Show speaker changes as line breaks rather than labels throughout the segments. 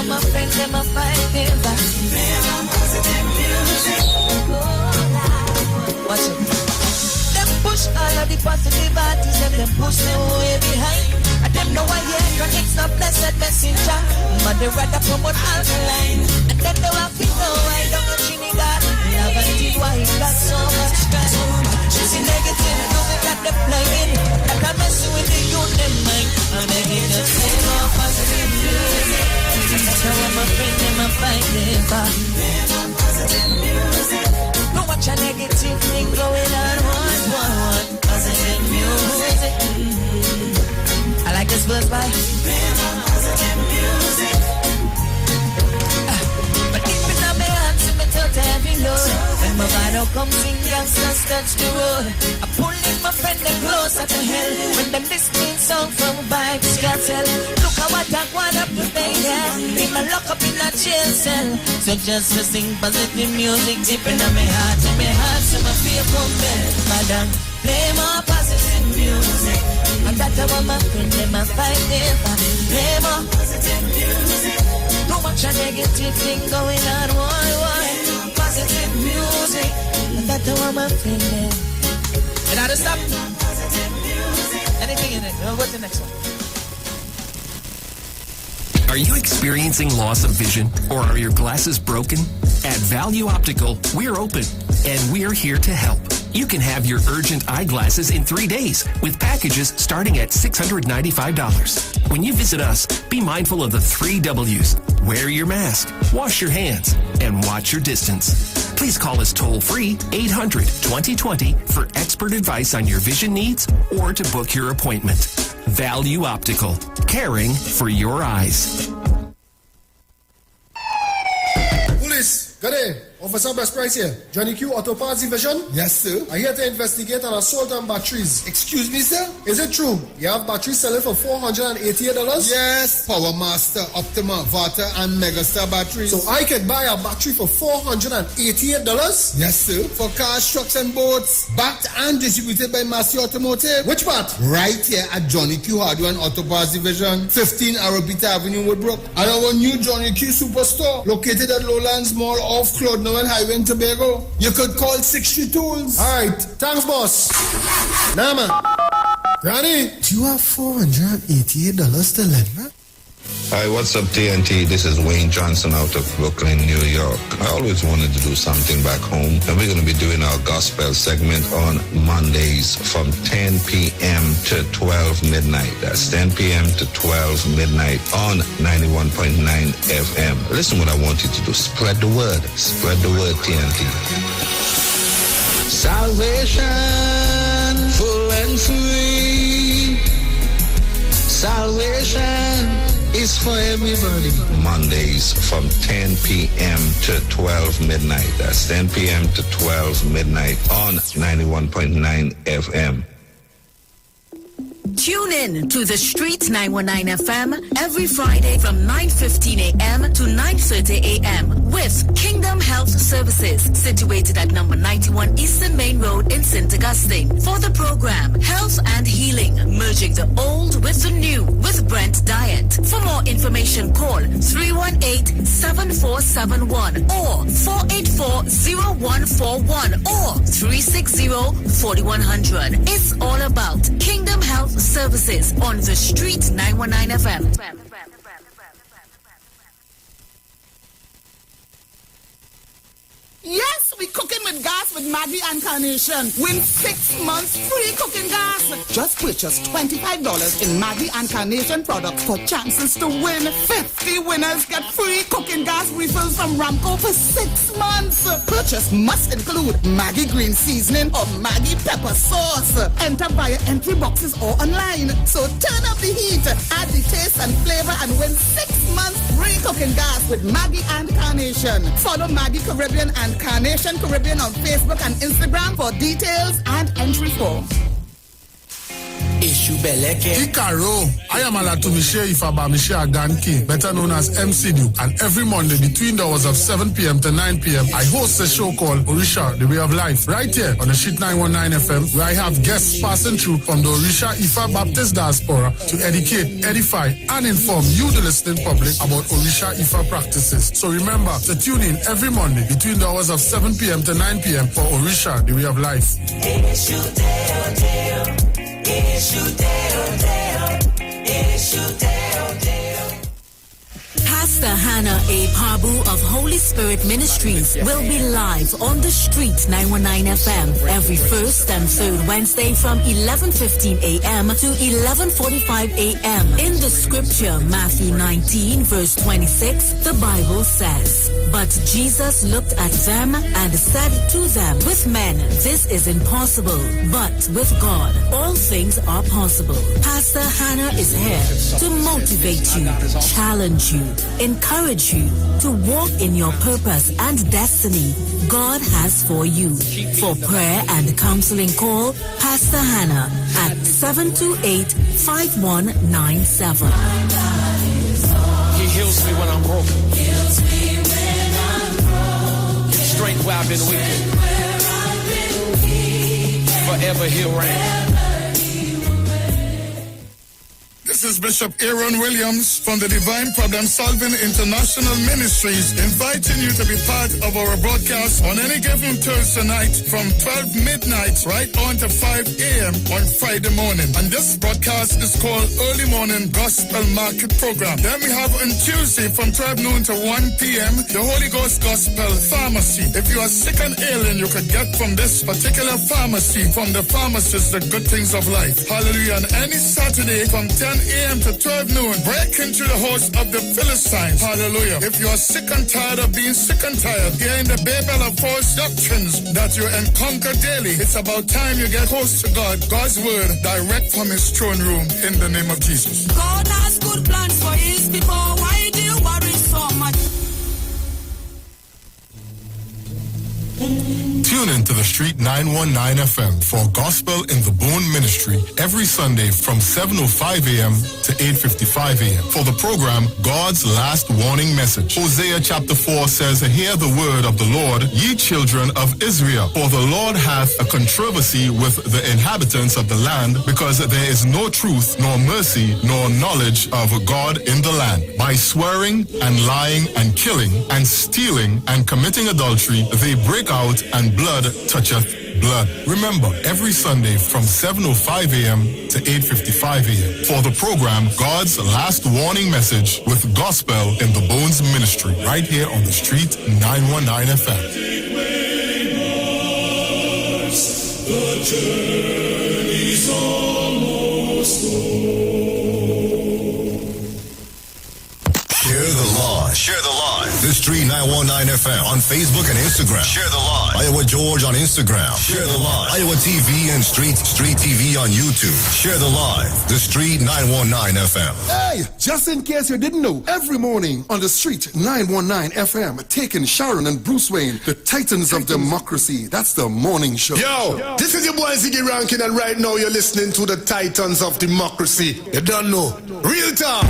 all my friends and my fighting back. Positive music. Watch it. Them push all of the positive artists and them push them way behind. And them know I hear chronics not blessed messenger. But they rather promote alkaline. And then they want to know why don't go Trinidad. Love and deep why it got so much stress. She's negative music that they're playing. That I'm messing with the youth them mind. I'm making them say more positive music. That's how I'm a friend and my fighting back. Positive music. Don't watch a negative thing going on. One. Positive music. I like this verse by positive music. But deep in my hands, me touch every load. When my bottle comes in, gangsters touch the road. I pull in my friend and closer to hell. When them listening song from Vibes Cartel. Look at what I want up today, yeah. In my lock up in a jail cell. So just to sing positive music deep in my heart, so my fear come back. Madam, play more positive music. And that's how my friend and my fighting back. Play more positive music. Don't watch a negative thing going on. Why? Positive music. And that's how my friend and. And I just stop. Positive music. Anything in it. What's the next one?
Are you experiencing loss of vision, or are your glasses broken? At Value Optical, we're open, and we're here to help. You can have your urgent eyeglasses in 3 days with packages starting at $695. When you visit us, be mindful of the 3 W's. Wear your mask, wash your hands, and watch your distance. Please call us toll-free 800-2020 for expert advice on your vision needs or to book your appointment. Value Optical, caring for your eyes.
Police, good day. Officer Best Price here. Johnny Q Auto Parts Division?
Yes, sir.
I'm here to investigate an assault on batteries.
Excuse me, sir?
Is it true? You have batteries selling for $488?
Yes. Power Master, Optima, Vata, and Megastar batteries.
So I can buy a battery for $488?
Yes, sir. For cars, trucks, and boats. Backed and distributed by Massey Automotive.
Which part?
Right here at Johnny Q Hardware and Auto Parts Division, 15 Arrowbita Avenue, Woodbrook. And our new Johnny Q Superstore, located at Lowlands Mall off Claude Noel Highway in Tobago. You could call 60 Tools.
Alright, thanks boss. Nah man. Granny,
Do you have $488 to lend, man?
Hi, what's up, TNT? This is Wayne Johnson out of Brooklyn, New York. I always wanted to do something back home, and we're going to be doing our gospel segment on Mondays from 10 p.m. to 12 midnight. That's 10 p.m. to 12 midnight on 91.9 FM. Listen what I want you to do. Spread the word. Spread the word, TNT. Salvation, full and free. Salvation is for everybody. Mondays from 10 p.m. to 12 midnight. That's 10 p.m. to 12 midnight on 91.9 FM.
Tune in to the Street 919 FM every Friday from 9:15 a.m. to 9:30 a.m. with Kingdom Health Services, situated at number 91 Eastern Main Road in St. Augustine. For the program, Health and Healing, merging the old with the new with Brent Diet. For more information, call 318-7471 or 484-0141 or 360-4100. It's all about Kingdom Health Services on the Street 919 FM.
Yes, we cooking with gas with Maggie and Carnation. Win 6 months free cooking gas. Just purchase $25 in Maggie and Carnation products for chances to win. 50 winners get free cooking gas refills from Ramco for 6 months. Purchase must include Maggie green seasoning or Maggie pepper sauce. Enter via entry boxes or online. So turn up the heat, add the taste and flavor, and win 6 months free cooking gas with Maggie and Carnation. Follow Maggie Caribbean and Carnation Caribbean on Facebook and Instagram for details and entry form.
Kikaro, I am Alatumishe Ifabamishe Aganki, better known as MC Duke, and every Monday between the hours of 7 p.m. to 9 p.m. I host a show called Orisha, The Way of Life, right here on the Sheet 919 FM, where I have guests passing through from the Orisha Ifa Baptist Diaspora to educate, edify, and inform you, the listening public, about Orisha Ifa practices. So remember to tune in every Monday between the hours of 7 p.m. to 9 p.m. for Orisha, The Way of Life.
Pastor Hannah A. Pabu of Holy Spirit Ministries will be live on the street 919 FM every first and third Wednesday from 11:15 a.m. to 11:45 a.m. In the scripture, Matthew 19 verse 26, the Bible says, "But Jesus looked at them and said to them, with men this is impossible, but with God all things are possible." Pastor Hannah is here to motivate you, challenge you, encourage you to walk in your purpose and destiny God has for you. For prayer and counseling, call Pastor Hannah at 728-5197.
He heals me when I'm broken. Strength where I've been weak. Forever he'll reign.
This is Bishop Aaron Williams from the Divine Problem Solving International Ministries, inviting you to be part of our broadcast on any given Thursday night from 12 midnight right on to 5 a.m. on Friday morning. And this broadcast is called Early Morning Gospel Market Program. Then we have on Tuesday from 12 noon to 1 p.m. the Holy Ghost Gospel Pharmacy. If you are sick and ailing, you could get from this particular pharmacy, from the pharmacist, the good things of life. Hallelujah. And any Saturday from 10 a.m. to 12 noon, break into the house of the Philistines. Hallelujah. If you are sick and tired of being sick and tired, hearing the babel of false doctrines that you encounter daily, it's about time you get close to God. God's word direct from his throne room in the name of Jesus.
God has good plans for his people. Why do you worry so much?
Tune in to the Street 919 FM for Gospel in the Bone Ministry every Sunday from 7:05 a.m. to 8:55 a.m. for the program God's Last Warning Message. Hosea chapter 4 says, "Hear the word of the Lord, ye children of Israel, for the Lord hath a controversy with the inhabitants of the land, because there is no truth, nor mercy, nor knowledge of God in the land. By swearing and lying and killing and stealing and committing adultery, they break out, and blood toucheth blood." Remember, every Sunday from 7:05 a.m. to 8:55 a.m. for the program God's Last Warning Message with Gospel in the Bones Ministry, right here on the Street 919 FM. The journey's almost over.
Share the live. Share the live. The Street 919 FM on Facebook and Instagram. Share the live. Iowa George on Instagram. Share the live. Iowa TV and Street TV on YouTube. Share the live. The Street 919 FM.
Hey, just in case you didn't know, every morning on the Street 919 FM, taking Sharon and Bruce Wayne, the Titans of Democracy. That's the morning show.
Yo, this is your boy Ziggy Rankin, and right now you're listening to the Titans of Democracy. You don't know. Real talk.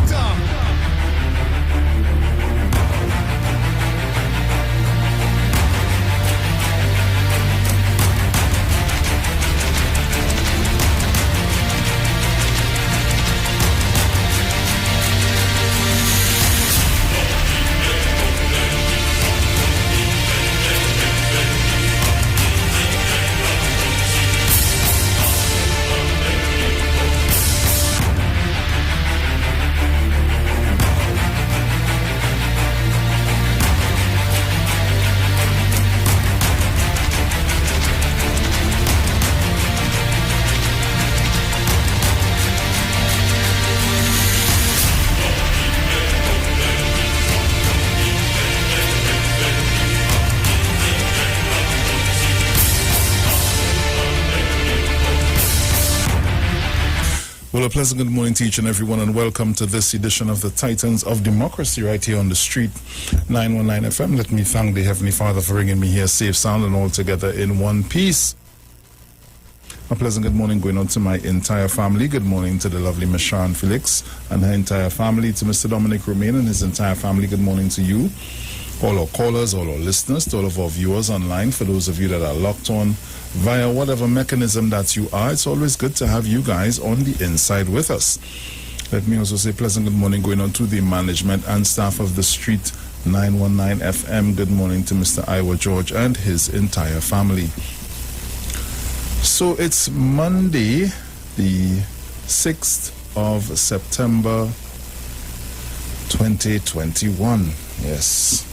Well, a pleasant good morning to each and everyone, and welcome to this edition of the Titans of Democracy right here on the Street 919 FM. Let me thank the Heavenly Father for bringing me here safe, sound, and all together in one piece. A pleasant good morning going on to my entire family. Good morning to the lovely Miss Sharon Felix and her entire family. To Mr. Dominic Romain and his entire family, good morning to you. All our callers, all our listeners, to all of our viewers online, for those of you that are locked on via whatever mechanism that you are, it's always good to have you guys on the inside with us. Let me also say pleasant good morning going on to the management and staff of the Street 919 FM. Good morning to Mr. Iwer George and his entire family. So it's Monday, the 6th of September 2021. Yes,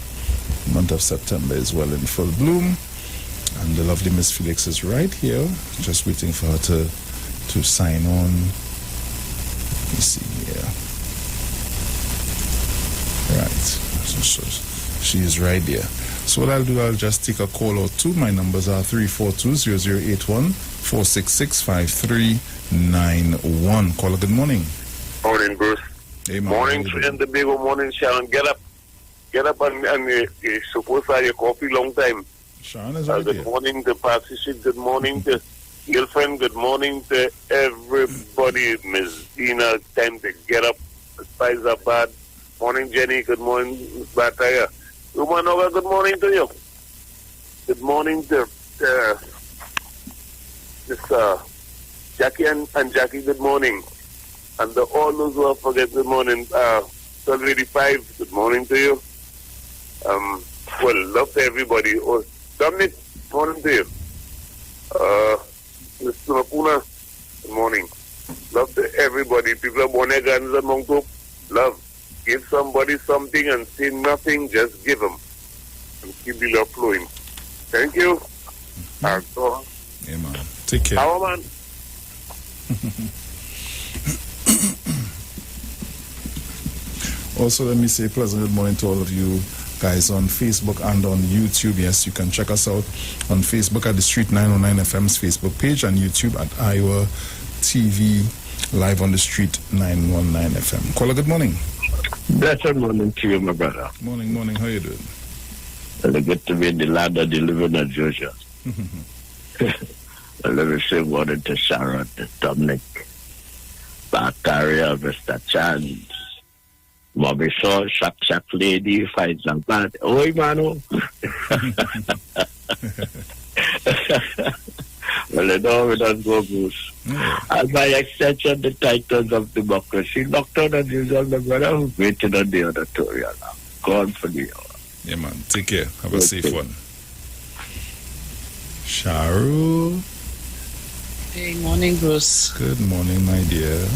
the month of September is well in full bloom. And the lovely Miss Felix is right here, just waiting for her to sign on. Let me see here. Right, so she is right there. So what I'll do, I'll just take a call or two. My numbers are 342-0081, 466-5391. Caller, good morning.
Morning, Bruce.
Hey, man.
Morning, and the big old morning, Sharon. Get up and you're supposed to have your coffee long time.
Sharon is right
Good morning to Patricia. Good morning to girlfriend. Good morning to everybody. Miss Dina, time to get up. Spies are bad. Morning, Jenny. Good morning, Bataya. Umanoga, good morning to you. Good morning to Jackie and Jackie, good morning. And all those who have forget, good morning. 1285, good morning to you. Well, love to everybody. Oh, Dominic, morning to you. Mr. Mapuna, good morning. Love to everybody. People are born again and Mongkop. Love. Give somebody something and say nothing, just give them. And keep the love flowing. Thank you.
Yeah, man. Take care.
How, man?
Also, let me say pleasant good morning to all of you guys on Facebook and on YouTube. Yes, you can check us out on Facebook at the Street 909 FM's Facebook page and YouTube at Iwer TV live on the Street 919 FM. Caller, good morning.
Blessed morning to you, my brother.
Morning. How you doing?
Well, good to be in the land of the living of Georgia. Well, let me say morning to Sharon, to Dominic, Bacteria, Mr. Chance, Mommy Shaw, Shak Lady, Fights and Bad. Oi, mano. Well, you know, we don't go goose. And by extension, the titans of democracy, Dr. and usual, my brother, who waited on the auditorium now. God for the hour.
Yeah, man. Take care. Have a safe one. Sharu.
Hey, morning, Bruce.
Good morning, my dear.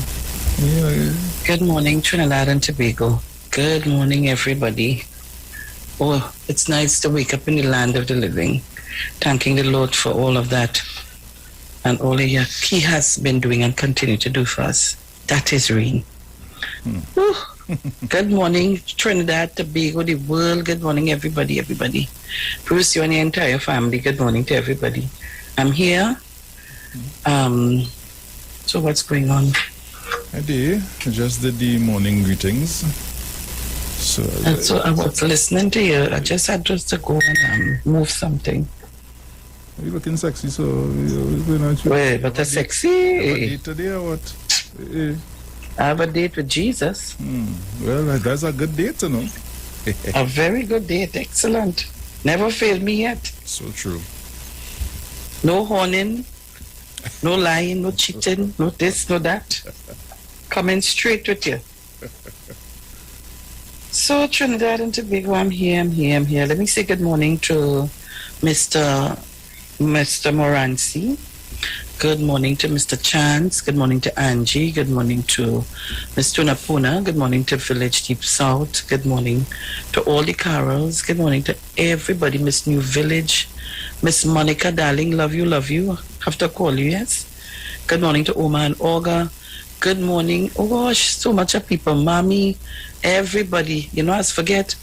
Yeah.
Good morning, Trinidad and Tobago. Good morning, everybody. Oh, it's nice to wake up in the land of the living, thanking the Lord for all of that and all He has been doing and continue to do for us. That is real. Good morning, Trinidad, Tobago, the world. Good morning, everybody. Bruce, you and your entire family, good morning to everybody. I'm here. So what's going on?
I just did the morning greetings. So
I was listening to you. I just had to go and move something.
You're looking sexy, so you're going on.
Wait, but a sexy?
Have a date today or what?
I have a date with Jesus.
Well, that's a good date, you know.
A very good date. Excellent. Never failed me yet.
So true.
No horning, no lying, no cheating, no this, no that. Coming straight with you. So, Trinidad and Tobago, I'm here. Let me say good morning to Mr. Moranci. Good morning to Mr. Chance. Good morning to Angie. Good morning to Ms. Tunapuna. Good morning to Village Deep South. Good morning to all the Carols. Good morning to everybody. Miss New Village. Miss Monica, darling, love you. Have to call you, yes? Good morning to Oma and Olga. Good morning. Oh gosh, so much of people. Mommy, everybody. You know, I forget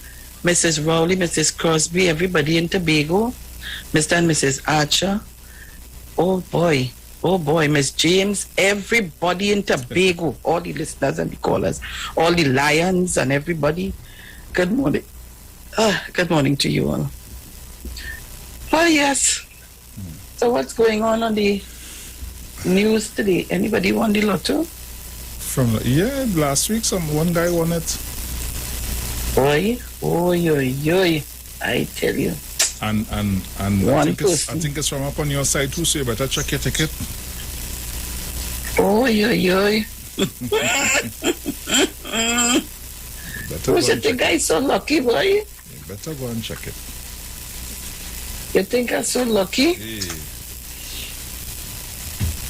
Mrs. Rowley, Mrs. Crosby, everybody in Tobago. Mr. and Mrs. Archer. Oh boy, Miss James, everybody in Tobago, all the listeners and the callers, all the lions and everybody. Good morning. Good morning to you all. Oh yes. So what's going on the News today. Anybody won the lotto?
Last week one guy won it.
Oi. I tell you.
And I think it's from up on your side too, so you better check your ticket.
Oi. Who's the guy so lucky, boy?
You better go and check it.
You think I'm so lucky?
Hey.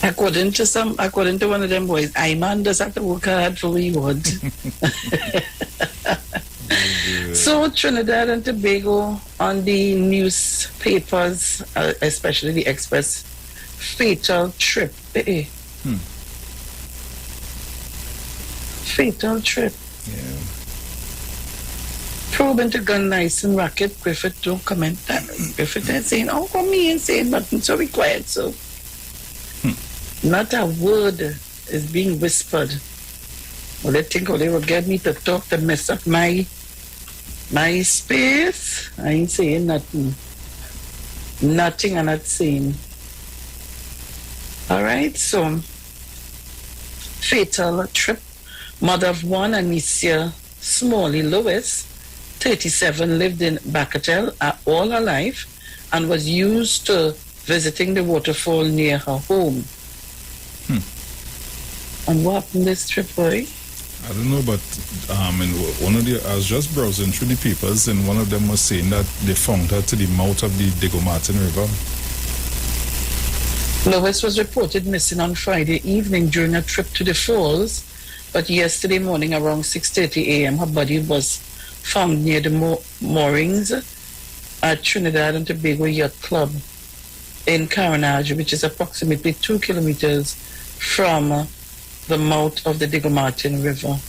According to one of them boys, Iman does have to work hard for reward. So Trinidad and Tobago on the newspapers, especially the Express, fatal trip. Fatal trip.
Yeah.
Probe into gun license racket. Griffith don't comment that. Griffith is saying, "Oh, come me and saying nothing." So be quiet. So not a word is being whispered. Well, they think they will get me to talk to mess up my space. I ain't saying nothing. Nothing I'm not saying. All right, so fatal trip. Mother of one, Anicia Smalley Lewis, 37, lived in Bacatel all her life and was used to visiting the waterfall near her home. And what happened this trip, boy?
I don't know, but I was just browsing through the papers, and one of them was saying that they found her to the mouth of the Diego Martin River.
Lewis was reported missing on Friday evening during a trip to the falls, but yesterday morning around 6:30 a.m. her body was found near the moorings at Trinidad and Tobago Yacht Club in Carenage, which is approximately 2 kilometers from the mouth of the Diego Martin River.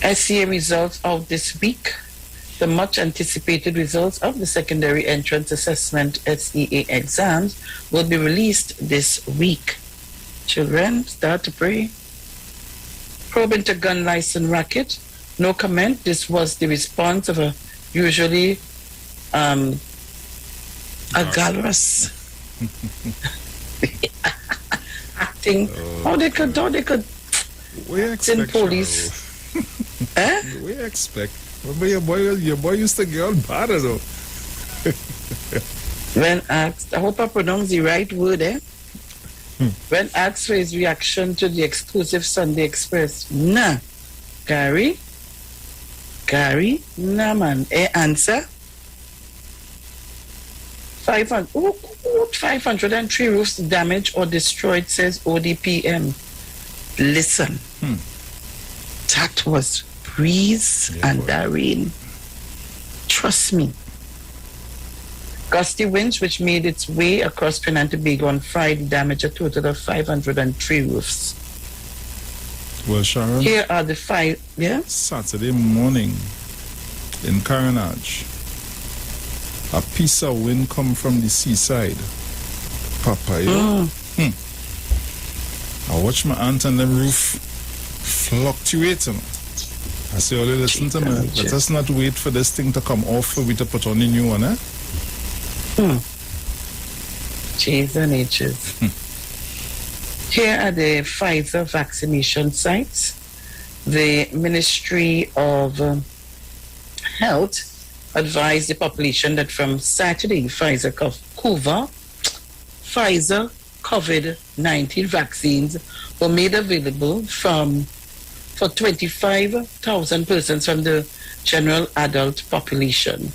SCA results out this week. The much anticipated results of the secondary entrance assessment SEA exams will be released this week. Children, start to pray. Probe into gun license racket. No comment. This was the response of a usually a galrus acting. How they could send police.
We expect. But your boy used to get all bad though.
When asked, I hope I pronounce the right word, When asked for his reaction to the exclusive Sunday Express, nah. Gary, nah man. Answer. 503 roofs damaged or destroyed, says ODPM. Listen, that was breeze and that rain. Trust me. Gusty winds, which made its way across Trinidad and Tobago on Friday, damaged a total of 503 roofs.
Well, Sharon,
here are the five. Yeah.
Saturday morning in Carenage, a piece of wind come from the seaside. Papa, I watch my aunt on the roof fluctuating. I say, only listen to me. Let us not wait for this thing to come off for we to put on the new one,
Cheese and H's. Here are the Pfizer vaccination sites. The Ministry of Health advised the population that from Saturday, Pfizer COVID-19 vaccines were made available for 25,000 persons from the general adult population.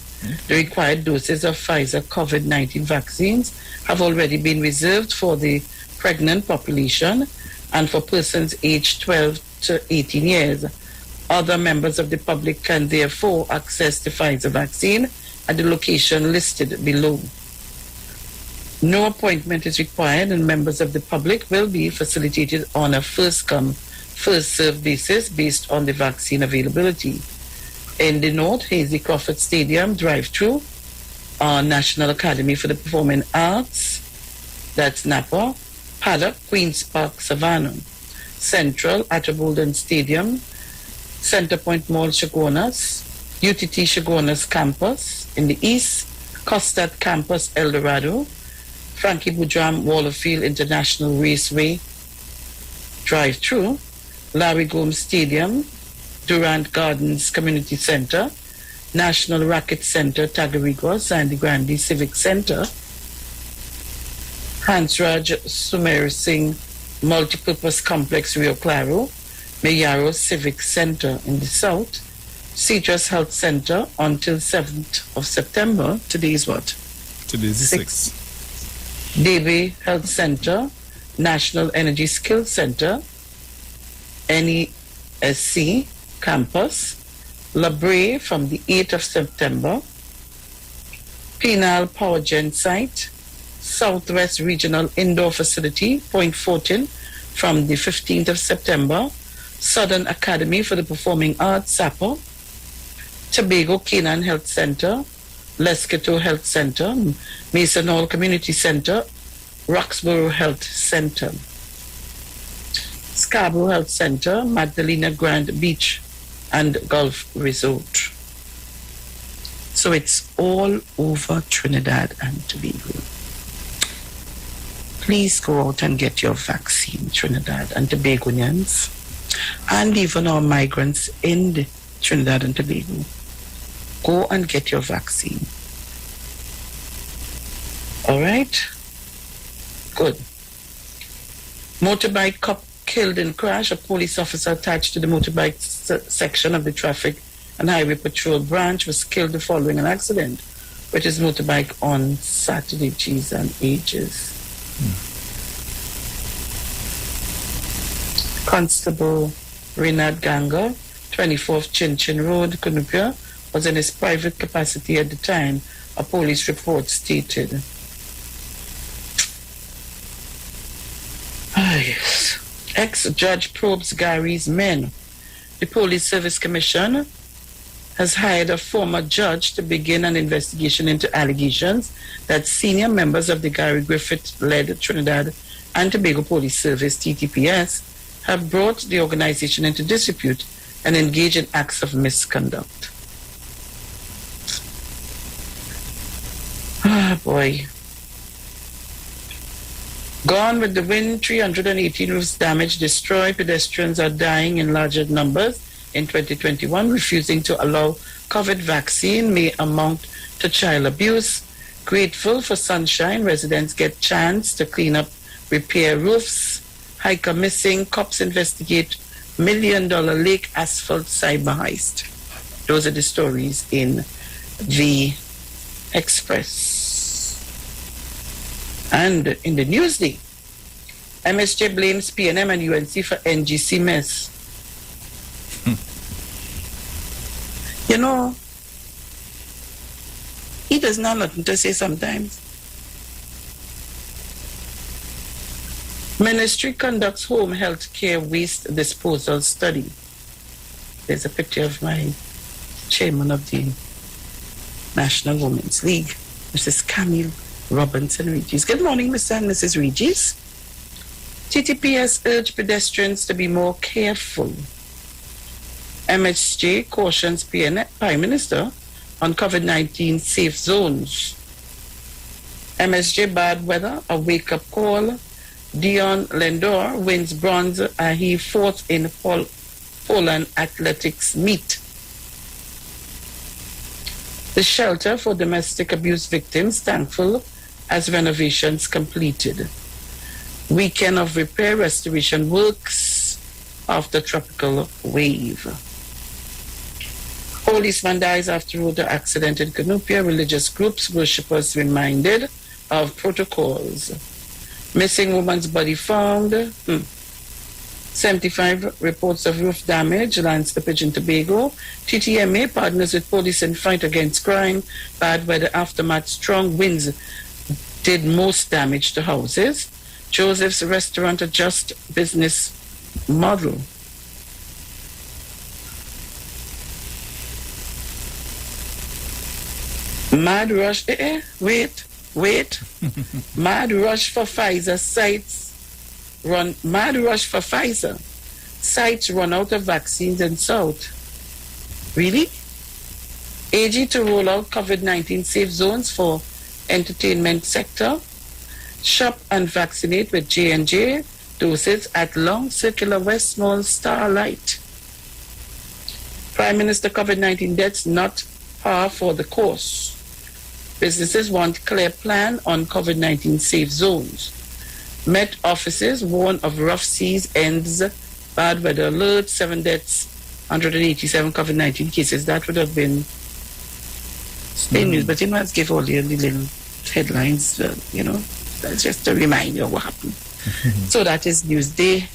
The required doses of Pfizer COVID-19 vaccines have already been reserved for the pregnant population and for persons aged 12 to 18 years. Other members of the public can therefore access the Pfizer vaccine at the location listed below. No appointment is required, and members of the public will be facilitated on a first-come, first-served basis based on the vaccine availability. In the North, Hazy Crawford Stadium drive-through, National Academy for the Performing Arts, that's Napa, Paddock, Queen's Park, Savannah, Central, Atterbolden Stadium, Centerpoint Mall, Chaguanas, UTT Chaguanas Campus, In the east, Costard Campus, El Dorado, Frankie Boudram, Wallerfield International Raceway, drive-through, Larry Gomes Stadium, Durant Gardens Community Center, National Racket Center, Tagarigua, Sandy Grande Civic Center, Hansraj Sumer Singh Multipurpose Complex, Rio Claro, Mayaro Civic Center in the south, Cedros Health Center until 7th of September. Today is what?
Today is the 6th.
Davey Health Center, National Energy Skills Center, NESC Campus, La Brea from the 8th of September, Penal Power Gen Site, Southwest Regional Indoor Facility, Point Fortin, from the 15th of September, Southern Academy for the Performing Arts, SAPO, Tobago Canaan Health Center, Lescato Health Center, Mason Hall Community Center, Roxborough Health Center, Scarborough Health Center, Magdalena Grand Beach and Gulf Resort. So it's all over Trinidad and Tobago. Please go out and get your vaccine, Trinidad and Tobagonians, and even our migrants in the Trinidad and Tobago. Go and get your vaccine. All right? Good. Motorbike cop killed in crash. A police officer attached to the motorbike section of the Traffic and Highway Patrol branch was killed following an accident with his motorbike on Saturday. Cheese and ages. Constable Renard Ganga, 24th Chin Chin Road, Cunupia, was in his private capacity at the time, a police report stated. Yes. Ex-judge probes Gary's men. The Police Service Commission has hired a former judge to begin an investigation into allegations that senior members of the Gary Griffith-led Trinidad and Tobago Police Service, TTPS, have brought the organization into disrepute and engaged in acts of misconduct. Ah, boy. Gone with the wind, 318 roofs damaged, destroyed. Pedestrians are dying in larger numbers in 2021. Refusing to allow COVID vaccine may amount to child abuse. Grateful for sunshine, residents get chance to clean up, repair roofs. Hiker missing, cops investigate $1 million lake asphalt cyber heist. Those are the stories in the Express. And in the Newsday, MSJ blames PNM and UNC for NGC mess. You know, he does not have nothing to say sometimes. Ministry conducts home health care waste disposal study. There's a picture of my chairman of the National Women's League, Mrs. Camille Robinson Regis. Good morning, Mr. and Mrs. Regis. TTPS urged pedestrians to be more careful. MSJ cautions Prime Minister on COVID-19 safe zones. MSJ bad weather, a wake-up call. Dion Lendor wins bronze and he fourth in Poland athletics meet. The shelter for domestic abuse victims thankful as renovations completed. Weekend of repair restoration works after tropical wave. Policeman dies after road accident in Cunupia. Religious groups, worshippers reminded of protocols. Missing woman's body found. 75 reports of roof damage. Land slippage in Tobago. TTMA partners with police in fight against crime. Bad weather aftermath. Strong winds did most damage to houses. Joseph's restaurant adjust business model. Mad rush. Wait. Mad rush for Pfizer sites run. Mad rush for Pfizer sites run out of vaccines in South. Really? AG to roll out COVID-19 safe zones for entertainment sector. Shop and vaccinate with J&J doses at Long Circular West Mall Starlight. Prime Minister COVID-19 debts not par for the course. Businesses want clear plan on COVID-19 safe zones. Met offices warn of rough seas ends, bad weather alert, 7 deaths, 187 COVID-19 cases. That would have been Spain news, but you must give all the little headlines, that's just to remind you of what happened. So that is Newsday,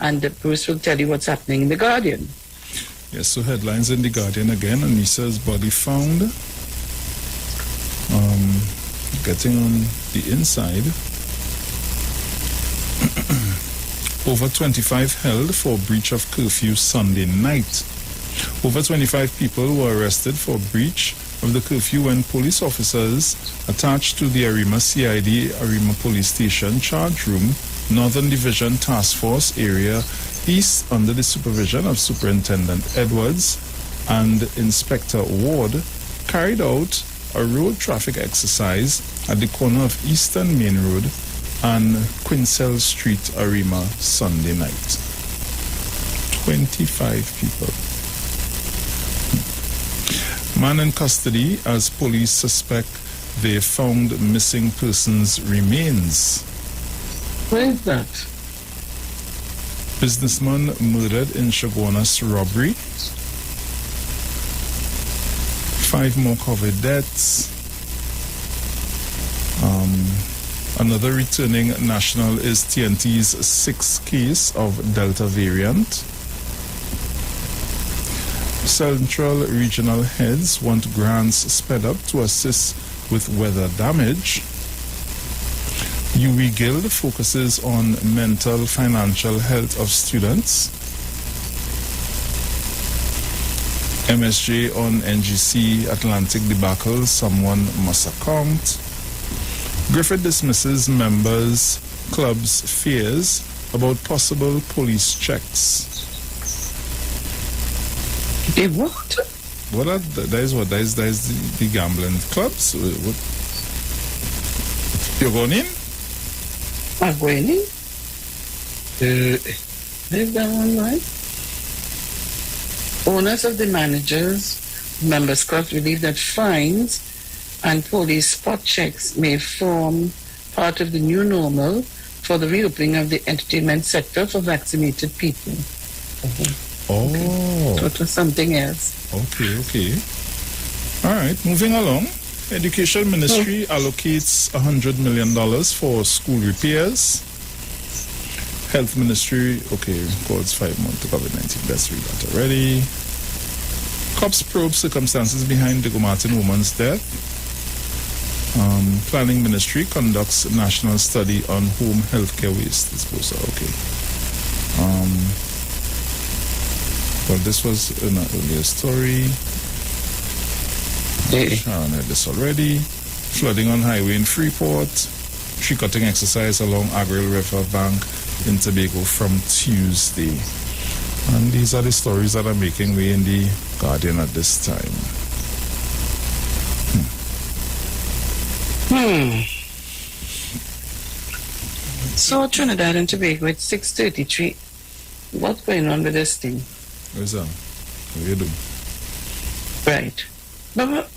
and Bruce will tell you what's happening in The Guardian.
Yes, so headlines in The Guardian again. Anissa's body found. Getting on the inside. Over 25 held for breach of curfew Sunday night. Over 25 people were arrested for breach of the curfew when police officers attached to the Arima CID Arima Police Station Charge Room, Northern Division Task Force Area East, under the supervision of Superintendent Edwards and Inspector Ward, carried out a road traffic exercise at the corner of Eastern Main Road and Quinsell Street, Arima, Sunday night. 25 people. Man in custody as police suspect they found missing persons remains.
Where is that?
Businessman murdered in Chaguanas robbery. 5 more COVID deaths. Another returning national is TNT's 6th case of Delta variant. Central regional heads want grants sped up to assist with weather damage. UWI Guild focuses on mental financial health of students. MSJ on NGC Atlantic debacle, someone must account. Griffith dismisses members' club's fears about possible police checks.
They what?
What are that is the gambling clubs? What? You're going in?
I'm going in. Is that one right? Owners of the managers' members' clubs believe that fines and police spot checks may form part of the new normal for the reopening of the entertainment sector for vaccinated people.
Oh.
So it was something else.
Okay. All right, moving along. Education Ministry allocates $100 million for school repairs. Health Ministry, calls 5 months to COVID-19. Let's read that already. Cops probe circumstances behind the Martin woman's death. Planning Ministry conducts national study on home healthcare waste disposal. Well, this was an earlier story. Sharon read this already. Flooding on highway in Freeport. Tree cutting exercise along Agril River bank in Tobago from Tuesday. And these are the stories that are making way in the Guardian at this time.
So Trinidad and Tobago, it's 6:33. What's going on with this thing?
Where's that? What do you do?
Right. But,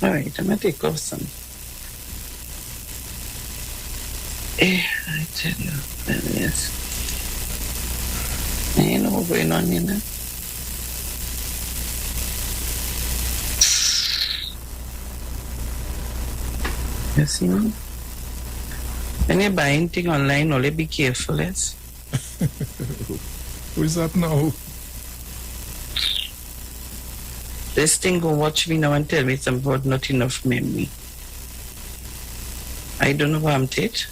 all right, I'm going to take off some. I tell you, yes. You know what's going on, you know? You see me? When you buy anything online, only be careful, yes?
Who is that now?
This thing go watch me now and tell me something about not enough memory. I don't know what I'm it.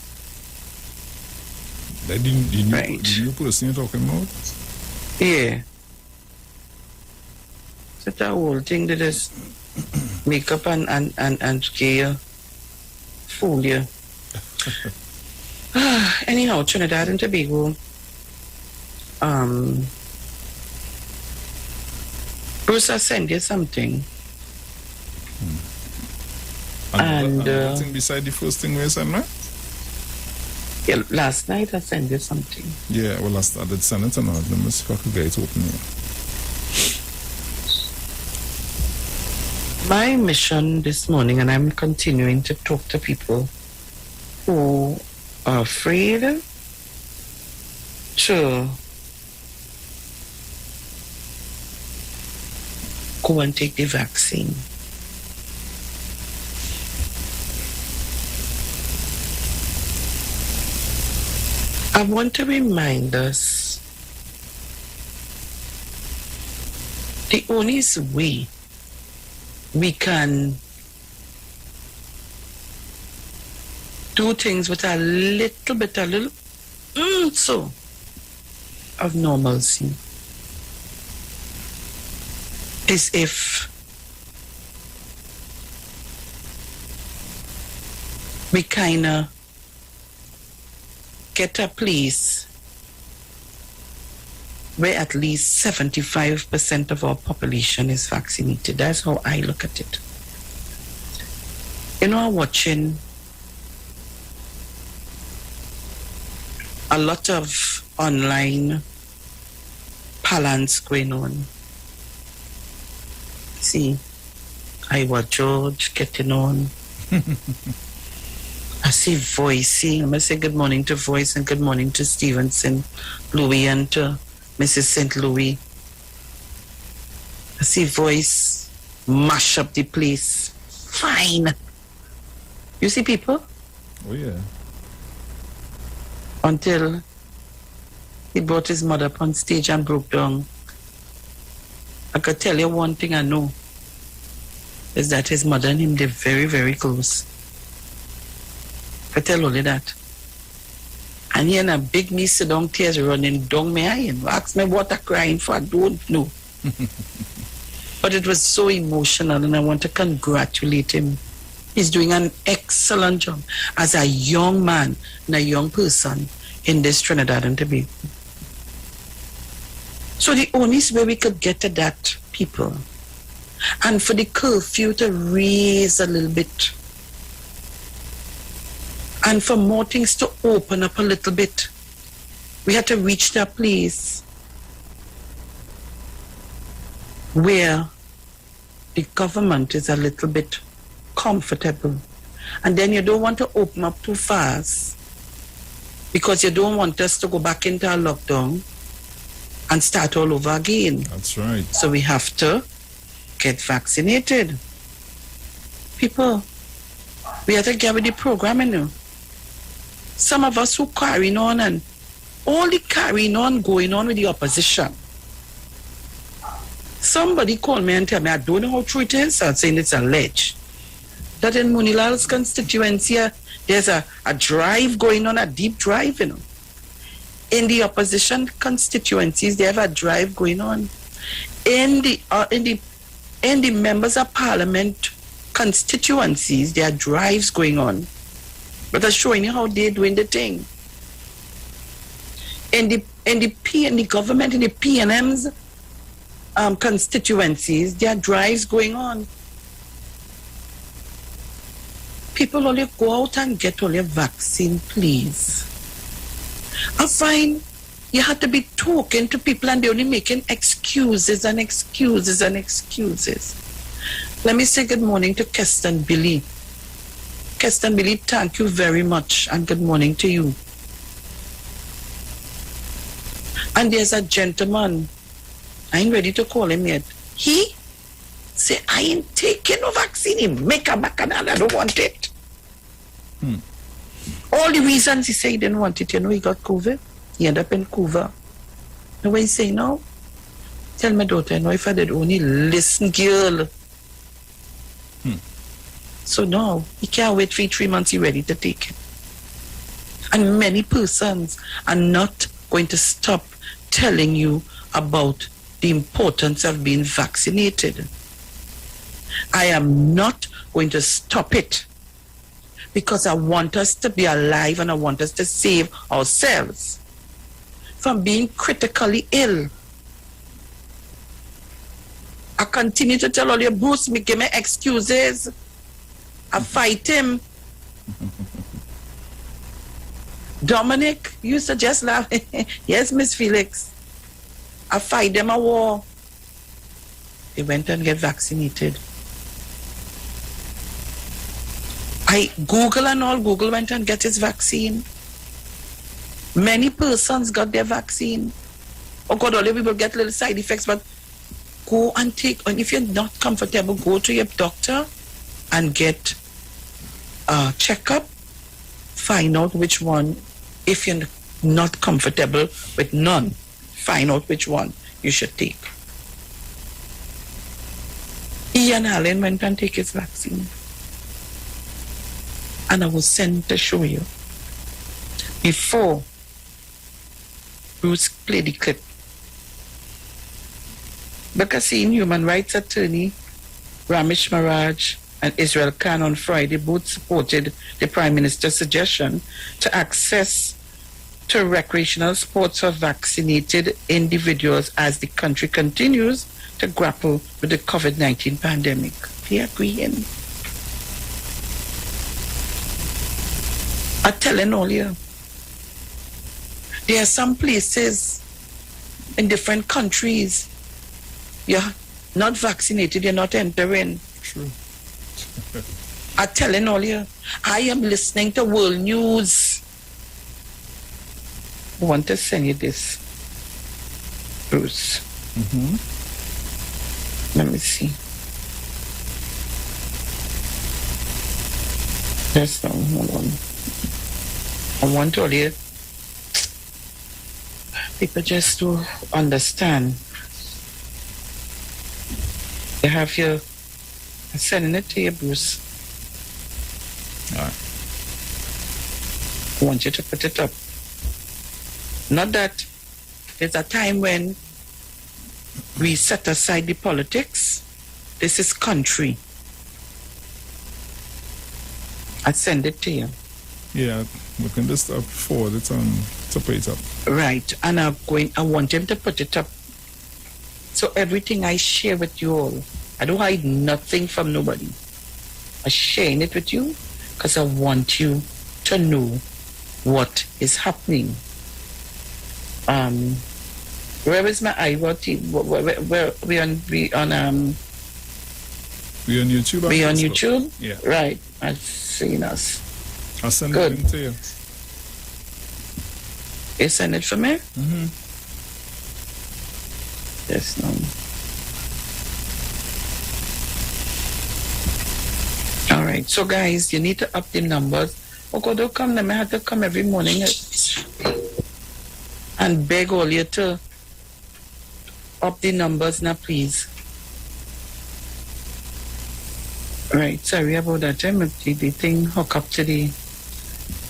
That the new person you're talking about?
Yeah. So that whole thing that is make up and scare, fool you. Anyhow, Trinidad and Tobago Bruce, I send you something.
And thing beside the first thing we sent, right?
Yeah, last night I sent you something.
Yeah, well, I started sending it, and let me see if I could get it open here.
My mission this morning, and I'm continuing to talk to people who are afraid to go and take the vaccine. I want to remind us the only way we can do things with a little so of normalcy is if we kind of get a place where at least 75% of our population is vaccinated. That's how I look at it. You know, I'm watching a lot of online balance going on. See, Iwer George getting on. I see Voicey. I'm going to say good morning to Voice and good morning to Stevenson, Louis, and to Mrs. St. Louis. I see Voice mash up the place. Fine. You see people?
Oh, yeah.
Until he brought his mother up on stage and broke down. I could tell you one thing I know, is that his mother and him, they're very, very close. I tell only that. And he and a big me sit down, tears running down my eye and ask me what I'm crying for. I don't know. But it was so emotional, and I want to congratulate him. He's doing an excellent job as a young man and a young person in this Trinidad and Tobago. So the only way we could get to that, people, and for the curfew to raise a little bit, and for more things to open up a little bit, we had to reach that place where the government is a little bit comfortable. And then you don't want to open up too fast because you don't want us to go back into a lockdown and start all over again.
That's right.
So we have to get vaccinated. People, we have to get with the program, you know. Some of us who carrying on and all the carrying on going on with the opposition. Somebody called me and tell me, I don't know how true it is. I'm saying it's alleged that in Munilal's constituency, there's a drive going on, a deep drive, you know. In the opposition constituencies, they have a drive going on. In the members of parliament constituencies, there are drives going on. But I'm showing you how they're doing the thing. In the government, in the PNM's constituencies, there are drives going on. People only go out and get only a vaccine, please. I find you have to be talking to people and they're only making excuses and excuses and excuses. Let me say good morning to Keston Billy. Keston Billy, thank you very much and good morning to you. And there's a gentleman, I ain't ready to call him yet. He say, I ain't taking no vaccine. He make a bacchanal, I don't want it. All the reasons he say he didn't want it, you know, he got COVID. He ended up in Cuba. You know what he say now? Tell my daughter, you know, if I did only listen, girl. So now, he can't wait for 3 months, he's ready to take it. And many persons are not going to stop telling you about the importance of being vaccinated. I am not going to stop it because I want us to be alive and I want us to save ourselves from being critically ill. A continue to tell all your Bruce, me give me excuses. I fight him. Dominic used to just laugh. Yes, Miss Felix. I fight them a war. They went and get vaccinated. Google went and get his vaccine. Many persons got their vaccine. Oh God, all the people get little side effects, but go and take, and if you're not comfortable, go to your doctor and get a checkup. Find out which one, if you're not comfortable with none, find out which one you should take. Ian Allen went and take his vaccine. And I was sent to show you. Before Bruce played the clip, Bakasin human rights attorney Ramesh Maharaj and Israel Khan on Friday both supported the Prime Minister's suggestion to access to recreational sports for vaccinated individuals as the country continues to grapple with the COVID-19 pandemic. They agreeing. I'm telling all you, there are some places in different countries, you're not vaccinated, you're not entering.
True.
I'm telling all you, I am listening to world news. I want to send you this, Bruce. Let me see. Just hold on. I want all you people just to understand. You have your, I'm sending it to you, Bruce.
All right.
I want you to put it up. Not that there's a time when we set aside the politics. This is country. I send it to you.
Yeah, we can just forward it and to put it up.
Right, and I want him to put it up. So everything I share with you all, I don't hide nothing from nobody. I'm sharing it with you because I want you to know what is happening. Where is my Iwer team? Where we on
YouTube?
We on YouTube?
Yeah.
Right. I've seen us.
I'll send
Good.
it to you.
You send it for me?
Mm-hmm.
Yes, no. All right. So guys, you need to up the numbers. Oh God, don't come. I have to come every morning and beg all you to up the numbers now, please. Right, sorry about that. The thing hook up to the...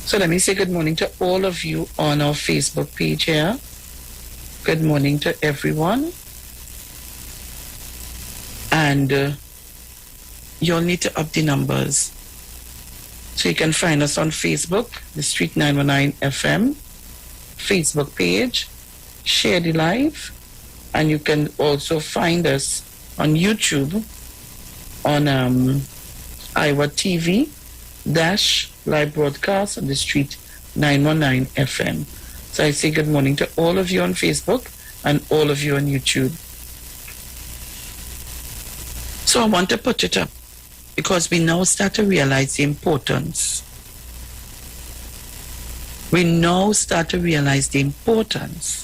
So let me say good morning to all of you on our Facebook page here. Good morning to everyone. And you'll need to up the numbers. So you can find us on Facebook, the Street 919 FM Facebook page. Share the live. And you can also find us on YouTube on Iwer TV live broadcast on the Street 919 FM. So I say good morning to all of you on Facebook and all of you on YouTube. So I want to put it up because we now start to realize the importance. We now start to realize the importance.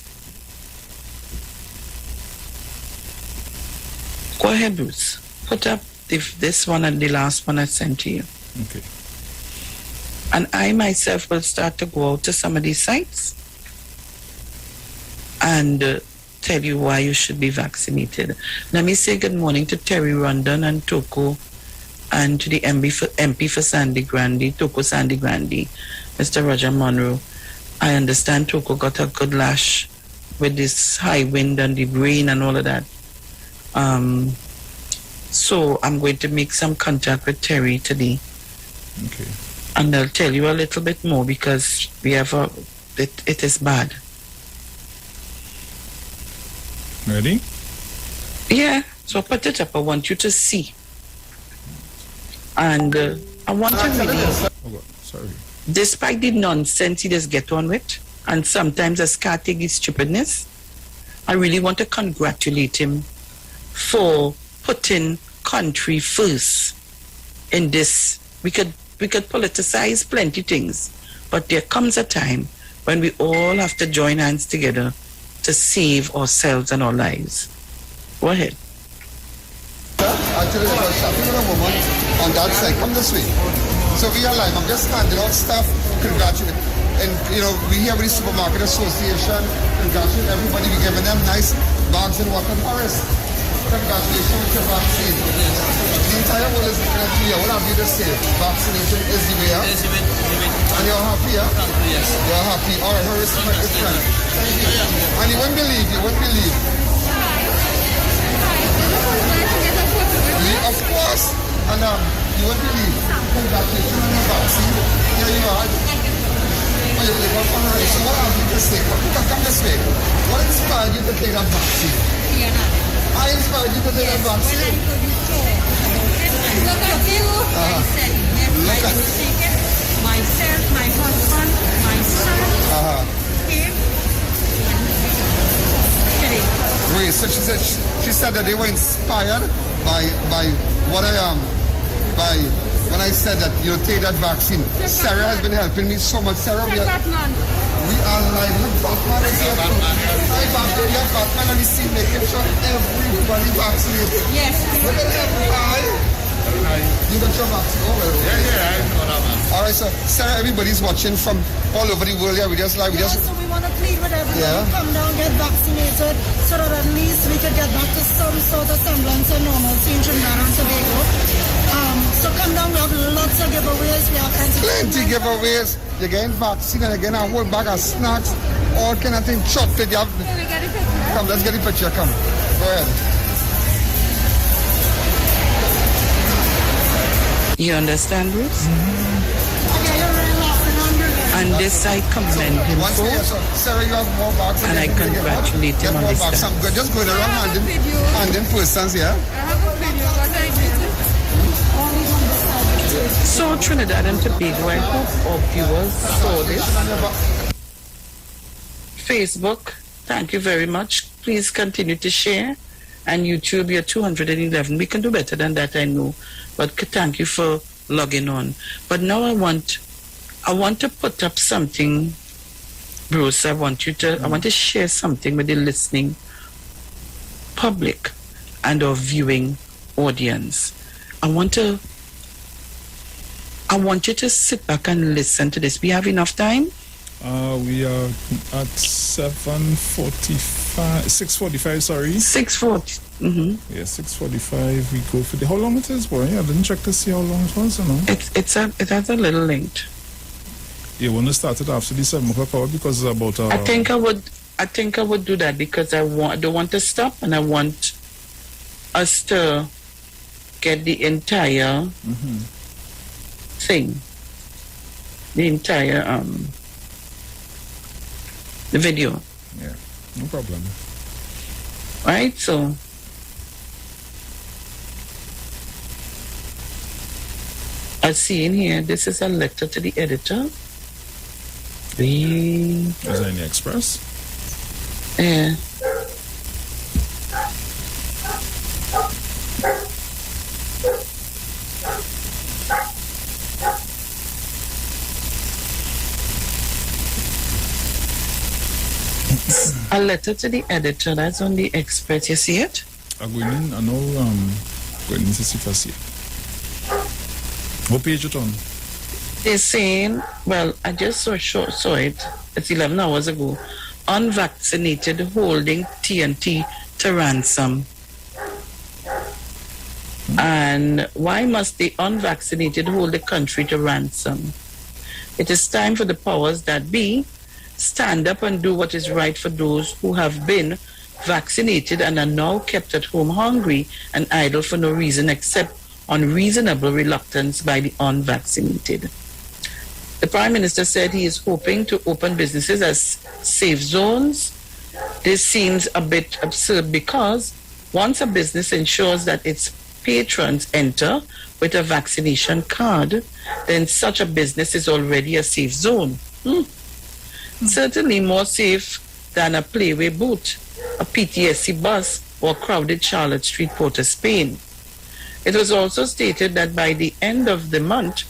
Go ahead, Bruce. Put up this one and the last one I sent to you.
Okay.
And I myself will start to go out to some of these sites and tell you why you should be vaccinated. Let me say good morning to Terry Rondon and Toko and to the MP for Sandy Grande, Toko Sandy Grande, Mr. Roger Monroe. I understand Toko got a good lash with this high wind and the rain and all of that. So I'm going to make some contact with Terry today.
Okay.
And I'll tell you a little bit more because we have it is bad.
Ready?
Yeah. So I put it up. I want you to see. And I want to really,
Sorry.
despite the nonsense he just get on with, and sometimes I can't take his stupidness, I really want to congratulate him for putting country first in this. We could politicize plenty things, but there comes a time when we all have to join hands together to save ourselves and our lives. Go ahead.
Actually, I was shopping with a woman on that side. Come this way. So we are live. I'm just handing out stuff. Congratulate. And, you know, we here with the Supermarket Association. Congratulate everybody. We're giving them nice bags and water. Horace, congratulations with your vaccine. The entire world is looking at you. What have you to say? Vaccination is the way. And you're happy, yeah?
Yes.
You're happy. All right, Horace, my good friend. And you won't believe. Of course. And you won't believe. Congratulations on the vaccine. Here you are. Oh, you live up on her. So what have you to say? Come this way. What inspired you to take that vaccine? I inspired you to take that vaccine.
Look at you. I said,
Look at
take it. Myself, my husband, my son, him.
Wait, so she said that they were inspired by what I am, by when I said that you take that vaccine. Sarah has been helping me so much. Sarah, we are live. Look, Batman is here. Hi, Batman. We have Batman and we see making sure everybody vaccinated.
Yes.
Look at them. Hi. You got your vaccine? Oh, well.
Yeah, I know that, man.
All right, so Sarah, everybody's watching from all over the world. Yeah, we just like,
So we want to plead with everybody.
Yeah.
Come down, get vaccinated, so that at least we can get back to some sort of semblance of normalcy in Trinidad and Tobago. So come down, we have lots of giveaways. We have
plenty giveaways. You're getting vaccine and again a whole bag of snacks, all kind of things, chocolate. You have... Come, let's get the picture. Come, go ahead.
You understand, Bruce? And this I commend him for.
Sarah, you have more bags.
And I congratulate him on this.
Some good. Just go around handing persons, yeah?
So Trinidad and Tobago, I hope our viewers saw this. Facebook, thank you very much. Please continue to share. And YouTube, you're 211. We can do better than that, I know. But thank you for logging on. But now I want to put up something, Bruce. I want to share something with the listening public and our viewing audience. I want you to sit back and listen to this. We have enough time?
We are at 6:45, sorry.
6:40. Mm-hmm.
Yeah, 6:45. We go for the... How long it is, boy? I didn't check to see how long it was, you know.
It has a little length.
You want to start it after the 7 o'clock hour because it's about...
I think I would do that because I don't want to stop, and I want us to get the entire thing. The entire the video.
Yeah, no problem.
Right, so I see in here, this is a letter to the editor.
Is that in the Express?
Yeah. A letter to the editor, that's on the Express. You see it?
I'm going in, I know, going in to see if I see it. What page it on?
They're saying, well, I just saw it. It's 11 hours ago. Unvaccinated holding TNT to ransom. And why must the unvaccinated hold the country to ransom? It is time for the powers that be stand up and do what is right for those who have been vaccinated and are now kept at home hungry and idle for no reason except unreasonable reluctance by the unvaccinated. The Prime Minister said he is hoping to open businesses as safe zones. This seems a bit absurd because Once a business ensures that its patrons enter with a vaccination card, then such a business is already a safe zone. Certainly more safe than a Playway booth, a PTSC bus, or crowded Charlotte Street, Port of Spain. It was also stated that by the end of the month,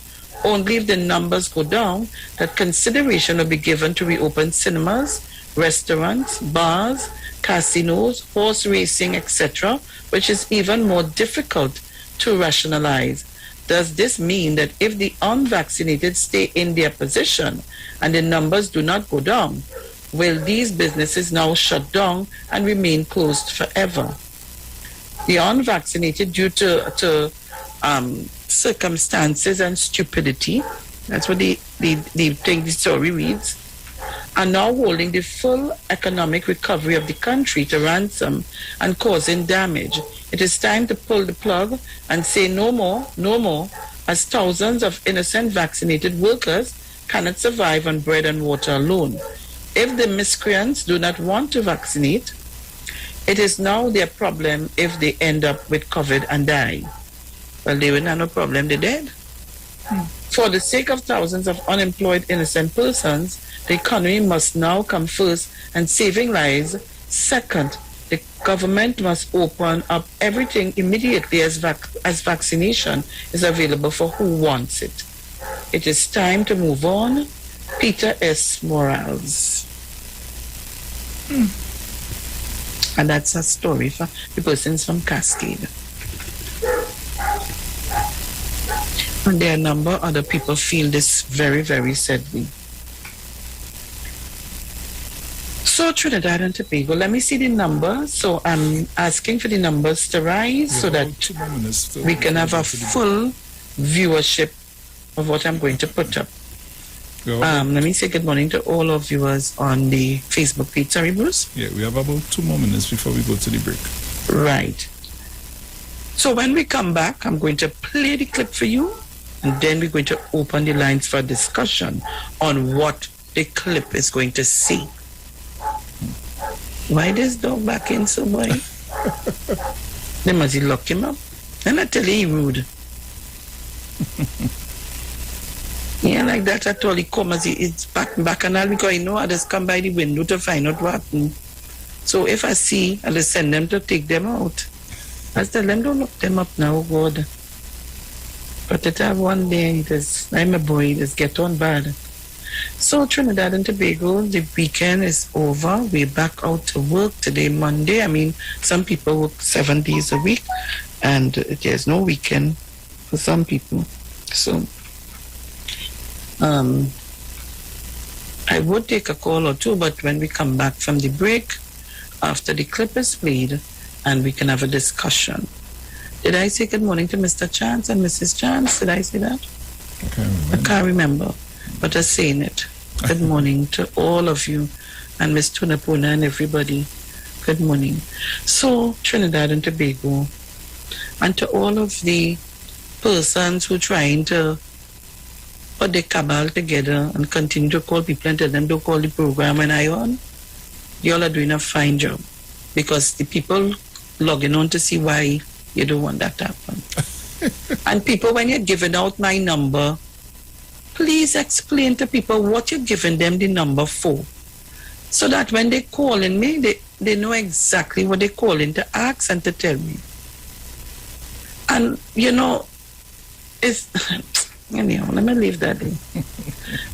only if the numbers go down, that consideration will be given to reopen cinemas, restaurants, bars, casinos, horse racing, etc., which is even more difficult to rationalize. Does this mean that if the unvaccinated stay in their position and the numbers do not go down, will these businesses now shut down and remain closed forever? The unvaccinated, due to circumstances and stupidity, that's what the story reads, are now holding the full economic recovery of the country to ransom and causing damage. It is time to pull the plug and say no more, as thousands of innocent vaccinated workers cannot survive on bread and water alone. If the miscreants do not want to vaccinate, it is now their problem if they end up with COVID and die. Well, they will not have no problem, they're dead. For the sake of thousands of unemployed innocent persons, the economy must now come first and saving lives second. The government must open up everything immediately as vaccination is available for who wants it. It is time to move on. Peter S. Morales. And that's a story for the persons from Cascade. And there are a number of other people feel this very, very sadly. So Trinidad and Tobago, let me see the number. So I'm asking for the numbers to rise so that we can have a full viewership of what I'm going to put up. Let me say good morning to all our viewers on the Facebook page. Sorry, Bruce?
Yeah, we have about 2 more minutes before we go to the break.
Right. So when we come back, I'm going to play the clip for you, and then we're going to open the lines for discussion on what the clip is going to say. Why this dog back in so boy? They must lock him up. And I tell you, he rude. Yeah, like that at all. He come as it's back and all because you know others come by the window to find out what happened. So if I see, I'll just send them to take them out. I tell them, don't lock them up now, God. But it have one day, I'm a boy, it just get on bad. So Trinidad and Tobago, the weekend is over. We're back out to work today, Monday. I mean, some people work 7 days a week, and there's no weekend for some people. So I would take a call or two, but when we come back from the break, after the clip is played, and we can have a discussion. Did I say good morning to Mr. Chance and Mrs. Chance? Did I say that? I can't remember, but I'm saying it. Good morning to all of you and Miss Tunapuna and everybody. Good morning. So, Trinidad and Tobago, and to all of the persons who are trying to put the cabal together and continue to call people and tell them to call the program and I on, you all are doing a fine job, because the people logging on to see why you don't want that to happen. And people, when you're giving out my number, please explain to people what you're giving them the number for, so that when they call in me, they know exactly what they're calling to ask and to tell me. And you know, it's anyhow, let me leave that in.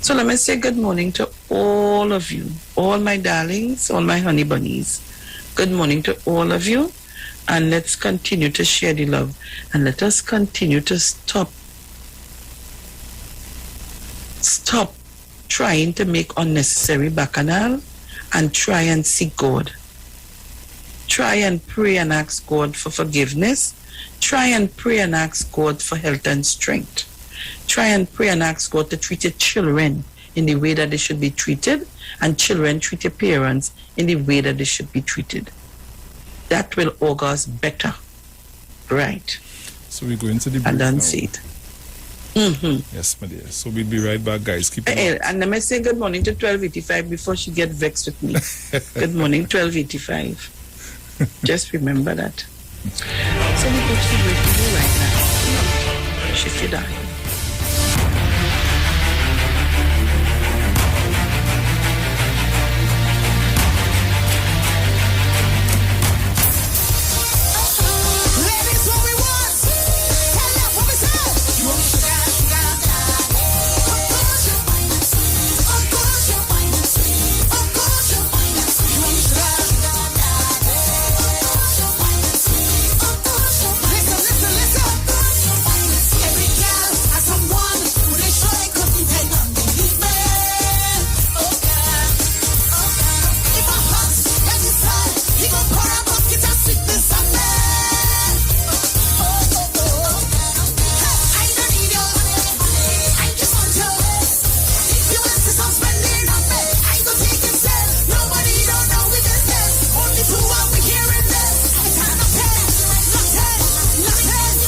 So let me say good morning to all of you, all my darlings, all my honey bunnies. Good morning to all of you, and let's continue to share the love, and let us continue to stop trying to make unnecessary bacchanal and try and seek God. Try and pray and ask God for forgiveness. Try and pray and ask God for health and strength. Try and pray and ask God to treat your children in the way that they should be treated, and children treat your parents in the way that they should be treated. That will augur us better. Right.
So we go into the break
and then
now.
see it. Mm-hmm.
Yes, my dear. So we'll be right back, guys. Keep it on.
And let me say good morning to 1285 before she gets vexed with me. Good morning, 1285. Just remember that. So we go to the break with you right now. Shift your dial.
Ladies, what we want? Tell them what we said. You want sugar, sugar, of course you're fine and sweet. Of course you're fine and sweet. Of course you're fine and sweet. You want sugar, sugar, of course you're fine and sweet. Of course you're fine. Listen, listen, listen. Of course you're fine and sweet. Every girl has someone who they sure they could depend on. Believe me. Oh God, oh God. If I hot, then you said he gon' pour a bucket of sweetness on me. I don't need your money, I just want your waist. If you insist on spending on me, I go take it said. Nobody don't know we business. Only two are we hearing this. I cannot pay, nothing.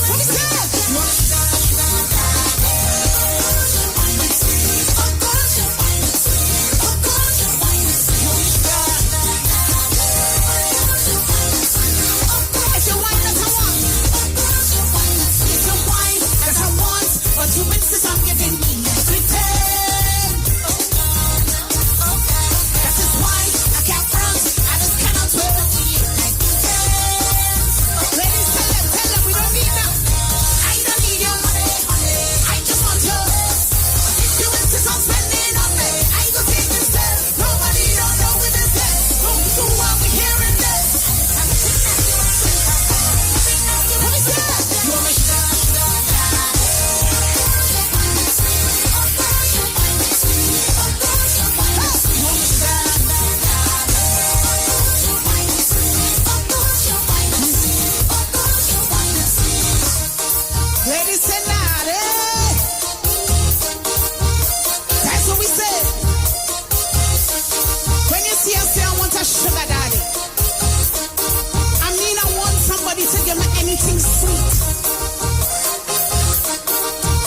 What we said? You want to sugar, sugar, of course you're fine and sweet. Of course you're fine and sweet. You want sugar, if you wine that I want, it's your wine that I want, but you insist on giving me everything. That is why I can't front, I just cannot wait. Ladies, tell them we don't need that. I don't need your money, I just want yours. If you insist on spending on me, I go take this step. Nobody don't know with this step. Don't do what we hearing this. What we said? You want me sugar, sugar, of course you're fine and sweet. Of course you're fine and sweet. Of course you're fine and sweet. You want me sugar, of course you're fine and sweet. Of course you're fine and sweet. Of course you're fine and sweet. Ladies and naughty. That's what we said. When you see us say I want a sugar daddy, I mean I want somebody to give me anything sweet.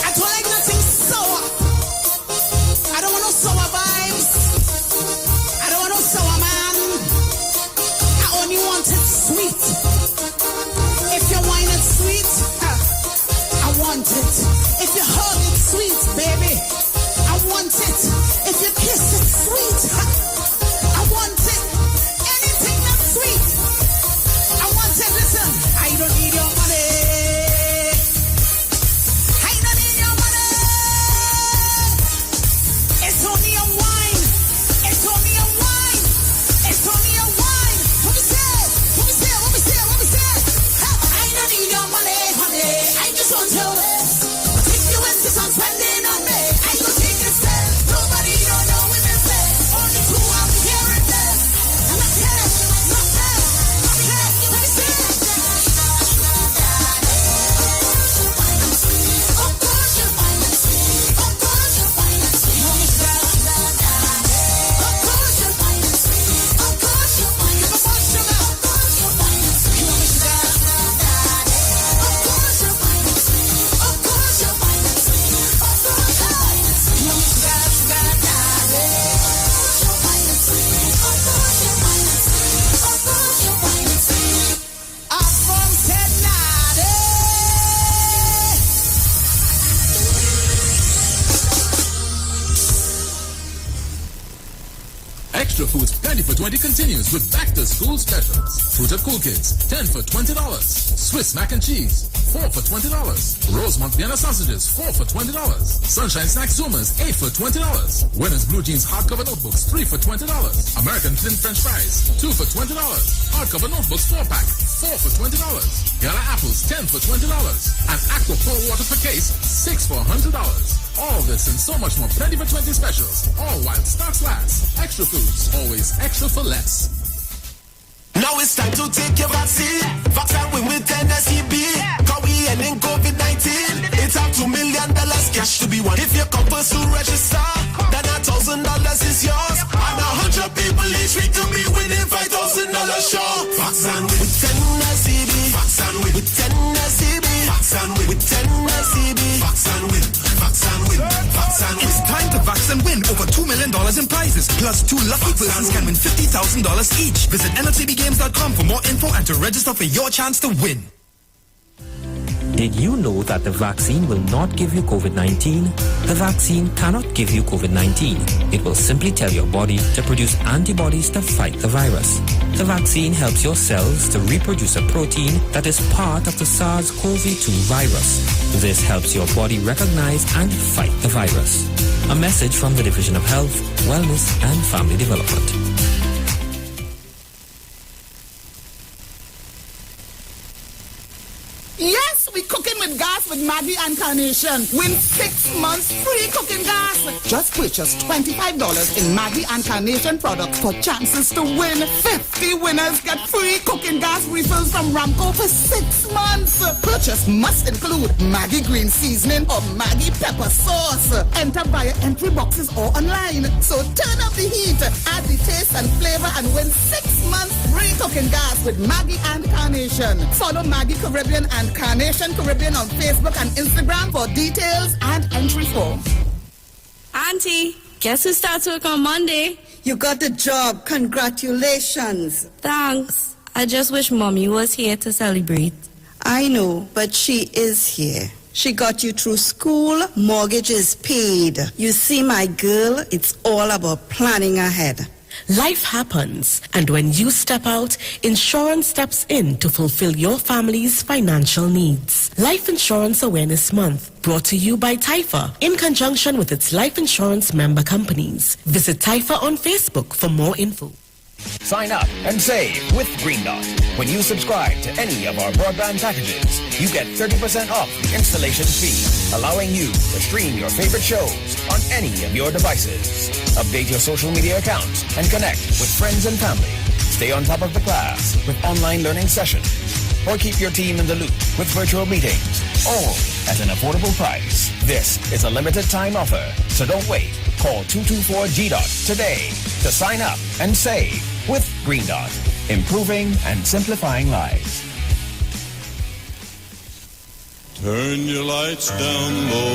I don't like nothing sour. I don't want no sour vibes. I don't want no sour man. I only want it sweet. If you wine it sweet, I want it. If you hug it sweet, baby, I want it. If you kiss it sweet, I want it. Anything that's sweet, I want it. Listen, I don't need your money. I don't need your money. It's only a wine. It's only a wine. It's only a wine. What we said? What we said? What we said? What we said? I don't need your money, honey. I just want your waist. But if you insist on spending on me, I go take it step. Nobody don't know with this step. Only two are we hearing this. Nothing. What we said? Of course you're fine and sweet. Of course you're fine and sweet. You want me sugar, of course you're fine and sweet. Of course you're fine and sweet. Of course you're fine and sweet. You want me sugar, of course you're fine and sweet. Of course you're fine and sweet. Of course you're fine and sweet. You want me sugar, daddy. Of course you're fine and sweet. Of course you're fine and sweet. Of course you're fine and sweet. Up from said naughty.
Extra Foods 20 for 20 continues with back to school specials. Fruit of Cool Kids 10 for $20. Swiss mac and cheese 4 for $20. Rosemont Vienna sausages 4 for $20. Sunshine Snack Zoomers 8 for $20. Winners Blue Jeans hardcover notebooks 3 for $20. American Thin French fries 2 for $20. Hardcover notebooks 4-pack 4 for $20. Gala apples 10 for $20. And Aqua Pour Water per case 6 for $100. All this and so much more plenty for 20 specials. All while stocks last. Extra Foods, always extra for less.
Now it's time to take your vaccine. Vaccine win with NSCB. Cause we ending COVID-19. It's up to $1 million cash to be won. If you come first to register, then $1,000 is yours. And 100 people each week to be winning $5,000 sure. Vaccine with 10 SCB. Vaccine with 10 SCB. Vaccine with 10 SCB. Vaccine with. Vaccine with. Vaccine with.
It's time to vaccine win over $2 million in prizes. Plus, 2 lucky persons can win $50,000 each. Visit nlcbgames.com for more info and to register for your chance to win.
Did you know that the vaccine will not give you COVID-19? The vaccine cannot give you COVID-19. It will simply tell your body to produce antibodies to fight the virus. The vaccine helps your cells to reproduce a protein that is part of the SARS-CoV-2 virus. This helps your body recognize and fight the virus. A message from the Division of Health, Wellness and Family Development.
Yes, we cooking with gas with Maggie and Carnation. Win 6 months free cooking gas. Just purchase $25 in Maggie and Carnation products for chances to win. 50 winners get free cooking gas refills from Ramco for 6 months. Purchase must include Maggie green seasoning or Maggie pepper sauce. Enter via entry boxes or online. So turn up the heat, add the taste and flavor and win 6 months free cooking gas with Maggie and Carnation. Follow Maggie Caribbean and Carnation Caribbean on Facebook and Instagram for details and entry form.
Auntie, guess who starts work on Monday?
You got the job. Congratulations.
Thanks. I just wish Mommy was here to celebrate.
I know, but she is here. She got you through school. Mortgage is paid. You see, my girl, it's all about planning ahead.
Life happens, and when you step out, insurance steps in to fulfill your family's financial needs. Life Insurance Awareness Month, brought to you by TIFA, in conjunction with its life insurance member companies. Visit TIFA on Facebook for more info.
Sign up and save with Green Dot. When you subscribe to any of our broadband packages, you get 30% off the installation fee, allowing you to stream your favorite shows on any of your devices. Update your social media accounts and connect with friends and family. Stay on top of the class with online learning sessions. Or keep your team in the loop with virtual meetings, all at an affordable price. This is a limited time offer, so don't wait. Call 224-GDOT today to sign up and save with Green Dot, improving and simplifying lives.
Turn your lights down low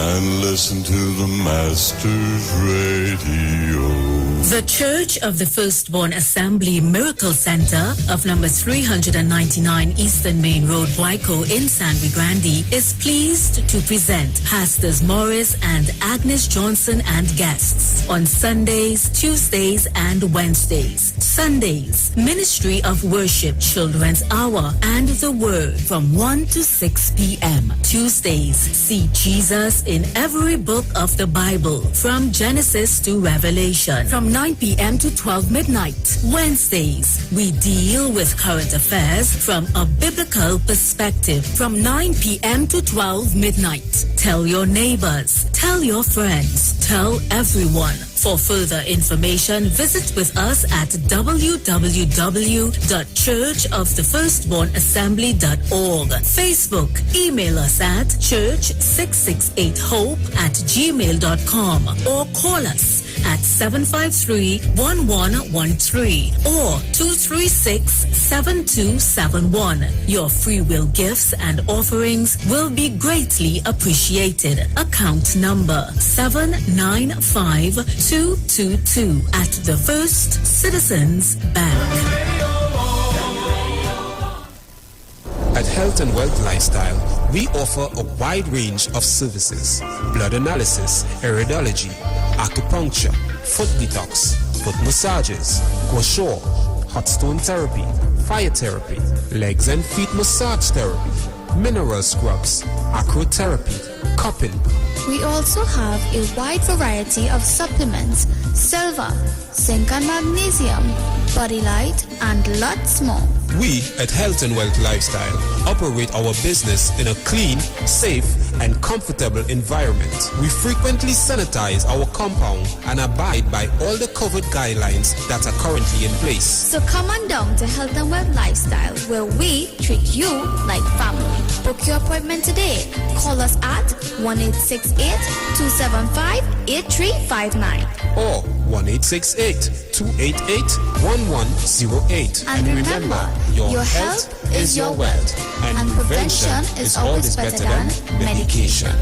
and listen to the Master's Radio.
The Church of the Firstborn Assembly Miracle Center of number 399 Eastern Main Road, Waiko in San Luis Grande is pleased to present Pastors Morris and Agnes Johnson and guests on Sundays, Tuesdays, and Wednesdays. Sundays, Ministry of Worship Children's Hour and the Word from 1 to 6 p.m. Tuesdays, see Jesus in every book of the Bible from Genesis to Revelation from 9 p.m. to 12 midnight. Wednesdays, we deal with current affairs from a biblical perspective from 9 p.m. to 12 midnight. Tell your neighbors, tell your friends, tell everyone. For further information, visit with us at www.churchofthefirstbornassembly.org. Facebook, email us at church668hope@gmail.com or call us at 753-1113 or 236-7271. Your free will gifts and offerings will be greatly appreciated. Account number 795222 at the First Citizens Bank.
At Health and Wealth Lifestyle, we offer a wide range of services: blood analysis, iridology, acupuncture, foot detox, foot massages, gua hot stone therapy, fire therapy, legs and feet massage therapy, mineral scrubs, acrotherapy, cupping.
We also have a wide variety of supplements, silver, zinc and magnesium, body light, and lots more.
We at Health and Wealth Lifestyle operate our business in a clean, safe, and comfortable environment. We frequently sanitize our compound and abide by all the COVID guidelines that are currently in place.
So come on down to Health and Wealth Lifestyle, where we treat you like family. Book your appointment today. Call us at 1-868-275-8359
or 1-868-288-1108.
And remember, your health is your wealth, and prevention is always better than medication.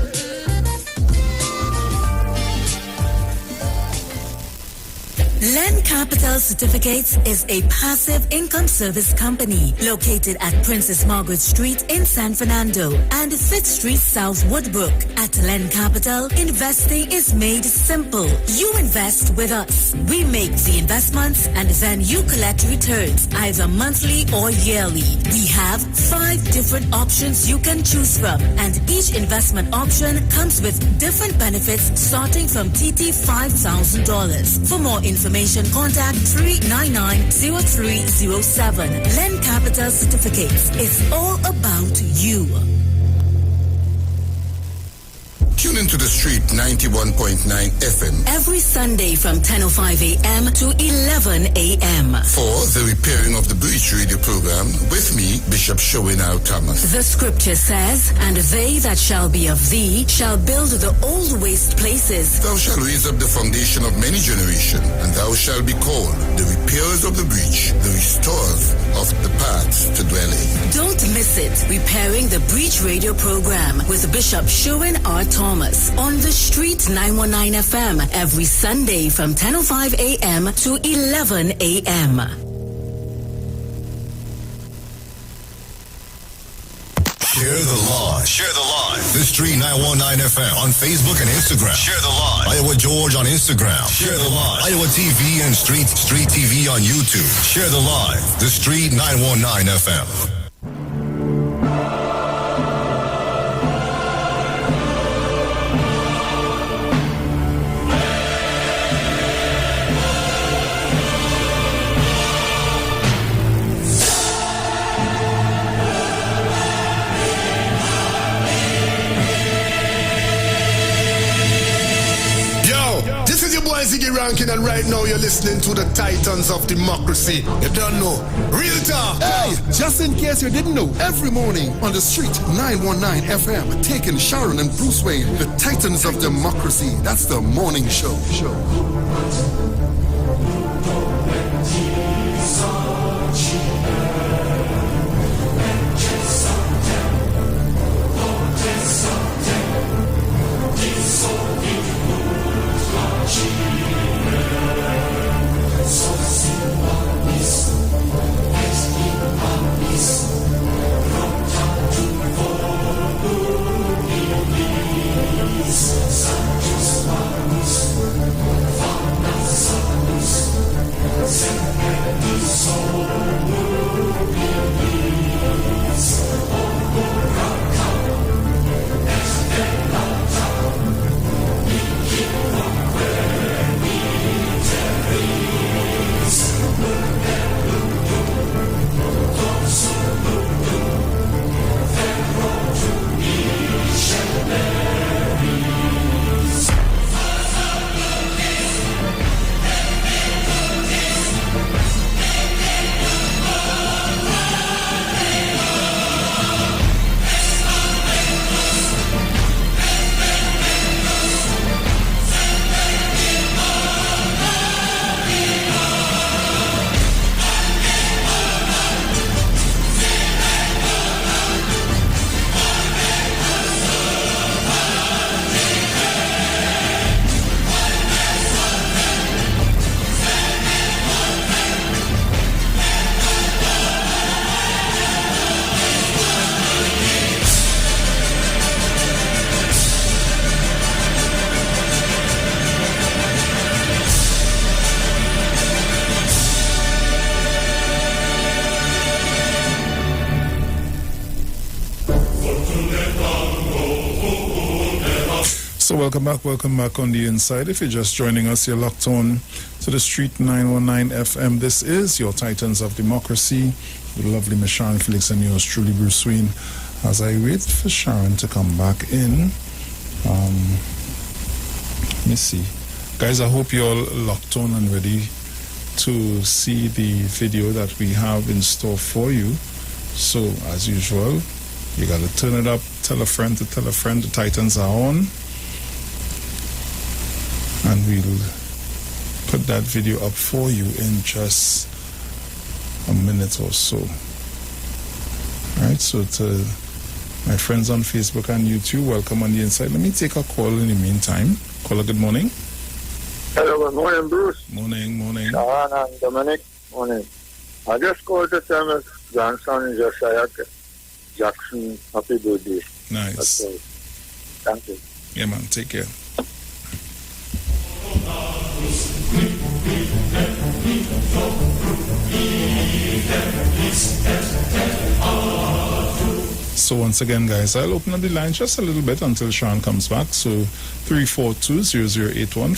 Len Capital Certificates is a passive income service company located at Princess Margaret Street in San Fernando and 5th Street South Woodbrook. At Len Capital, investing is made simple. You invest with us. We make the investments and then you collect returns either monthly or yearly. We have 5 different options you can choose from, and each investment option comes with different benefits starting from TT $5,000. For more information, contact 399-0307. Len Capital Certificates. It's all about you.
Tune into the street 91.9 FM.
Every Sunday from 10:05 a.m. to 11 a.m.
For the Repairing of the Breach radio program with me, Bishop Showinal Thomas.
The scripture says, and they that shall be of thee shall build the old waste places.
Thou shalt raise up the foundation of many generations, and thou shalt be called the repairers of the breach, the restorers of the paths to dwell in.
Don't miss it. Repairing the Breach radio program with Bishop Sherwin R. Thomas on the street 919 FM every Sunday from 10:05 a.m. to 11 a.m.
Share the live. Share the live. The Street 919 FM on Facebook and Instagram. Share the live. Iowa George on Instagram. Share the live. Iowa TV and Street TV on YouTube. Share the live. The Street 919 FM.
Ranking, and right now you're listening to the Titans of Democracy. You don't know. Real talk. Hey, just in case you didn't know, every morning on the street 919 FM, taking Sharon and Bruce Wayne, the Titans of Democracy. That's the morning show.
So welcome back on the inside. If you're just joining us, you're locked on to the Street 919 FM. This is your Titans of Democracy with lovely Miss Sharon Felix and yours truly, Bruce Wayne. As I wait for Sharon to come back in, let me see. Guys, I hope you're all locked on and ready to see the video that we have in store for you. So, as usual, you got to turn it up, tell a friend to tell a friend. The Titans are on. And we'll put that video up for you in just a minute or so. Alright, so to my friends on Facebook and YouTube, welcome on the inside. Let me take a call in the meantime. Caller, good morning.
Hello,
Morning, Bruce.
Morning.
Sharon and Dominic. Morning. I just called to tell my grandson Josiah Jackson happy birthday.
Nice.
That's all. Thank you.
Yeah, man. Take care. So once again, guys, I'll open up the line just a little bit until Sean comes back. So 342-0081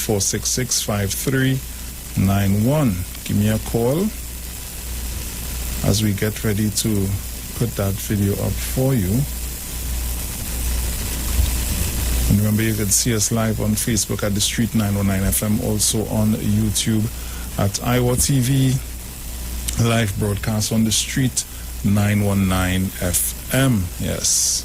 466-5391. Give me a call as we get ready to put that video up for you. And remember, you can see us live on Facebook at The Street 919 FM, also on YouTube at Iwer TV, live broadcast on The Street 919 FM. Yes.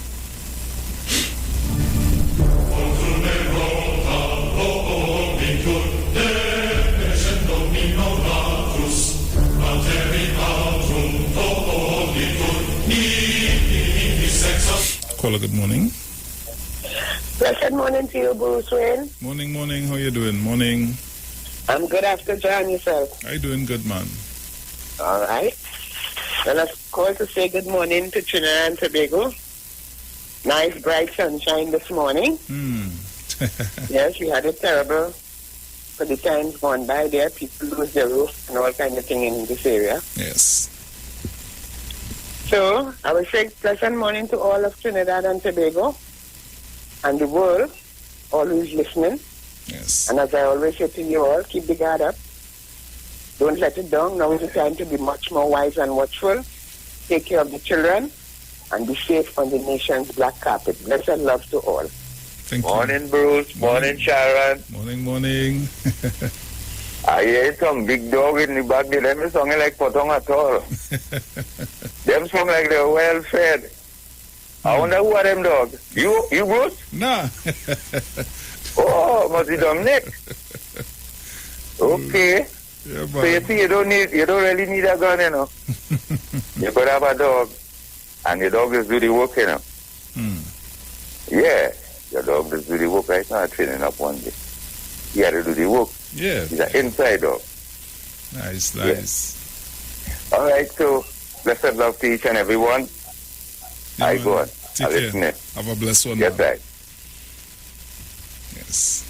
Caller, good morning.
Blessed morning to you, Bruce Wayne.
Morning. How you doing? Morning.
I'm good after John, yourself.
How you doing? Good, man.
All right. Well, I called to say good morning to Trinidad and Tobago. Nice, bright sunshine this morning. Yes, we had it terrible for the times gone by there. People lose their roof and all kind of thing in this area.
Yes.
So, I will say pleasant morning to all of Trinidad and Tobago and the world, always listening.
Yes.
And as I always say to you all, keep the guard up. Don't let it down. Now is the time to be much more wise and watchful. Take care of the children and be safe on the nation's black carpet. Blessed love to all.
Thank you.
Morning, Bruce. Morning, Sharon.
Morning.
I hear some big dog in the back. They don't sound like potong at all. Them sound like they're well fed. I wonder who are them dogs. You Bruce?
Nah.
Oh, must be Dominic. Okay.
Yeah,
so you see, you don't really need a gun, you know. You could have a dog, and your dog is do the work, you know. Yeah, your dog does do the work. Right now, training up one day. He had to do the work.
Yeah.
He's an inside dog.
Nice.
Yeah. All right, so blessed love to each and every one.
Yeah,
I go on.
Take care. Have a blessed one.
Yes, right.
Yes.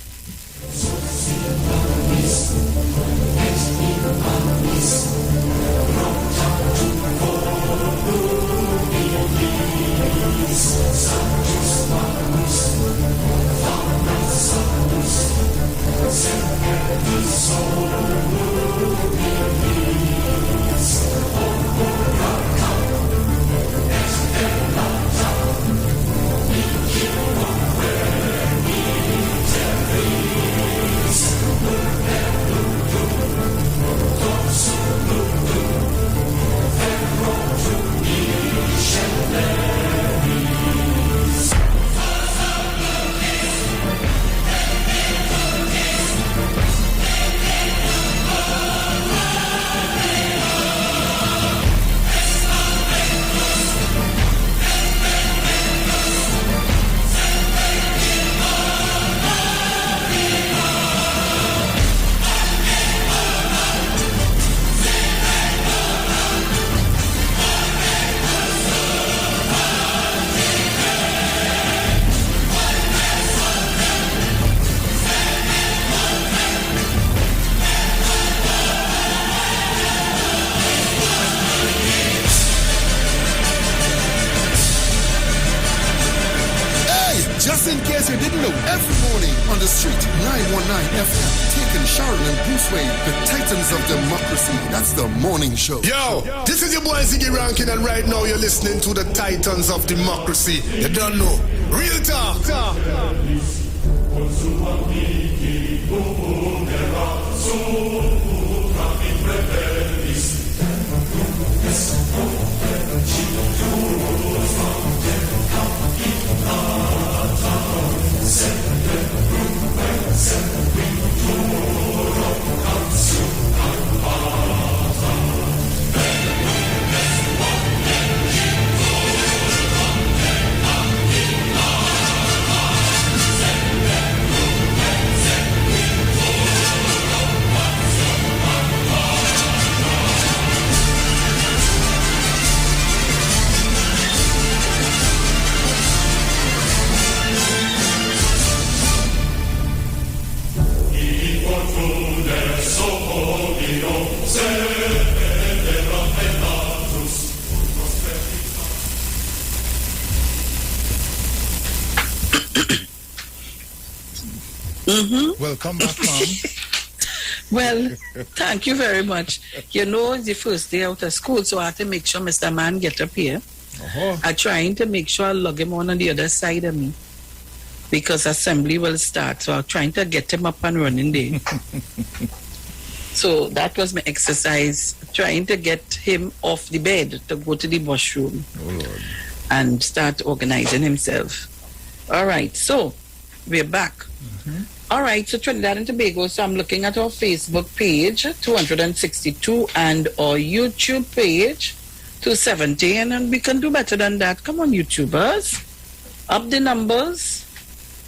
Just in case you didn't know, every morning on the Street 919 FM, taking Sharon and Bruce Wayne, the titans of democracy. That's the morning show.
Yo, this is your boy Ziggy Rankin, and right now you're listening to the titans of democracy. You don't know. Real talk.
Welcome back, Mom.
Well, thank you very much. You know, it's the first day out of school, so I have to make sure Mr. Man get up here. I'm trying to make sure I log him on the other side of me because assembly will start. So I'm trying to get him up and running there. So that was my exercise, trying to get him off the bed to go to the washroom and start organizing himself. All right, so we're back. All right, so Trinidad and Tobago, so I'm looking at our Facebook page, 262, and our YouTube page, 270, and we can do better than that. Come on, YouTubers. Up the numbers.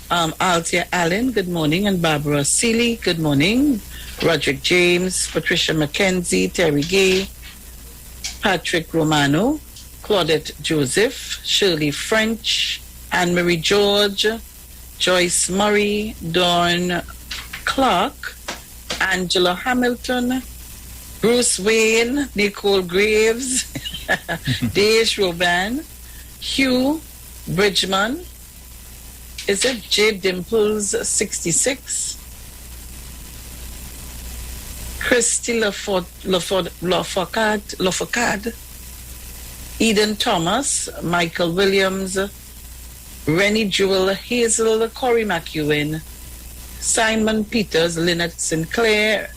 Althea Allen, good morning, and Barbara Seeley, good morning. Roderick James, Patricia McKenzie, Terry Gay, Patrick Romano, Claudette Joseph, Shirley French, Anne-Marie George, Joyce Murray, Dawn Clark, Angela Hamilton, Bruce Wayne, Nicole Graves, Dej Roban, Hugh Bridgman, is it J Dimples 66? Christy Lafocade, Eden Thomas, Michael Williams, Rennie Jewel, Hazel, Corey McEwen, Simon Peters, Lynette Sinclair,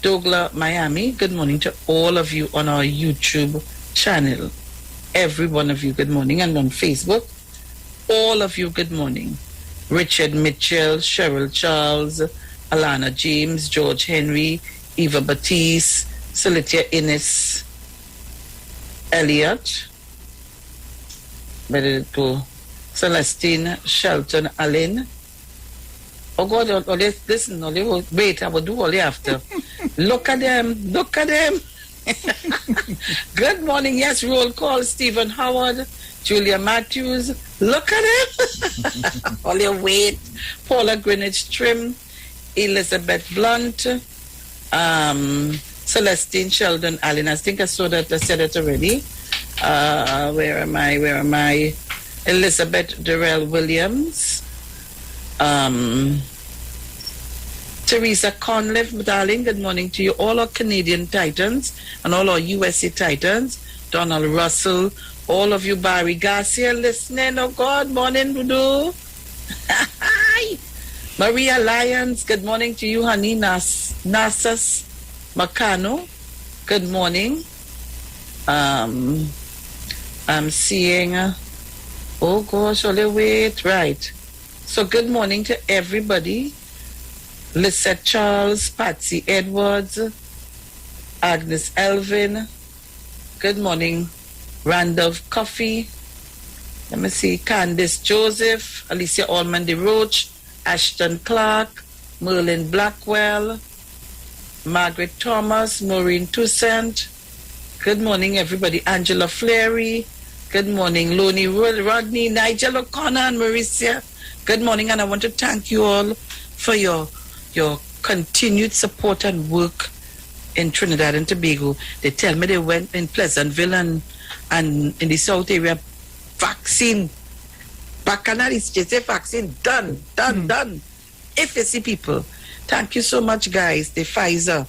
Douglas Miami. Good morning to all of you on our YouTube channel. Every one of you, good morning. And on Facebook, all of you, good morning. Richard Mitchell, Cheryl Charles, Alana James, George Henry, Eva Batiste, Celitia Innes, Elliot, where did it go? Celestine Shelton Allen. Oh God, listen, wait, I will do all after. Look at them. Good morning, yes, roll call, Stephen Howard, Julia Matthews. Look at him. Only wait. Paula Greenwich Trim, Elizabeth Blunt, Celestine Sheldon Allen. I think I said it already. Where am I? Elizabeth Durrell Williams. Teresa Conliffe, darling, good morning to you. All our Canadian Titans and all our USA Titans. Donald Russell, all of you, Barry Garcia listening. Oh God, morning, Dudu. Hi. Maria Lyons, good morning to you, honey. Nasas Macano, good morning. I'm seeing, oh gosh, only wait, right. So good morning to everybody. Lisette Charles, Patsy Edwards, Agnes Elvin, good morning. Randolph Coffey, let me see, Candice Joseph, Alicia Allman de Roche, Ashton Clark, Merlin Blackwell, Margaret Thomas, Maureen Toussaint. Good morning, everybody. Angela Fleury. Good morning, Lonnie Rodney, Nigel O'Connor, and Mauricia. Good morning, and I want to thank you all for your continued support and work in Trinidad and Tobago. They tell me they went in Pleasantville and in the South area, vaccine. Bacchanal vaccine done. If you see people, thank you so much, guys. The Pfizer,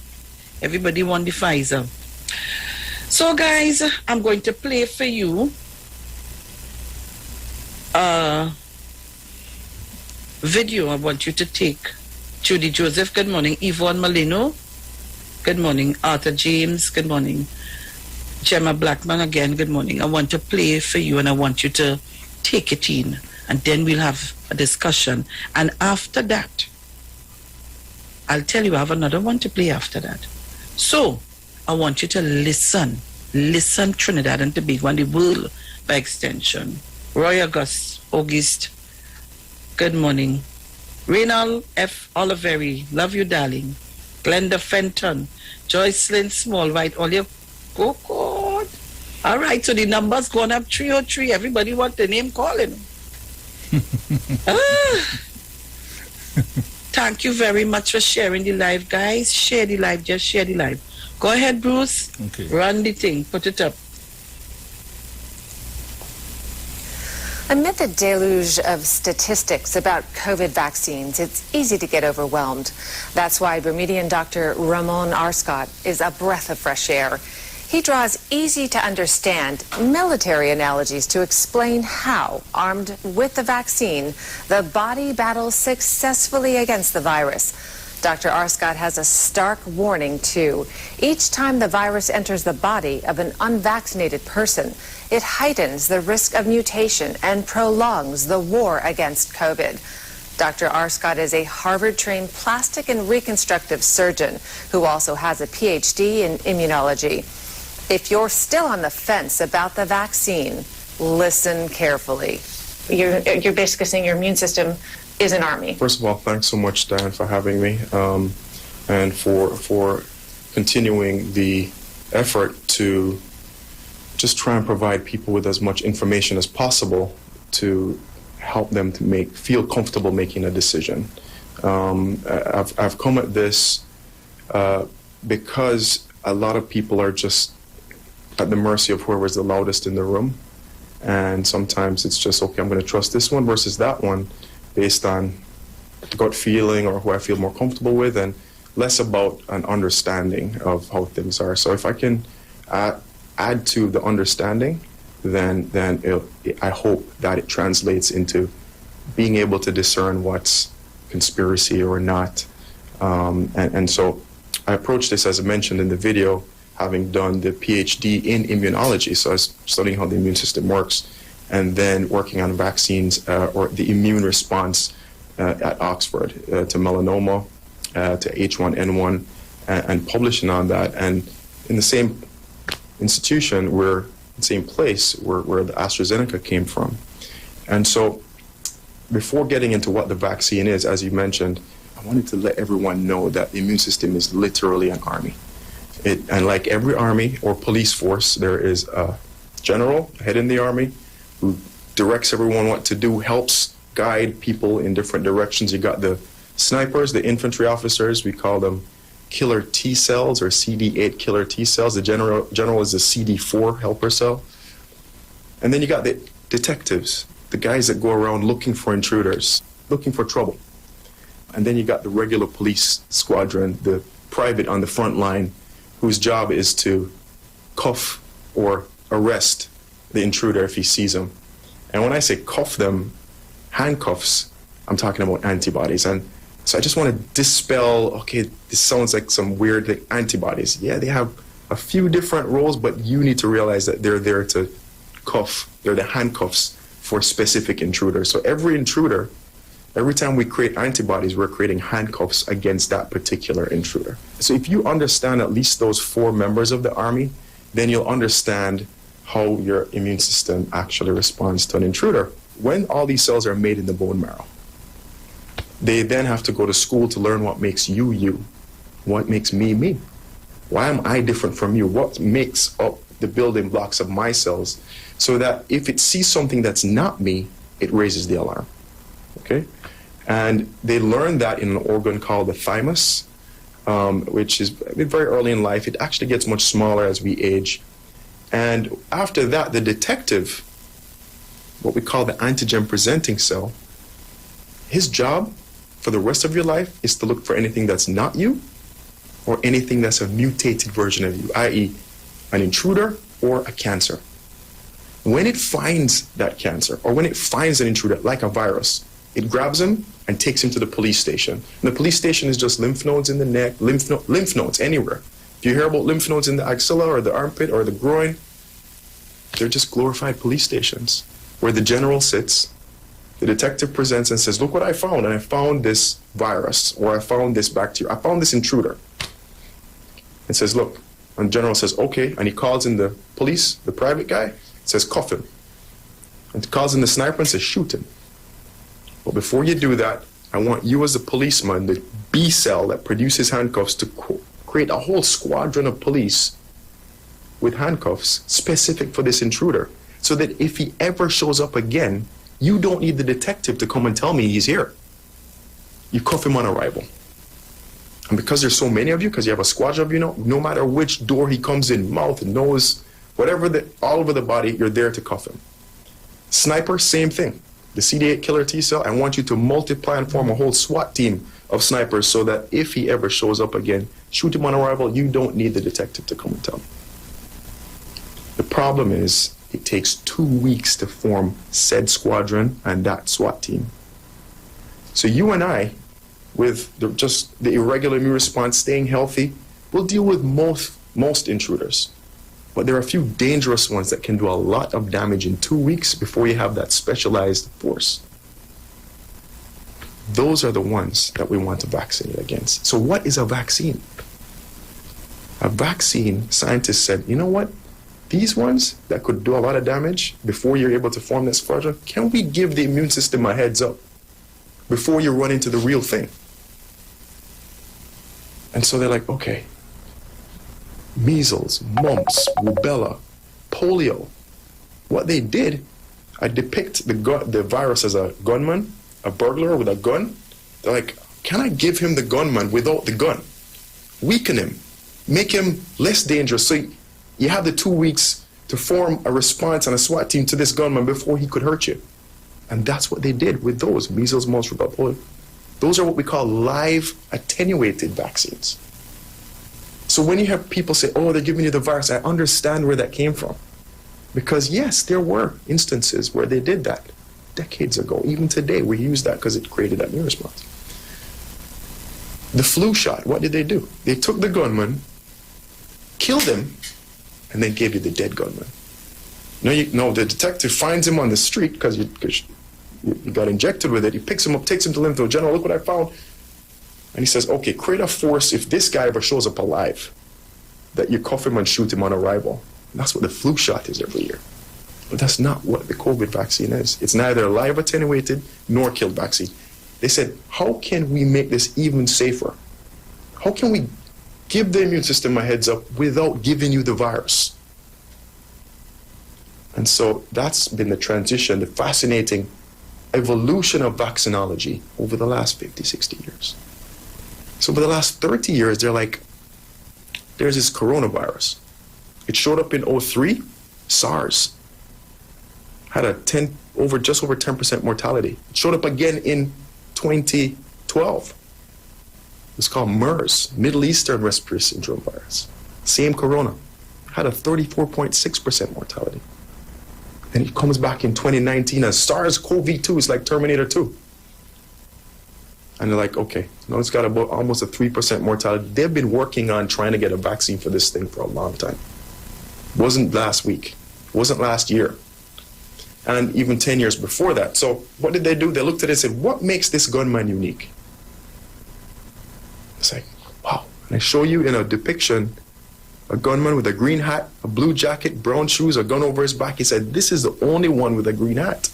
everybody won the Pfizer. So, guys, I'm going to play for you a video I want you to take. Judy Joseph, good morning. Yvonne Molino, good morning. Arthur James, good morning. Gemma Blackman, again, good morning. I want to play for you and I want you to take it in, and then we'll have a discussion. And after that, I'll tell you I have another one to play after that. So I want you to listen Trinidad and Tobago and the world by extension. Roy August, good morning. Reynald F. Oliveri, love you, darling. Glenda Fenton, Joycelyn Small, right? All your go God. All right, so the numbers going up 303. Everybody want the name calling. Thank you very much for sharing the live, guys. Share the live, just share the live. Go ahead, Bruce.
Okay.
Run the thing, put it up.
Amid the deluge of statistics about COVID vaccines, it's easy to get overwhelmed. That's why Bermudian Dr. Ramon Arscott is a breath of fresh air. He draws easy-to-understand military analogies to explain how, armed with the vaccine, the body battles successfully against the virus. Dr. Arscott has a stark warning, too. Each time the virus enters the body of an unvaccinated person, it heightens the risk of mutation and prolongs the war against COVID. Dr. Arscott is a Harvard-trained plastic and reconstructive surgeon who also has a PhD in immunology. If you're still on the fence about the vaccine, listen carefully. You're basically saying your immune system is an army.
First of all, thanks so much, Dan, for having me, and for continuing the effort to just try and provide people with as much information as possible to help them to feel comfortable making a decision. I've come at this because a lot of people are just at the mercy of whoever's the loudest in the room, and sometimes it's just, okay, I'm going to trust this one versus that one based on gut feeling or who I feel more comfortable with, and less about an understanding of how things are. So if I can add to the understanding, then I hope that it translates into being able to discern what's conspiracy or not. And so I approach this, as I mentioned in the video, having done the PhD in immunology. So I was studying how the immune system works, and then working on vaccines or the immune response at Oxford to melanoma, to H1N1, and publishing on that. And in the same institution, the same place where the AstraZeneca came from. And so before getting into what the vaccine is, as you mentioned, I wanted to let everyone know that the immune system is literally an army. And like every army or police force, there is a general, head in the army, who directs everyone what to do, helps guide people in different directions. You got the snipers, the infantry officers, we call them killer T cells or CD8 killer T cells. The general is the CD4 helper cell. And then you got the detectives, the guys that go around looking for intruders, looking for trouble. And then you got the regular police squadron, the private on the front line, whose job is to cuff or arrest the intruder if he sees him. And when I say cuff them, handcuffs, I'm talking about antibodies. And so I just want to dispel, okay, this sounds like some weird like antibodies. Yeah, they have a few different roles, but you need to realize that they're there to cuff. They're the handcuffs for specific intruders. So every intruder, every time we create antibodies, we're creating handcuffs against that particular intruder. So if you understand at least those four members of the army, then you'll understand how your immune system actually responds to an intruder. When all these cells are made in the bone marrow, they then have to go to school to learn what makes you, you. What makes me, me? Why am I different from you? What makes up the building blocks of my cells? So that if it sees something that's not me, it raises the alarm, okay? And they learn that in an organ called the thymus, which is very early in life. It actually gets much smaller as we age. And after that, the detective, what we call the antigen presenting cell, his job for the rest of your life is to look for anything that's not you or anything that's a mutated version of you, i.e. an intruder or a cancer. When it finds that cancer or when it finds an intruder like a virus, it grabs him and takes him to the police station. And the police station is just lymph nodes in the neck, lymph nodes anywhere. If you hear about lymph nodes in the axilla or the armpit or the groin, they're just glorified police stations where the general sits, the detective presents and says, look what I found. And I found this virus, or I found this bacteria, I found this intruder. And says, look. And the general says, okay. And he calls in the police, the private guy, says, cuff him. And he calls in the sniper and says, shoot him. But before you do that, I want you as a policeman, the B cell that produces handcuffs, to create a whole squadron of police with handcuffs specific for this intruder. So that if he ever shows up again, you don't need the detective to come and tell me he's here. You cuff him on arrival. And because there's so many of you, because you have a squadron of you now, no matter which door he comes in, mouth, nose, whatever, all over the body, you're there to cuff him. Sniper, same thing. The CD8 killer T cell, I want you to multiply and form a whole SWAT team of snipers so that if he ever shows up again, shoot him on arrival, you don't need the detective to come and tell me. The problem is it takes 2 weeks to form said squadron and that SWAT team. So you and I, with just the irregular immune response, staying healthy, will deal with most intruders. But there are a few dangerous ones that can do a lot of damage in 2 weeks before you have that specialized force. Those are the ones that we want to vaccinate against. So what is a vaccine? A vaccine, scientists said, you know what? These ones that could do a lot of damage before you're able to form that squadron, can we give the immune system a heads up before you run into the real thing? And so they're like, okay, measles, mumps, rubella, polio. What they did, I depict the virus as a gunman, a burglar with a gun. They're like, can I give him the gunman without the gun? Weaken him, make him less dangerous. So you have the 2 weeks to form a response and a SWAT team to this gunman before he could hurt you. And that's what they did with those measles, mumps, rubella, polio. Those are what we call live attenuated vaccines. So when you have people say, oh, they're giving you the virus, I understand where that came from. Because yes, there were instances where they did that decades ago. Even today, we use that because it created that immune response. The flu shot, what did they do? They took the gunman, killed him, and then gave you the dead gunman. No, the detective finds him on the street because you got injected with it. He picks him up, takes him to lymph node. General, look what I found. And he says, okay, create a force if this guy ever shows up alive, that you cuff him and shoot him on arrival. And that's what the flu shot is every year. But that's not what the COVID vaccine is. It's neither a live attenuated nor killed vaccine. They said, how can we make this even safer? How can we give the immune system a heads up without giving you the virus? And so that's been the transition, the fascinating evolution of vaccinology over the last 50, 60 years. So for the last 30 years, they're like, there's this coronavirus. It showed up in 2003, SARS. Had a just over 10% mortality. It showed up again in 2012. It's called MERS, Middle Eastern Respiratory Syndrome virus. Same corona. Had a 34.6% mortality. And it comes back in 2019 as SARS-CoV-2. It's like Terminator 2. And they're like, okay, now it's got about almost a 3% mortality. They've been working on trying to get a vaccine for this thing for a long time. Wasn't last week. Wasn't last year. And even 10 years before that. So what did they do? They looked at it and said, what makes this gunman unique? It's like, wow. And I show you in a depiction a gunman with a green hat, a blue jacket, brown shoes, a gun over his back. He said, this is the only one with a green hat.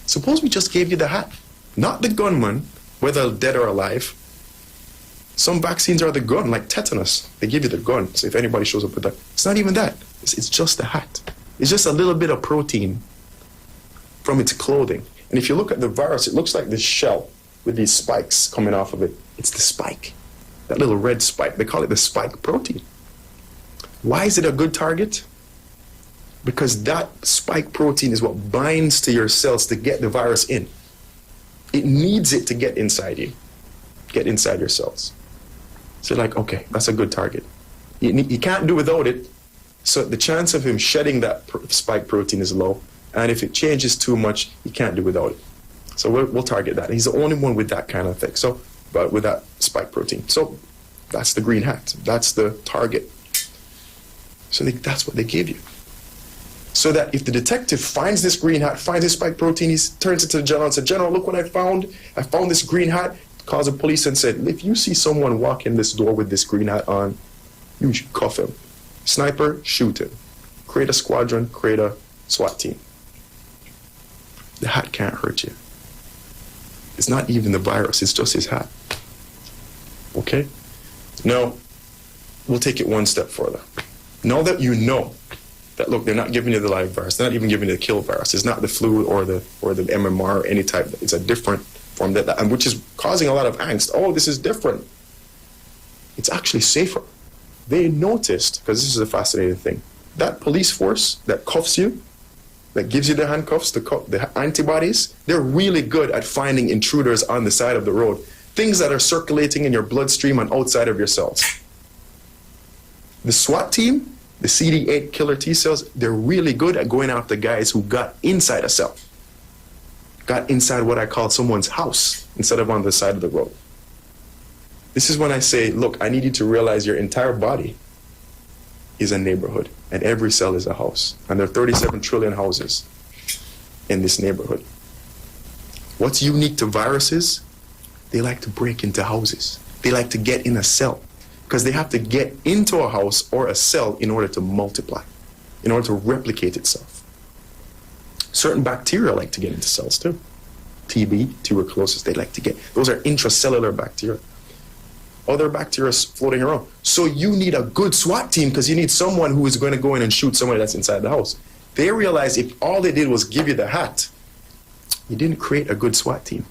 Suppose we just gave you the hat, not the gunman, whether dead or alive. Some vaccines are the gun, like tetanus. They give you the gun. So if anybody shows up with that, it's not even that. It's just the hat. It's just a little bit of protein from its clothing. And if you look at the virus, it looks like this shell with these spikes coming off of it. It's the spike, that little red spike. They call it the spike protein. Why is it a good target? Because that spike protein is what binds to your cells to get the virus in. It needs it to get inside you, get inside your cells. So like, okay, that's a good target. You can't do without it, so the chance of him shedding that spike protein is low, and if it changes too much, you can't do without it. So we'll target that. He's the only one with that kind of thing, so, but with that spike protein. So that's the green hat. That's the target. So that's what they give you. So that if the detective finds this green hat, finds this spike protein, he turns it to the general and says, General, look what I found. I found this green hat. Calls the police and said, if you see someone walk in this door with this green hat on, you should cuff him. Sniper, shoot him. Create a squadron, create a SWAT team. The hat can't hurt you. It's not even the virus, it's just his hat. Okay? Now, we'll take it one step further. Now that you know that, look, they're not giving you the live virus, they're not even giving you the kill virus, it's not the flu or the MMR or any type, it's a different form, and which is causing a lot of angst. Oh, this is different. It's actually safer. They noticed, because this is a fascinating thing, that police force that cuffs you, that gives you the handcuffs, the antibodies, they're really good at finding intruders on the side of the road, things that are circulating in your bloodstream and outside of your cells. The SWAT team, the CD8 killer T cells, they're really good at going after guys who got inside a cell, got inside what I call someone's house instead of on the side of the road. This is when I say, look, I need you to realize your entire body is a neighborhood, and every cell is a house. And there are 37 trillion houses in this neighborhood. What's unique to viruses? They like to break into houses. They like to get in a cell because they have to get into a house or a cell in order to multiply, in order to replicate itself. Certain bacteria like to get into cells too. TB, tuberculosis, they like to get. Those are intracellular bacteria. Other bacteria floating around. So you need a good SWAT team because you need someone who is going to go in and shoot somebody that's inside the house. They realized if all they did was give you the hat, you didn't create a good SWAT team.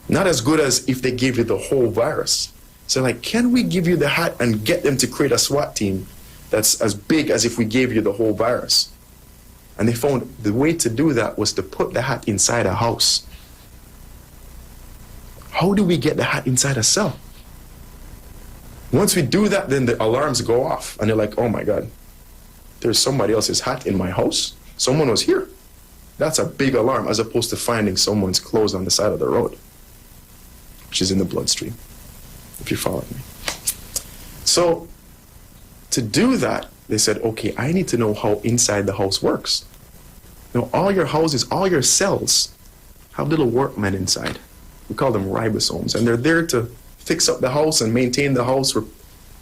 Not as good as if they gave you the whole virus. So like, can we give you the hat and get them to create a SWAT team that's as big as if we gave you the whole virus? And they found the way to do that was to put the hat inside a house. How do we get the hat inside a cell? Once we do that, then the alarms go off. And they're like, oh my God, there's somebody else's hat in my house. Someone was here. That's a big alarm as opposed to finding someone's clothes on the side of the road, which is in the bloodstream, if you follow me. So to do that, they said, okay, I need to know how inside the house works. Now, all your houses, all your cells have little workmen inside. We call them ribosomes, and they're there to fix up the house and maintain the house,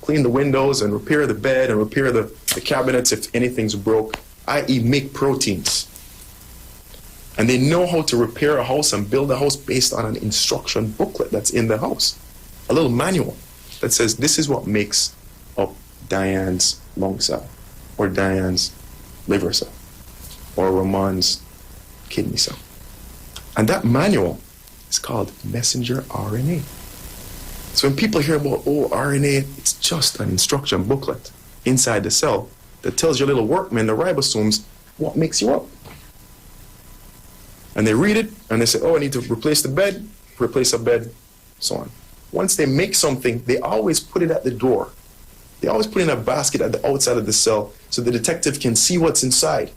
clean the windows and repair the bed and repair the cabinets if anything's broke, i.e. make proteins. And they know how to repair a house and build a house based on an instruction booklet that's in the house. A little manual that says this is what makes up Diane's lung cell, or Diane's liver cell, or Ramon's kidney cell. And that manual is called messenger RNA. So when people hear about, oh, RNA, it's just an instruction booklet inside the cell that tells your little workmen, the ribosomes, what makes you up. And they read it, and they say, oh, I need to replace the bed, replace a bed, so on. Once they make something, they always put it at the door. They always put it in a basket at the outside of the cell so the detective can see what's inside.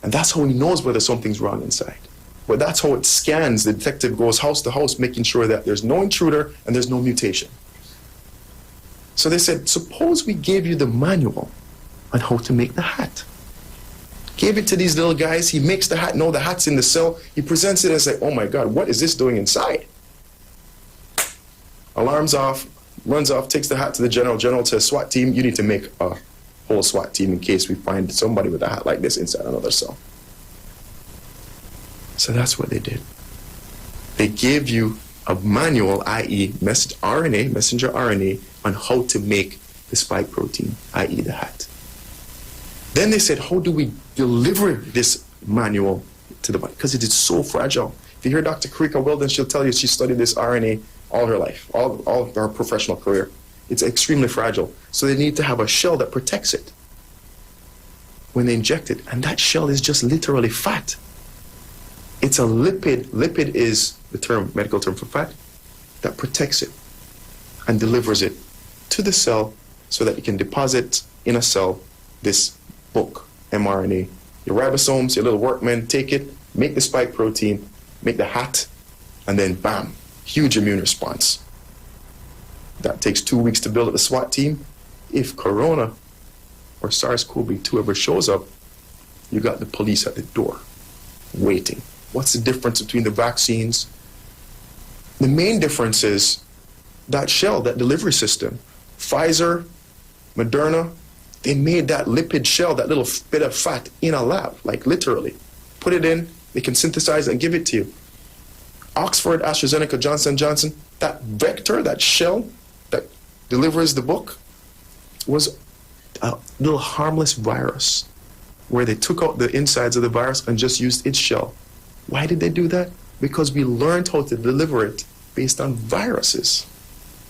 And that's how he knows whether something's wrong inside. But that's how it scans. The detective goes house to house, making sure that there's no intruder and there's no mutation. So they said, suppose we gave you the manual on how to make the hat. Gave it to these little guys. He makes the hat. No, the hat's in the cell. He presents it and say, oh my God, what is this doing inside? Alarms off, runs off, takes the hat to the general. General says, SWAT team, you need to make a whole SWAT team in case we find somebody with a hat like this inside another cell. So that's what they did. They gave you a manual, i.e. messenger RNA, on how to make the spike protein, i.e. the hat. Then they said, how do we deliver this manual to the body? Because it is so fragile. If you hear Dr. Karika Weldon, she'll tell you she studied this RNA all her life, all her professional career. It's extremely fragile. So they need to have a shell that protects it when they inject it. And that shell is just literally fat. It's a lipid. Lipid is the medical term for fat that protects it and delivers it to the cell so that you can deposit in a cell this book, mRNA. Your ribosomes, your little workmen, take it, make the spike protein, make the hat, and then bam, huge immune response. That takes 2 weeks to build up the SWAT team. If Corona or SARS-CoV-2 ever shows up, you got the police at the door waiting. What's the difference between the vaccines? The main difference is that shell, that delivery system. Pfizer, Moderna, they made that lipid shell, that little bit of fat in a lab, like literally. Put it in, they can synthesize and give it to you. Oxford, AstraZeneca, Johnson & Johnson, that vector, that shell that delivers the book was a little harmless virus where they took out the insides of the virus and just used its shell. Why did they do that? Because we learned how to deliver it based on viruses.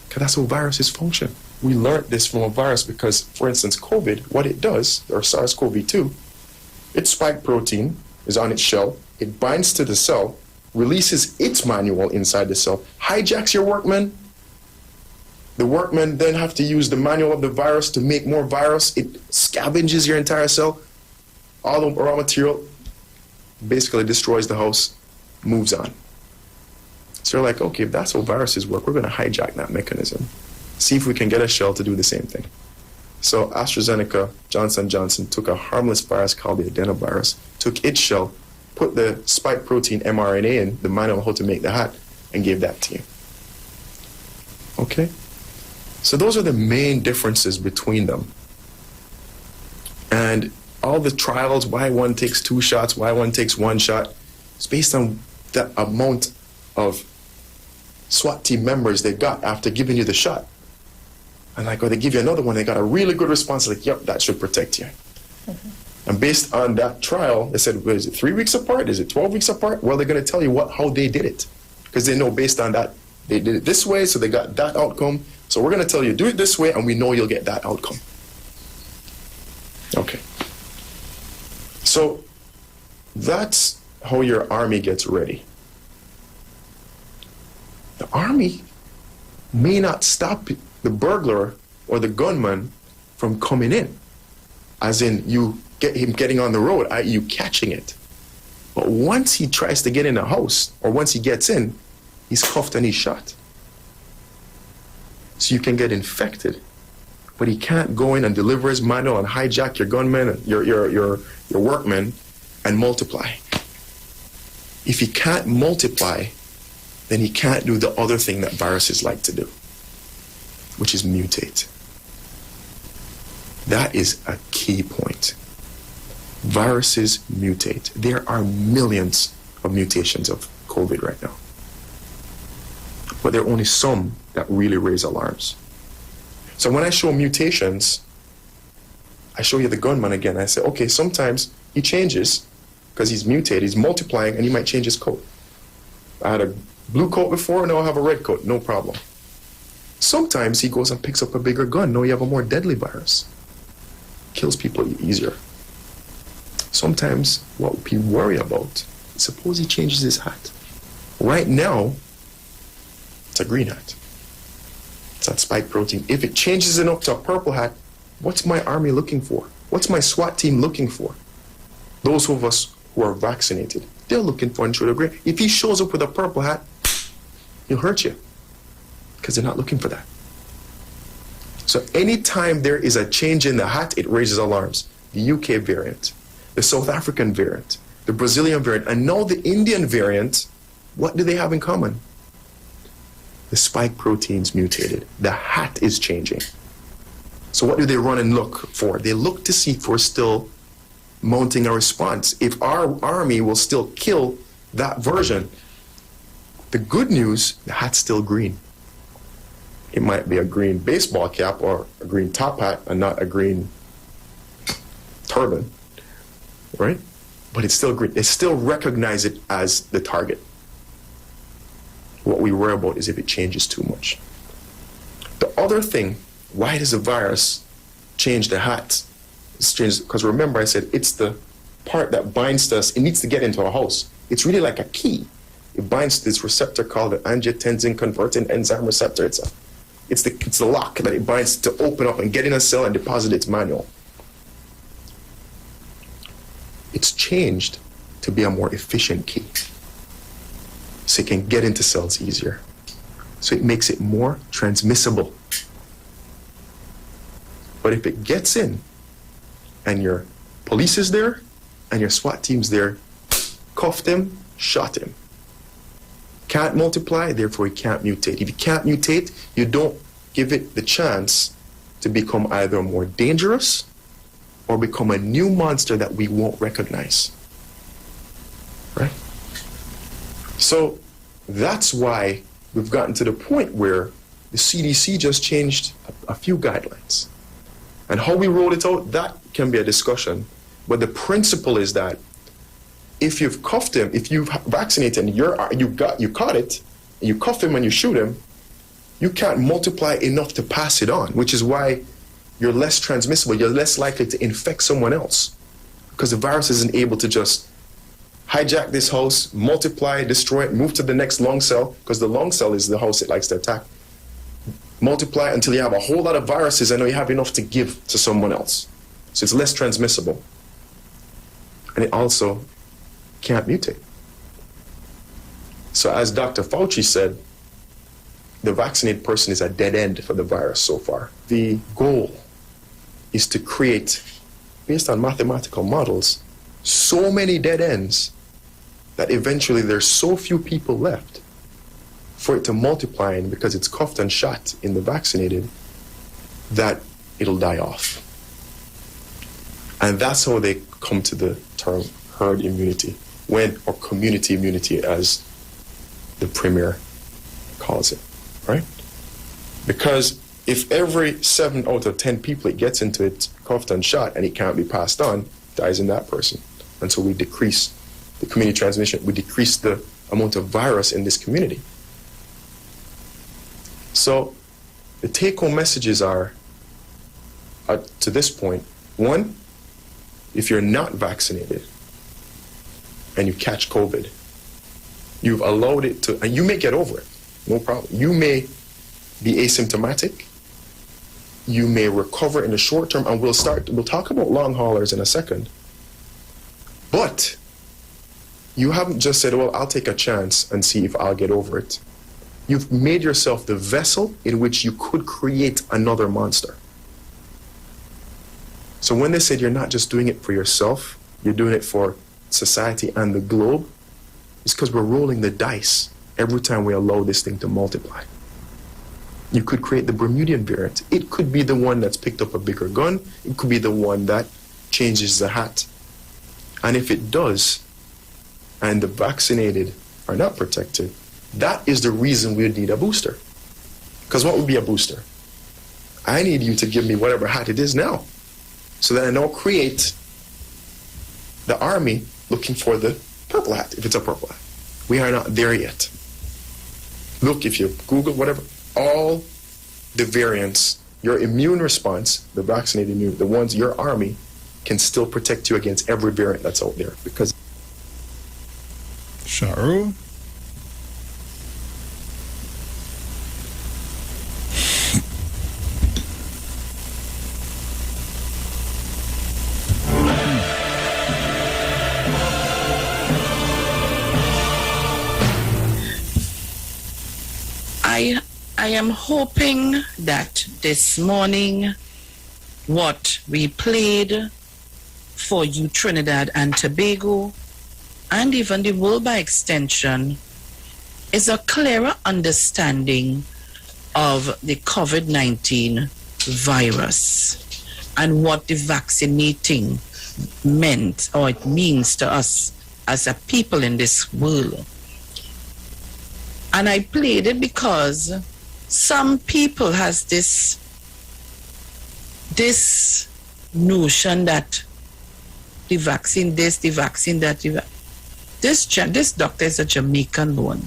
Because that's how viruses function. We learned this from a virus because, for instance, COVID, what it does, or SARS-CoV-2, Its spike protein is on its shell. It binds to the cell, releases its manual inside the cell, hijacks your workman. The workmen then have to use the manual of the virus to make more virus. It scavenges your entire cell. All the raw material basically destroys the host, moves on. So you're like, okay, if that's how viruses work, we're going to hijack that mechanism. See if we can get a shell to do the same thing. So AstraZeneca, Johnson & Johnson took a harmless virus called the adenovirus, took its shell, put the spike protein mRNA in, the manual how to make the hat, and gave that to you. Okay? So those are the main differences between them. And all the trials, why one takes 2 shots, why one takes 1 shot, it's based on the amount of SWAT team members they got after giving you the shot. And like, or they give you another one, they got a really good response, like, yep, that should protect you. Mm-hmm. And based on that trial, they said, well, is it 3 weeks apart? Is it 12 weeks apart? Well, they're going to tell you how they did it. Because they know based on that, they did it this way, so they got that outcome. So we're going to tell you, do it this way, and we know you'll get that outcome. Okay. So that's how your army gets ready. The army may not stop the burglar or the gunman from coming in, as in you get him getting on the road, i.e. you catching it. But once he tries to get in the house, or once he gets in, he's cuffed and he's shot. So you can get infected, but he can't go in and deliver his manual and hijack your gunmen, your workmen, and multiply. If he can't multiply, then he can't do the other thing that viruses like to do, which is mutate. That is a key point. Viruses mutate. There are millions of mutations of COVID right now. But there are only some that really raise alarms. So when I show mutations, I show you the gunman again. I say, okay, sometimes he changes because he's mutated, he's multiplying, and he might change his coat. I had a blue coat before, now I have a red coat, no problem. Sometimes he goes and picks up a bigger gun. No, you have a more deadly virus. Kills people easier. Sometimes what we worry about, suppose he changes his hat. Right now, it's a green hat. It's that spike protein. If it changes it up to a purple hat, what's my army looking for? What's my SWAT team looking for? Those of us who are vaccinated, they're looking for intruder green. If he shows up with a purple hat, he'll hurt you because they're not looking for that. So anytime there is a change in the hat, it raises alarms. The UK variant, the South African variant, the Brazilian variant, and now the Indian variant, what do they have in common? The spike protein's mutated. The hat is changing. So what do they run and look for? They look to see if we're still mounting a response. If our army will still kill that version. The good news, the hat's still green. It might be a green baseball cap or a green top hat and not a green turban, right? But it's still green. They still recognize it as the target. What we worry about is if it changes too much. The other thing, why does a virus change the hat? It's changed because remember I said it's the part that binds to us. It needs to get into our house. It's really like a key. It binds to this receptor called the angiotensin converting enzyme receptor. It's the lock that it binds to open up and get in a cell and deposit its manual. It's changed to be a more efficient key, so it can get into cells easier. So it makes it more transmissible. But if it gets in, and your police is there, and your SWAT team's there, cuffed him, shot him. Can't multiply, therefore he can't mutate. If you can't mutate, you don't give it the chance to become either more dangerous or become a new monster that we won't recognize. Right? So that's why we've gotten to the point where the CDC just changed a few guidelines. And how we roll it out, that can be a discussion. But the principle is that if you've cuffed him, if you've vaccinated and you caught it, and you cuff him and you shoot him, you can't multiply enough to pass it on, which is why you're less transmissible, you're less likely to infect someone else. because the virus isn't able to just hijack this house, multiply, destroy it, move to the next lung cell, because the lung cell is the house it likes to attack. Multiply until you have a whole lot of viruses and you have enough to give to someone else. So it's less transmissible. And it also can't mutate. So as Dr. Fauci said, the vaccinated person is a dead end for the virus so far. The goal is to create, based on mathematical models, so many dead ends that eventually there's so few people left for it to multiply, and because it's cuffed and shot in the vaccinated, that it'll die off. And that's how they come to the term herd immunity, or community immunity as the premier calls it, right? Because if every 7 out of 10 people it gets into it cuffed and shot and it can't be passed on, dies in that person. And so we decrease the community transmission, we decrease the amount of virus in this community. So the take-home messages are, to this point, one, if you're not vaccinated and you catch COVID, you've allowed it to, and you may get over it, no problem. You may be asymptomatic, you may recover in the short term, and we'll talk about long haulers in a second. But you haven't just said, well, I'll take a chance and see if I'll get over it. You've made yourself the vessel in which you could create another monster. So when they said you're not just doing it for yourself, you're doing it for society and the globe, it's because we're rolling the dice every time we allow this thing to multiply. You could create the Bermudian variant. It could be the one that's picked up a bigger gun. It could be the one that changes the hat. And if it does, and the vaccinated are not protected, that is the reason we would need a booster. Because what would be a booster? I need you to give me whatever hat it is now, so that I now create the army looking for the purple hat, if it's a purple hat. We are not there yet. Look, if you Google whatever, all the variants, your immune response, the vaccinated immune, the ones, your army, can still protect you against every variant that's out there. Because
Sharu?
I am hoping that this morning what we played for you, Trinidad and Tobago, and even the world by extension, is a clearer understanding of the COVID-19 virus and what the vaccinating meant, or it means to us as a people in this world. And I played it because some people has this notion that the vaccine this, the vaccine that. This doctor is a Jamaican one.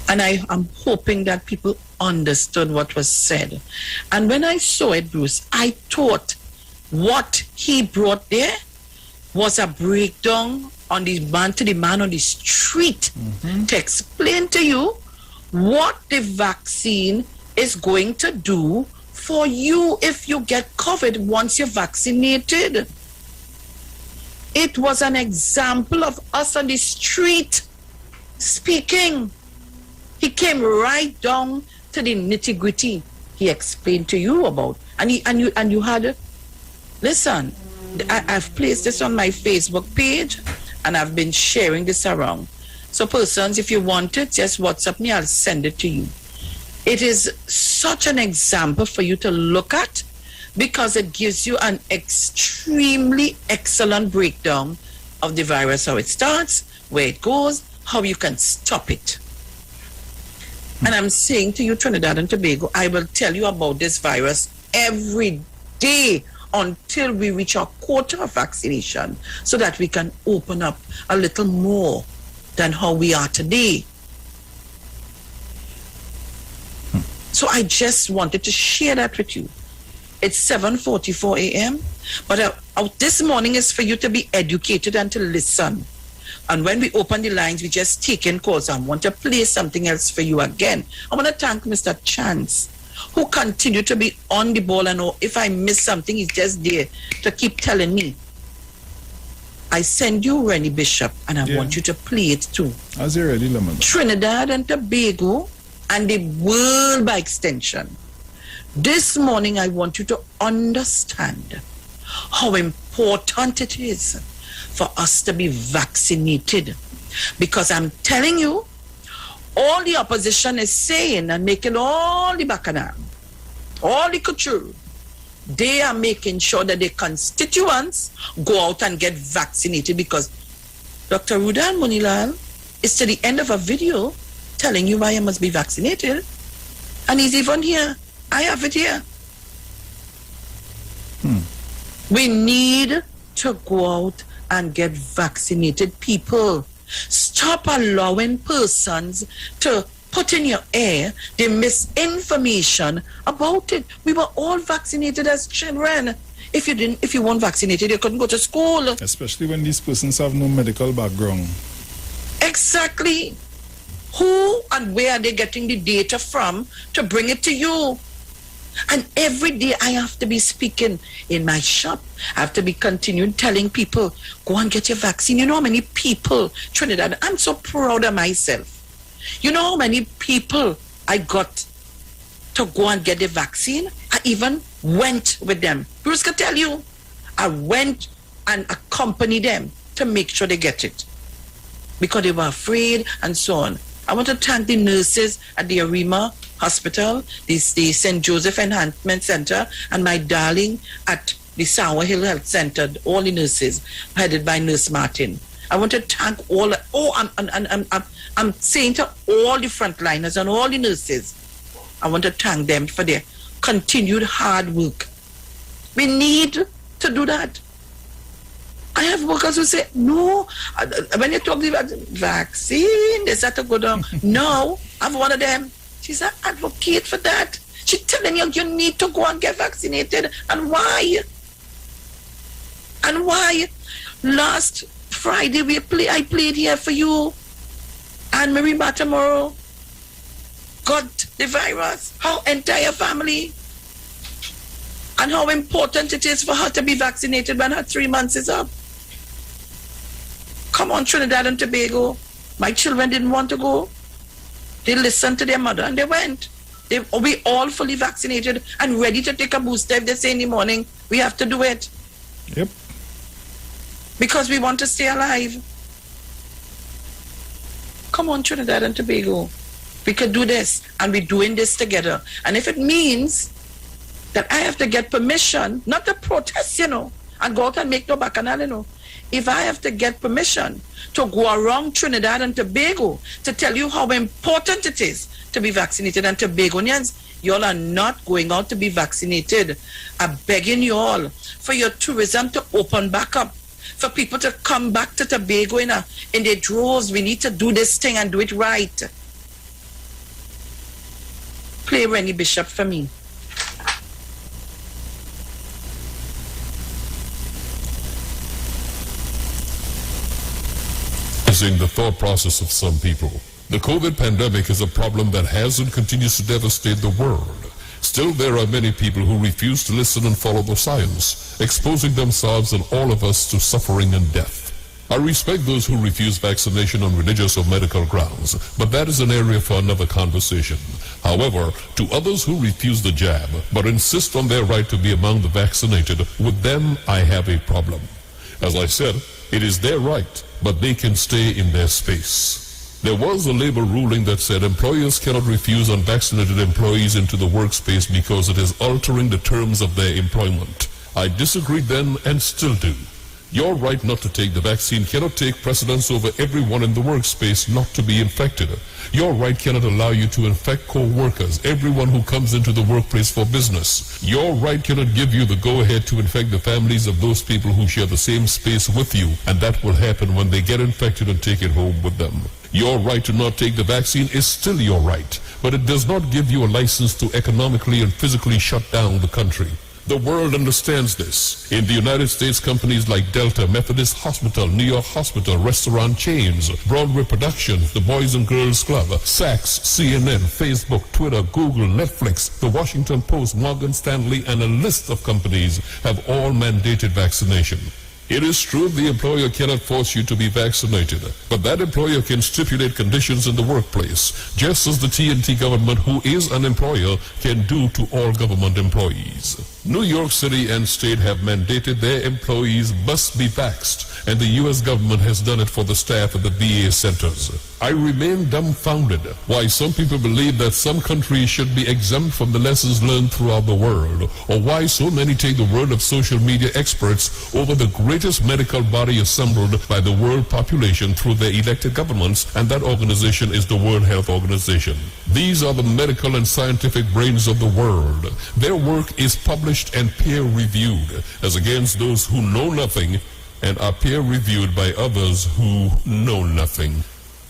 And I am hoping that people understood what was said. And when I saw it, Bruce, I thought what he brought there was a breakdown on the man on the street to explain to you what the vaccine is going to do for you if you get COVID once you're vaccinated. It was an example of us on the street speaking. He came right down to the nitty-gritty. He explained to you about, and you had, listen, I've placed this on my Facebook page, and I've been sharing this around. So persons, if you want it, just WhatsApp me, I'll send it to you. It is such an example for you to look at, because it gives you an extremely excellent breakdown of the virus, how it starts, where it goes, how you can stop it. And I'm saying to you, Trinidad and Tobago, I will tell you about this virus every day until we reach our quota of vaccination, so that we can open up a little more than how we are today. So I just wanted to share that with you. It's 7:44 a.m. But this morning is for you to be educated and to listen. And when we open the lines, we just take in calls. I want to play something else for you again. I want to thank Mr. Chance, who continue to be on the ball, and if I miss something, he's just there to keep telling me. I send you Rennie Bishop, and I want you to play it too.
As you ready, Lemon?
Trinidad and Tobago and the world by extension. This morning, I want you to understand how important it is for us to be vaccinated. Because I'm telling you, all the opposition is saying and making all the bacchanal, all the couture, they are making sure that their constituents go out and get vaccinated, because Dr. Rudan Munilal is to the end of a video telling you why you must be vaccinated. And he's even here. I have it here. We need to go out and get vaccinated, people. Stop allowing persons to put in your ear the misinformation about it. We were all vaccinated as children. If you weren't vaccinated, you couldn't go to school.
Especially when these persons have no medical background.
Exactly. Who and where are they getting the data from to bring it to you? And every day I have to be speaking in my shop. I have to be continuing telling people, go and get your vaccine. You know how many people, Trinidad, I'm so proud of myself. You know how many people I got to go and get the vaccine? I even went with them. Bruce can tell you, I went and accompanied them to make sure they get it, because they were afraid and so on. I want to thank the nurses at the Arima Hospital, the St. Joseph Enhancement Center, and my darling at the Sour Hill Health Center, all the nurses, headed by Nurse Martin. I want to thank all. I'm saying to all the frontliners and all the nurses, I want to thank them for their continued hard work. We need to do that. I have workers who say, no, when you talk about vaccine, they start to go down. No, I'm one of them. She's an advocate for that. She's telling you, you need to go and get vaccinated. And why? And why? Last Friday, I played here for you. Anne-Marie Matamoro got the virus. Her entire family. And how important it is for her to be vaccinated when her 3 months is up. Come on, Trinidad and Tobago. My children didn't want to go. They listened to their mother and they went. We all fully vaccinated and ready to take a booster if they say in the morning, we have to do it.
Yep.
Because we want to stay alive. Come on, Trinidad and Tobago. We could do this, and we're doing this together. And if it means that I have to get permission, not to protest, and go out and make no bacchanal, if I have to get permission to go around Trinidad and Tobago to tell you how important it is to be vaccinated, and Tobagonians, y'all are not going out to be vaccinated. I'm begging you all for your tourism to open back up, for people to come back to Tobago in their droves. We need to do this thing and do it right. Play Rennie Bishop for me.
The thought process of some people. The COVID pandemic is a problem that has and continues to devastate the world. Still, there are many people who refuse to listen and follow the science, exposing themselves and all of us to suffering and death. I respect those who refuse vaccination on religious or medical grounds, but that is an area for another conversation. However, to others who refuse the jab, but insist on their right to be among the vaccinated, with them I have a problem. As I said, it is their right, but they can stay in their space. There was a labor ruling that said employers cannot refuse unvaccinated employees into the workspace because it is altering the terms of their employment. I disagreed then and still do. Your right not to take the vaccine cannot take precedence over everyone in the workspace not to be infected. Your right cannot allow you to infect co-workers, everyone who comes into the workplace for business. Your right cannot give you the go-ahead to infect the families of those people who share the same space with you, and that will happen when they get infected and take it home with them. Your right to not take the vaccine is still your right, but it does not give you a license to economically and physically shut down the country. The world understands this. In the United States, companies like Delta, Methodist Hospital, New York Hospital, restaurant chains, Broadway Productions, the Boys and Girls Club, Saks, CNN, Facebook, Twitter, Google, Netflix, the Washington Post, Morgan Stanley, and a list of companies have all mandated vaccination. It is true the employer cannot force you to be vaccinated, but that employer can stipulate conditions in the workplace, just as the TNT government, who is an employer, can do to all government employees. New York City and state have mandated their employees must be vaxxed, and the U.S. government has done it for the staff at the VA centers. I remain dumbfounded why some people believe that some countries should be exempt from the lessons learned throughout the world, or why so many take the word of social media experts over the greatest medical body assembled by the world population through their elected governments, and that organization is the World Health Organization. These are the medical and scientific brains of the world. Their work is published and peer-reviewed, as against those who know nothing and are peer-reviewed by others who know nothing.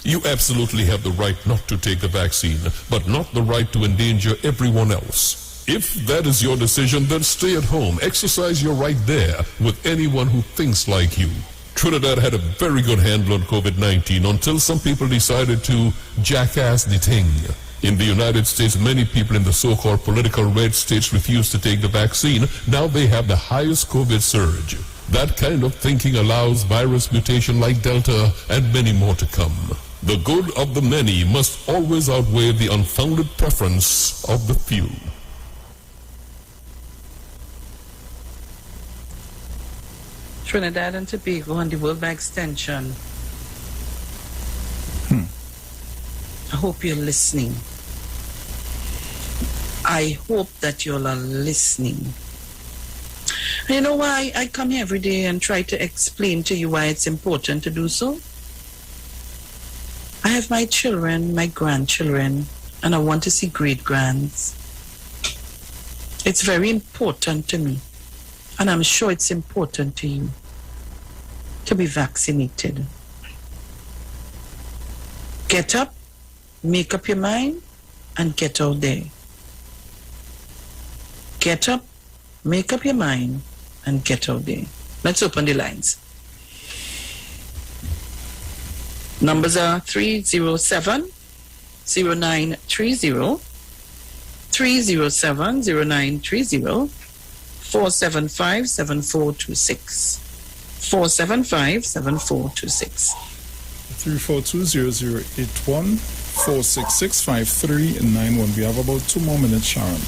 You absolutely have the right not to take the vaccine, but not the right to endanger everyone else. If that is your decision, then stay at home. Exercise your right there with anyone who thinks like you. Trinidad had a very good handle on COVID-19 until some people decided to jackass the thing. In the United States, many people in the so-called political red states refused to take the vaccine. Now they have the highest COVID surge. That kind of thinking allows virus mutation like Delta and many more to come. The good of the many must always outweigh the unfounded preference of the few.
Trinidad and Tobago and the World Bank Extension. I hope you're listening. I hope that you're listening. And you know why I come here every day and try to explain to you why it's important to do so? I have my children, my grandchildren, and I want to see great-grands. It's very important to me, and I'm sure it's important to you, to be vaccinated. Get up, make up your mind, and get out there. Get up, make up your mind, and get out there. Let's open the lines. Numbers are 307-0930, 307-0930, 475-7426, 475-7426.
342-0081, 466-5391. We have about 2 more minutes, Sharon.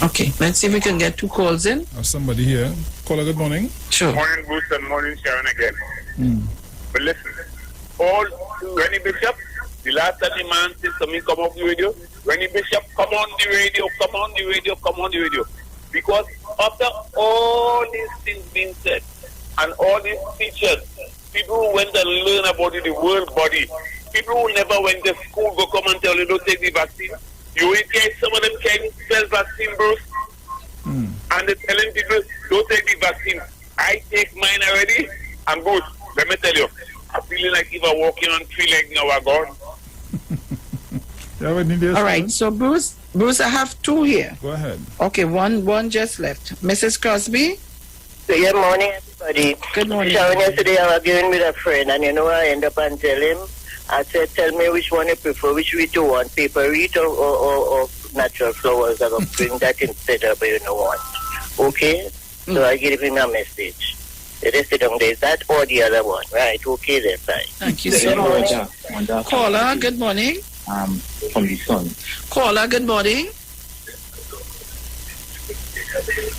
Okay, let's see if we can get 2 calls in.
Have somebody here. Caller, good morning.
Sure.
Morning, Bruce, and morning, Sharon again. But listen, Rennie Bishop, the last time the man said something come off the radio, Rennie Bishop, come on the radio, come on the radio, come on the radio. Because after all these things being said, and all these teachers, people who went and learn about the world body, people who never went to school go come and tell you don't take the vaccine. You will get some of them can sell vaccine, Bruce. And they're telling people don't take the vaccine. I take mine already, and Bruce, let me tell you, I'm feeling like if I'm walking on 3 legs now, I'm gone.
All right, so Bruce, I have 2 here.
Go ahead.
Okay, one just left. Mrs. Crosby?
Good morning, everybody.
Good morning.
Sharon, yesterday I was going with a friend, and I end up and tell him, I said, tell me which one you prefer, which wheat you want, paper wheat or natural flowers. I will bring that instead of one. Okay? So I gave him a message. The rest of them days, that or the other one. Right, okay then, bye.
Thank you so much. Caller, good morning.
From the sun.
Caller, good morning.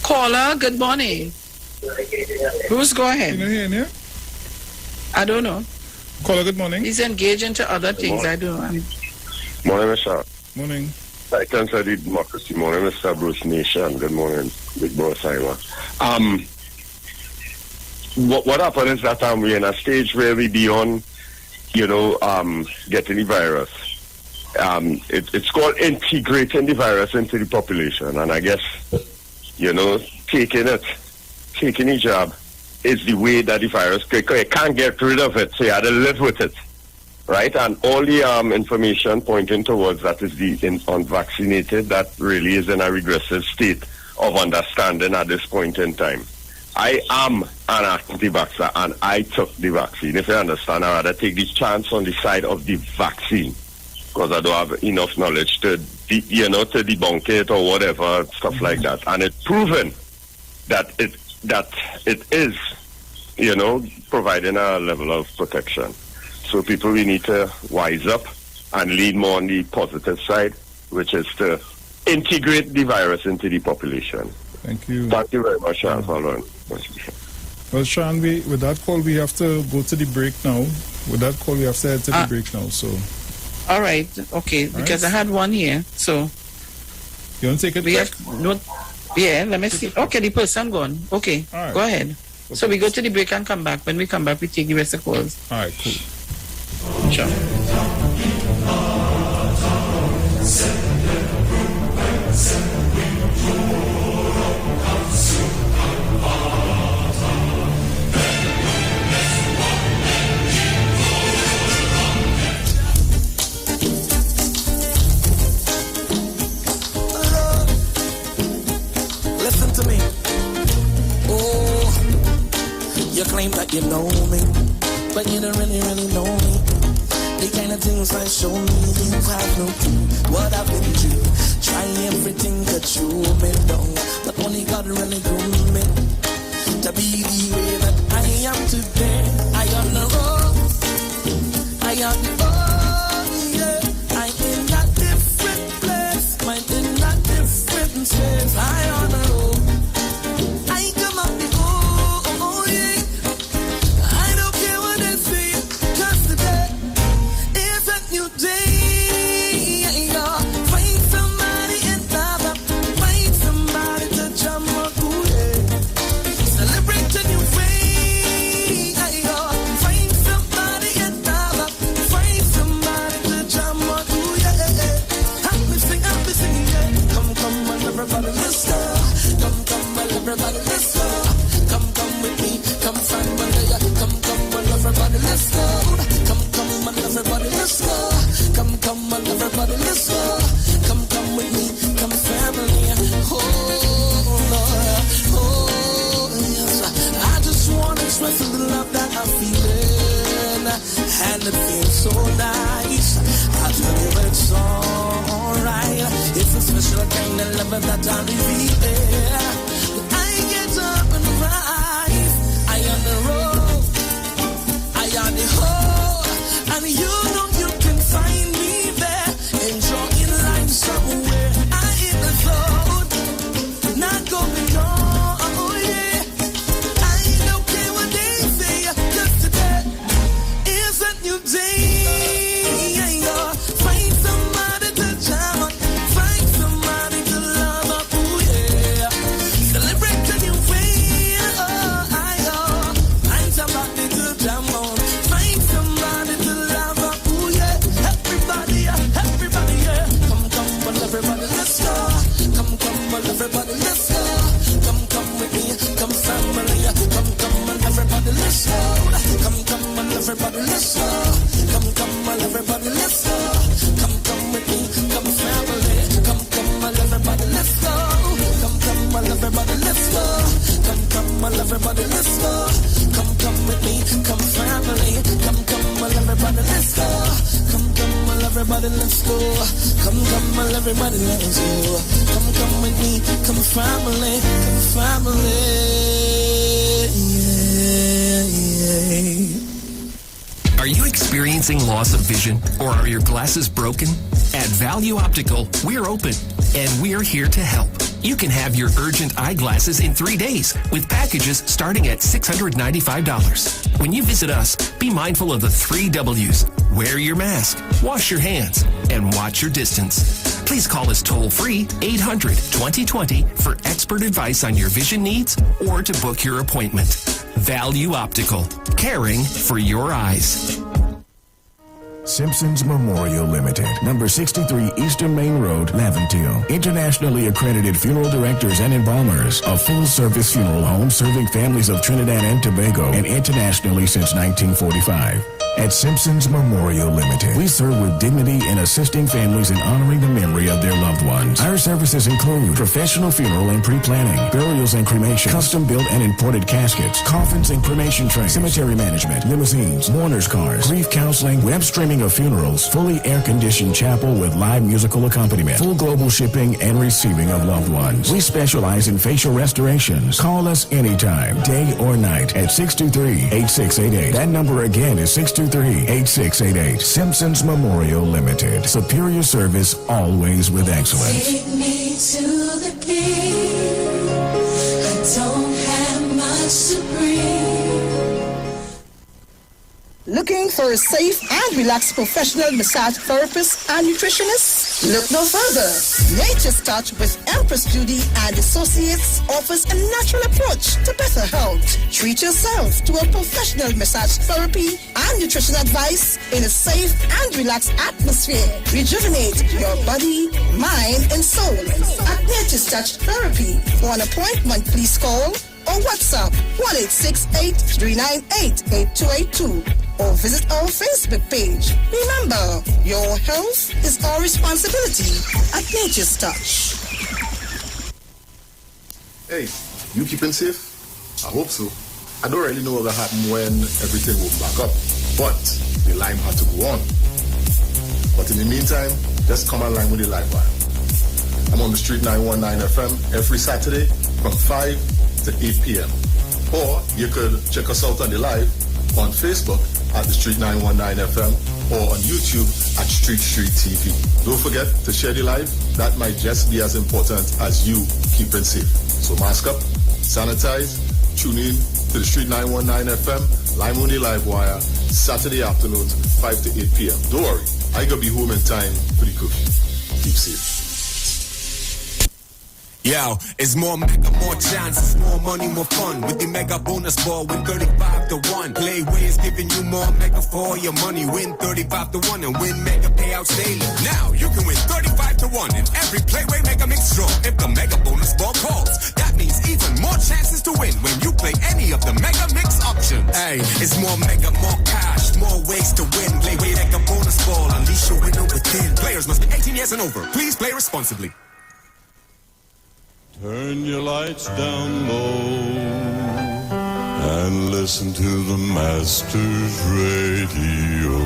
Caller, good morning. Bruce, go ahead.
Can you hear me?
I don't know.
Caller, good morning.
He's engaged into other things. I don't know.
Morning, Mr.
Morning.
I can say the democracy. Morning, Mr. Bruce Nation. Good morning, Big Boss Iwer. What happened is that we're in a stage where we beyond, getting the virus. It's called integrating the virus into the population, and I guess, taking the jab is the way that the virus, you can't get rid of it, so you have to live with it, right? And all the information pointing towards that is the unvaccinated, that really is in a regressive state
of understanding at this point in time. I am an anti-vaxxer and I took the vaccine. If you understand, I'd rather take the chance on the side of the vaccine because I don't have enough knowledge to debunk it or whatever, stuff like that. And it's proven that it is, providing a level of protection. So people, we need to wise up and lean more on the positive side, which is to integrate the virus into the population.
Thank you.
Thank you very much, Sean, for allowing.
Well, Sean, with that call, we have to go to the break now. With that call, we have to head to the break now. So.
All right. Okay. Because I had one here. So.
You want to take it?
Let me see. Okay, the person gone. Okay. All right. Go ahead. Okay. So we go to the break and come back. When we come back, we take the rest of the calls.
All right. Cool.
Sure.
Listen to me. Oh, you claim that you know me, but you don't really know me. The kind of things I show me, you have no clue what I've been through. Try everything to show me down, but only God really grew me to be the way that I am today. I am the road, I am the road, yeah. I in a different place, mine in a different space. I am the road, I come up the road, oh yeah. I don't care what they say, just today. New day, yeah. Find somebody and love up. Find somebody to jump up, yeah. Celebrate a new way, yeah. Find somebody and love up. Find somebody to jump up, yeah. Happy sing, yeah. Come on, everybody, let's go. Come on, everybody, let's go. Come with me, come family, yeah. Come on, everybody, let's go. Come on, everybody, let's go. Come on, everybody, let's go. Come with me, come family. Oh, Lord, oh, yes. I just want to express the love that I'm feeling, and it feels so nice. I tell you it's alright. It's a special kind of love that I'm revealing. I get up and rise. I on the road, I on the hole, and you know you can find me there, enjoying life somewhere. I in the zone, not going on, oh yeah. I don't care what they say, cause today is a new day. Find somebody to jam on, find somebody to love up, oh yeah. Celebrate a new way, oh, find somebody to jam on, find somebody to love up, oh yeah. Everybody, yeah. Come on, everybody, let's go. Come on, everybody, let's go. Come with me, come family, yeah. Come on, everybody, let's go. Come on, everybody, let's go. Come on, everybody, let's go. Come with me, come family. Come on, everybody, let's go. Come on, everybody, let's go. Come on, everybody, let's go. Come with me, come family. Come on, everybody, let's go. Come on, everybody, let's go. Come on, everybody, let's go. Come with me, come family, yeah.
Are you experiencing loss of vision, or are your glasses broken? At Value Optical, we're open, and we're here to help. You can have your urgent eyeglasses in 3 days with packages starting at $695. When you visit us, be mindful of the 3 W's. Wear your mask, wash your hands, and watch your distance. Please call us toll-free 800-2020 for expert advice on your vision needs or to book your appointment. Value Optical, caring for your eyes.
Simpsons Memorial Limited, number 63 Eastern Main Road, Laventille. Internationally accredited funeral directors and embalmers. A full-service funeral home serving families of Trinidad and Tobago and internationally since 1945. At Simpsons Memorial Limited, we serve with dignity in assisting families in honoring the memory of their loved ones. Our services include professional funeral and pre-planning, burials and cremation, custom-built and imported caskets, coffins and cremation trays, cemetery management, limousines, mourners cars, grief counseling, web streaming of funerals, fully air-conditioned chapel with live musical accompaniment, full global shipping and receiving of loved ones. We specialize in facial restorations. Call us anytime, day or night, at 623-8688. That number again is 623-8688. Simpsons Memorial Limited. Superior service, always with excellence.
Take me to the king. I don't have much to bring.
Looking for a safe and relaxed professional massage therapist and nutritionist? Look no further. Nature's Touch with Empress Judy and Associates offers a natural approach to better health. Treat yourself to a professional massage therapy and nutrition advice in a safe and relaxed atmosphere. Rejuvenate your body, mind, and soul at Nature's Touch Therapy. For an appointment, please call or WhatsApp 1-866-398-8282 or visit our Facebook page. Remember, your health is our responsibility at Nature's Touch.
Hey, you keeping safe? I hope so. I don't really know what will happen when everything will back up, but the line had to go on. But in the meantime, just come online with the live wire. I'm on the Street 919 FM every Saturday from 5 to 8 p.m. Or you could check us out on the live on Facebook at the Street 919 FM or on YouTube at Street TV. Don't forget to share the live. That might just be as important as you keeping safe. So mask up, sanitize, tune in to the Street 919 FM, live on the live wire, Saturday afternoons, 5 to 8 p.m. Don't worry, I gotta be home in time for the cookie. Keep safe.
Yo, it's more mega, more chances, more money, more fun. With the mega bonus ball, win 35 to 1. Playways giving you more mega for your money. Win 35 to 1 and win mega payouts daily. Now you can win 35 to 1 in every Playway Mega Mix draw. If the mega bonus ball calls, that means even more chances to win when you play any of the mega mix options. Hey, it's more mega, more cash, more ways to win. Playway Mega bonus ball, unleash your winner within. Players must be 18 years and over. Please play responsibly.
Turn your lights down low and listen to the Master's Radio.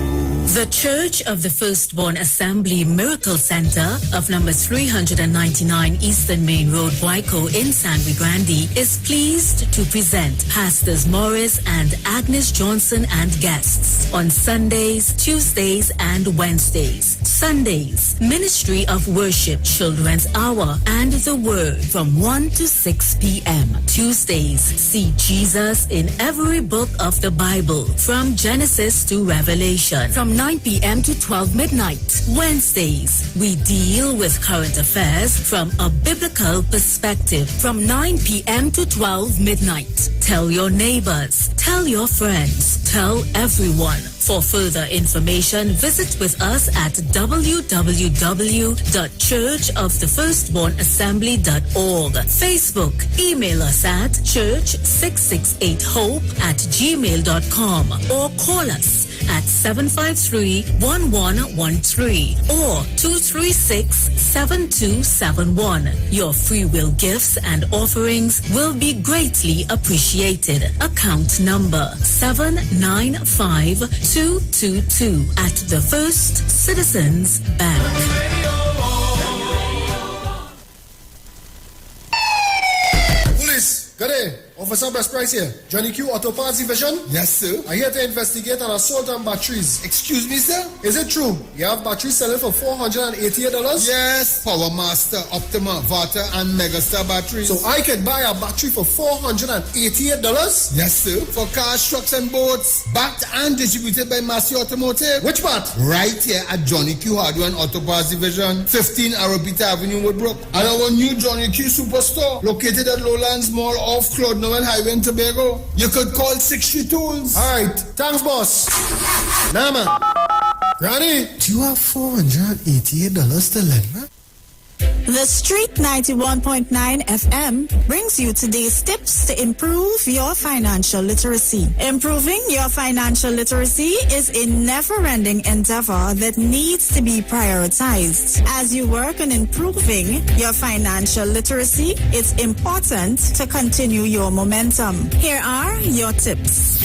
The Church of the Firstborn Assembly Miracle Center of number 399 Eastern Main Road, Waiko in San Luis Grande is pleased to present Pastors Morris and Agnes Johnson and guests on Sundays, Tuesdays, and Wednesdays. Sundays, Ministry of Worship, Children's Hour, and the Word from 1 to 6 p.m. Tuesdays, see Jesus in every book of the Bible from Genesis to Revelation from 9 p.m. to 12 midnight. Wednesdays, we deal with current affairs from a biblical perspective from 9 p.m. to 12 midnight. Tell your neighbors, tell your friends, tell everyone. For further information, visit with us at www.churchofthefirstbornassembly.org. Facebook, email us at church668hope@gmail.com or call us at 753-1113 or 236-7271. Your free will gifts and offerings will be greatly appreciated. Account number 795222 at the First Citizens Bank.
Police, good day. Officer Best Price here. Johnny Q Auto Parts Division? Yes, sir. I'm here to investigate an assault on batteries. Excuse me, sir? Is it true? You have batteries selling for $488? Yes. Power Master, Optima, Vata, and Megastar batteries. So I can buy a battery for $488? Yes, sir. For cars, trucks, and boats. Backed and distributed by Massey Automotive. Which part? Right here at Johnny Q Hardware and Auto Parts Division, 15 Arrowbita Avenue, Woodbrook. And our new Johnny Q Superstore, located at Lowlands Mall off Claude Noel Highway in Tobago. You could call 60 Tools. Alright, thanks boss. Nah man, Granny, do you have $488 to lend me?
The Street 91.9 FM brings you today's tips to improve your financial literacy. Improving your financial literacy is a never-ending endeavor that needs to be prioritized. As you work on improving your financial literacy, it's important to continue your momentum. Here are your tips.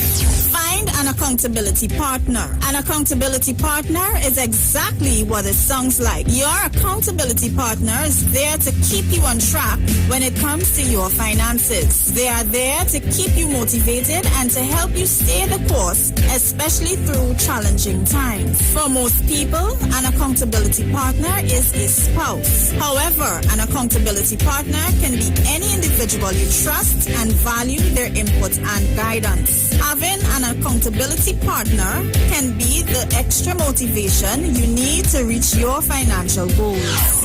Find an accountability partner. An accountability partner is exactly what it sounds like. Your accountability partner is there to keep you on track when it comes to your finances. They are there to keep you motivated and to help you stay the course, especially through challenging times. For most people, an accountability partner is a spouse. However, an accountability partner can be any individual you trust and value their input and guidance. Having an accountability partner can be the extra motivation you need to reach your financial goals.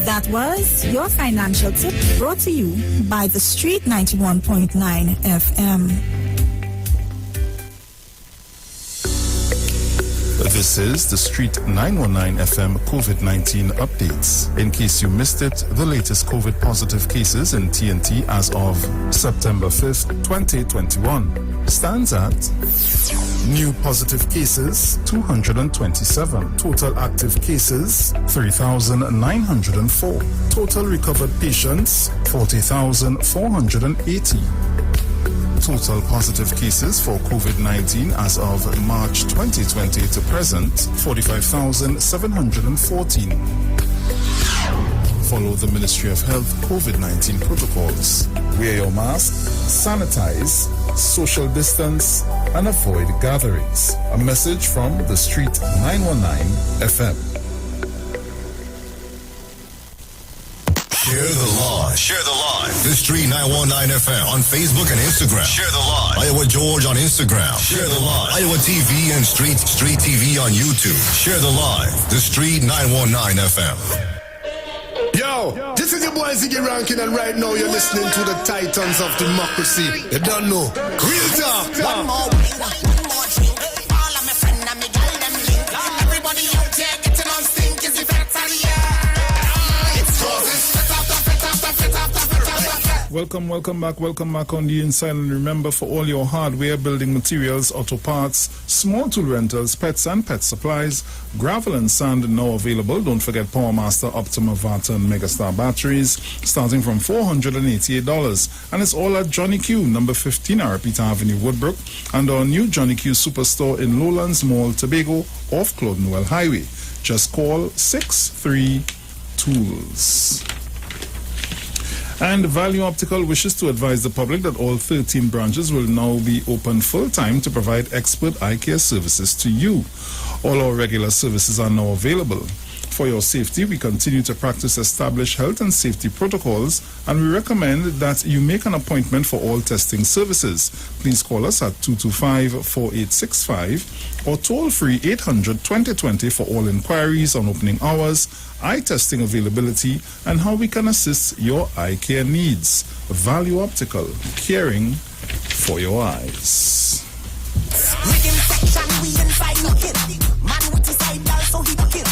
That was your financial tip brought to you by the Street 91.9 FM.
This is the Street 919 FM COVID-19 updates. In case you missed it, the latest COVID positive cases in TNT as of September 5th, 2021 stands at new positive cases 227, total active cases 3,904, total recovered patients 40,480. Total positive cases for COVID-19 as of March 2020 to present, 45,714. Follow the Ministry of Health COVID-19 protocols. Wear your mask, sanitize, social distance, and avoid gatherings. A message from the Street 919 FM.
Share the live. Share the live. The Street 919 FM on Facebook and Instagram. Share the live. Iowa George on Instagram. Share the live. Iowa TV and Street TV on YouTube. Share the live. The Street 919 FM.
Yo, this is your boy Ziggy Rankin, and right now you're listening to the Titans of Democracy. You don't know. Real talk.
One more drink. All of my friends and me gal them link. Everybody out there getting on stink is the better, yeah. It's causes fit after.
Welcome back on the inside, and remember, for all your hardware, building materials, auto parts, small tool rentals, pets and pet supplies, gravel and sand now available. Don't forget PowerMaster, Optima, Vata and Megastar batteries starting from $488, and it's all at Johnny Q, number 15 Arapita Avenue, Woodbrook, and our new Johnny Q Superstore in Lowlands Mall, Tobago, off Claude Noel Highway. Just call 63 Tools. And Value Optical wishes to advise the public that all 13 branches will now be open full-time to provide expert eye care services to you. All our regular services are now available. For your safety, we continue to practice established health and safety protocols, and we recommend that you make an appointment for all testing services. Please call us at 225-4865 or toll-free 800-2020 for all inquiries on opening hours, eye testing availability, and how we can assist your eye care needs. Value Optical, caring for your eyes.
Rhythm section, we inside no kid. Man with his side girl, so he no kid.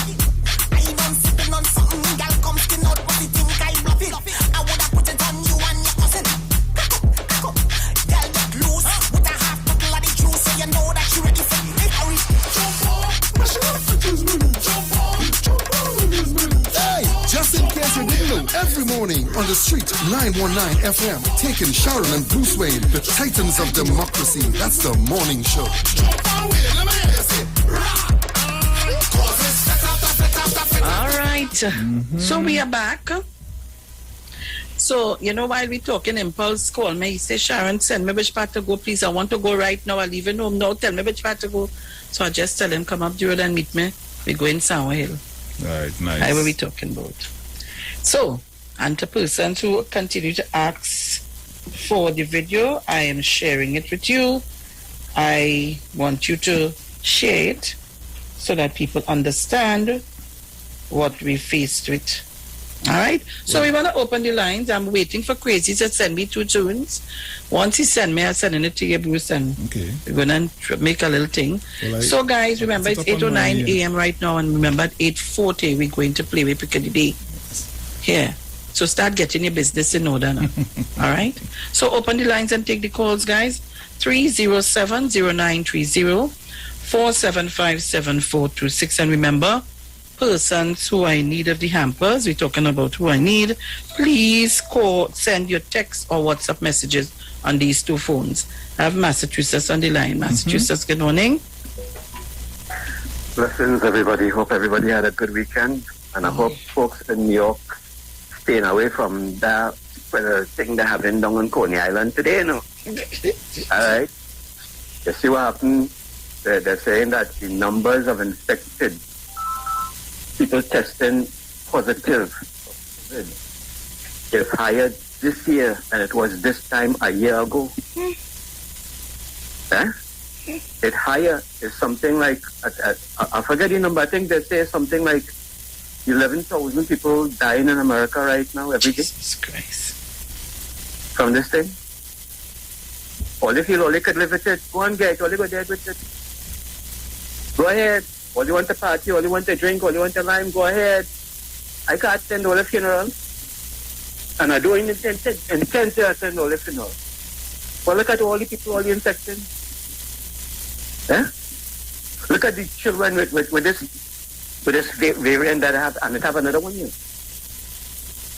I done sipping on something, girl come skin out, but he think I bluff it. I woulda put it on you and your cousin. Girl get loose with a half bottle of the juice, so you know that you ready for it. Hurry, jump on,
Hey, just in case you didn't know, every morning on the Street 919 FM, taking Sharon and Bruce Wayne, the Titans of Democracy. That's the morning show.
All right. So we are back. So, you know, while we're talking, Impulse call me. He says, Sharon, send me which part to go, please. I want to go right now. I'll leave it home now. Tell me which part to go. So I just tell him, come up the road and meet me. We're going Sour Hill.
Right, nice.
I will be talking about. So, and the person who continue to ask for the video, I am sharing it with you. I want you to share it so that people understand what we faced with All right. So we want to open the lines. I'm waiting for Crazy to send me 2 tunes. Once he send me, I'll send it to you, Bruce, and we're going to make a little thing. Well, so, guys, remember, it's 8:09 a.m. right now, and remember, at 8:40, we're going to play with Piccadilly here. So start getting your business in order now. All right? So open the lines and take the calls, guys. 307-0930, 475-7426. And remember, persons who are in need of the hampers, we're talking about who I need, please send your text or WhatsApp messages on these 2 phones. I have Massachusetts on the line. Massachusetts, good morning.
Blessings, everybody. Hope everybody had a good weekend. And I hope folks in New York staying away from that thing they're having down on Coney Island today, you know. All right? You see what happened? They're saying that the numbers of infected people testing positive is higher this year than it was this time a year ago. It's higher. It's something like, I forget the number, I think they say something like 11,000 people dying in America right now every day.
Jesus Christ.
From this thing. All you feel, all you could live with it, go and get, all you go dead with it. Go ahead. All you want to party, all you want to drink, all you want to lime, go ahead. I can't attend all the funeral. And I don't intend to attend all the funeral. But look at all the people, all the infected. Look at the children with this variant that have, and it have another one here.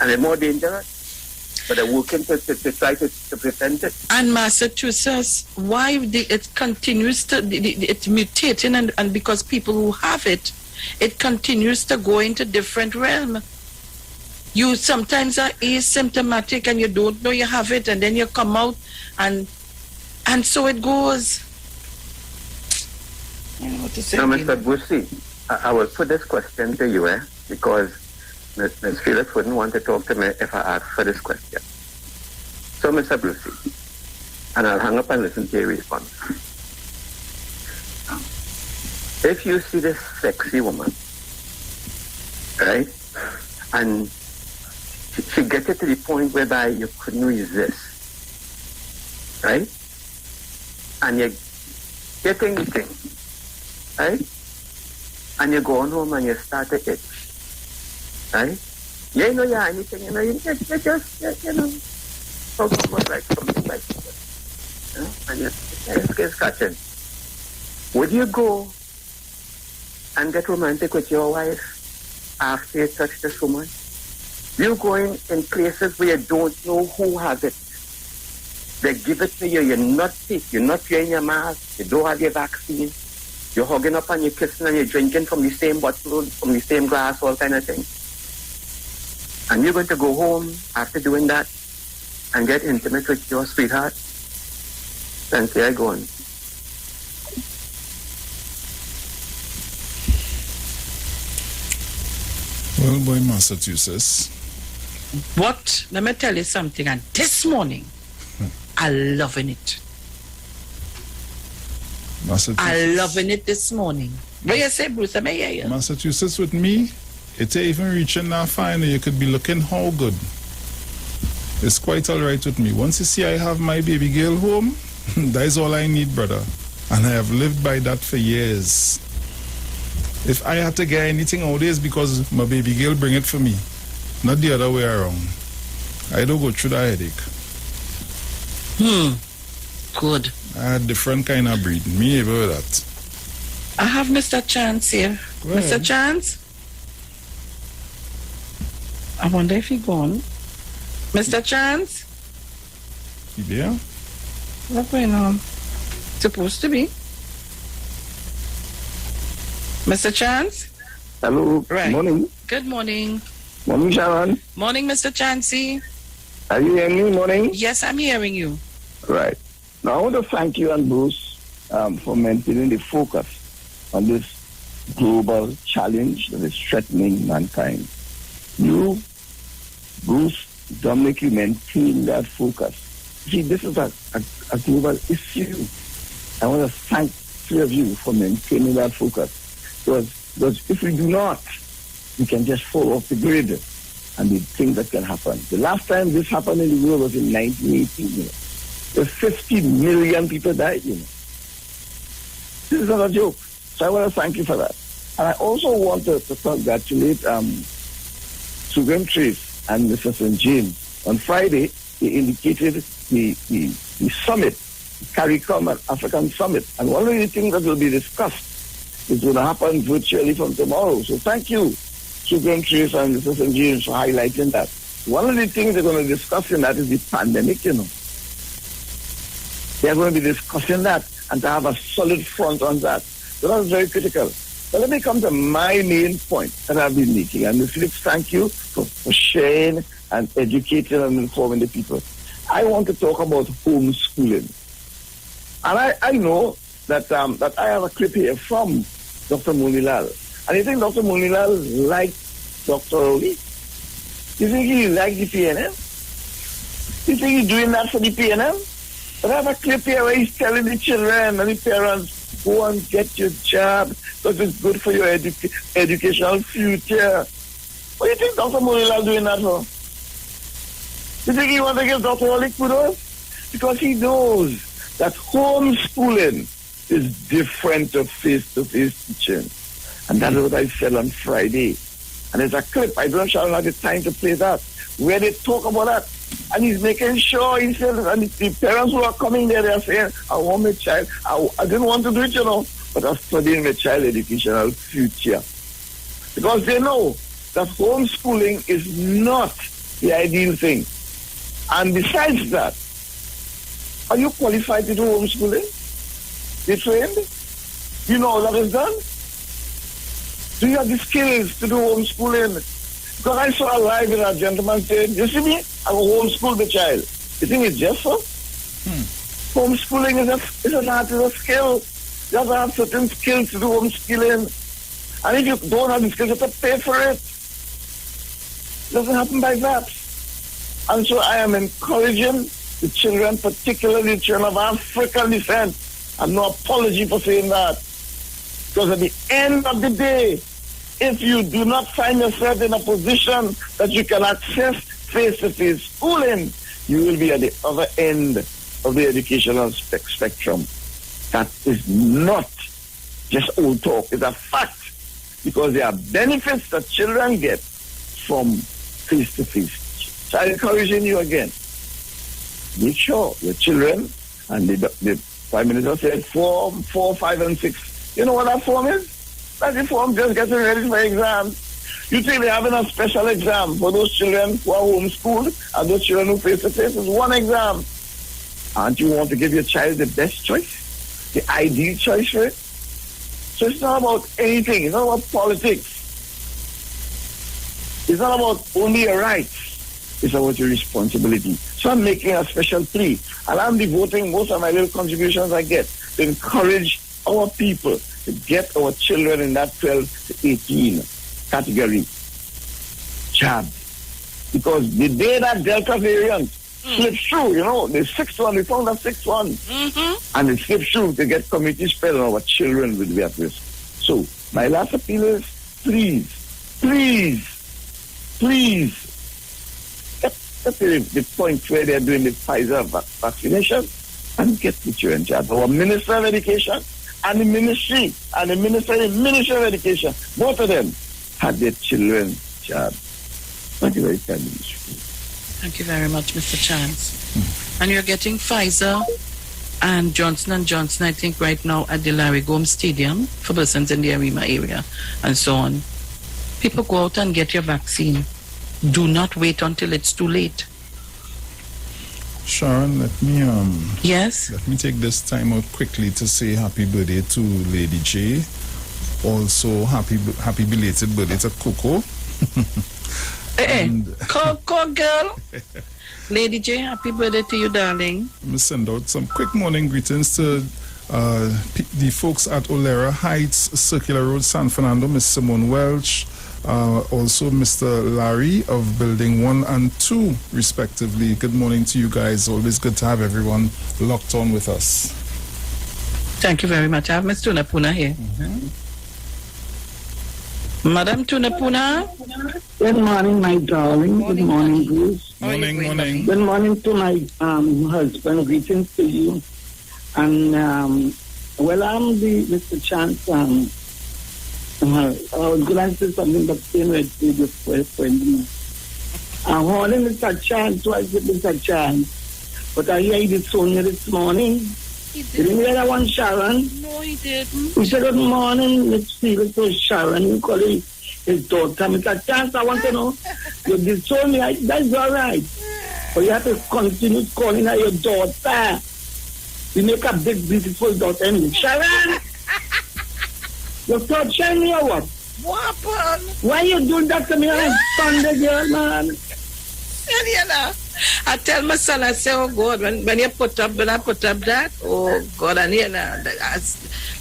And they're more dangerous. But they're working to try to prevent it.
And Massachusetts, why it continues to, it's mutating, and because people who have it continues to go into different realm. You sometimes are asymptomatic and you don't know you have it, and then you come out, and so it goes. I don't know what to say.
Now, Mr. Bussy, I will put this question to you, because Ms. Felix wouldn't want to talk to me if I asked for this question. So, Mr. Brucey, and I'll hang up and listen to your response. If you see this sexy woman, right, and she gets it to the point whereby you couldn't resist, right, and you're getting the thing, right, and you're going home and you start to itch, right? You know, yeah, anything, you know, you just, you know, almost like something like that, you know, and your skin scratching. Would you go and get romantic with your wife after you touch this woman? You going in places where you don't know who has it. They give it to you, you're not sick, you're not wearing your mask, you don't have your vaccine, you're hugging up and you're kissing and you're drinking from the same bottle, from the same glass, all kind of things. And you're going to go home after doing that and get intimate with your sweetheart and say, I go on.
Well, boy, Massachusetts.
What? Let me tell you something. And this morning, I'm loving it. I'm loving it this morning. What you say, Bruce? I may hear you.
Massachusetts with me, it's even reaching that final. You could be looking how good. It's quite all right with me. Once you see I have my baby girl home, that is all I need, brother. And I have lived by that for years. If I had to get anything out there, it's because my baby girl bring it for me, not the other way around. I don't go through that headache.
Good.
I had different kind of breed. Me ever that.
I have Mr. Chance here. Mr. Chance? I wonder if he's gone. Mr. Chance?
Yeah?
What's going on? Supposed to be. Mr. Chance?
Hello.
Right.
Morning.
Good morning.
Morning, Sharon.
Morning, Mr. Chancey.
Are you hearing me? Morning.
Yes, I'm hearing you.
Right. Now, I want to thank you and Bruce for maintaining the focus on this global challenge that is threatening mankind. You, Bruce, Dominic, you maintain that focus. See, this is a global issue. I want to thank three of you for maintaining that focus. Because if we do not, we can just fall off the grid. and the things that can happen. The last time this happened in the world was in 1918. You know. There's 50 million people died. You know. This is not a joke. So I want to thank you for that. And I also want to congratulate Sugan Trace and Mr. St. James. On Friday, they indicated the summit, the CARICOM and African Summit. And one of the things that will be discussed is going to happen virtually from tomorrow. So thank you, Sugan Trace and Mr. St. James, for highlighting that. One of the things they're going to discuss in that is the pandemic, you know. They're going to be discussing that and to have a solid front on that. So that's very critical. But let me come to my main point that I've been making. And Ms. Phillips, thank you for sharing and educating and informing the people. I want to talk about homeschooling. And I know that that I have a clip here from Dr. Monilal. And you think Dr. Monilal liked Dr. Rowley? You think he liked the PNM? You think he's doing that for the PNM? But I have a clip here where he's telling the children and the parents, go and get your job because it's good for your educational future. What do you think Dr. Monilal doing that for? You think he wants to give Dr. Rowley kudos? Because he knows that homeschooling is different to face-to-face teaching. And that is what I said on Friday. And there's a clip, I don't have the time to play that, where they talk about that. And he's making sure, he said, and the parents who are coming there, they are saying, I want my child, I didn't want to do it, you know, but I'm studying my child educational future. Because they know that homeschooling is not the ideal thing. And besides that, are you qualified to do homeschooling? You trained? You know how that is done? Do you have the skills to do homeschooling? Because I saw a live with a gentleman saying, you see me? I will homeschool the child. You think it's just so? Homeschooling is an art, is a skill. You have to have certain skills to do homeschooling. And if you don't have the skills, you have to pay for it. It doesn't happen by that. And so I am encouraging the children, particularly the children of African descent. And no apology for saying that. Because at the end of the day, if you do not find yourself in a position that you can access face-to-face schooling, you will be at the other end of the educational spectrum. That is not just old talk. It's a fact. Because there are benefits that children get from face-to-face. So I'm encouraging you again. Make sure your children, and the Prime Minister said Form 4, 5, and 6. You know what that form is? That's the form just getting ready for exams. You think they're having a special exam for those children who are homeschooled and those children who face-to-face? It's one exam. Aren't you want to give your child the best choice? The ideal choice for it? So it's not about anything. It's not about politics. It's not about only your rights. It's about your responsibility. So I'm making a special plea. And I'm devoting most of my little contributions I get to encourage our people to get our children in that 12 to 18 category jab. Because the day that Delta variant slips through, you know, the sixth one, we found that sixth one. And it slips through to get community spread, and our children will be at risk. So my last appeal is, please, get to the point where they're doing the Pfizer vaccination and get the children jab. Our Minister of Education and the Ministry of Education, both of them had their children jab. Thank you very kindly, Mr.
Thank you very much, Mr. Chance. And you're getting Pfizer and Johnson & Johnson, I think, right now at the Larry Gomes Stadium for persons in the Arima area and so on. People go out and get your vaccine. Do not wait until it's too late.
Sharon, let me
yes.
Let me take this time out quickly to say happy birthday to Lady J. Also, happy belated birthday to Coco.
Coco girl. Lady J, happy birthday to you, darling.
Let me send out some quick morning greetings to the folks at Olera Heights, Circular Road, San Fernando, Miss Simone Welch. Also Mr. Larry of Building 1 and 2 respectively. Good morning to you guys. Always good to have everyone locked on with us.
Thank you very much. I have Ms. Tuna Puna here. Madam Tunapuna.
Good morning, my darling. Good morning, Bruce.
Morning.
Good morning to my husband. Greetings to you. And well, I'm the Mr. Chance. I was going to say something, but staying with the friend. I'm holding Mr. Chance, so I said Mr. Chance. But I hear the Sonia this morning.
He
did. Didn't hear that one, Sharon?
No, he didn't.
He said, good morning, Miss Felix or Sharon. He called his daughter. Mr. Chance, I want to know, you disown me. That's all right. But you have to continue calling her your daughter. You make a big, beautiful daughter anyway. Sharon! You torturing me or what?
What happened?
Why you doing that to me on Sunday, girl, man?
I tell my son, I say, oh God, when I put up that, oh God, and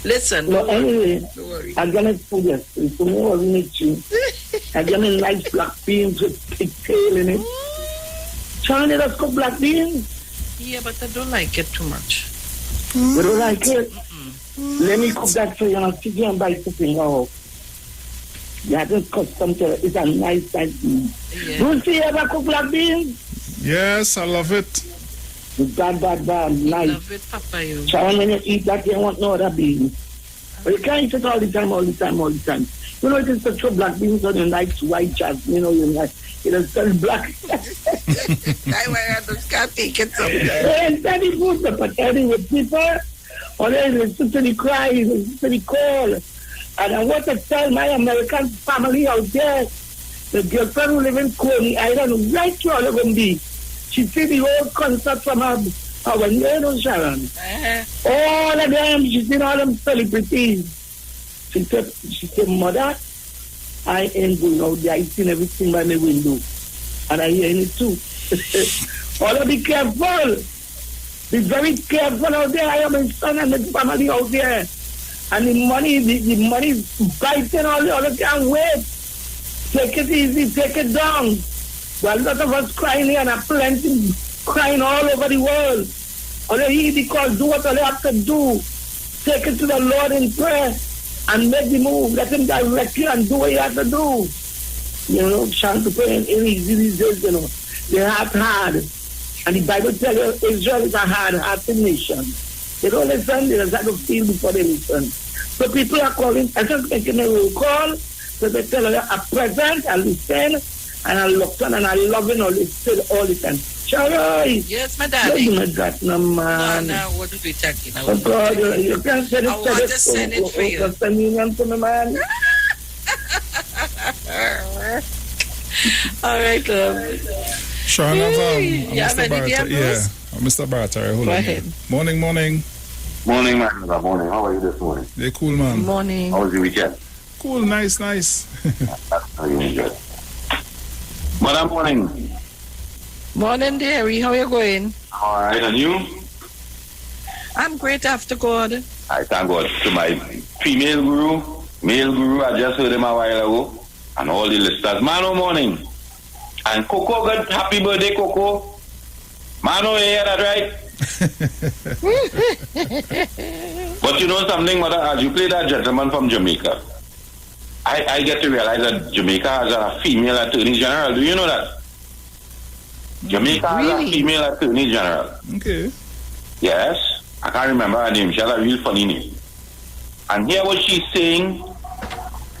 listen.
No, anyway,
don't worry.
I'm gonna put this. Tomorrow we meet you. I'm gonna nice black beans with pigtail in it. Charlie, let's cook black beans.
Yeah, but I don't like it too much.
You don't like it? Let me cook that for you and I'll sit you and bite the finger off. Yeah, this custom to it's a nice bean.
Yeah.
Don't you ever cook black beans?
Yes, I love it.
Bad, nice.
I love it, Papa. You.
Sharon, when you eat that, you want no other beans. But you can't eat it all the time. You know, it is such a black beans on your nice white jasmine, you know, you're like, it's still black.
I just can't take it sometimes.
And tell the food, but telling with people, or then listen to the cries, listen to the call. And I want to tell my American family out there, the girlfriend who live in Coney Island, right to all of them be. She see the whole concert from our neighbor, Sharon. All of them, she seen all them celebrities. She said, Mother, I ain't going out there. I seen everything by my window. And I hear it too. All of be careful. Be very careful out there. I have my son and my family out there. And the money is biting all the other can't wait. Take it easy, take it down. Well, a lot of us crying here and a plenty crying all over the world. All they hear the call, do what they have to do. Take it to the Lord in prayer and make the move. Let him direct you and do what you have to do. You know, trying to pray in easy these days, you know. They have hard. And the Bible tells you Israel is a hard-hearted nation. They don't listen, they just have to feel before they listen. So people are calling, I just making a roll call, so they tell you, I present, I listen, and I look on, and I love it, all the time. Charlie!
Yes, my darling.
Oh, my God, no, man.
No, what are we talking about?
Oh, God, you can't send it
I want to send it for you.
Send it to me, man.
All right,
Sean,
Mr.
Barata. Yeah, Mr. Barata. Hold
Go
on.
ahead.
Morning.
Morning, man. Morning. How are you this morning?
They're cool, man.
Morning.
How was your weekend?
Cool, nice.
How you enjoy? Madam, morning.
Morning, dearie. How you going?
All right, and you?
I'm great after God.
I thank God to my female guru, male guru. I just heard him a while ago, and all the listeners. Mano, morning. And Coco, good happy birthday, Coco. Mano, you hear that right? But you know something, mother, as you play that gentleman from Jamaica, I get to realize that Jamaica has a female attorney general. Do you know that? Jamaica has a female attorney general.
Okay.
Yes. I can't remember her name. She has a real funny name. And hear what she's saying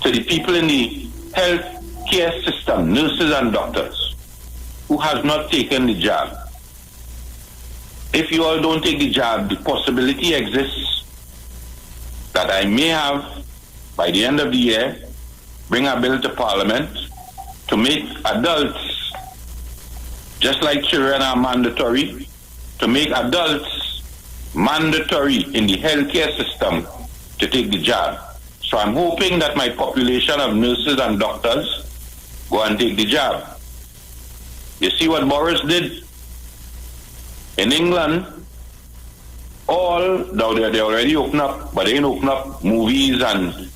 to the people in the health care system, nurses and doctors, who has not taken the jab. If you all don't take the jab, the possibility exists that I may have, by the end of the year, bring a bill to Parliament to make adults, just like children are mandatory, to make adults mandatory in the healthcare system to take the jab. So I'm hoping that my population of nurses and doctors go and take the jab. You see what Boris did? In England, they already open up, but they ain't open up movies and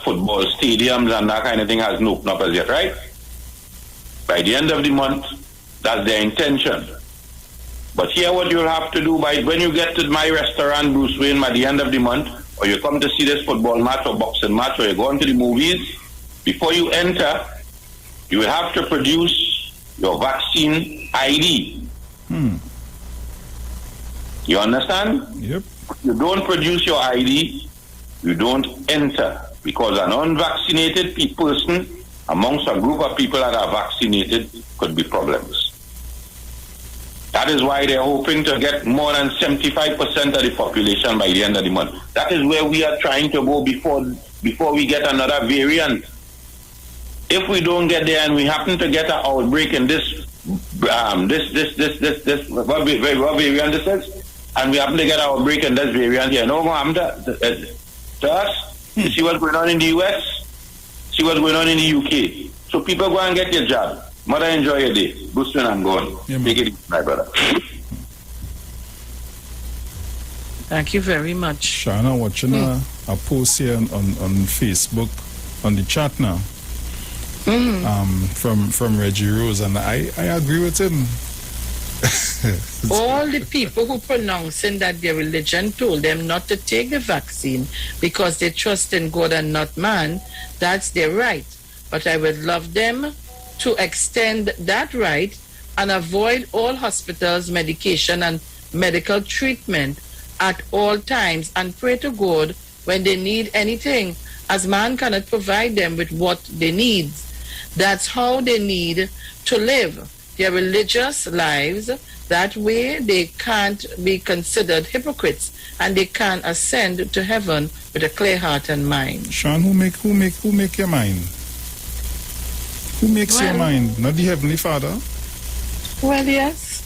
football stadiums and that kind of thing hasn't opened up as yet, right? By the end of the month, that's their intention. But here what you'll have to do when you get to my restaurant, Bruce Wayne, by the end of the month, or you come to see this football match or boxing match, or you go into the movies, before you enter, you will have to produce your vaccine ID. You understand?
Yep.
If you don't produce your ID, you don't enter, because an unvaccinated person amongst a group of people that are vaccinated could be problems. That is why they're hoping to get more than 75% of the population by the end of the month. That is where we are trying to go before we get another variant. If we don't get there and we happen to get an outbreak in what variant this is, and we happen to get an outbreak in this variant here, no more happen to us. You see what's going on in the US? See what's going on in the UK? So people go and get your job. Mother, enjoy your day. Boosting and going. Take it easy, my brother.
Thank you very much.
Shana, watching a post here on Facebook, on the chat now, from Reggie Rose, and I agree with him.
All the people who pronouncing that their religion told them not to take the vaccine because they trust in God and not man, that's their right. But I would love them to extend that right and avoid all hospitals, medication, and medical treatment at all times, and pray to God when they need anything, as man cannot provide them with what they need. That's how they need to live their religious lives. That way they can't be considered hypocrites, and they can ascend to heaven with a clear heart and mind.
Sean, who make your mind? Who makes your mind? Not the Heavenly Father?
Well, yes.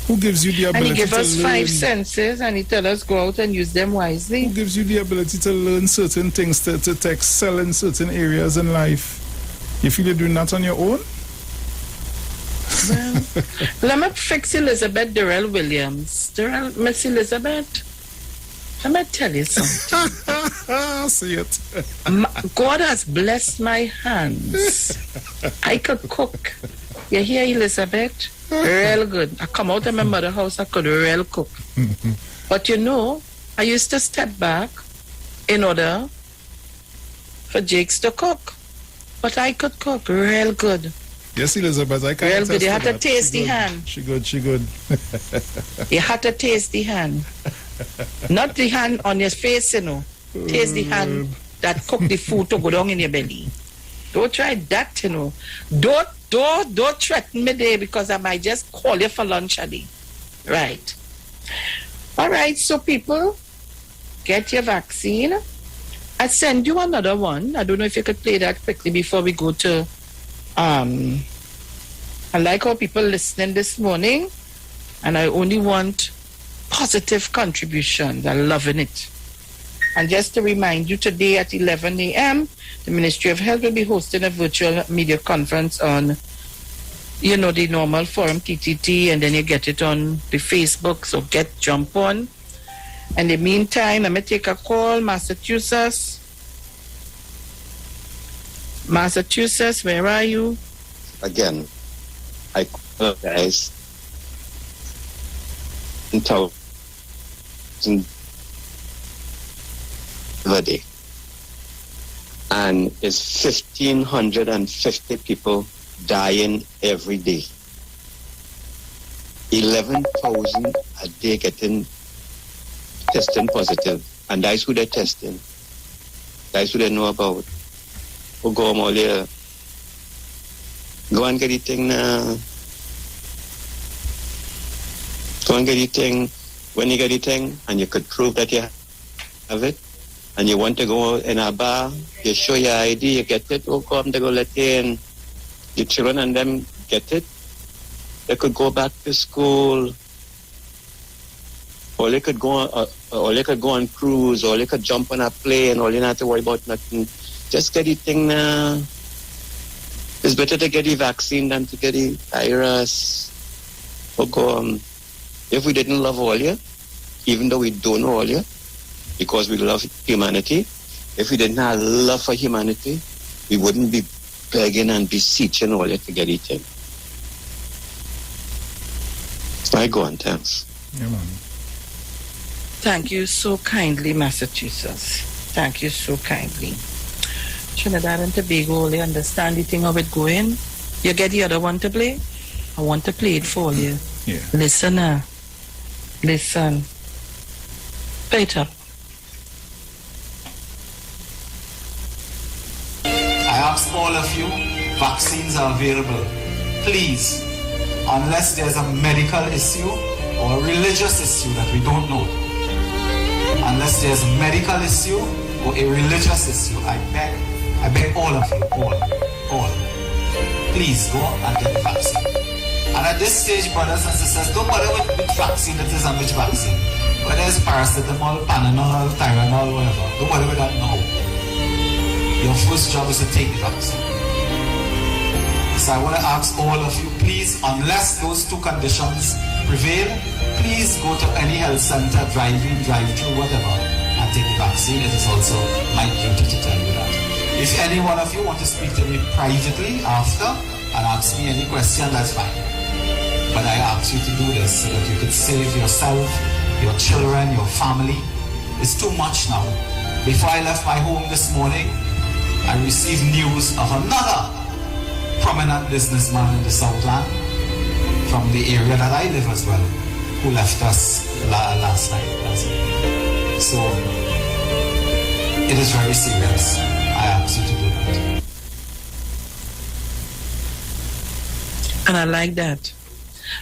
Who gives you the ability to learn?
And he gives us 5 senses, and he tells us go out and use them wisely.
Who gives you the ability to learn certain things, to excel in certain areas in life? You feel you're doing that on your own?
Well, let me fix Elizabeth Durrell Williams. Miss Elizabeth, let me tell you something.
See it.
God has blessed my hands. I could cook. You hear, Elizabeth? Real good. I come out of my mother's house, I could real cook. But you know, I used to step back in order for Jakes to cook. But I could cook real good.
Yes, Elizabeth, I can't.
Real good. You had to taste the hand.
She good.
You had to taste the hand. Not the hand on your face, you know. Taste the hand that cook the food to go down in your belly. Don't try that, you know. Don't threaten me there, because I might just call you for lunch, Adi. Right. All right, so people, get your vaccine. I send you another one. I don't know if you could play that quickly before we go to I like how people listening this morning, and I only want positive contributions. I'm loving it. And just to remind you, today at 11 a.m., the Ministry of Health will be hosting a virtual media conference on, you know, the normal forum, TTT, and then you get it on the Facebook, so jump on. In the meantime, let me take a call. Massachusetts, where are you?
Again, I apologize. Until the day, and it's 1,550 people dying every day. 11,000 a day getting testing positive, and that's who they're testing. That's who they know about. Who go all there. Go and get the thing now. Go and get the thing. When you get the thing, and you could prove that you have it, and you want to go in a bar, you show your ID, you get it, oh, come, they go let you in. Your children and them get it. They could go back to school, or they could go on cruise, or they could jump on a plane, or you don't have to worry about nothing. Just get the thing now. It's better to get the vaccine than to get the virus. If we didn't love all you, even though we don't know all you, because we love humanity, if we didn't have love for humanity, we wouldn't be begging and beseeching all you to get it in. I go on, thanks.
Yeah, man.
Thank you so kindly, Massachusetts. Thank you so kindly. Trinidad and Tobago only understand the thing of it going. You get the other one to play? I want to play it for you.
Yeah.
Listen. Play it up.
I ask all of you, vaccines are available. Please, unless there's a medical issue or a religious issue that we don't know, unless there's a medical issue or a religious issue, I beg all of you, all, please go and get the vaccine. And at this stage, brothers and sisters, don't bother with which vaccine it is and which vaccine. Whether it's paracetamol, Panadol, Tylenol, whatever, don't bother with that now. Your first job is to take the vaccine. So I want to ask all of you, please, unless those two conditions prevail, please go to any health center, drive-in, drive-through, whatever, and take the vaccine. It is also my duty to tell you that. If any one of you want to speak to me privately after and ask me any question, that's fine. But I ask you to do this so that you could save yourself, your children, your family. It's too much now. Before I left my home this morning, I received news of another prominent businessman in the Southland from the area that I live as well, who left us last night. So it is very serious. I ask you to do that.
And I like that.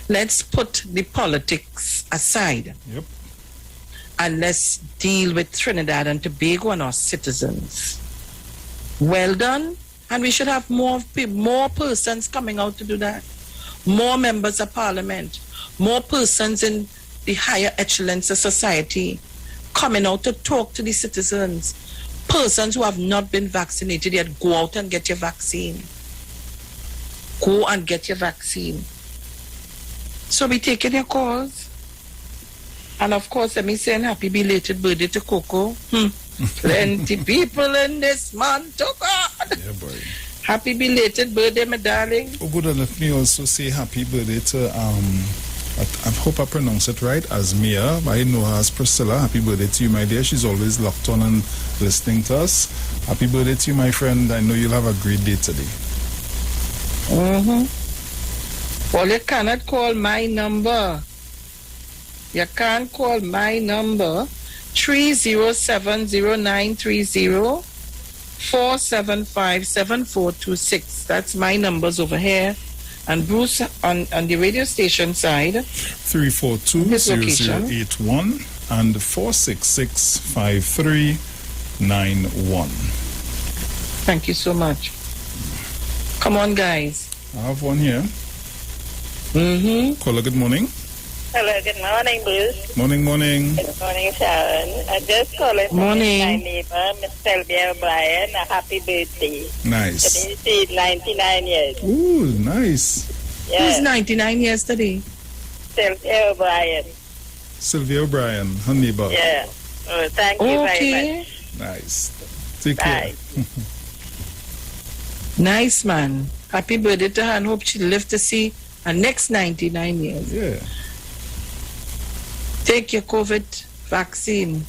Let's put the politics aside.
Yep.
And let's deal with Trinidad and Tobago and our citizens. Well done. And we should have more persons coming out to do that. More members of parliament. More persons in the higher echelons of society coming out to talk to the citizens. Persons who have not been vaccinated yet, go out and get your vaccine. Go and get your vaccine. So we taking your calls. And of course, let me say a happy belated birthday to Coco. Plenty people in this month, oh God.
Yeah, boy.
Happy belated birthday, my darling.
Oh, good, and let me also say happy birthday to, I hope I pronounce it right, as Mia. I know her as Priscilla. Happy birthday to you, my dear. She's always locked on and listening to us. Happy birthday to you, my friend. I know you'll have a great day today.
Well, you cannot call my number. You can't call my number. 3070930 4757426. That's my numbers over here. And Bruce on the radio station side.
342-0081 and 466-5391.
Thank you so much. Come on, guys.
I have one here. Caller, good morning.
Hello, good morning, Bruce.
Morning.
Good morning, Sharon. I just calling
morning.
My neighbor, Miss Sylvia O'Brien, a happy birthday.
Nice.
Today she's 99 years.
Ooh, nice.
Yeah.
Who's 99 years today?
Sylvia O'Brien.
Sylvia O'Brien, her neighbor.
Yeah. Oh, thank you very much.
Nice. Take care.
Nice, man. Happy birthday to her and hope she live to see her next 99 years.
Yeah.
Take your COVID vaccine.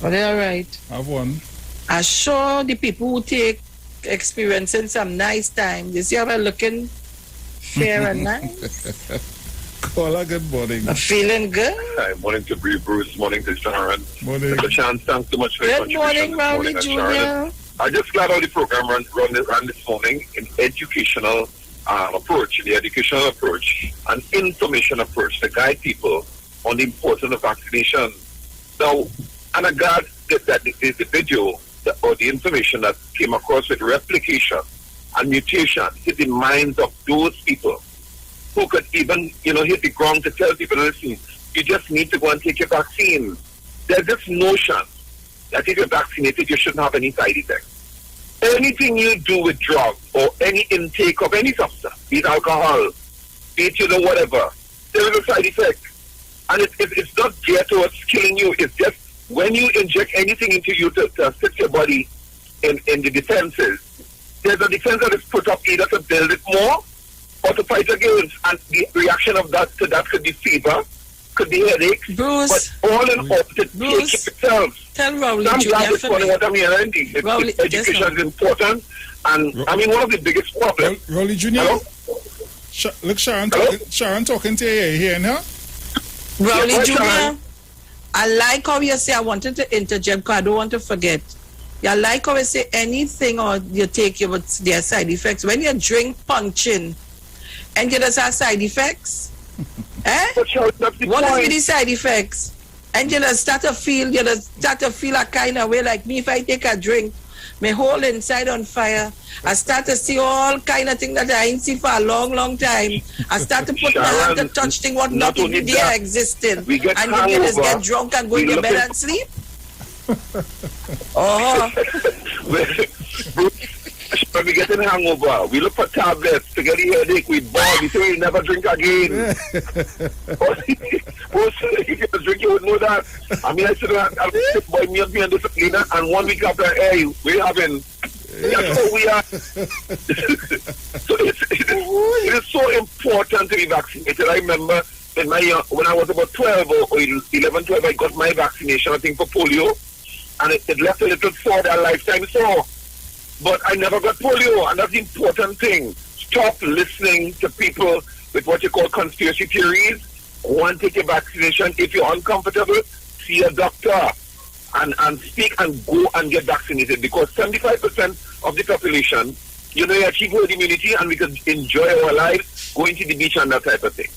Are they all right?
I have one.
I'm sure the people who take experiencing some nice time. You see how we're looking fair and nice?
Caller, good morning.
I'm feeling good.
Hi, morning to Bruce, morning to Sharon.
Morning.
Mr. Chance, thanks so much for your
Good
contribution
morning,
this
Rowdy
morning, Sharon.
Jr.
I just glad how the program ran this morning in educational approach, the educational approach and information approach to guide people on the importance of vaccination. Now, and I glad that the video or the information that came across with replication and mutation hit the minds of those people who could even, hit the ground to tell people, listen, you just need to go and take your vaccine. There's this notion that if you're vaccinated, you shouldn't have any side effects. Anything you do with drugs or any intake of any substance, be it alcohol, be it, whatever, there is a side effect. And it's not geared towards killing you. It's just when you inject anything into you to assist your body in the defenses, there's a defense that is put up either to build it more or to fight against. And the reaction of that could be fever, could be headaches,
Bruce,
but all in all to take itself.
Tell Rowley
So I'm
Jr.
glad
for
it's
me.
what I'm hearing. Education is important, and I mean one of the biggest problems.
Rowley Jr.
Hello?
Look, Sharon talking to you here now.
Rowley
Yeah,
Jr., I like how you say, I wanted to interject because I don't want to forget. You like how you say anything or you take your their side effects. When you drink punching and you just have side effects, what is the side effects? And you just start to feel a kind of way like me if I take a drink, my whole inside on fire. I start to see all kind of things that I ain't seen for a long, long time. I start to put my hand to touch things what not even there existed. And you just get drunk and go in your bed and sleep.
When we get in hangover, we look for tablets to get the headache. We ball. We say we'll never drink again. If you drink, you would know that. I mean, I said, I'll sit by me and be undisciplined, and 1 week after, hey, we're having. That's how we are. So it is so important to be vaccinated. I remember in my when I was about 12 or 11, 12, I got my vaccination, I think, for polio, and it left a little sore that lifetime sore. But I never got polio, and that's the important thing. Stop listening to people with what you call conspiracy theories. Go and take your vaccination. If you're uncomfortable, see a doctor and speak and go and get vaccinated, because 75% of the population, you achieve herd immunity and we can enjoy our lives, going to the beach and that type of thing.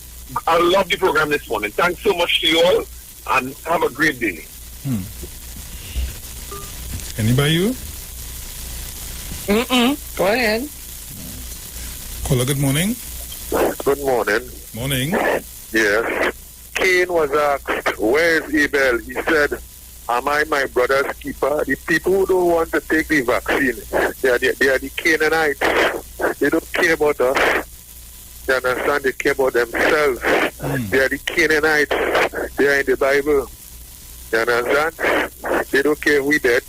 I love the program this morning. Thanks so much to you all, and have a great day.
Anybody you?
Go ahead.
Caller, good morning.
Good morning.
Morning.
Yes. Cain was asked, where is Abel? He said, am I my brother's keeper? The people who don't want to take the vaccine, they are the Canaanites. They don't care about us. You understand? They care about themselves. They are the Canaanites. They are in the Bible. You understand? They don't care who dead.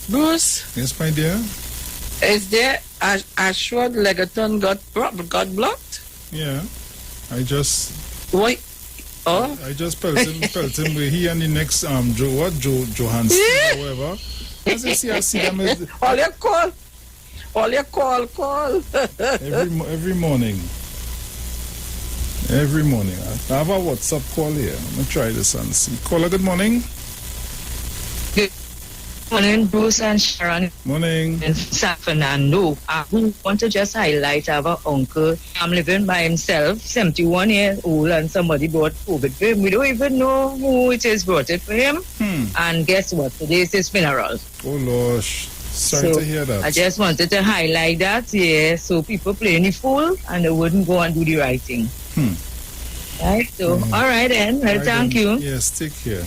Bruce?
Yes, my dear?
Is there Ashwood Legaton got blocked?
Yeah. I just...
Why? Oh?
I just pelt him with he and the next, Johansson or whatever. As I see them as...
All your call.
Every morning. Every morning. I have a WhatsApp call here. I'm going to try this and see. Caller, good morning.
Good morning, Bruce and Sharon.
Morning.
And San Fernando. I want to just highlight our uncle. I'm living by himself, 71 years old, and somebody brought COVID for him. We don't even know who it is brought it for him. And guess what? Today is his funeral.
Oh, gosh. Sorry to hear that.
I just wanted to highlight that, so people playing the fool and they wouldn't go and do the right thing. Right, so all right then. Well, thank you.
Yes, take care.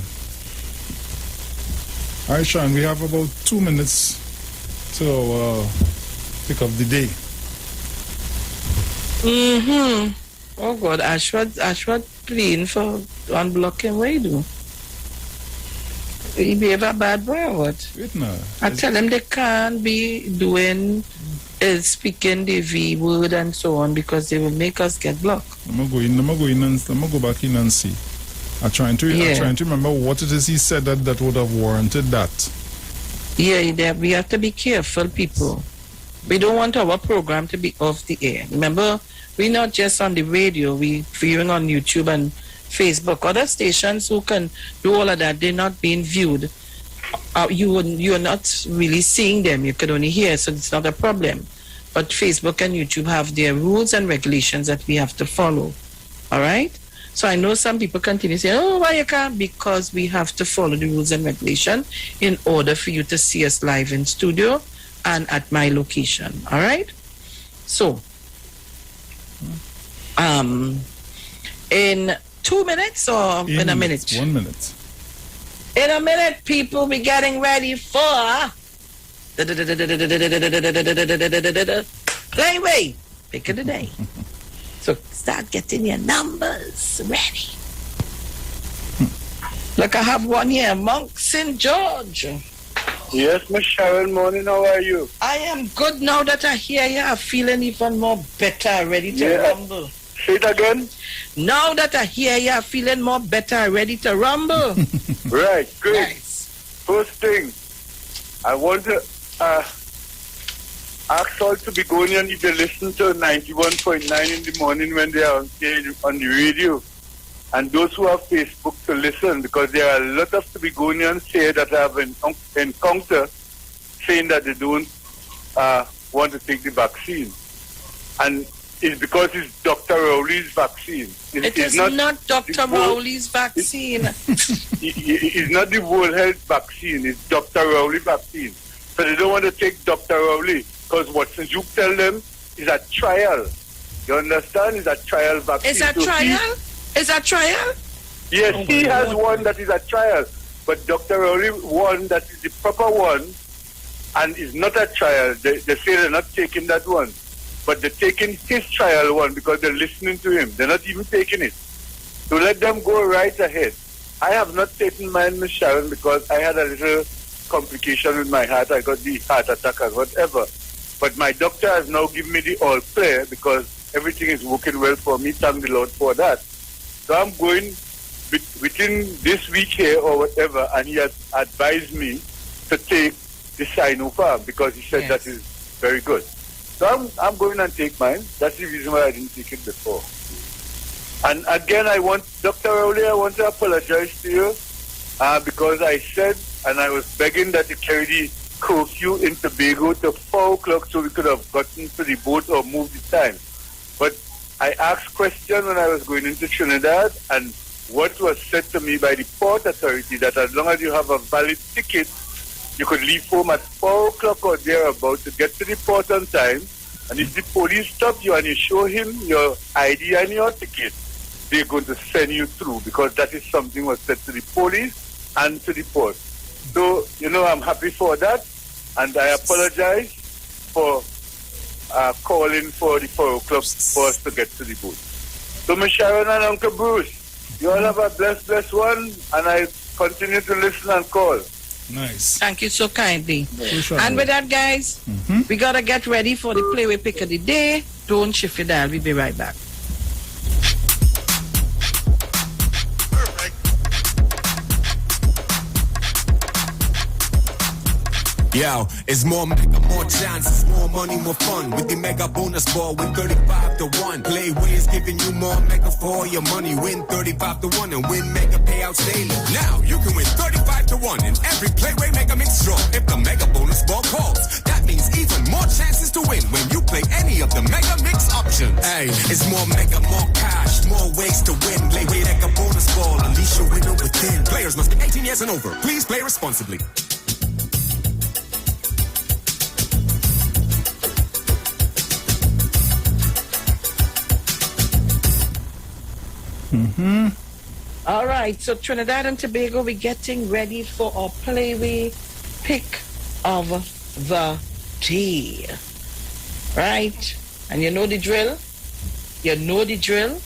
All right, Sean, we have about 2 minutes to pick up the day.
Oh God, Ashwad playing for unblocking. What you do? He behave a bad boy or what?
Wait now.
I tell them they can't be doing speaking the V word and so on because they will make us get blocked.
I'm gonna go back in and see. I'm trying to remember what it is he said that would have warranted that.
Yeah, we have to be careful, people. We don't want our program to be off the air. Remember, we're not just on the radio, we're viewing on YouTube and Facebook. Other stations who can do all of that, they're not being viewed. You're not really seeing them. You can only hear, so it's not a problem. But Facebook and YouTube have their rules and regulations that we have to follow. All right? So I know some people continue saying, oh, why you can't? Because we have to follow the rules and regulations in order for you to see us live in studio and at my location. All right? So, in 2 minutes or in a minute?
1 minute.
In a minute, people, we're getting ready for Playway Pick of the Day. So start getting your numbers ready. Look, I have one here, Monk St. George.
Yes, Miss Sharon, morning, how are you?
I am good now that I hear you. I'm feeling even more better, ready to rumble.
Say it again.
Now that I hear you, I'm feeling more better, ready to rumble.
Right, good.
Nice.
First thing, I want to ask all to Begonian if they listen to 91.9 in the morning when they are on the radio. And those who have Facebook to listen, because there are a lot of Begonians here that have encountered saying that they don't want to take the vaccine. And it's because it's Dr. Rowley's vaccine.
It is not Dr. Rowley's vaccine.
It's not the World Health vaccine. It's Dr. Rowley vaccine. So they don't want to take Dr. Rowley because what you tell them is a trial. You understand? It's a trial vaccine.
Is a trial? Is a trial?
Yes, he has one that is a trial. But Dr. Rowley one that is the proper one and is not a trial. They say they're not taking that one. But they're taking his trial one because they're listening to him. They're not even taking it. So let them go right ahead. I have not taken mine, Miss Sharon, because I had a little complication with my heart. I got the heart attack or whatever. But my doctor has now given me the all clear because everything is working well for me. Thank the Lord for that. So I'm going within this week here or whatever, and he has advised me to take the Sinopharm because he said that is very good. So I'm going and take mine. That's the reason why I didn't take it before. And again, Dr. Rowley, I want to apologize to you because I said, and I was begging that you carry the curfew in Tobago to 4 o'clock so we could have gotten to the boat or moved the time. But I asked question when I was going into Trinidad, and what was said to me by the port authority that as long as you have a valid ticket, you could leave home at 4 o'clock or thereabout to get to the port on time. And if the police stop you and you show him your ID and your ticket, they're going to send you through because that is something was said to the police and to the port. So, I'm happy for that. And I apologize for calling for the 4 o'clock for us to get to the boat. So, Miss Sharon and Uncle Bruce, you all have a blessed one, and I continue to listen and call.
Nice.
Thank you so kindly. And with that, guys, we got to get ready for the Playway Pick of the Day. Don't shift your dial. We'll be right back.
Yo, it's more mega, more chances, more money, more fun. With the mega bonus ball, win 35 to 1. Playway is giving you more mega for all your money. Win 35 to 1 and win mega payouts daily. Now you can win 35 to 1 in every Playway mega mix draw. If the mega bonus ball calls, that means even more chances to win when you play any of the mega mix options. Hey, it's more mega, more cash, more ways to win. Playway mega bonus ball, unleash your winner within. Players must be 18 years and over. Please play responsibly.
All right, so Trinidad and Tobago, we're getting ready for our Playway Pick of the Day. Right? And you know the drill? You know the drill?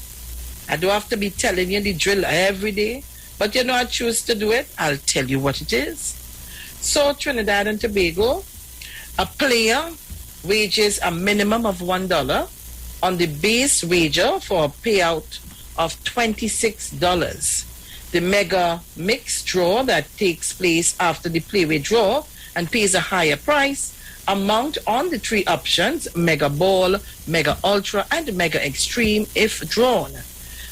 I don't have to be telling you the drill every day, but I choose to do it. I'll tell you what it is. So Trinidad and Tobago, a player wages a minimum of $1 on the base wager for a payout of $26. The mega mix draw that takes place after the Playway draw and pays a higher price amount on the 3 options, Mega Ball, Mega Ultra, and Mega Extreme if drawn.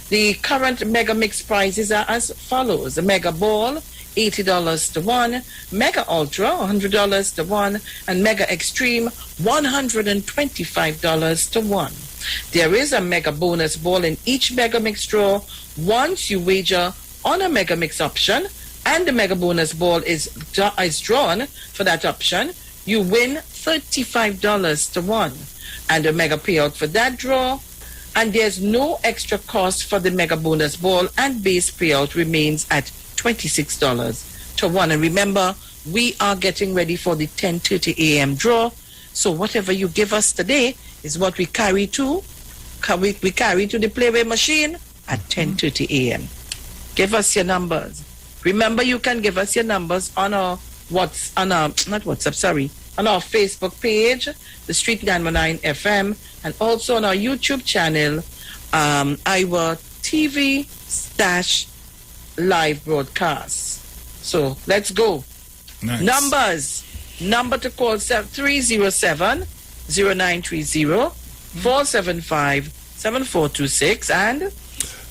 The current mega mix prices are as follows. The Mega Ball, $80 to 1, Mega Ultra, $100 to 1, and Mega Extreme, $125 to 1. There is a mega bonus ball in each mega mix draw. Once you wager on a mega mix option and the mega bonus ball is drawn for that option, you win $35 to 1 and a mega payout for that draw. And there's no extra cost for the mega bonus ball, and base payout remains at $26 to 1. And remember, we are getting ready for the 10:30 a.m. draw. So whatever you give us today is what we carry to the Playway machine at 10:30 a.m. Give us your numbers. Remember, you can give us your numbers on our on our Facebook page, the Street 919 FM, and also on our YouTube channel, Iwer TV /live broadcast. So let's go.
Nice.
Number to call 307-0930 475-7426 and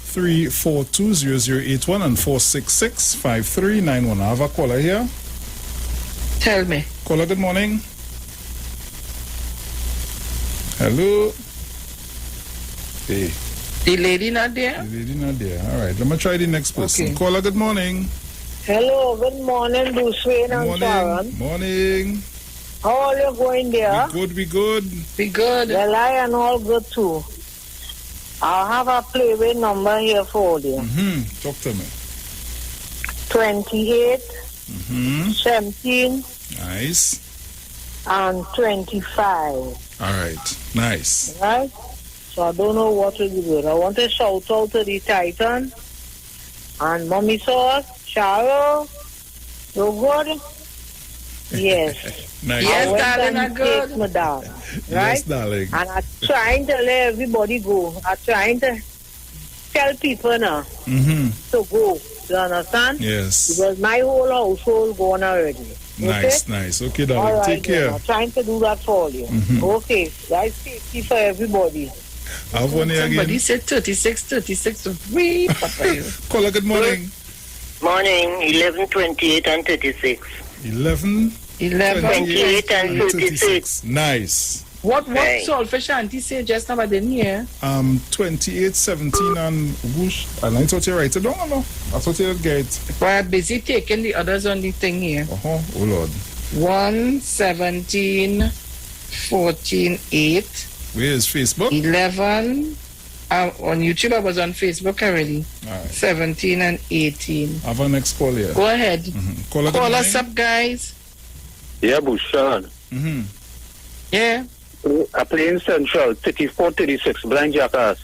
342-0081 and 466-5391. I have a caller here.
Tell me.
Caller, good morning. Hello. Hey.
The lady not there?
The lady not there. All right, let me try the next person.
Okay.
Caller, good morning.
Hello, good morning, Bruce Wayne and Sharon.
Morning.
How are you going there?
We good.
Well, I am all good too. I have a playway number here for you.
Talk to me.
28, 17,
Nice.
and 25.
All right. Nice.
Right? So I don't know what to do with it. I want to shout out to the Titan and Mommy Sauce, Charo. You good? Yes.
Nice.
Yes, darling, I'm good.
Take me down, right?
Yes, darling.
And I'm trying to let everybody go. I'm trying to tell people now to go. You understand?
Yes.
Because my whole household gone already.
Nice,
Okay?
nice. Okay, darling.
All right,
Take care.
I'm trying to do that for you. Okay. That's safety for everybody.
I have one here again.
Somebody said 36. We
Caller, good morning.
Morning, 11, 28 and 36.
11,
28 and 36.
Nice.
What Solfish Auntie said just now, I didn't hear.
28, 17 and whoosh. And I thought you write it down, or no? I thought you'd get it.
Well, I'm busy taking the others on the thing here.
Oh Lord.
1, 17, 14, 8.
Where is Facebook?
11. On YouTube, I was on Facebook already.
All right.
17 and 18.
I have a next call here.
Go ahead.
Caller,
Call us up, guys.
Yeah, Bushan.
Yeah.
I play in Central, 34, 36, Blind Jackass.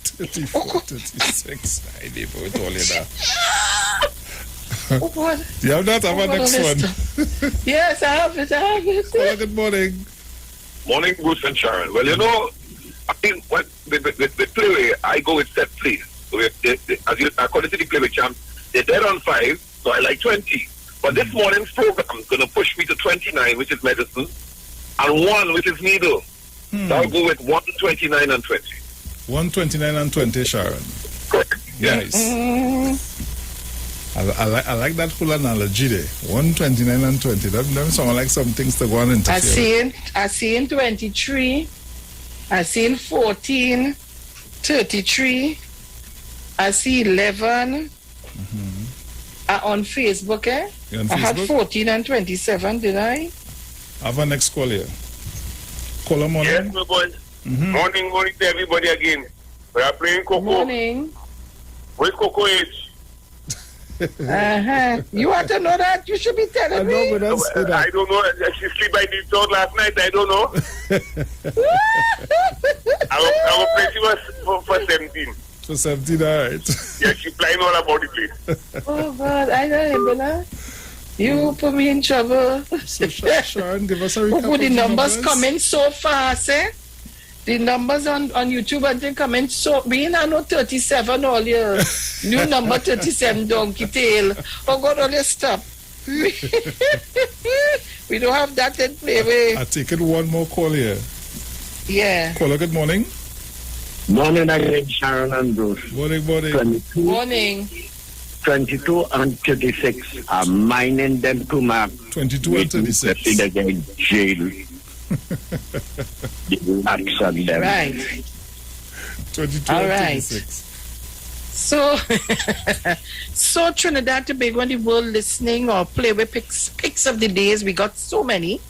34, 36. I did put all of that.
What?
You have that? I have a next one.
Yes, I have it.
Caller, good morning.
Morning, Bruce and Sharon. Well, you know, I think what the playway, I go with set plays. So according to the playway champ, they're dead on 5, so I like 20. But this morning's program is going to push me to 29, which is medicine, and 1, which is needle. So I'll go with 1, 29, and 20.
129 and 20, Sharon.
Correct.
Nice. I like that whole analogy there. 129 and 20. That sound like some things to go on interfere.
I seen 23. I seen 14, 33. I see 11. On Facebook,
On
I had
Facebook?
14 and 27, did I?
I have a next call here. Caller, morning.
Yes, my boy. Morning to everybody again. We are playing Coco.
Morning.
Where's Coco age?
You want to know that? You should be telling me.
I don't know. She sleep by the door last night. I don't know. Our place was for 17.
For 17, all right.
Yeah, she flying all about the place.
Oh, God. I know, Ebola. You put me in trouble.
So, Sharon, give us a recap
Oh, the
of
numbers coming so fast, eh? The numbers on YouTube are they coming so. We ain't no 37 all year. New number 37, donkey tail. Oh, God, all you stop. We don't have that in play with.
I take it one more call here.
Yeah.
Caller, good morning.
Morning again, Sharon and Bruce.
Morning.
22,
Morning.
22 and 36 are mining them to mark.
22 and 36.
Again, jail. Action them.
Right.
22
all
and
right.
36.
So Trinidad Tobago and the world listening or play with picks of the days. We got so many.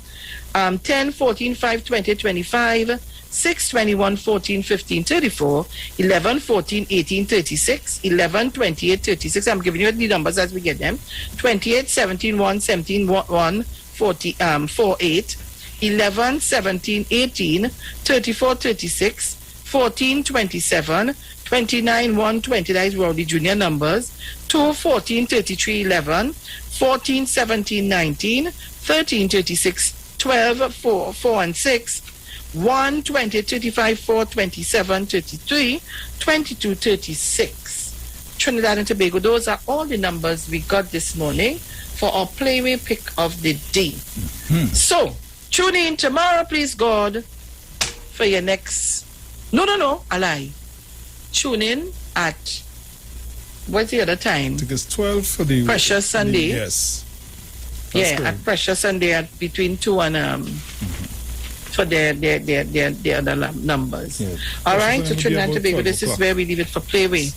10, 14, 5, 20, 25, 6, 21, 14, 15, 34, 11, 14, 18, 36, 11, 28, 36. I'm giving you the numbers as we get them. 28, 17, 1, 17, 1, 40, 4, 8, 11, 17, 18, 34, 36, 14 27, 29 120, that is Rowdy Junior numbers, 2 14 33 11, 14 17 19, 13 36 12 4 4 and 6, 1 20 35 4 27 33, 22 36. Trinidad and Tobago, those are all the numbers we got this morning for our playway pick of the day. So, tune in tomorrow, please God, for your next... No, I lie. Tune in at... What's the other time?
I think it's 12 for the...
Precious Sunday.
Yes.
Yeah, at Precious Sunday at between 2 and... For their other numbers.
Yeah.
All right, so
Precious
Trinidad and
Sunday
Tobago,
will be
this
about
is where we leave it for playway.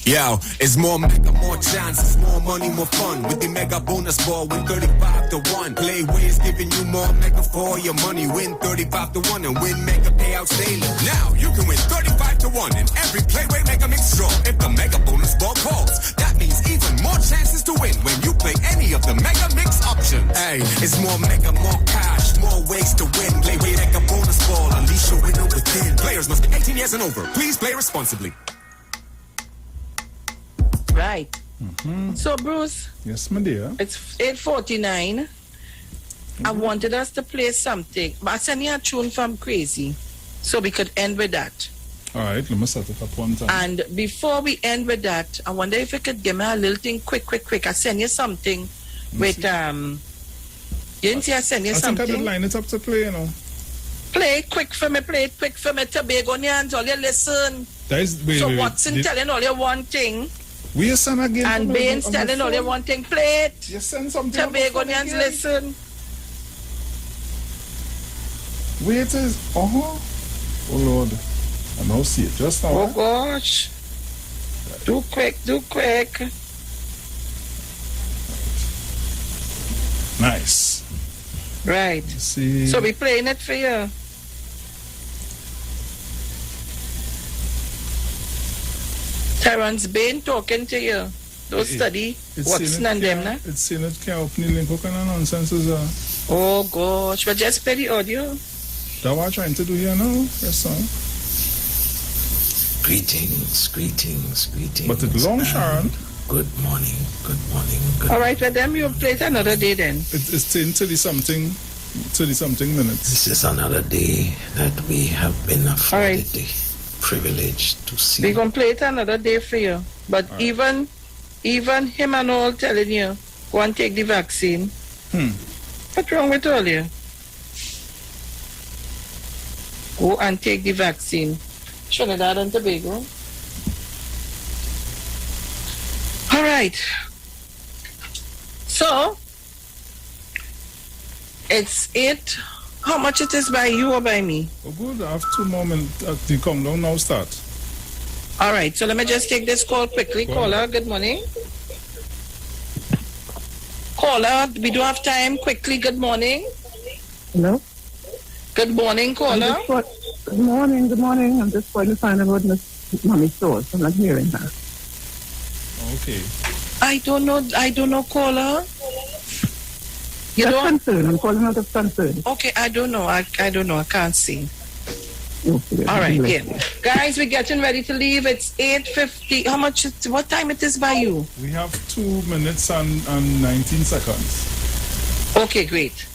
Yo, it's more mega, more chances, more money, more fun. With the mega bonus ball, win 35 to 1. Playways giving you more mega for your money. Win 35 to 1 and win mega payouts daily. Now you can win 35 to 1 in every Playway Mega Mix draw. If the mega bonus ball calls, that means even more chances to win when you play any of the mega mix options. Hey, it's more mega, more cash, more ways to win. Playway Mega bonus ball, unleash your winner within. Players must be 18 years and over. Please play responsibly.
Right. So, Bruce.
Yes, my dear.
It's 8:49. I wanted us to play something. But I sent you a tune from Crazy, so we could end with that.
All right, let me set it up one time.
And before we end with that, I wonder if you could give me a little thing quick. I sent you something with, you didn't see I sent you something?
I think I did line it up to play, you know.
Play it quick for me, Tobagonians, all you listen.
Wait,
Watson telling all you one thing.
We send again.
And Baines telling all you one thing, play it.
You send something.
Tobagonians listen.
Wait, is oh Lord. I now see it just now.
Oh gosh. Do quick.
Nice.
Right.
See.
So we playing it for you. Terrence Bain talking to you. Don't study Watson and them, nah?
It's saying it can't open the link. What kind of nonsense is that?
Oh gosh, but just play the audio.
That's what I'm trying to do here now. Yes, sir.
Greetings.
But it's long, Sharon.
Good morning.
All right, well then you'll play it another day then.
It's 30 something minutes.
This is another day that we have been afforded the privilege to see.
We're going to play it another day for you. But even him and all telling you, go and take the vaccine. What's wrong with all you? Go and take the vaccine. Trinidad and Tobago. All right. So, it's 8. How much it is by you or by me?
Oh, good. I have 2 more minutes. The countdown now start.
All right. So let me just take this call quickly. Caller, good morning. Caller, we do have time. Quickly, good morning.
Hello?
Good morning, caller.
Good morning. I'm just trying to find out what Miss Mommy's source. I'm not hearing her.
Okay.
I don't know, caller.
You don't?
Concern. I'm calling out of concern.
Okay, I don't know. I can't see.
Okay,
all right, yeah. Guys, we're getting ready to leave. It's 8:50. What time it is by you?
We have 2 minutes and 19 seconds.
Okay, great.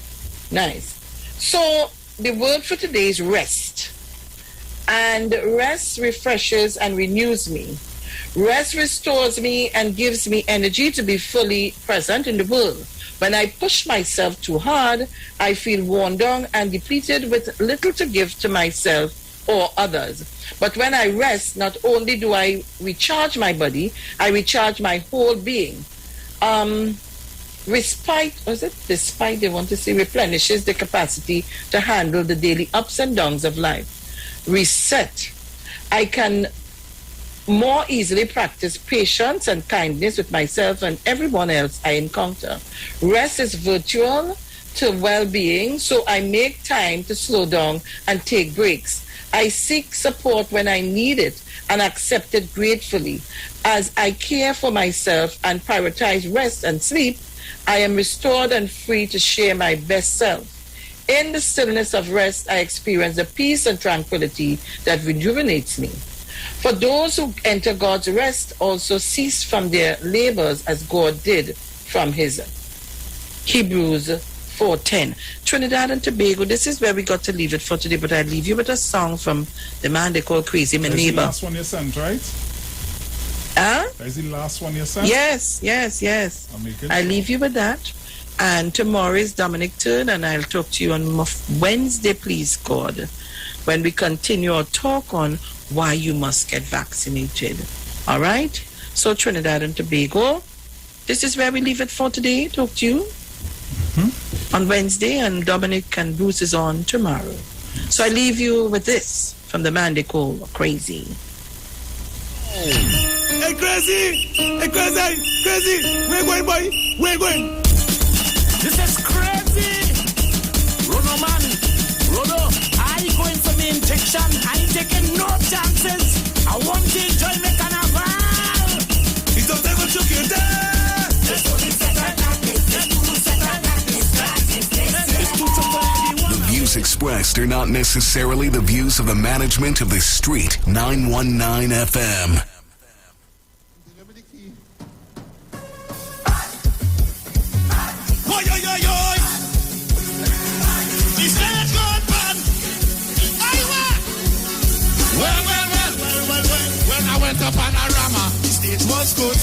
Nice. So, the word for today is rest. And rest refreshes and renews me. Rest restores me and gives me energy to be fully present in the world. When I push myself too hard, I feel worn down and depleted with little to give to myself or others. But when I rest, not only do I recharge my body, I recharge my whole being. Despite, they want to say, replenishes the capacity to handle the daily ups and downs of life. Reset. I can more easily practice patience and kindness with myself and everyone else I encounter. Rest is virtual to well-being, so I make time to slow down and take breaks. I seek support when I need it and accept it gratefully. As I care for myself and prioritize rest and sleep, I am restored and free to share my best self. In the stillness of rest, I experience the peace and tranquility that rejuvenates me. For those who enter God's rest also cease from their labors as God did from his. Hebrews 4:10. Trinidad and Tobago, this is where we got to leave it for today, but I leave you with a song from the man they call Crazy, my neighbor.
That's the last one you sent, right? That's the last one you sent?
Yes. I leave you with that. And tomorrow is Dominic turn, and I'll talk to you on Wednesday, please God, when we continue our talk on why you must get vaccinated. All right? So Trinidad and Tobago, this is where we leave it for today. Talk to you on Wednesday, and Dominic and Bruce is on tomorrow. So I leave you with this from the man they call Crazy.
Hey, Crazy! Hey, Crazy! Where going, boy? Where going? This is Crazy! Rono, man. Rono, I going for me injection. I ain't taking no chances. I want to enjoy my carnival. It don't take what you can do.
The views expressed are not necessarily the views of the management of the Street 919 FM.
Went up Panorama, the stage was good.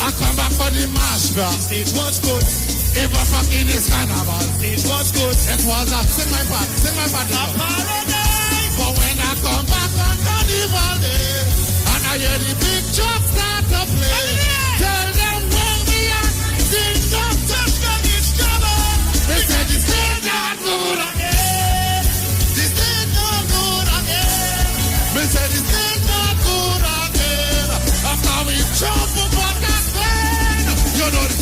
I come back for the Mashra, the stage was good. Ever fucking is carnival, the stage was good. It was a, sing my part, a paradise. But when I come back on Carnival Day, and I hear the big truck start to play, tell them where we are, sing up, touch the beach trouble. They said the stage not good again, the stage not good again. They said the stage not good again. After we jump up on that plane, you know the...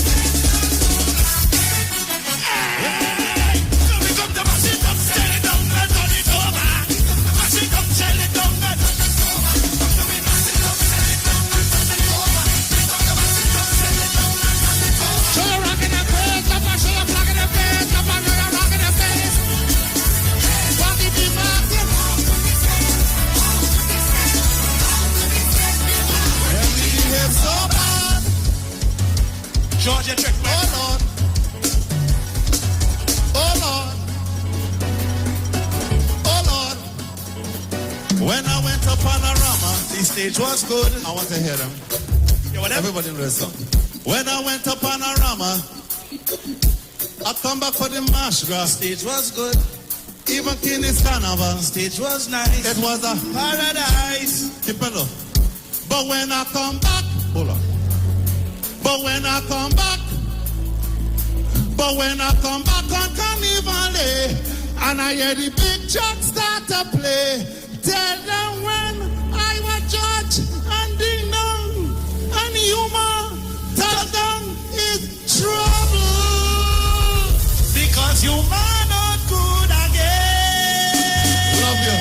Hey! So we come to mash it up, sell it down, and turn it over. Mash it up, sell it down, and turn it over. So we mash it up, sell it down, and turn it over. Sell it down, and turn it over. Show your rock in the face, up and show your flag in the face, up and show your rock in the face. What did you mark it? So bad. Georgia trick. Oh Lord. When I went to Panorama, the stage was good. I want to hear them. Everybody listen. When I went to Panorama, I come back for the Mashra. Stage was good. Even King's Carnival. Stage was nice. It was a paradise. Keep it up. But when I come back, hold on. But when I come back on Carnival Day, and I hear the big truck start to play, tell them when I was judge and ding dong and humor, tell them it's trouble because you are not good again. Love you.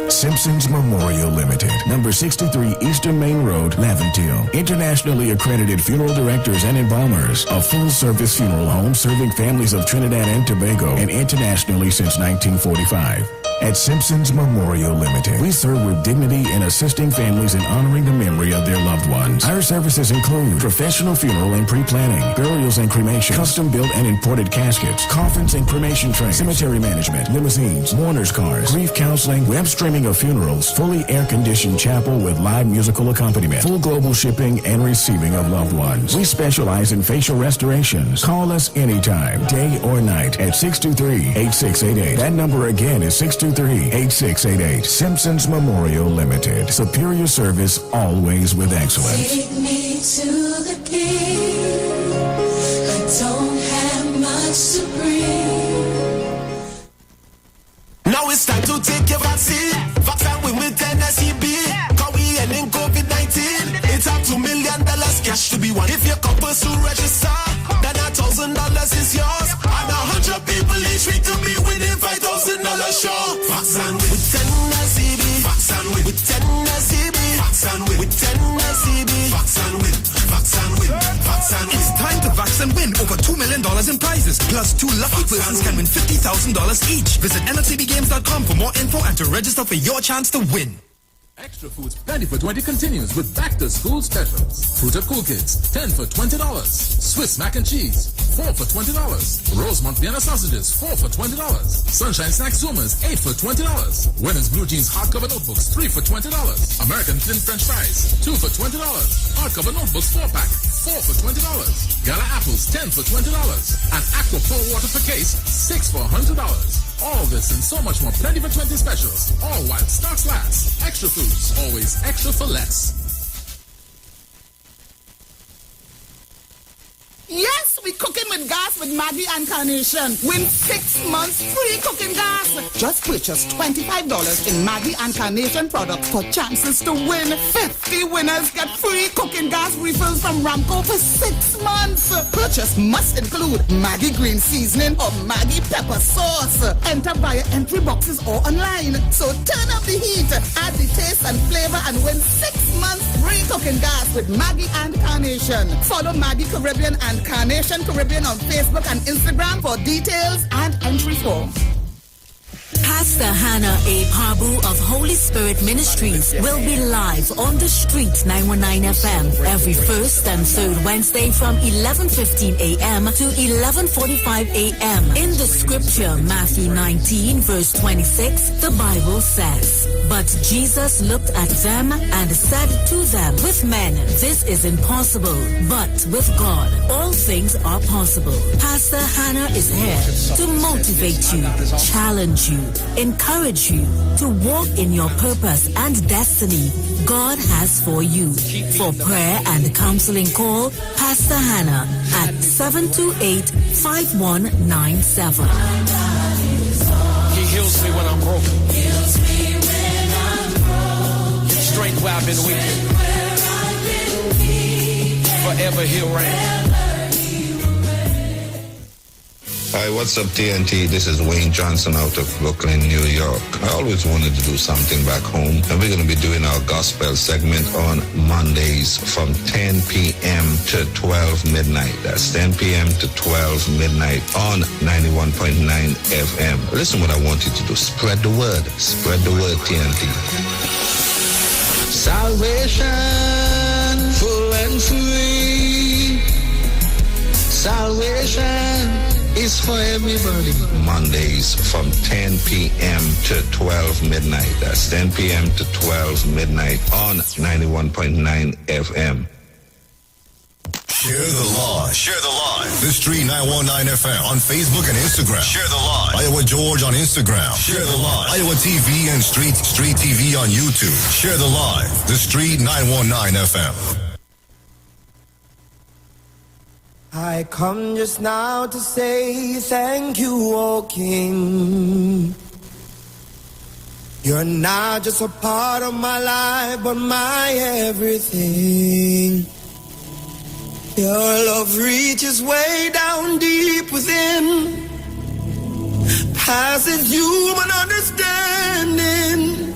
Simpsons Memorial Limited, number 63 Eastern Main Road, Laventille. Internationally accredited funeral directors and embalmers. A full-service funeral home serving families of Trinidad and Tobago and internationally since 1945. At Simpsons Memorial Limited, we serve with dignity in assisting families in honoring the memory of their loved ones. Our services include professional funeral and pre-planning, burials and cremation, custom-built and imported caskets, coffins and cremation trays, cemetery management, limousines, mourners cars, grief counseling, web streaming of funerals, fully air-conditioned chapel with live musical accompaniment, full global shipping and receiving of loved ones. We specialize in facial restorations. Call us anytime, day or night, at 623-8688. That number again is 623-8688. Simpsons Memorial Limited. Superior service, always with excellence.
Take me to the king. I don't have much to bring.
Now it's time to take your vaccine. Vaccine with Tennessee B. Cause we ending COVID-19. It's up $2 million cash to be won. If your couples to register, then $1,000 is yours. And 100 people each week to be winning $5,000 sure. Vaccine with Tennessee.
prizes, plus 2 lucky persons can win $50,000 each. Visit nlcbgames.com for more info and to register for your chance to win.
Extra Foods Plenty for 20 continues with back to school specials. Fruit of Cool Kids, 10 for $20. Swiss mac and cheese, 4 for $20. Rosemont Vienna sausages, 4 for $20. Sunshine Snack Zoomers, 8 for $20. Women's Blue Jeans hardcover notebooks, 3 for $20. American Thin French Fries, 2 for $20. Hardcover notebooks 4-pack, 4 for $20. Gala apples, 10 for $20. And Aqua Pour Water per case, 6 for $100. All this and so much more Plenty for 20 specials, all while stocks last. Extra Foods, always extra for less.
Yes, we cooking with gas with Maggie and Carnation. Win 6 months free cooking gas. Just purchase $25 in Maggie and Carnation products for chances to win. 50 winners get free cooking gas refills from Ramco for 6 months. Purchase must include Maggie green seasoning or Maggie pepper sauce. Enter via entry boxes or online. So turn up the heat, add the taste and flavor and win 6 months free cooking gas with Maggie and Carnation. Follow Maggie Caribbean and Carnation Caribbean on Facebook and Instagram for details and entry form.
Pastor Hannah A. Pabu of Holy Spirit Ministries will be live on the street 919 FM every first and third Wednesday from 11:15 a.m. to 11:45 a.m. In the scripture, Matthew 19 verse 26, the Bible says, "But Jesus looked at them and said to them, with men this is impossible, but with God all things are possible." Pastor Hannah is here to motivate you, challenge you, encourage you to walk in your purpose and destiny God has for you. For prayer and counseling, call Pastor Hannah at 728-5197.
He heals me when I'm broken. Strength where I've been weak. Forever he'll reign.
Hi, what's up, TNT? This is Wayne Johnson out of Brooklyn, New York. I always wanted to do something back home, and we're going to be doing our gospel segment on Mondays from 10 p.m. to 12 midnight. That's 10 p.m. to 12 midnight on 91.9 FM. Listen what I want you to do. Spread the word. Spread the word, TNT.
Salvation, full and free. Salvation is for everybody.
Mondays from 10 p.m. to 12 midnight. That's 10 p.m. to 12 midnight on 91.9 FM.
Share the live. Share the live. The Street 919 FM on Facebook and Instagram. Share the live. Iowa George on Instagram. Share the live. Iowa TV and Street TV on YouTube. Share the live. The Street 919 FM.
I come just now to say thank you, O King. You're not just a part of my life, but my everything. Your love reaches way down deep within, passes human understanding.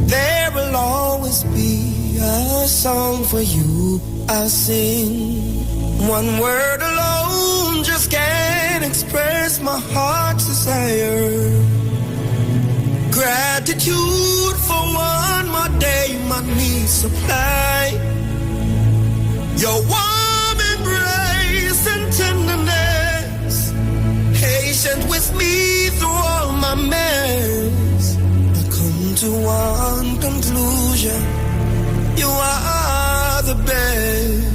There will always be a song for you I'll sing. One word alone just can't express my heart's desire. Gratitude for one more day my needs supply. Your warm embrace and tenderness, patient with me through all my mess. I come to one conclusion: you are the best.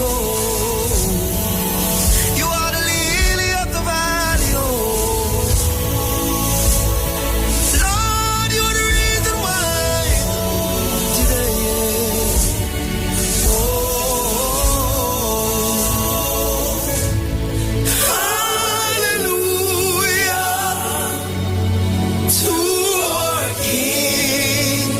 oh. You are the lily of the valley, oh. Lord, you are the reason why today, oh. Hallelujah to our King.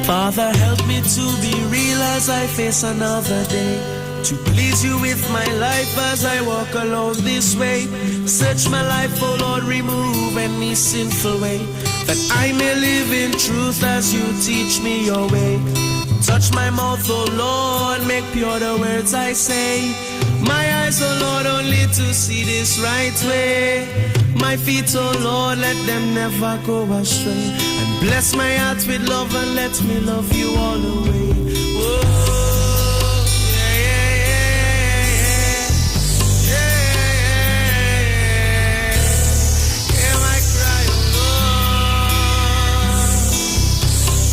Father, help me to be real as I face another day. To please you with my life as I walk along this way. Search my life, oh Lord, remove any sinful way, that I may live in truth as you teach me your way. Touch my mouth, oh Lord, make pure the words I say. My eyes, oh Lord, only to see this right way. My feet, oh Lord, let them never go astray. And bless my heart with love and let me love you all the way. Whoa, yeah, yeah, yeah, yeah, yeah. Hear my cry, oh Lord.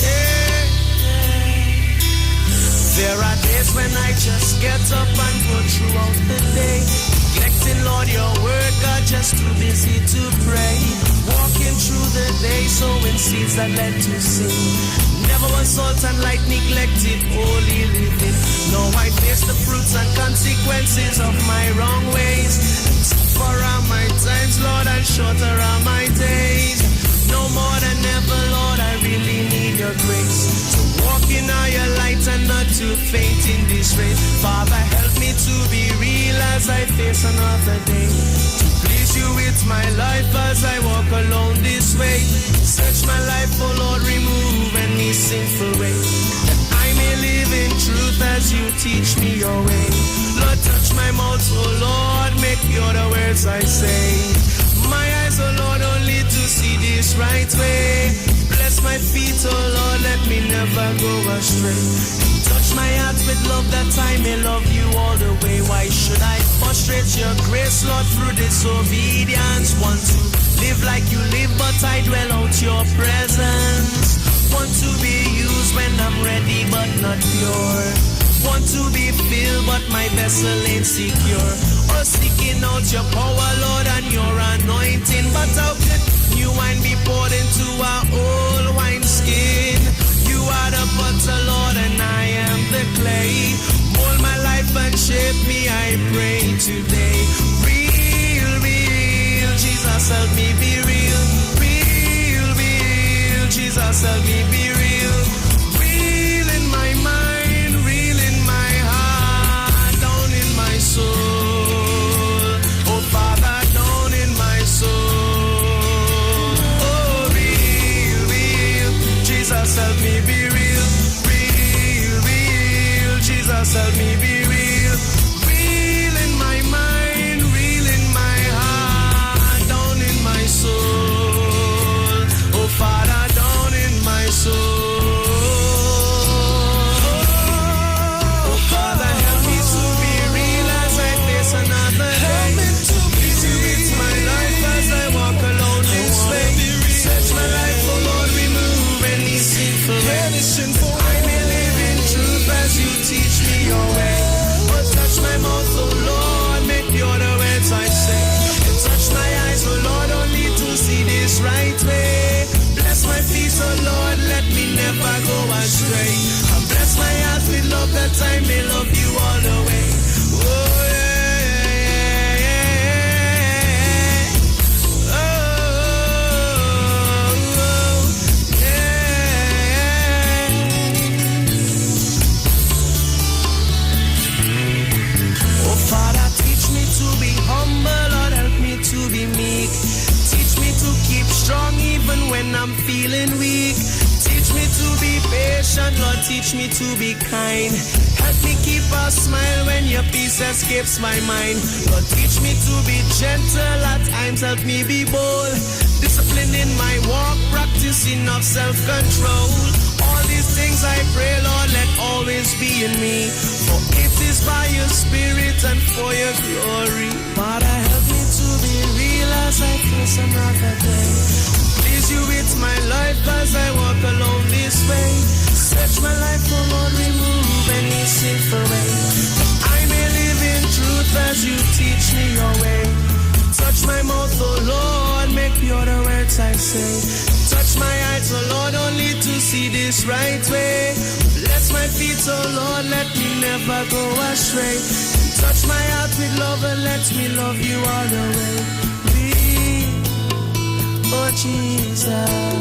Yeah, yeah. There are days when I just get up and go throughout the day, neglecting, Lord, your word, God, just too busy to pray. Walking through the day, sowing seeds that led to sin. Never was salt and light, neglected, holy living. Now I face the fruits and consequences of my wrong ways. For all my times, Lord, and shorter are my days. No more than ever, Lord, I really need your grace. To walk in all your light and not to faint in this race. Father, help me to be real as I face another day. To please you with my life as I walk along this way. Search my life, oh Lord, remove any sinful way, that I may live in truth as you teach me your way. Lord, touch my mouth, oh Lord, make pure the words I say. My eyes, oh Lord, only to see this right way. Bless my feet, oh Lord, let me never go astray. Touch my heart with love that I may love you all the way. Why should I frustrate your grace, Lord, through disobedience? Want to live like you live, but I dwell out your presence. Want to be used when I'm ready, but not pure. Want to be filled, but my vessel ain't secure. Or seeking out your power, Lord, and your anointing. But how could new wine be poured into our old wineskin? You are the butter, Lord, and I am the clay. Mold my life and shape me, I pray today. Real, real, Jesus, help me be real. Real, real, Jesus, help me be real. Real in my mind, real in my heart, down in my soul. Oh, Father, down in my soul. Oh, real, real, Jesus, help me be real. Real, real, Jesus, help me be real. Real in my mind, compassion, Lord, teach me to be kind. Help me keep a smile when your peace escapes my mind. Lord, teach me to be gentle at times, help me be bold. Discipline in my walk, practicing of self-control. All these things I pray, Lord, let always be in me. For it is by your spirit and for your glory. Father, help me to be real as I face another day. Please you with my life as I walk alone this way. Search my life, oh Lord, remove any sinful way. I may live in truth as you teach me your way. Touch my mouth, oh Lord, make pure the words I say. Touch my eyes, oh Lord, only to see this right way. Bless my feet, oh Lord, let me never go astray. Touch my heart with love and let me love you all the way. Please, oh Jesus.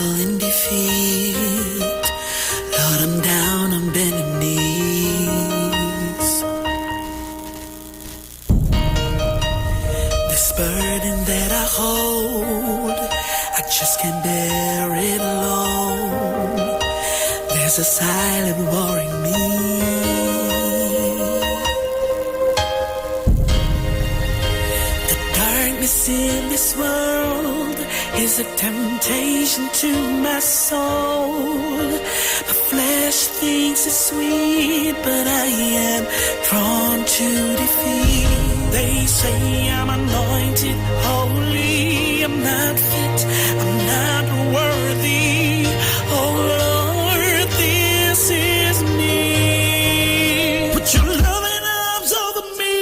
In defeat, Lord, I'm down on bending knees. This burden that I hold, I just can't bear it alone. There's a silent war in me. The darkness in this world is a temptation to my soul. My flesh thinks it's sweet, but I am drawn to defeat. They say I'm anointed, holy, I'm not fit, I'm not worthy. Oh Lord, this is me. Put your loving arms over me.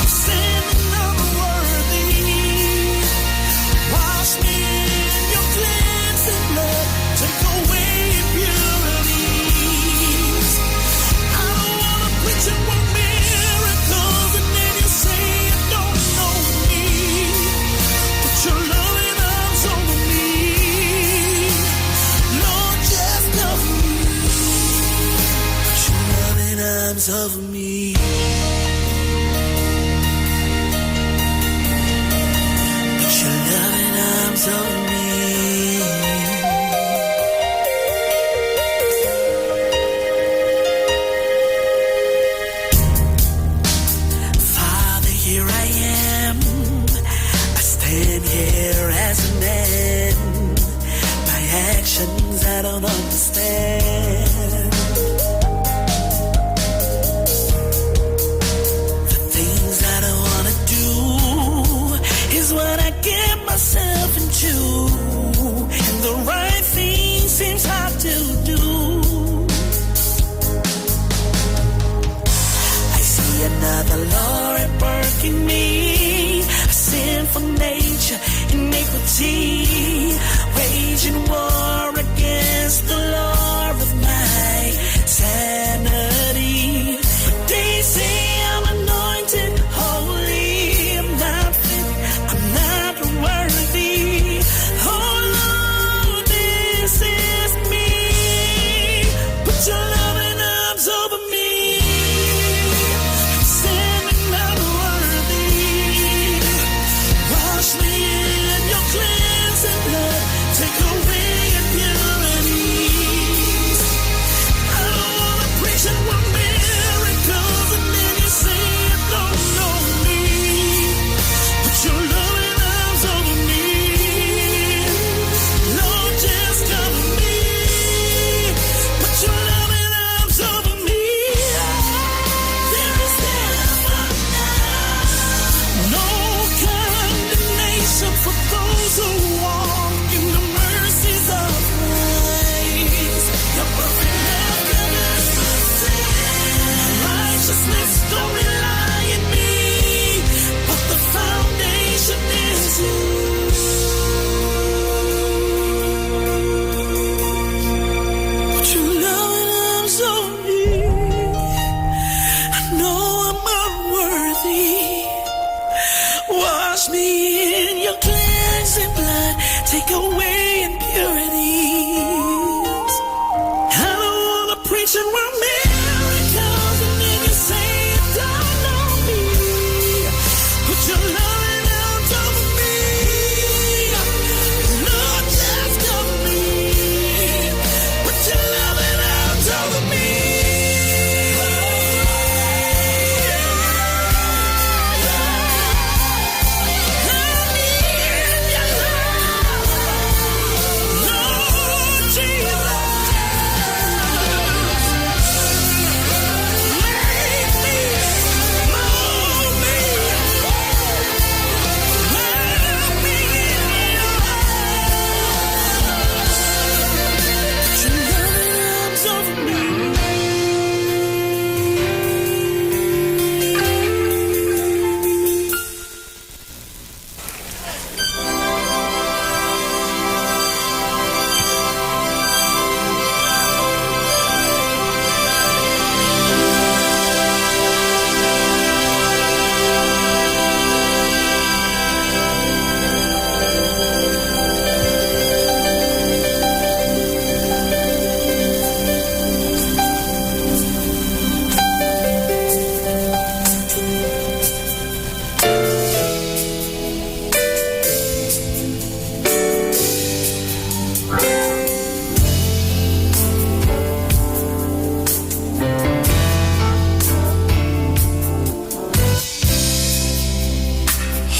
I'm standing unworthy. Wash me in your cleansing blood. Take away impurities. I don't want to preach and want miracles, and then you say you don't know me. Put your loving arms over me. Lord, just cover me. Put your loving arms over me. Put your loving arms over me. Father, here I am. I stand here as a man. My actions I don't understand. The things I don't wanna do is what I get myself into. And the right thing seems hard to do. I see another law at work in me, a sinful nature, iniquity, waging war against the law of my sanity. But they say I'm anointed, holy, I'm not fit, I'm not worthy. Oh Lord, this is me. Put your loving arms over me. I'm standing unworthy. Wash me in your cleansing blood. Take away impurities. innocent blood, take away impurities. I don't wanna preach and work miracles and then you say you don't know me. Put your loving out over me, Lord, just cover me. Put your loving out over me.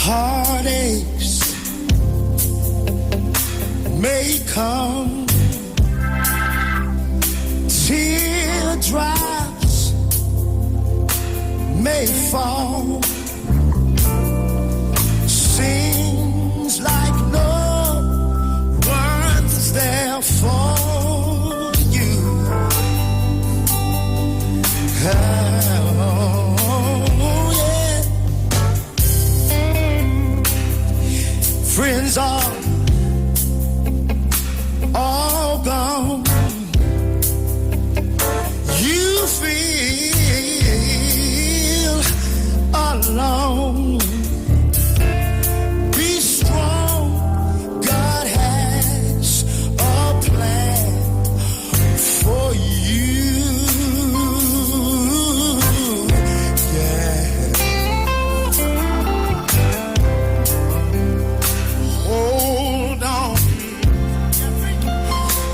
Heartaches may come, teardrops may fall. Seems like no one's there for you. Friends are all gone. You feel alone. Be strong. God has a plan for you. Yeah. Hold on.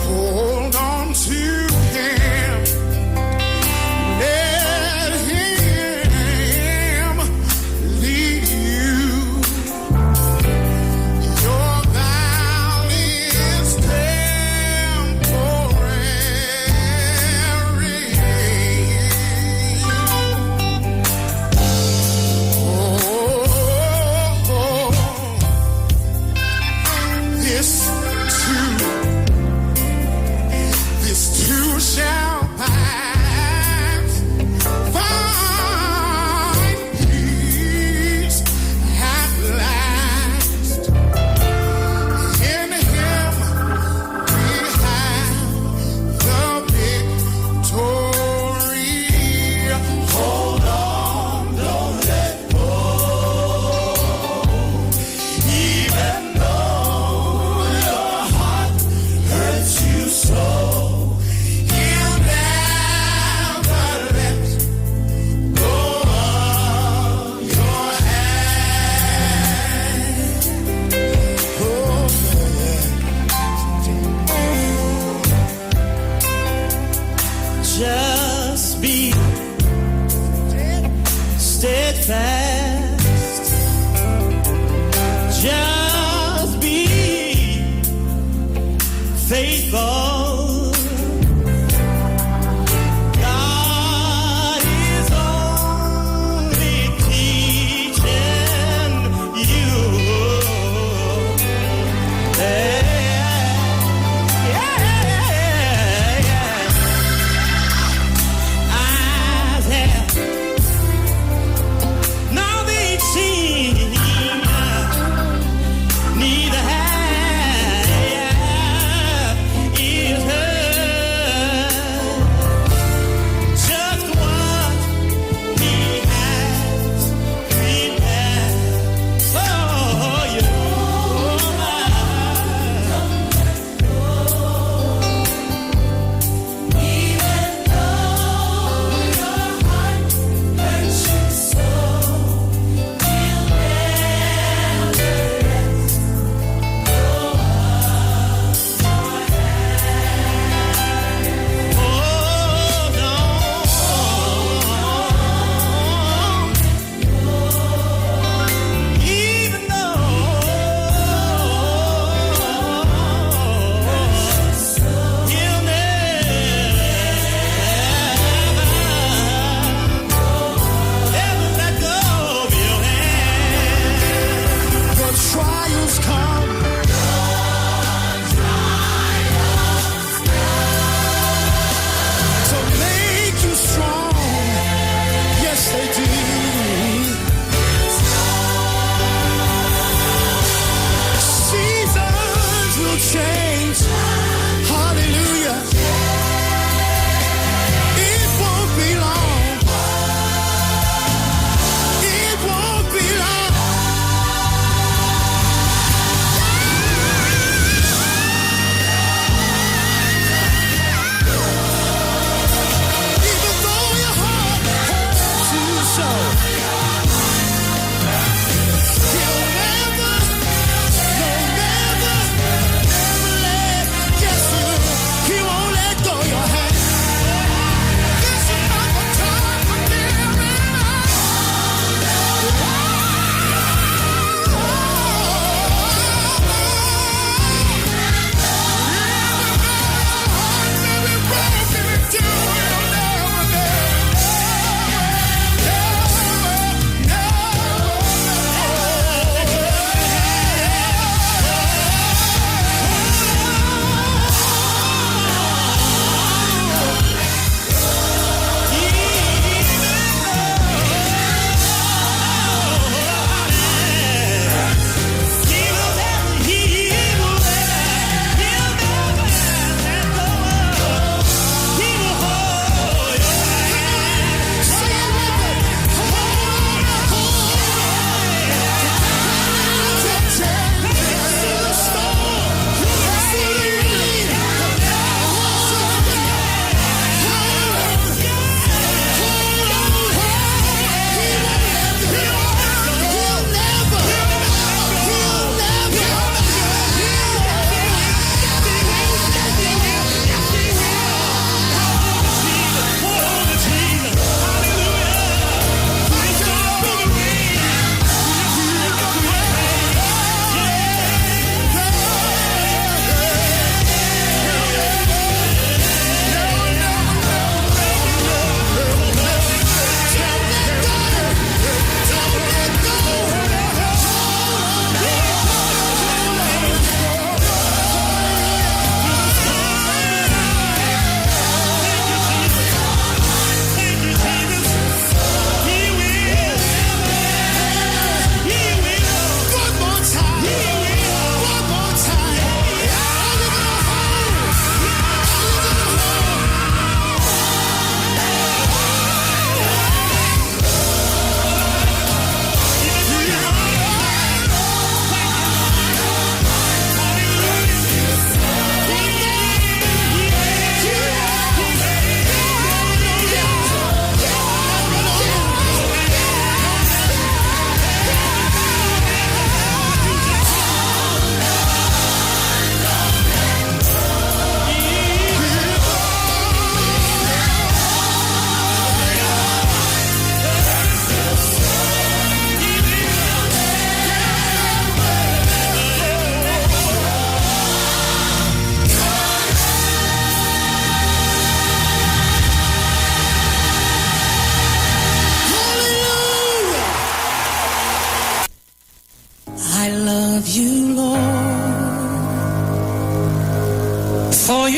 Hold on to him. Let him lead you. Your valley is This too shall pass. Find peace at last. In him we have the victory. Hold on, don't let go. Even though your heart hurts you so, he'll never let go of your hand. Oh, yeah. Just be steadfast. Just be faithful. God is only teaching you. Eyes have now they've seen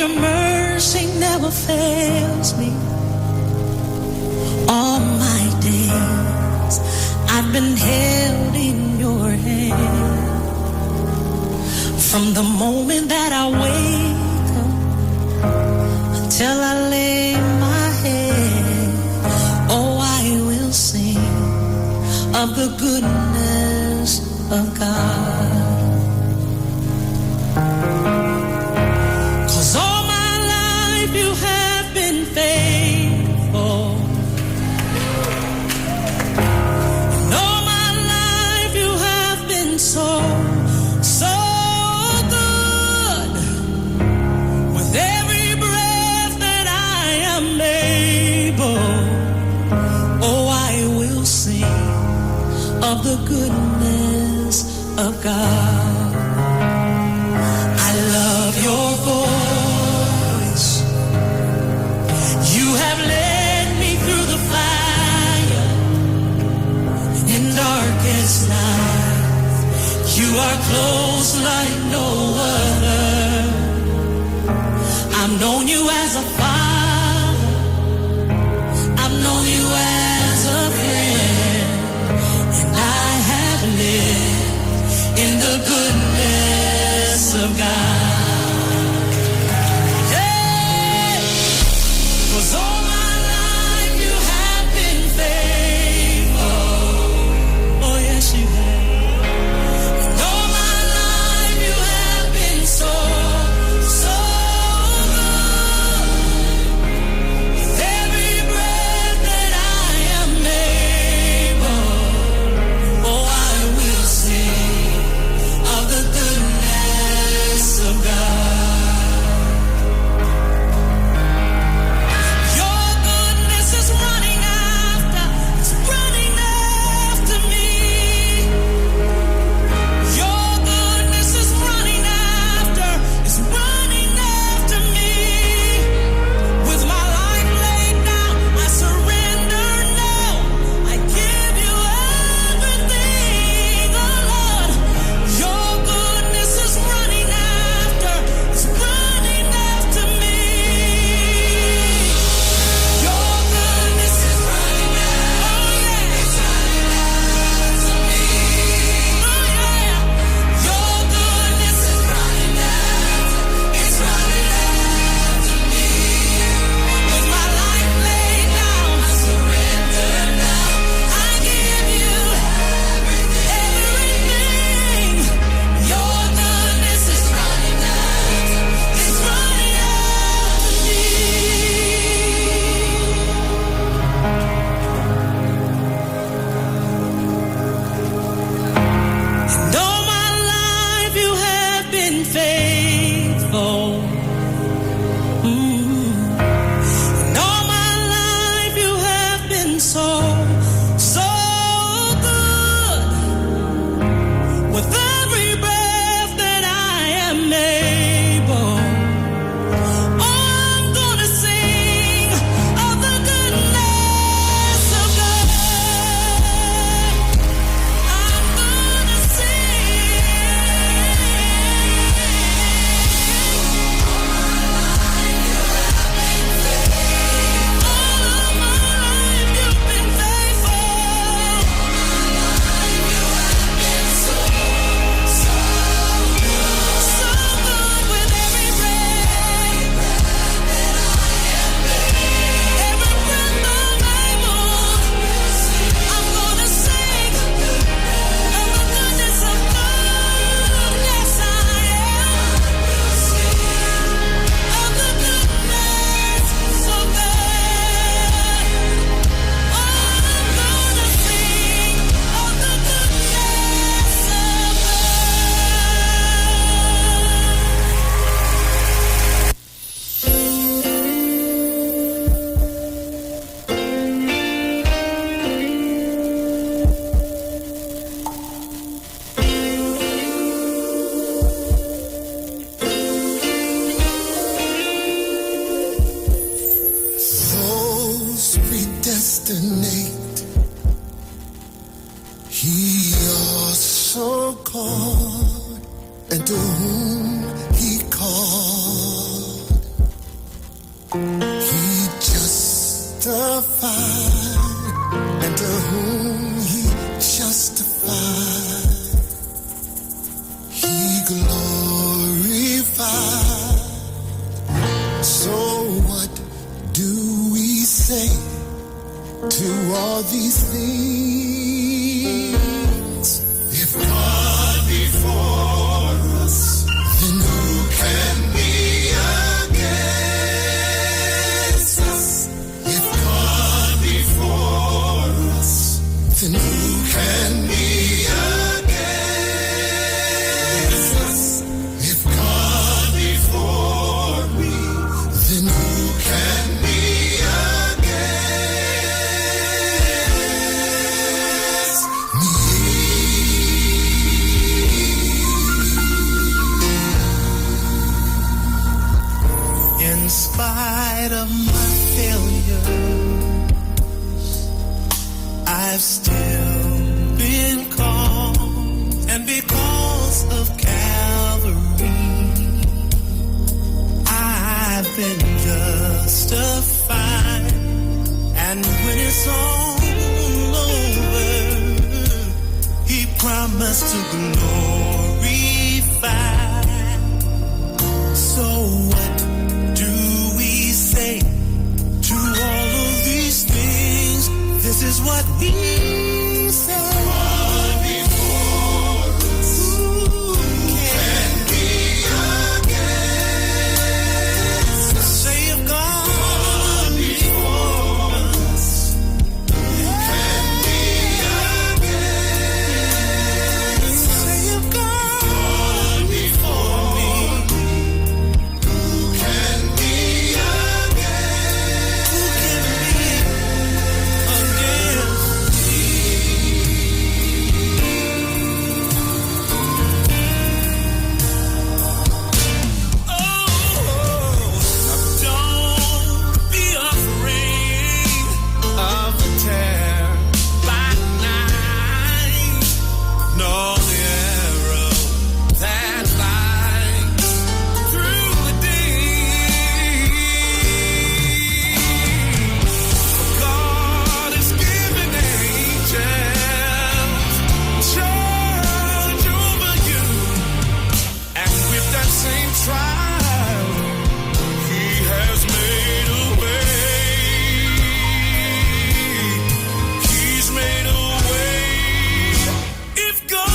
your mercy never fails me. All my days I've been held in your hand. From the moment that I wake up until I lay my head, oh, I will sing of the goodness of God. 'Cause all my life you have been faithful. And all my life you have been so good. With every breath that I am able, oh, I will sing of the goodness of God. I love your voice. You have led me through the fire in darkest night. You are close like no other. I've known you as a father. I've known you as a friend. And I have lived in the goodness of God. Yeah. 'Cause all my life you have been faithful. Oh, yes, you have. And all my life you have been so good. With every breath that I am able, oh, I will sing of the goodness of God. Your goodness is running after me. Your goodness is running after me. With my life laid down, I surrender now. I give you everything, oh Lord. Your goodness is running after me. Your goodness is running after, oh yeah, it's running after me. Oh yeah, your goodness is running after, it's running after me. With my life laid down, I surrender now. I give you everything. Your goodness is running after, it's running after me. And all my life you have been faithful. And all my life you have been so good. With every breath that I am able, oh, I'm gonna sing of the goodness of God. I'm gonna sing.
predestinate. He also called, and to whom he called, these things. If God be for us, then who can be against us? If God be for us, then who can be against us? If God be for me, then who can be against me? In spite of my failures, I've still been called, and because of Calvary, I've been justified. And when it's all over, He promised to glorify. So what do we say to all of these things? This is what we say. God before us, who can be against us? Say if God before us, who can be against us? Say if God before me, who can be against? Who can be against? Don't be afraid of the terror by night, nor the arrow that flies through the day. God has given angels charge over you, and with that same trial, He has made a way. He's made a way. If God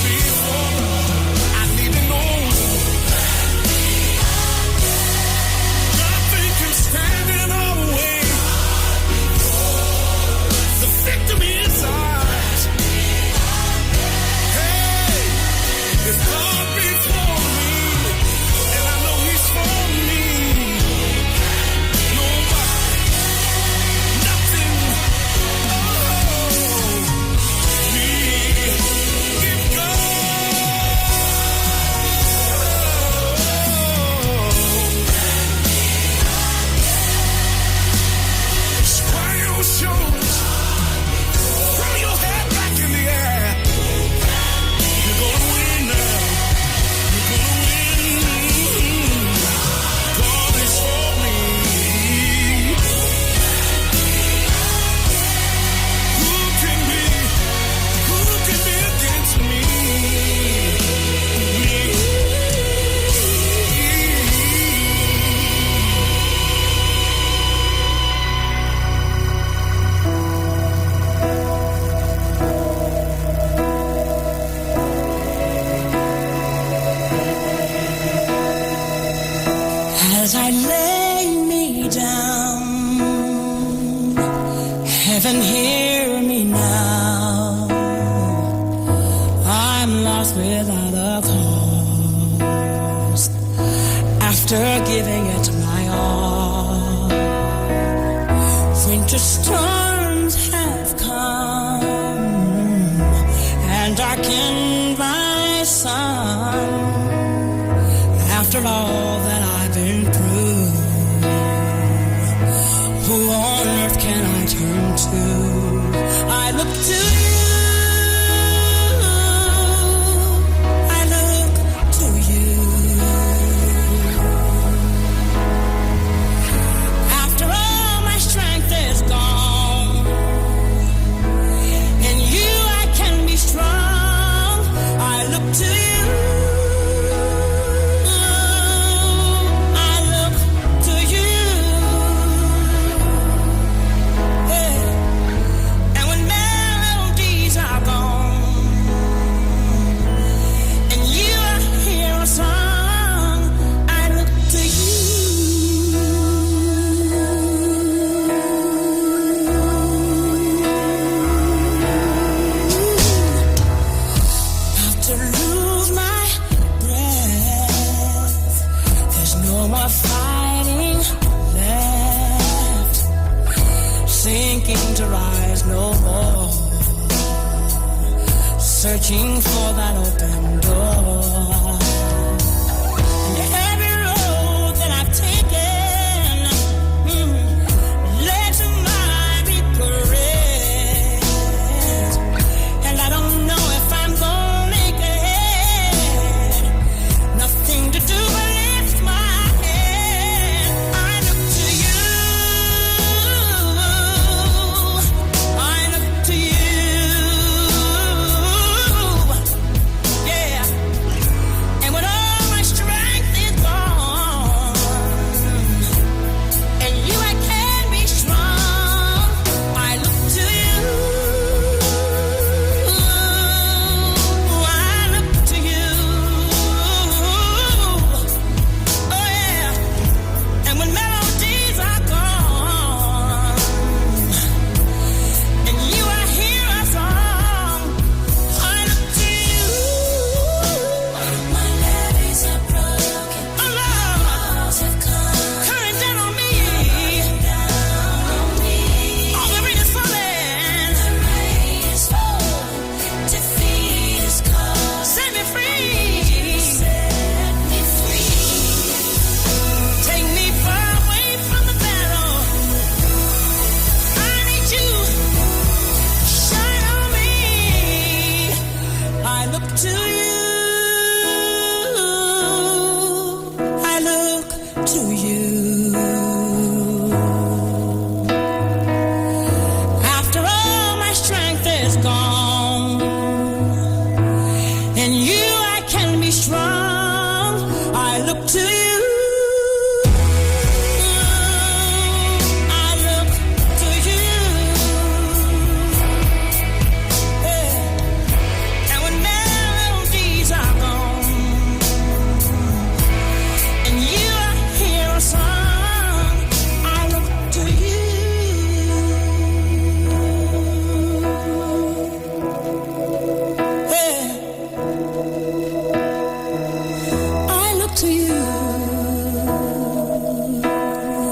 be for us, I need to know nothing can stand in our way. The victory is ours. Hey, if God be for me, and I know He's for me, nobody, nothing, me. If God, square your shoulders, throw your head back in the air. You're gonna win now. You're gonna win. God is for me. Who can be against me?
As I lay me down, heaven hear me now. I'm lost without a cause. After giving it my all, winter storms have come and darkened my sun. After all that I've been through, who on earth can I turn to? I look to you. I look to you. After all my strength is gone, in you I can be strong. I look to you. I look to you. searching for that open door. And every road that I've taken led to my regret. And I don't know if I'm gonna make it. Nothing to do but lift my head. I look to you. I look to you. Yeah. And when all my strength is gone, and you I can be strong, I look to you. I look to you. Oh yeah. And when melodies are gone, and you I hear a song, I look to you. My levees are broken. Oh Lord, walls have come coming down on me. All the rain is falling. The rain is falling. Defeat is come. Set me free. Set me free. Take me far away from the battle. I need you. Shine on me. I look to you. I look to you. After all my strength is gone, and you I can be strong. I look to you. I look to you. Yeah. And when melodies are gone, and you I hear a song, I look to you. Yeah. I look to you.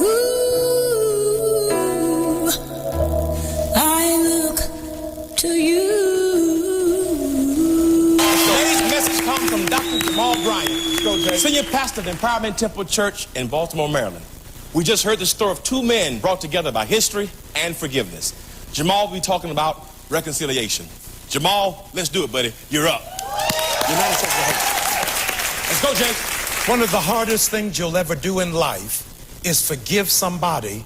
Ooh, I look to you.
Today's message comes from Dr. Jamal Bryant, Senior Pastor of the Empowerment Temple Church in Baltimore, Maryland. We just heard the story of two men brought together by history and forgiveness. Jamal will be talking about reconciliation. Jamal, let's do it, buddy. You're up. United States of Haiti. Let's go, Jake.
One of the hardest things you'll ever do in life is forgive somebody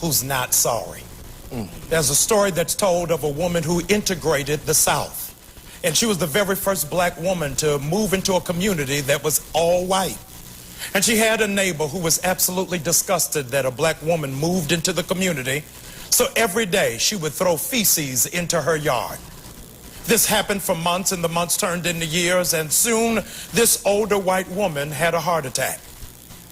who's not sorry. There's a story that's told of a woman who integrated the South. And she was the very first black woman to move into a community that was all white. And she had a neighbor who was absolutely disgusted that a black woman moved into the community. So every day she would throw feces into her yard. This happened for months, and the months turned into years, and soon this older white woman had a heart attack.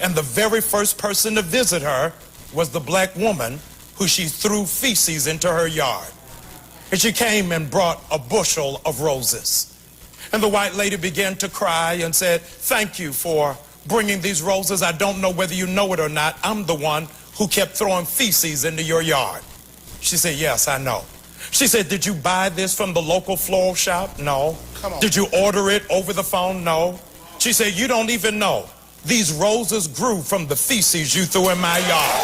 And the very first person to visit her was the black woman who she threw feces into her yard. And she came and brought a bushel of roses. And the white lady began to cry and said, "Thank you for bringing these roses. I don't know whether you know it or not. I'm the one who kept throwing feces into your yard." She said, "Yes, I know." She said, "Did you buy this from the local floral shop?" "No."
Come on.
"Did you order it over the phone?" "No." She said, "You don't even know. These roses grew from the feces you threw in my yard.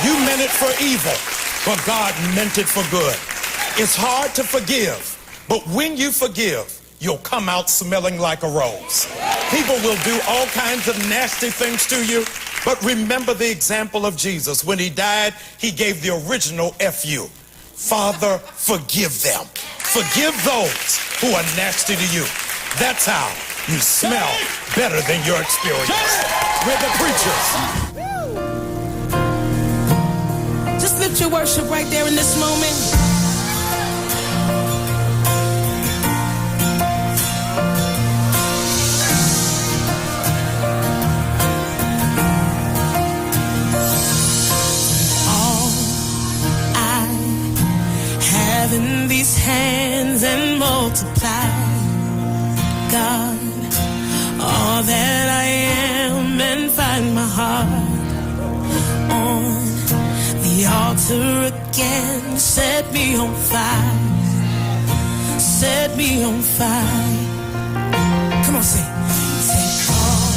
You meant it for evil, but God meant it for good." It's hard to forgive, but when you forgive, you'll come out smelling like a rose. People will do all kinds of nasty things to you, but remember the example of Jesus. When he died, he gave the original FU. Father, forgive them. Forgive those who are nasty to you. That's how you smell better than your experience. We're the preachers.
Just lift your worship right there in this moment. In these hands and multiply, God, all that I am, and find my heart on the altar again. Set me on fire. set me on fire. Come on, sing. Take all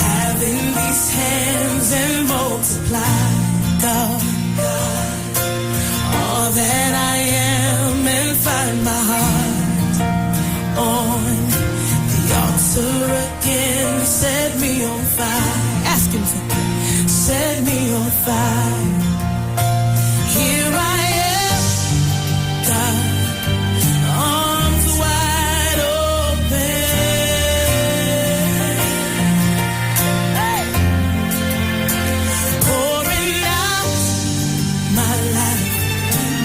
having these hands and multiply, God, all that I am, and find my heart on the altar again. Set me on fire. Ask him for set me on fire. Here I am, God, arms wide open. Hey. Pouring out my life,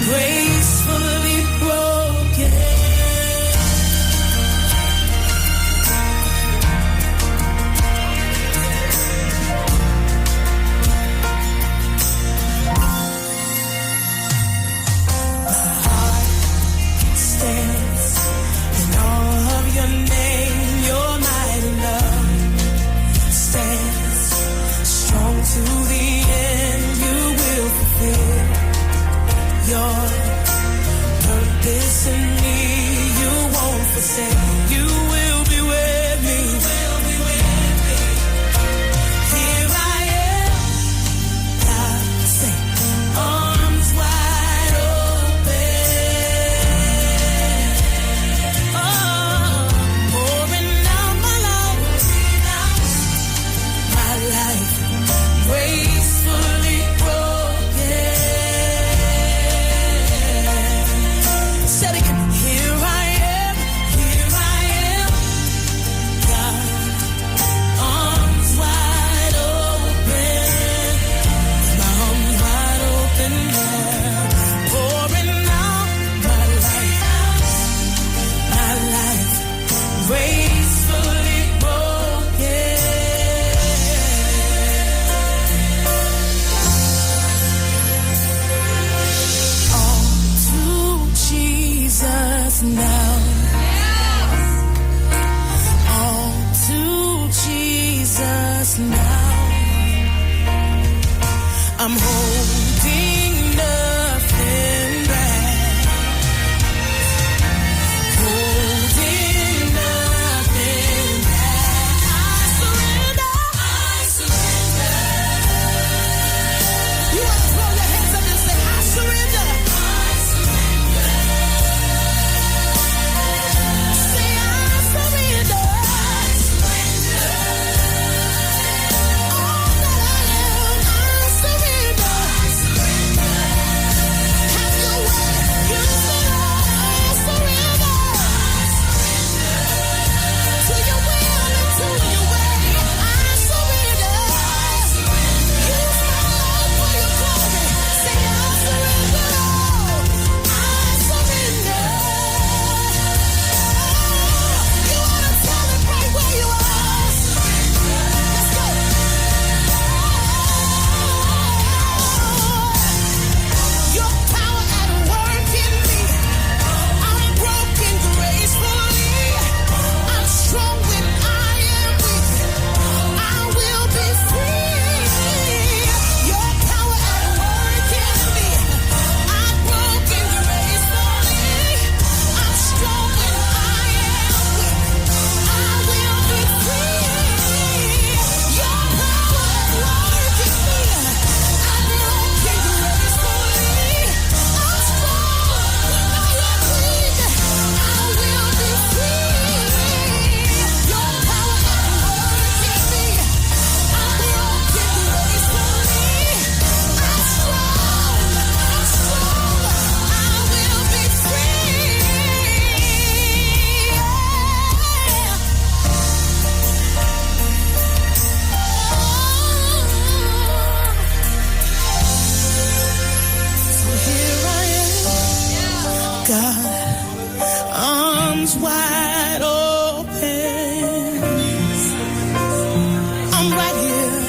gracefully broken. In all of your name, your mighty love stands strong to the end. You will fulfill your purpose in me. You won't forsake. You will be with me. Here I am, God, say, arms wide open. Pouring out my life, gracefully broken. Said again, here I am, God, arms wide open, my arms wide open, yeah. Pouring out my life, gracefully broken. All to Jesus now. All to Jesus now. I'm holding nothing back. Holding nothing back. I surrender. You want to throw your hands up and say, I surrender. Say, I surrender. All that I am, I surrender. Have your way. You say, I surrender. To your will and to your way, I surrender. Use my life for your glory. Say, I surrender all. I surrender. You want to tell it right where you are. Let's go. Your power at work in me. I'm broken gracefully. I'm strong when I am weak. I will be free. Your power at work in me. I'm broken gracefully. I'm strong when I am weak. I will be free. Your power at work in me. I'm broken gracefully. I'm strong when I am weak. I will be free. Your power at work in me. I'm broken gracefully. I'm strong. I will be free. So here I am, God, arms wide open. I'm right here,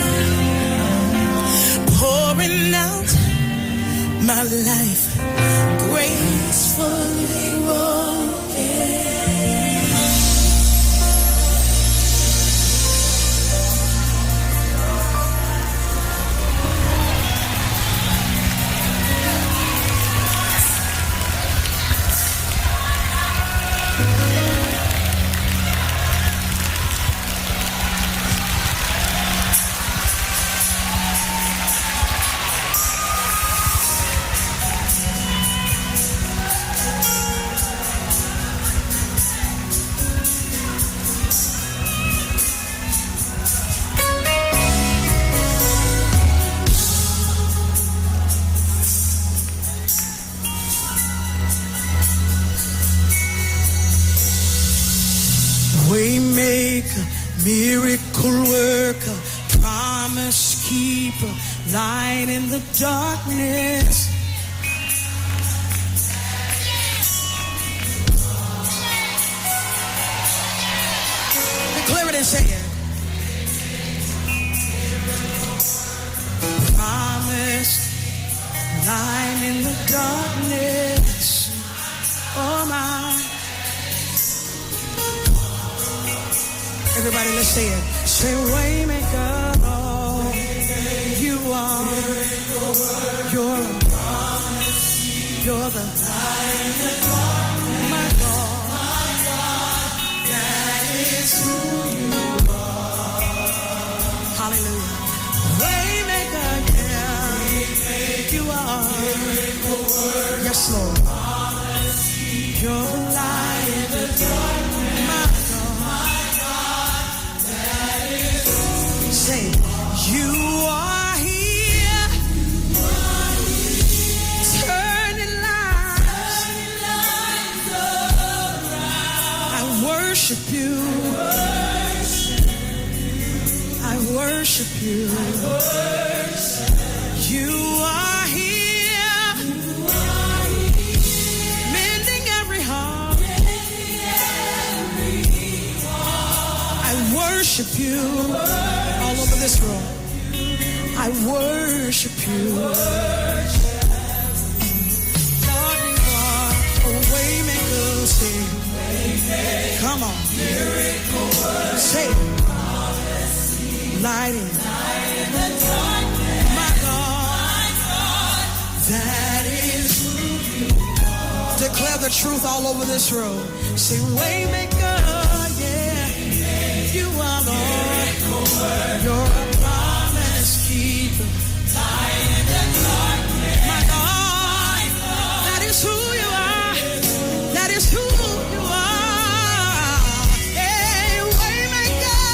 pouring out my life, gracefully broken.
maker, miracle worker, promise keeper, light in the darkness. Declare it and say it. Promise, light in the darkness. Oh my. Everybody, let's say it. Say, Waymaker, oh, you are. You're a promise. You're the light in the darkness. My God, that is who you are. Hallelujah. Waymaker, yeah, you are. Yes, Lord. You're the light in the darkness. My God, that is who you are. Say, you are here. Turning lives around. I worship you. I worship you. You are here. Mending every heart. I worship you. All over this room. I worship you. Lord, you are a waymaker. Say, come on. Say, lighting. My God, that is who you are. Declare the truth all over this room. Say, waymaker, yeah, you are Lord. You're a promise keeper. My God, that is who you are. That is who you are. Hey, waymaker.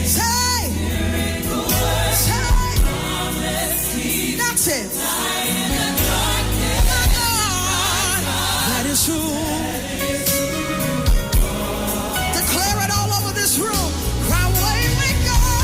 Say, that's it. My God, that is who. Declare it all over this room. Cry, waymaker.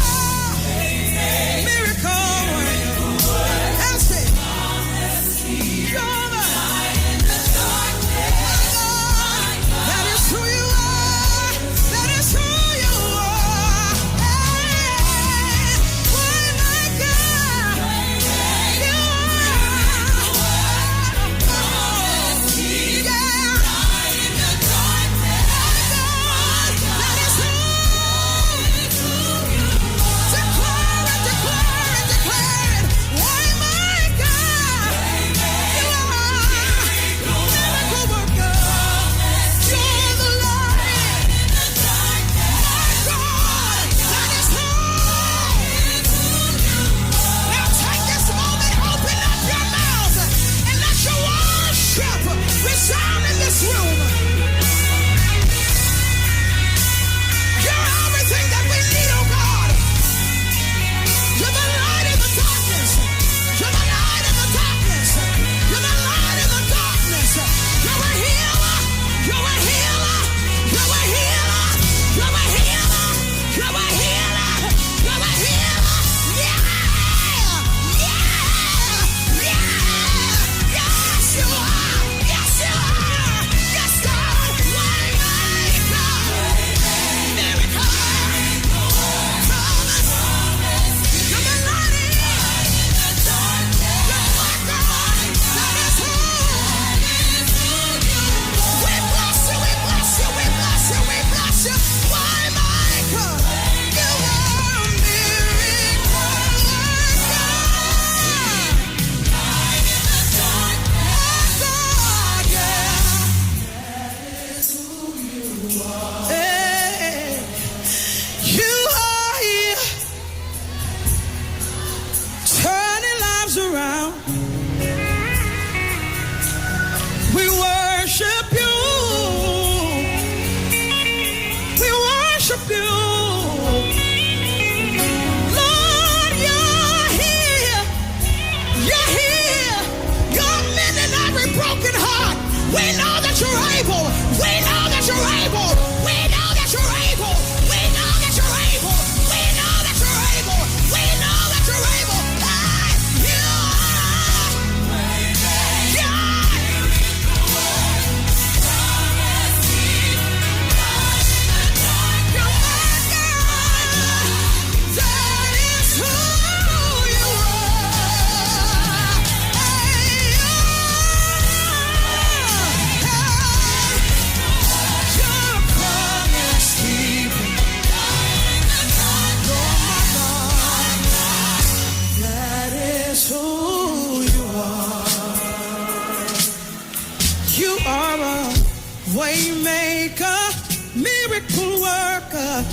Waymaker, miracle worker,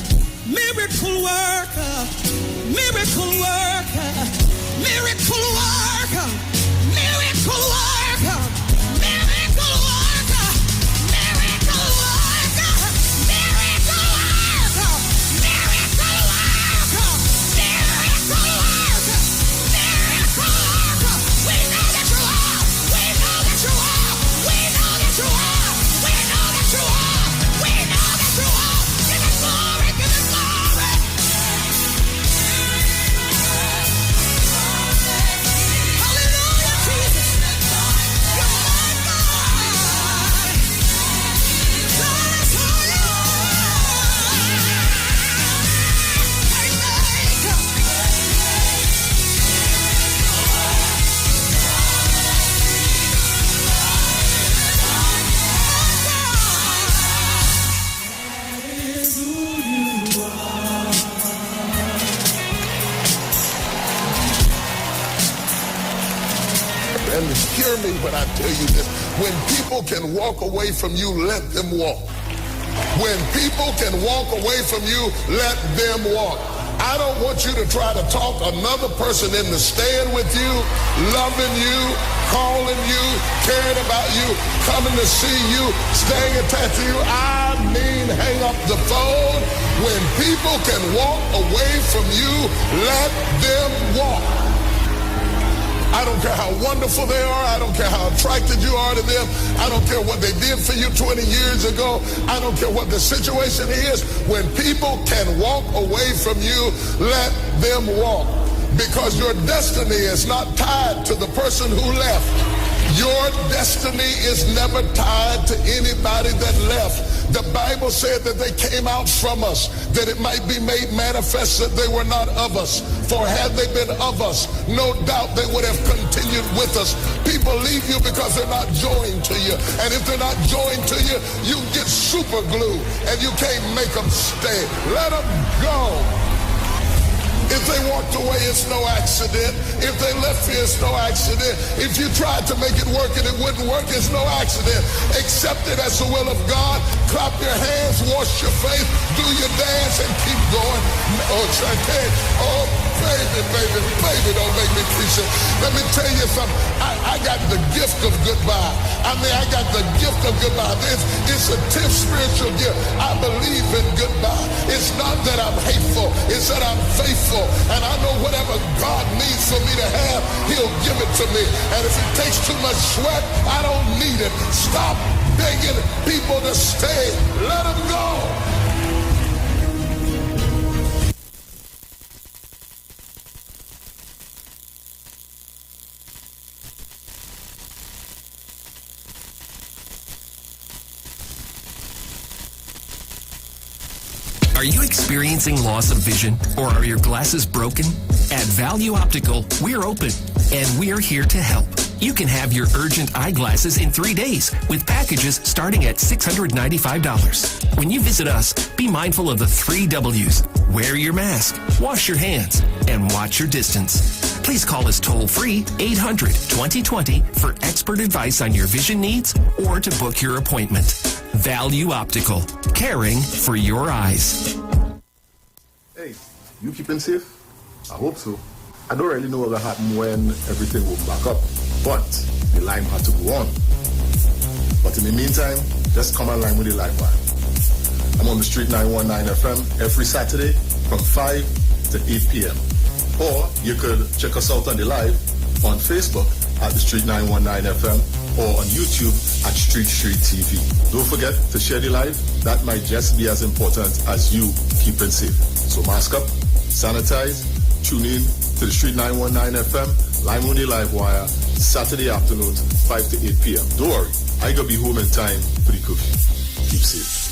miracle worker, miracle worker, miracle worker, miracle worker, miracle worker, miracle worker, miracle worker, miracle worker, miracle worker, miracle worker. We know that you are. We know that you are. We know that you are. We know that you are. We know that you are. Give it glory. Give it glory. Hallelujah, Jesus. You're my God. Bless you.
And hear me when I tell you this. When people can walk away from you, let them walk. When people can walk away from you, let them walk. I don't want you to try to talk another person into staying with you, loving you, calling you, caring about you, coming to see you, staying attached to you. I mean, hang up the phone. When people can walk away from you, let them walk. I don't care how wonderful they are. I don't care how attracted you are to them. I don't care what they did for you 20 years ago. I don't care what the situation is. When people can walk away from you, let them walk. Because your destiny is not tied to the person who left. Your destiny is never tied to anybody that left. The Bible said that they came out from us, that it might be made manifest that they were not of us. For had they been of us, no doubt they would have continued with us. People leave you because they're not joined to you. And if they're not joined to you, you get super glue and you can't make them stay. Let them go. If they walked away, it's no accident. If they left you, it's no accident. If you tried to make it work and it wouldn't work, it's no accident. Accept it as the will of God. Clap your hands, wash your face, do your dance, and keep going. Oh, Chantel. Oh, baby, don't make me preach it. Let me tell you something. I got the gift of goodbye. I got the gift of goodbye. It's a 10th spiritual gift. I believe in goodbye. It's not that I'm hateful. It's that I'm faithful. And I know whatever God needs for me to have, he'll give it to me. And if it takes too much sweat, I don't need it. Stop begging people to stay. Let them go.
Are you experiencing loss of vision, or are your glasses broken? At Value Optical, we're open, and we're here to help. You can have your urgent eyeglasses in 3 days with packages starting at $695. When you visit us, be mindful of the 3 W's. Wear your mask, wash your hands, and watch your distance. Please call us toll-free 800-2020 for expert advice on your vision needs or to book your appointment. Value Optical, caring for your eyes.
Hey, you keeping safe? I hope so. I don't really know what will happen when everything will back up, but the line had to go on. But in the meantime, just come online with the live wire. I'm on the Street 919 FM every Saturday from 5 to 8 p.m. Or you could check us out on the live on Facebook at the Street 919 FM or on YouTube at Street TV. Don't forget to share the live. That might just be as important as you keeping safe. So mask up, sanitize, tune in to the Street 919 FM, live on the live wire, Saturday afternoons, 5 to 8 p.m. Don't worry, I gotta be home in time for the curfew. Keep safe.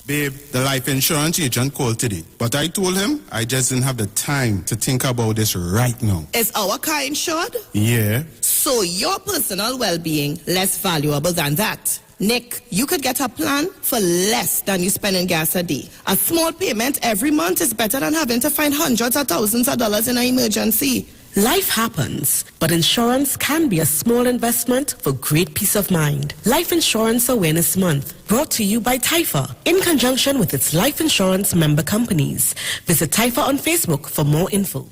Babe, the life insurance agent called today, but I told him I just didn't have the time to think about this right now.
Is our car insured?
Yeah.
So your personal well-being less valuable than that. Nick, you could get a plan for less than you spend in gas a day. A small payment every month is better than having to find hundreds of thousands of dollars in an emergency.
Life happens, but insurance can be a small investment for great peace of mind. Life Insurance Awareness Month, brought to you by TIFA, in conjunction with its life insurance member companies. Visit TIFA on Facebook for more info.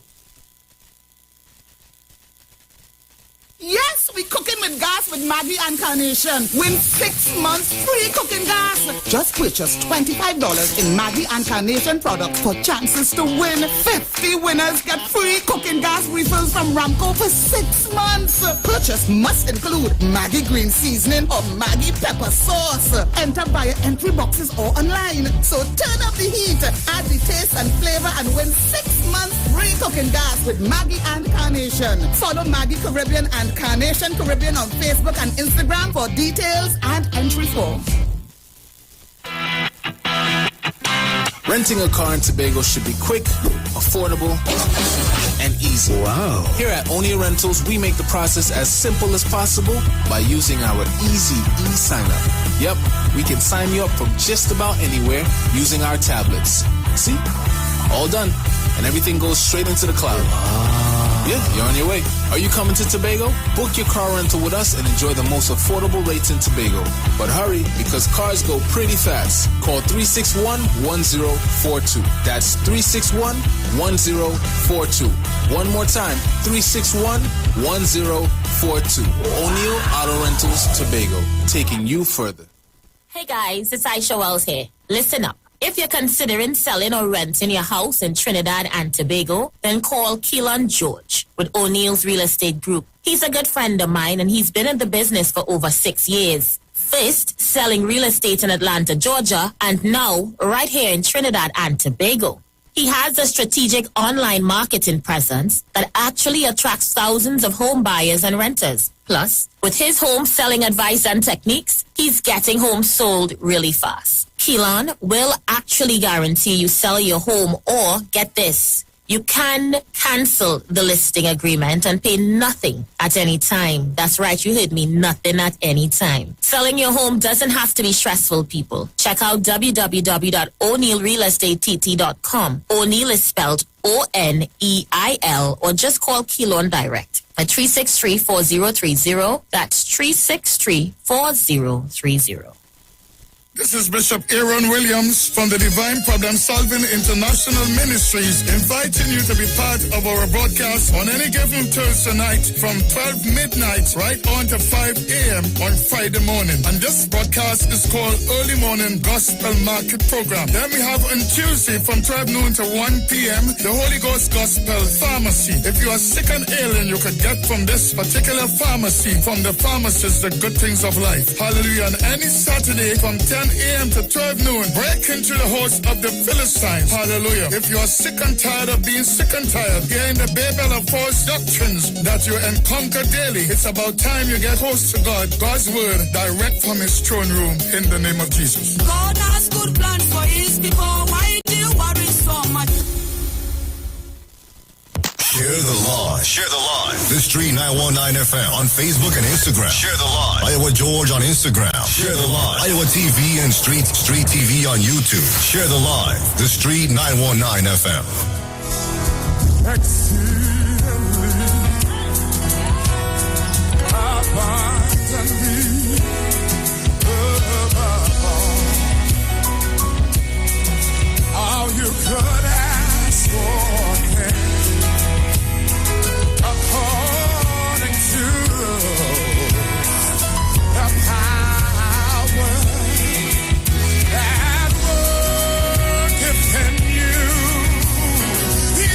Yes, we cooking with gas with Maggie and Carnation. Win 6 months free cooking gas. Just purchase $25 in Maggie and Carnation products for chances to win. 50 winners get free cooking gas refills from Ramco for 6 months. Purchase must include Maggie green seasoning or Maggie pepper sauce. Enter via entry boxes or online. So turn up the heat, add the taste and flavor, and win 6 months free cooking gas with Maggie and Carnation. Follow Maggie Caribbean and Carnation Caribbean on Facebook and Instagram for details and entry form.
Renting a car in Tobago should be quick, affordable, and easy. Wow. Here at O'Neill Rentals, we make the process as simple as possible by using our easy e-sign-up. Yep, we can sign you up from just about anywhere using our tablets. See? All done. And everything goes straight into the cloud. Yeah, you're on your way. Are you coming to Tobago? Book your car rental with us and enjoy the most affordable rates in Tobago. But hurry, because cars go pretty fast. Call 361-1042. That's 361-1042. One more time, 361-1042. O'Neill Auto Rentals, Tobago, taking you further.
Hey guys, it's Aisha Wells here. Listen up. If you're considering selling or renting your house in Trinidad and Tobago, then call Keelan George with O'Neill's Real Estate Group. He's a good friend of mine and he's been in the business for over 6 years. First, selling real estate in Atlanta, Georgia, and now right here in Trinidad and Tobago. He has a strategic online marketing presence that actually attracts thousands of home buyers and renters. Plus, with his home selling advice and techniques, he's getting homes sold really fast. Keelan will actually guarantee you sell your home, or get this, you can cancel the listing agreement and pay nothing at any time. That's right, you heard me, nothing at any time. Selling your home doesn't have to be stressful, people. Check out www.o'neillrealestatetT.com. O'Neill is spelled O-N-E-I-L, or just call Keelan direct at 363-4030. That's 363-4030.
This is Bishop Aaron Williams from the Divine Problem Solving International Ministries, inviting you to be part of our broadcast on any given Thursday night from 12 midnight right on to 5 a.m. on Friday morning. And this broadcast is called Early Morning Gospel Market Program. Then we have on Tuesday from 12 noon to 1 p.m. the Holy Ghost Gospel Pharmacy. If you are sick and ailing, you could get from this particular pharmacy, from the pharmacist, the good things of life. Hallelujah. And any Saturday from 10 a.m. to 12 noon, break into the host of the Philistines. Hallelujah. If you are sick and tired of being sick and tired, hearing the babel of false doctrines that you encounter daily, it's about time you get close to God, God's word, direct from his throne room, in the name of Jesus.
God has good plans for his people. Why do you worry so much?
Share the live. Share the live. The Street 919 FM on Facebook and Instagram. Share the live. Iowa George on Instagram. Share the live. Iowa TV and Street TV on YouTube. Share the live. The Street 919 FM.
Exceedingly, abundantly, above all you could ask for. According to the power that worketh in you, you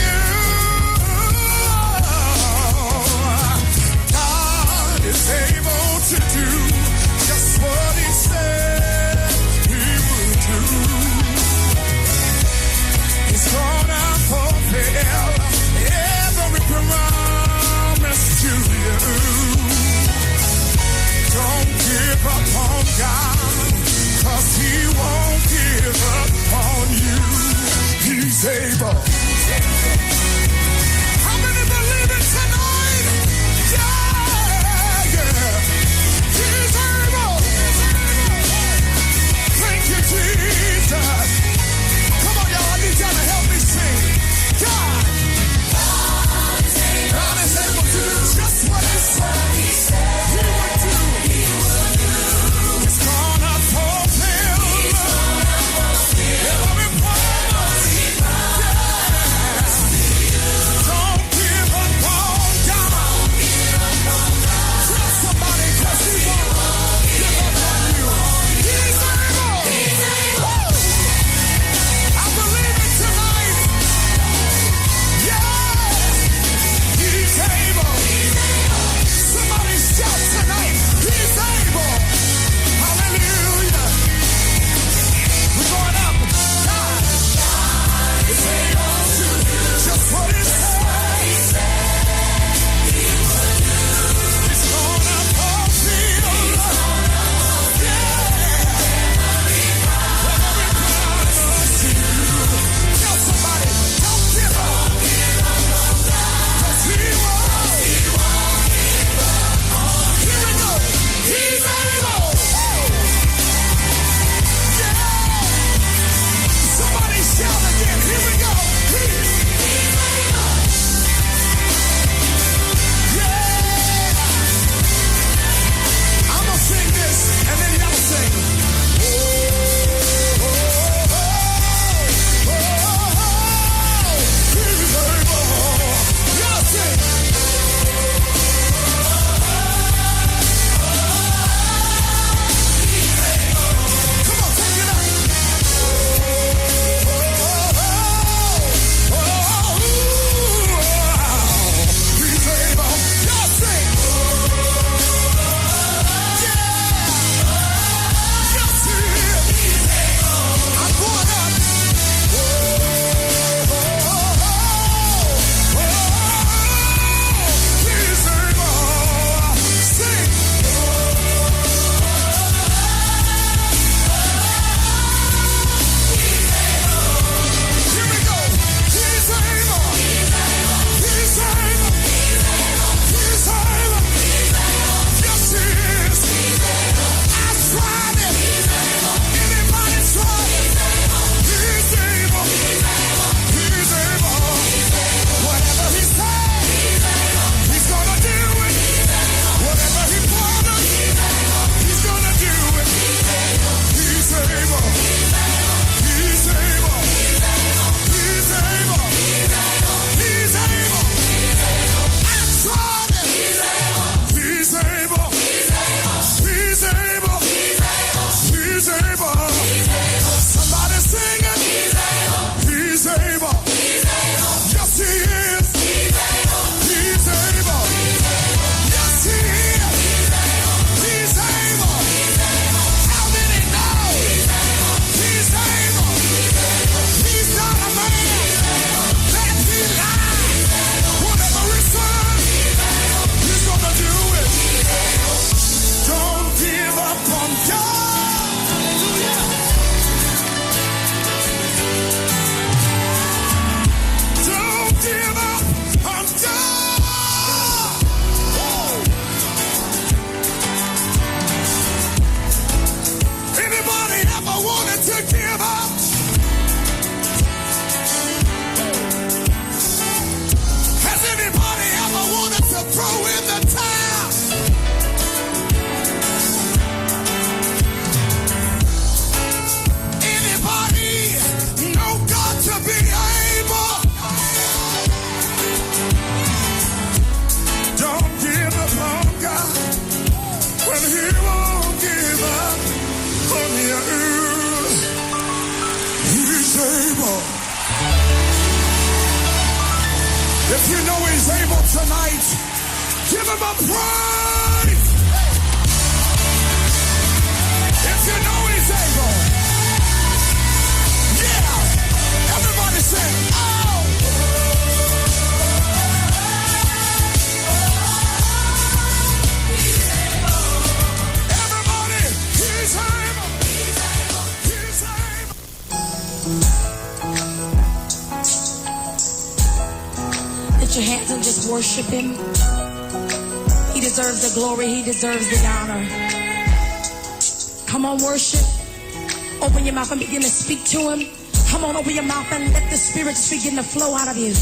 Give him a praise. If you know he's able. Yeah. Everybody say, oh. Everybody, he's able. He's able.
Lift your hands and just worship him. He deserves the glory. He deserves the honor. Come on, worship. Open your mouth and begin to speak to him. Come on, open your mouth and let the Spirit just begin to flow out of you.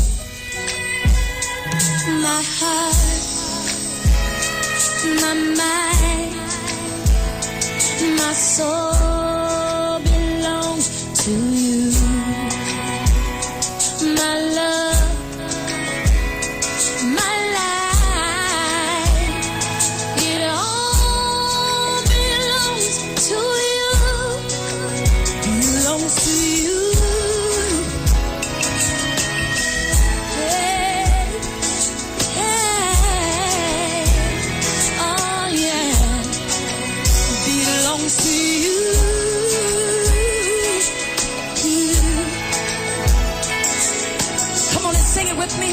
My heart, my mind, my soul belongs to you. My love, my life, it all belongs to you. Belongs to you. Hey, hey, oh yeah, belongs to you.
Come on and sing it with me.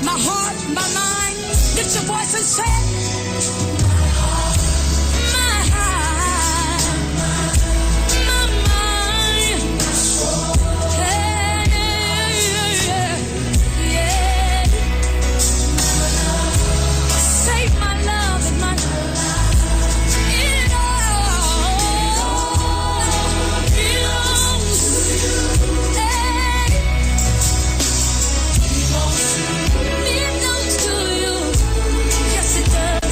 My heart, my mind. Lift your voice and say it. My heart, my mind. Hey, yeah. Save my love and my it all belongs to you. Hey. Belongs to you. Yes, it does.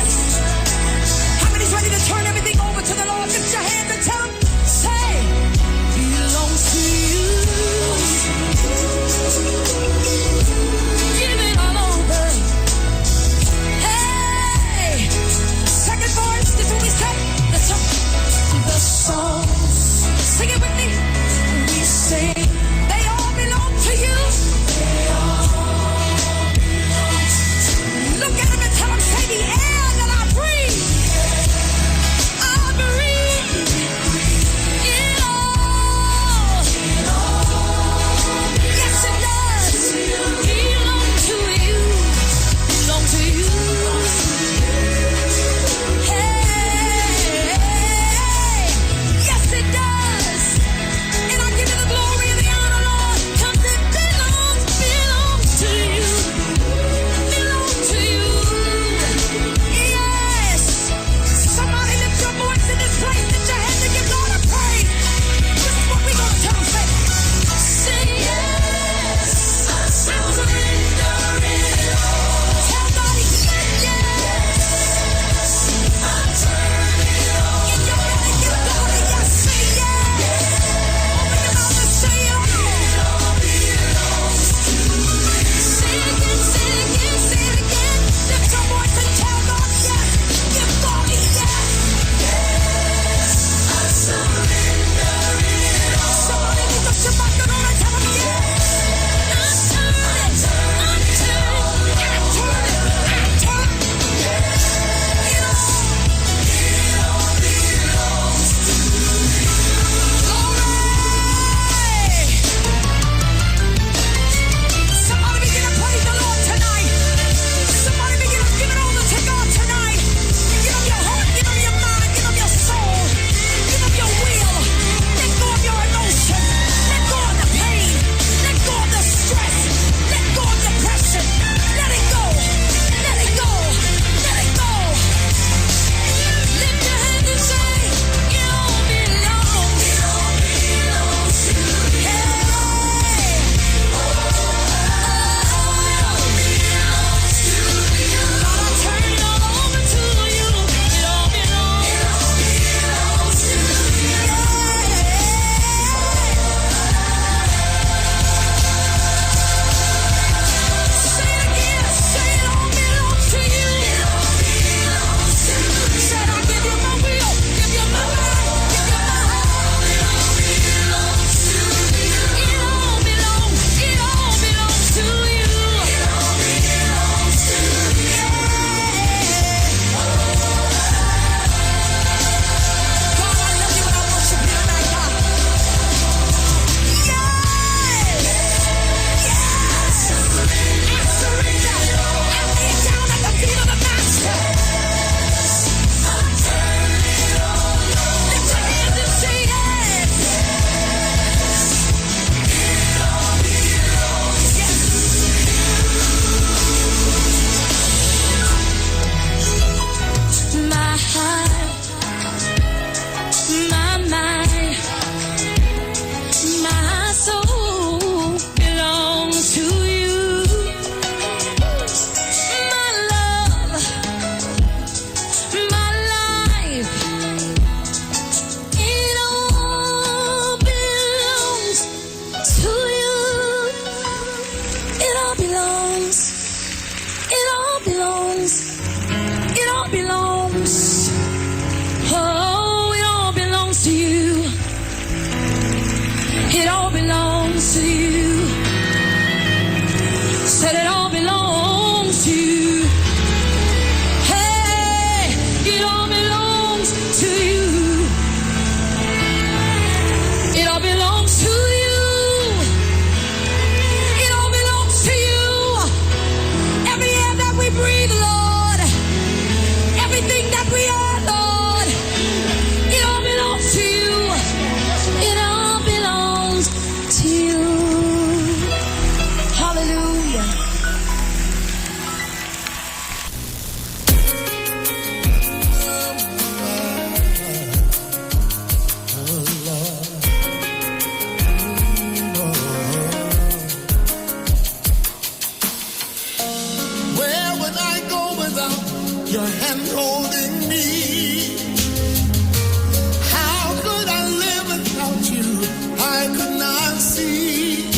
holding me. How could I live without you? I could not see.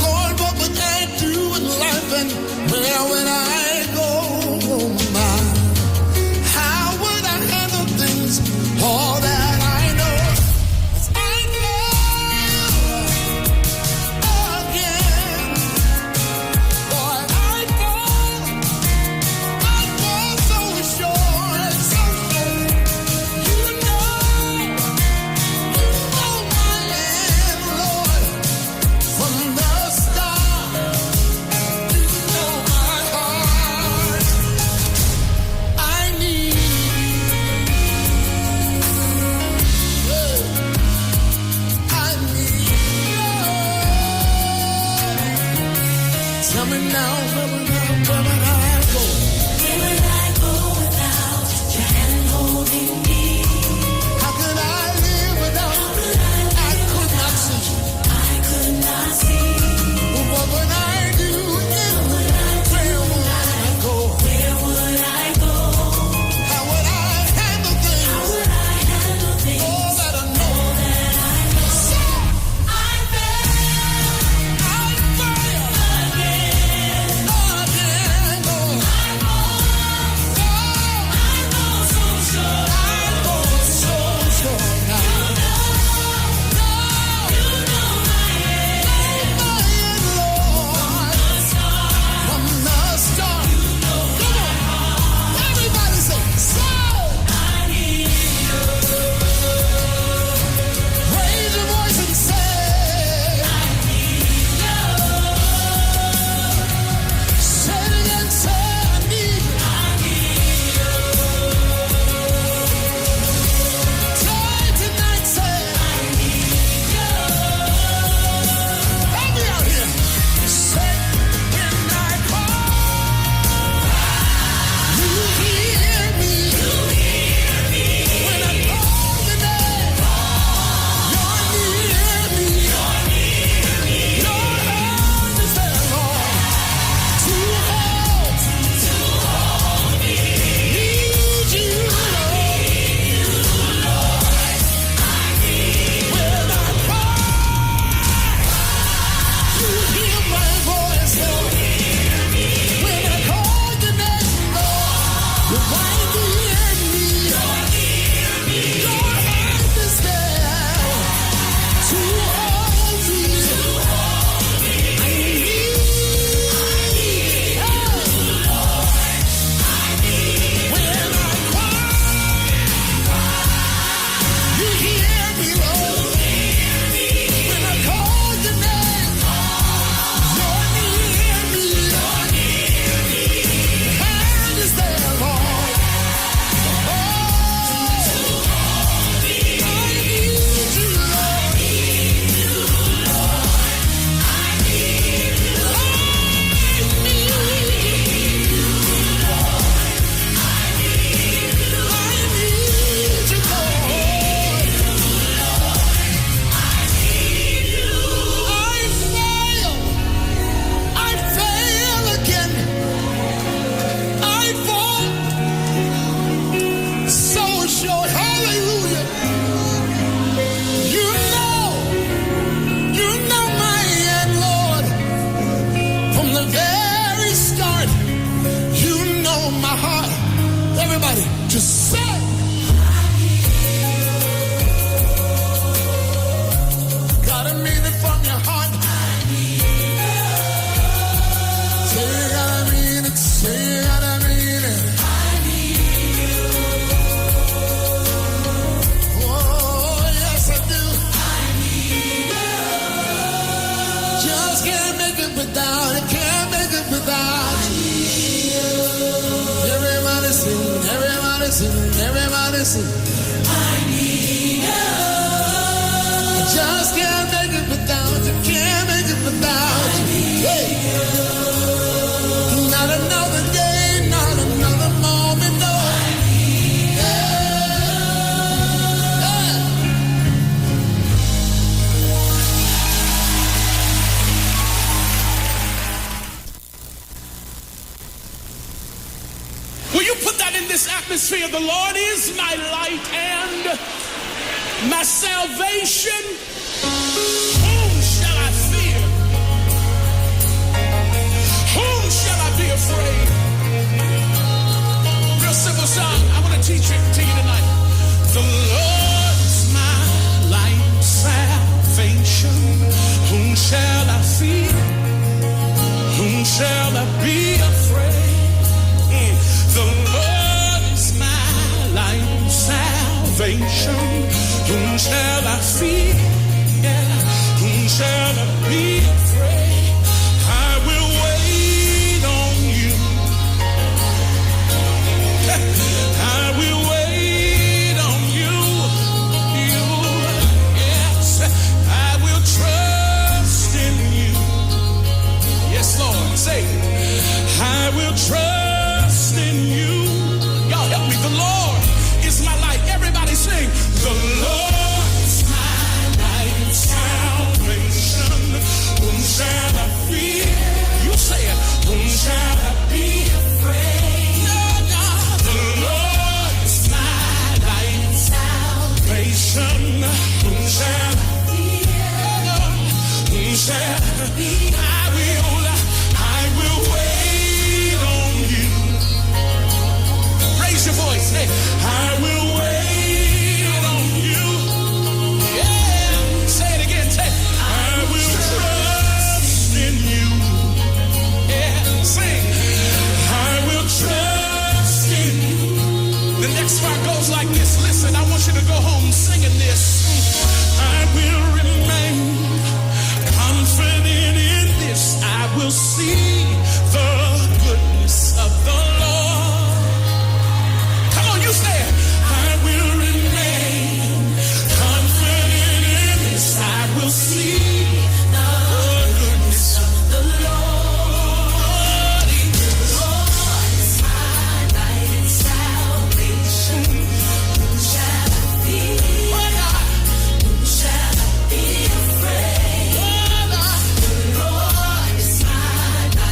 Lord, what would I do in life and where would I go? My, how would I handle things? All that I know is I know again. Lord, I fall so sure, so sure. You know my end, Lord, from the start. You know my heart. I need tell me now, where would I go? Where would I go without your hand holding me? How could I live without you? I could not see. I could not see. What would I do? Where would I go? Where would I go? How would I handle things? How would I handle things? All that I know. So I
listen. I need you. I just can't make it without you. Can't make it without you. Hey. Not another day, not another moment, no.
Will you put that in this act?
atmosphere. The Lord is my light and my salvation. Whom shall I fear? Whom shall I be afraid? Real simple song. I want to teach it to you tonight. The Lord is my light and salvation. Whom shall I fear? Whom shall I be afraid? The Lord is my light and salvation. Whom shall I fear? Yeah. Whom shall I be afraid? I will wait on you. I will wait on you. Yes, I will trust in you. Yes, Lord, say it. I will trust in you. Y'all help me. The Lord is my light. Everybody sing. The Lord is my light and salvation. Whom shall I fear? You say it. Whom shall I be afraid? No, no. The Lord is my light and salvation. Whom shall I fear? Whom shall I be? I will wait on you. Raise your voice. Say, I will wait on you. Yeah. Say it again. Say, I will trust in you. Yeah. Sing. I will trust in you. The next part goes like this. Listen, I want you to go home singing this. I will remain confident in this. I will see the goodness of the Lord. Come on, you say it. I will remain confident in this. I will see the goodness of the Lord. The Lord is my light and salvation. Whom shall I fear? Whom shall I be afraid? The Lord is my light.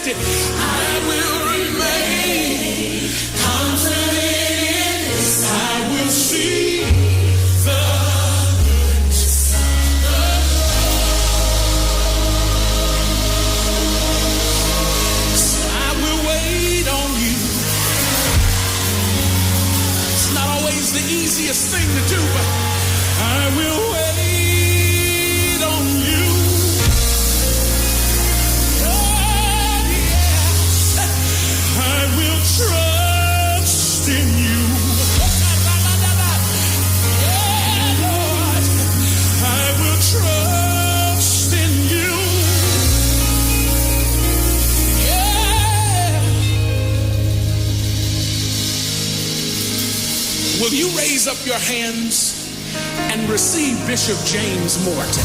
it. I will remain confident in this. I will see the goodness of the Lord. I will wait on you. It's not always the easiest thing to do, but I will wait on you. I will trust in you. Yeah, Lord, I will trust in you. Yeah. Will you raise up your hands and receive Bishop James Morton?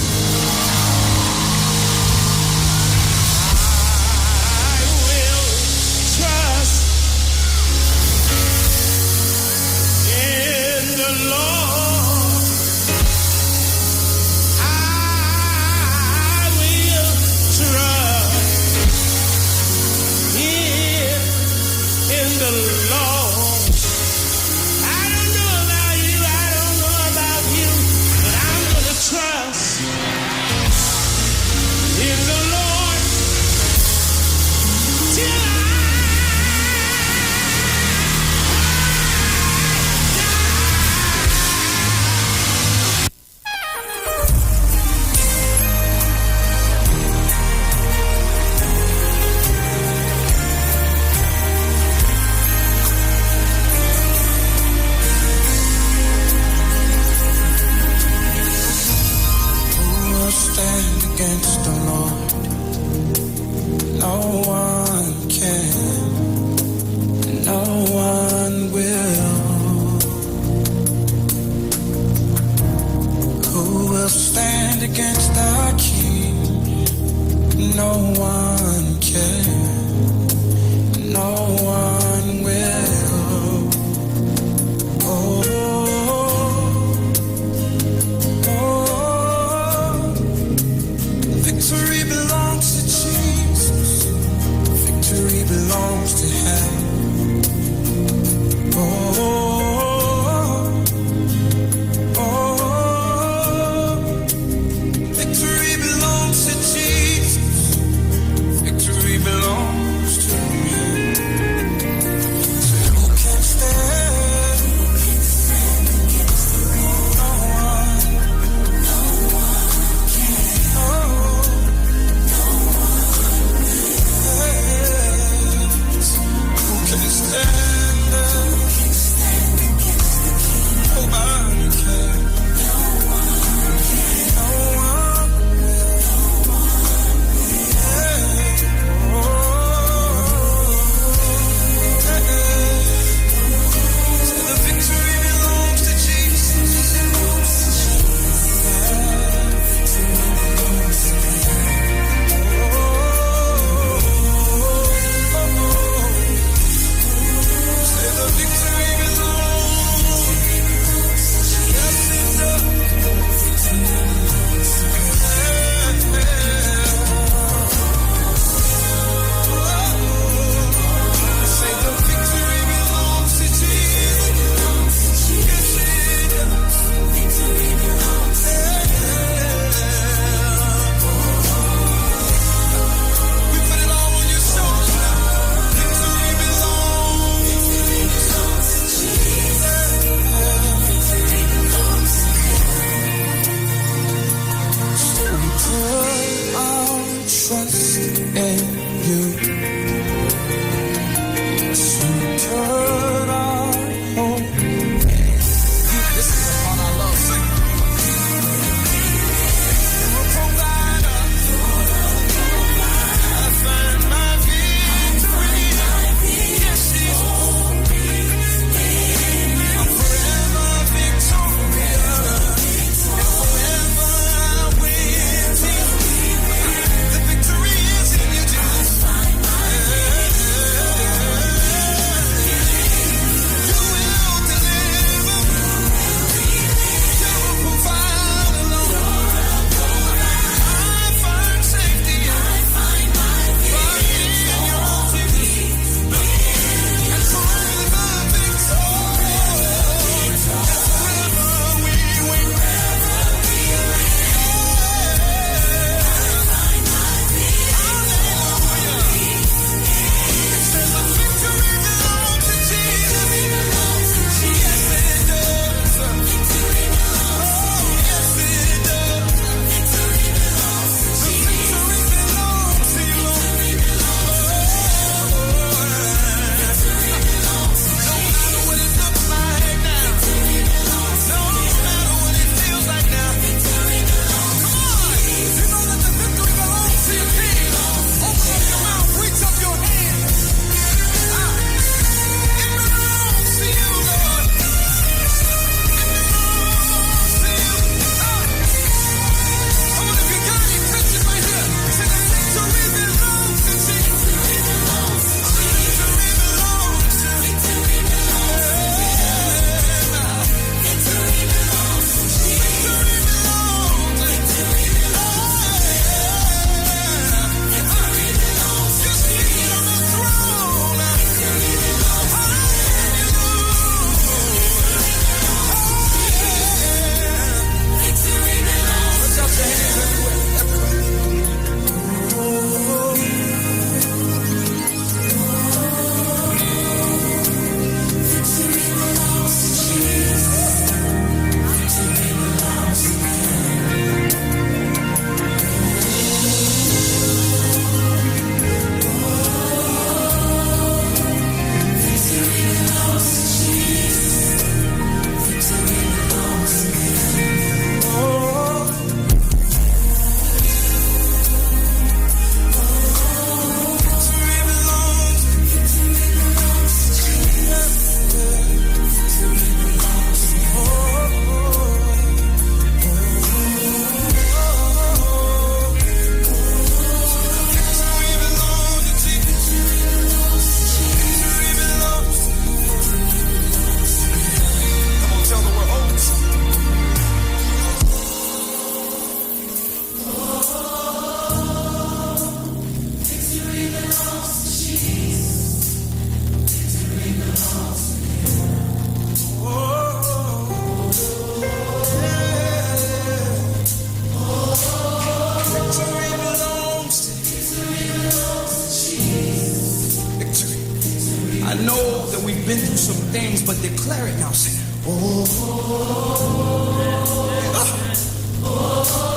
I know that we've been through some things, but declare it now. Say, oh.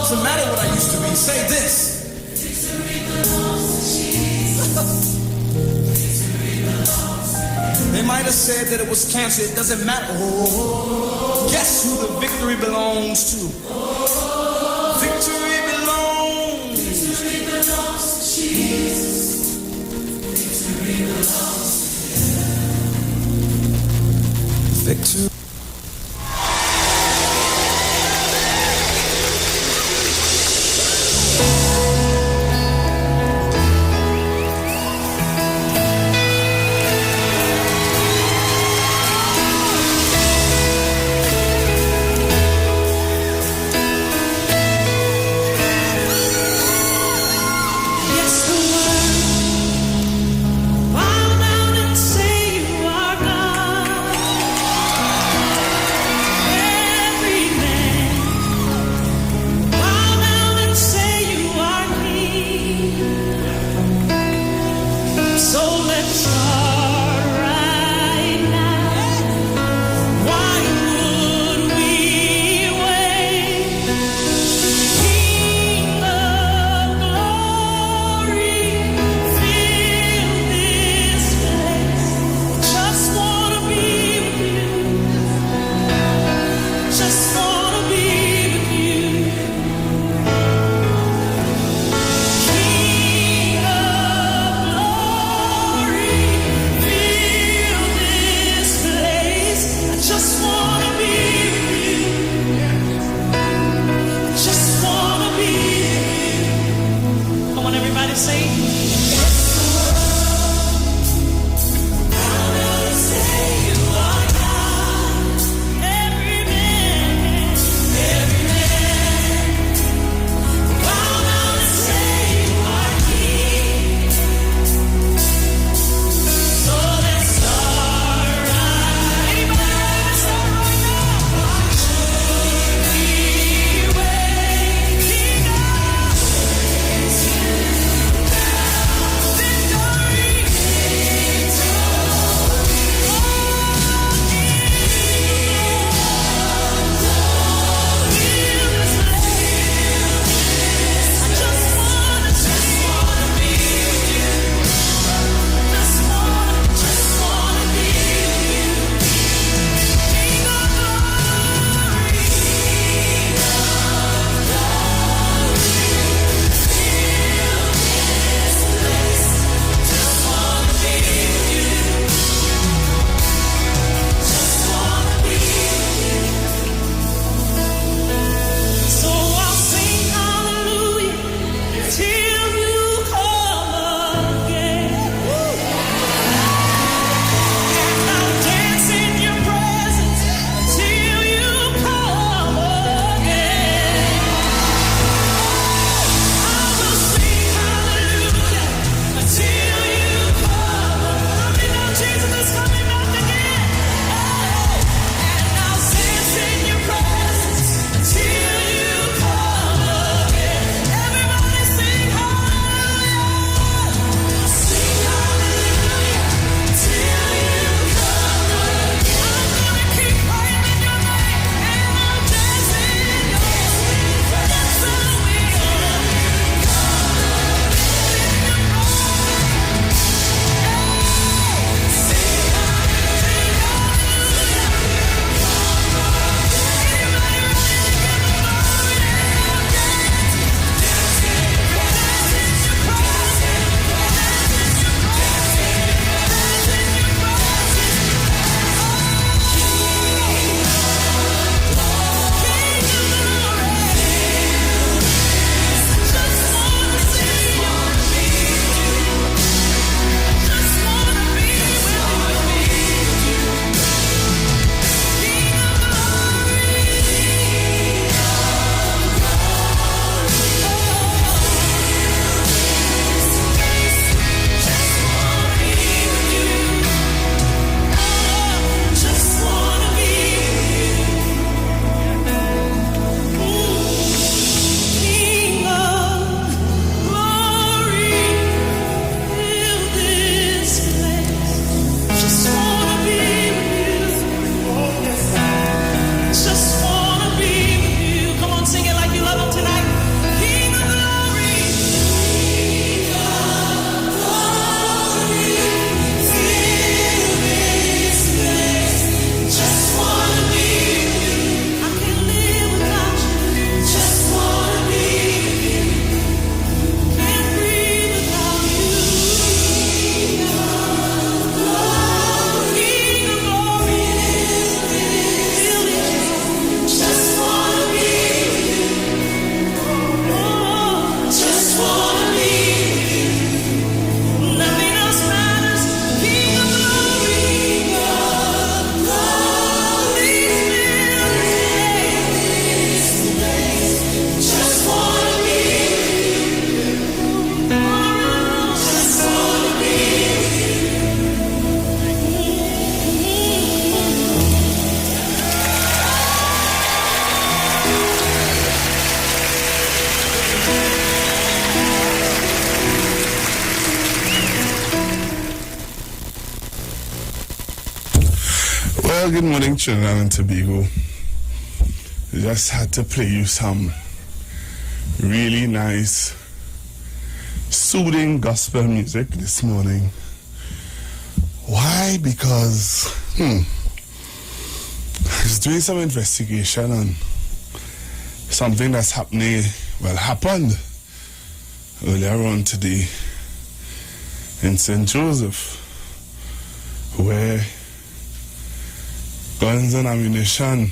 Doesn't matter what I used to be. Say this. They might have said that it was cancer. It doesn't matter. Oh. Guess who the victory belongs to? Victory belongs. Victory belongs to Jesus. Victory belongs to Him. Victory.
Well, good morning, Trinidad and Tobago. I just had to play you some really nice, soothing gospel music this morning. Why? Because I was doing some investigation on something that's happened earlier on today in St. Joseph, where guns and ammunition,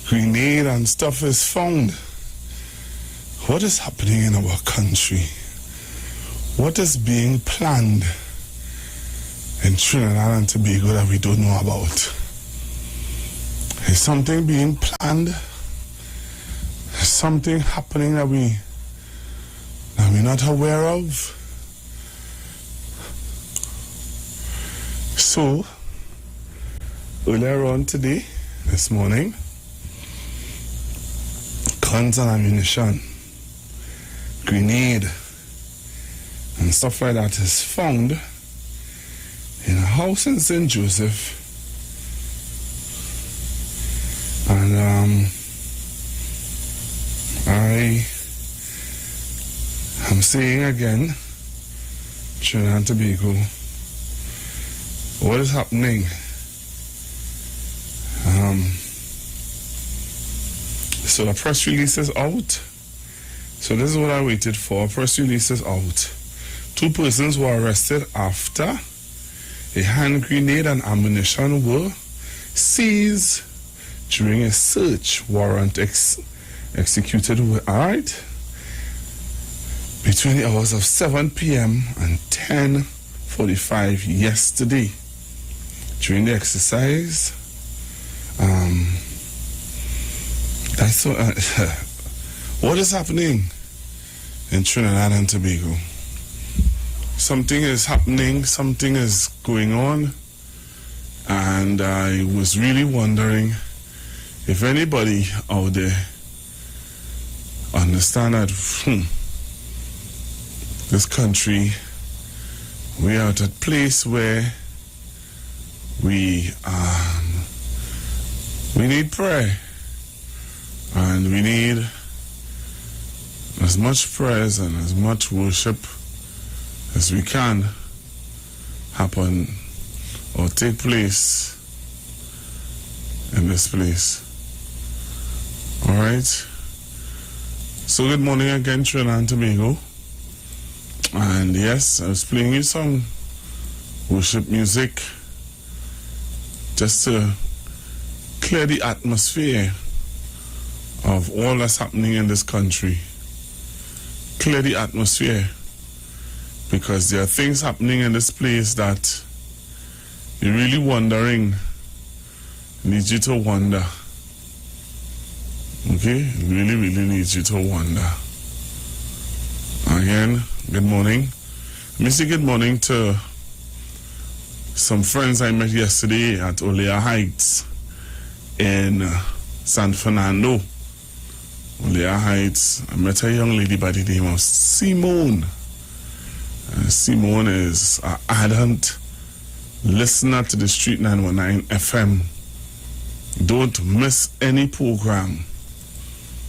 grenade and stuff is found. What is happening in our country? What is being planned in Trinidad and Tobago that we don't know about? Is something being planned? Is something happening that we're not aware of? So, earlier on today, this morning, guns and ammunition, grenade, and stuff like that is found in a house in St. Joseph. And I am saying again, Trinidad and Tobago, what is happening? So the press release is out. So this is what I waited for. A press release is out. 2 persons were arrested after a hand grenade and ammunition were seized during a search warrant executed between the hours of 7 p.m. and 10:45 yesterday. During the exercise, what is happening in Trinidad and Tobago? Something is happening, something is going on, and I was really wondering if anybody out there understand that this country, we are at a place where we need prayer, and we need as much prayers and as much worship as we can happen or take place in this place. All right. So good morning again, Trinidad and Tobago. And yes, I was playing you some worship music just to clear the atmosphere of all that's happening in this country. Clear the atmosphere, because there are things happening in this place that you're really wondering, needs you to wonder. Okay? It really, really needs you to wonder. Again, good morning. Let me say good morning to some friends I met yesterday at Olea Heights in San Fernando. Olea Heights, I met a young lady by the name of Simone. Simone is an ardent listener to the Street 919 FM. Don't miss any program.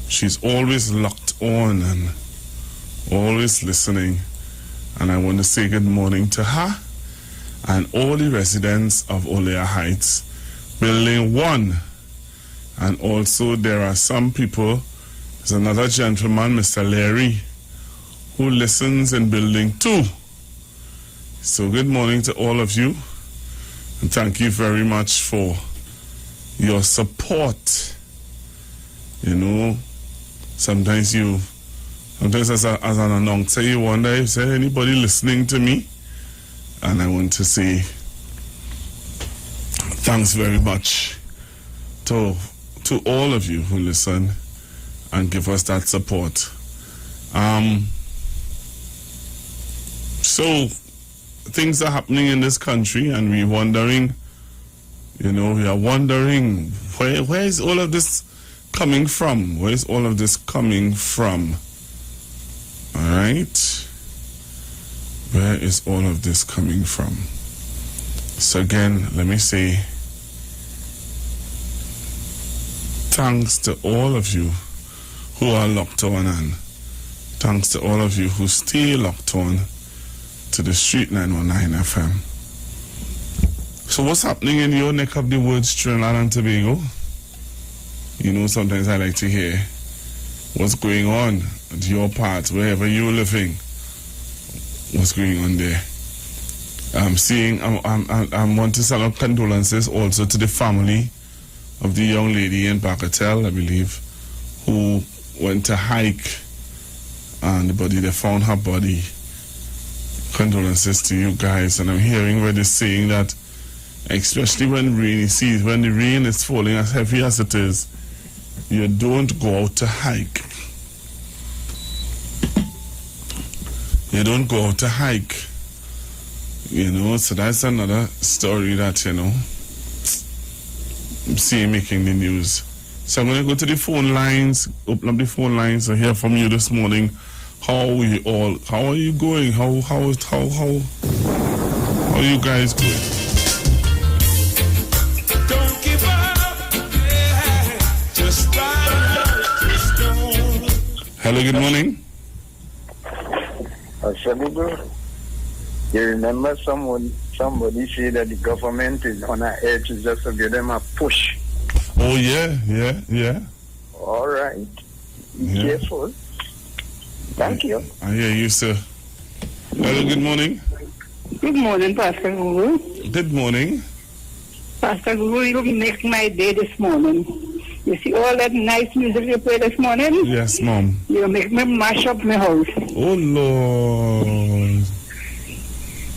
She's always locked on and always listening. And I want to say good morning to her and all the residents of Olea Heights, Building 1. And also there are some people, there's another gentleman, Mr. Larry, who listens in Building 2. So good morning to all of you, and thank you very much for your support. You know, sometimes as an announcer, you wonder if there's anybody listening to me. And I want to say thanks very much to all of you who listen and give us that support. So things are happening in this country, and we are wondering where is all of this coming from? Where is all of this coming from? All right. Where is all of this coming from? So again, let me say thanks to all of you who are locked on, and thanks to all of you who stay locked on to the Street 919 FM. So what's happening in your neck of the woods, Trinidad and Tobago? You know, sometimes I like to hear what's going on at your part, wherever you're living. What's going on there? I want to send out condolences also to the family of the young lady in Bagatelle, I believe, who went to hike and they found her body. Condolences to you guys. And I'm hearing where they're saying that, especially when the rain is falling as heavy as it is, you don't go out to hike. You don't go out to hike. You know, so that's another story that, you know, I'm seeing making the news. So I'm going to go to the phone lines, open up the phone lines to hear from you this morning. How are you going? How are you guys going?
Don't give up, yeah. Just
Hello, good morning.
You remember somebody said that the government is on our edge just to give them a push.
Oh, yeah.
All right. Be careful. Thank you.
I hear you, sir. Hello, good morning.
Good morning, Pastor Guru.
Good morning.
Pastor Guru, you make my day this morning. You see all that nice music you play this morning?
Yes, Mom.
You make me mash up my house.
Oh, Lord.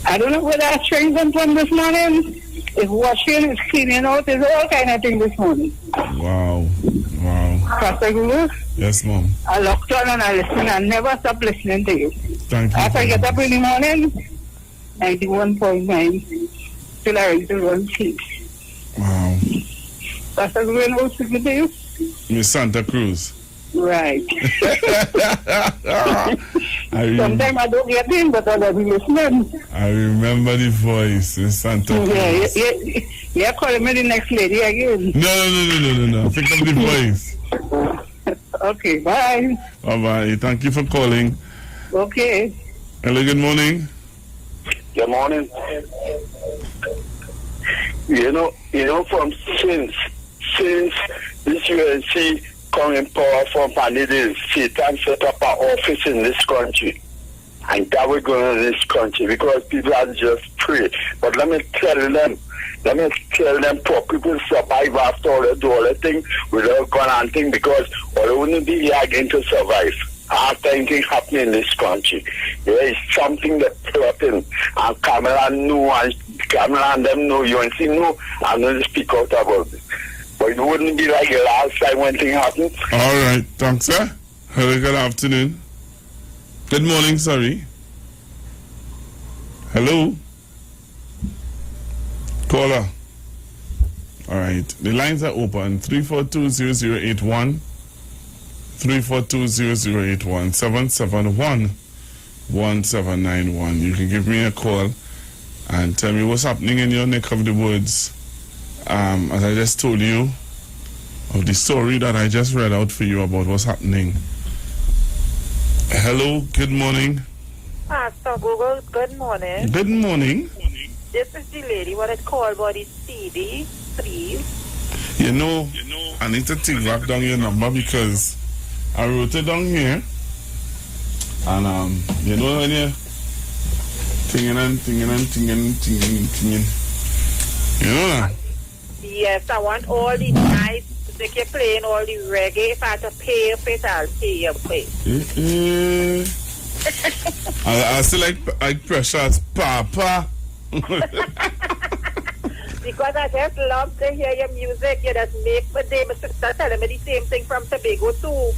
I don't know where that string comes from this morning. It's washing, it's cleaning out, it's all kind of thing this morning.
Wow.
Pastor Guru?
Yes, Mom.
I locked on and I listen. I never stop listening to you.
Thank you.
After I get up in the morning, 91.9, till I ready to run sleep.
Wow.
Pastor Guru, and who's speaking to you?
Miss Santa Cruz.
Right. Sometimes I don't get in, but I love you listening.
I remember the voice in Santa Cruz.
You're calling me the next lady again.
No. Pick up the voice.
Okay, bye.
Bye-bye. Thank you for calling.
Okay.
Hello, good morning.
Good morning. You know, from since this UNC come in power from Panidis, Satan set up an office in this country. And that we're going in this country because people are just pray. But let me tell them, poor people survive after all the thing without going on thing because all they wouldn't be here again to survive. After anything happening in this country. There is something that happened. And Kamala knew, and Kamala and them know, UNC know, I'm going to speak out about it. But it wouldn't be like the last time when thing happened.
All right. Thanks, sir. Hello, good afternoon. Good morning, sorry. Hello? Caller. All right. The lines are open. 342-0081. 342-0081. 771-1791. You can give me a call and tell me what's happening in your neck of the woods. As I just told you, of the story that I just read out for you about what's happening. Hello, good morning.
Pastor Google, good morning.
Good morning.
This is the lady what it called about the CD, please.
You know, I need to take back down your number because I wrote it down here. And, you know when you're tinging. You know that?
Yes, I want all the nice, like you're playing all the reggae. If I have to pay for it, I'll pay you for it.
I still like Precious Papa.
Because I just love to hear your music. You just make my day. My sister telling me the same thing from Tobago too.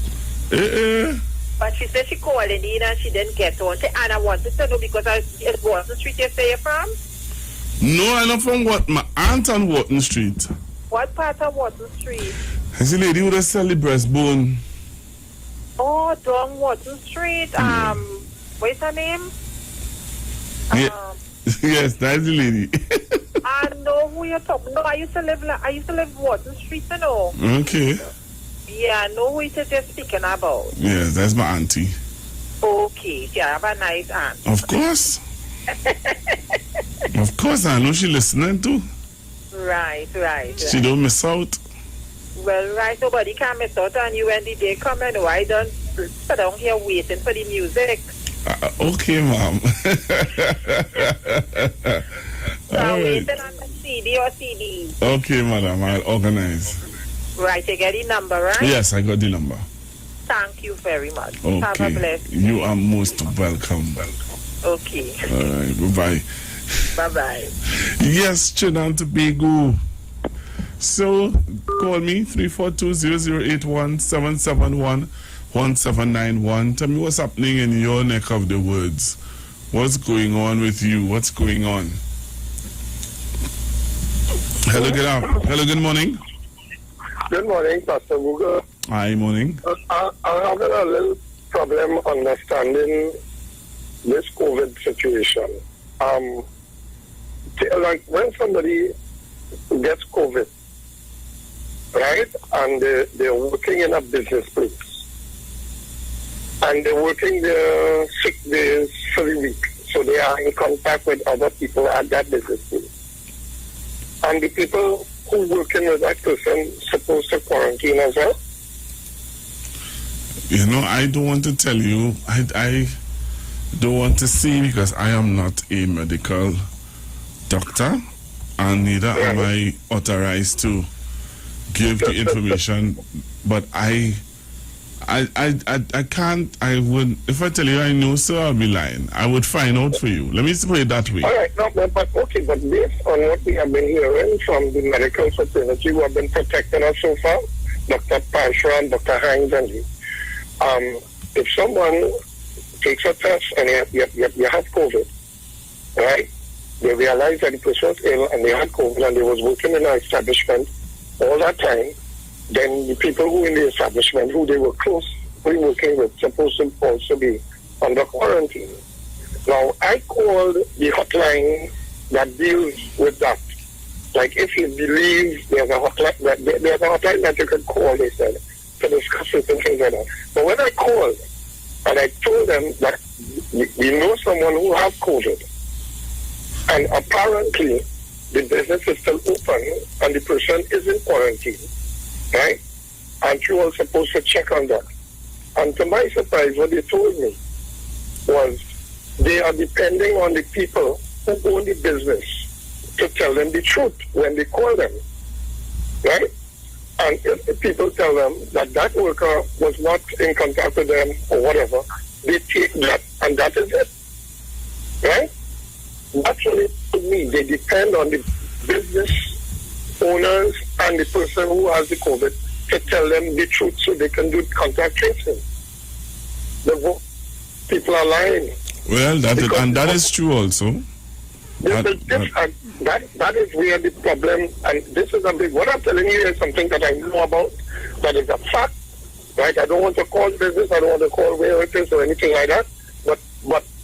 But she said she called in and she didn't get on. And I wanted to know because it was the street you say you're from?
No, I'm not from my aunt on Wharton Street.
What part of Wharton Street?
It's the lady who does sell the breastbone.
Oh, down Wharton Street. What's her name?
Yes, that's the lady.
I know who you're talking about. I used to live Wharton Street, you know.
Okay.
Yeah, I know who it is you're speaking about.
Yes, that's my auntie.
Okay, she have a nice aunt.
Of course. Of course, I know she listening too.
Right.
She don't miss out.
Well, right, nobody can miss out on you when the day come. And I don't sit down here waiting for the music.
Okay, Mom.
I'm waiting on the CD or CD.
Okay, Madam, I'll organize.
Right, you get the number, right?
Yes, I got the number.
Thank you very much.
Okay.
Have a blessed day.
You are most welcome.
Okay.
All right, bye-bye.
Bye-bye.
Yes, Trinidad and Tobago. So, call me, 342-0081-771-1791. Tell me what's happening in your neck of the woods. What's going on with you? What's going on? Hello, good morning.
Good morning, Pastor Google.
Hi, morning.
I'm having a little problem understanding this COVID situation. Like when somebody gets COVID, right, and they're working in a business place, and they're working their 6 days for the week, so they are in contact with other people at that business place. And the people who working with that person supposed to quarantine as well?
You know, I don't want to tell you. I don't want to say because I am not a medical doctor, and neither am I authorized to give the information. But I can't. I would, if I tell you I know, sir, I'll be lying. I would find out for you. Let me put it that way.
All right, no, but based on what we have been hearing from the medical fraternity who have been protecting us so far, Dr. Pasha and Dr. Hines and you, if someone takes a test and you have COVID, right? They realize that the person was ill and they had COVID and they was working in an establishment all that time, then the people who in the establishment who they were closely working with supposed to also be under quarantine. Now, I called the hotline that deals with that. Like, if you believe there's a hotline that you can call, they said, to discuss it and things like that. But when I called and I told them that we know someone who has COVID, and apparently the business is still open and the person is in quarantine, right? And you were supposed to check on that. And to my surprise, what they told me was they are depending on the people who own the business to tell them the truth when they call them, right? And if the people tell them that that worker was not in contact with them or whatever, they take that and that is it, right? That's what it told me. They depend on the business owners and the person who has the COVID to tell them the truth so they can do contact tracing. People are lying.
Well, that is true also.
That is where the problem, and this is a big, what I'm telling you is something that I know about, that is a fact, right? I don't want to call business, I don't want to call where it is or anything like that, but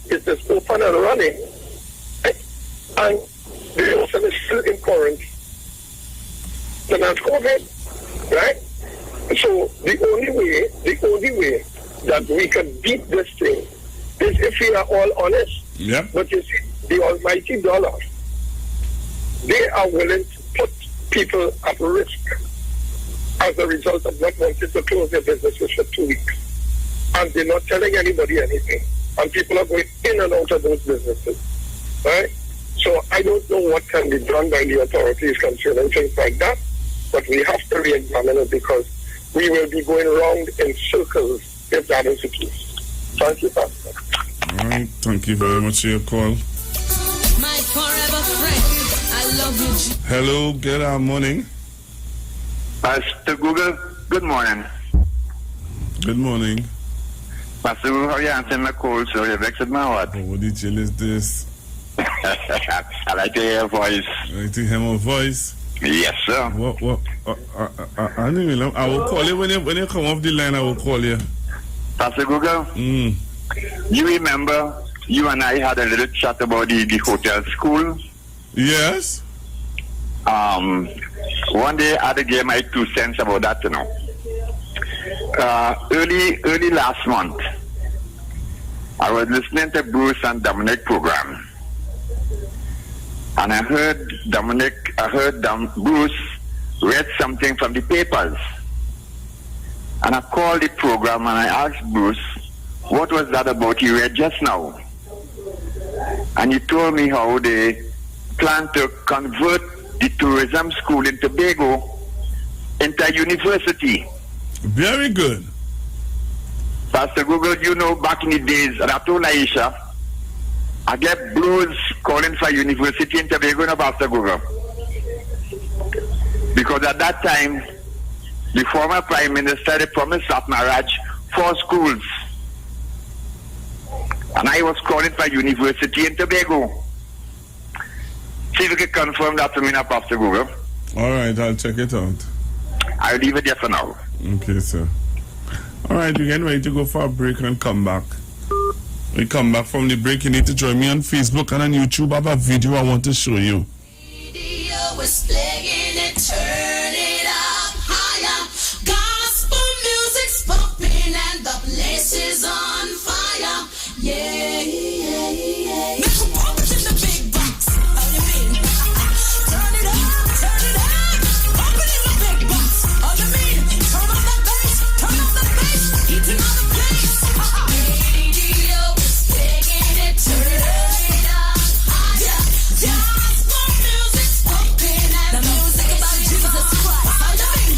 it is open and running, right? And the person is still in quarantine. Then that's COVID, right? So the only way that we can beat this thing is if we are all honest.
Yeah.
But you see, the almighty dollar, they are willing to put people at risk as a result of not wanting to close their businesses for 2 weeks. And they're not telling anybody anything. And people are going in and out of those businesses, right? So I don't know what can be done by the authorities concerning things like that, but we have to re-examine it because we will be going around in circles if that is the case. Thank you, Pastor.
All right, thank you very much for your call.
My forever friend, I love you.
Hello, good morning.
Pastor Google, good morning.
Good morning.
Pastor Google, how are you answering my call? So you're vexed with my what?
Oh, what detail is this?
I like to hear your voice.
I like to hear my voice?
Yes, sir.
What? I will call you when you come off the line. I will call you.
Pastor Google, you remember you and I had a little chat about the hotel school?
Yes.
One day I had to give my 2 cents about that, you know. early last month, I was listening to Bruce and Dominic program, and I heard Bruce read something from the papers, and I called the program and I asked Bruce, what was that about he read just now? And he told me how they plan to convert the tourism school in Tobago into a university.
Very good.
Pastor Google, you know, back in the days, and I told Aisha, I get blues calling for university in Tobago, no, Pastor Google. Because at that time, the former Prime Minister they promised Satmaraj 4 schools. And I was calling for university in Tobago. See if you can confirm that to me now, Pastor Google.
All right, I'll check it out.
I'll leave it there for now.
Okay, sir. All right, we're getting ready to go for a break and come back. We come back from the break. You need to join me on Facebook and on YouTube. I have a video I want to show you.
Radio is playing it, turn it up higher. Gospel music's pumping and the place is on fire. Yeah, yeah, yeah. Make them pump it in the big box. How you mean? Turn it up, turn it up. Pump it in the big box. How you mean? Turn on the bass, eating on the place. Radio is playing it, turn it up higher. Gospel music's pumping and the music about Jesus Christ. How you mean?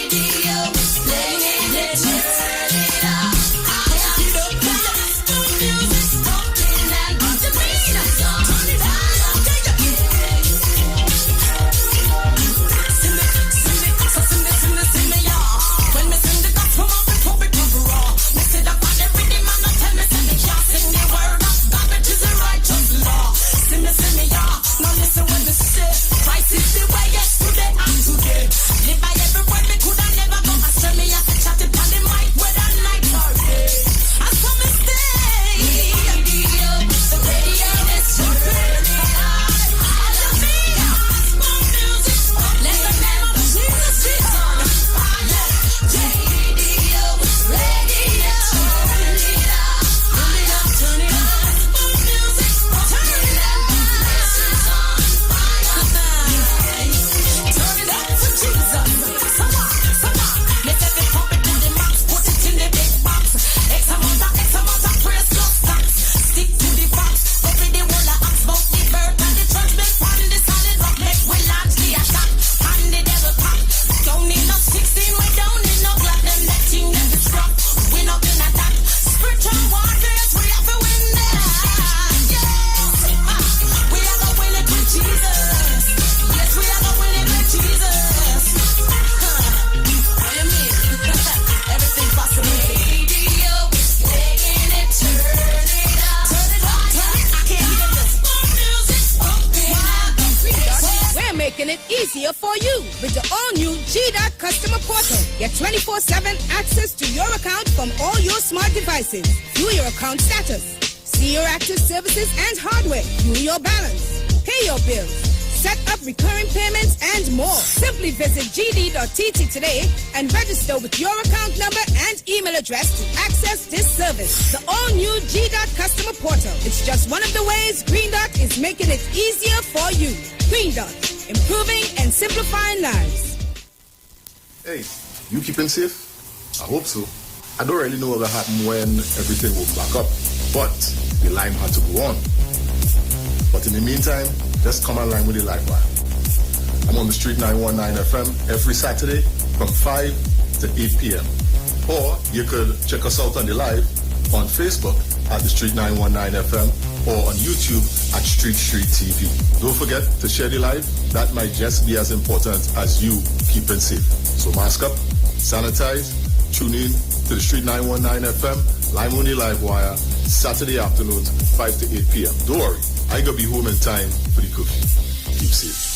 Radio is playing it, turn it up higher. Gospel music's pumping and what you mean? Turn it up. Sing me, y'all. When me sing the gospel, I'm pump it raw. Me say the bad every day, man, don't tell me say me can't sing the word of God, which is a righteous law. Sing me, y'all. Now listen when me say, Christ is the way, yesterday and today. Live by every word me coulda never go astray. Me have to chat it on the mic, whether night or day. I saw me stay. The radio is turning on. Follow me, gospel music. Let the name of Jesus be on fire. Radio is radio. Turn it up, turn it up. Gospel music, turn it up. This is on fire. Turn it up for Jesus. Come on. Let every pump it in the max, put it in the big box. X amount of praise plus tax. Stick to the box, copy the whole of acts. Bout the birth and the church, make fun the solid rock. Make we launch the attack, and the devil pack. Don't need no 16, we don't need no Glock. Them that thing that is rock, we not in attack. Spiritual warfare, we have to win that. Yes, we are gonna win it with Jesus. Yes, we are gonna win it with Jesus. How you mean? Everything possible. Radio is playing it, turn it up. Turn it up, I can't hear this. Music's pumping.
We're making it easier for you with the all-new G.Dot customer portal. Get 24/7 access to your account from all your smart devices. View your account status, see your active services and hardware, view your balance, pay your bills, set up recurring payments, and more. Simply visit gd.tt today and register with your account number and email address to access this service. The all-new G.Dot customer portal. It's just one of the ways Green Dot is making it easier for you. Green Dot, improving and simplifying lives.
Hey, you keeping safe? I hope so. I don't really know what will happen when everything will back up, but the line had to go on. But in the meantime, just come online with the live wire. I'm on the Street 919 FM every Saturday from 5 to 8 p.m. Or you could check us out on the live on Facebook at the Street 919 FM or on YouTube at Street TV. Don't forget to share the live. That might just be as important as you keeping safe. So mask up, sanitize, tune in to the Street 919 FM, live on the live wire, Saturday afternoons, 5 to 8 p.m. Don't worry, I gotta be home in time for the cookie. Keep safe.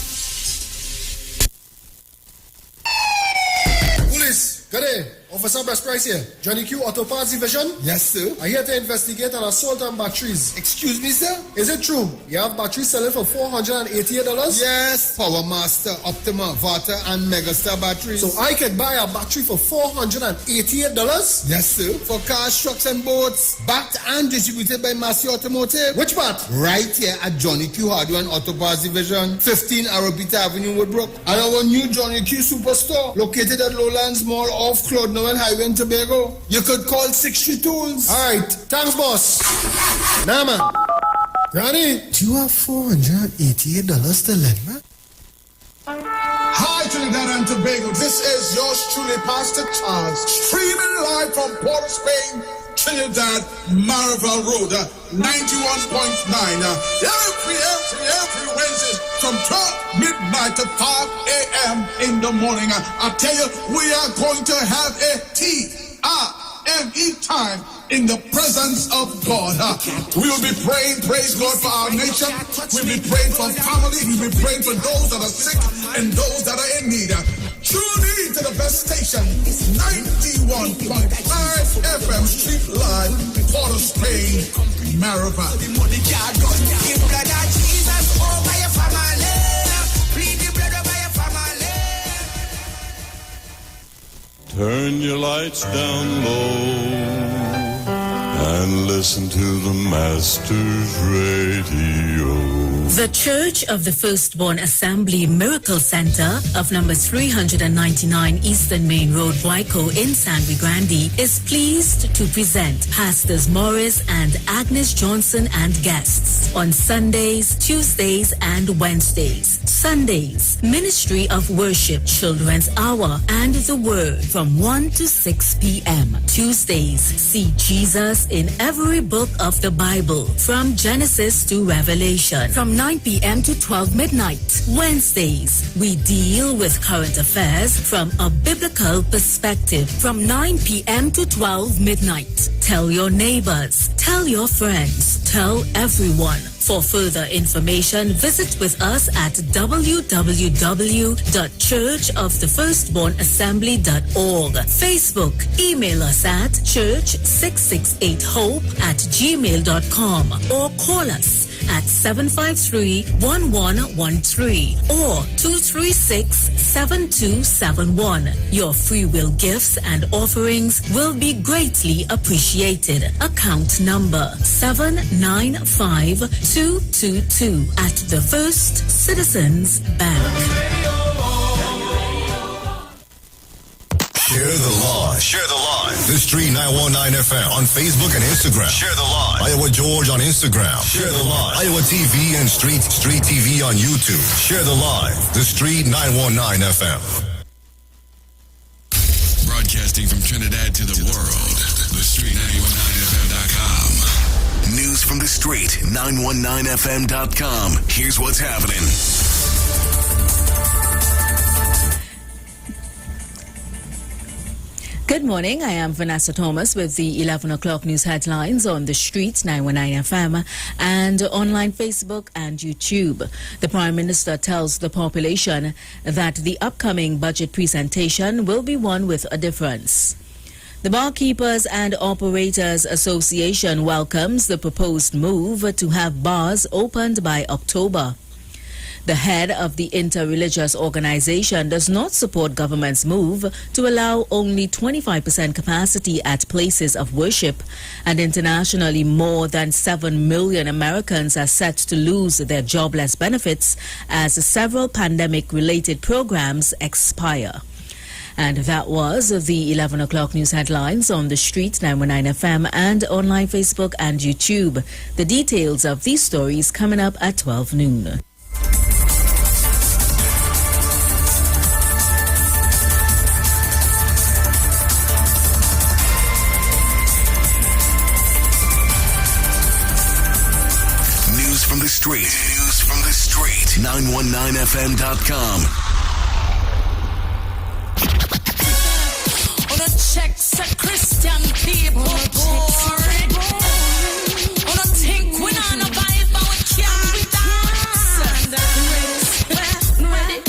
Police, get in. Officer Best Price here. Johnny Q Auto Parts Division?
Yes, sir.
I'm here to investigate an assault on batteries.
Excuse me, sir?
Is it true? You have batteries selling for $488?
Yes. Power Master, Optima, Vata, and Megastar batteries.
So I can buy a battery for $488?
Yes, sir. For cars, trucks, and boats. Backed and distributed by Massey Automotive.
Which part?
Right here at Johnny Q Hardware and Auto Parts Division, 15 Arrowbita Avenue, Woodbrook. And our new Johnny Q Superstore, located at Lowlands Mall off Claude Noel Highway in Tobago. You could call 63 Tools.
Alright, thanks boss. Nah man. Granny,
do you have $488 to lend, man?
Hi Trinidad and Tobago, this is yours truly, Pastor Charles, streaming live from Port of Spain, Trinidad, Marival Road, 91.9. Every Wednesday from 12 midnight to 5 a.m. in the morning. I tell you, we are going to have a TIME time in the presence of God. We will be praying, praise God, for our nation. We'll be praying for family. We'll be praying for those that are sick and those that are in need. Tune in to the best station, 91.5 FM Street Live, Port of Spain, Marival.
Turn your lights down low and listen to the Master's Radio.
The Church of the Firstborn Assembly Miracle Center of number 399 Eastern Main Road, Waiko in San Luis Grande is pleased to present Pastors Morris and Agnes Johnson and guests on Sundays, Tuesdays, and Wednesdays. Sundays, Ministry of Worship, Children's Hour, and the Word from 1 to 6 p.m. Tuesdays, see Jesus in every book of the Bible from Genesis to Revelation from 9 p.m. to 12 midnight. Wednesdays, we deal with current affairs from a biblical perspective from 9 p.m. to 12 midnight. Tell your neighbors, tell your friends, tell everyone. For further information, visit with us at www.churchofthefirstbornassembly.org. Facebook, email us at church668hope@gmail.com or call us at 753-1113 or 236-7271. Your free will gifts and offerings will be greatly appreciated. Account number 795222 at the First Citizens Bank.
Share the live. Share the live. The Street 919 FM on Facebook and Instagram. Share the live. Iowa George on Instagram. Share the live. Iowa TV and Street TV on YouTube. Share the live. The Street 919 FM.
Broadcasting from Trinidad to the world. The Street 919FM.com.
News from the Street 919FM.com. Here's what's happening.
Good morning. I am Vanessa Thomas with the 11 o'clock news headlines on the Street 919 FM and online Facebook and YouTube. The Prime Minister tells the population that the upcoming budget presentation will be one with a difference. The Barkeepers and Operators Association welcomes the proposed move to have bars opened by October. The head of the interreligious organization does not support government's move to allow only 25% capacity at places of worship, and internationally more than 7 million Americans are set to lose their jobless benefits as several pandemic-related programs expire. And that was the 11 o'clock news headlines on the Street 919 FM and online Facebook and YouTube. The details of these stories coming up at 12 noon.
News from the Street. 919FM.com.
On a check, Christian people boring. On a think we not no Bible, we can't dance. Ready?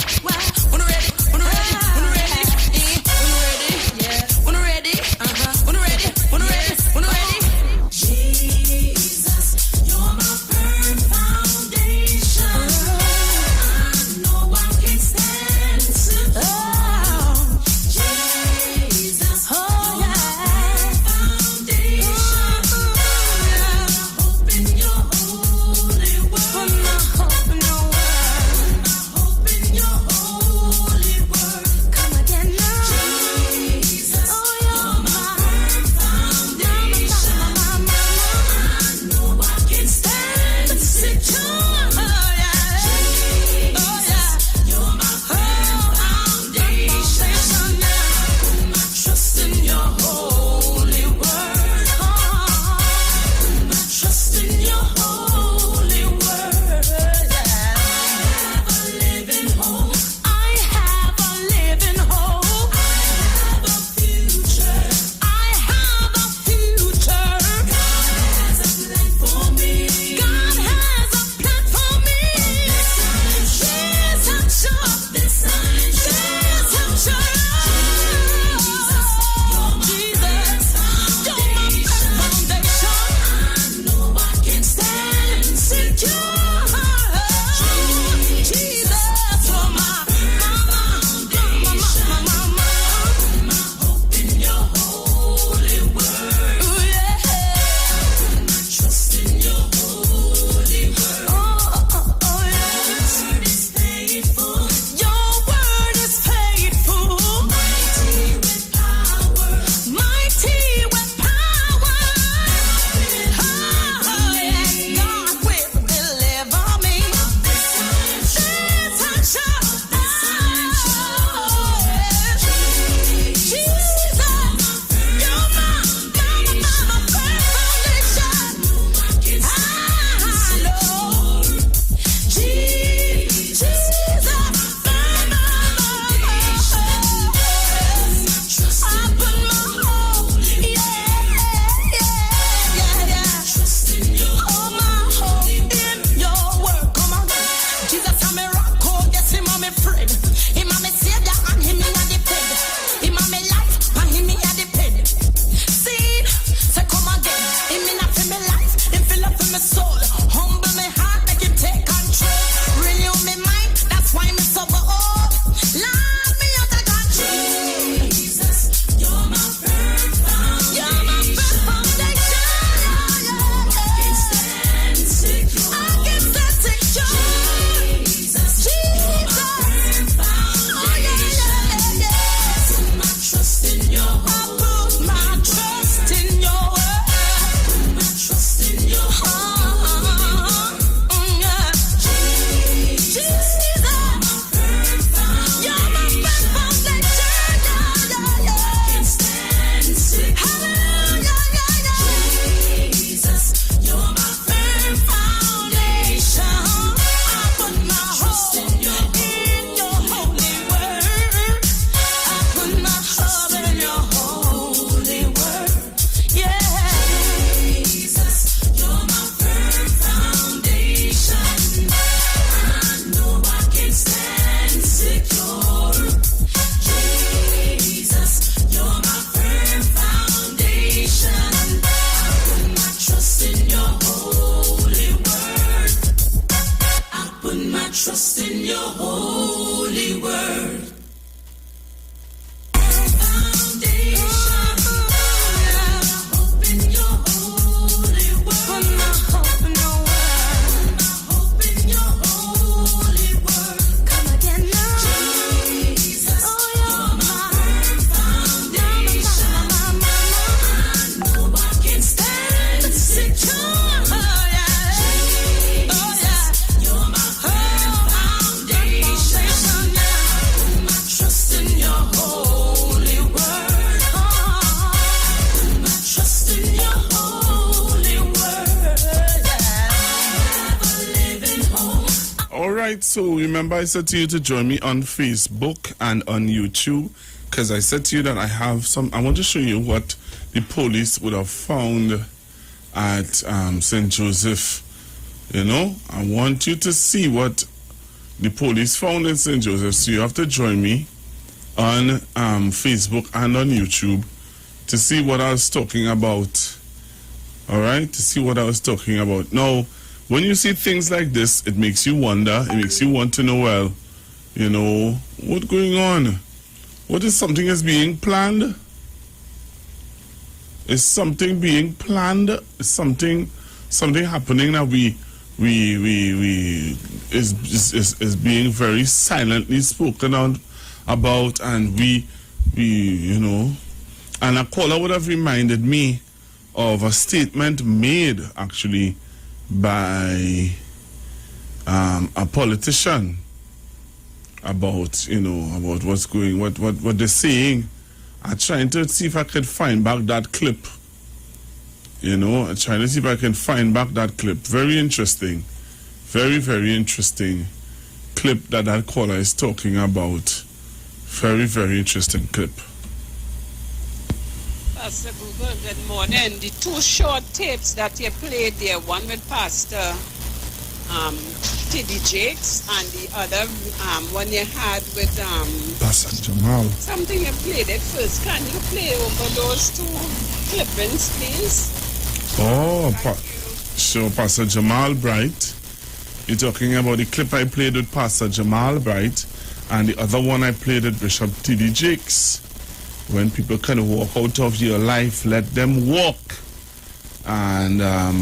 trust in your holy word.
So remember I said to you to join me on Facebook and on YouTube, because I said to you that I have some, I want to show you what the police would have found at St. Joseph. You know, I want you to see what the police found in St. Joseph. So you have to join me on Facebook and on YouTube to see what I was talking about. All right, to see what I was talking about. Now, when you see things like this, it makes you wonder. It makes you want to know, well, you know, what's going on? What is something is being planned? Is something being planned? Is something happening that is being very silently spoken on about, and we you know, and a caller would have reminded me of a statement made actually by a politician about, you know, about what's going, what they're saying. I'm trying to see if I can find back that clip. You know, I'm trying to see if I can find back that clip. Very interesting. Very, very interesting clip that caller is talking about. Very, very interesting clip.
Pastor Google, good morning. The two short tapes that you played there, one with Pastor T.D. Jakes and the other one you had with
Pastor Jamal.
Something you played at first. Can you play over those two clippings, please?
Oh, so Pastor Jamal Bright. You're talking about the clip I played with Pastor Jamal Bright, and the other one I played with Bishop T.D. Jakes. When people can walk out of your life, let them walk. And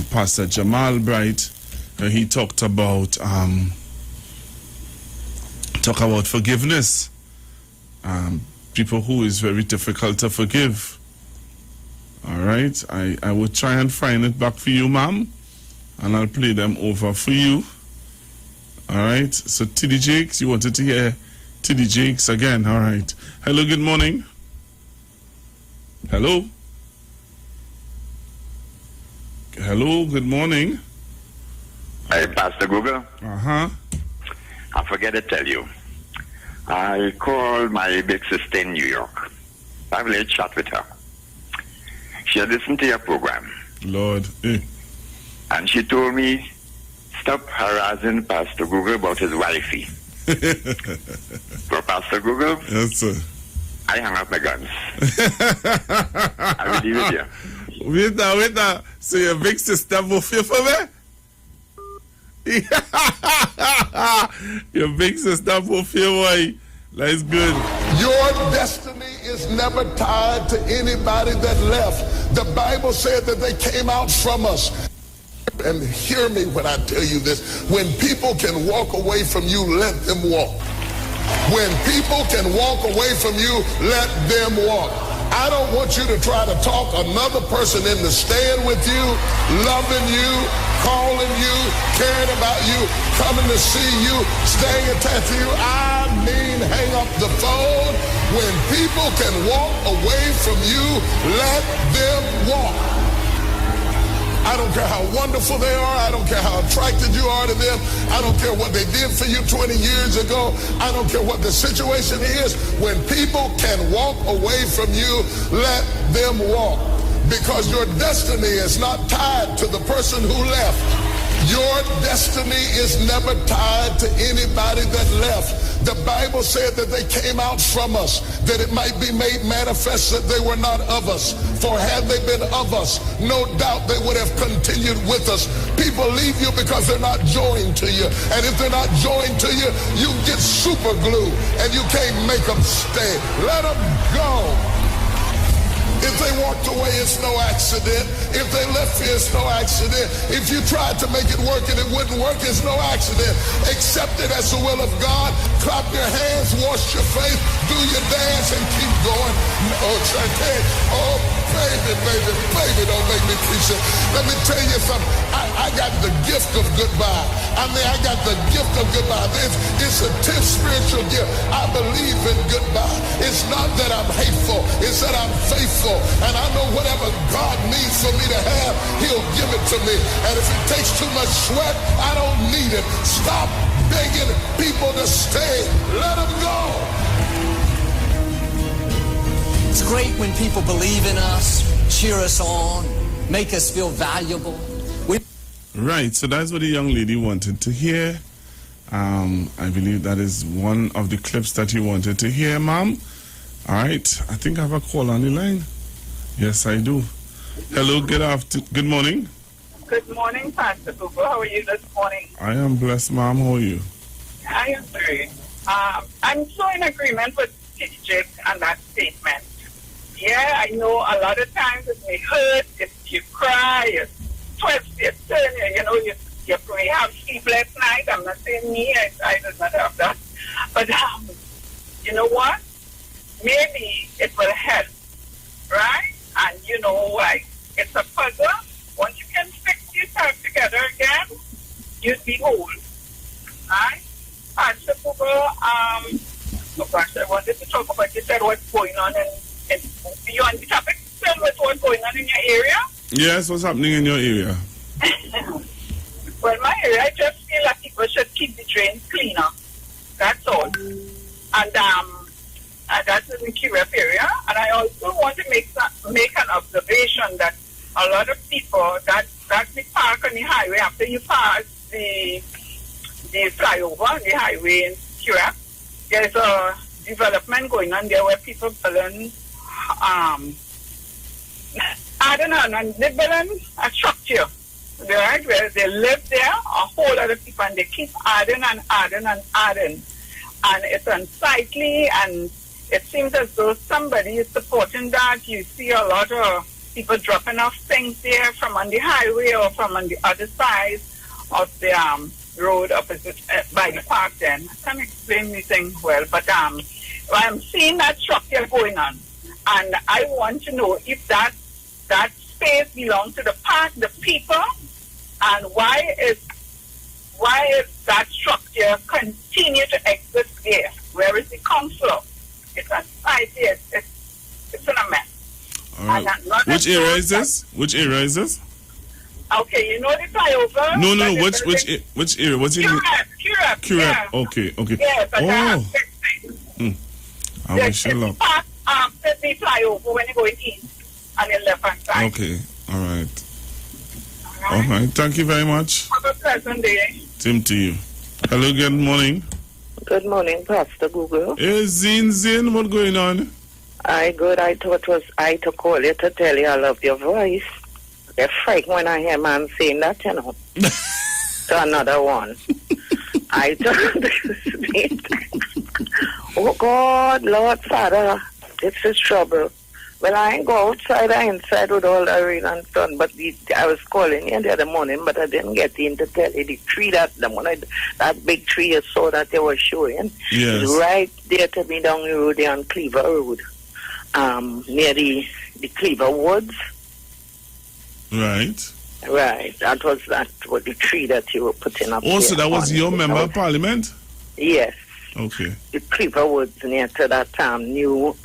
Pastor Jamal Bright, he talked about forgiveness. People who is very difficult to forgive. All right, I will try and find it back for you, ma'am, and I'll play them over for you. All right, so T.D. Jakes, you wanted to hear T.D. Jakes again. All right. Hello, good morning. Hello? Hello, good morning.
Hey, Pastor Google.
Uh-huh.
I forget to tell you. I called my big sister in New York. I have a little chat with her. She had listened to your program.
Lord. Eh.
And she told me, stop harassing Pastor Google about his wifey. For Pastor Google?
Yes, sir.
I hung up my guns. I will leave it here.
Wait now. So your big sister will fear for me? Your big sister will fear why? That's good.
Your destiny is never tied to anybody that left. The Bible said that they came out from us. And hear me when I tell you this. When people can walk away from you, let them walk. When people can walk away from you, let them walk. I don't want you to try to talk another person into staying with you, loving you, calling you, caring about you, coming to see you, staying attached to you. I mean, hang up the phone. When people can walk away from you, let them walk. I don't care how wonderful they are. I don't care how attracted you are to them. I don't care what they did for you 20 years ago. I don't care what the situation is. When people can walk away from you, let them walk. Because your destiny is not tied to the person who left. Your destiny is never tied to anybody that left. The Bible said that they came out from us, that it might be made manifest that they were not of us. For had they been of us, no doubt they would have continued with us. People leave you because they're not joined to you. And if they're not joined to you, you get super glue and you can't make them stay. Let them go. If they walked away, it's no accident. If they left here, it's no accident. If you tried to make it work and it wouldn't work, it's no accident. Accept it as the will of God. Clap your hands, wash your face, do your dance, and keep going. Oh, baby, don't make me preach it. Let me tell you something. I got the gift of goodbye. I got the gift of goodbye. It's a 10th spiritual gift. I believe in goodbye. It's not that I'm hateful. It's that I'm faithful. And I know whatever God needs for me to have, he'll give it to me. And if it takes too much sweat, I don't need it. Stop begging people to stay. Let them go.
It's great when people believe in us, cheer us on, make us feel valuable.
Right, so that's what the young lady wanted to hear. I believe that is one of the clips that you wanted to hear, ma'am. All right, I think I have a call on the line. Yes, I do. Hello, good morning.
Good morning, Pastor Google. How are you this morning?
I am blessed, ma'am. How are you?
I am very. I'm so in agreement with TJ on that statement. Yeah, I know a lot of times it may hurt, if you cry, you twist, you turn, you may have sleepless night. I'm not saying me, I do not have that. But you know what? Maybe it will help, right? And it's a puzzle. Once you can fix yourself together again, you'd be whole. Right? Pastor Google, oh gosh, I wanted to talk about, you said what's going on in beyond the topic, tell us what's going on in your area.
Yes, what's happening in your area?
Well, my area, I just feel like people should keep the drains cleaner. That's all. And that's in the QF area. And I also want to make an observation that a lot of people, that's the park on the highway, after you pass the flyover on the highway in QF, there's a development going on there where people building adding on, and they're building a structure, right, where they live there, a whole lot of people, and they keep adding and adding and adding. And it's unsightly, and it seems as though somebody is supporting that. You see a lot of people dropping off things there from on the highway or from on the other side of the road opposite by the park then. I can't explain anything well, but I'm seeing that structure going on. And I want to know if that space belongs to the park, the people, and why is that structure continue to exist there? Where is the council? It's unsightly. It's in a mess.
All right. Which area is this?
Okay, you know the flyover?
No. Which area? What's in
Curab.
Yeah. Okay.
Yeah, but
I wish you luck.
The flyover when you go east on the left-hand side.
Okay. All right. Thank you very much.
Have a pleasant day.
Same to you. Hello, good morning.
Good morning, Pastor Google.
Hey, Zin, what's going on?
Good. I thought it was I to call you to tell you I love your voice. They're frightened when I hear man saying that, To another one. I thought, oh God, Lord Father, this is trouble. Well, I ain't go outside, I inside with all the rain and sun, but I was calling you the other morning, but I didn't get in to tell you the tree that big tree you saw that they were showing.
Yes.
Is right there to me down the road there on Cleaver Road, near the Cleaver Woods.
Right.
That was the tree that you were putting up.
Also, that was your member of parliament?
Yes.
Okay.
The Cleaver Woods near to that new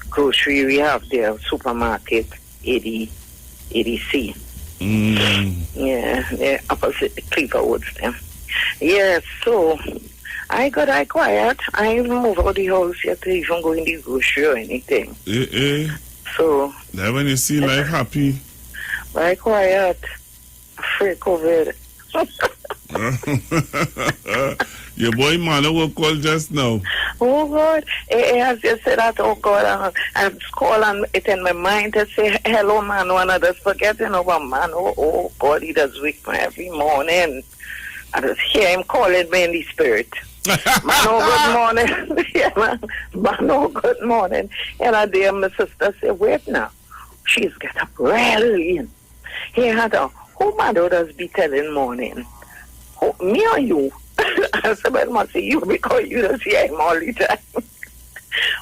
grocery we have there, supermarket, 80C. Yeah, they're opposite the Cleaver Woods there. Yeah, so I got quiet. I even move out of the house yet to even go in the grocery or anything. So
that when you see life happy.
I quiet, afraid COVID.
Your boy Mano will call just now.
Oh God, as you said that, oh God, I'm calling it in my mind to say hello, Mano, and I just forgetting about Mano. Oh God, he does wake me every morning. I just hear him calling me in the spirit. Mano, good morning. Yeah, man. Mano, good morning. And I dear my sister said, wait now. She's got up early. He had a, who Mano does be telling morning? Who, me or you? I said, but must see you because you don't see him all the time.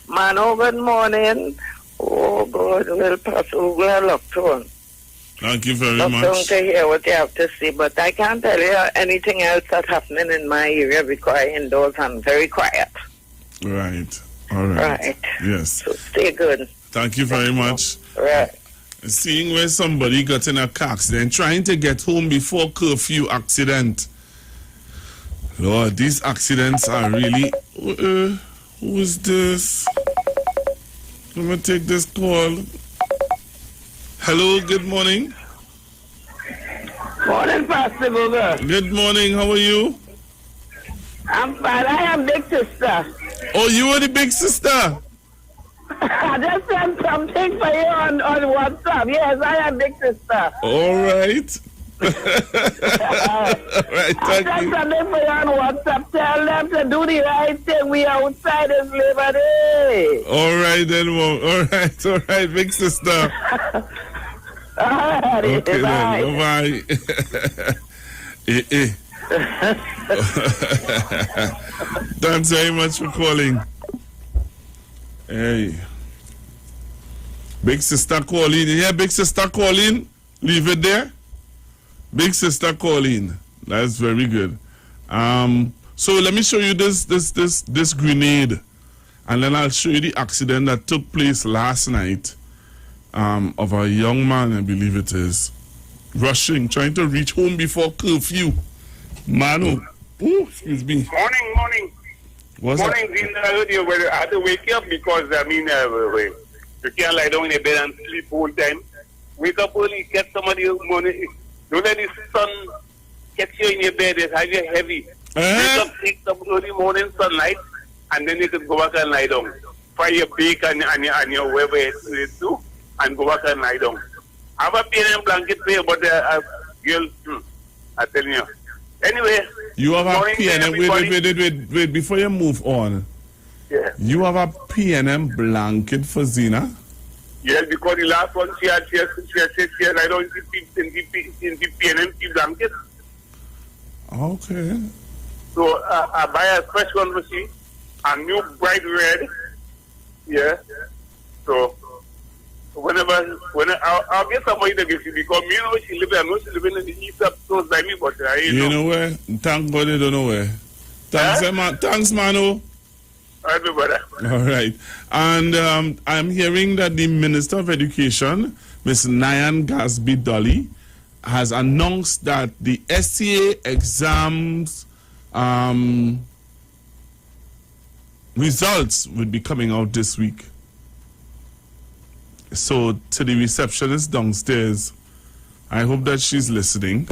Mano, good morning. Oh God, well, Pastor, we'll look to him.
Thank you very
much.
much.
To hear what you have to say, but I can't tell you anything else that's happening in my area because I indoors I'm very quiet.
Right. All right.
Right.
Yes.
So stay good.
Thank you very much.
Right.
Seeing where somebody got in a car accident, trying to get home before curfew accident. Lord, these accidents are really... who is this? Let me take this call. Hello, good morning.
Morning, Pastor Google.
Good morning, how are you?
I'm fine. I am big sister.
Oh, you are the big sister?
I just sent something for you on WhatsApp. Yes, I am big sister.
All right. Right,
I sent something for you on WhatsApp. Tell them to do the right thing. We outside is Labor Day.
All right, then, Mom. All right, big sister.
All right,
okay,
bye.
Then, bye-bye. Thanks very much for calling. Hey. Big sister calling. Yeah, big sister calling. Leave it there. Big sister calling. That's very good. So let me show you this grenade, and then I'll show you the accident that took place last night of a young man, I believe it is, rushing, trying to reach home before curfew. Manu. Ooh, excuse me.
Morning.
What's
morning, Dean. I heard you I had to wake you up because, you can't lie down in the bed and sleep all time. Wake up early, get some of the money. Don't let the sun catch you in your bed. It's highly heavy. Wake up, take some early morning sunlight, and then you can go back and lie down. Fry your bake and your whatever it do, and go back and lie down. I have a pen and blanket for you, but girl, I tell you. Anyway.
You have a PNM. Wait, before you move on.
Yeah.
You have a PNM blanket for Zina?
Yes, because the last one she had I don't in the PNM blanket.
Okay.
So I buy a fresh one for she, a new bright red. Yeah. So whenever I'll get somebody to give you because me know she living in the east up close by me, but
you know where? Thank God you don't know where. Thanks, thanks, Mano.
All right, brother.
All right. And I'm hearing that the Minister of Education, Ms. Nayan Gasby Dolly, has announced that the SCA exams results will be coming out this week. So to the receptionist downstairs, I hope that she's listening.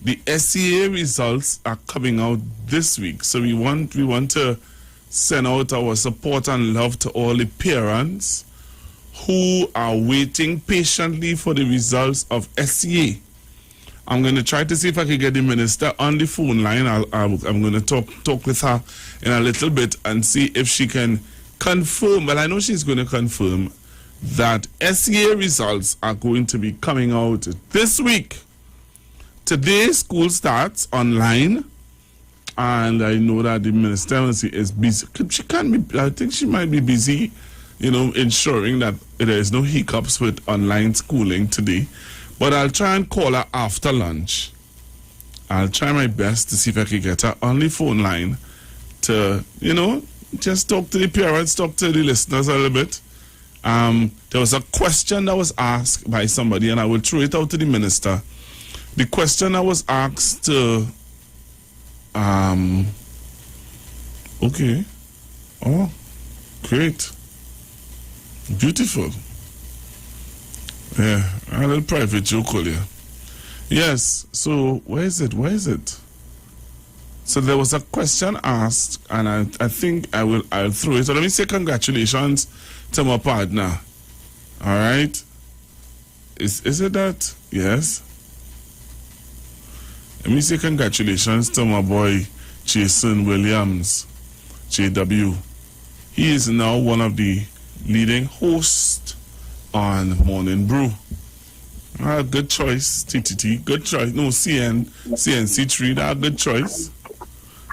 The SCA results are coming out this week. So we want to send out our support and love to all the parents who are waiting patiently for the results of SCA. I'm going to try to see if I can get the minister on the phone line. I'm going to talk with her in a little bit and see if she can confirm. Well, I know she's going to confirm that SCA results are going to be coming out this week. Today, school starts online, and I know that the minister is busy. She can't be. I think she might be busy, ensuring that there is no hiccups with online schooling today. But I'll try and call her after lunch. I'll try my best to see if I can get her on the phone line to, just talk to the parents, talk to the listeners a little bit. There was a question that was asked by somebody, and I will throw it out to the minister. The question that was asked to, okay. Oh, great. Beautiful. Yeah, a little private joke, yeah. Yes. So where is it? So there was a question asked, and I think I'll throw it. So let me say congratulations to my partner. All right. Is it that? Yes. Let me say congratulations to my boy Jason Williams, JW. He is now one of the leading hosts on Morning Brew. Good choice, TTT. Good choice. No, CNC3. Good choice.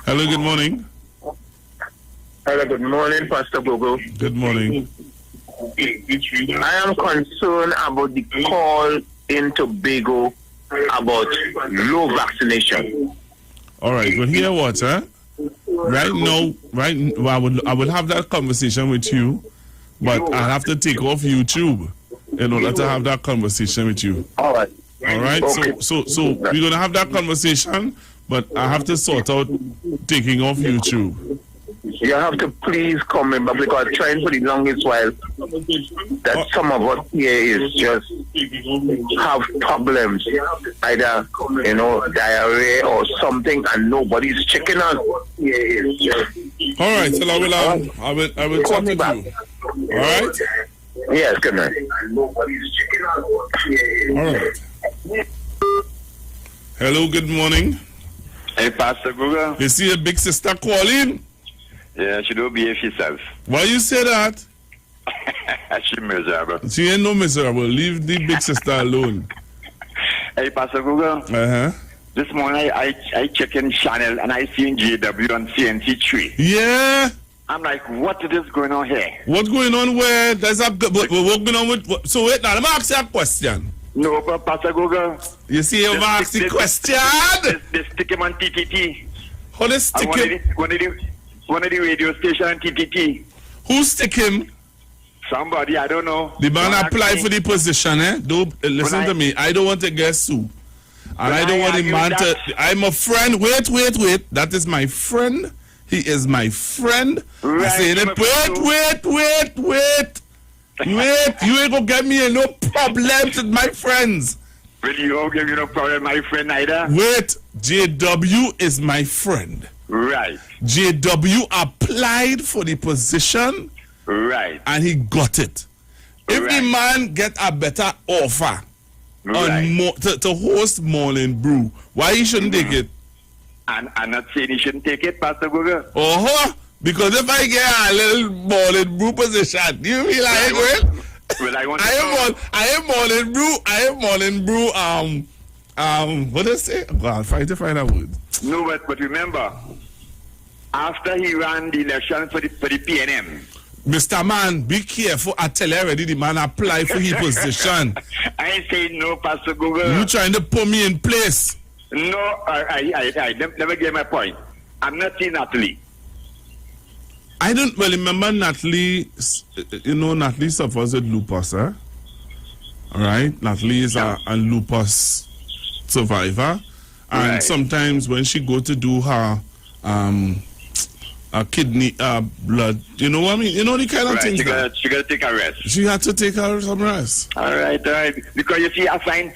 Hello, good morning.
Hello, good morning, Pastor Gogo.
Good morning.
I am concerned about the call in Tobago about low vaccination.
All right, well, here what, huh? Right now, I will have that conversation with you, but I have to take off YouTube in order to have that conversation with you.
All right.
All right.
Okay.
So we're gonna have that conversation, but I have to sort out taking off YouTube.
You have to please come in, because trying for the longest while that some of us here is just have problems, either diarrhea or something, and nobody's checking us.
All right, so I will talk to you. All right.
Yes, good night.
All right. Hello, good morning.
Hey, Pastor Google.
You see a big sister calling?
Yeah, she don't behave herself.
Why you say that?
She miserable.
She ain't no miserable. Leave the big sister alone.
Hey, Pastor Google. This morning I check in channel and I see JW on CNC3.
Yeah.
I'm like, what is going on here?
What's going on where? There's a what going on with? So wait now, let me ask you a question.
No, but Pastor Google.
You see, you ask the question.
They stick him on TTT.
How they stick him?
One of the radio station on TTT.
Who stick him?
Somebody, I don't know.
The man apply for the position, eh? Don't listen to me. I don't want to get sued. And I don't want the man to. I'm a friend. Wait. That is my friend. He is my friend.
Right,
I say, wait. You ain't gonna get me in no problems with my friends.
But you won't give me no problem, my friend, either.
Wait, JW is my friend.
Right.
JW applied for the position.
Right.
And he got it. If the man get a better offer on to host Morning Brew, why he shouldn't take it?
I'm not saying he shouldn't take it, Pastor Google.
Because if I get a little Morning Brew position, do you feel like it?
Well,
I am Morning Brew. What does it say? God, try to find a word.
No, but remember, after he ran the election for the PNM.
Mr. Man, be careful. I tell you already, the man apply for his position.
I ain't saying no, Pastor Google.
You trying to put me in place?
No, I never get my point. I'm not saying Natalie.
I don't remember Natalie. Natalie suffers with lupus, eh? All right, Natalie is a lupus survivor, and sometimes when she go to do her kidney blood, you know what I mean? You know the kind of things.
She gotta take a rest.
She had to take her some rest.
All right. Because you see, I find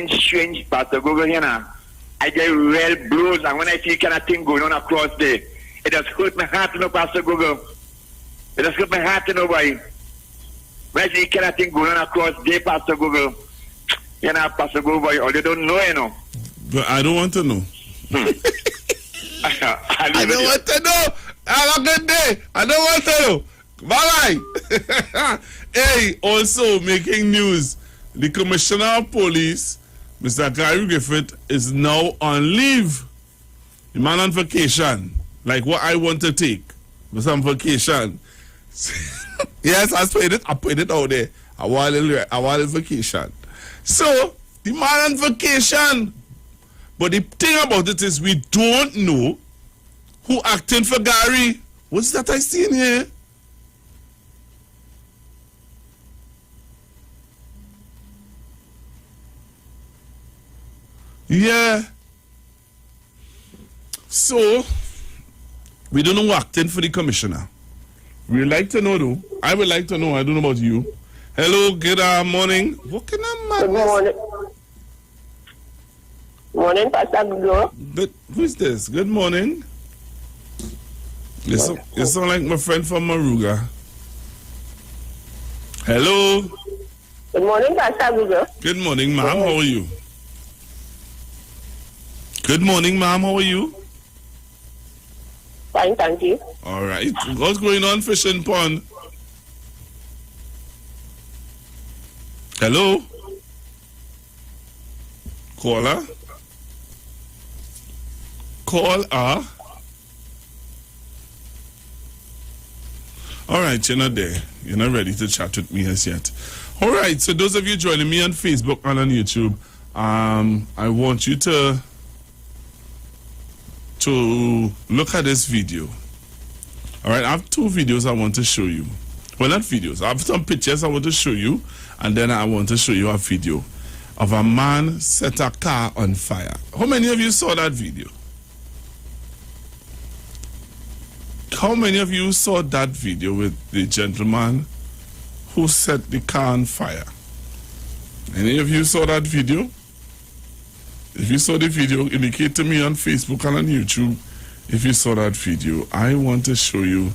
strange, Pastor Google here now. I get real blows, and when I see kind of thing going on across there, it just hurt my heart, Pastor Google. It just hurt my heart, boy. When I see kind of thing going on across there, Pastor Google, Pastor Google, boy, or you don't know,
But I don't want to know. I don't want to know. Have a good day. I don't want to know. Bye-bye. Hey, also making news. The Commissioner of Police, Mr. Gary Griffith, is now on leave. The man on vacation. Like what I want to take for some vacation. Yes, I put it out there. I want a vacation. So, the man on vacation. But the thing about it is we don't know who acting for Gary. What's that I see in here? Yeah. So, we don't know who acting for the commissioner. We'd like to know though. I would like to know. I don't know about you. Hello, good morning. What can I
Good morning.
Morning, Pastor Gugo.
Good. Who's this? Good morning. You sound like my friend from Maruga. Hello.
Good morning, Pastor Gugo.
Good morning, ma'am. How are you? Good morning, ma'am. How are you?
Fine, thank you.
All right. What's going on, Fishing Pond? Hello? Caller? Caller? All right, you're not there. You're not ready to chat with me as yet. All right, so those of you joining me on Facebook and on YouTube, I want you to look at this video. All right, I have 2 videos I want to show you. Well, not videos. I have some pictures I want to show you, and then I want to show you a video of a man set a car on fire. How many of you saw that video? How many of you saw that video with the gentleman who set the car on fire? Any of you saw that video? If you saw the video, indicate to me on Facebook and on YouTube if you saw that video. I want to show you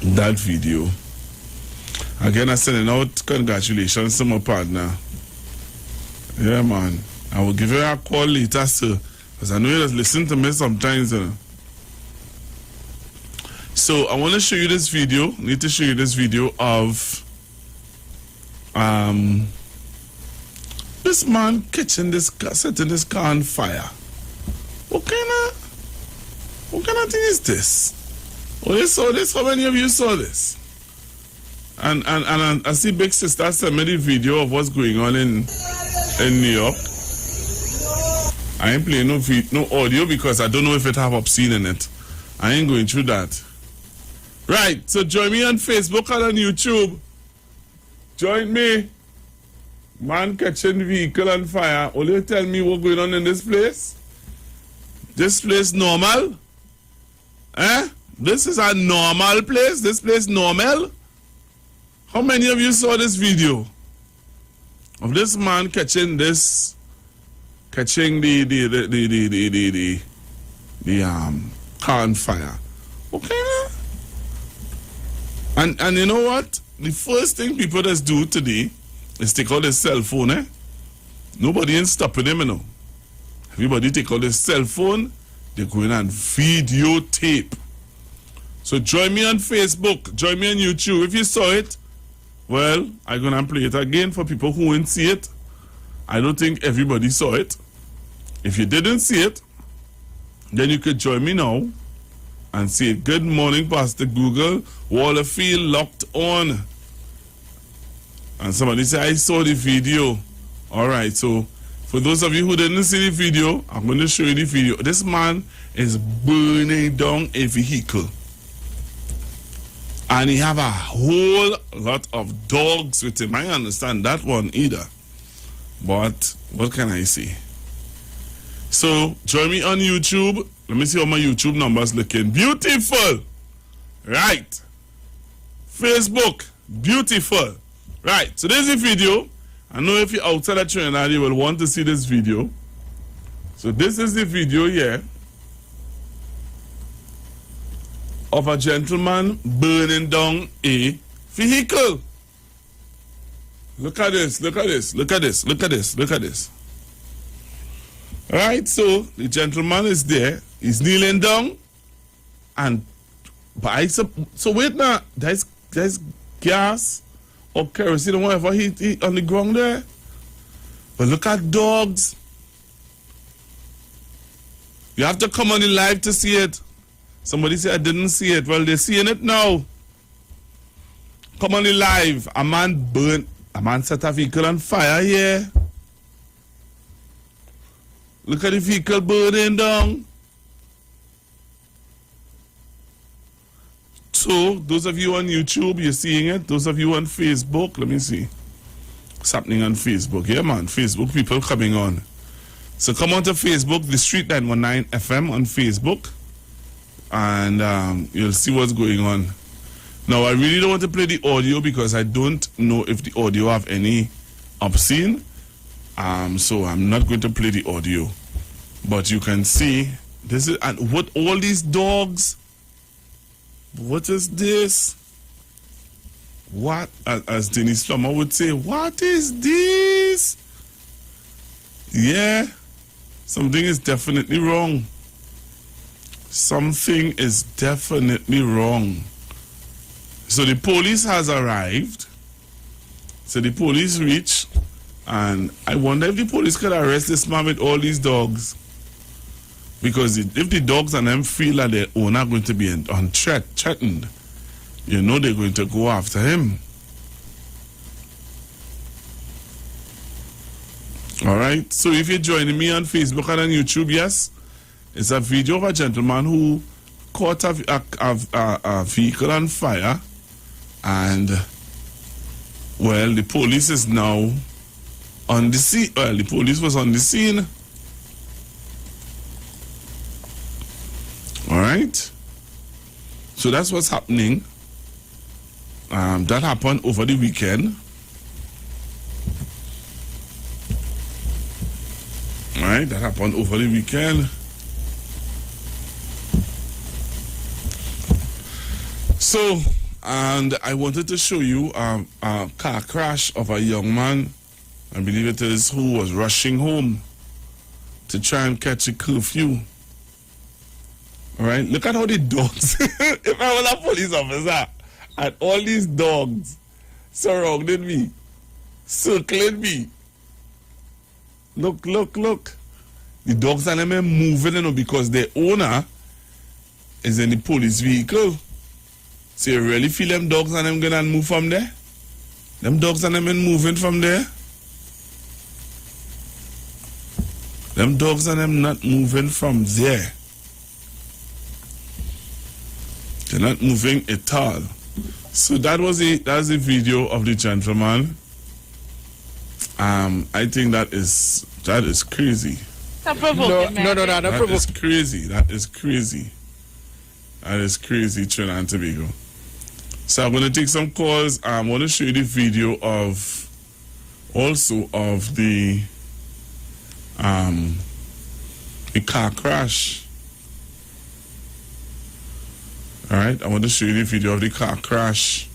that video. Again, I'm sending out congratulations to my partner. Yeah, man. I will give you a call later, sir, because I know you just listen to me sometimes. So I want to show you this video. I need to show you this video of this man catching this car, setting this car on fire. What kind of thing is this? Oh, you saw this? How many of you saw this? And I see Big Sister sent me the video of what's going on in New York. I ain't playing no audio because I don't know if it have obscene in it. I ain't going through that. Right, so join me on Facebook and on YouTube. Join me. Man catching vehicle on fire. Only tell me what's going on in this place. This place normal? Eh? This is a normal place? This place normal? How many of you saw this video of this man catching the car on fire? Okay, and you know what? The first thing people just do today is take out their cell phone, eh? Nobody ain't stopping them, you know. Everybody take out their cell phone, they go in and videotape. So join me on Facebook, join me on YouTube. If you saw it, well, I'm gonna play it again for people who didn't see it. I don't think everybody saw it. If you didn't see it, then you could join me now and say, good morning, Pastor Google, Waterfield locked on. And somebody say, I saw the video. All right, so for those of you who didn't see the video, I'm going to show you the video. This man is burning down a vehicle. And he have a whole lot of dogs with him. I understand that one either. But what can I say? So join me on YouTube. Let me see how my YouTube numbers looking. Beautiful. Right. Facebook. Beautiful. Right. So there's a video. I know if you're outside of Trinidad, you will want to see this video. So this is the video here of a gentleman burning down a vehicle. Look at this. Look at this. Look at this. Look at this. Look at this. All right, so the gentleman is there. He's kneeling down, and so wait now. There's gas or kerosene or whatever he on the ground there. But look at dogs. You have to come on the live to see it. Somebody said I didn't see it. Well, they're seeing it now. Come on the live. A man set a vehicle on fire here. Look at the vehicle burning down. So, those of you on YouTube, you're seeing it. Those of you on Facebook, let me see what's happening on Facebook. Yeah, man, Facebook people coming on. So come on to Facebook, the Street 919 FM on Facebook, and you'll see what's going on. Now, I really don't want to play the audio because I don't know if the audio have any obscene. So I'm not going to play the audio, but you can see this is, and what all these dogs. What is this? What, as Denise Plummer would say, what is this? Yeah, something is definitely wrong. Something is definitely wrong. So the police has arrived. So the police reached, and I wonder if the police could arrest this man with all these dogs. Because if the dogs and them feel that their owner are going to be threatened, you know they're going to go after him. All right. So if you're joining me on Facebook and on YouTube, yes, it's a video of a gentleman who caught a vehicle on fire, and well, the police is now on the scene. Well, the police was on the scene. All right. So that's what's happening. That happened over the weekend. All right. That happened over the weekend. So, and I wanted to show you a car crash of a young man, I believe it is, who was rushing home to try and catch a curfew. All right, look at how the dogs, if I was a police officer, and all these dogs surrounded me, circling me. Look. The dogs and them are moving, you know, because their owner is in the police vehicle. So you really feel them dogs and them gonna move from there? Them dogs and them are moving from there? Them dogs and them not moving from there. They're not moving at all. So that's the video of the gentleman. I think that is crazy.
No, that
is crazy. That is crazy, Trinidad and Tobago. So I'm going to take some calls. I want to show you the video of the car crash. All right, I want to show you the video of the car crash,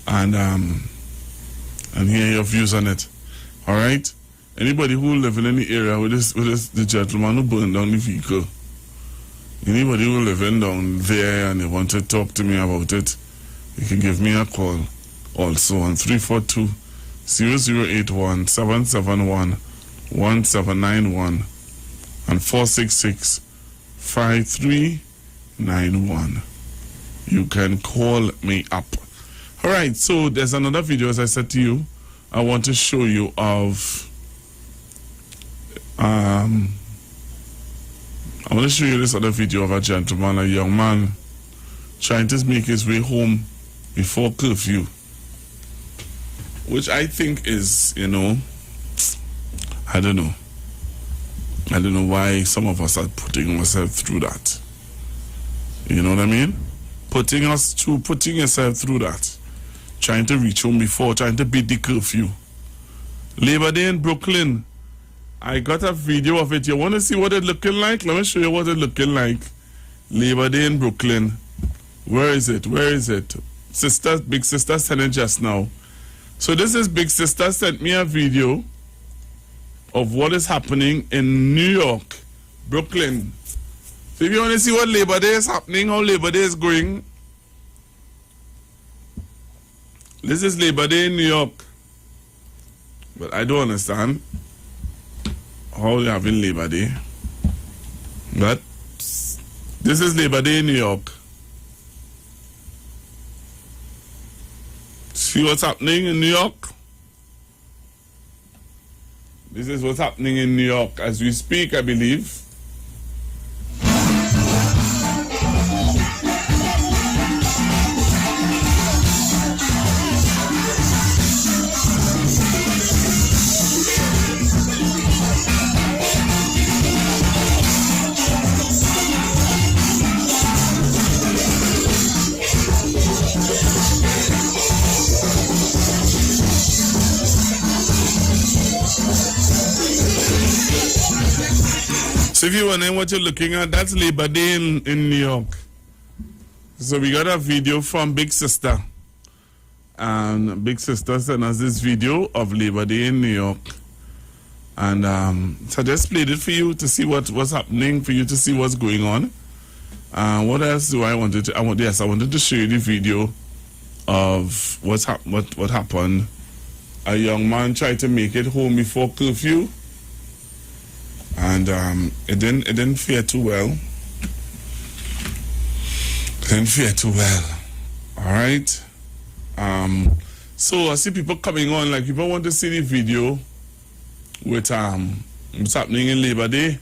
and hear your views on it. All right, anybody who living in the area with the gentleman who burned down the vehicle, anybody who living down there and they want to talk to me about it, you can give me a call also on 342-0081-771-1791 and 466-5391. You can call me up. All right, so there's another video, as I said to you, I want to show you of I want to show you this other video of a gentleman, a young man, trying to make his way home before curfew, which I think is, you know, I don't know why some of us are putting ourselves through that. You know what I mean? Putting yourself through that. Trying to reach home before, trying to beat the curfew. Labor Day in Brooklyn. I got a video of it. You want to see what it looking like? Let me show you what it looking like. Labor Day in Brooklyn. Where is it? Big Sister sent it just now. So this is Big Sister sent me a video of what is happening in New York, Brooklyn. So if you want to see what Labor Day is happening, how Labor Day is going, this is Labor Day in New York. But I don't understand how they're having Labor Day. But this is Labor Day in New York. See what's happening in New York? This is what's happening in New York as we speak, I believe. So if you're wondering what you're looking at, that's Labor Day in New York. So we got a video from Big Sister. And Big Sister sent us this video of Labor Day in New York. And so I just played it for you to see what's happening, for you to see what's going on. What else do I wanted to? I wanted to show you the video of what happened. A young man tried to make it home before curfew, and it didn't fare too well. Didn't fare too well. All right. So I see people coming on, like people want to see the video with what's happening in Labor Day.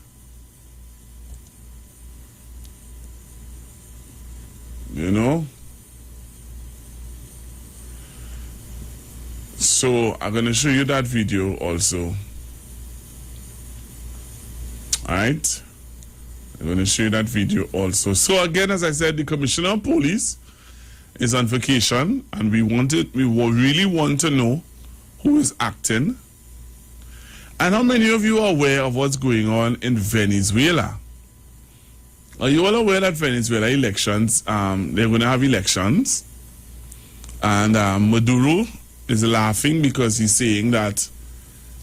You know? So I'm going to show you that video also. Alright? I'm going to show you that video also. So again, as I said, the Commissioner of Police is on vacation, and we really want to know who is acting. And how many of you are aware of what's going on in Venezuela? Are you all aware that Venezuela elections, they're going to have elections? And Maduro is laughing because he's saying that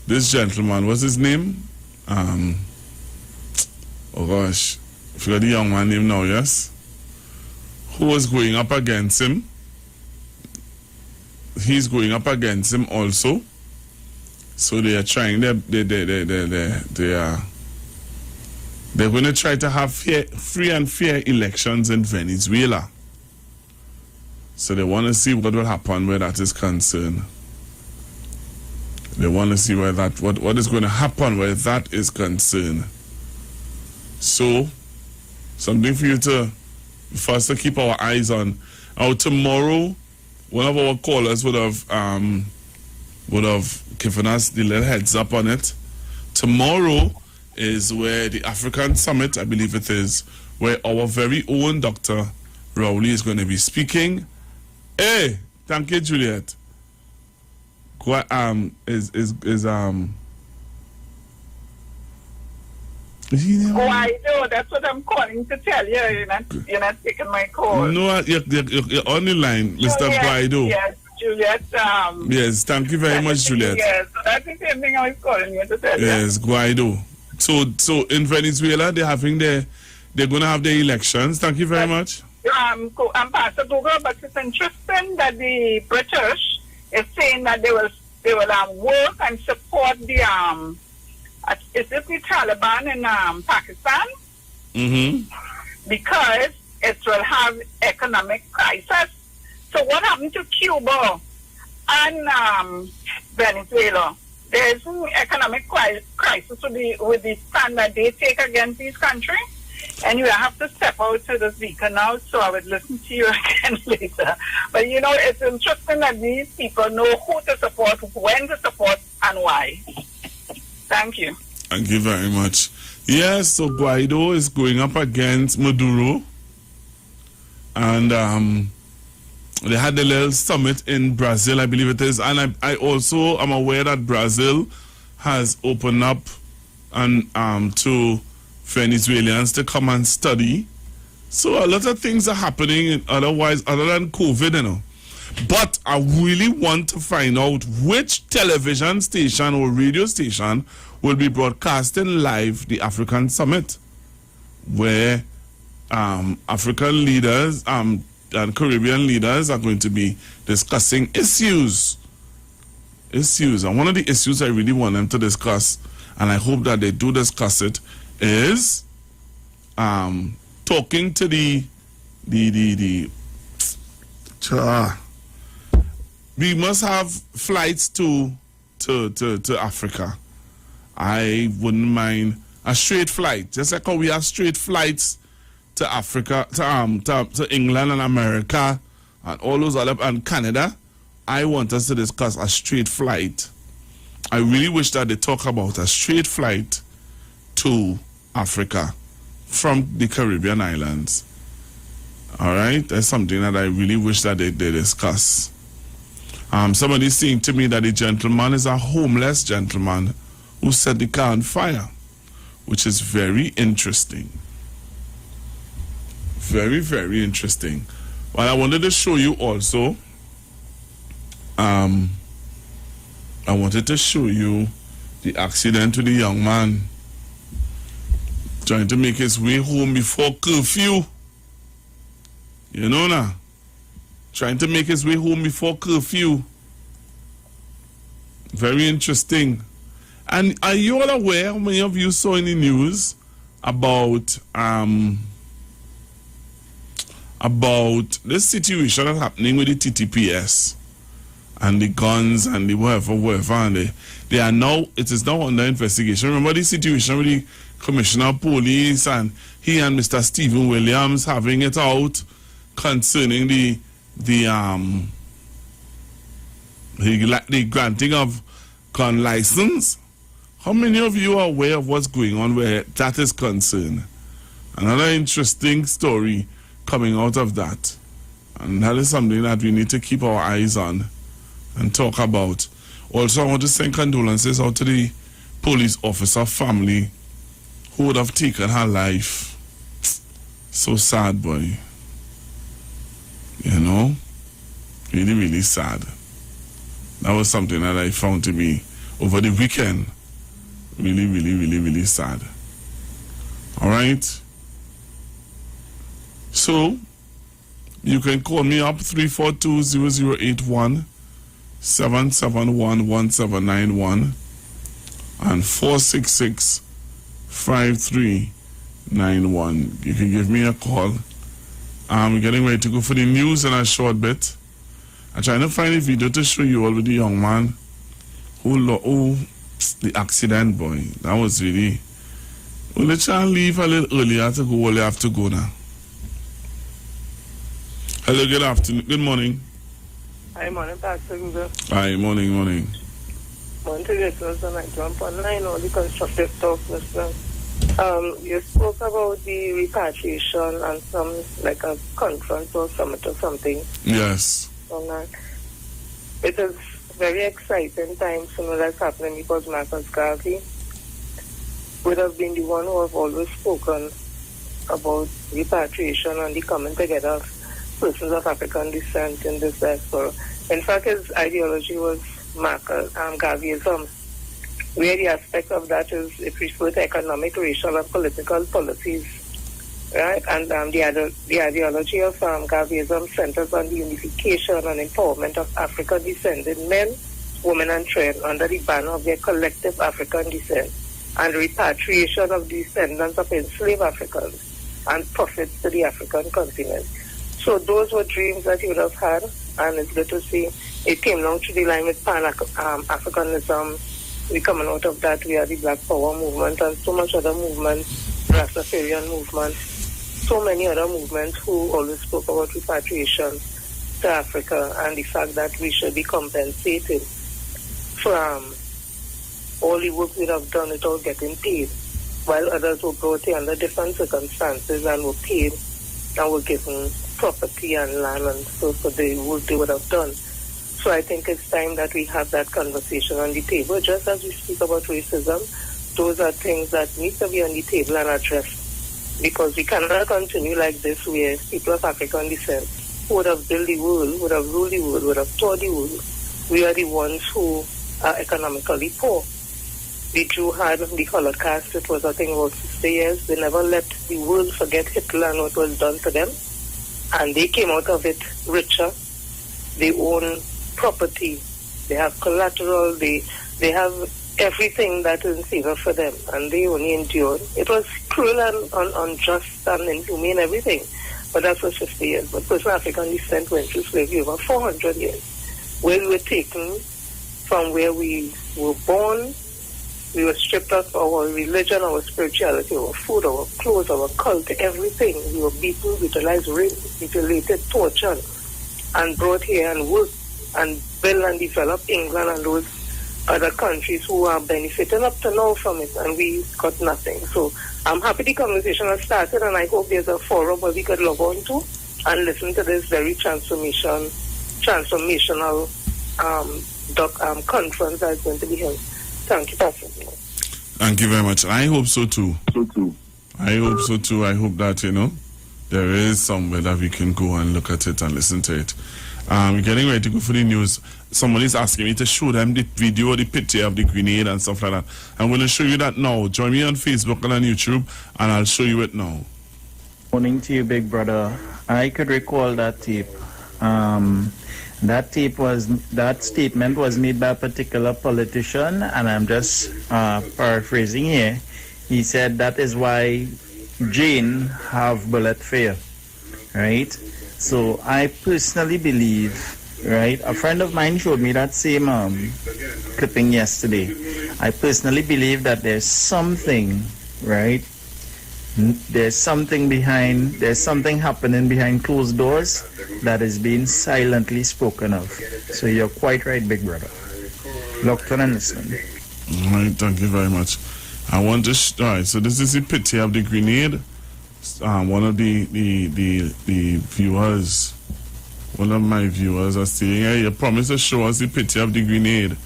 this gentleman, what's his name? Oh gosh, I forgot the young man's name now, yes? Who was going up against him? He's going up against him also. So they are trying, they're going to try to have free and fair elections in Venezuela. So they want to see what will happen where that is concerned. They want to see where that what is going to happen where that is concerned. So something for you for us to keep our eyes on. Tomorrow, one of our callers would have given us the little heads up on it. Tomorrow is where the African Summit, I believe it is, where our very own Dr. Rowley is going to be speaking. Hey, thank you, Juliet.
Guaido, that's what I'm calling to tell you. You're not taking my call.
No, you're on the line, Mr. Guaido.
Yes, Juliet.
Yes, thank you very much, Juliet.
Yes, so that's the same thing I was calling you to tell you.
Yes, Guaido. So in Venezuela, they're going to have their elections. Thank you very much.
I'm Pastor Google, but it's interesting that the British is saying that they will work and support the is it the Taliban in Pakistan?
Mm-hmm.
Because it will have economic crisis. So what happened to Cuba and Venezuela? There's an economic crisis with the stand that they take against these countries. And you have to step out to the speaker now, so I would listen to you again later. But it's interesting that these people know who to support, when to support, and why. Thank you.
Thank you very much. Yes, so Guaido is going up against Maduro. And they had the little summit in Brazil, I believe it is. And I also am aware that Brazil has opened up and to Venezuelans to come and study. So a lot of things are happening other than COVID, But I really want to find out which television station or radio station will be broadcasting live the African Summit, where African leaders and Caribbean leaders are going to be discussing issues. And one of the issues I really want them to discuss, and I hope that they do discuss it, is talking to we must have flights to Africa. I wouldn't mind a straight flight, just like how we have straight flights to Africa, to England and America and all those other, and Canada. I want us to discuss a straight flight. I really wish that they talk about a straight flight to Africa from the Caribbean islands. All right, that's something that I really wish that they discuss. Somebody's saying to me that the gentleman is a homeless gentleman who set the car on fire. which is very interesting. Very, very interesting. Well, I wanted to show you also, I wanted to show you the accident to the young man trying to make his way home before curfew. You know now? Trying to make his way home before curfew. Very interesting. And are you all aware, many of you saw in the news, about this situation that's happening with the TTPS and the guns and the whatever, and they are now, it is now under investigation. Remember the situation with the Commissioner of Police and he and Mr. Stephen Williams having it out concerning the granting of gun license? How many of you are aware of what's going on where that is concerned? Another interesting story coming out of that. And that is something that we need to keep our eyes on and talk about. Also, I want to send condolences out to the police officer family who would have taken her life. So sad, boy. You know? Really, really sad. That was something that I found to be, over the weekend, really, really, really, really sad. All right? So, you can call me up 342-0081, 771-1791, and 466-5391. You can give me a call. I'm getting ready to go for the news in a short bit. I'm trying to find a video to show you all with the young man who the accident, boy. That was really... Well, let's try and leave a little earlier to go. Well, you have to go now. Hello, good afternoon. Good morning.
Hi, morning, Pastor Google.
Hi, morning.
Morning to get us and I jump online all the constructive talk, Mr. You spoke about the repatriation and some, like a conference or summit or something.
Yes.
It is very exciting times to know that's happening because Marcus Garvey would have been the one who have always spoken about repatriation and the coming together of persons of African descent in this diaspora. In fact, his ideology was Garveyism, where the aspect of that is it refers to economic, racial, and political policies, right? And the ideology of Garveyism centers on the unification and empowerment of African-descended men, women, and children under the banner of their collective African descent, and repatriation of descendants of enslaved Africans and profits to the African continent. So those were dreams that he would have had, and it's good to see it came down to the line with Pan-Africanism. We coming out of that, we are the Black Power movement and so much other movements, Rastafarian movement, so many other movements who always spoke about repatriation to Africa and the fact that we should be compensated for all the work we have done without getting paid, while others were brought here under different circumstances and were paid and were given property and land and so for the work they would have done. So I think it's time that we have that conversation on the table. Just as we speak about racism, those are things that need to be on the table and addressed. Because we cannot continue like this where people of African descent who would have built the world, would have ruled the world, would have taught the world, we are the ones who are economically poor. The Jew had the Holocaust, it was I think about 60 years. They never let the world forget Hitler and what was done to them. And they came out of it richer. They own property, they have collateral, they have everything that is in favor for them, and they only endured. It was cruel and unjust and inhumane, everything, but that was 50 years. But personal African descent went through slavery over 400 years, where we were taken from where we were born. We were stripped of our religion, our spirituality, our food, our clothes, our culture, everything. We were beaten, utilized, raped, mutilated, tortured, and brought here and worked and build and develop England and those other countries who are benefiting up to now from it, and we got nothing. So I'm happy the conversation has started, and I hope there's a forum where we could log on to and listen to this very transformational conference that's going to be held. Thank you, Pastor.
Thank you very much. I hope so too. I hope so too. I hope that, there is somewhere that we can go and look at it and listen to it. We're getting ready to go for the news. Somebody's asking me to show them the video, the picture of the grenade and stuff like that. I'm going to show you that now. Join me on Facebook and on YouTube, and I'll show you it now.
Morning to you, big brother. I could recall that tape. That statement was made by a particular politician, and I'm just paraphrasing here. He said that is why Jane have bullet fear, right? So I personally believe, right? A friend of mine showed me that same clipping yesterday. I personally believe that there's something, right? There's something happening behind closed doors that is being silently spoken of. So you're quite right, big brother. Locked on and listening.
All right, thank you very much. I want to. All right, so this is the picture of the grenade. One of the viewers, one of my viewers are saying, "Hey, you promised to show us the picture of the grenade."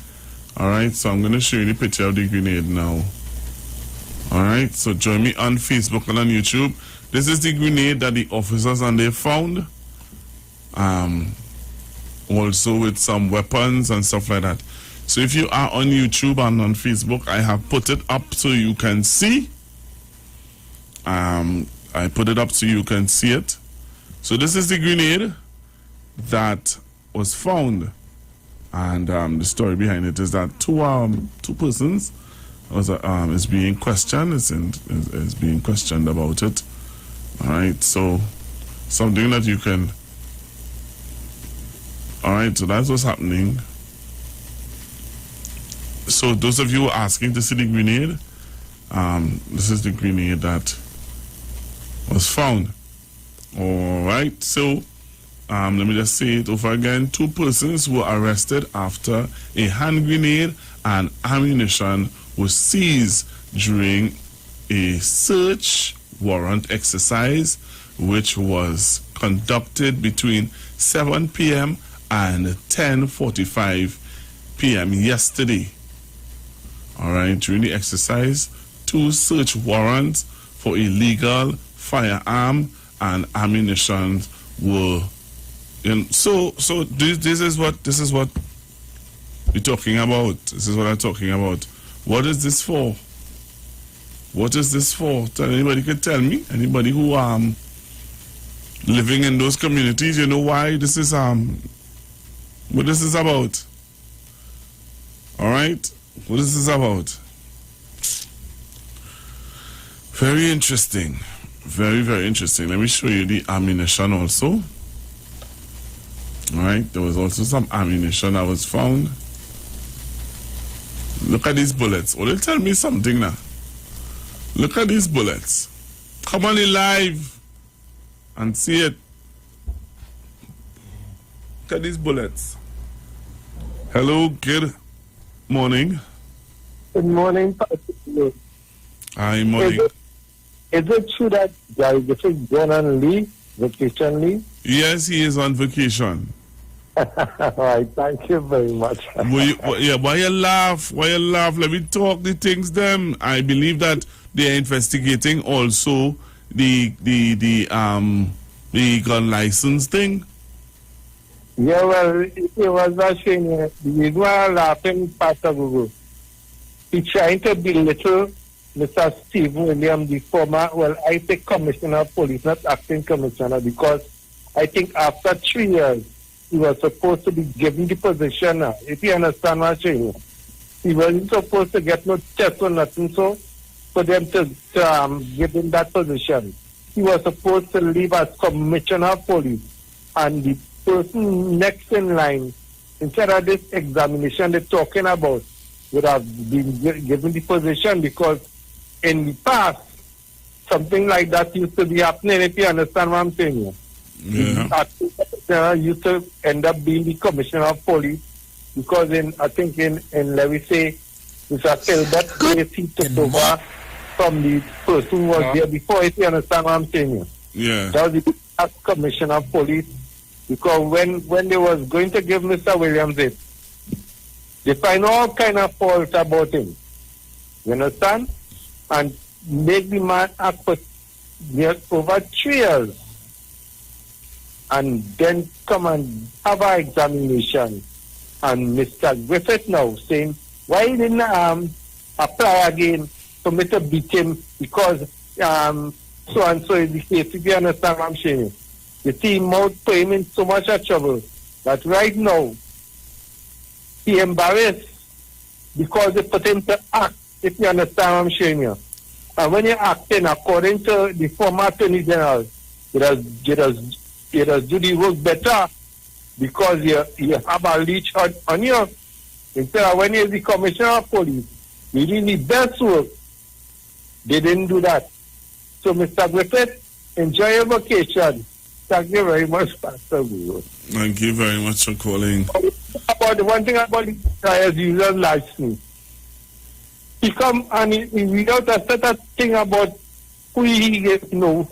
All right, so I'm going to show you the picture of the grenade now. All right, so join me on Facebook and on YouTube. This is the grenade that the officers and they found. Also with some weapons and stuff like that. So if you are on YouTube and on Facebook, I have put it up so you can see. I put it up so you can see it. So this is the grenade that was found. And the story behind it is that two persons is being questioned, is being questioned about it. All right, so something that you can. All right, so that's what's happening. So those of you who are asking to see the grenade, this is the grenade that was found. All right, so let me just say it over again. 2 persons were arrested after a hand grenade and ammunition was seized during a search warrant exercise which was conducted between 7 p.m. and 10:45 p.m. yesterday. All right, during the exercise, 2 search warrants for illegal firearm and ammunition were. So this is what we're talking about. This is what I'm talking about. What is this for? What is this for? Anybody can tell me? Anybody who living in those communities, you know why this is what this is about? All right, what is this about? Very interesting, very, very interesting. Let me show you the ammunition also. All right, there was also some ammunition that was found. Look at these bullets. Will you tell me something now? Look at these bullets. Come on in live and see it. Look at these bullets. Hello, good morning.
Good morning.
Hi, morning.
Is it true that this is going on leave, vacation leave?
Yes, he is on vacation.
All right, thank you very much.
Why you laugh? Why you laugh? Let me talk the things them. I believe that they are investigating also the gun license thing.
Yeah, well, it was actually you were laughing part of Google. He's trying to belittle Mr. Steve William, the former, I say commissioner of police, not acting commissioner, because I think after 3 years, he was supposed to be given the position now. If you understand what I'm saying. He wasn't supposed to get no test or nothing, so for them to give him that position. He was supposed to leave as commissioner of police. And the person next in line, instead of this examination they're talking about, would have been given the position, because in the past, something like that used to be happening, if you understand what I'm saying.
Yeah.
Used to end up being the commissioner of police, because let me say, Mr. Philbert place he took over from the person who was there before, if you understand what I'm saying.
Yeah.
That was the last commissioner of police, because when they was going to give Mr. Williams it, they find all kind of faults about him. You understand? And make the man act for over 3 years. And then come and have an examination. And Mr. Griffith now saying, why he didn't apply again for me to beat him because so and so is the case. If you understand what I'm saying. The team out put him in so much of trouble that right now he embarrassed because they put him to act, if you understand what I'm saying you. And when you're acting according to the former Attorney General, you does do the work better because you have a leech on you. Instead of when you're the Commissioner of Police, you did the best work. They didn't do that. So, Mr. Griffith, enjoy your vacation. Thank you very much, Pastor Guru.
Thank you very much for calling.
About the one thing about the trials user license. He come and he read out a certain thing about who he gave, like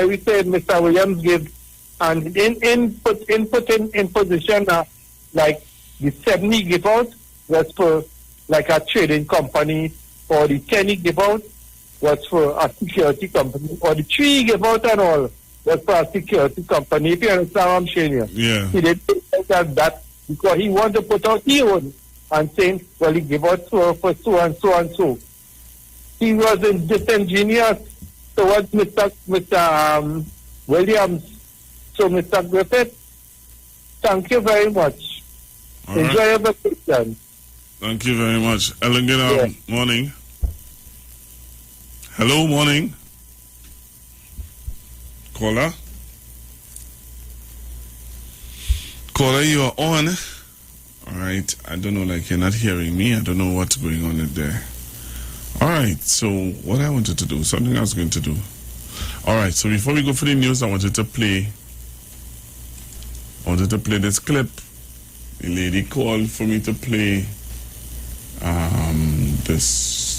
we said, Mr. Williams gave, and in position like the 7 he gave out was for like a trading company, or the 10 he gave out was for a security company, or the 3 he gave out and all was for a security company. If you understand what I'm saying here.
Yeah.
He didn't take that because he wanted to put out his own and saying, well, he gave out for so and so and so. He wasn't disingenuous towards Mr. Williams. So, Mr. Griffith, thank you very much.
All
Enjoy
right.
your vacation.
Thank you very much. Ellen, morning. Hello, morning. Caller? Caller, you are on. All right. I don't know, like you're not hearing me. I don't know what's going on in there. All right. So what I wanted to do, something I was going to do. All right. So before we go for the news, I wanted to play this clip. The lady called for me to play this.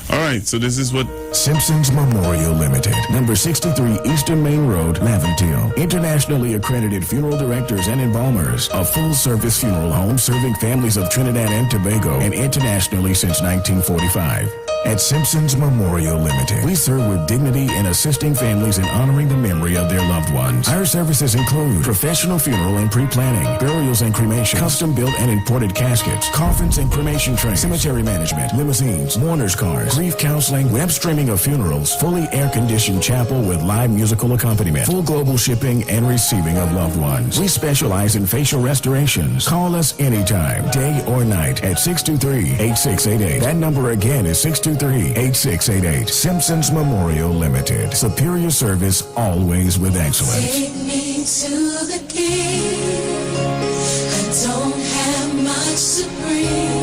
All right, so this is what
Simpsons Memorial Limited, number 63 Eastern Main Road, Laventille. Internationally accredited funeral directors and embalmers, a full-service funeral home serving families of Trinidad and Tobago and internationally since 1945. At Simpsons Memorial Limited, we serve with dignity in assisting families in honoring the memory of their loved ones. Our services include professional funeral and pre-planning, burials and cremation, custom-built and imported caskets, coffins and cremation trays, cemetery management, limousines, mourners' cars, grief counseling, web streaming of funerals, fully air-conditioned chapel with live musical accompaniment, full global shipping and receiving of loved ones. We specialize in facial restorations. Call us anytime, day or night, at 623-8688. That number again is 623-8688. Simpsons Memorial Limited. Superior service, always with excellence.
Take me to the king. I don't have much to bring.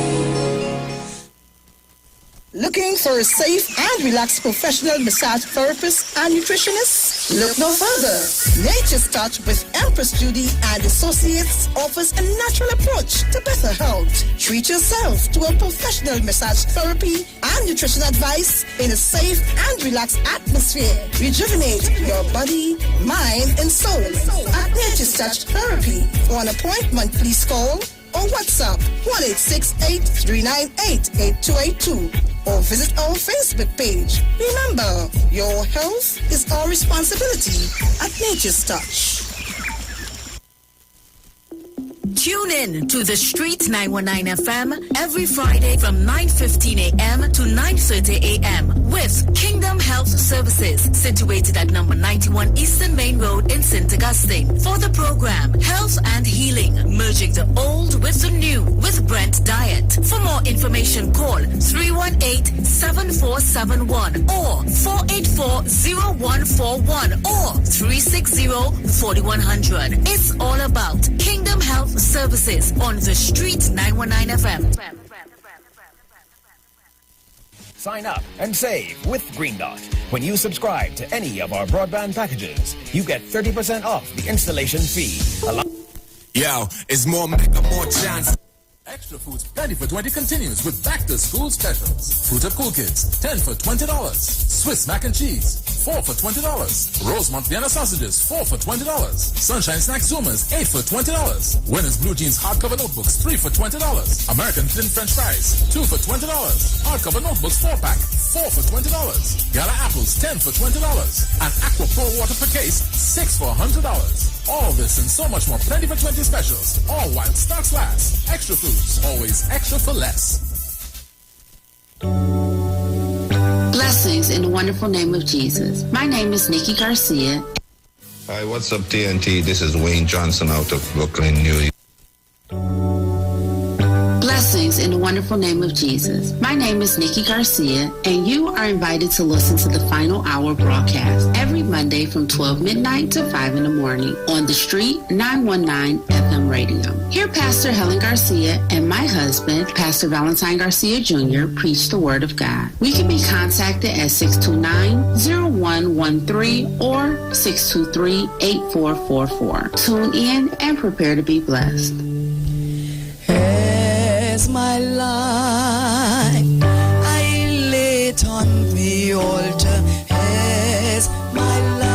Looking for a safe and relaxed professional massage therapist and nutritionist? Look no further. Nature's Touch with Empress Judy and Associates offers a natural approach to better health. Treat yourself to a professional massage therapy and nutrition advice in a safe and relaxed atmosphere. Rejuvenate your body, mind, and soul at Nature's Touch Therapy. For an appointment, please call or WhatsApp 1-868-398-8282 or visit our Facebook page. Remember, your health is our responsibility at Nature's Touch.
Tune in to The Street 919 FM every Friday from 9:15 a.m. to 9:30 a.m. with Kingdom Health Services, situated at number 91 Eastern Main Road in St. Augustine. For the program, Health and Healing, merging the old with the new with Brent Diet. For more information, call 318-7471 or 484-0141 or 360-4100. It's all about Kingdom Health Services on The Street 919 FM.
Sign up and save with Green Dot. When you subscribe to any of our broadband packages, you get 30% off the installation fee.
Yo, it's more mega, more chance.
Extra Foods Plenty for 20 continues with back to school specials. Fruit of Cool Kids, 10 for $20. Swiss mac and cheese, 4 for $20. Rosemont Vienna sausages, 4 for $20. Sunshine Snack Zoomers, 8 for $20. Winners Blue Jeans hardcover notebooks, 3 for $20. American Thin French fries, 2 for $20. Hardcover notebooks 4-pack, 4 for $20. Gala apples, 10 for $20. And Aqua Pro water per case, 6 for $100. All this and so much more. Plenty for 20 specials. All while stocks last. Extra foods, always extra for less.
Blessings in the wonderful name of Jesus. My name is Nikki Garcia.
Hi, what's up, TNT? This is Wayne Johnson out of Brooklyn, New York.
Blessings in the wonderful name of Jesus. My name is Nikki Garcia, and you are invited to listen to the Final Hour broadcast every Monday from 12 midnight to 5 in the morning on the Street 919 FM radio. Here, Pastor Helen Garcia and my husband, Pastor Valentine Garcia Jr., preach the Word of God. We can be contacted at 629-0113 or 623-8444. Tune in and prepare to be blessed.
As my life I lay it on the altar, as my life.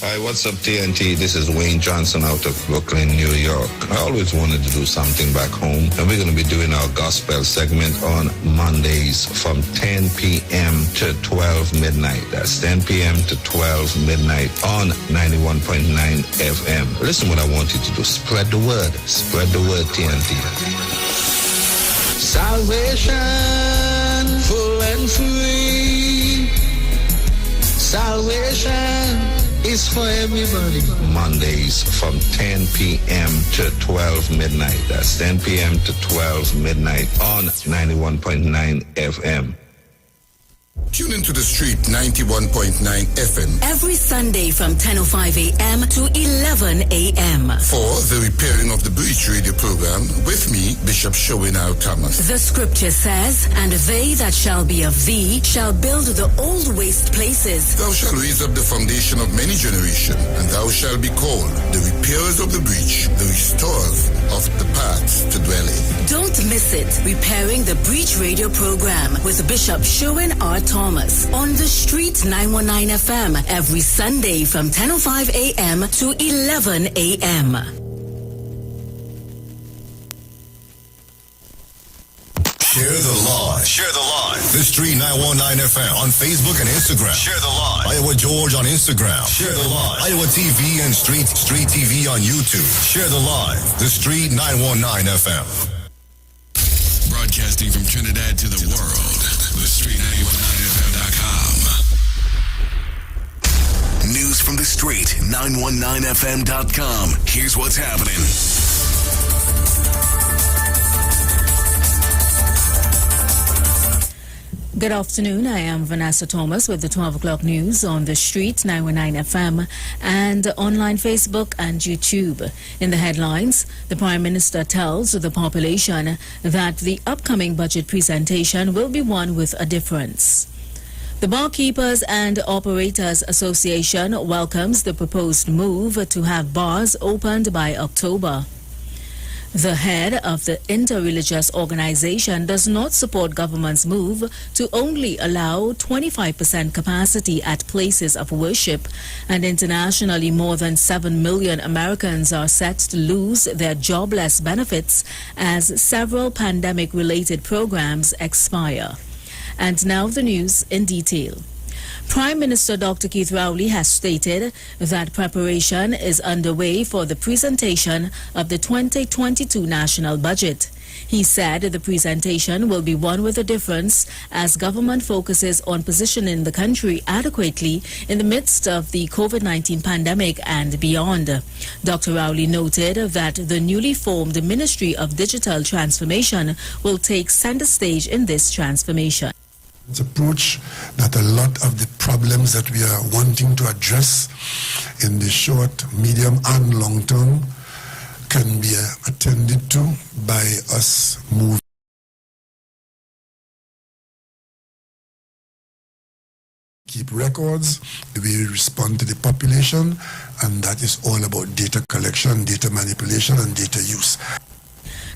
Hi, what's up, TNT? This is Wayne Johnson out of Brooklyn, New York. I always wanted to do something back home, and we're going to be doing our gospel segment on Mondays from 10 p.m. to 12 midnight. That's 10 p.m. to 12 midnight on 91.9 FM. Listen what I want you to do. Spread the word. Spread the word, TNT.
Salvation, full and free. Salvation is for everybody.
Mondays from 10 p.m. to 12 midnight. That's 10 p.m. to 12 midnight on 91.9 FM.
Tune into the Street 91.9 FM
every Sunday from 10:05 a.m. to 11 a.m.
for the Repairing of the Breach radio program with me, Bishop Showinau Thomas.
The scripture says, "And they that shall be of thee shall build the old waste places.
Thou shalt raise up the foundation of many generations, and thou shalt be called the repairers of the breach, the restorers of the paths to dwell in."
Don't miss it. Repairing the Breach radio program with Bishop Sherwin R. Thomas on the Street 919 FM every Sunday from 10:05 a.m. to 11 a.m.
Share the live. Share the live. The Street 919 FM on Facebook and Instagram. Share the live. Iowa George on Instagram. Share the live. Iowa TV and Street TV on YouTube. Share the live. The Street 919 FM.
Broadcasting from Trinidad to the world. The Street 919FM.com.
News from the Street 919FM.com. Here's what's happening.
Good afternoon. I am Vanessa Thomas with the 12 o'clock news on the Street 919 FM and online Facebook and YouTube. In the headlines, the Prime Minister tells the population that the upcoming budget presentation will be one with a difference. The Barkeepers and Operators Association welcomes the proposed move to have bars opened by October. The head of the interreligious organization does not support government's move to only allow 25% capacity at places of worship, and internationally more than 7 million Americans are set to lose their jobless benefits as several pandemic-related programs expire. And now the news in detail. Prime Minister Dr. Keith Rowley has stated that preparation is underway for the presentation of the 2022 national budget. He said the presentation will be one with a difference as government focuses on positioning the country adequately in the midst of the COVID-19 pandemic and beyond. Dr. Rowley noted that the newly formed Ministry of Digital Transformation will take center stage in this transformation.
Approach that a lot of the problems that we are wanting to address in the short, medium and long term can be attended to by us moving. Keep records, the way we respond to the population, and that is all about data collection, data manipulation and data use.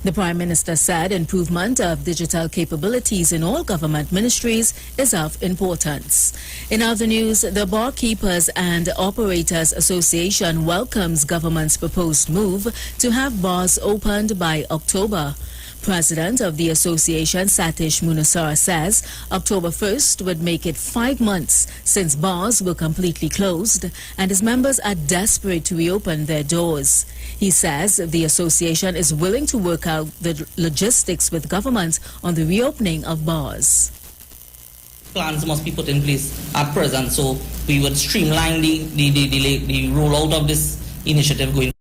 The Prime Minister said improvement of digital capabilities in all government ministries is of importance. In other news, the Barkeepers and Operators Association welcomes government's proposed move to have bars opened by October. President of the association, Satish Munasara, says October 1st would make it 5 months since bars were completely closed and his members are desperate to reopen their doors. He says the association is willing to work out the logistics with government on the reopening of bars.
Plans must be put in place at present, so we would streamline the rollout of this initiative going.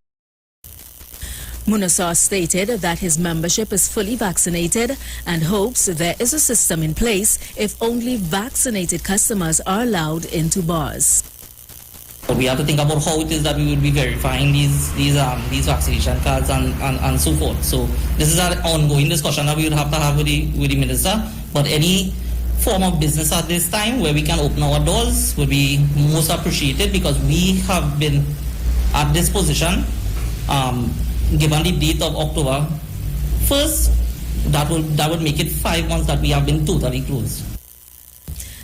Munasar stated that his membership is fully vaccinated and hopes there is a system in place if only vaccinated customers are allowed into bars.
We have to think about how it is that we would be verifying these vaccination cards and so forth. So this is an ongoing discussion that we would have to have with the minister. But any form of business at this time where we can open our doors would be most appreciated, because we have been at this position. Given the date of October 1st, that would make it 5 months that we have been totally closed.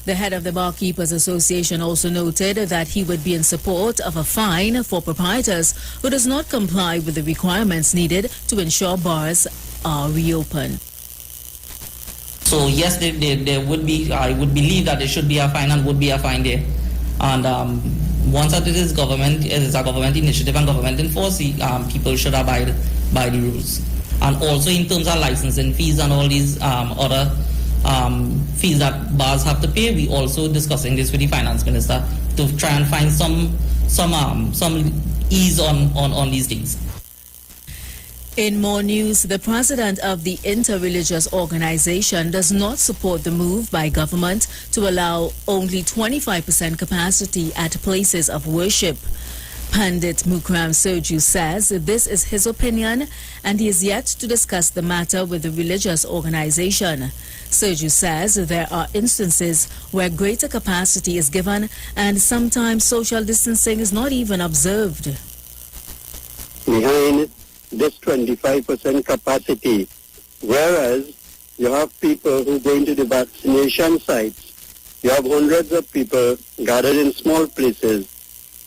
The head of the Barkeepers Association also noted that he would be in support of a fine for proprietors who does not comply with the requirements needed to ensure bars are reopened.
So yes, there would be, I would believe that there should be a fine and would be a fine there. And once that it is a government initiative and government enforced, people should abide by the rules. And also in terms of licensing fees and all these other fees that bars have to pay, we also discussing this with the finance minister to try and find some ease on these things.
In more news, the president of the interreligious organization does not support the move by government to allow only 25% capacity at places of worship. Pandit Mukram Soju says this is his opinion and he is yet to discuss the matter with the religious organization. Soju says there are instances where greater capacity is given and sometimes social distancing is not even observed.
Behind this 25% capacity, whereas you have people who go into the vaccination sites, you have hundreds of people gathered in small places,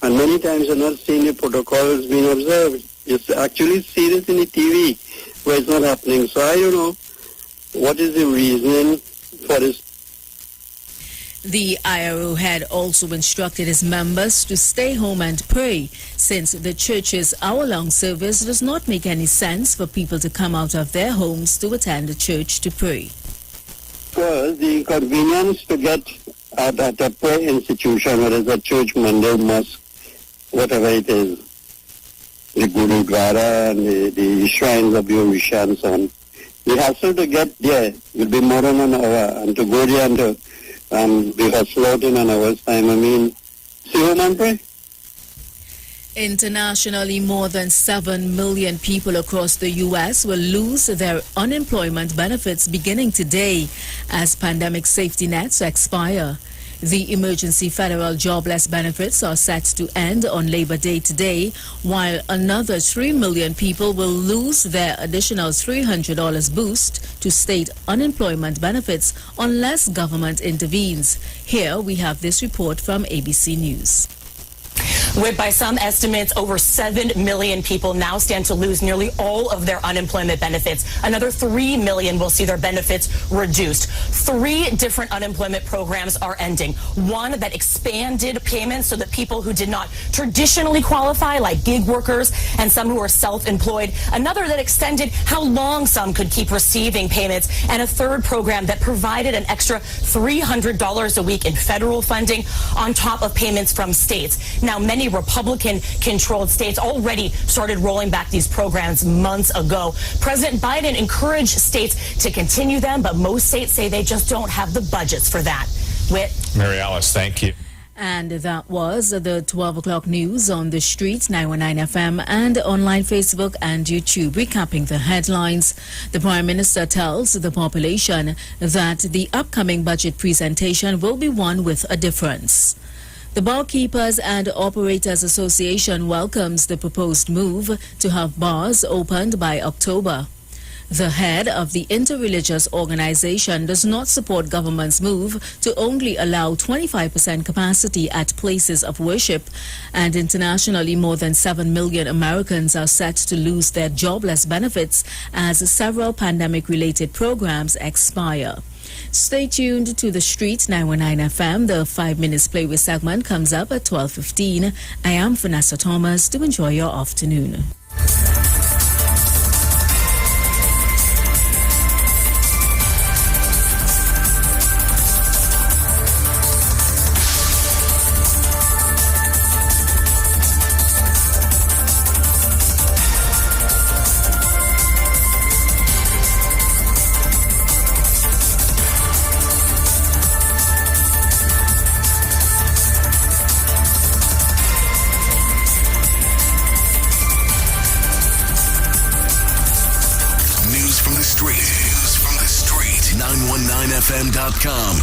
and many times you're not seeing the protocols being observed. You actually see this in the TV where it's not happening. So I don't know what is the reasoning for this.
The IRO had also instructed his members to stay home and pray, since the church's hour-long service does not make any sense for people to come out of their homes to attend the church to pray.
Well, the inconvenience to get at a prayer institution, whether it's a church, mandal, mosque, whatever it is, the Gurudwara and the shrines of Orisha and so on, the hassle to get there will be more than an hour, and to go there and to we have slowed in an hour's time. I mean, see home and pray.
Internationally, more than 7 million people across the U.S. will lose their unemployment benefits beginning today as pandemic safety nets expire. The emergency federal jobless benefits are set to end on Labor Day today, while another 3 million people will lose their additional $300 boost to state unemployment benefits unless government intervenes. Here we have this report from ABC News.
With, by some estimates, over 7 million people now stand to lose nearly all of their unemployment benefits. Another 3 million will see their benefits reduced. 3 different unemployment programs are ending. One that expanded payments so that people who did not traditionally qualify, like gig workers and some who are self-employed. Another that extended how long some could keep receiving payments. And a third program that provided an extra $300 a week in federal funding on top of payments from states. Now, many Republican-controlled states already started rolling back these programs months ago. President Biden encouraged states to continue them, but most states say they just don't have the budgets for that. Whit?
Mary Alice, thank you.
And that was the 12 o'clock news on the streets, 919 FM, and online Facebook and YouTube. Recapping the headlines, the Prime Minister tells the population that the upcoming budget presentation will be one with a difference. The Barkeepers and Operators Association welcomes the proposed move to have bars opened by October. The head of the interreligious organization does not support government's move to only allow 25% capacity at places of worship, and internationally more than 7 million Americans are set to lose their jobless benefits as several pandemic-related programs expire. Stay tuned to the Street 919 FM. The 5 minutes play with segment comes up at 12:15. I am Vanessa Thomas. Do enjoy your afternoon.
FM.com.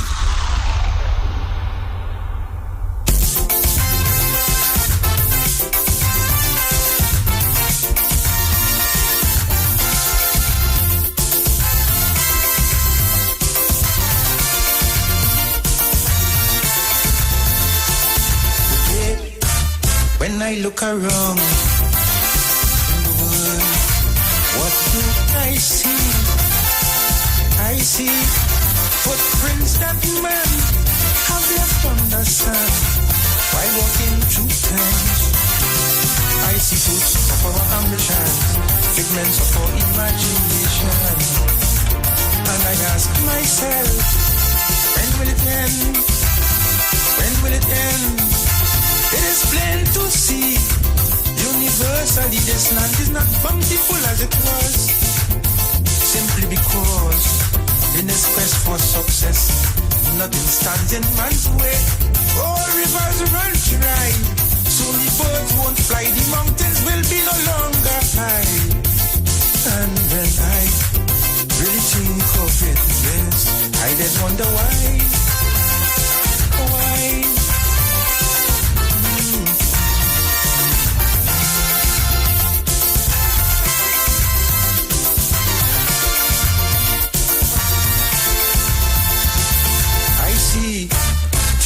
When I look around in the world, what do I see? I see footprints that man have left on the sand while walking through times. I see fruits of our ambition, figments of our imagination. And I ask myself, when will it end? When will it end? It is plain to see, universally this land is not bountiful as it was, simply because in this quest for success, nothing stands in man's way. All rivers run dry, soon the birds won't fly, the mountains will be no longer high. And when I really think of it, yes, I just wonder why.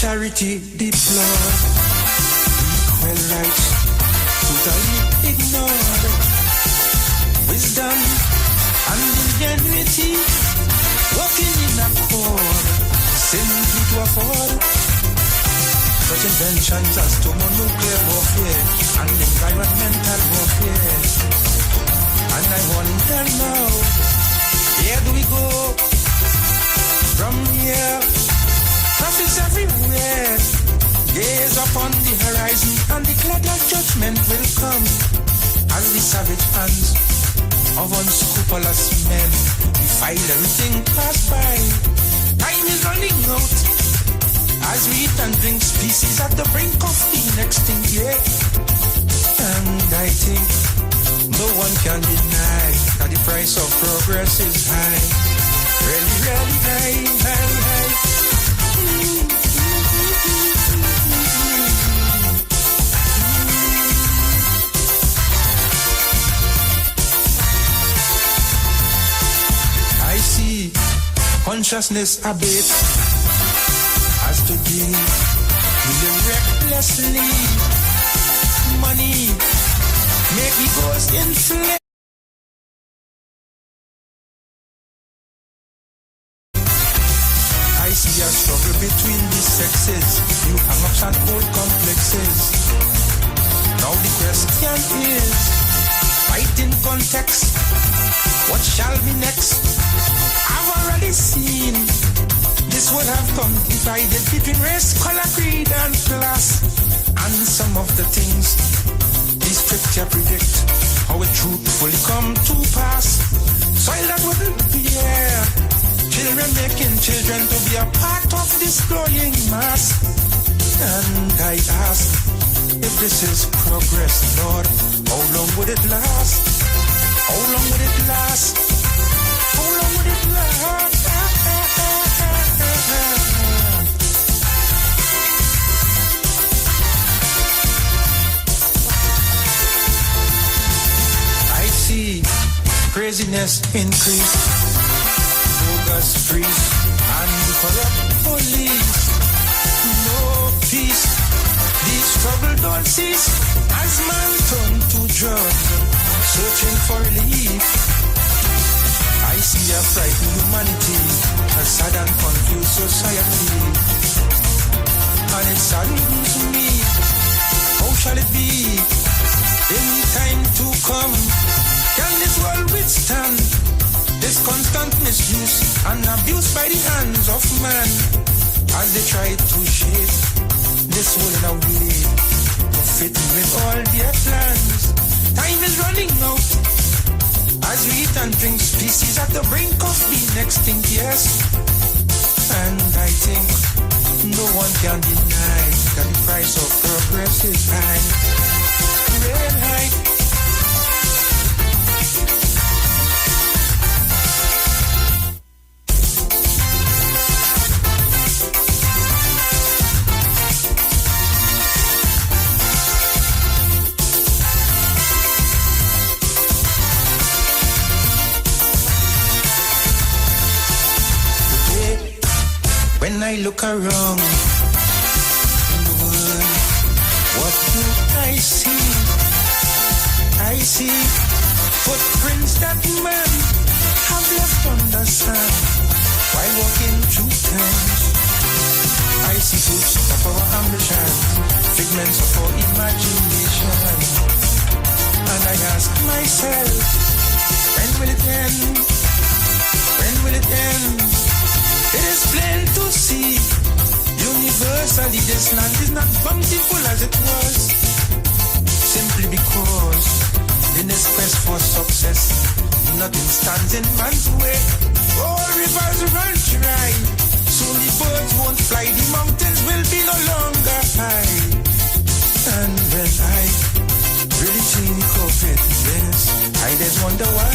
Charity deplored, equal rights totally ignored, wisdom and ingenuity working in accord, simply to afford such inventions as thermonuclear warfare and environmental warfare. And I wonder now, where do we go from here? Profits everywhere. Gaze upon the horizon and declare that judgment will come as the savage hands of unscrupulous men defile everything passed by. Time is running out as we eat and drink species at the brink of being extinct. Yeah. And I think no one can deny that the price of progress is high. Really, really high, high, high. I see consciousness abate as today we live recklessly. Money make egos inflate. I see a struggle between the sexes, new hang-ups and old complexes. Now the question is, fight in context, what shall be next? I've already seen this would have come divided between race, color, creed, and class. And some of the things the scripture predict, how it truthfully come to pass. Soil that wouldn't bear children making children to be a part of this growing mass. And I ask, if this is progress, Lord, how long would it last? How long would it last? How long would it last? I see crazy craziness increase. Bogus priests and corrupt police. No peace. These trouble don't cease as man turn to drugs, searching for relief. I see a frightened humanity, a sad and confused society, and it saddens me. How shall it be in time to come? Can this world withstand this constant misuse and abuse by the hands of man as they try to shape this world in a way to fit with all their plans? Time is running out as we eat and drink, species at the brink of being extinct, yes. And I think no one can deny that the price of progress is high, real high. When I look around in the world, what do I see? I see footprints that man have left on the sand while walking through times. I see fruits of our ambition, figments of our imagination, and I ask myself, when will it end? When will it end? It is plain to see, universally this land is not bountiful as it was, simply because in this quest for success, nothing stands in man's way. All rivers run dry, soon the birds won't fly, the mountains will be no longer high. And when I really think of it, yes, I just wonder why.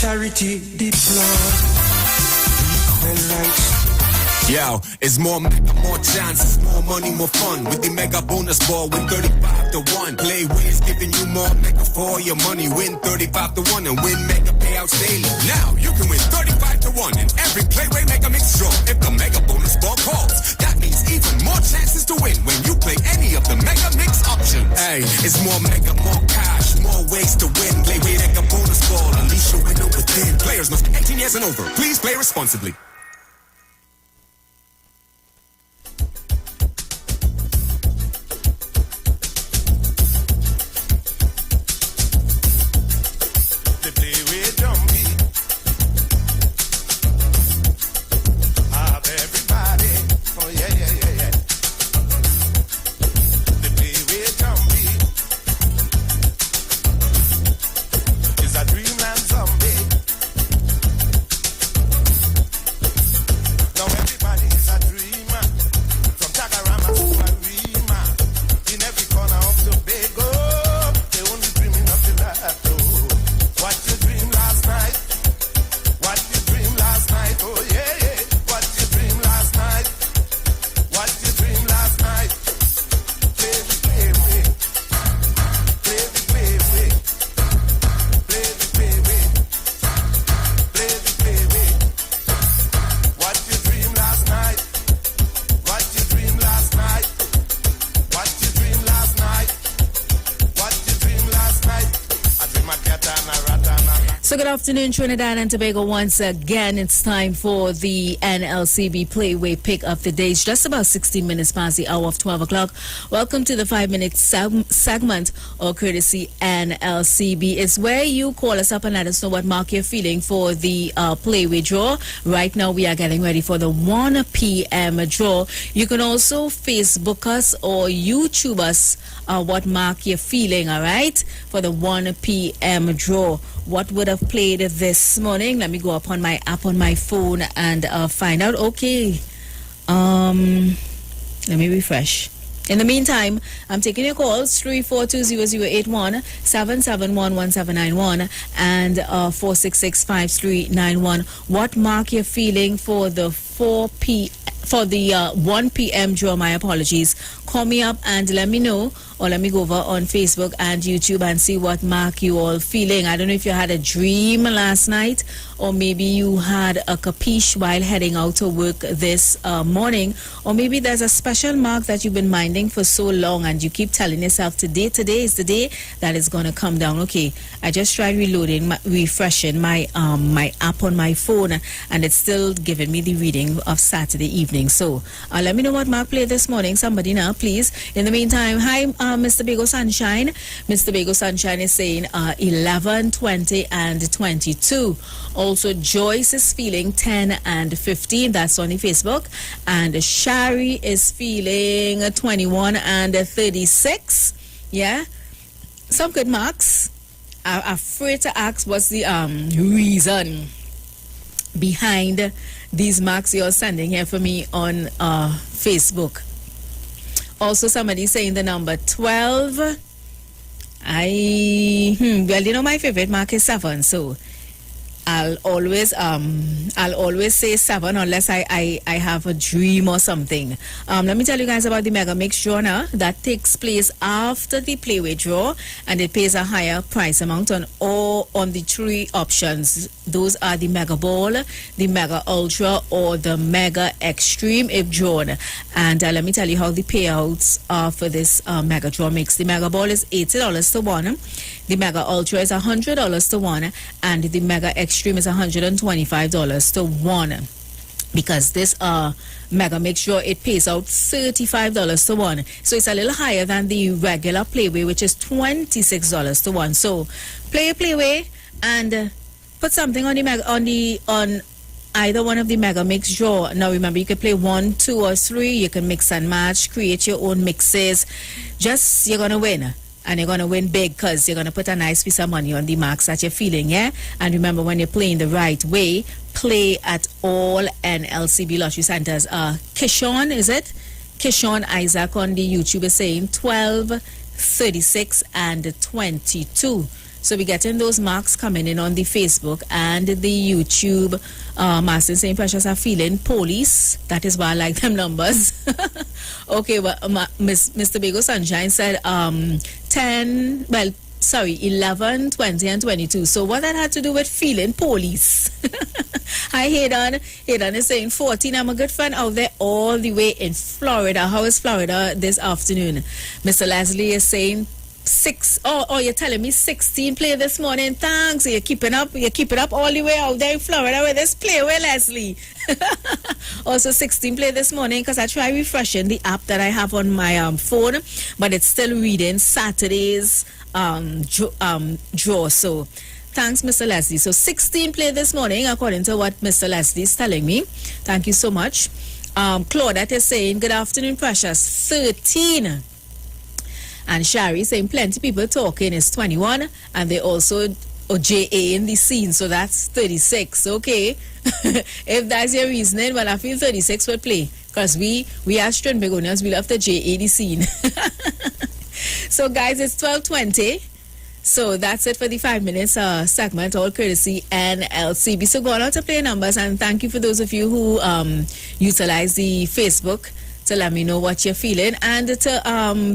Charity deployed, equal rights.
Yo, it's more mega, more chances, more money, more fun. With the mega bonus ball, win 35 to 1. Play winners giving you more mega for your money. Win 35 to 1 and win mega payouts daily. Now you can win 35 to 1 in every Playway Mega Mix draw. If the mega bonus ball calls, that means even more chances to win when you play any of the mega mix options. Hey, it's more mega, more cash, more ways to win. Playway Mega bonus ball, unleash your winner within. Players must be 18 years and over. Please play responsibly.
So good afternoon, Trinidad and Tobago. Once again, it's time for the NLCB Playway Pick of the Day. It's just about 16 minutes past the hour of 12 o'clock. Welcome to the 5-minute segment, or courtesy NLCB. It's where you call us up and let us know what mark you're feeling for the Playway draw. Right now, we are getting ready for the 1 p.m. draw. You can also Facebook us or YouTube us what mark you're feeling, all right, for the 1 p.m. draw. What would have played this morning? Let me go up on my app on my phone and find out. Okay. Let me refresh. In the meantime, I'm taking your calls 342-0081, 771-1791, and 466-5391. What mark you're feeling for the 1 p.m. draw? My apologies. Call me up and let me know, or let me go over on Facebook and YouTube and see what mark you all feeling. I don't know if you had a dream last night, or maybe you had a capiche while heading out to work this morning, or maybe there's a special mark that you've been minding for so long and you keep telling yourself today is the day that is going to come down. Okay, I just tried refreshing my my app on my phone, and it's still giving me the reading of Saturday evening. So let me know what mark played this morning. Somebody now, please. In the meantime, hi, Mr. Bego Sunshine. Mr. Bego Sunshine is saying 11, 20, and 22. Also, Joyce is feeling 10 and 15. That's on the Facebook. And Shari is feeling 21 and 36. Yeah, some good marks. I'm afraid to ask what's the reason behind these marks you're sending here for me on Facebook. Also, somebody saying the number 12. Well, you know, my favorite mark is 7, so I'll always say 7 unless I have a dream or something. Let me tell you guys about the Mega Mix draw now. That takes place after the Playway draw, and it pays a higher price amount on the 3 options. Those are the Mega Ball, the Mega Ultra, or the Mega Extreme if drawn. And let me tell you how the payouts are for this Mega Draw Mix. The Mega Ball is $80 to 1. The Mega Ultra is $100 to 1, and the Mega Extreme is $125 to 1. Because this Mega Mix Draw, it pays out $35 to 1. So it's a little higher than the regular Playway, which is $26 to 1. So play a Playway and put something on the on either one of the Mega Mix Draw. Now remember, you can play 1, 2, or 3. You can mix and match, create your own mixes. You're gonna win. And you're going to win big because you're going to put a nice piece of money on the marks that you're feeling, yeah? And remember, when you're playing the right way, play at all NLCB lottery centers. Kishon, is it? Kishon Isaac on the YouTube is saying 12, 36, and 22. So we're getting those marks coming in on the Facebook and the YouTube. Master saying Precious are feeling police. That is why I like them numbers. Okay, well, Mr. Bego Sunshine said 11, 20, and 22. So what that had to do with feeling police? Hi, Hayden. Hayden is saying 14. I'm a good friend out there all the way in Florida. How is Florida this afternoon? Mr. Leslie is saying 6. Oh, you're telling me 16 play this morning. Thanks. You're keeping up all the way out there in Florida with this play. Well, Leslie. Also 16 play this morning because I try refreshing the app that I have on my phone, but it's still reading Saturday's draw. So thanks, Mr. Leslie. So 16 play this morning according to what Mr. Leslie is telling me. Thank you so much. Claudette is saying good afternoon, Precious. 13. And Shari saying plenty people talking is 21, and they also JA in the scene, so that's 36. Okay. If that's your reasoning, well, I feel 36 would play because we as Trinbagonians, we love the JA the scene. So guys, it's 12:20. So that's it for the 5 minutes segment, all courtesy NLCB. So go on out to play numbers, and thank you for those of you who utilize the Facebook to let me know what you're feeling. And to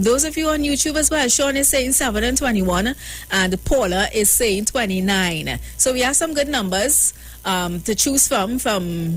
those of you on YouTube as well, Sean is saying 7 and 21, and Paula is saying 29. So we have some good numbers to choose from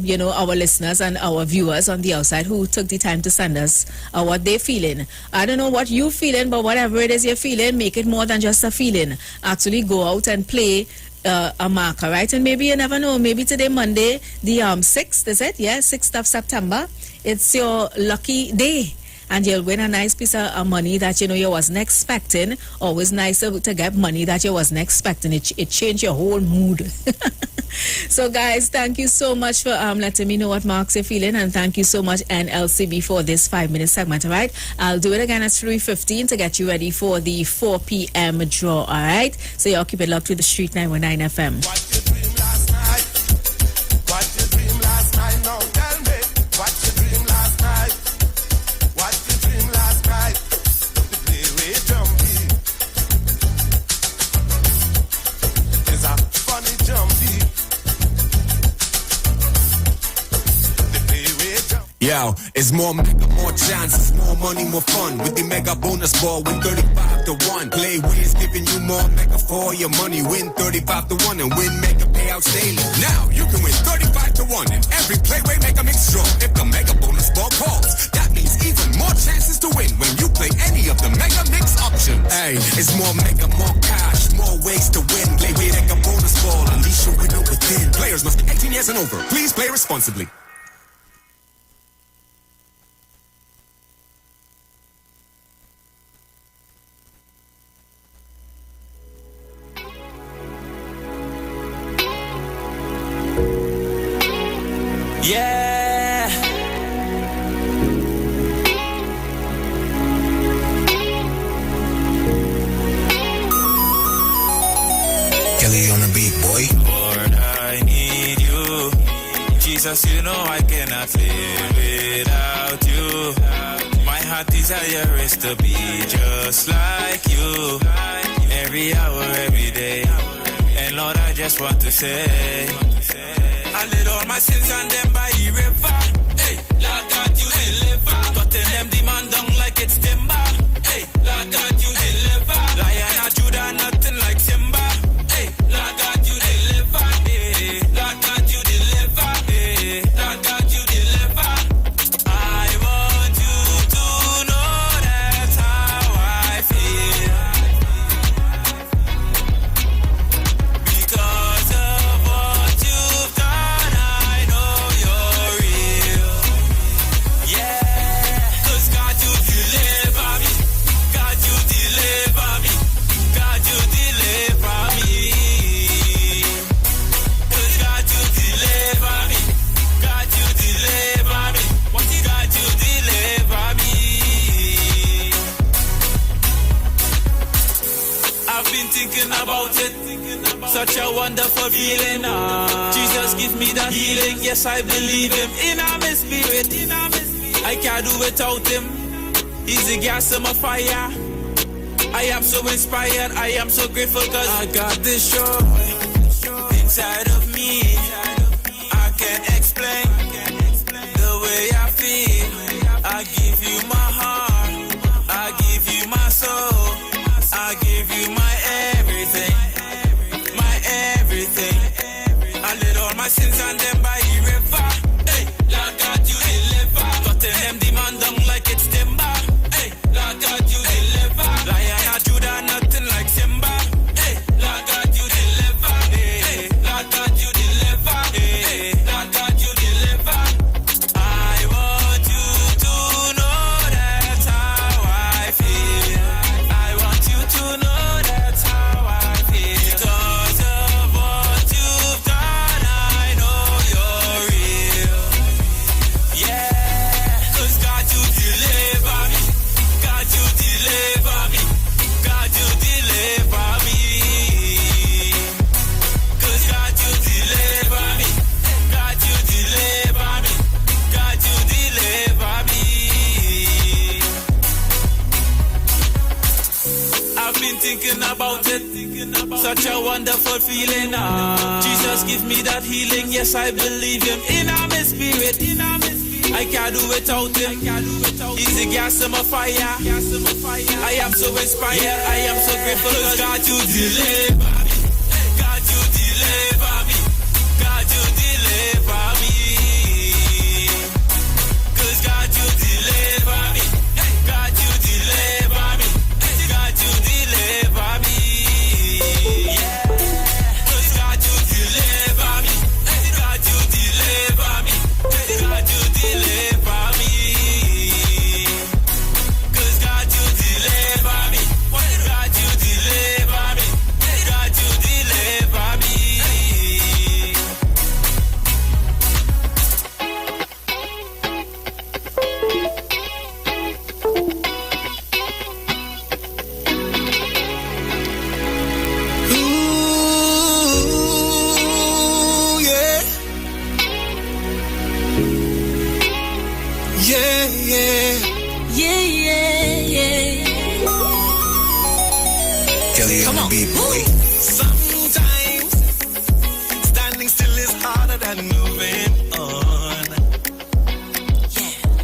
you know, our listeners and our viewers on the outside who took the time to send us what they're feeling. I don't know what you're feeling, but whatever it is you're feeling, make it more than just a feeling. Actually go out and play a marker, right? And maybe you never know, maybe today, Monday, the 6th, is it? Yeah, 6th of September. It's your lucky day, and you'll win a nice piece of money that you know you wasn't expecting. Always nice to get money that you wasn't expecting. It changed your whole mood. So guys, thank you so much for letting me know what marks you're feeling, and thank you so much NLCB for this 5-minute segment. All right, I'll do it again at 3:15 to get you ready for the 4 p.m. draw. All right, so y'all keep it locked to the Street 919 FM.
Yo, it's more mega, more chances, more money, more fun. With the mega bonus ball, win 35 to 1. Play ways giving you more mega for your money. Win 35 to 1 and win mega payouts daily. Now you can win 35 to 1 in every playway mega mix draw. If the mega bonus ball calls, that means even more chances to win when you play any of the mega mix options. Hey, it's more mega, more cash, more ways to win. Play with mega bonus ball, unleash your winner within. Players must be 18 years and over. Please play responsibly.
Yeah.
Kelly on the beat, boy.
Lord, I need you. Jesus, you know I cannot live without you. My heart desire is to be just like you. Every hour, every day. And Lord, I just want to say, I laid all my sins on them by the river. Hey, Lord God, you deliver. Cutting them demand down like it's timber. Hey, Lord God, you deliver. Lion or Judah, nothing like Simba. Hey, Lord God, you deliver. Hey, Lord God, you deliver. Hey, Lord God, you deliver. I want you to know that's how I feel. Because of what you've done, I know you're real. Yeah, 'cause God, you deliver me. God, you deliver me. God, you deliver me. 'Cause God, you deliver me. God, you deliver me. What did God, you deliver me? I've been thinking about it. Such a wonderful feeling. Jesus, give me that healing. Yes, I believe him in my spirit. I can't do without him. He's the gas in my fire. I am so inspired. I am so grateful because I got this joy inside of me. I can't explain the way I feel. I give you my heart. I give you my soul. I give you my everything. My everything. I laid all my sins on them by the river. Hey, Lord God, you deliver. Cutting them demand down like it's timber. Hey, Lord God, you deliver. Lion or Judah, nothing like Simba. Hey, Lord God, you deliver. Hey, Lord God, you deliver. Hey, Lord God, you deliver. I want you to know that's how I feel. I want you to know that's how I feel. Because of what you've done, I know you're real. Yeah, 'cause God, you deliver me. God, you deliver me. God, you deliver me. 'Cause God, you deliver me. God, you deliver me. God, you deliver me. I've been thinking about it. Such a wonderful feeling. Jesus, give me that healing. Yes, I believe him in my spirit. I can't do without him. He's the gas in my fire. I am so inspired. I am so grateful. 'Cause God, you deliver me. God, you deliver me. God, you deliver me. 'Cause God, you deliver me. God, you deliver me. God, you deliver me. Yeah. 'Cause God, you deliver me. God, you deliver me. God, you deliver me. 'Cause God, you deliver me. God, you deliver me. God, you deliver me. Ooh, yeah. Yeah, yeah. Yeah, yeah, yeah.
Kelly on the beat, boy.
Sometimes standing still is harder than moving on. Yeah.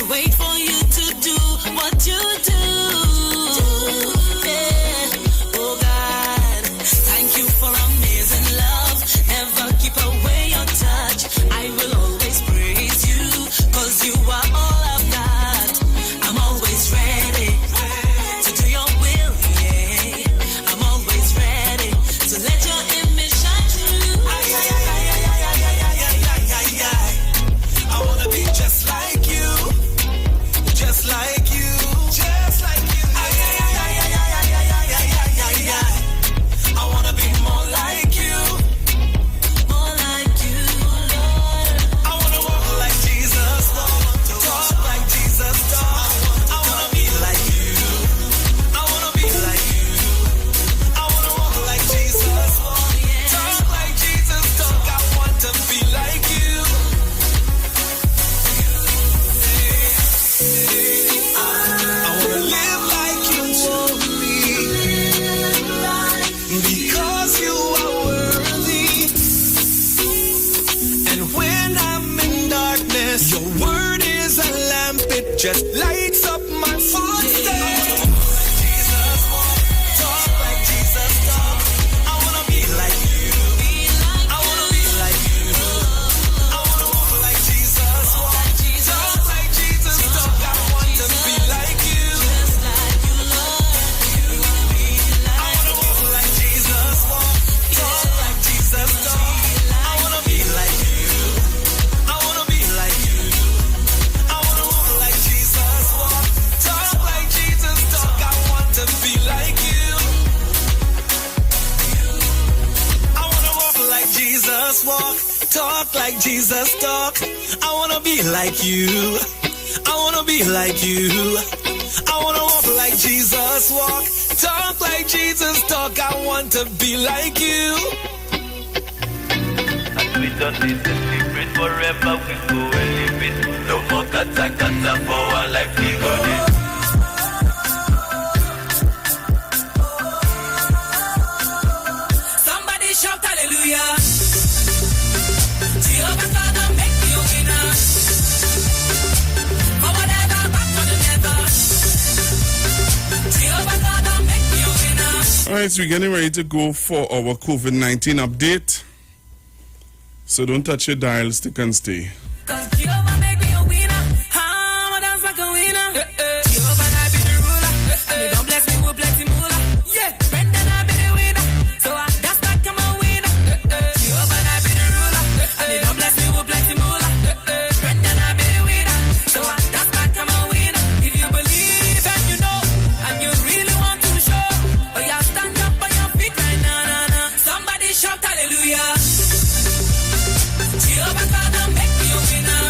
wait for you to do what you do. Yeah. Oh God, thank you for amazing love. Never keep away your touch. I will always praise you, 'cause you are all I've got. I'm always ready to do your will, yeah. I'm always ready to let your image shine through.
I wanna be just like you, just like you, just like you. I wanna be more like you,
more like you, Lord.
I wanna walk like Jesus, talk like Jesus, talk. I wanna be like you, I wanna be like you. I wanna walk like Jesus, talk like Jesus, talk. I want to be like you. I wanna live like you want me, because you are worthy. And when I'm in darkness, your word is a lamp, it just lights up my footsteps. Jesus walk, talk like Jesus talk. I wanna be like you, I wanna be like you. I wanna walk like Jesus walk, talk like Jesus talk. I want to be like you, I wanna walk like Jesus walk, talk like Jesus talk. I wanna be like you, I wanna be like you. I wanna walk like Jesus walk, talk like Jesus talk. I want to be like you, I wanna walk like Jesus walk, talk like Jesus talk. I wanna be like you, I wanna be like you. I wanna walk like Jesus walk, talk like Jesus talk. I want to be like you.
And we don't need the secret forever, we go and live it. No more kata for our life, we go there.
Somebody shout hallelujah. Jehovah God, make me a winner. For whatever, back for the never. Jehovah God, make me a winner.
All right, so we're getting ready to go for our COVID-19 update. So don't touch your dial, stick and stay.
'Cause Jehovah make me a winner. I'm a dance like a winner. Jehovah and I be the ruler. And they don't bless me with plenty moolah. Yeah, Brendan I be the winner. So I that's like I'm a winner. Jehovah and I be the ruler. And they don't bless me with plenty moolah. Brendan I be the winner. So I that's like I'm a winner. If you believe and you know and you really want to show, oh yeah, stand up on your feet right now, nah. Somebody shout hallelujah. Jehovah God, make me a winner.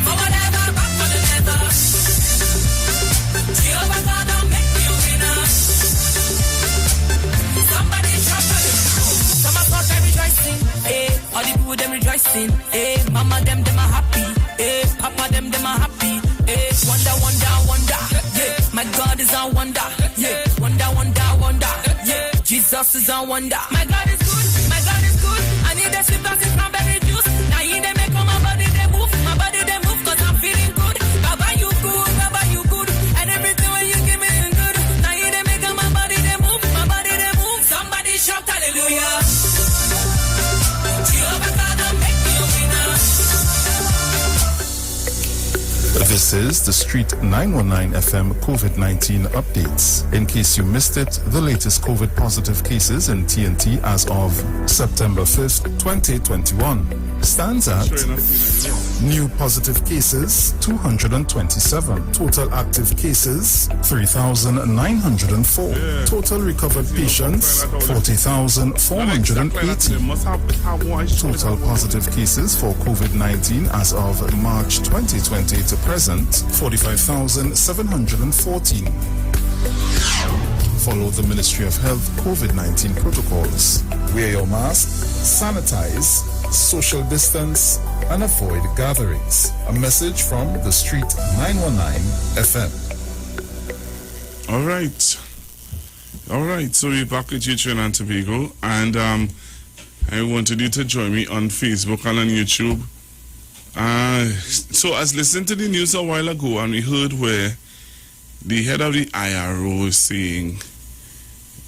For whatever, back for the never. Jehovah God, make me a winner. Somebody shout hallelujah. Some are thought they rejoicing, all the people them rejoicing, mama them are happy, papa them are happy, wonder, wonder, wonder, yeah. My God is a wonder, yeah. Wonder, wonder, wonder, yeah. Jesus is a wonder. My God is good, my God is good. I need a sip of this cranberry juice. Now he they make all my body they move, 'cause I'm feeling good. Baba you good, and everything when you give me is good. Now he they make all my body they move, Somebody shout hallelujah. Jehovah God, make me a winner.
This is the Street 919 FM COVID-19 updates. In case you missed it, the latest COVID positive cases in TNT as of September 5th, 2021 stands at new positive cases 227, total active cases 3,904, total recovered patients 40,480, total positive cases for COVID-19 as of March 2020 to present 45,714. Follow the Ministry of Health COVID-19 protocols. Wear your mask, sanitize, social distance, and avoid gatherings. A message from the Street 919 FM.
All right, so we're back with you, Trinidad and Tobago, and I wanted you to join me on Facebook and on YouTube So I was listening to the news a while ago, and we heard where the head of the IRO is saying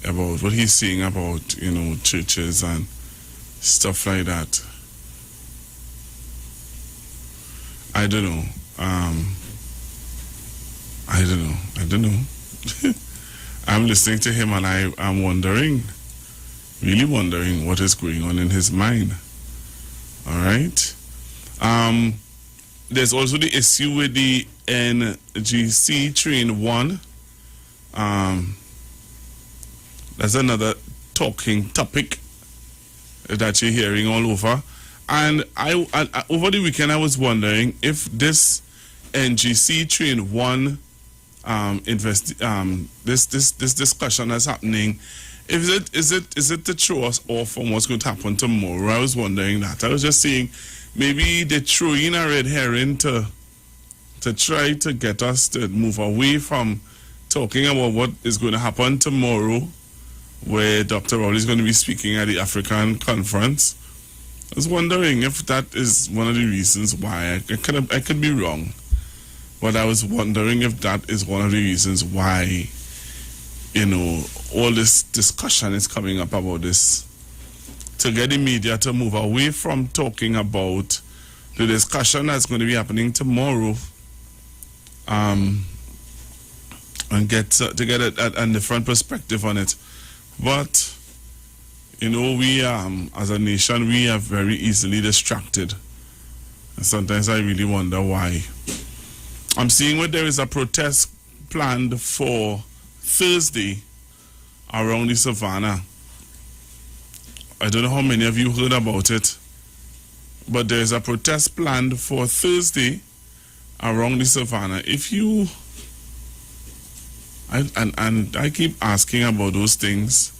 about what he's saying about, churches and stuff like that. I don't know. I don't know. I'm listening to him, and I'm really wondering what is going on in his mind. All right. There's also the issue with the NGC Train 1. That's another talking topic that you're hearing all over. And I over the weekend, I was wondering if this NGC Train 1 this discussion that's happening, is it to throw us off from what's going to happen tomorrow? I was wondering that. I was just saying maybe they throw in a red herring to try to get us to move away from talking about what is going to happen tomorrow, where Dr. Rowley is going to be speaking at the African conference. I was wondering if that is one of the reasons why. I could be wrong, but I was wondering if that is one of the reasons why, all this discussion is coming up about this, to get the media to move away from talking about the discussion that's going to be happening tomorrow, and get to get a different perspective on it. But we as a nation, we are very easily distracted, and sometimes I really wonder why. I'm seeing where there is a protest planned for Thursday around the savannah. I don't know how many of you heard about it, but there's a protest planned for Thursday around the savannah. If you and I keep asking about those things.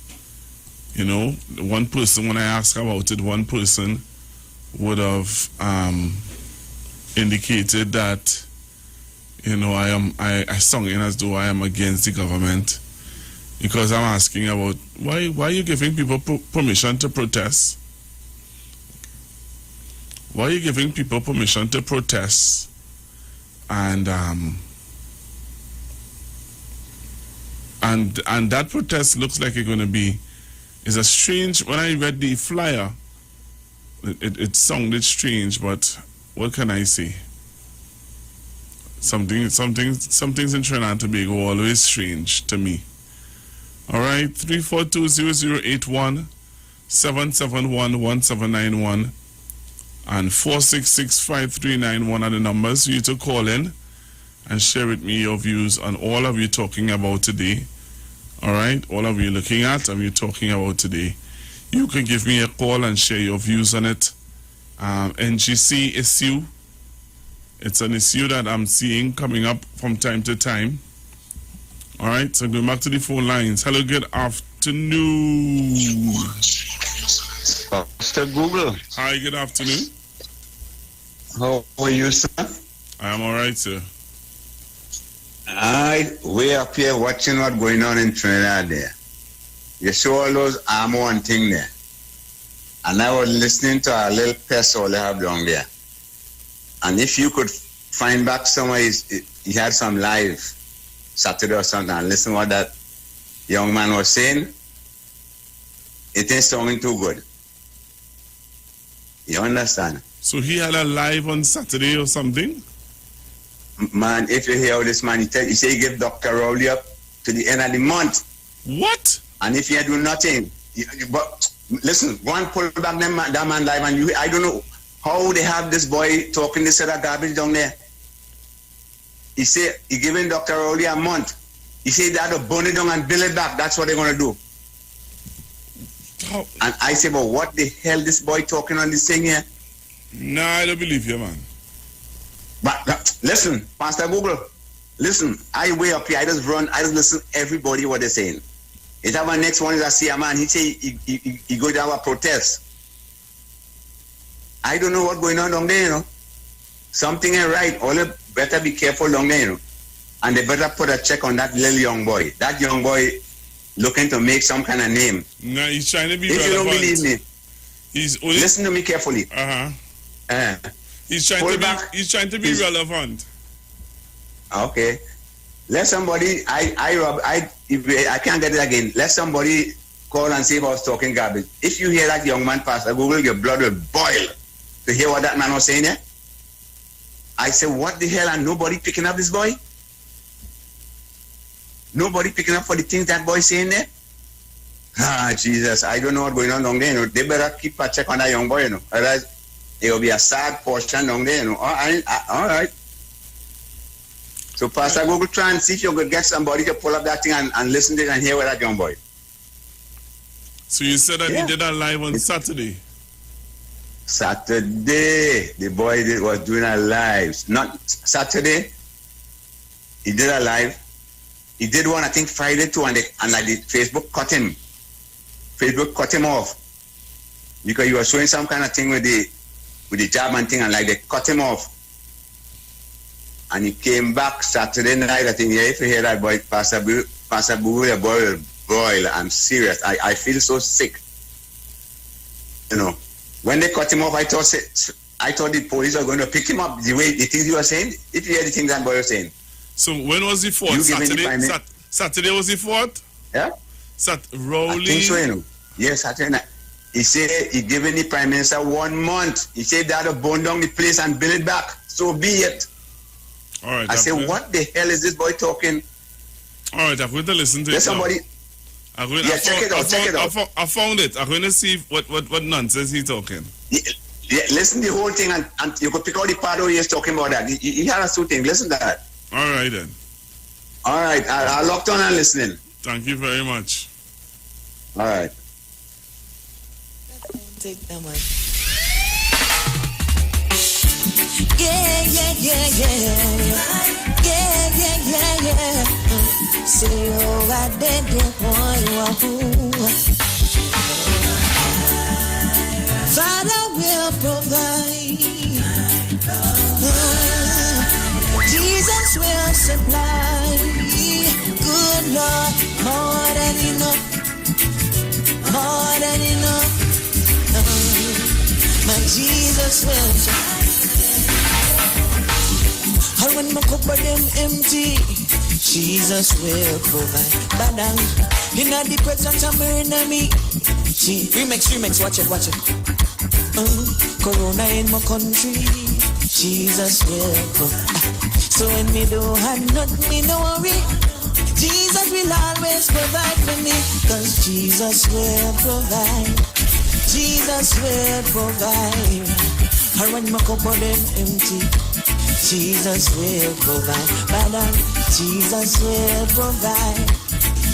One person, when I ask about it, one person would have indicated that, I sung in as though I am against the government, because I'm asking about why are you giving people permission to protest? Why are you giving people permission to protest? And that protest looks like it's going to be. It's a strange. When I read the flyer, it sounded strange, but what can I say? Something's in Trinidad and Tobago always strange to me. All right, 342-0081, 771-1791, and 466-5391 are the numbers for you to call in and share with me your views on all of you talking about today. All right, all of you looking at and you talking about today. You can give me a call and share your views on it. NGC issue. It's an issue that I'm seeing coming up from time to time. All right, so going back to the phone lines. Hello, good afternoon.
Mr. Google.
Hi, good afternoon.
How are you, sir?
I am all right, sir.
Way up here watching what's going on in Trinidad there. You saw all those armor and thing there. And I was listening to a little pest all they have down there. And if you could find back somewhere, he had some live Saturday or something, and listen what that young man was saying, it ain't sounding too good. You understand?
So he had a live on Saturday or something?
Man, if you hear how this man, he say he give Dr. Rowley up to the end of the month.
What?
And if you do nothing, but listen, go and pull back that man live, and I don't know how they have this boy talking this other garbage down there. He say he giving Dr. Rowley a month. He say they have to burn it down and build it back. That's what they're gonna do. Oh. And I say, but what the hell this boy talking on this thing here?
No, I don't believe you, man.
But listen, Pastor Google, listen, I way up here, I just listen everybody what they're saying. It's our next one is I see a man, he say he go to have a protest. I don't know what's going on down there, Something ain't right. All they better be careful down there, And they better put a check on that little young boy. That young boy looking to make some kind of name.
No, he's trying to be
If
relevant.
you don't believe me,
he's only...
listen to me carefully.
He's trying to be relevant.
Okay. Let somebody, I can't get it again. Let somebody call and see if I was talking garbage. If you hear that young man, Pastor Google, your blood will boil to hear what that man was saying there. I said, what the hell? And nobody picking up this boy? Nobody picking up for the things that boy saying there? Ah, Jesus, I don't know what's going on down there. You know. They better keep a check on that young boy, you know. Otherwise, it will be a sad portion down there, you know. All right. So, Pastor Google, try and see if you could get somebody to pull up that thing and listen to it and hear what that young boy.
So you said that he did that live on Saturday?
Saturday, the boy was doing a live. Not Saturday, he did a live. He did one, I think, Friday too, and like the Facebook cut him. Facebook cut him off because he was showing some kind of thing with the job and thing, and like they cut him off. And he came back Saturday night. I think, if you hear that boy, Pastor Boo, the boy will boil. I'm serious. I feel so sick. You know, when they cut him off, I thought the police were going to pick him up. The things you were saying. If you hear the things that boy was saying.
So when was he fought? Saturday. Saturday was he fought?
Yeah.
Rowley.
I think so, you know. Yes, Saturday night. He said he given the Prime Minister 1 month. He said that to burn down the place and build it back. So be it.
All right.
I said, what the hell is this boy talking?
All right, I'm going to listen to it.
Somebody.
Check it out. I found it. I'm going to see what nonsense he's talking.
Yeah, listen to the whole thing and you could pick out the part where he's talking about that. He had a two things. Listen to that.
All right then.
All right, I'll locked on and listening.
Thank you very much.
All right.
Take that one. Yeah. Say, oh, I did it for you. Father will provide. Jesus will supply. Good Lord, more than enough. More than enough. My Jesus will supply. And when my cupboard them empty, Jesus will provide. Badang, in the presence of my enemy. Remix, watch it. Corona in my country, Jesus will provide. So when me don't have nothing, me no worry. Jesus will always provide for me, cause Jesus will provide. Jesus will provide. And when my cupboard them empty, Jesus will provide. Badang, Jesus will provide.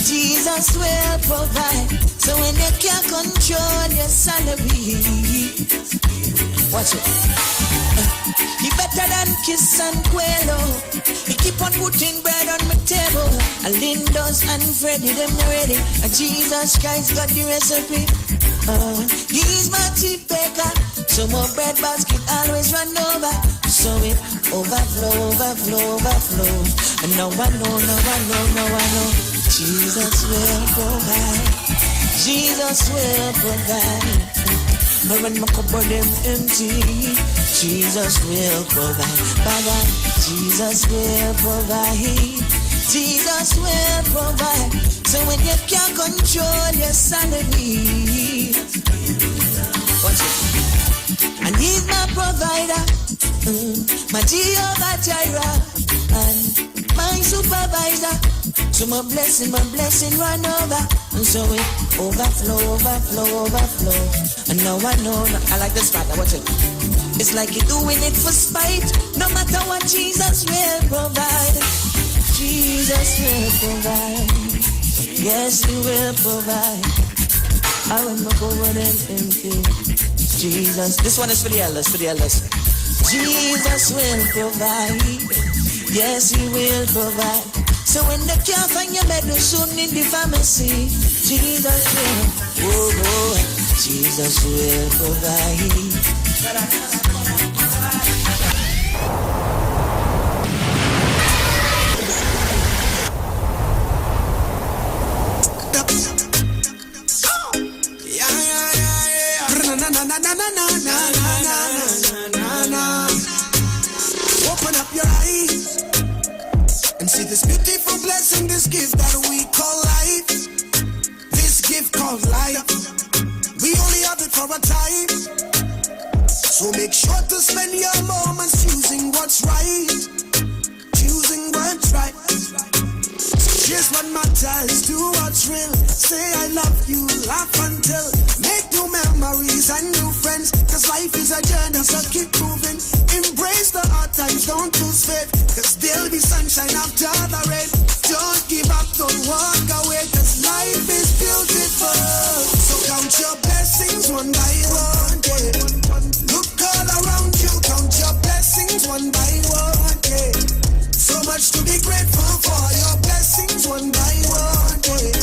Jesus will provide. So when you can't control your salary, watch it. He better than Kiss and Quello. He keep on putting bread on my table. And Lindos and Freddy, them ready. And Jesus Christ got the recipe. He's my chief baker. So my bread basket always run over. So it overflow. And now I know. Jesus will provide. Jesus will provide. But when my cupboard them empty, Jesus will provide. Baba, Jesus will provide. Jesus will provide. So when you can't control your salary, watch it. And he's my provider, my Jehovah Jireh, and my supervisor. So my blessing run over. And so it overflow. And now I know, I like this part, watch it. It's like you're doing it for spite. No matter what, Jesus will provide. Jesus will provide. Yes, He will provide. I will not go over them empty. Jesus, this one is for the elders, Jesus will provide. Yes, He will provide. So when they can't find your medicine in the pharmacy, Jesus will, Jesus will provide. blessing, this gift that we call life. This gift called life. We only have it for a time. So make sure to spend your moments choosing what's right. Choosing what's right. Here's what matters, do what's real. Say I love you, laugh until. Make new memories and new friends. Cause life is a journey, so keep moving. Embrace the hard times, don't lose faith. Cause there'll be sunshine after the rain. Don't give up, don't walk away. Cause life is beautiful. So count your blessings one by one, yeah. Look all around you, count your blessings one by one, yeah. So much to be grateful for, your blessings one by one, yeah.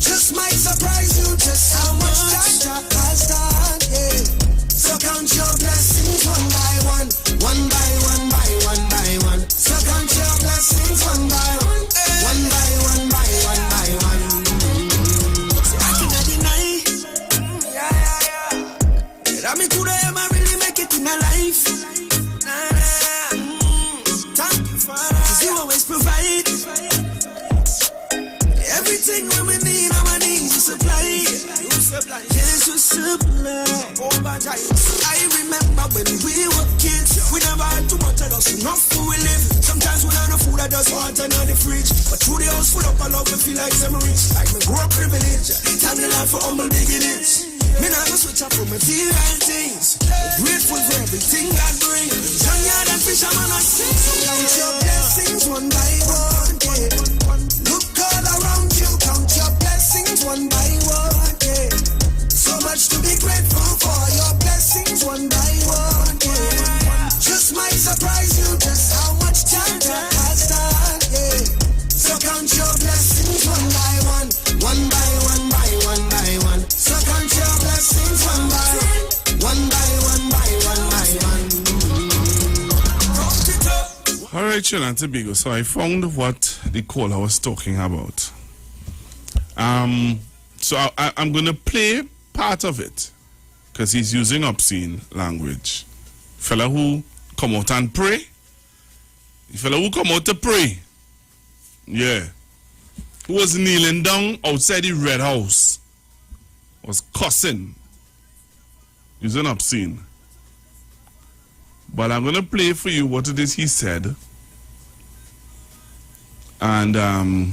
Just might surprise you just how much Jah has done, yeah. So count your blessings one by one, one by one by one by one. So count your blessings one by one, one by one by one by one. I cannot deny, that me coulda ever really make it in my life. Cause you always provide everything when we need, our needs you supply. Yes, you supply. I remember when we were kids, we never had too much of us, enough food we live. Sometimes we had no food that does water in the fridge, but through the house full up of love we feel like some rich. Like me grow up privileged, tell me life for humble beginnings. Me not go switch up for material things. Grateful for everything God brings. Young yard and fisherman I sing. So count your blessings one by one, yeah. Look all around you, count your blessings one by one, yeah. So much to be grateful for, your blessings one by one, yeah. Just might surprise you just how much Jah has done, yeah. So count your blessings one by one, one by one by one by one. So count your blessings one by one by one by one by one.
All right, Trinidad and Tobago. So I found what the caller was talking about. So I'm going to play part of it because he's using obscene language. Fella who come out and pray. The fella who come out to pray. Yeah. Who was kneeling down outside the Red House. Was cussing. Using obscene. But I'm going to play for you what it is he said. And I'll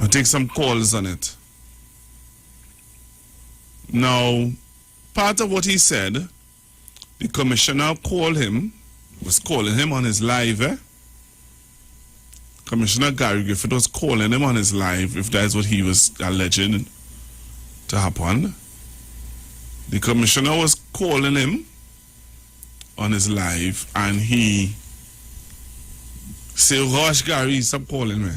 take some calls on it. Now, part of what he said, the commissioner was calling him on his live. Commissioner Gary Griffith was calling him on his live, if that's what he was alleging to happen. The commissioner was calling him on his live, and he said, "Rush, Gary, stop calling me."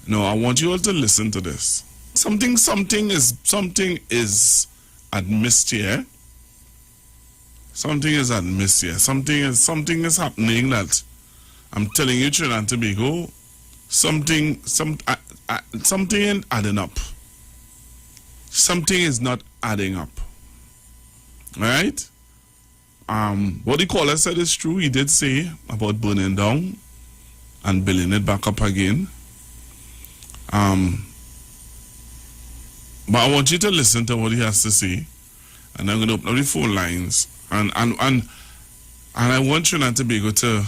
No, I want you all to listen to this. Something is admissed here. Something is admissed here. Something is happening that I'm telling you, Trinidad and Tobago, something ain't adding up. Something is not adding up. Right? What the caller said is true. He did say about burning down and building it back up again. But I want you to listen to what he has to say. And I'm going to open up the phone lines. And I want Trinidad and Tobago to...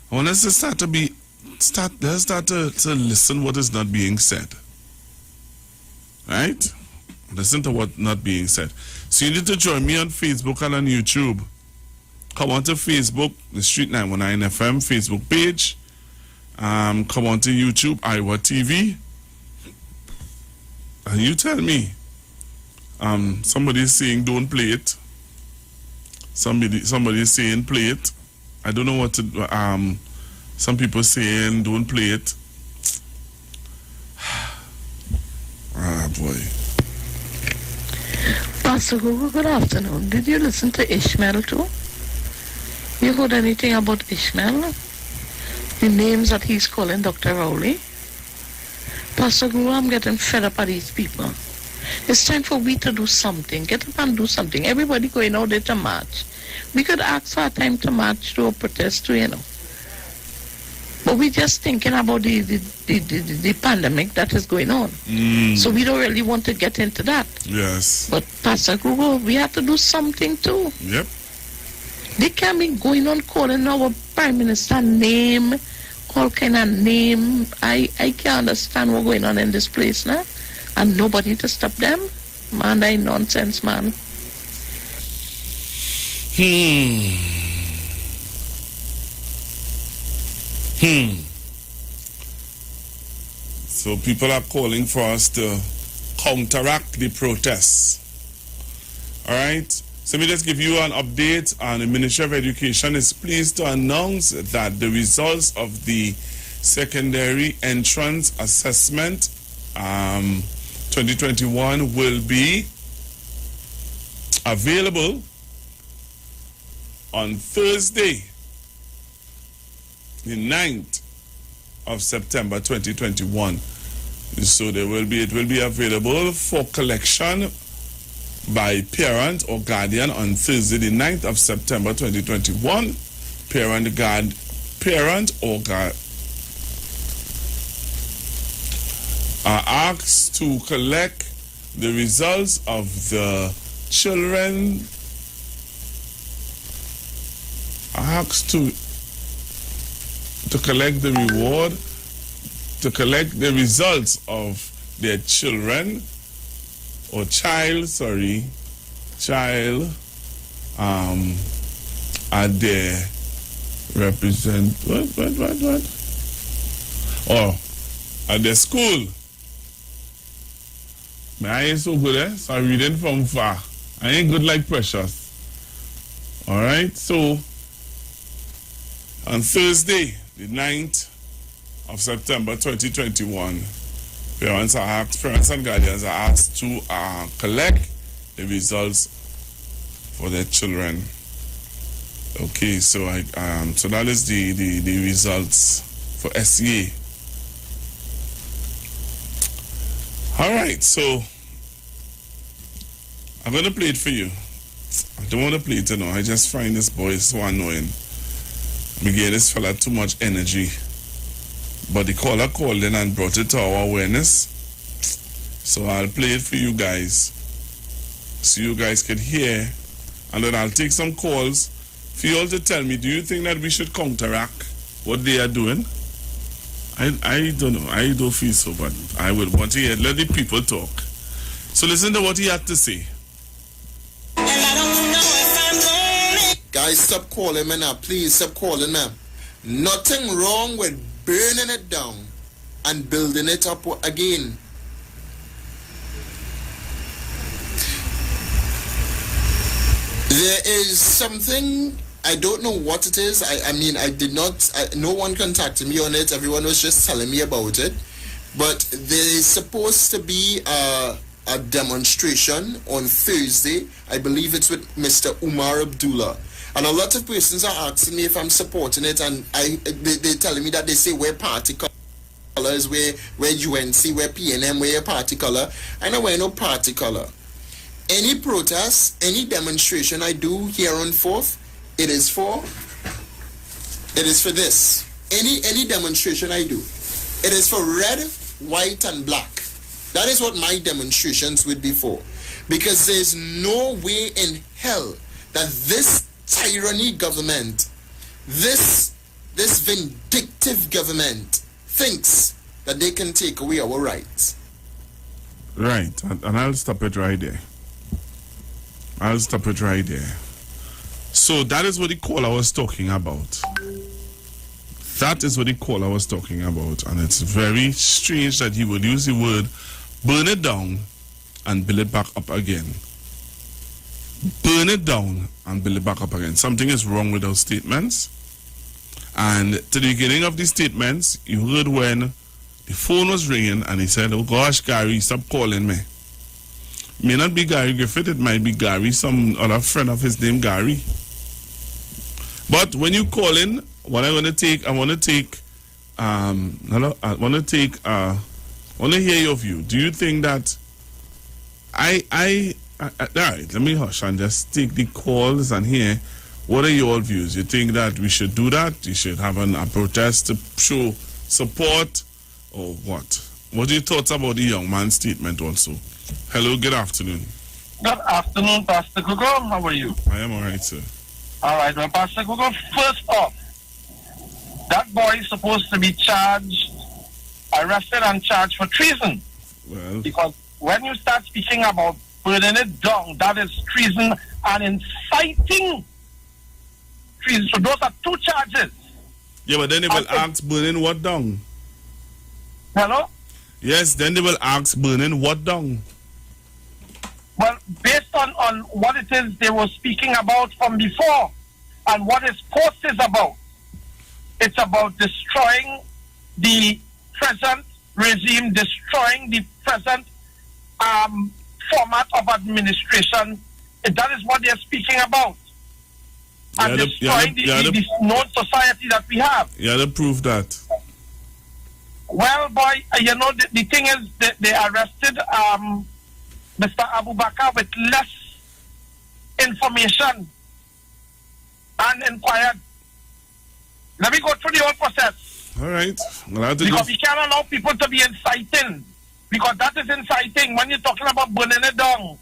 I want us to start to listen what is not being said. Right? Listen to what not being said. So you need to join me on Facebook and on YouTube. Come on to Facebook, the Street 919 FM Facebook page. Come on to YouTube, Iwer TV. And you tell me. Somebody is saying don't play it. Somebody is saying play it. I don't know what to do. Some people saying don't play it. Ah, boy.
Pastor Google, good afternoon. Did you listen to Ishmael too? You heard anything about Ishmael? The names that he's calling Dr. Rowley? Pastor Google, I'm getting fed up at these people. It's time for we to do something. Get up and do something. Everybody going out there to march. We could ask for a time to march to a protest too, you know. But we're just thinking about the pandemic that is going on. So we don't really want to get into that.
Yes.
But Pastor Google, we have to do something too.
Yep.
They can't be going on calling our Prime Minister name, all kind of name. I can't understand what's going on in this place now. And nobody to stop them. Man, that nonsense, man.
So people are calling for us to counteract the protests. All right. So let me just give you an update. And the Ministry of Education is pleased to announce that the results of the secondary entrance assessment 2021 will be available on Thursday, the 9th of September 2021. So it will be available for collection by parent or guardian on Thursday, the 9th of September 2021. Parent or guardian are asked to collect the results of the children, asked to collect the reward, to collect the results of their children or child at their at their school. I ain't so good, so I'm reading from far. I ain't good like Precious. All right, so on Thursday, the 9th of September 2021, parents and guardians are asked to collect the results for their children. Okay, so so that is the results for SEA. All right, so I'm gonna play it for you. I don't want to play it now. I just find this boy so annoying. We gave this fella too much energy. But the caller called in and brought it to our awareness. So I'll play it for you guys, so you guys can hear. And then I'll take some calls for you all to tell me, do you think that we should counteract what they are doing? I don't know. I don't feel so, but I would want to hear. Let the people talk. So listen to what he had to say.
Guys, stop calling me now. Please stop calling me. Nothing wrong with burning it down and building it up again. There is something, I don't know what it is. I mean, no one contacted me on it. Everyone was just telling me about it. But there is supposed to be a demonstration on Thursday. I believe it's with Mr. Umar Abdullah. And a lot of persons are asking me if I'm supporting it, and they're telling me that they say we're party colors, we're UNC, we're PNM, we're party color. I know we're no party color. Any protest, any demonstration I do here on 4th, it is for this. Any demonstration I do, it is for red, white, and black. That is what my demonstrations would be for. Because there's no way in hell that this tyranny government, this vindictive government thinks that they can take away our rights.
Right, and I'll stop it right there. So that is what the caller was talking about. And it's very strange that he would use the word burn it down and build it back up again. Burn it down and build it back up again. Something is wrong with those statements. And to the beginning of these statements, you heard when the phone was ringing and he said, oh gosh, Gary, stop calling me. It may not be Gary Griffith, it might be Gary, some other friend of his named Gary. But when you call in, what I want to hear your view. Do you think that all right, let me hush and just take the calls and hear what are your views. You think that we should do that? You should have a protest to show support, or what? What are your thoughts about the young man's statement also? Hello, good afternoon.
Good afternoon, Pastor Gugu. How are you?
I am all right, sir.
All right, well, Pastor Gugu, first off, that boy is supposed to be arrested and charged for treason.
Well,
because when you start speaking about burning it down, that is treason and inciting treason. So those are two charges.
yeah, but then they will ask burning what down?
Hello?
Yes, then they will ask burning what down?
Well, based on what it is they were speaking about from before and what his post is about, it's about destroying the present regime, destroying the present format of administration. That is what they're speaking about. And destroying the known society that we have.
Yeah, to prove that.
Well, boy, you know, the thing is that they arrested Mr. Abu Bakr with less information and inquired. Let me go through the whole process.
All right. Well,
because we can't allow people to be inciting. Because that is inciting. When you're talking about burning it down,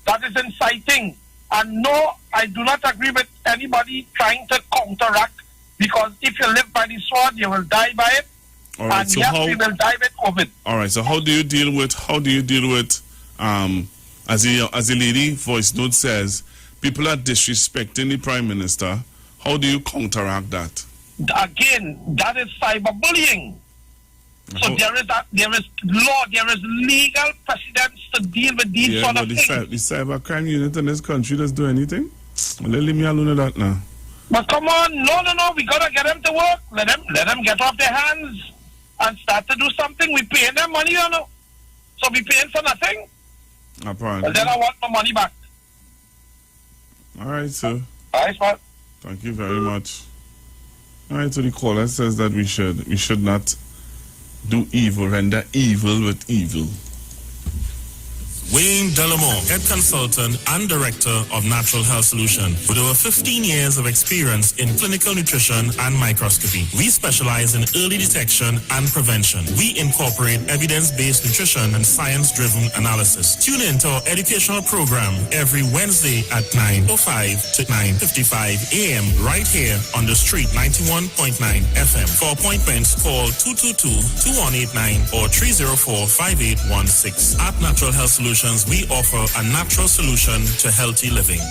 that is inciting. And no, I do not agree with anybody trying to counteract. Because if you live by the sword, you will die by it.
All right,
and
so
yes, we will die with COVID.
All right. So how do you deal with as a lady voice note says, people are disrespecting the Prime Minister. How do you counteract that?
Again, that is cyberbullying. So there is law, there is legal precedents to deal with these sort of things.
The cybercrime unit in this country doesn't do anything. Well, leave me alone with that now.
But come on, no, we gotta get them to work. Let them get off their hands and start to do something. We paying them money, you know. So we paying for nothing.
Apparently.
Well, then I want my money back.
All right, sir.
All right, man.
Thank you very much. All right, so the caller says that we should not do evil, render evil with evil.
Wayne Delamore, Head Consultant and Director of Natural Health Solution. With over 15 years of experience in clinical nutrition and microscopy, we specialize in early detection and prevention. We incorporate evidence-based nutrition and science-driven analysis. Tune in to our educational program every Wednesday at 9:05 to 9:55 a.m. right here on the street 91.9 FM. For appointments, call 222-2189 or 304-5816. At Natural Health Solutions, we offer a natural solution to healthy living.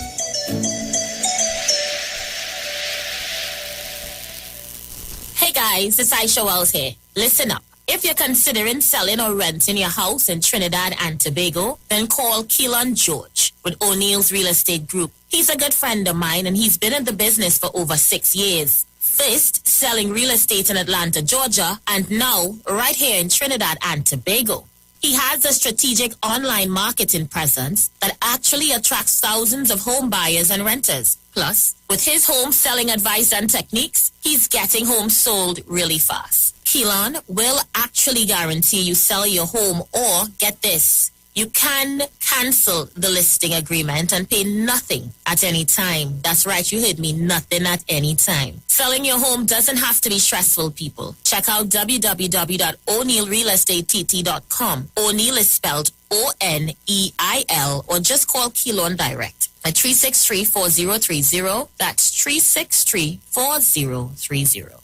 Hey guys, it's Aisha Wells here. Listen up. If you're considering selling or renting your house in Trinidad and Tobago, then call Keelan George with O'Neill's Real Estate Group. He's a good friend of mine and he's been in the business for over 6 years. First, selling real estate in Atlanta, Georgia, and now right here in Trinidad and Tobago. He has a strategic online marketing presence that actually attracts thousands of home buyers and renters. Plus, with his home selling advice and techniques, he's getting homes sold really fast. Keelan will actually guarantee you sell your home, or get this, you can cancel the listing agreement and pay nothing at any time. That's right, you heard me, nothing at any time. Selling your home doesn't have to be stressful, people. Check out www.o'neillrealestatetT.com. O'Neill is spelled O-N-E-I-L, or just call Keelan direct at 363-4030. That's 363-4030.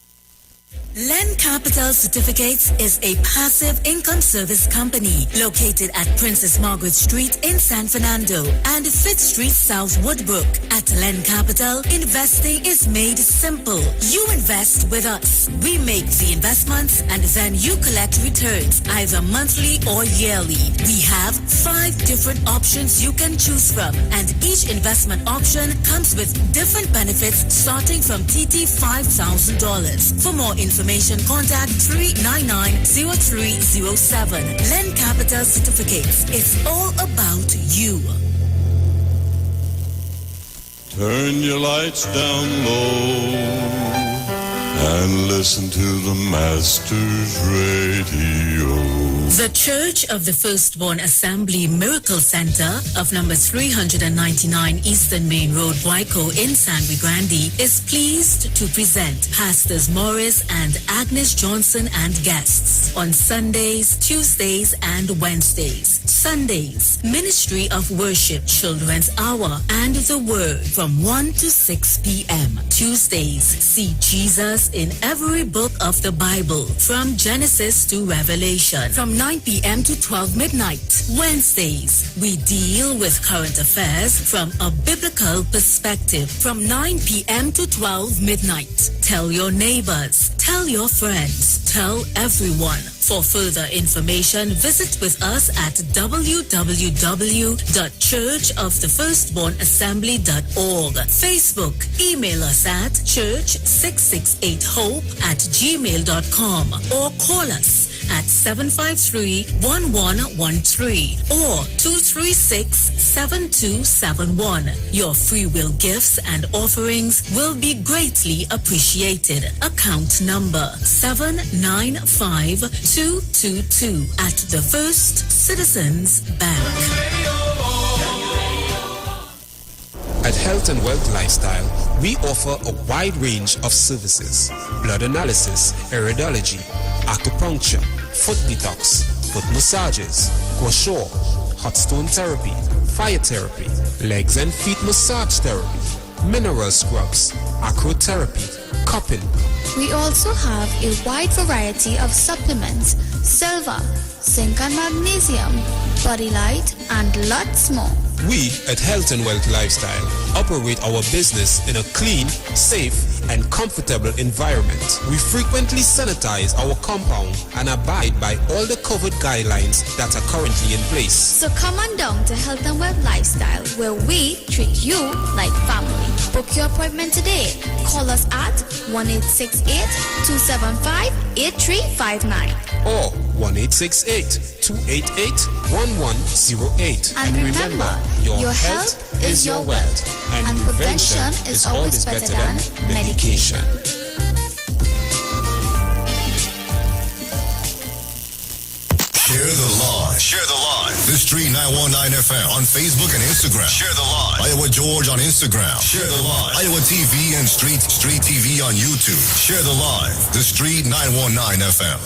Len Capital Certificates is a passive income service company located at Princess Margaret Street in San Fernando and Fifth Street South Woodbrook. At Len Capital, investing is made simple. You invest with us. We make the investments and then you collect returns either monthly or yearly. We have 5 different options you can choose from, and each investment option comes with different benefits starting from TT $5,000. For more information, contact 399-0307. Len Capital Certificates. It's all about you.
Turn your lights down low
and listen to the Master's Radio.
The Church of the Firstborn Assembly Miracle Center of number 399 Eastern Main Road, Waiko in San Luis Grande is pleased to present Pastors Morris and Agnes Johnson and guests on Sundays, Tuesdays, and Wednesdays. Sundays, Ministry of Worship, Children's Hour, and the Word from 1 to 6 p.m. Tuesdays, see Jesus in every book of the Bible from Genesis to Revelation from 9 p.m. to 12 midnight. Wednesdays, we deal with current affairs from a biblical perspective from 9 p.m. to 12 midnight. Tell your neighbors, tell your friends, tell everyone. For further information, visit with us at www.churchofthefirstbornassembly.org. Facebook, email us at church668hope@gmail.com or call us at 753-1113 or 236-7271. Your free will gifts and offerings will be greatly appreciated. Account number 795222 at the First Citizens Bank.
At Health and Wealth Lifestyle, we offer a wide range of services: blood analysis, iridology, acupuncture, foot detox, foot massages, gua sha, hot stone therapy, fire therapy, legs and feet massage therapy, mineral scrubs, acrotherapy, cupping.
We also have a wide variety of supplements: silver, zinc and magnesium, body light, and lots more.
We at Health and Wealth Lifestyle operate our business in a clean, safe, and comfortable environment. We frequently sanitize our compound and abide by all the COVID guidelines that are currently in place.
So come on down to Health and Wealth Lifestyle, where we treat you like family. Book your appointment today. Call us at 1-868-275-8359
or 1-868-288-1108.
And remember, your health is your wealth, and prevention is always better than medication.
Share the live. Share the live. The Street 919 FM on Facebook and Instagram. Share the live. Iowa George on Instagram. Share the live. Iowa TV and Street TV on YouTube. Share the live. The Street 919 FM.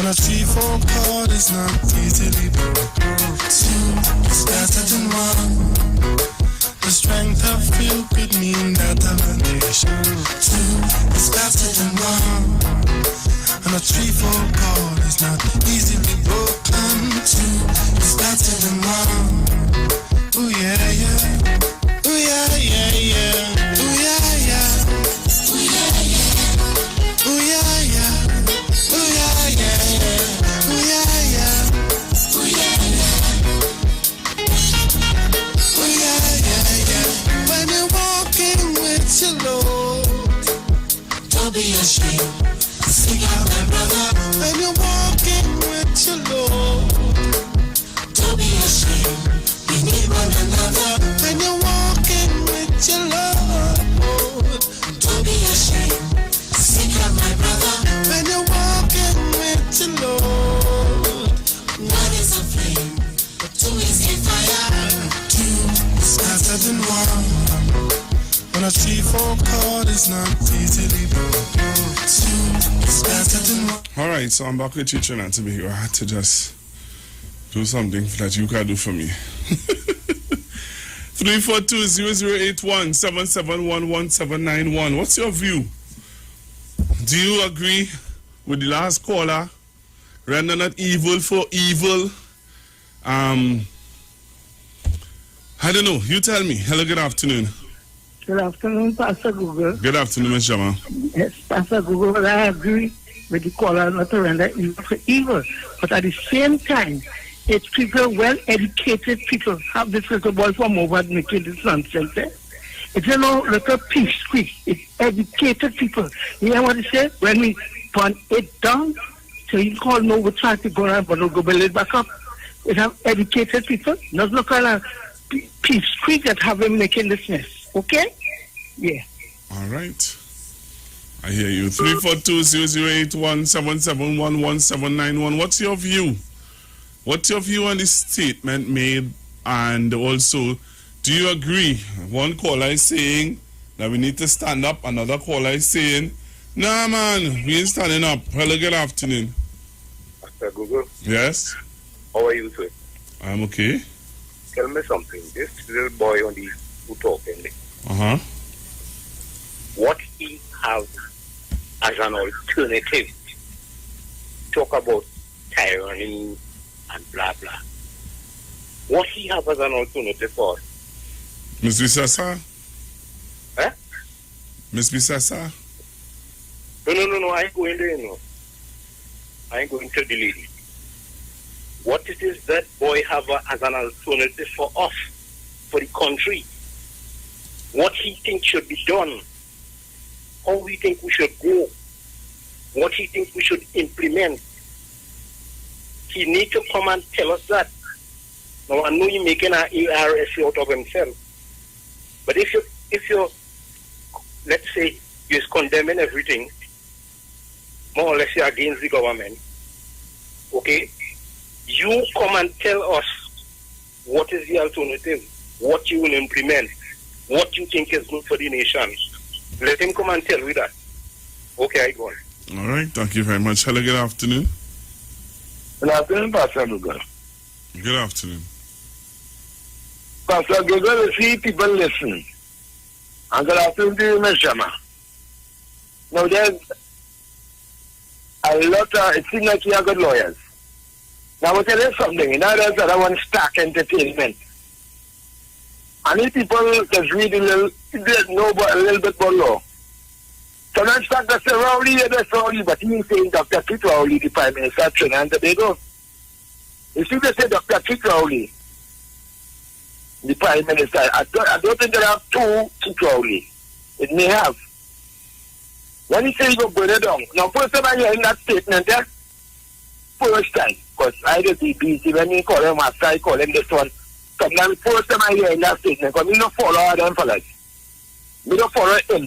a 3-4 chord is not easily broken. 2 is better than 1. The strength of few could mean determination. 2 is better than 1. And a 3-4 chord is not easily before caught is not easily broken. Soon it's better than what.
All right, so I'm back with you, Trinidad and Tobago. I had to just do something that you can do for me. 342-0081-771-1791. What's your view? Do you agree with the last caller? Render not evil for evil. I don't know. You tell me. Hello, good afternoon.
Good afternoon, Pastor Google.
Good afternoon, Ms. Jama.
Yes, Pastor Google, I agree with the caller not to render evil for evil. But at the same time, it's people, well-educated people, have this little boy from over making this nonsense there. It's little peace squeak. It's educated people. You know what he said? When we put it down, so you call no, we try to go around, but we'll go build it back up. It have educated people, not no kind of peace squeak that have him making this mess. Okay? Yeah.
All right. I hear you. 342-0081-771-1791. What's your view? What's your view on this statement made? And also, do you agree? One caller is saying that we need to stand up. Another caller is saying, nah, man, we ain't standing up. Hello, good afternoon.
Mr. Google.
Yes?
How are you, sir?
I'm okay.
Tell me something. This little boy on the who talking there.
Uh-huh.
What he have as an alternative? Talk about tyranny and blah blah. What he have as an alternative for?
Miss Bisasa?
Huh?
Miss Bisasa?
No, I ain't going there, I ain't going to the lady. What it is that boy have as an alternative for us, for the country? What he thinks should be done? How we think we should go? What he thinks we should implement? He need to come and tell us that. Now I know he's making an ARS out of himself. But if you let's say you're condemning everything, more or less you're against the government, okay? You come and tell us what is the alternative, what you will implement, what you think is good for the nation. Let him come and tell you that. Okay, I go on.
All right, thank you very much. Hello, good afternoon.
Good afternoon, Pastor Google.
Good afternoon.
Pastor Google, see people listen. And good afternoon to you, Ms. Shama. Now, there's a lot of, it seems like you are good lawyers. Now, I will tell you something. In other words, I want stack entertainment. And if people just read a little bit more law. Sometimes Dr. Rowley, that's Rowley, but he is saying Dr. Kit Rowley, the Prime Minister of Trinidad and Tobago. You see, they say Dr. Kit Rowley, the Prime Minister. I don't think there are two Kit Rowley. It may have. When he says he go burn it down. Now, first time I hear in that statement there, first time, because I just be busy when you call him master, I call him this one. Sometimes first time I hear in that statement, because me don't follow all them fellas. Me don't follow him.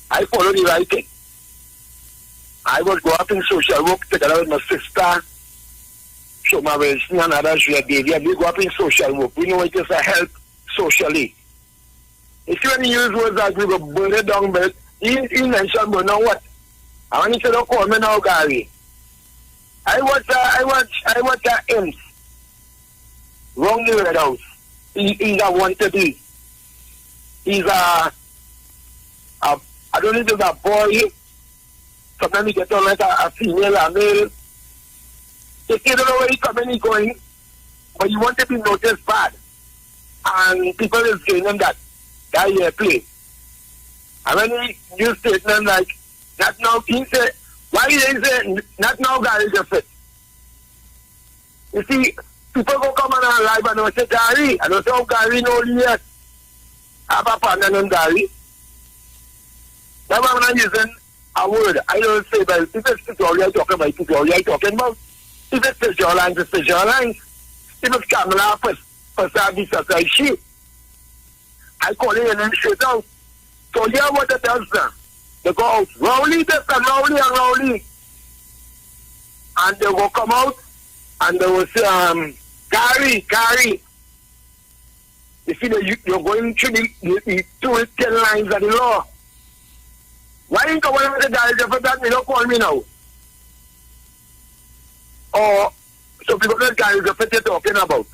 I follow the right thing. I was go up in social work together with my sister, so my Wilson and others, we go up in social work. We know it is a help socially. If you want to use words like we go burn it down, but he mentioned, but now what? I want you to don't call me now, Gary. I watch that imps. Wrong the Red House. He's a wanted. He's a I don't know if it's a boy. Sometimes he gets on like a female or male. If you don't know where he's coming, he's going, but you want to be noticed bad. And people is giving him that year play. And when he use statement like, not now, he said, why he say, not now, Gary, just fit. You see, people go come on live and they say, Gary, I don't say, oh, Gary, no, yet. I have a partner named Gary. Now I'm not using a word. I don't say, but if it's tutorial, I'm talking about tutorial, I'm talking about. If it's specialized, it's specialized. If it's camera for service, it's shit. I call it and then straight out. So hear what it does now. They go out, Rowley this and Rowley and Rowley. And they will come out and they will say, Gary. You see, you're going through the 210 lines of the law. Why ain't you come with the guys for that? You don't call me now. Or, so because that guy is what you're talking about.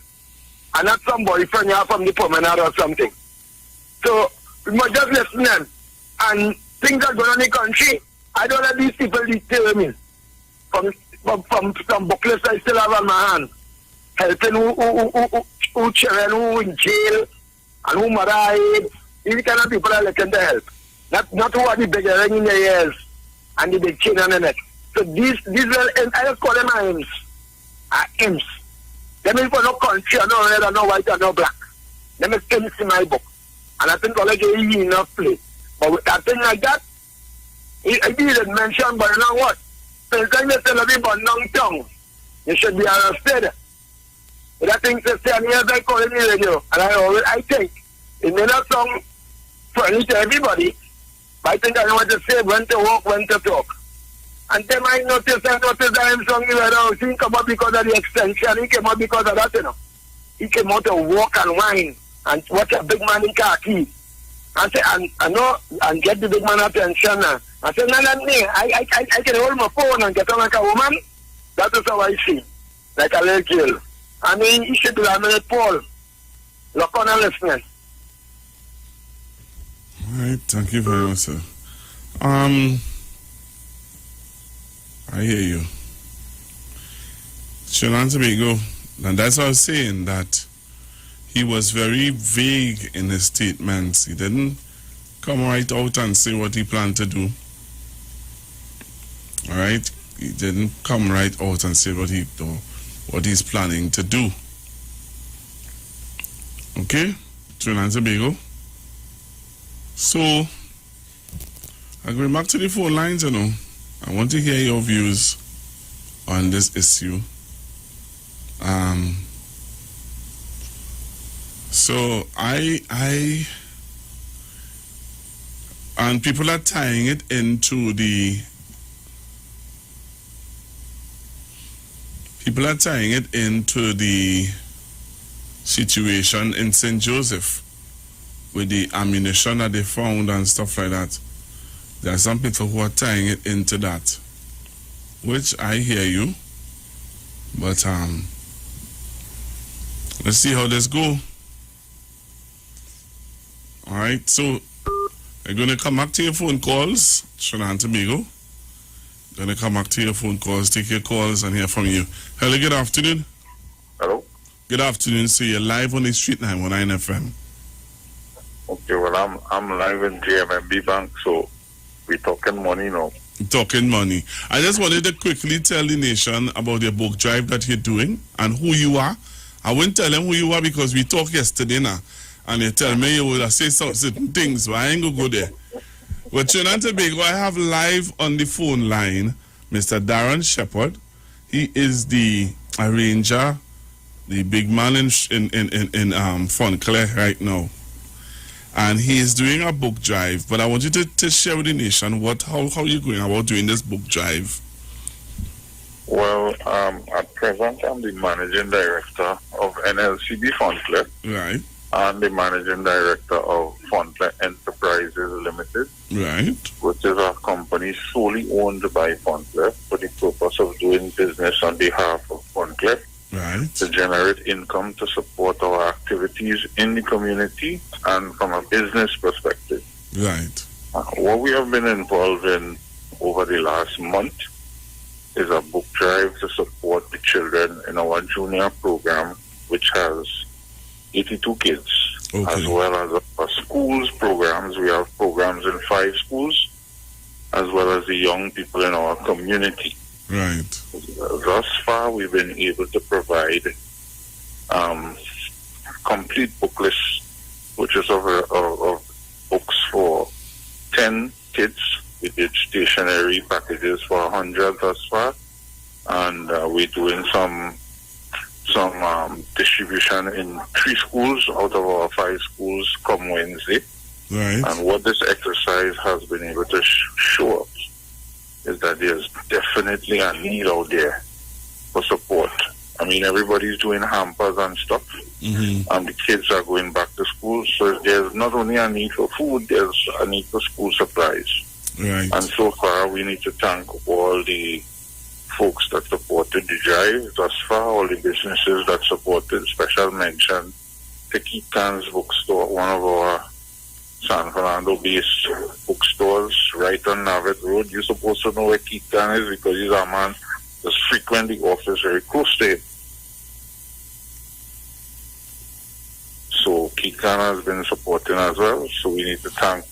And not some boyfriend you have from the promenade or something. So, we must just listen them. And things are going on in the country. I don't let these people determine. From booklets I still have on my hand. Helping who children who in jail and who married. These kind of people are looking to help. Not who are the big ring in their ears and the big chain on the neck. So these I just call them imps. Imps. Them people no country, no red, no white, no black. Them is imps in my book. And I think I'll give you enough play. But with that thing like that, I didn't mention, but you know what? Sometimes they tell everybody long tongue. You should be arrested. But that thing says 10 years I call it in the radio. And I think it may not sound friendly to everybody, but I think I know what to say, when to walk, when to talk. And then I notice that I'm song Iwer, he came up because of the extension, he came up because of that, you know. He came out to walk and whine and watch a big man in khaki. And say, and get the big man attention now. I said, no, I can hold my phone and get on like a woman. That is how I see. Like a little girl. I mean, you should do a minute, Paul. Look on and listen.
All right, thank you very much, sir. I hear you. Trinidad and Tobago, and that's what I was saying, that he was very vague in his statements. He didn't come right out and say what he planned to do. All right? He didn't come right out and say what he's planning to do. Okay? Trinidad and Tobago. So, I'm going back to the phone lines, you know. I want to hear your views on this issue. So and people are tying it into the situation in St. Joseph with the ammunition that they found and stuff like that. There are some people who are tying it into that, which I hear you, but let's see how this go. All right, so I'm going to come back to your phone calls, Trinidad and Tobago. Going to come back to your phone calls, take your calls and hear from you. Hello, good afternoon.
Hello.
Good afternoon. So you're live on the Street 919 FM.
Okay, well, I'm live in JMMB Bank, so we're talking money now.
Talking money. I just wanted to quickly tell the nation about your book drive that you're doing and who you are. I won't tell them who you are because we talked yesterday now. And you tell me you will say certain things, but I ain't going to go there. But Trinidad and Tobago, I have live on the phone line Mr. Darren Shepherd. He is the arranger, the big man in Fonclair right now. And he is doing a book drive. But I want you to share with the nation how you're going about doing this book drive.
Well, at present, I'm the managing director of NLCB Fonclair.
Right.
And the managing director of Fonclair Enterprises Limited.
Right.
Which is a company solely owned by Fonclair for the purpose of doing business on behalf of Fonclair.
Right.
To generate income to support our activities in the community and from a business perspective.
Right.
What we have been involved in over the last month is a book drive to support the children in our junior program, which has 82 kids, as well as our schools programs. We have programs in 5 schools, as well as the young people in our community.
Right.
Thus far, we've been able to provide complete book lists, which is of books for 10 kids. We did stationery packages for 100 thus far, and we're doing some distribution in 3 schools out of our 5 schools come Wednesday.
Right.
And what this exercise has been able to show us is that there's definitely a need out there for support. I mean, everybody's doing hampers and stuff, and the kids are going back to school. So there's not only a need for food, there's a need for school supplies.
Right.
And so far, we need to thank all the folks that supported the drive thus far, all the businesses that supported. Special mention to Keaton's bookstore, one of our San Fernando-based bookstores right on Navet Road. You're supposed to know where Keaton is because he's a man that's frequent the office very close to him. So Keaton has been supporting as well. So we need to thank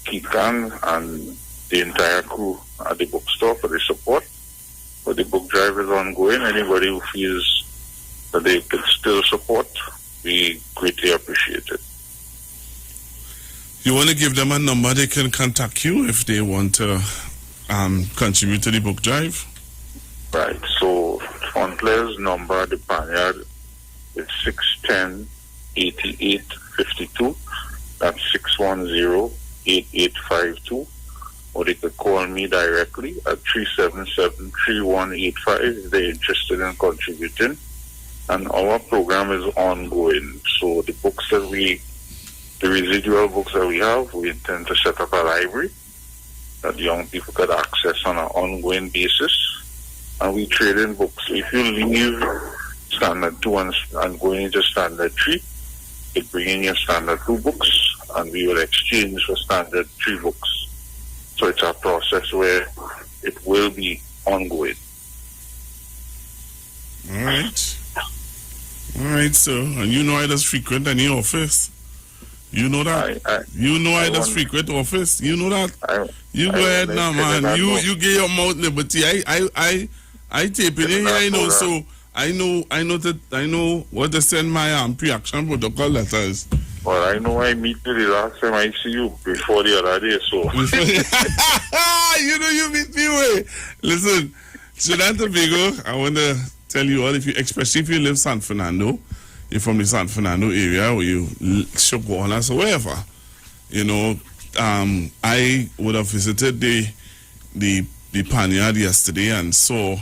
Keaton and the entire crew at the bookstore for the support. But the book drive is ongoing. Anybody who feels that they could still support, we greatly appreciate it.
You want to give them a number they can contact you if they want to contribute to the book drive?
Right. So Fontler's number, the Panyard, is 610-8852. That's 610-8852. Or they could call me directly at 377-3185 if they're interested in contributing. And our program is ongoing. So the books that the residual books that we have, we intend to set up a library that young people could access on an ongoing basis. And we trade in books. If you leave Standard 2 and go into Standard 3, you bring in your Standard 2 books, and we will exchange for Standard 3 books. So it's a process where it will be ongoing.
All right. All right, sir. And you know I just frequent any office. You know that? I just frequent office. You know that? You go ahead now, man. You get your mouth liberty. I tape it in here, I know, so I know what to send my pre-action protocol letters.
Well, I know I meet you the last time I see you before the other day, so.
You know you meet me way. Listen, Trinidad and Tobago, I want to tell you all, especially if you live San Fernando, you're from the San Fernando area, or you Shokonas or wherever, you know, I would have visited the Panyard yesterday and saw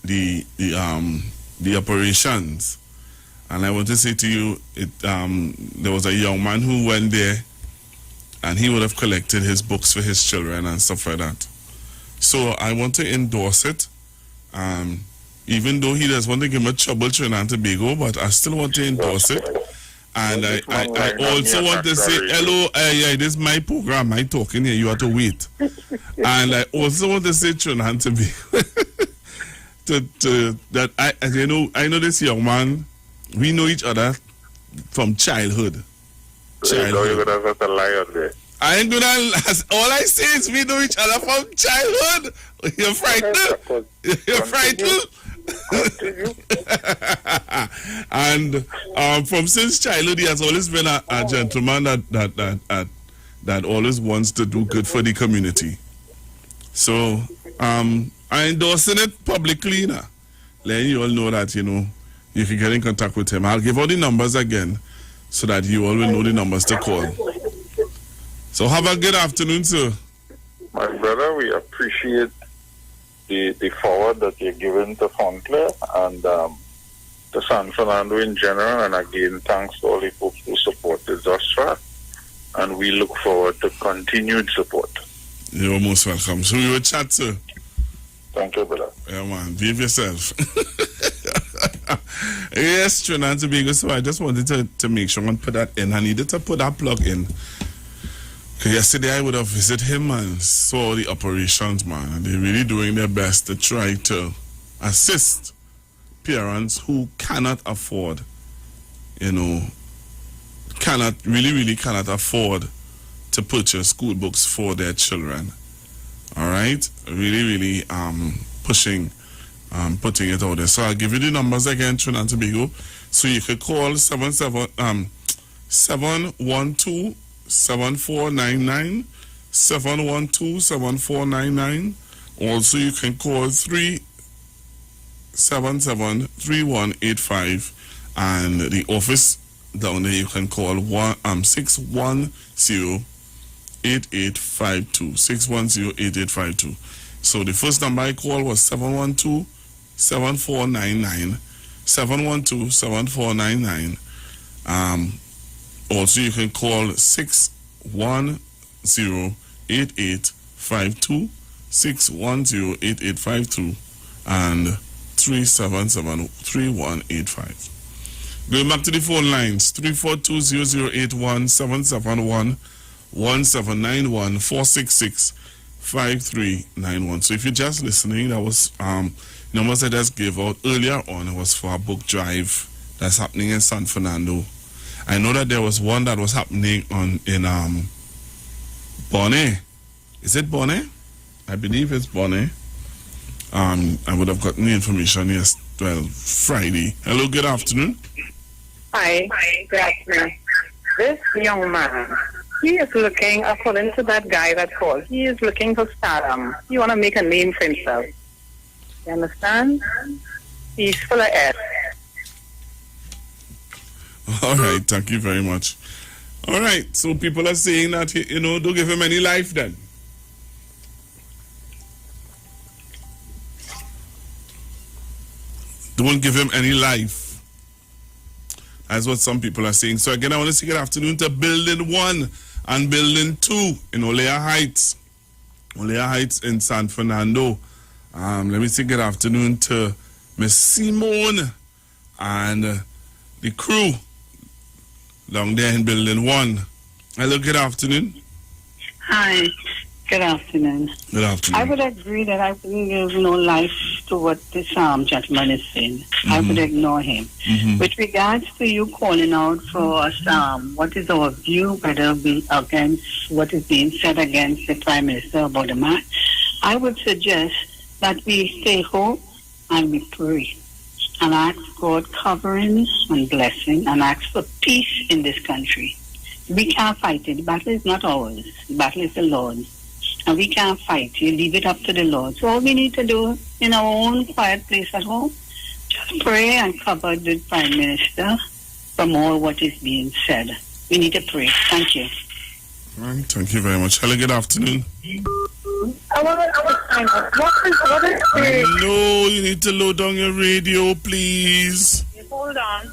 the operations. And I want to say to you, there was a young man who went there and he would have collected his books for his children and stuff like that. So I want to endorse it. Even though he does want to give me trouble, Trinidad and Tobago, but I still want to endorse it. And I also want to say, hello, yeah, this is my program. I'm talking here. You have to wait. And I also want to say, Trinidad and Tobago, that I know this young man. We know each other from childhood.
You're going to have to lie on there.
I ain't gonna. All I say is we know each other from childhood. You're frightened. You're frightened. And from since childhood, he has always been a gentleman that always wants to do good for the community. So I endorsing it publicly now, letting you all know that you can get in contact with him. I'll give all the numbers again so that you all will know the numbers to call. So have a good afternoon, sir.
My brother, we appreciate the forward that you're giving to Fontler and to San Fernando in general. And again, thanks to all the folks who supported thus far. And we look forward to continued support.
You're most welcome. So we will chat, sir.
Thank you, brother.
Yeah, man. Behave yourself. Yes, Trinidad and Tobago. So I just wanted to make sure and put that in. I needed to put that plug in. Because yesterday I would have visited him and saw the operations, man. And they're really doing their best to try to assist parents who cannot afford, really cannot afford to purchase school books for their children. All right? Really, putting it out there. So I'll give you the numbers again, Trinidad and Tobago. So you could call 712-7499, 712-7499. Also, you can call 377-3185. And the office down there, you can call 610-8852. 610-8852. So the first number I called was 712-7499. 712-7499. Also, you can call 610-8852, 610-8852, and 377-3185. Going back to the phone lines, 342-0081, 771-1791-466-5391. So if you're just listening, that was numbers I just gave out earlier on. It was for a book drive that's happening in San Fernando. I know that there was one that was happening in Bonnet. Is it Bonnet? I believe it's Bonnet. I would have gotten the information Friday. Hello, good afternoon.
Hi, good afternoon. This young man, he is looking, according to that guy that called, he is looking for stardom. He want to make a name for himself. You understand? He's full of S.
All right, thank you very much. All right, so people are saying that, don't give him any life then. Don't give him any life. That's what some people are saying. So again, I want to say good afternoon to Building 1 and Building 2 in Olea Heights. Olea Heights in San Fernando. Let me say good afternoon to Miss Simone and the crew down there in Building 1. Hello, good afternoon.
Hi, good afternoon.
Good afternoon.
I would agree that I wouldn't give no life to what this gentleman is saying. I would ignore him. With regards to you calling out for us, what is our view, whether we against what is being said against the Prime Minister about the man, I would suggest that we stay home and we pray and ask God covering and blessing and ask for peace in this country. We can't fight it. The battle is not ours. The battle is the Lord's. And we can't fight. You leave it up to the Lord. So all we need to do in our own quiet place at home, just pray and cover the Prime Minister from all what is being said. We need to pray. Thank you.
All right, thank you very much. Hello, good afternoon.
I want to find out what is
No, you need to load down your radio, please.
Hold on.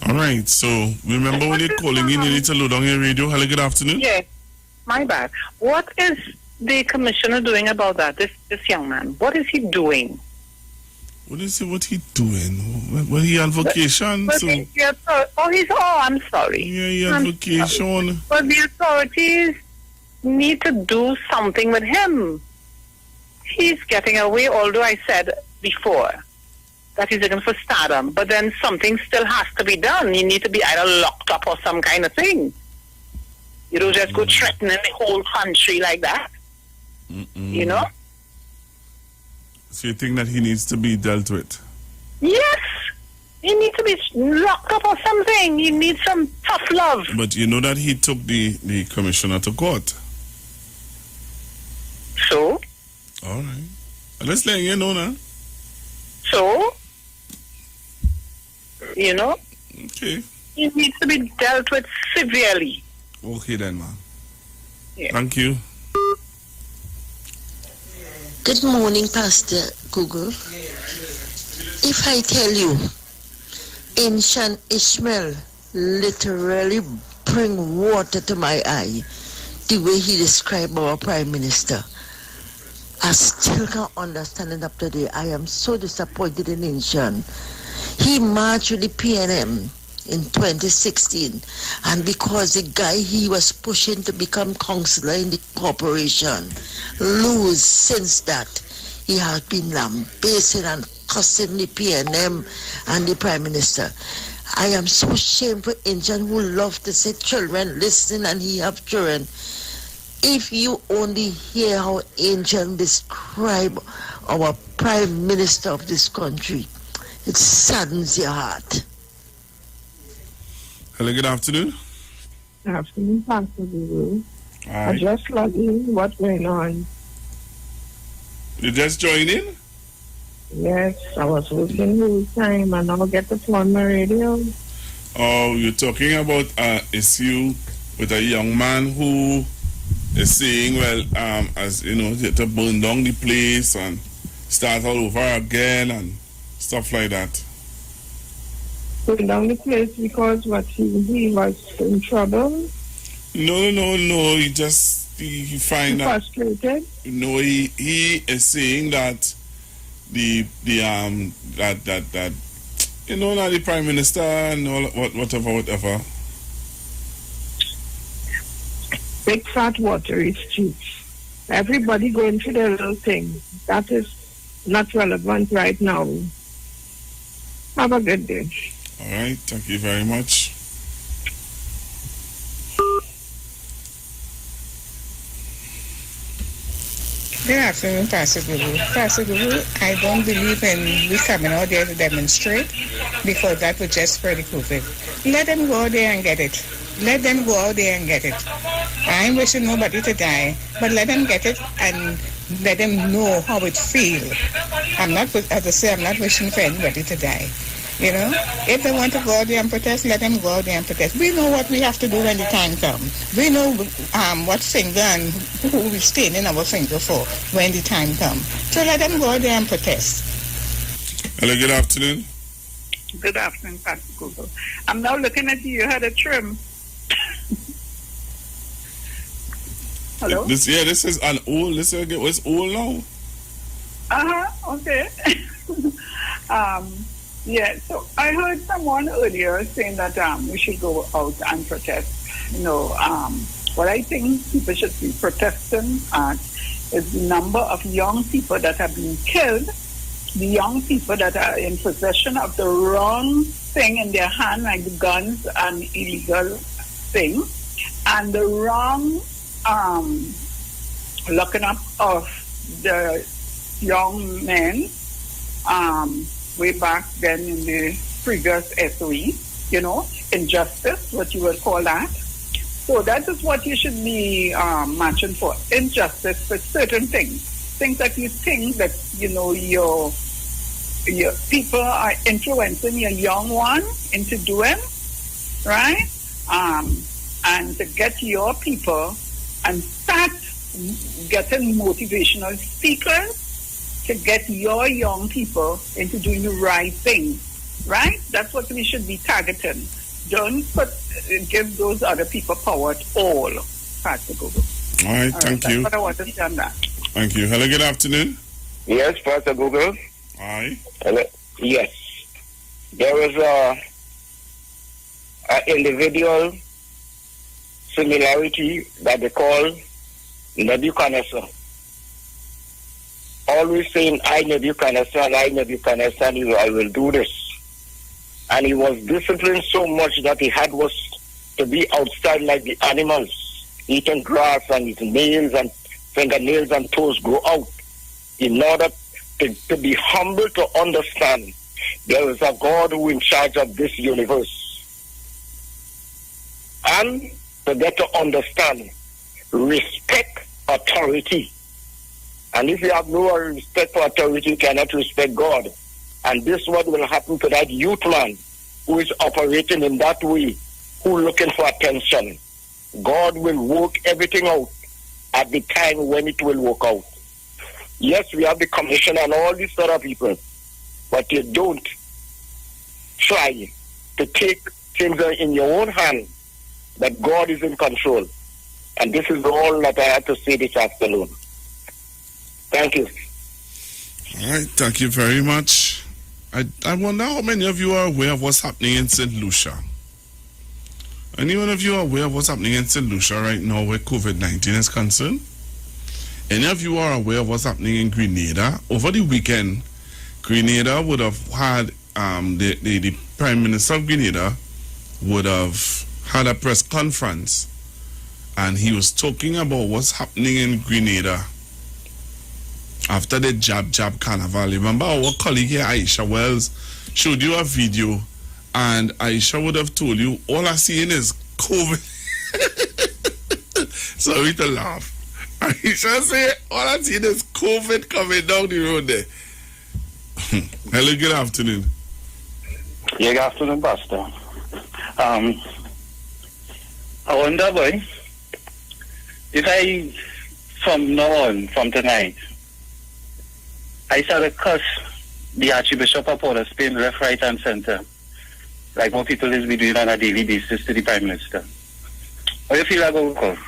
All right, so remember when you're calling in, you need to load down your radio. Hello, good afternoon.
Yes, my bad. What is the commissioner doing about that, this young man? What is he doing?
What is he doing? Well, he on vacation, so...
I'm sorry.
Yeah, he on vacation.
But the authorities need to do something with him. He's getting away, although I said before that he's looking for stardom, but then something still has to be done. You need to be either locked up or some kind of thing. You don't just go threatening the whole country like that. You know?
So you think that he needs to be dealt with?
Yes. He needs to be locked up or something. He needs some tough love.
But you know that he took the commissioner to court.
So?
All right. Let's let you know now.
So? You know?
Okay.
He needs to be dealt with severely.
Okay then, man.
Yeah.
Thank you.
Good morning, Pastor Google. If I tell you, ancient Ishmael literally bring water to my eye, the way he described our Prime Minister, I still can't understand it up to today. I am so disappointed in Ancient. He marched with the PNM in 2016, and because the guy he was pushing to become councillor in the corporation lose since that, he has been lambasting and cussing the PNM and the Prime Minister. I am so ashamed for Ancient who love to say children listen and he have children. If you only hear how Ancient describe our Prime Minister of this country, it saddens your heart.
Hello, good afternoon.
Good afternoon, Pastor Guru.
Hi.
I just logged in. What's going on?
You just joined in?
Yes, I was listening the whole time and I'll get the phone on my radio.
Oh, you're talking about an issue with a young man who is saying, well, as you know, to burn down the place and start all over again and stuff like that.
Burn down the place because what he was in trouble?
No. He find that
frustrated.
No, he is saying that that you know, now the Prime Minister and all whatever.
Big fat watery streets. Everybody going through their little thing. That is not relevant right now. Have a good day.
All right, thank you very much.
Good afternoon, Pastor Guru. Pastor Guru, I don't believe in we coming out there to demonstrate because that would just spread the COVID. Let them go out there and get it. Let them go out there and get it. I ain't wishing nobody to die, but let them get it and let them know how it feels. I'm not, as I say, I'm not wishing for anybody to die. You know, if they want to go out there and protest, let them go out there and protest. We know what we have to do when the time comes. We know what finger and who we stand in our finger for when the time comes. So let them go out there and protest.
Hello, good afternoon.
Good afternoon, Pastor Google. I'm now looking at you. You had a trim. Hello?
This is an old, it's old now.
Okay. Yeah, so I heard someone earlier saying that we should go out and protest. You know, what I think people should be protesting at is the number of young people that have been killed, the young people that are in possession of the wrong thing in their hand, like the guns and illegal thing, and the wrong locking up of the young men way back then in the previous SOE, you know, injustice, what you would call that. So that is what you should be marching for, injustice for certain things that you think that, you know, your people are influencing your young one into doing, right? And to get your people and start getting motivational speakers to get your young people into doing the right thing, right? That's what we should be targeting. Don't give those other people power at all, Pastor Google.
All right, thank you.
That's what I want to say on that.
Thank you. Hello, good afternoon.
Yes, Pastor Google.
Hi.
Hello. Yes. There was a individual similarity that they call Nebuchadnezzar. Always saying, I Nebuchadnezzar, I will do this. And he was disciplined so much that he had was to be outside like the animals, eating grass, and his nails and fingernails and toes grow out, in order to be humble, to understand there is a God who is in charge of this universe. And to get to understand, respect authority. And if you have no respect for authority, you cannot respect God. And this is what will happen to that youth man who is operating in that way, who is looking for attention. God will work everything out at the time when it will work out. Yes, we have the commission and all these other people, but you don't try to take things in your own hand, that God is in control. And this is all that I have to say this afternoon. Thank you.
All right, thank you very much. I wonder how many of you are aware of what's happening in St. Lucia. Anyone of you are aware of what's happening in St. Lucia right now where COVID-19 is concerned? Any of you are aware of what's happening in Grenada? Over the weekend, Grenada would have had, the Prime Minister of Grenada would have had a press conference, and he was talking about what's happening in Grenada after the jab carnival. Remember our colleague here, Aisha Wells, showed you a video, and Aisha would have told you all I seeing is COVID. Sorry to laugh. Aisha said all I seeing is COVID coming down the road there. Hello, good afternoon.
Yeah, good afternoon, Pastor. I wonder, boy, if I, from now on, from tonight, I start to cuss the Archbishop of Port of Spain left, right, and center, like what people is be doing on a daily basis to the Prime Minister. How you feel about it?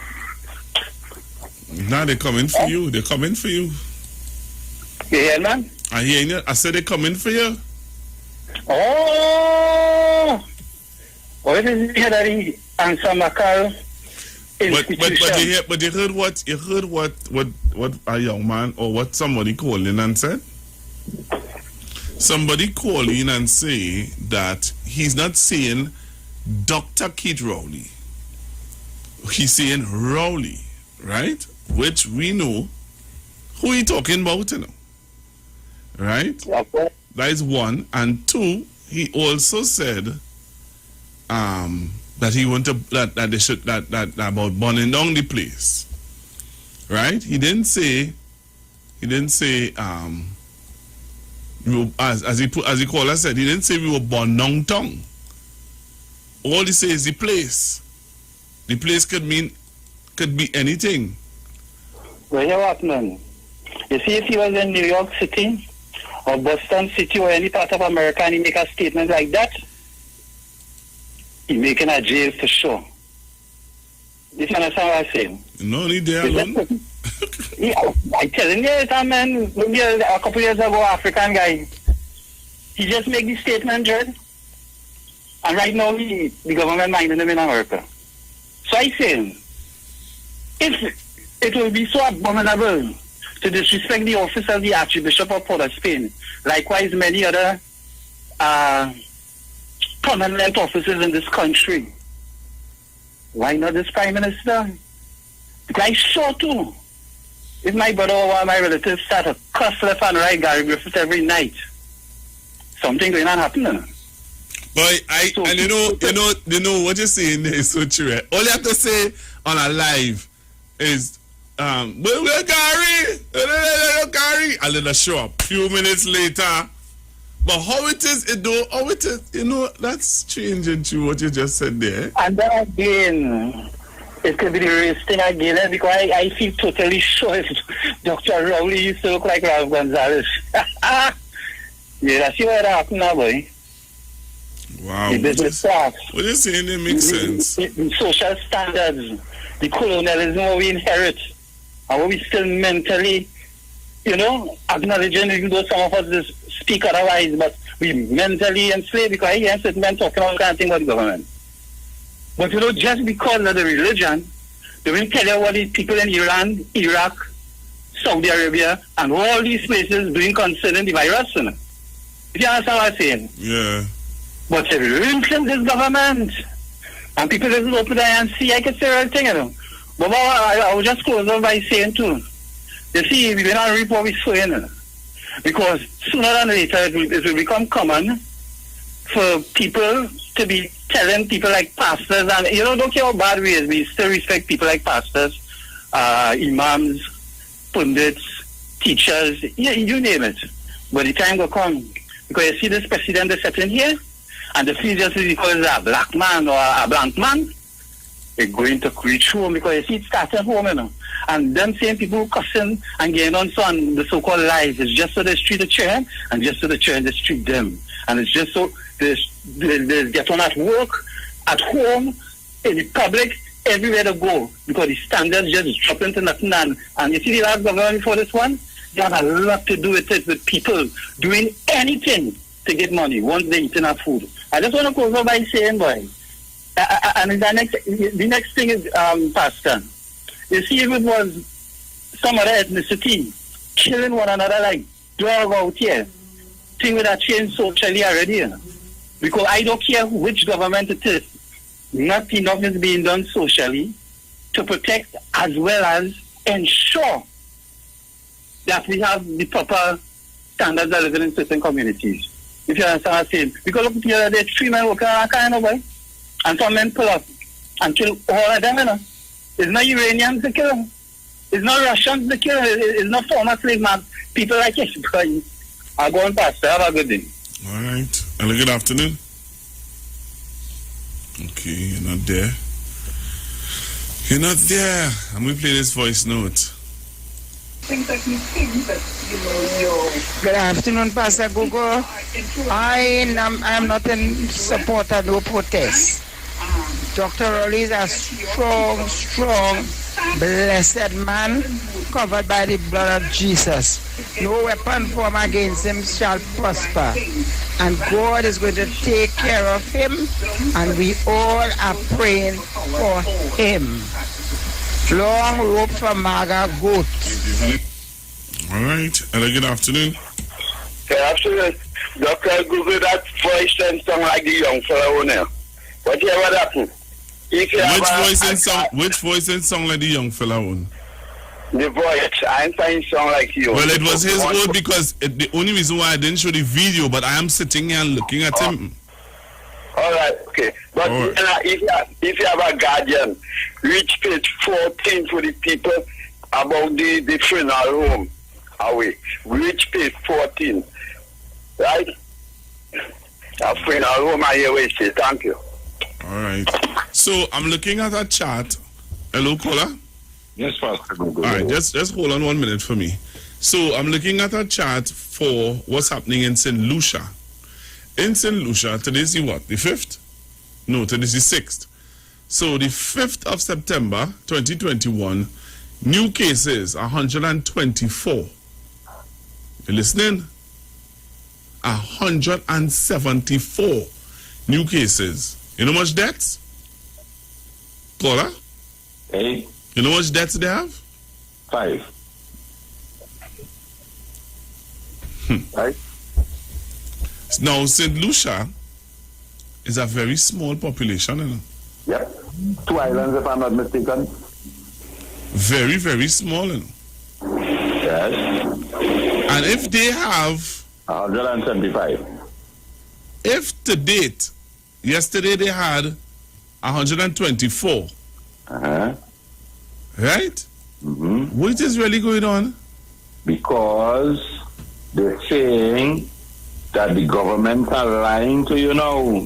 Now they're coming for you. They're coming for you.
You hear, man?
I hear you. I said they're coming for you.
Oh! What is it that he answer Macau?
But you heard what a young man or what somebody called in and said? Somebody called in and say that he's not saying Dr. Keith Rowley. He's saying Rowley, right? Which we know who he talking about, you know. Right?
Okay.
That is one. And two, he also said that he wanted that they should that about burning down the place. Right? He didn't say we were, as he called us said, he didn't say we were born down town. All he says is the place. The place could be anything.
Well, you know what, man? You see, if he was in New York City or Boston City or any part of America and he make a statement like that, he making a jail for sure. You understand what I'm saying?
No need there alone.
I'm telling you, that man, a couple years ago, African guy, he just make this statement, Jed. And right now, the government minding him in America. So I say, if it will be so abominable to disrespect the office of the Archbishop of Port of Spain, likewise many other prominent officers in this country, why not this Prime Minister? The guy sure too. If my brother or one of my relatives start to cuss left and right Gary Griffith every night, something going on happening.
But and you know what you're saying there is so true. Right? All you have to say on a live is we're Gary, and then show up a few minutes later. But how it is, that's changing to what you just said there.
And then again, it could be the race thing again, because I feel totally sure if Dr. Rowley used to look like Ralph Gonzalez. Yeah, that's what happened now, boy.
Wow.
The business class.
What you're saying there makes sense.
The social standards, the colonialism what we inherit, and what we still mentally, acknowledging, even though some of us just speak otherwise, but we mentally enslaved, because I hear certain men talking all kinds of things about the government. But just because of the religion, they will tell you what the people in Iran, Iraq, Saudi Arabia, and all these places doing concerning the virus. You understand what I'm saying?
Yeah.
But if you influence this government, and people just open their and see, I can say everything, But I will just close off by saying too, you see, we will not reap what we sow, because sooner than later it will become common for people to be telling people like pastors, and don't care how bad we is, we still respect people like pastors, imams, pundits, teachers, you name it. But the time will come, because you see this president is sitting here, and the feel just because it's a black man or a blank man, they're going to reach home, because you see it starting home, And them same people cussing and getting on the so-called lies, it's just so they treat the children, and just so the children they treat them. And it's just so they get on at work, at home, in the public, everywhere they go, because the standards just drop into nothing. And you see the last government before this one, they have a lot to do with it, with people doing anything to get money once they eat enough food. I just want to close up by saying, boy, and the next thing is, Pastor, you see, if it was some other ethnicity killing one another like dog out here, thing would have changed socially already. Because I don't care which government it is, not enough is being done socially to protect as well as ensure that we have the proper standards of living in certain communities. If you understand what I'm saying. Because look here, there are 3 men working on a kind of way, and some men pull up and kill all of them, It's not Iranians to kill them. It's not Russians to kill them. It's not former slave man. People like this. I'll go on past. Have a good day.
All right. And a good afternoon. Okay, you're not there. You're not there. And we play this voice note.
Good afternoon, Pastor Google. I am not in support of no protest. Dr. Rowley is a strong, blessed man covered by the blood of Jesus. No weapon formed against him shall prosper. And God is going to take care of him, and we all are praying for him. Long rope from Maga Goat.
All right. Hello, good afternoon.
Good afternoon. Dr. Google, that voice and sound like the young fellow now. Whatever happened? Which
voice and song like the young fella one?
The voice. I ain't saying song like you.
Well, it was his own because the only reason why I didn't show the video, but I am sitting here and looking at him.
All right, okay. But if you have a guardian, reach page 14 for the people about the funeral home away. Reach page 14. Right? A funeral home I hear we say. Thank you.
All right. So I'm looking at a chart. Hello, caller?
Yes, Pastor.
All right, just hold on 1 minute for me. So I'm looking at a chart for what's happening in St. Lucia. In St. Lucia, today's the what? The 5th? No, today's the 6th. So the 5th of September, 2021, new cases, 124. You listening? 174 new cases. You know how much deaths? Caller?
Hey.
You know how much deaths they have?
5. Right?
Now, St. Lucia is a very small population, you know?
Yeah. 2 islands, if I'm not mistaken.
Very, very small, you know?
Yes.
And if they have
175.
If to date, yesterday they had 124.
Uh-huh.
Right?
Mm-hmm.
What is really going on?
Because they're saying that the government are lying to you now.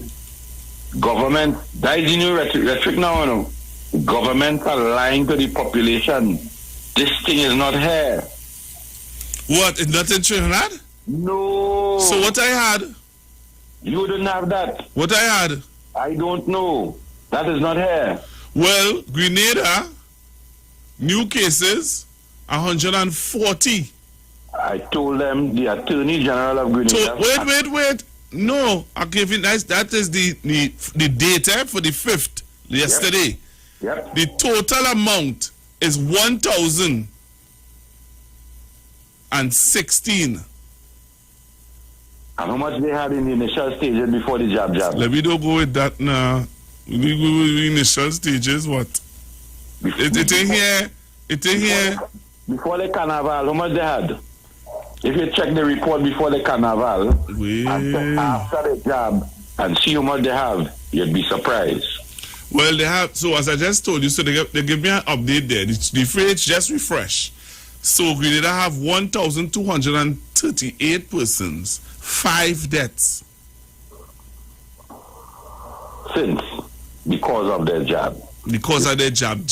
Government, that is the new rhetoric now, you know. The government are lying to the population. This thing is not here.
What, it's not in Trinidad?
No.
So what I had?
You didn't have that.
What I had?
I don't know. That is not here.
Well, Grenada, new cases, 140.
I told them the Attorney General of Grenada.
So, wait. No, I'm giving that is the data for the 5th, yesterday.
Yep.
The total amount is 1,016.
And how much they had in the initial stages before the jab?
Let me don't go with that now. We go with the initial stages, what? It ain't here.
Before the carnival, how much they had? If you check the report before the carnival, and check after the jab, and see how much they have, you'd be surprised.
Well, they have, so as I just told you, so they give me an update there. The fridge just refresh. So Grenada have 1,238 persons, 5 deaths.
Since, because of their jab.
Because of their jab.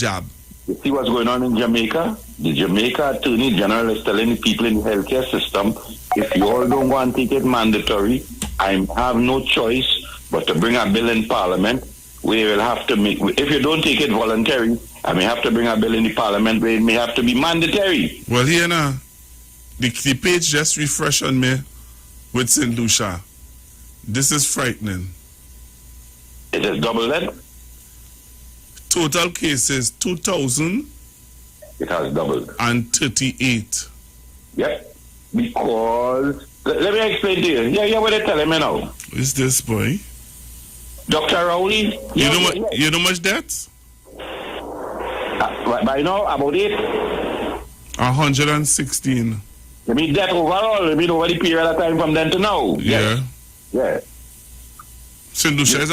You see what's going on in Jamaica? The Jamaica Attorney General is telling the people in the healthcare system, if you all don't want to take it mandatory, I have no choice but to bring a bill in Parliament where you will have to make, if you don't take it voluntary, I may have to bring a bill in the Parliament where it may have to be mandatory.
Well, here now, the page just refreshed on me with St. Lucia. This is frightening.
It is double that?
Total cases, 2,000.
It has doubled.
And 38.
Yep. Because, let me explain to you. Yeah, what they telling me now.
Who's this boy?
Dr. Rowley.
You know much deaths?
By now, about 8.
116.
You mean death overall? You mean over the period of time from then to now?
Yeah.
Yeah.
St. Lucia is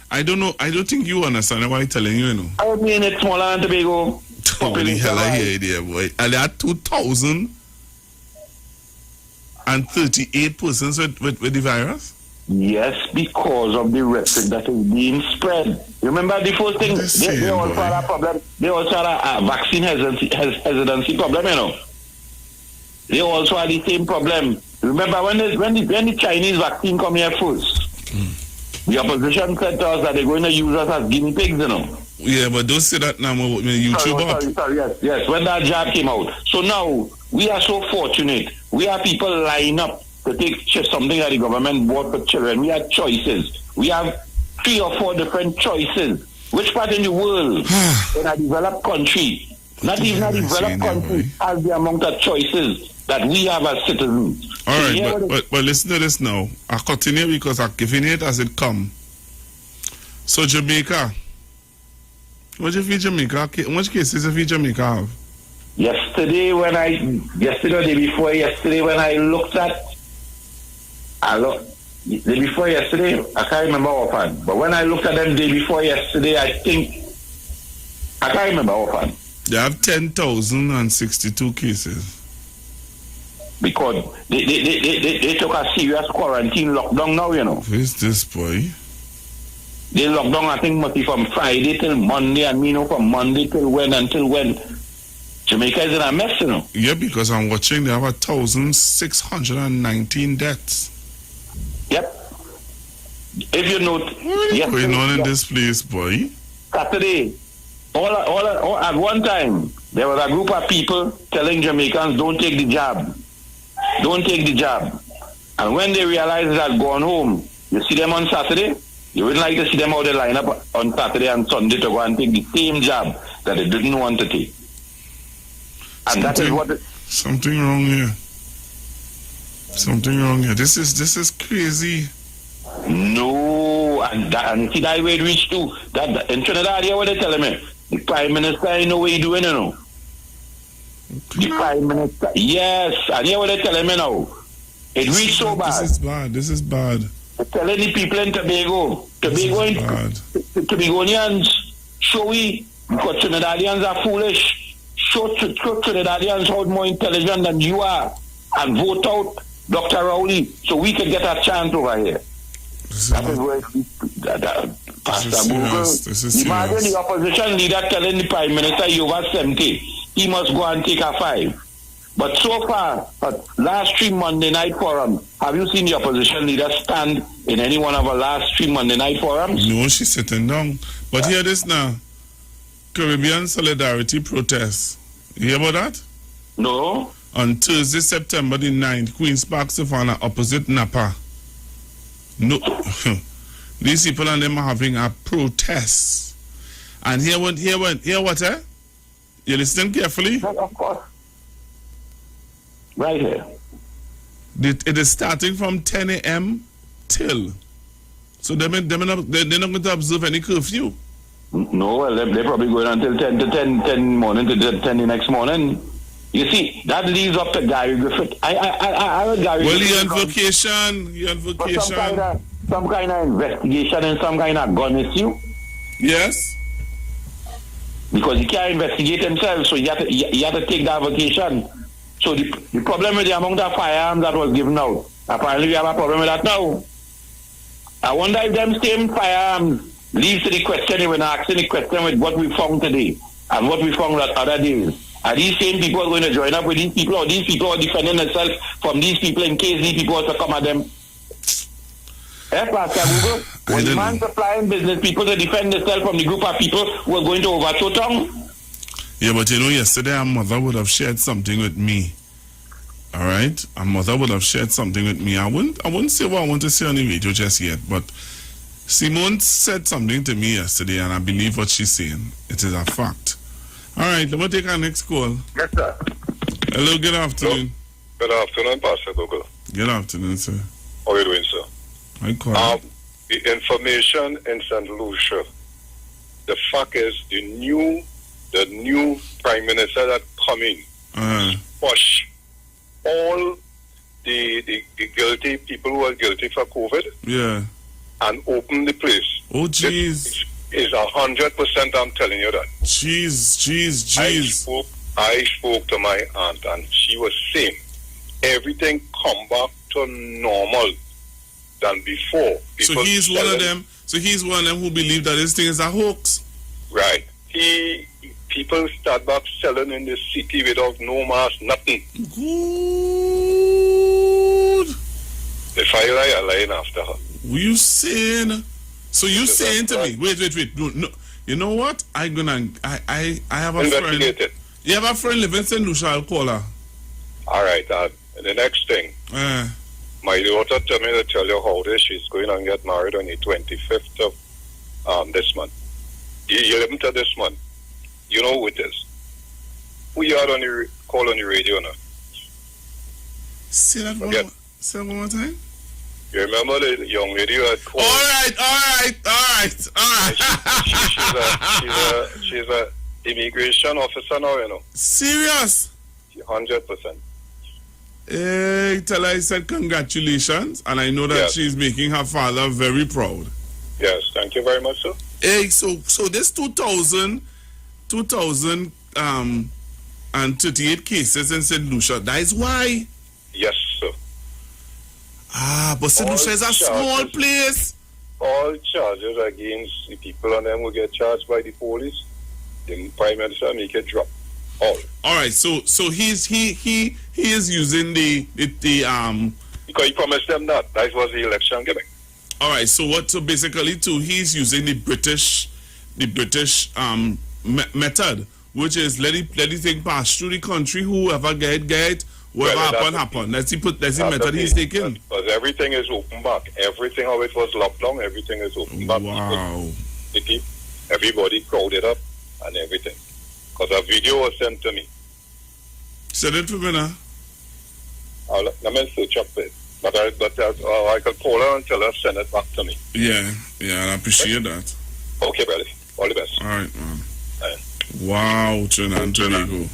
I don't know. I don't think you understand why I'm telling you, you know.
I mean, it's smaller than Tobago.
Holy hell, I hear there, boy. And there are 2,038 persons with the virus?
Yes, because of the rhetoric that is being spread.
Remember the first thing, they also had a problem. They also had a vaccine hesitancy problem, you know. They also had the same problem. Remember when the Chinese vaccine come here first, the opposition said to us that they're going to use us as guinea pigs, you know.
Yeah, but don't say that now with YouTube.
Sorry, yes, when that jab came out. So now, we are so fortunate. We have people line up to take something that the government bought for children. We have choices. We have 3 or 4 different choices. Which part in the world, in a developed country, not even a developed country, has the amount of choices that we have as citizens?
All right, but listen to this now. I continue because I'm giving it as it come. So Jamaica, what do you feel Jamaica? How much cases do Jamaica have?
Yesterday when I looked at, the day before yesterday, I can't remember offhand. But when I looked at them day before yesterday, I can't remember offhand.
They have 10,062 cases.
Because they took a serious quarantine lockdown now, you know.
Who's this boy?
They locked down, I think, must be from Friday till Monday, and me know from Monday till when, until when. Jamaica is in a mess, you know.
Yeah, because I'm watching, they have 1,619 deaths.
Yep. If you note,
what is going on in this place, boy?
Saturday, all at one time, there was a group of people telling Jamaicans, don't take the jab. Don't take the jab. And when they realize that gone home, you see them on Saturday, you wouldn't like to see them out there line up on Saturday and Sunday to go and take the same jab that they didn't want to take. And that is what...
Something wrong here. Something wrong here. This is crazy.
No, and see that way it reached to that in Trinidad here what they telling me. The Prime Minister, I know what he doing, you know. The Prime Minister, yes, and here what they telling me now. It reached so bad.
This is bad.
They're telling the people in Tobago Tobagonians, show we, because Trinidadians are foolish. Show Trinidadians how more intelligent than you are, and vote out Dr. Rowley so we can get a chance over here. That is where Pastor Google. Imagine the opposition leader telling the Prime Minister he over 70. He must go and take a 5. But so far, last 3 Monday night forums, have you seen the opposition leader stand in any one of our last 3 Monday night forums?
No, she's sitting down. But hear this now. Caribbean Solidarity Protest. You hear about that?
No.
On Thursday, September the 9th, Queen's Park Savannah, opposite Napa. No, these people and them are having a protest. And hear what, eh? You listen carefully?
Of course. Right here.
It is starting from 10 a.m. till. So they're not going to observe any curfew.
No, well, they're probably going until 10 morning to 10 the next morning. You see, that leaves up to Gary Griffith. I heard Gary Griffith.
Well, you're on vacation. You're on vacation.
Some kind of investigation and some kind of gun issue.
Yes.
Because he can't investigate himself, so he had to take that vacation. So the problem with the amount of firearms that was given out, apparently we have a problem with that now. I wonder if them same firearms leads to the question when asking the question with what we found today and what we found that other days. Are these same people going to join up with these people, or these people are defending themselves from these people in case these people also come at them? Pastor Google, was the man supplying business people to defend themselves from the group of people who are going to overthrow town?
Yeah, but you know, yesterday our mother would have shared something with me. All right? Our mother would have shared something with me. I wouldn't say what I want to say on the radio just yet, but Simone said something to me yesterday, and I believe what she's saying. It is a fact. All right, let me take our next call.
Yes, sir.
Hello, good afternoon.
Good afternoon, Pastor Google.
Good afternoon, sir.
How are you doing, sir?
I call.
The information in St. Lucia, the fact is the new Prime Minister that coming push all the guilty people who are guilty for COVID.
Yeah.
And open the place.
Oh, jeez.
Is 100%, I'm telling you that.
Jeez.
I spoke to my aunt and she was saying everything come back to normal than before.
So he's one of them. So he's one of them who believe that this thing is a hoax.
Right. People start back selling in the city without no mask, nothing.
Good.
If I lie, I lying after her.
Were you saying? So you saying to me? Wait. No. You know what? I have a friend. You have a friend living in St. Lucia. I'll call her.
All right. And the next thing. My daughter told me to tell you how this. She's going to get married on the 25th of this month. The 11th of this month. You know who it is. We are on the call on the radio now.
Say that one more time.
You remember the young lady who had called?
All right.
She's a immigration officer now, you know.
Serious?
100%.
Hey, tell her I said congratulations, and I know that she's making her father very proud.
Yes, thank you very much, sir.
Hey, so this 2,038 cases in St. Lucia, that is why?
Yes, sir.
But St. Lucia is a small place.
All charges against the people and them who get charged by the police, the Prime Minister make it drop. All
right, so he is using the
because he promised them that was the election gimmick.
All right, so basically too, he's using the British method, which is let the thing pass through the country. Whoever get whatever happen. That's the method he's taking.
Because everything is open back. Everything how it was locked down, everything is open back.
Wow.
Everybody crowded up and everything. Because a video was sent to me.
Send it to me now.
Let me search up it. But I could call her and tell her to send it back to me.
Yeah, I appreciate that.
Okay, brother. All the best.
All right, man. Wow, Trinidad and Tobago.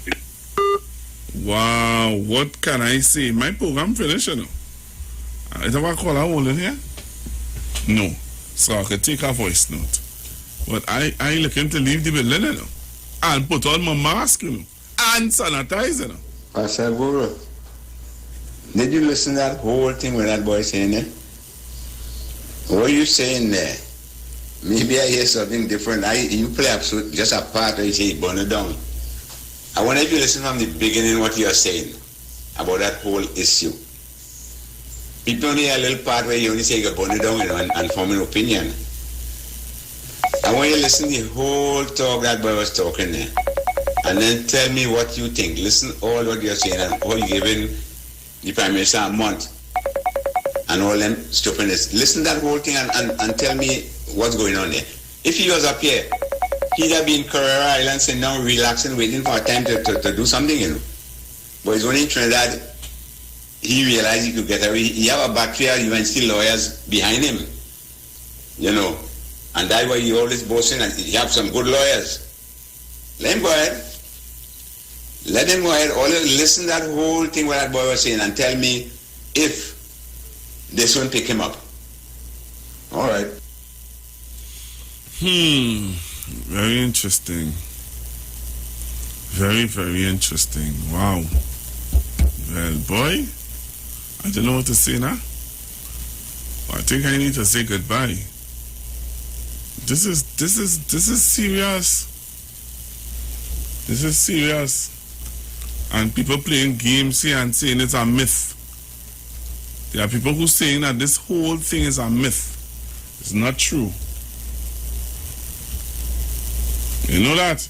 Wow, what can I say? My program finished, you know. Is that what I call her holding here? No. So I could take her voice note. But I looking to leave the building, you know. And put on my mask, you know. And sanitize, you know.
Pastor Guru, did you listen to that whole thing with that boy saying there? What are you saying there? Maybe I hear something different. You play absolute just a part where you say burn it down. I want you to listen from the beginning what you are saying about that whole issue. People only hear a little part where you only say you burn it down, you know, and form an opinion. I want you to listen to the whole talk that boy was talking there. And then tell me what you think. Listen all what you're saying and all you're giving the Prime Minister a month. And all them stupidness. Listen to that whole thing and tell me what's going on there. If he was up here, he'd have been in Carrera Island sitting down, relaxing, waiting for a time to do something, you know. But he's only in Trinidad. He realized he could get away. He have a battery of UNC lawyers behind him, you know. And that's why he always boasting and he have some good lawyers. Let him go ahead. Let him go ahead. Listen to that whole thing what that boy was saying and tell me if this won't pick him up. All right.
Very interesting. Very, very interesting. Wow. Well, boy, I don't know what to say now. I think I need to say goodbye. This is serious. This is serious. And people playing games here and saying it's a myth. There are people who are saying that this whole thing is a myth. It's not true. You know that?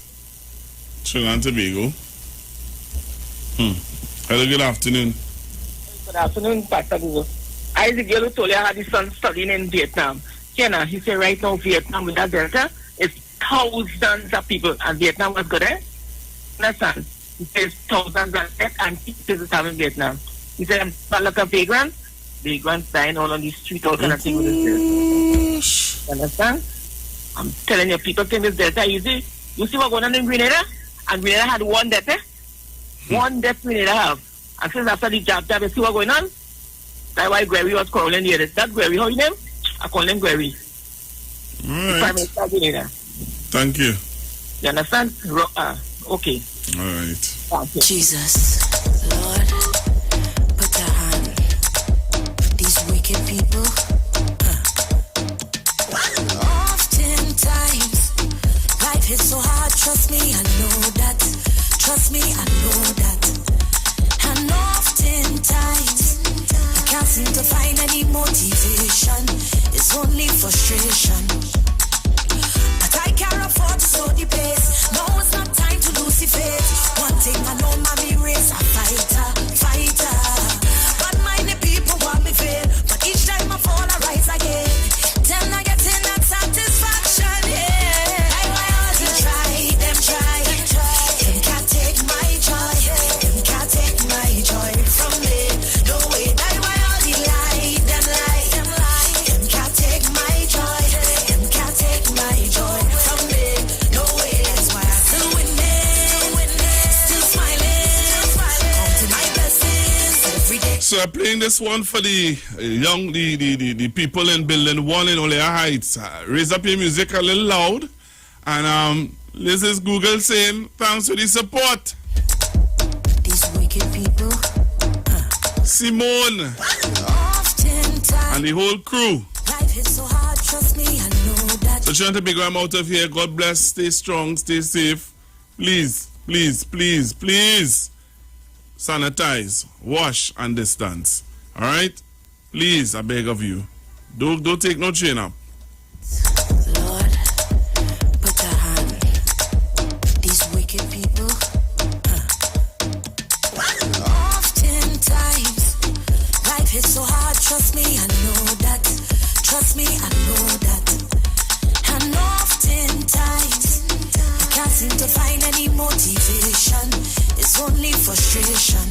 Trinidad and Tobago. Hello, good afternoon.
Good afternoon, Pastor Google. I the girl who told you I had his son studying in Vietnam. Kenna, he said right now Vietnam with that Delta is thousands of people and Vietnam was good, eh? Understand? He says thousands of death and people in Vietnam. He said I'm not like a vagrant dying all on the street, all kind of things with this. Understand? I'm telling you, people think this Delta easy. You see what's going on in Grenada? And Grenada had one death, eh? One death Grenada have. And since after the jab, you see what's going on? That's why Gregory was calling here. That Gregory, how you name? I call him Gregory.
All right. Thank you.
You understand? Okay.
All right.
Thank you.
Jesus, Lord, put your hand. These wicked people. seem to find any motivation. It's only frustration. But I can't afford to slow the pace. No, it's not time to lose the faith. One thing I know, mommy race a fighter, fighter. But many people want me fail. But each time I fall, I rise again. Till I get in that satisfaction, yeah. I want to try, them try. Them can't take my joy. Them can't take my joy from me. No way, I want all the lie. Them lie, them lie. Them can't take my joy. Them can't take my joy from me. No way, that's why I still winning. Still smiling. Counting my blessings every day.
So I'm playing this one for the young, the people in building 1 in Olea Heights. Raise up your music a little loud. And this is Google saying, thanks for the support.
These wicked people.
Simone. And the whole crew.
Life is so hard, trust me, I know that.
So trying to big I'm out of here. God bless. Stay strong. Stay safe. Please, please, please, please. Sanitize, wash, and distance. All right? Please, I beg of you. Don't take no chain up.
Lord, put a hand. These wicked people. Oftentimes, life is so hard. Trust me, I know that. Trust me, I know that. And oftentimes, I can't seem to find any motivation. It's only frustration.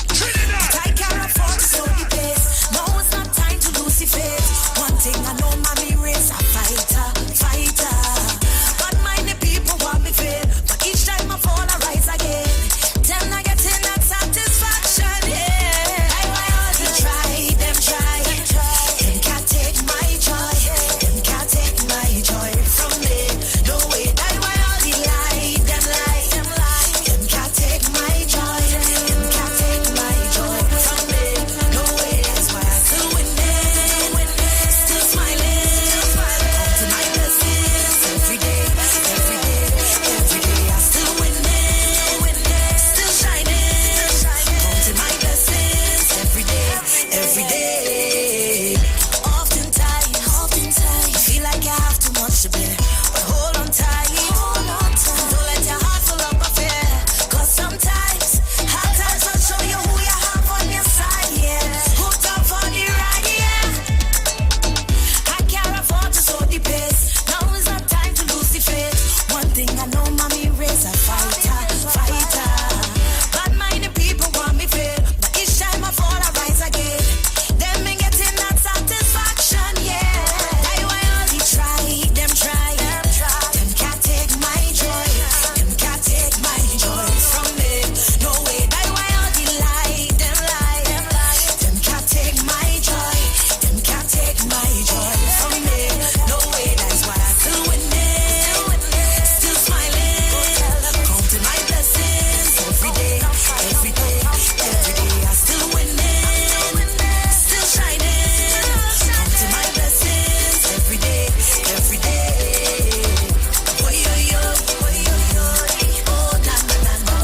But I can't afford to slow the pace. No, it's not time to lose the faith. One thing I know, mommy race a fighter, fighter. But many people want me fail. But each time I fall, I rise again. Then I get in that satisfaction, yeah. I want to try, them try. Them can't take my joy. Them can't take my joy from me. No way, I want all the lie, them lie, them lie. Them can't take my joy. Them can't take my joy from me. No way, that's why I still winning. Still smiling. Counting my blessings every day, every day, every day. I still winning. Still shining. Counting my blessings every day, every day. Oftentimes, you feel like you have too much to bear. But hold on tight. Don't let your heart full up of fear. 'Cause sometimes, hard times will show you who you have on your side, yeah. Who tough on the ride, yeah. I can't afford to slow the pace. Now is not time to lose the faith. One thing I know, mommy raise a fighter, fighter. But many people want me fail. But each time I fall, I rise again. Them ain't getting that satisfaction, yeah. I want all the try, them try. Them can't take my joy. Them can't take my joy from me. No way, I want all the lie, them lie. Them can't take my joy. Them can't take my joy from me. No way, that's why I still winning. Still smiling. Counting my blessings every day, every day, every day. I still winning. Still shining. Counting my blessings every day, every day. Oy, oy, oy, oy, oy, oy. Oh, na, na, na, na.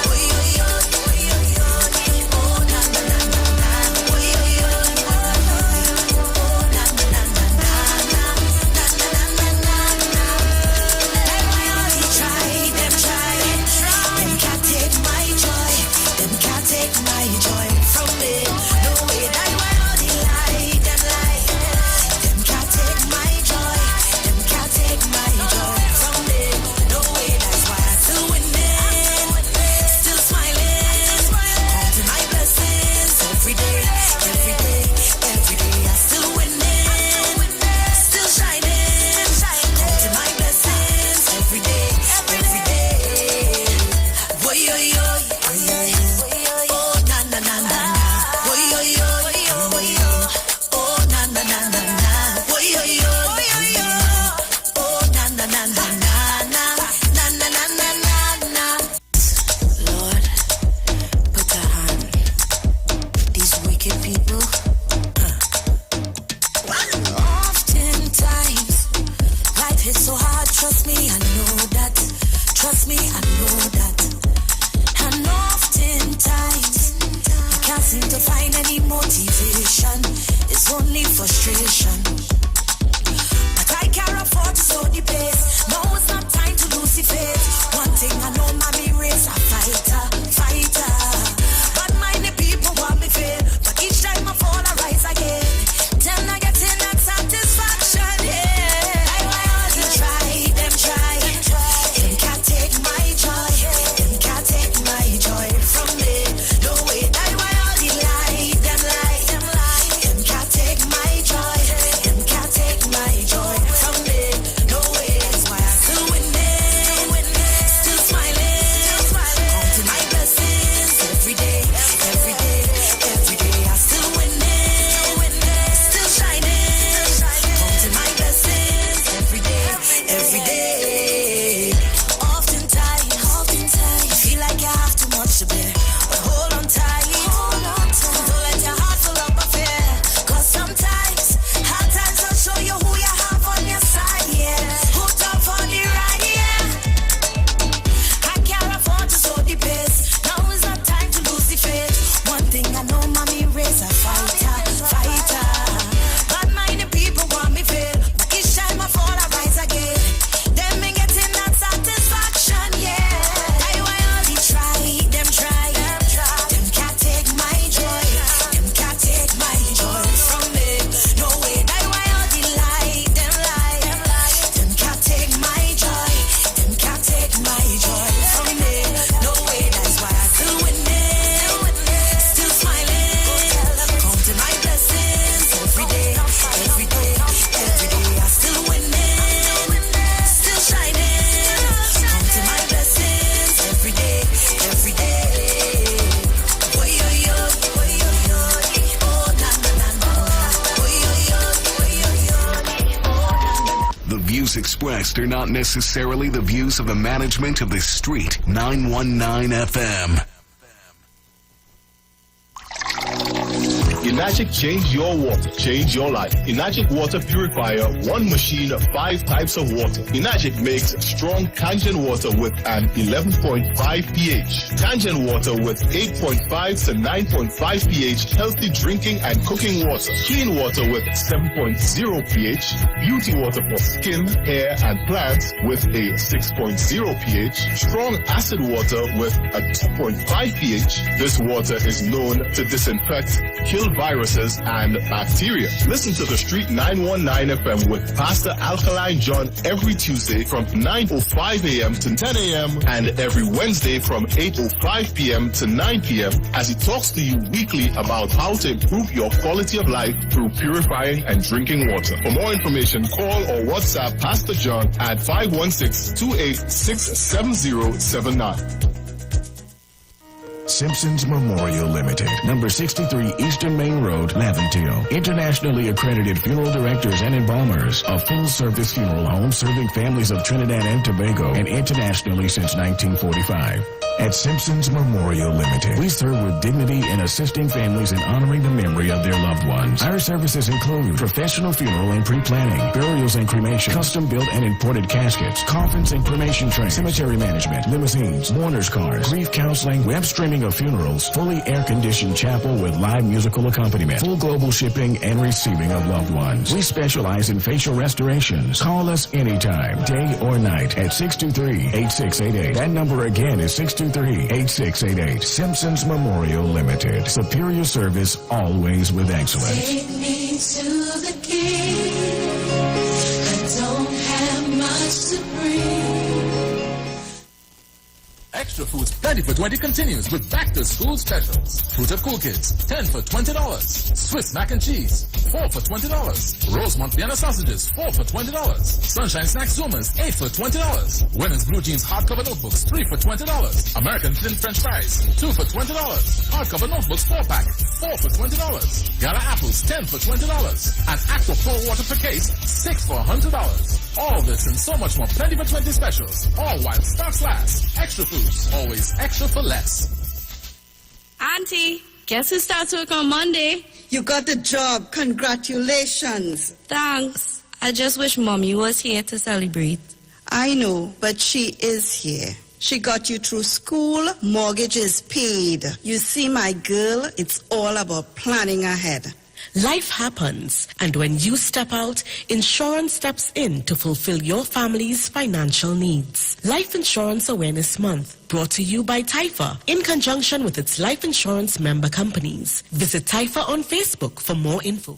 Oy, oy, oy, oy, oy, oy. Oh, na, na, na, na, na. Oy, oy, oy, oy, oy. Oh, na, na, na, na, na, na. Na, na, na, na, na, na. Everybody try, them try. Them can't take my joy. Them can't take my joy from me. No way, I want all the lie, them lie. Them can't take my joy. Them can't take my joy from me. No way, that's why I still winning. Still smiling. Counting my blessings every day, every day, every day. I still winning. Still shining. Counting my blessings every day, every day. Oy, oy, oy, oy, oy. Oh, na, na, na, na, na. Oy, oy, oy, oy, oy. Oh, na, na, na, na, na. Oy, oy, oy, oy, oy. Oh, na, na, na, na, na, na. Na, na, na, na, na, na. Lord, put a hand. These wicked people. Oftentimes, life is so hard. Trust me, I know that. Trust me, I know that. And oftentimes, I can't seem to to find any motivation. It's only frustration. But I can't afford to slow the pace. No, it's not time to lose the faith. One thing I know, mommy race a fighter. But many people want me fail. But each time I fall, I rise again. Then I get in that satisfaction, yeah. I want to try, them try. Them can't take my joy. Them can't take my joy from me. No way, I want all the lie. Them lie. Them can't take my joy. Them can't take my joy from me. No way, that's why I'm still winning. Still smiling. Counting my blessings every day. Every day. I still winning. Still shining. Counting my blessings every day. Every day. Oftentimes, you feel like you have too much to bear. But hold on tight. Don't let your heart fill up a fear. 'Cause sometimes, hard times will show you who you have on your side, yeah. Hooked up for the ride, yeah. I can't afford to slow the pace. Now is not time to lose the faith. One thing I know, mommy raise a fighter. But many people want me fail. But each time I fall, I rise again. Them me getting that satisfaction, yeah. I want all the try, them try. Them can't take my joy. Them can't take my joy from me. No way, I want all the lie, them lie. Them can't take my joy. Them can't take my joy from me. No way, that's why I still winning. Still smiling. Counting my blessings every day. Every day. I still winning. Still shining. Counting my blessings every day. Every day. Oy, oy, oy. Oy, oy, oy. Oh, na, na, na, na. Oy, oy, oy. Oy, oy, oy.
The views expressed are not necessarily the views of the management of the Street 919 FM.
Enagic change your water, change your life. Enagic water purifier, one machine, 5 types of water. Enagic makes strong Kangen water with an 11.5 pH. Kangen water with 8.5 to 9.5 pH, healthy drinking and cooking water. Clean water with 7.0 pH. Beauty water for skin, hair and plants with a 6.0 pH. Strong acid water with a 2.5 pH. This water is known to disinfect, kill viruses and bacteria. Listen to the Street 919 FM with Pastor Alkaline John every Tuesday from 9:05 a.m. to 10 a.m. and every Wednesday from 8:05 p.m. to 9 p.m. as he talks to you weekly about how to improve your quality of life through purifying and drinking water. For more information, call or WhatsApp Pastor John at 516-286-7079.
Simpsons Memorial Limited, number 63 Eastern Main Road, Laventille. Internationally accredited funeral directors and embalmers. A full-service funeral home serving families of Trinidad and Tobago and internationally since 1945. At Simpsons Memorial Limited, we serve with dignity in assisting families in honoring the memory of their loved ones. Our services include professional funeral and pre-planning, burials and cremation, custom-built and imported caskets, coffins and cremation trays, cemetery management, limousines, mourners cars, grief counseling, web streaming of funerals, fully air-conditioned chapel with live musical accompaniment, full global shipping and receiving of loved ones. We specialize in facial restorations. Call us anytime, day or night, at 623-8688. That number again is 623-8688. Simpsons Memorial Limited. Superior service, always with excellence.
Take me to the king. I don't have much to bring.
Extra Foods Plenty for 20 continues with back to school specials. Fruited Cool Kids, 10 for $20. Swiss mac and cheese, 4 for $20. Rosemont Vienna sausages, 4 for $20. Sunshine Snack Zoomers, 8 for $20. Women's Blue Jeans hardcover notebooks, 3 for $20. American Thin French fries, 2 for $20. Hardcover notebooks 4-pack, 4 for $20. Gala apples, 10 for $20. And Aqua Pro water per case, 6 for $100. All this and so much more Plenty for 20 specials. All while stocks last. Extra Foods, always extra for less.
Auntie, guess who starts work on Monday?
You got the job. Congratulations.
Thanks. I just wish Mommy was here to celebrate.
I know, but she is here. She got you through school, mortgage is paid. You see, my girl, it's all about planning ahead.
Life happens, and when you step out, insurance steps in to fulfill your family's financial needs. Life Insurance Awareness Month, brought to you by TIFA, in conjunction with its life insurance member companies. Visit TIFA on Facebook for more info.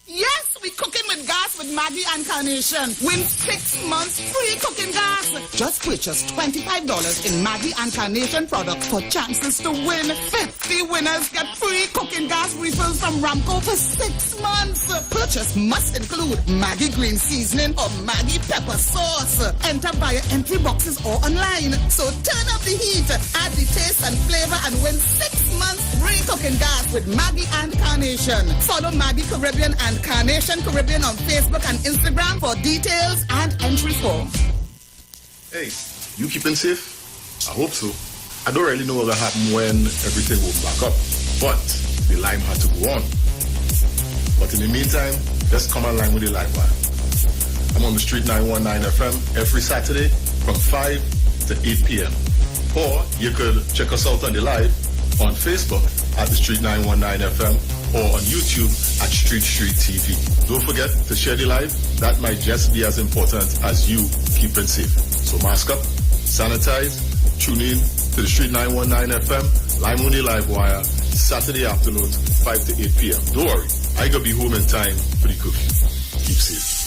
Yes, we cooking with gas with Maggie and Carnation. Win 6 months free cooking gas. Just purchase $25 in Maggie and Carnation products for chances to win. 50 winners get free cooking gas refills from Ramco for 6 months. Purchase must include Maggie green seasoning or Maggie pepper sauce. Enter via entry boxes or online. So turn up the heat, add the taste and flavor, and win 6 months free cooking gas with Maggie and Carnation. Follow Maggie Caribbean and Carnation Caribbean on Facebook and Instagram for details and entry form.
Hey, you keeping safe? I hope so. I don't really know what will happen when everything will back up, but the line had to go on. But in the meantime, just come online with the live wire. I'm on the Street 919 FM every Saturday from 5 to 8 p.m. Or you could check us out on the live on Facebook at the Street 919 FM or on YouTube at Street TV. Don't forget to share the live. That might just be as important as you keeping safe. So mask up, sanitize, tune in to the Street 919 FM, Lime on the Live Wire, Saturday afternoon, 5 to 8 p.m. Don't worry, I gonna be home in time for the cookie. Keep safe.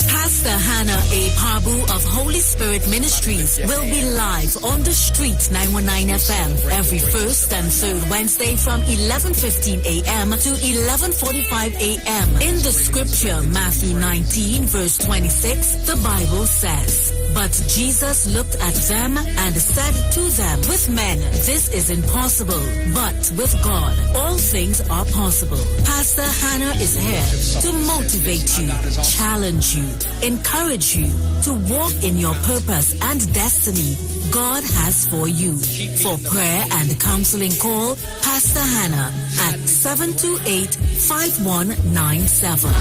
Pastor Hannah A. Pabu of Holy Spirit Ministries will be live on the Street 919 FM every first and third Wednesday from 11:15 a.m. to 11:45 a.m. In the scripture, Matthew 19 verse 26, the Bible says, "But Jesus looked at them and said to them, with men this is impossible, but with God all things are possible." Pastor Hannah is here to motivate you, challenge you, encourage you to walk in your purpose and destiny God has for you. For prayer and counseling, call Pastor Hannah at 728-5197.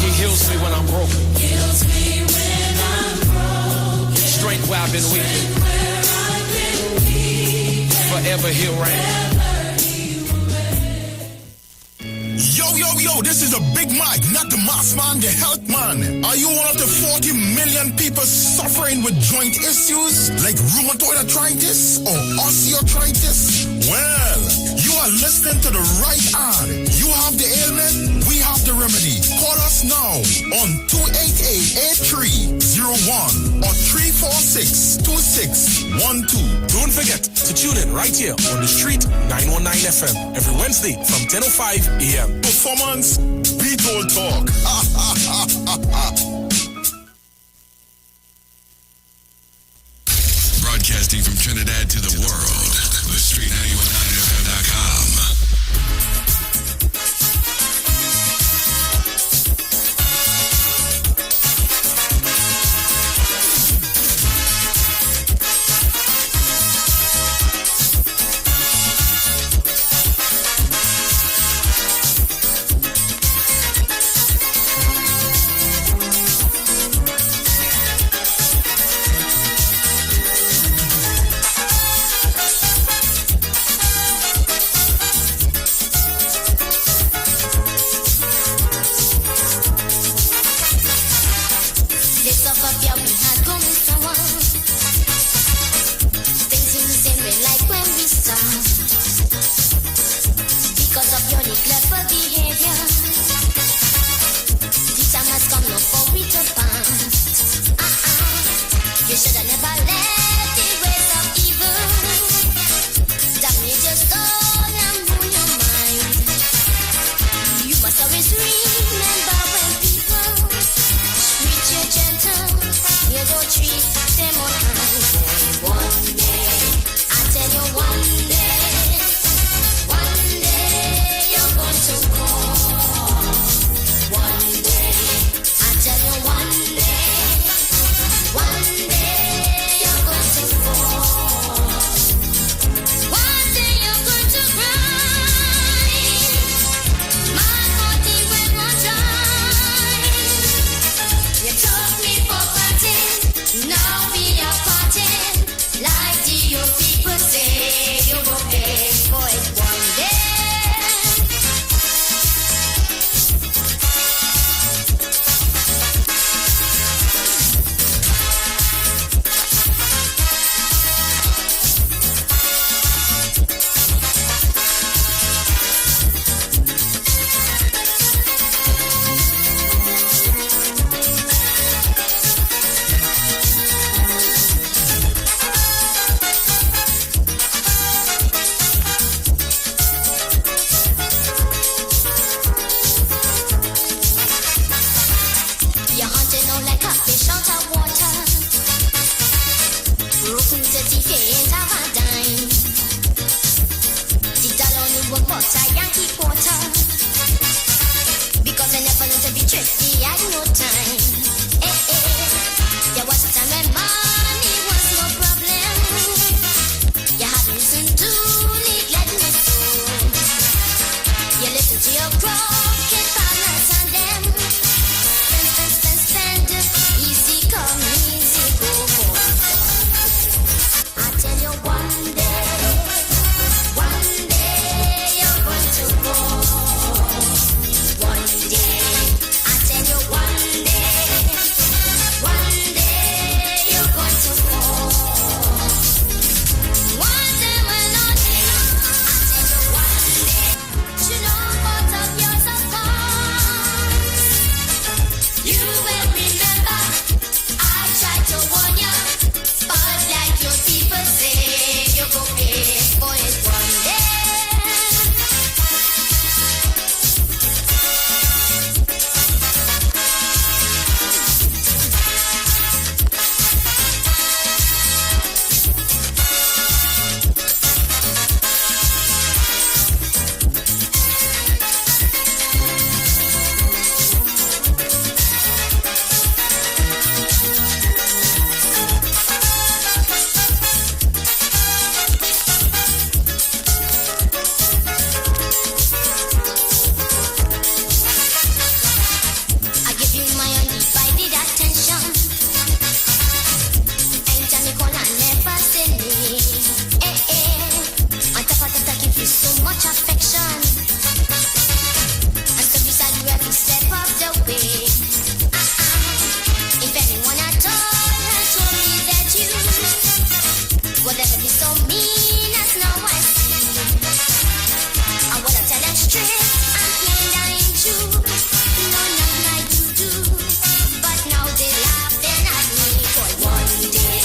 He heals me when I'm broken. Strength where I've been weak. Forever he'll reign.
Yo, this is a Big Mike, not the mass man, the health man. Are you one of the 40 million people suffering with joint issues like rheumatoid arthritis or osteoarthritis? Well, you are listening to the right ad. You have the ailment, we have the remedy. Call us now on 288-8301 or 346-2612.
Don't forget to tune in right here on the Street 919 FM every Wednesday from 10:05 a.m.
Performance, beat all talk.
Broadcasting from Trinidad to the world, the Street919FM.com.
said if you ain't have a dime, it only work but a Yankee quarter. Because I never learned to be thrifty, I had no time. There was a time when money was no problem. You had to listen to it, let me know. You listen to your crooked partners and them. Spend, easy come, easy go, boy. I tell you one day you're going to go. One day, I tell you one day you're going to fall. One day when I tell you one day, you know both of yours are gone. You will remember, I tried to warn you, but like your people say, you go pay for it one day. I give you my undivided attention. Anytime you call, I never say no. On top of that, I give you so much affection. I step beside you every step of the way. If anyone at all has told me that you would ever be so mean as now I see, I would have tell them straight, I'm plain dying true. No, not like you do. But now they laughing at me. For one day,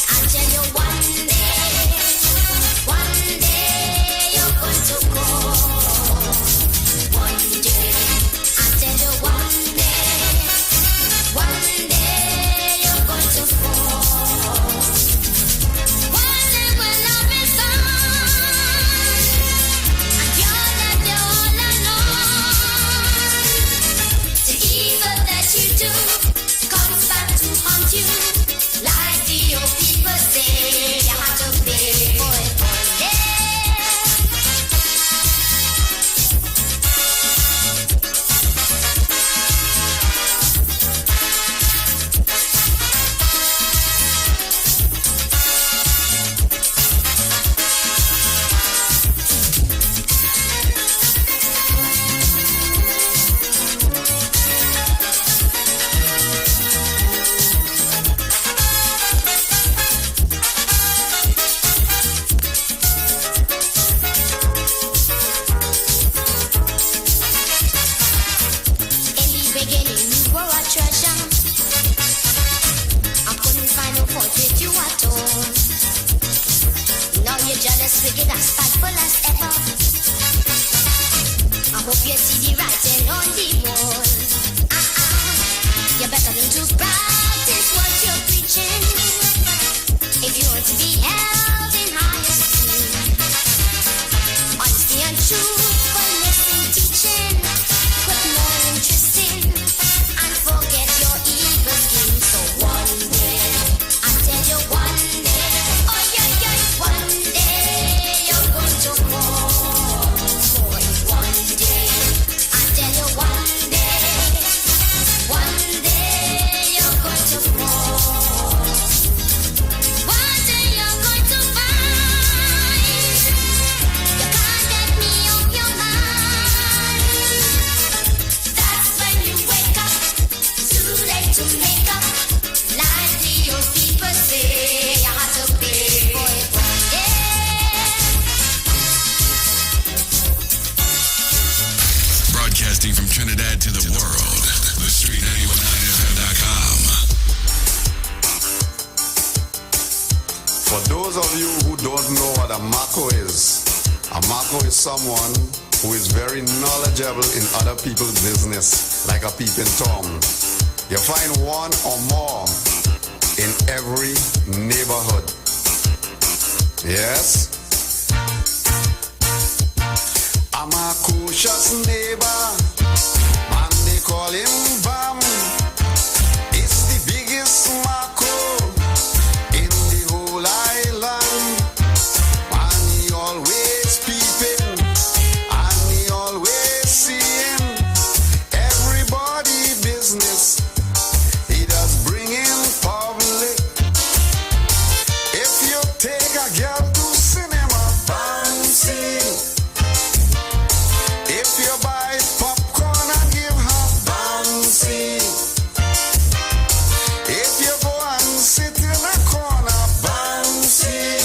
I tell you one day you're going to go. One day, I tell you one day you're going to fall. One day when love is gone, and you're left there all alone. The evil that you do comes back to haunt you. Like the old people say, you have to pay for it one day. In the beginning, you were a treasure. I couldn't find no fault with you at all. Now you're jealous, wicked, and spiteful as ever. I hope you see the writing on the wall. You better learn to practice what you're preaching if you want to be held in high esteem. Honesty and truthfulness in teaching, put more interest in and forget your evil schemes. So one day, I tell you one day, oh yeah, one day you're going to fall. Boy, one day, I tell you one day you're going to fall. One day you're going to find you can't get me off your mind. That's when you wake up, too late to make up. Like the old people say, you have to pay for it one day.
Broadcasting from Trinidad to the world, the Street919FM.com.
For those of you who don't know what a Mako is someone who is very knowledgeable in other people's business, like a peeping Tom. You find one or more in every neighborhood. Yes. I'm a cautious neighbor, and they call him Bam. It's the biggest Marco in the whole island, and he always peeping, and he always seeing everybody business. He does bring in public. If you take a girl to cinema, bouncy. If you buy popcorn and give her bouncy. If you go and sit in a corner, bouncy.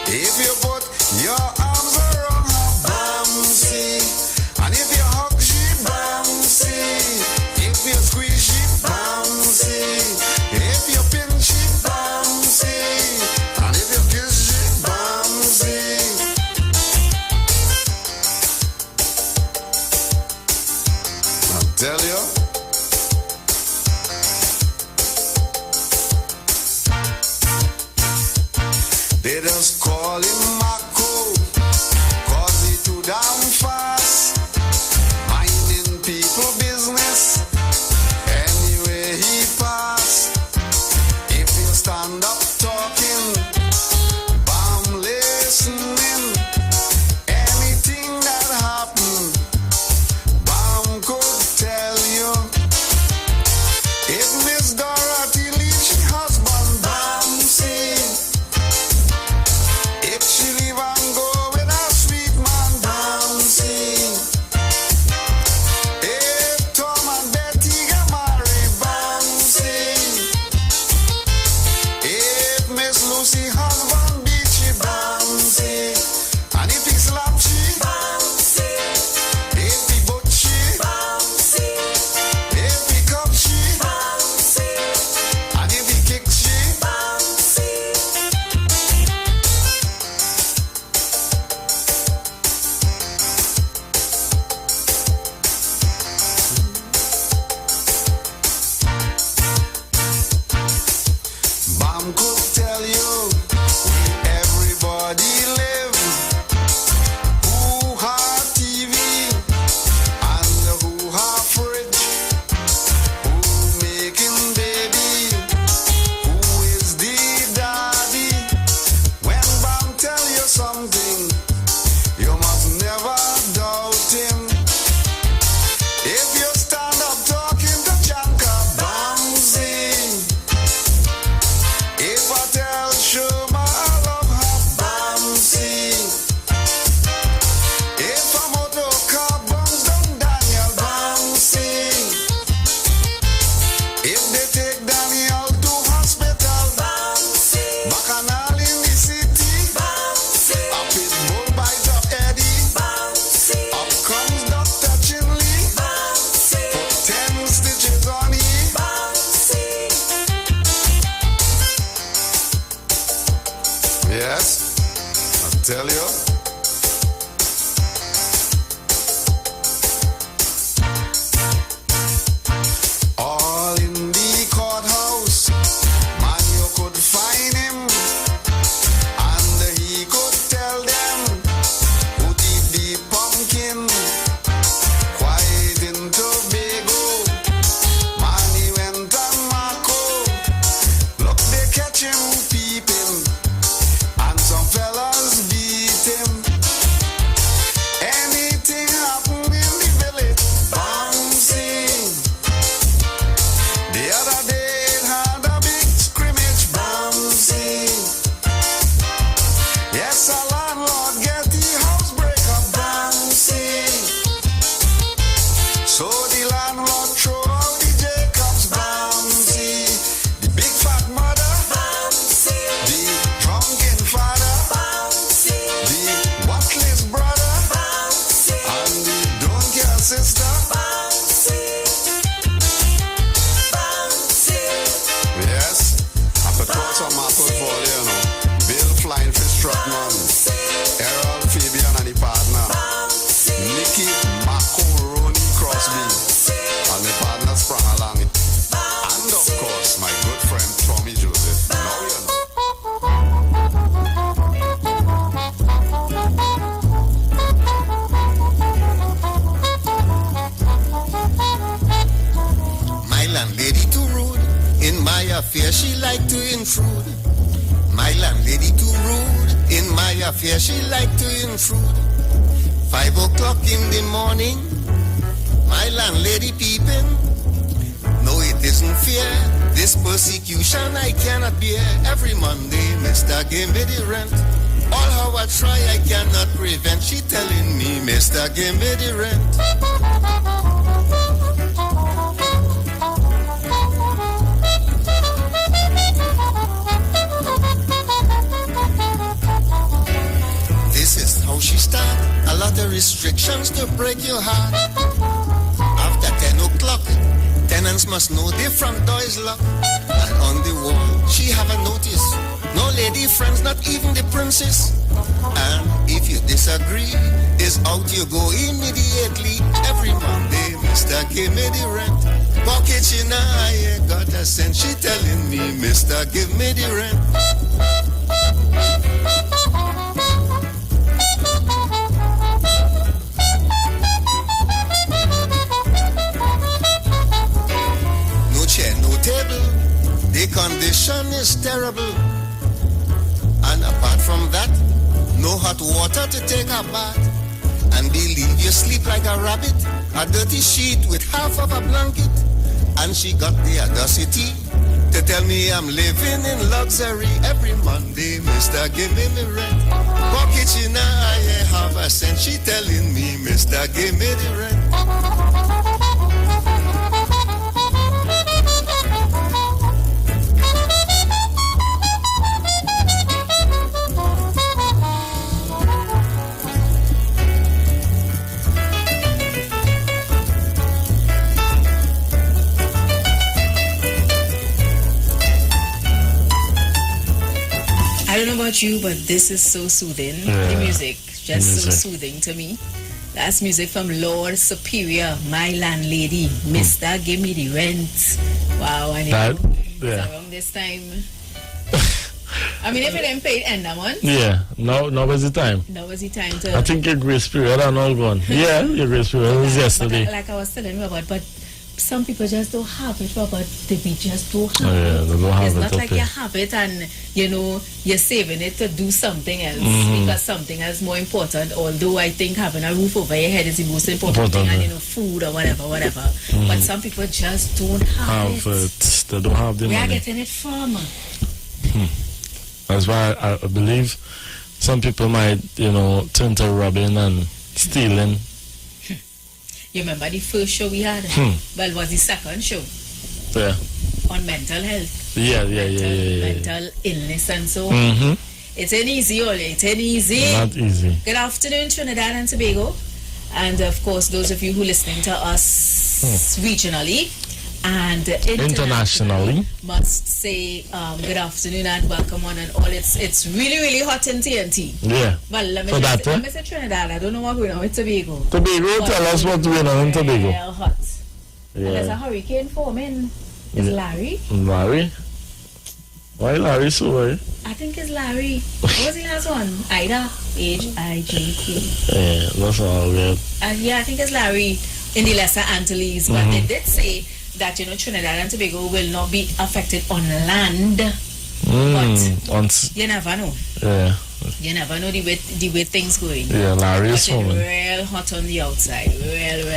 If you put your arms around her, bouncy. And if you hug, she bouncy. If you squeeze, she bouncy. If you pinch, she bouncy. And if you kiss, she bouncy. I'll tell you. They just call him Marco, 'cause he too damn fast, minding people business anywhere he pass. If you stand up talking, Bam listening, anything that happen, Bam could tell you. If Miss Dorothy leaves she husband, Bam see. If she leave and go with a sweet man, Bam see. If Tom and Betty get married, Bam see. If Miss Lucy husband beat she, Bam see. And if he slap she, Bam see. If he butt she, Bam see. If he cup she, Bam see. And if he kick she, Bam see. Bam could tell you where everybody live, who have TV and who have fridge, who making baby, who is the daddy. When Bam tell you something, you must never doubt him. If you stand up talking to Janka, Bam see. If I tell Shuma I love her, Bam see. If I'm out of car bombs down Daniel, Bam see. If they take Daniel to hospital, Bam see. Bacchanal in the city, Bam see. A pit bull bite of Eddie, Bam see. Up comes Dr. Chinley, Bam see. Put 10 stitches on him, Bam see. Yes, I'll tell you. All in the courthouse, man, you could find him, and he could tell them who did the pumpkin. Quiet in Tobago, man, he went on Marco. Look, they catch him peeping, and some fellas beat him. intrude. My landlady too rude. In my affair she like to intrude. 5 o'clock in the morning, my landlady peeping. No, it isn't fair. This persecution I cannot bear. Every Monday, Mr. give me the rent. All how I try, I cannot prevent. She telling me, Mr. give me the rent. This is how she start. A lot of restrictions to break your heart. After 10 o'clock, tenants must know their front door is locked. And on the wall, she have a notice. No lady friends, not even the princess. And if you disagree, it's out you go immediately. Every Monday, Mr. give me the rent. Pocket you know I got a cent. She telling me, Mr. give me the rent. No chair, no table. The condition is terrible. And apart from that, no hot water to take a bath. And believe you sleep like a rabbit, a dirty sheet with half of a blanket. And she got the audacity to tell me I'm living in luxury. Every Monday, Mr. give me rent. Pocket you know I have a cent. She telling me, Mr. give me the rent.
I don't know about you, but this is so soothing. The music, just so soothing to me. That's music from Lord Superior, My Landlady, Mr. Give Me the Rent. Wow, and it's around this time. I mean, if it ain't paid end that month.
Yeah, now was the time.
Now was the time to.
I think your grace period are all gone. Yeah, your grace period was yesterday.
Like I was telling you about, but some people just don't have it, but they just don't have it.
They don't have
it's
it,
not like you have it and you know you're saving it to do something else because something else more important. Although I think having a roof over your head is the most important thing, and you know food or whatever. But some people just don't have it.
They don't have the
money. Where are getting it from?
That's why I believe some people might, turn to robbing and stealing.
You remember the first show we had? Well, it was the second show.
Yeah.
On mental health.
Yeah.
Mental illness and so on. It ain't easy, Oli. It ain't easy.
Not easy.
Good afternoon, Trinidad and Tobago. And of course, those of you who are listening to us regionally and internationally must say good afternoon and welcome on and all. It's really, really hot in TNT.
Yeah.
Well, let me say Trinidad. I don't know what's going on with Tobago.
Tobago, tell us what's going on in Tobago.
Yeah, hot. Yeah. And there's a hurricane forming. Is Larry?
Larry? Why Larry so worried?
I think it's Larry. What was the last one? Ida. H-I-J-K.
Yeah, that's all weird.
Yeah, I think it's Larry in the Lesser Antilles. But they did say that Trinidad and Tobago will not be affected on land, but you never know.
Yeah,
you never know the way things going.
Yeah, Larry is
real hot on the outside, real.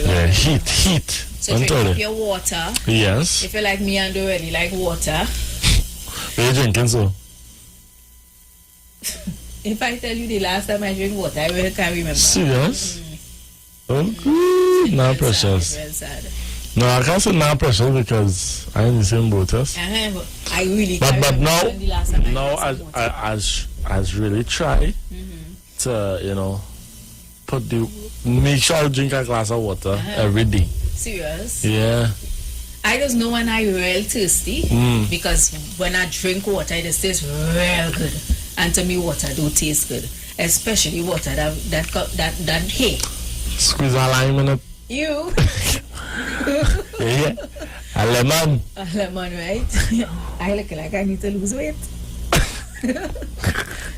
Yeah, heat.
So drink up your water.
Yes.
If you're like me and already like water.
What are you drinking so?
If I tell you the last time I drank water, I really can't remember.
Serious? Okay, not precious.
Real sad.
No, I can't say not precious because I'm in the same boat as.
I really
can't remember the last time I really try to, make sure I drink a glass of water every day.
Serious?
Yeah.
I just know when I'm real thirsty because when I drink water, it just tastes real good. And to me, water do taste good, especially water that hey.
Squeeze a lime in it.
You.
Yeah. A lemon.
A lemon, right? I look like I need to lose weight.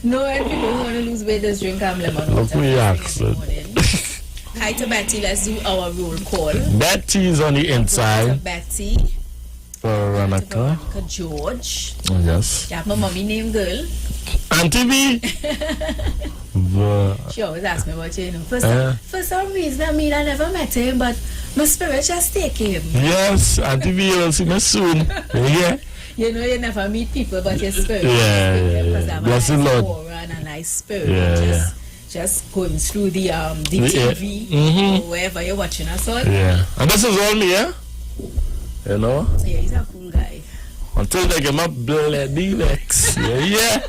No, and people who want to lose weight just drink lemon water.
Look me accent.
Hi to Betty, let's do our roll call.
Betty is on the inside.
Betty.
Veronica.
George.
Oh, yes.
Yeah, my mommy name girl.
Auntie B.
She always asks me about you, For some reason, I never met him, but my spirit just take him.
Yes, Auntie B, you'll see me soon. Yeah.
You never meet people, but your spirit.
Yeah. Bless the Lord.
Aura and a nice spirit. Just going through the TV or wherever you're watching us on.
Yeah. And this is all me, yeah? You know?
Yeah, he's a cool guy.
Until they get my bloody legs. Yeah.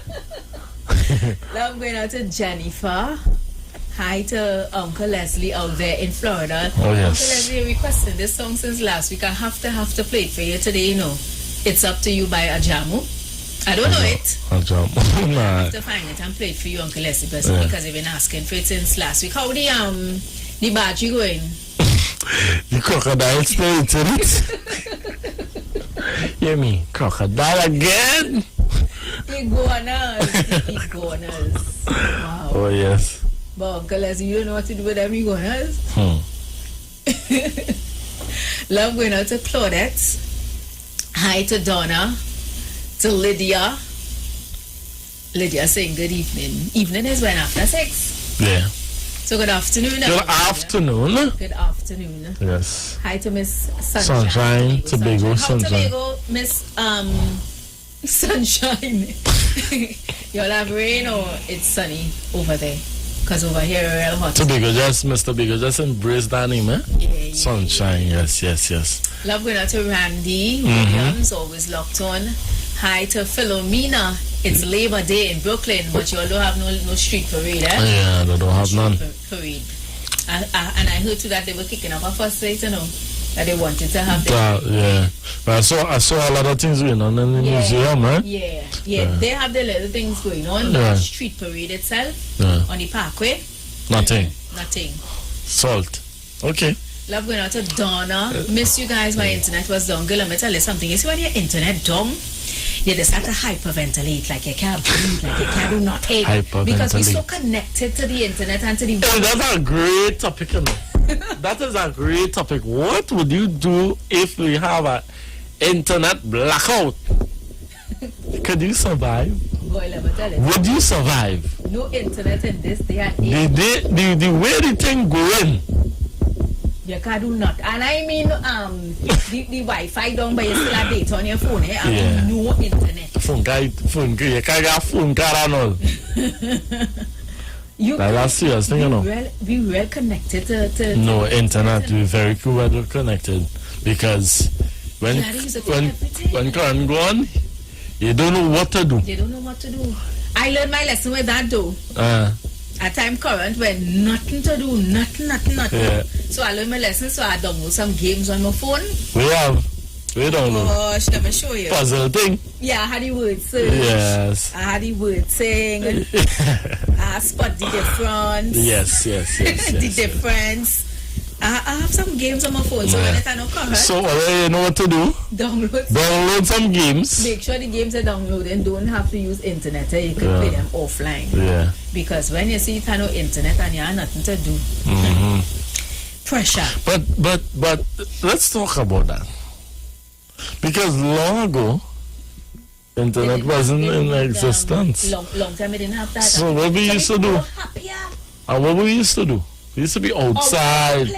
Now I'm going out to Jennifer. Hi to Uncle Leslie out there in Florida.
Oh, yes.
Uncle Leslie requested this song since last week. I have to play it for you today, It's Up to You by Ajamu. I don't know it.
Ajamu.
I have to find it and play it for you, Uncle Leslie, because you've been asking for it since last week. How the badgie going?
The crocodile still eating it. Hear me? Crocodile again?
Iguanas. Wow.
Oh, yes.
But Uncle Leslie, you don't know what to do with them iguanas? Love going out to Claudette. Hi to Donna. To Lydia. Lydia saying good evening. Evening is when after 6.
Yeah.
So good afternoon.
Good afternoon.
Good afternoon.
Yes.
Hi to Miss Sunshine.
Tobago, Sunshine.
Tobago, Miss Sunshine. Y'all have rain or it's sunny over there? Because over here real hot.
Mr. Tobago, just embrace that name, eh?
Yeah.
Sunshine, yes.
Love going out to Randy Williams, always locked on. Hi to Philomena. It's Labor Day in Brooklyn, but you all don't have no street parade, eh?
Yeah, they don't have none.
Parade. And I heard too that they were kicking up a fuss, that they wanted to have that.
Yeah. But I saw a lot of things going on in the museum, right?
Yeah. They have the little things going on. The street parade itself on the parkway.
Nothing.
Salt.
Okay.
Love going out to Donna. Miss you guys, my internet was down. Girl, let me tell you something. You see when your internet down, you just have to hyperventilate, like you can't breathe, like you can't do nothing. Because we're so connected to the internet and to the...
That's a great topic, That is a great topic. What would you do if we have an internet blackout? Could you survive?
Boy, let me tell you.
Would you survive?
No internet in this day and
age. The way the thing going,
you can't do nothing. And I mean, the Wi-Fi down, but you still have data on your phone, eh? I mean, no internet.
Phone guy, you can't get phone card and all. That's serious thing,
We well connected to
no internet. We're very well connected because when current go on, you don't know what to do.
They don't know what to do. I learned my lesson with that though. At time current when nothing to do, nothing.
Yeah.
So I learned my lesson, so I download some games on my phone.
We download.
Gosh, let me show you.
Puzzle thing.
Yeah, I had the word search.
Yes.
I had the word sing. I spot the difference.
Yes.
The difference. I have some games on my phone, so when it's not correct.
So you know what to do? Download some games.
Make sure the games are downloaded and don't have to use internet. You can play them offline.
Yeah.
Because when you see it on no internet and you have nothing to do, pressure.
But let's talk about that. Because long ago, internet wasn't in existence.
Long time we didn't have that.
So what we used to do? And what we used to do? We used to be outside,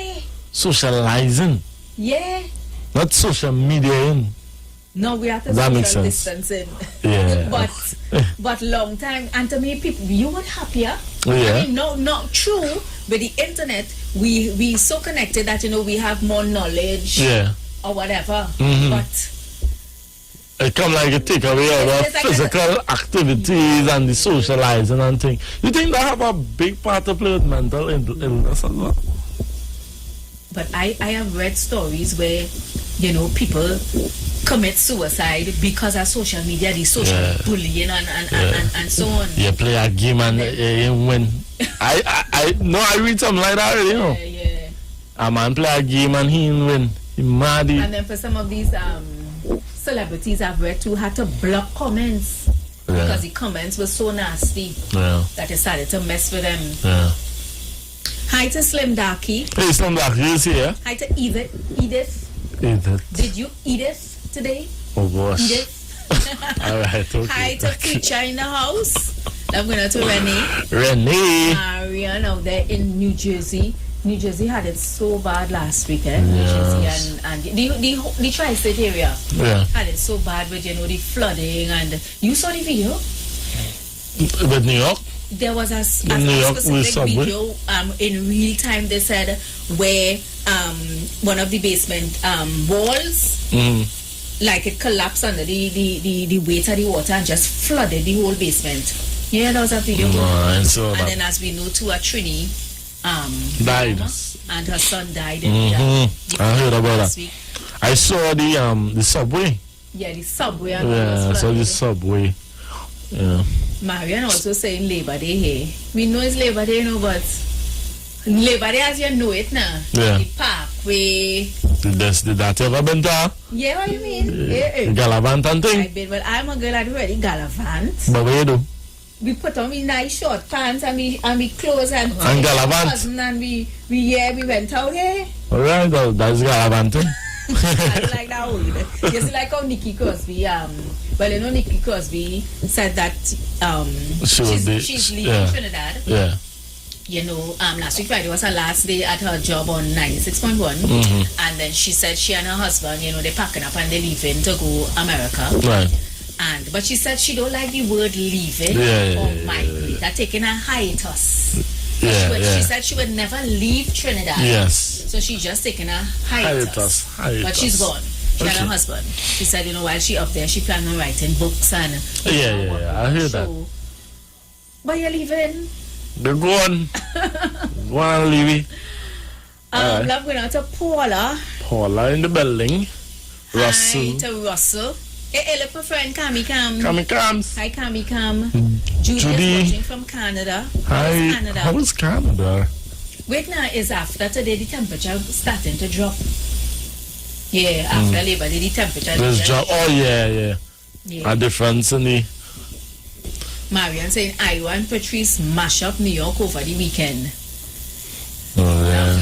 socializing.
Yeah.
Not social media in.
No, we have to social distancing.
Yeah.
but long time, and to me, people, you were happier.
Yeah.
I mean, not true. With the internet, we so connected that we have more knowledge.
Yeah.
Or whatever.
But it come like a take away of physical activities and the socializing and things. You think that have a big part to play with mental illness as well?
But I have read stories where, people commit suicide because of social media, the social bullying and so on.
You play a game and you win. I read something like that already,
Yeah.
A man play a game and he win. He mad.
And then for some of these celebrities I've read too had to block comments because the comments were so nasty that they started to mess with them.
Yeah.
Hi to Slim Darky.
Hey, Slim Darky is here.
Hi to Edith. Did you Edith today.
Oh, gosh.
Edith.
All right, okay.
Hi to Preacher in the house. I'm going to Renee. Marian out there in New Jersey. New Jersey had it so bad last weekend.
Yes.
New Jersey and the tri-state area had it so bad with, you know, the flooding. And you saw the video?
With New York?
There was a specific video in real time. They said where one of the basement walls, like it collapsed under the weight of the water and just flooded the whole basement. Yeah, there was a video. And then, as we know, too, a Trini died, and her son died.
I heard about that. Week. I saw the subway.
Yeah, the subway.
Yeah, I saw the subway. Yeah.
Marian also saying Labor Day here. We know it's Labor Day, but Labor Day as you know it now.
Yeah.
The parkway.
Did that ever been there?
Yeah, what you mean?
Galavant and thing?
I bet, but I'm a girl that already galavant.
But what you do?
We put on nice short pants and we clothes and
galavant.
And we went out here.
Alright, that's galavant.
I like that word. You see, like how Nikki Crosby, well, you know, Nikki Crosby said that she's leaving Trinidad.
Yeah.
You know, last week Friday was her last day at her job on 96.1. And then she said she and her husband, you know, they're packing up and they're leaving to go America.
Right.
But she said she don't like the word leaving or migrate. They're taking a hiatus. She said she would never leave Trinidad.
Yes.
So she's just taking a hiatus. But she's gone. She and her husband. She said, you know, while she up there, she planned on writing books and...
I heard that.
But you're leaving?
They're gone. Go on, Levy.
I'm going out to Paula.
Paula in the building. Russell.
Hi to Russell. Hey, look, my friend Kami Kam.
Kami Kams.
Hi, Kami Kam. Judy watching from Canada.
Hi.
Canada?
How is Canada?
Wait now is after today the temperature starting to drop. Yeah, after Labor Day the temperature
drop. Oh yeah. A difference in the...
Marian saying Iwer and Patrice mash up New York over the weekend.
Oh yeah.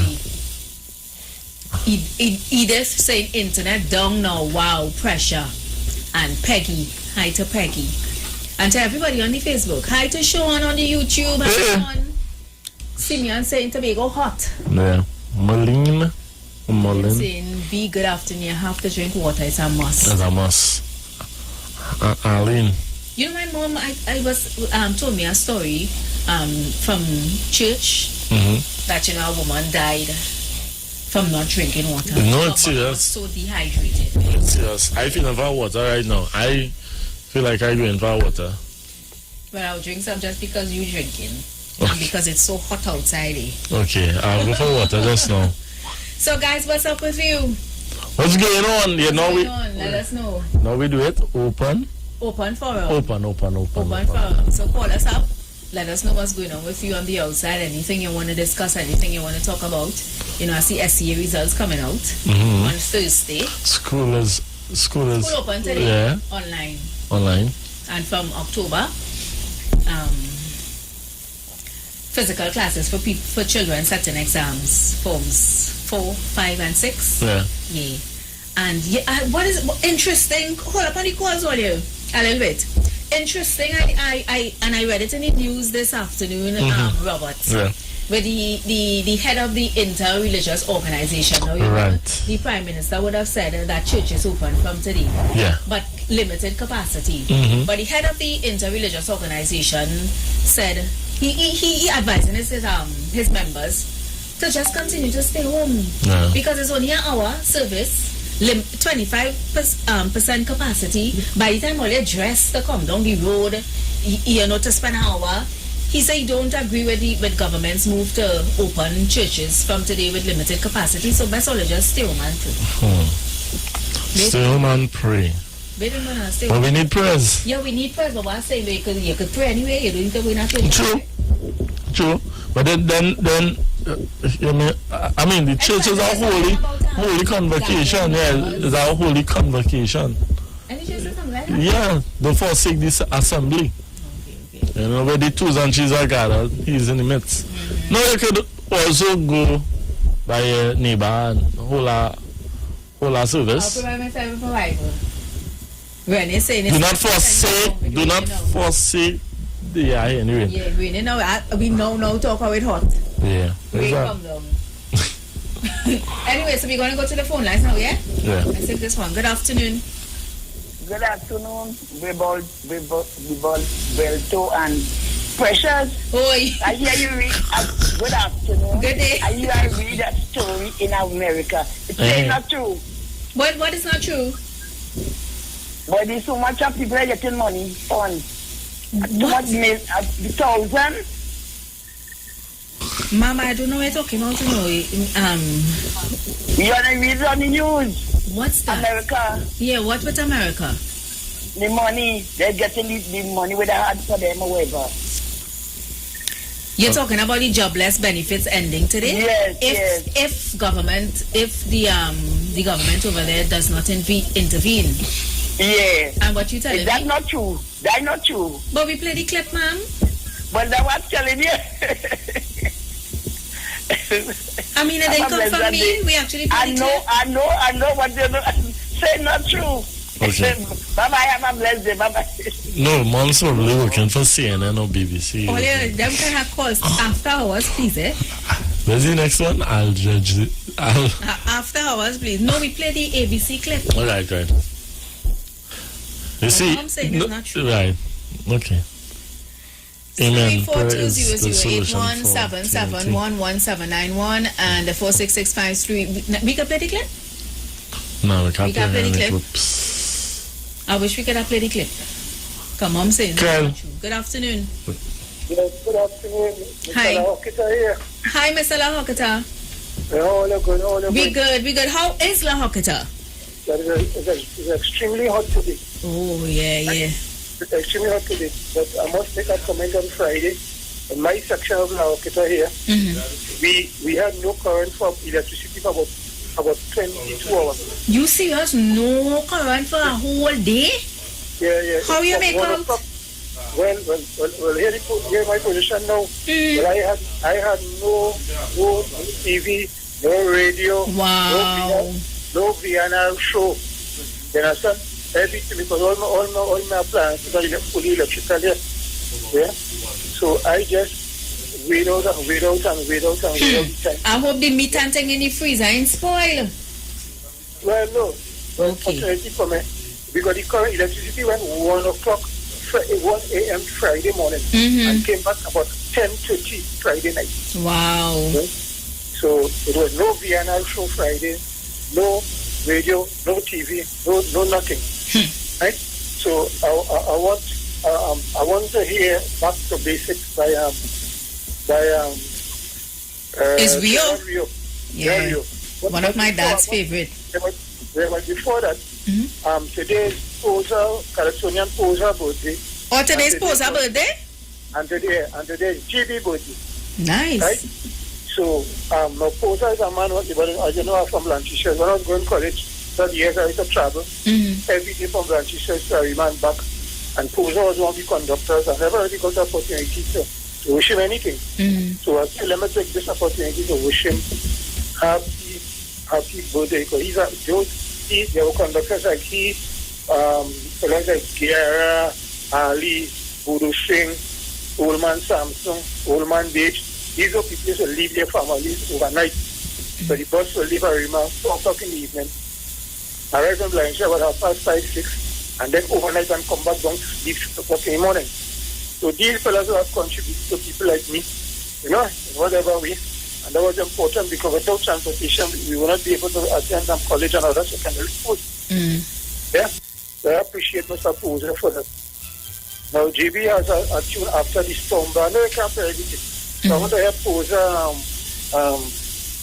Edith saying internet down now. Wow, pressure. And Peggy, hi to Peggy. And to everybody on the Facebook, hi to Sean on the YouTube. Hi Sean. Simeon saying Tobago hot.
Yeah. Malin.
Saying be good afternoon. You have to drink water. It's a must.
It's a must. Arlene.
You know, my mom, I was told me a story from church that, you know, a woman died from not drinking water.
No, it's serious.
So dehydrated.
It's serious. I feel for water right now. I feel like I'm going for water.
Well, I'll drink some just because you're drinking. And because it's so hot outside.
Okay, I'll go for water just now.
So, guys, what's up with you?
What's going on?
Let us know.
Now we do it open.
Open forum.
Open forum.
So call us up. Let us know what's going on with you on the outside. Anything you want to discuss, anything you want to talk about. You know, I see SCA results coming out on Thursday.
School is
open today.
Yeah.
Online. And from October, physical classes for children setting exams, forms 4, 5, and 6.
Yeah.
And what is interesting? Hold up on the calls, all you a little bit. Interesting. I read it in the news this afternoon, Robert.
Yeah.
With the head of the inter-religious organization. Now, the Prime Minister would have said that churches open from today.
Yeah.
But limited capacity. But the head of the inter-religious organization said he advising his members to just continue to stay home.
Yeah.
Because it's only an hour service. 25% capacity. By the time all you're dressed to come down the road, you know, to spend an hour. He said he don't agree with government's move to open churches from today with limited capacity. So best all just stay home and pray.
Stay home and pray. But we need prayers.
Yeah, we need prayers. But what I'm saying, you could pray anyway. You don't need to win a prayer.
True. But then I mean, the church is a holy convocation. Yeah, it's a holy convocation.
Any church is something like that?
Yeah, don't forsake this assembly. Okay. You know, where the twos and threes are gathered, he's in the midst. Now you could also go by your neighbor and hold a Hold our service.
I'll provide my service provider. When they say
do not forsake the eye anyway.
Yeah, we now talk how it hot.
Yeah.
We come down. Anyway, so we're gonna go to the phone lines now, yeah?
Yeah.
Let's take this one. Good afternoon.
Good afternoon, Belto and Precious.
Oi.
I hear you read. Good afternoon.
Good day.
I hear I read that story in America. It's not true.
What is not true?
But there's so much of people are getting money on. Too much the thousand.
Mama, I don't know what you're talking about. You know,
you wanna read on the news?
What's that?
America.
Yeah, what with America?
The money they're getting the money with the hard for them or whatever.
You're talking about the jobless benefits ending today?
Yes,
if the government over there does not intervene.
Yeah.
And what you telling me?
That's not true. That's not true.
But we play the clip, ma'am.
But that's what I'm telling you.
I mean, it didn't come from me. We actually played the clip.
I know, but they don't say not true.
Okay.
Bye-bye, have a blessed day. Bye-bye.
No, mom's probably working for CNN or BBC.
Oh, yeah, them can have calls after hours, please, eh?
Where's the next one? I'll judge it.
After hours, please. No, we play the ABC clip.
All right. You see,
I'm saying it's not true.
Right. Okay. Amen.
3420081771191 and the 46653. We can play the clip?
No, we can't play
the
any
clip.
clips.
I wish we could have played the clip. Come on, I'm saying that's not true. Good afternoon.
Yes, good afternoon.
Hi.
Mr. Lahokita here.
Hi, Mr. Lahokita.
All good.
We good. How is Lahokita?
It's extremely hot today.
Oh, yeah.
It's extremely hot today. But I must make a comment on Friday. In my section of Lahokita here, we had no current for electricity for about 22 hours.
You serious? No current for a whole day?
Yeah.
How you make out?
Well, here my position now. But I had no TV, no radio, no VNR show. You understand? Everything, because all my appliances are fully electrical here. Yeah? So I just wait out time.
I hope the meat and thing in the freezer ain't spoil.
Well, no. Unfortunately for me, because the current electricity went 1 a.m. Friday morning and came back about 10:30 Friday night.
Wow.
Okay? So it was no VNR show Friday, no radio, no TV, no nothing. Right? So I want to hear Back to Basics by
It's Rio.
Rio.
One of my dad's favorite.
But before that, today's Calypsonian Posa birthday.
Oh, today's Posa birthday?
And today's GB birthday.
Nice.
Right? So, now Posa is a man, as you know, from Lancashire. When I was going to college, 30 years I used to travel. Every day from Lancashire to Remand back. And Posa was one of the conductors. I never really got the opportunity to wish him anything. So I said, let me take this opportunity to wish him happy birthday. Because there were conductors like fellas like Kiara, Ali, Budu Singh, Old Man Samsung, Old Man Dage. These are people who leave their families overnight. So the bus will leave Arima 4 o'clock in the evening, arrive in Blanchard about 5:30, 6, and then overnight and come back down to sleep 6 o'clock in the morning. So these fellas have contributed to people like me, whatever way. And that was important because without transportation, we will not be able to attend some college and other secondary schools. Yeah? So I appreciate Mr. Poser for that. Now, JB has a tune after the storm, but I know I can't play everything. So I want to hear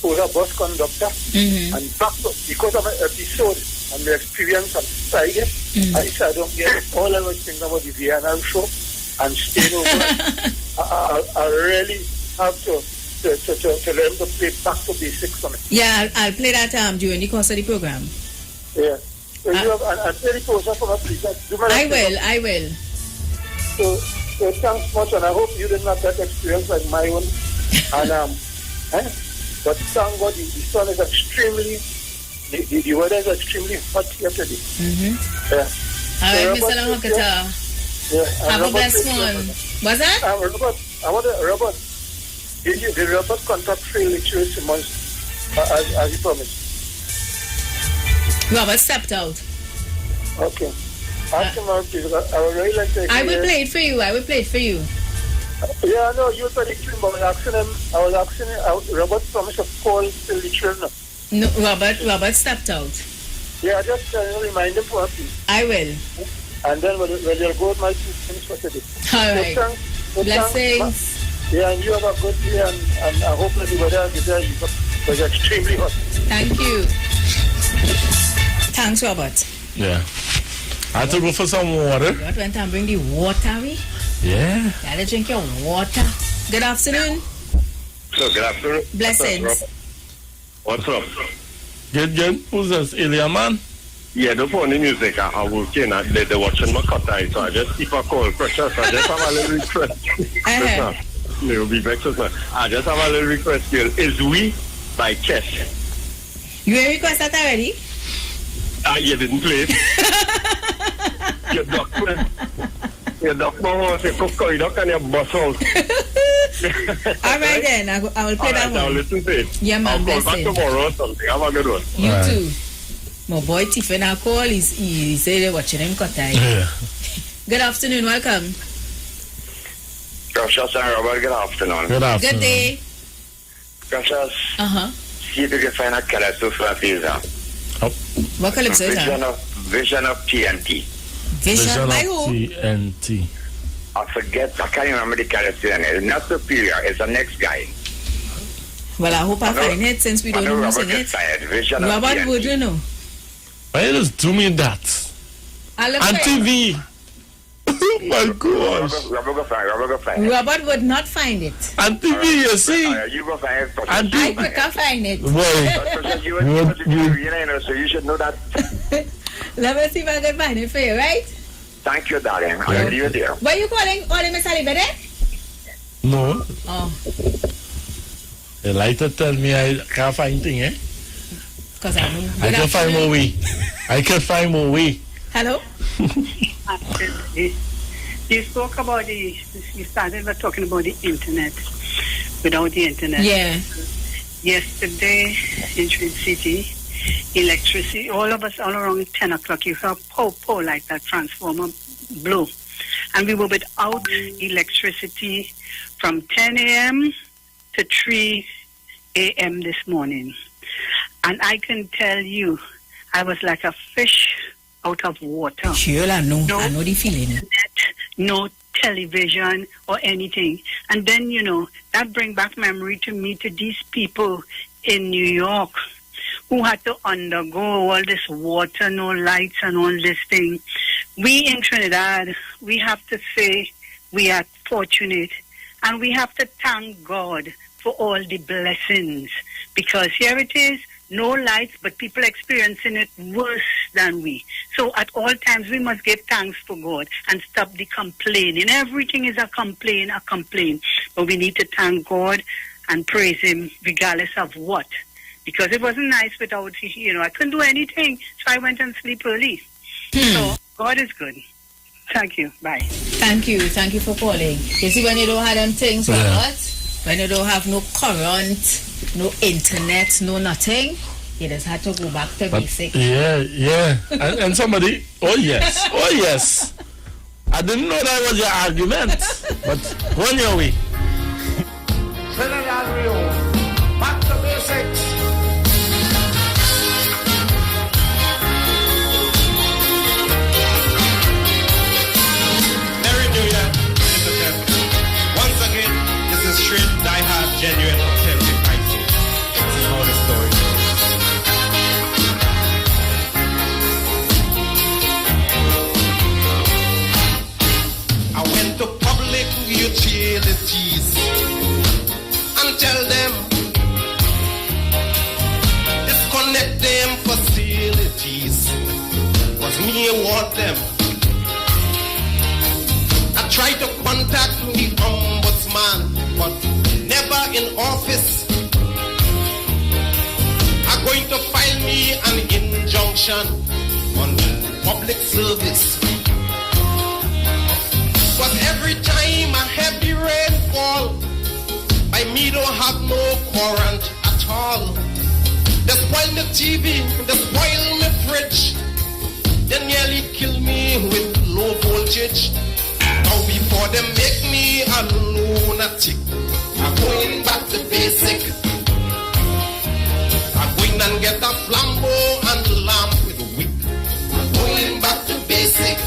Poser bus conductor. And back to, because of my episode and the experience on Friday, I said I don't get all I was thinking about the Vienna show and staying over. I really have to learn to play Back to Basics for me.
Yeah, I'll play that during the course of the program.
Yeah. So you have and play the Poser for me, please.
I will.
So thanks much, and I hope you didn't have that experience like my own. And but thank God the sun is extremely the weather is extremely hot here today.
Mm-hmm.
Yeah.
All right, Mr. Lamokata.
Yeah.
Have a blessed one. What's that?
Robert, did Robert contact Phil Literacy Simmons as he promised?
Robert stepped out.
Okay. Ask him out, please. I would really like to.
I will play it for you.
Yeah, no, you told the truth, but I was asking him, Robert promised to call Phil Literacy.
No, Robert stepped out.
Yeah, just remind him for me.
I will.
And then we'll go with my 2 things for today.
All right. Blessings.
Yeah, and you have a good day, and I hope that the weather is there because it's extremely hot.
Thank you. Thanks, Robert.
Yeah. I had to go for some water.
You went and bring the water, we?
Yeah.
You had to drink your water. Good afternoon.
So, good afternoon.
Blessings.
What's up?
Good. Who's this? Ilya man?
Yeah, the phone music I working at they're watching my cut eye, so I just keep a call precious. I just have a little request. You'll be vexed with me. I just have a little request, girl. Is We by Chess.
You request that already?
You didn't play it. Your doctor wants to cook your duck and your bus out.
All right then, I will play that one.
I'll listen to it.
Yeah, man,
I'll call back tomorrow or something. Have a good one.
You too. My boy Tiffany I call, he said they're watching him cut eye.
Yeah.
Good afternoon, welcome.
Precious and Robert, good afternoon.
Good day.
Precious. See if you can find a calypso for a pizza.
What calypso is that?
Vision of TNT.
Vision by who?
TNT.
I can't remember the calypso name. It's not Superior, it's the next guy.
Well, I hope I find it since we don't know who's in it. Robert would, you know.
Why just do me that?
On
TV. Oh my gosh.
Robert
would not find it.
On TV, you see?
You go find it.
I quicker find it.
So you should know that.
Let me see if I can find it for you, right?
Thank you, darling. I'll leave you there.
Were you calling Mr. Libede?
No.
Oh.
They like to tell me I can't find thing, eh?
Because I know.
I can find more way. I can find more way.
Hello?
You spoke about you started by talking about the internet. Without the internet.
Yeah.
Yesterday in Twin City, electricity, all of us all around 10 o'clock, you saw pow like that transformer blow. And we were without electricity from 10 a.m. to 3 a.m. this morning. And I can tell you, I was like a fish out of water.
Sure, I know the feeling.
No television or anything. And then, that bring back memory to me to these people in New York who had to undergo all this water, no lights and all this thing. We in Trinidad, we have to say we are fortunate and we have to thank God for all the blessings, because here it is, no lights, but people experiencing it worse than we. So at all times, we must give thanks for God and stop the complaining. Everything is a complaint. But we need to thank God and praise Him regardless of what. Because it wasn't nice without, I couldn't do anything. So I went and sleep early. So God is good. Thank you. Bye.
Thank you for calling. You see, when you don't have them things, what? When you don't have no current, no internet, no nothing, you just have to go back to basic.
Yeah. And somebody, oh yes. I didn't know that was your argument, but go on your way.
Trinidad Rio, back to basics.
Merry New Year, ladies and gentlemen. Once again, this is straight, die-hard, genuine, authentic fighting. This is how the story goes. I went to public utilities and tell them disconnect them facilities, cause me want them. I tried to contact the ombudsman, but never in office. I'm going to file me an
function on public service. But every time a heavy rain fall, by me don't have no current at all. They spoil the TV, they spoil my fridge, they nearly kill me with low voltage. Now before they make me a lunatic, I'm going back to basic. I'm going and get a flambeau and lamp with a wick. I'm going back to basic.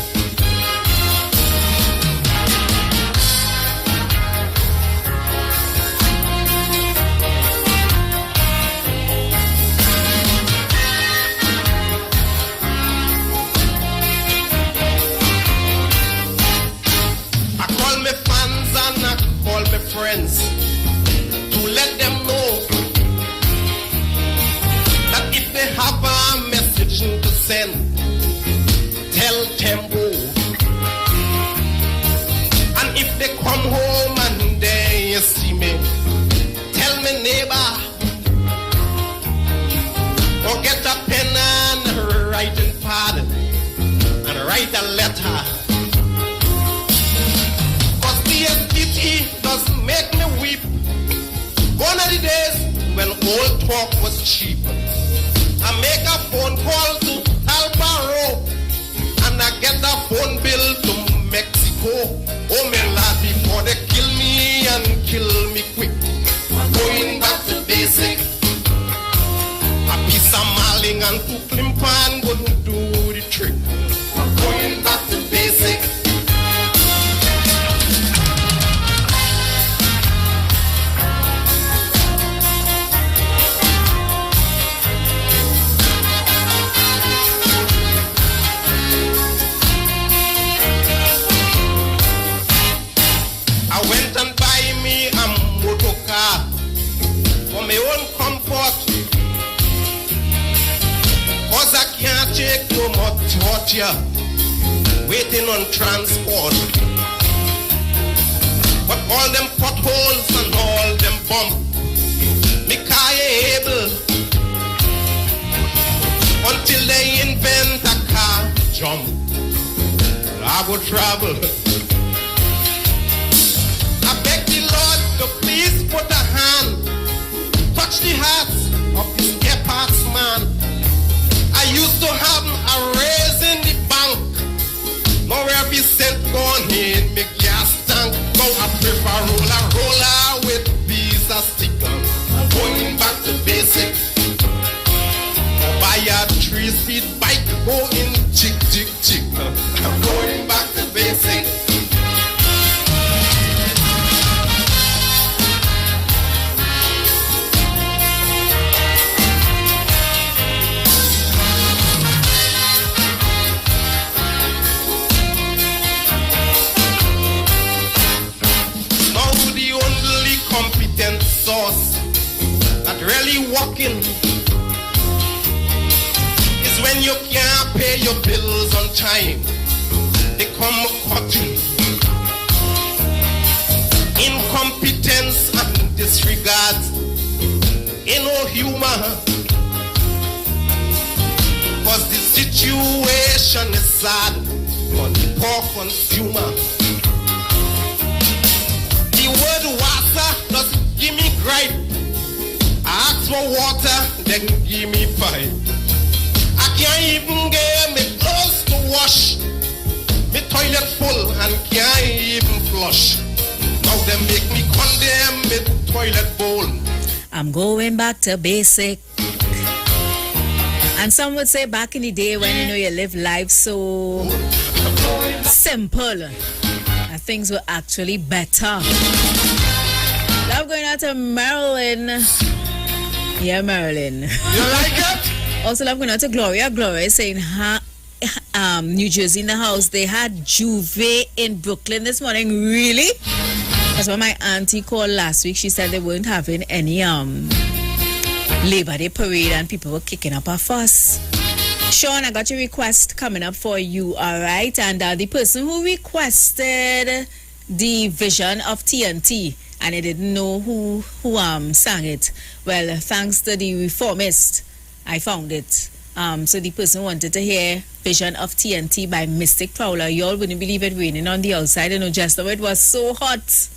Call my friends to let them know that if they have a message to send, tell Tembo. And if they come home and they see me, tell me neighbor, or get a pen and a writing pad and write a letter. SPT does make me weep. Gone are the days when old talk was cheap. I make a phone call to Alvaro and I get a phone bill to Mexico. Oh my lad, before they kill me and kill me quick, I'm going back to basic. A piece of marling and two flimpan wouldn't do the trick. I'm going back to basic. For my own comfort, cause I can't take no more torture waiting on transport. But all them potholes and all them bumps, me can't able until they invent a car jump. I will travel. I beg the Lord to please put a hand, touch the hearts of this parts man. I used to have a raise in the bank. Now every cent gone in me gas tank. Now I prefer roller with visa sticker. I'm going back to basic. Buy a 3-speed bike, go in chick. I'm going back to basic. Competent source that really working is when you can't pay your bills on time. They come cutting. Incompetence and disregard. Ain't no humor. Cause the situation is sad for the poor consumer. The word water doesn't give me gripe. I ask for water, they give me pipe. I can't even get me clothes to wash. My toilet full and can't even flush. Now they make me condemn my toilet bowl.
I'm going back to basic. And some would say back in the day when you live life so simple, things were actually better. Love going out to Marilyn. Yeah, Marilyn. You
like it?
Also love going out to Gloria. Gloria is saying New Jersey in the house. They had Juve in Brooklyn this morning. Really? That's why my auntie called last week. She said they weren't having any Labor Day parade and people were kicking up a fuss. Sean, I got your request coming up for you, all right? And the person who requested the Vision of TNT, and I didn't know who sang it. Well, thanks to the Reformist, I found it. So the person wanted to hear Vision of TNT by Mystic Prowler. Y'all wouldn't believe it raining on the outside. You know, just now it was so hot.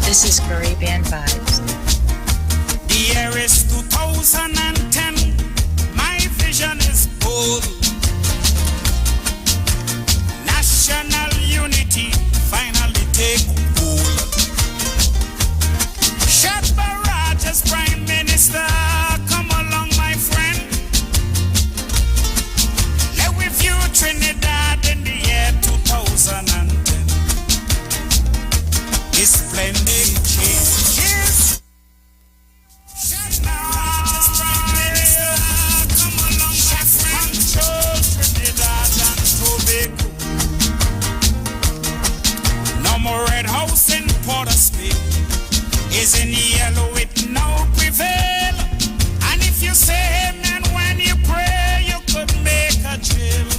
This is Caribbean Vibes.
The year is 2010. My vision is bold. National unity finally take hold. Shut Barrage as Prime Minister. Come along, my friend. Let we view Trinidad in the year 2010. It's splendid changes. Come along, control Trinidad and Tobago. No more red house in Port of Spain. Is in yellow, it now prevail. And if you say amen when you pray, you could make a drill.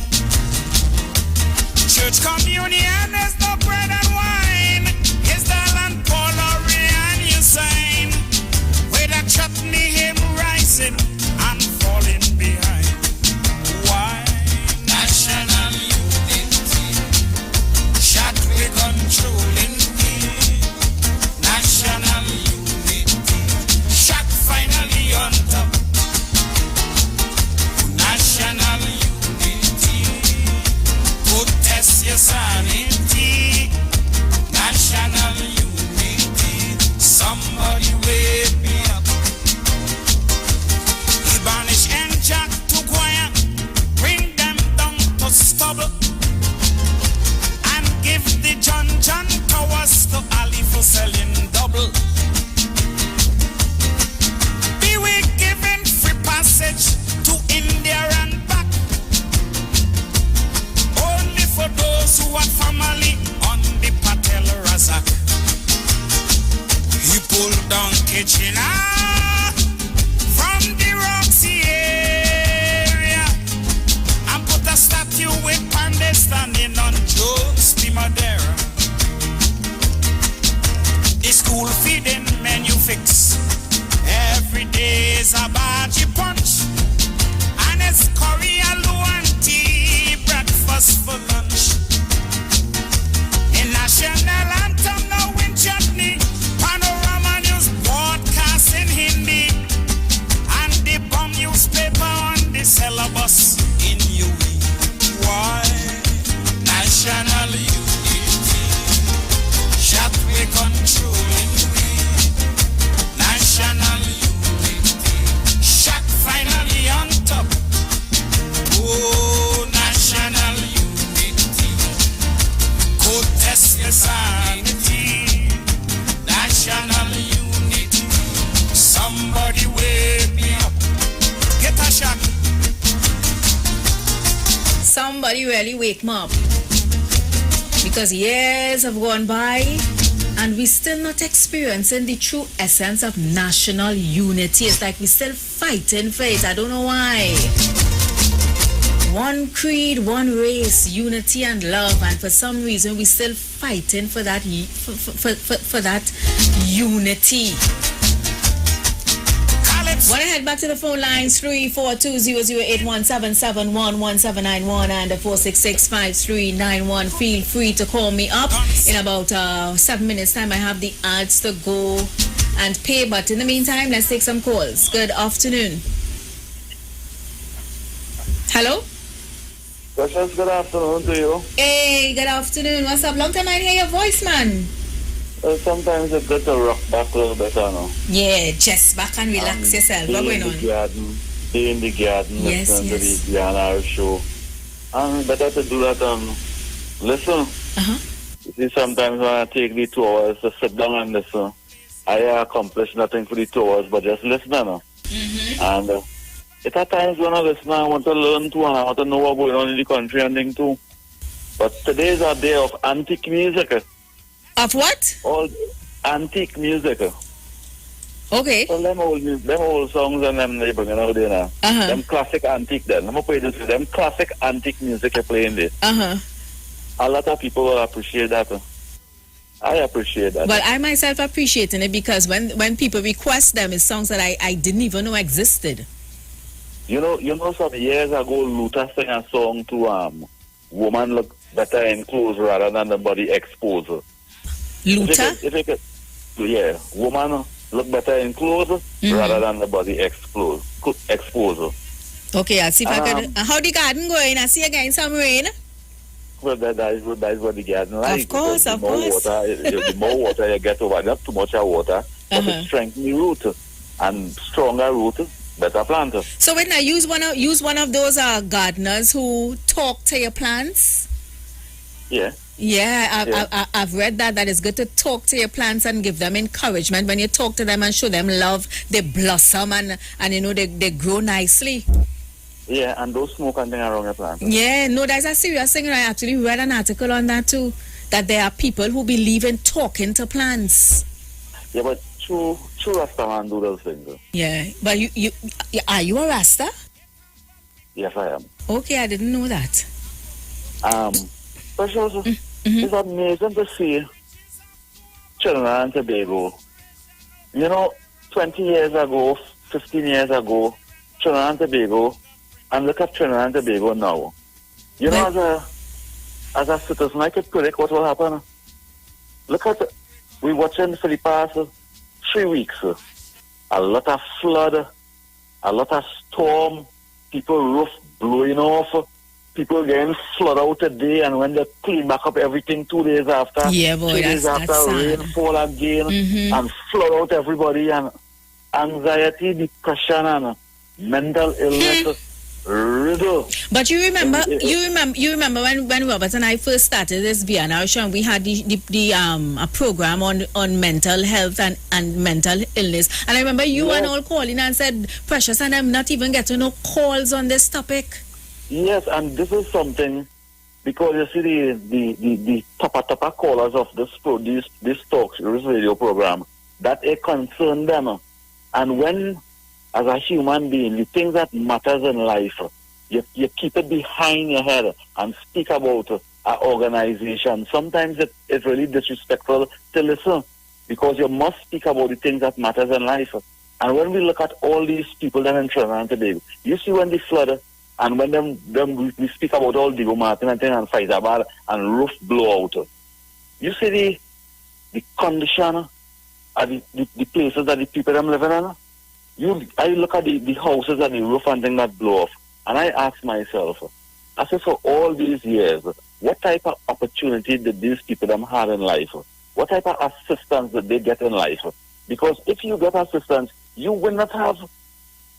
Church communion is no bread and wine. Is the land Polarian you sign? With a chutney him rising and falling behind. Why? National unity. Shot we controlling me. National unity. Shot finally on top. National unity. Good test your sanity. National unity. Somebody wake me up. He banish and Jack to choir. Bring them down to stubble. And give the John Towers to Ali for selling double. Be we given free passage to India and back. Only for those who are family on the Patel Razak. He pulled down Kitchener from the Roxy area and put a statue with Pandey standing on Jones P. Madeira. The school feeding menu fix. Every day is a badgy punch. And it's curry, aloo and tea, breakfast for lunch. The national anthem now in chutney. Panorama news broadcast in Hindi. And the bomb newspaper on the syllabus in UE. Why? National unity. Shot we controlling we. National unity. Shot finally on top. Oh, national unity. Could test your sanity. National unity. Somebody wake me up. Get a shot.
Somebody really wake me up. Because years have gone by and we're still not experiencing the true essence of national unity. It's like we're still fighting for it. I don't know why. One creed, one race, unity and love, and for some reason we're still fighting for that for that unity. Want to head back to the phone lines 342-0081-771-1791 and 466-5391. Feel free to call me up. In about 7 minutes time I have the ads to go and pay, but in the meantime let's take some calls. Good afternoon. Hello?
Precious, good afternoon to you.
Hey, good afternoon. What's up? Long time I hear your voice, man.
Sometimes it's good to rock back a little bit, I know.
Yeah, just back and relax yourself. What's going on?
Be in the garden,
yes,
listen
yes.
to the Diana show. And better to do that, listen. You see, sometimes when I take the 2 hours to sit down and listen, I accomplish nothing for the 2 hours, but just listen, you know. And it's at times when I listen, I want to learn too, and I want to know what's going on in the country and thing too. But today is a day of antique music.
Of what?
All antique music.
Okay.
So them old songs and them they bringing out there now. Them classic antique then. I'm gonna play this. Them classic antique music you're playing there. A lot of people will appreciate that. I appreciate that.
Well, I myself appreciating it because when people request them, it's songs that I didn't even know existed.
You know, some years ago, Luther sang a song to woman look better in clothes rather than the body exposed.
Luther?
Yeah, woman look better in clothes rather than the body exposed.
Okay, I'll see if I can. How the garden going? I see again some rain.
Well, that is what the garden like.
Of course.
The more water you get over, not too much water, but it strengthens the root and stronger root, better plant.
So when I use one of those gardeners who talk to your plants.
Yeah.
Yeah, I've read that it's good to talk to your plants and give them encouragement. When you talk to them and show them love, they blossom and they grow nicely.
Yeah, and don't smoke anything around your plant.
Yeah, no, that's a serious thing. I actually read an article on that too, that there are people who believe in talking to plants.
Yeah, but true Rasta man do those things.
Yeah, but you are you a Rasta?
Yes, I am.
Okay, I didn't know that.
Precious, it's amazing to see Trinidad and Tobago. 20 years ago, 15 years ago, Trinidad and Tobago, and look at Trinidad and Tobago now. As a citizen, I could predict what will happen. Look at we watching for the past 3 weeks. A lot of flood, a lot of storm, people roof blowing off, people getting flooded out today, and when they clean back up everything 2 days after, 2 days after rainfall again, and flood out everybody, and anxiety, depression, and mental illness. Riddle.
But you remember when Robert and I first started this VNR show, and we had a program on mental health and mental illness, and I remember you and all calling and said, Precious, and I'm not even getting no calls on this topic.
Yes, and this is something because you see the top callers of this radio program, that it concern them, and when as a human being, the things that matters in life, you keep it behind your head and speak about an organization. Sometimes it's really disrespectful to listen because you must speak about the things that matters in life. And when we look at all these people that are in Trinidad and Tobago, you see when they flood and when we speak about all Diego Martin and Faizabad and roof blow out, you see the condition of the places that the people are living in. I look at the houses and the roof and things that blow off, and I ask myself, I say, for all these years, what type of opportunity did these people have in life? What type of assistance did they get in life? Because if you get assistance, you will not have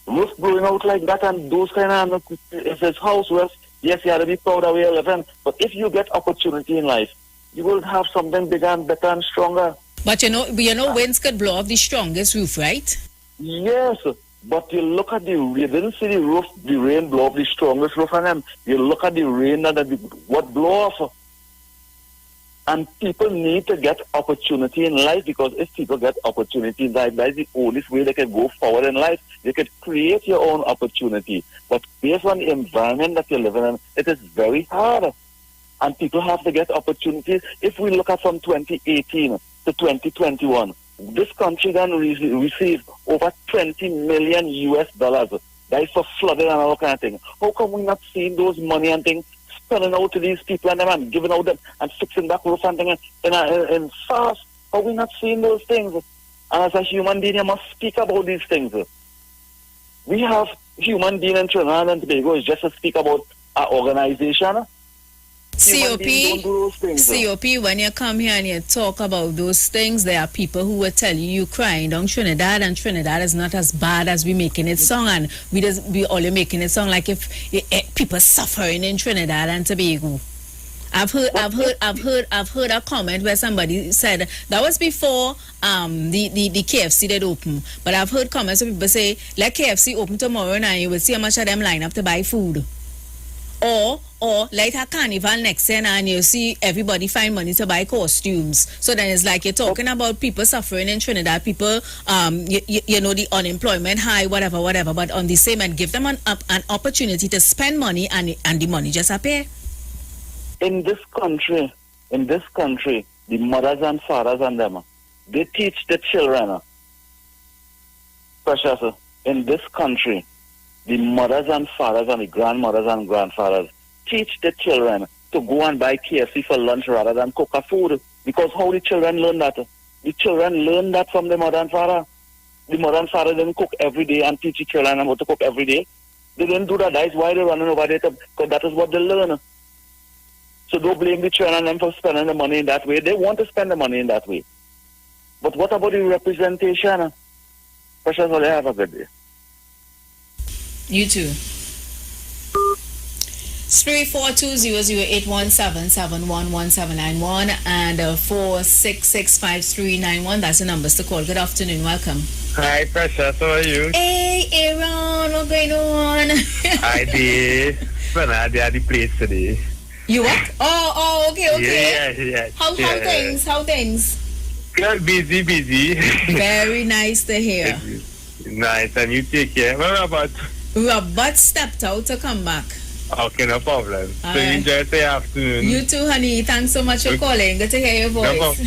roof blowing out like that and those kind of, if it's house rest, yes, you have to be proud of where you live in, but if you get opportunity in life, you will have something bigger and better and stronger.
But winds could blow off the strongest roof, right?
Yes, but you look at you didn't see the roof, the rain blow off the strongest roof on them. You look at the rain what blow off. And people need to get opportunity in life, because if people get opportunity in life, that's the only way they can go forward in life. You can create your own opportunity. But based on the environment that you're living in, it is very hard. And people have to get opportunities. If we look at from 2018 to 2021, this country then received over $20 million US. That is for flooding and all kind of things. How come we not seeing those money and things spelling out to these people and them and giving out them and fixing back roof and things in fast? How we not seeing those things? And as a human being, you must speak about these things. We have human being in Trinidad and Tobago is just to speak about our organization.
COP, when you come here and you talk about those things, there are people who will tell you crying down Trinidad, and Trinidad is not as bad as we making it sound, and we only making it sound like if people suffering in Trinidad and Tobago. I've heard a comment where somebody said that was before the KFC did open, but I've heard comments of people say, let KFC open tomorrow and you will see how much of them line up to buy food. Or like a carnival next year and you see everybody find money to buy costumes. So then it's like you're talking about people suffering in Trinidad, people, you know, the unemployment high, whatever. But on the same end, give them an opportunity to spend money and the money just appear.
In this country, the mothers and fathers and them, they teach the children. Precious, in this country, the mothers and fathers and the grandmothers and grandfathers teach the children to go and buy KFC for lunch rather than cook a food. Because how the children learn that? The children learn that from the mother and father. The mother and father didn't cook every day and teach the children how to cook every day. They didn't do that. That's why they're running over there, because that is what they learn. So don't blame the children and them for spending the money in that way. They want to spend the money in that way. But what about the representation? Precious, well, have a good day.
You too. 342-008177111791 and 4665391. That's the numbers to call. Good afternoon. Welcome.
Hi, Precious. How are you?
Hey, Aaron. What's going on?
I did. When I did the place today.
You what? Oh, okay.
Yeah.
How things?
Good, busy.
Very nice to hear.
Nice, and you take care. What about?
Robert stepped out to come back.
Okay, no problem.
All
So
right.
you enjoy the afternoon.
You too, honey. Thanks so much for calling. Good to hear your voice.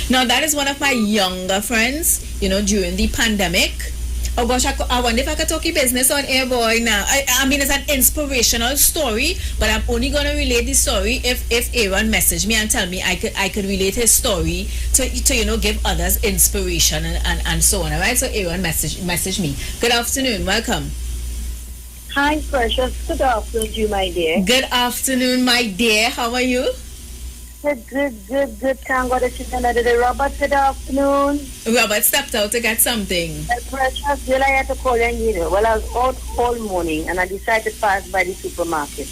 Now, that is one of my younger friends, you know, during the pandemic. Oh gosh, I wonder if I could talk your business on air, boy. Now, I mean, it's an inspirational story, but I'm only gonna relate the story if Aaron messaged me and tell me I could relate his story to you know, give others inspiration and so on. Alright, so Aaron message me. Good afternoon, welcome.
Hi, Precious. Good afternoon to you, my dear.
Good afternoon, my dear. How are you?
Good. Thank God that you're another day. Robert, good afternoon.
Robert stepped out to get something.
Precious, well, I had to call you. Well, I was out all morning and I decided to pass by the supermarket.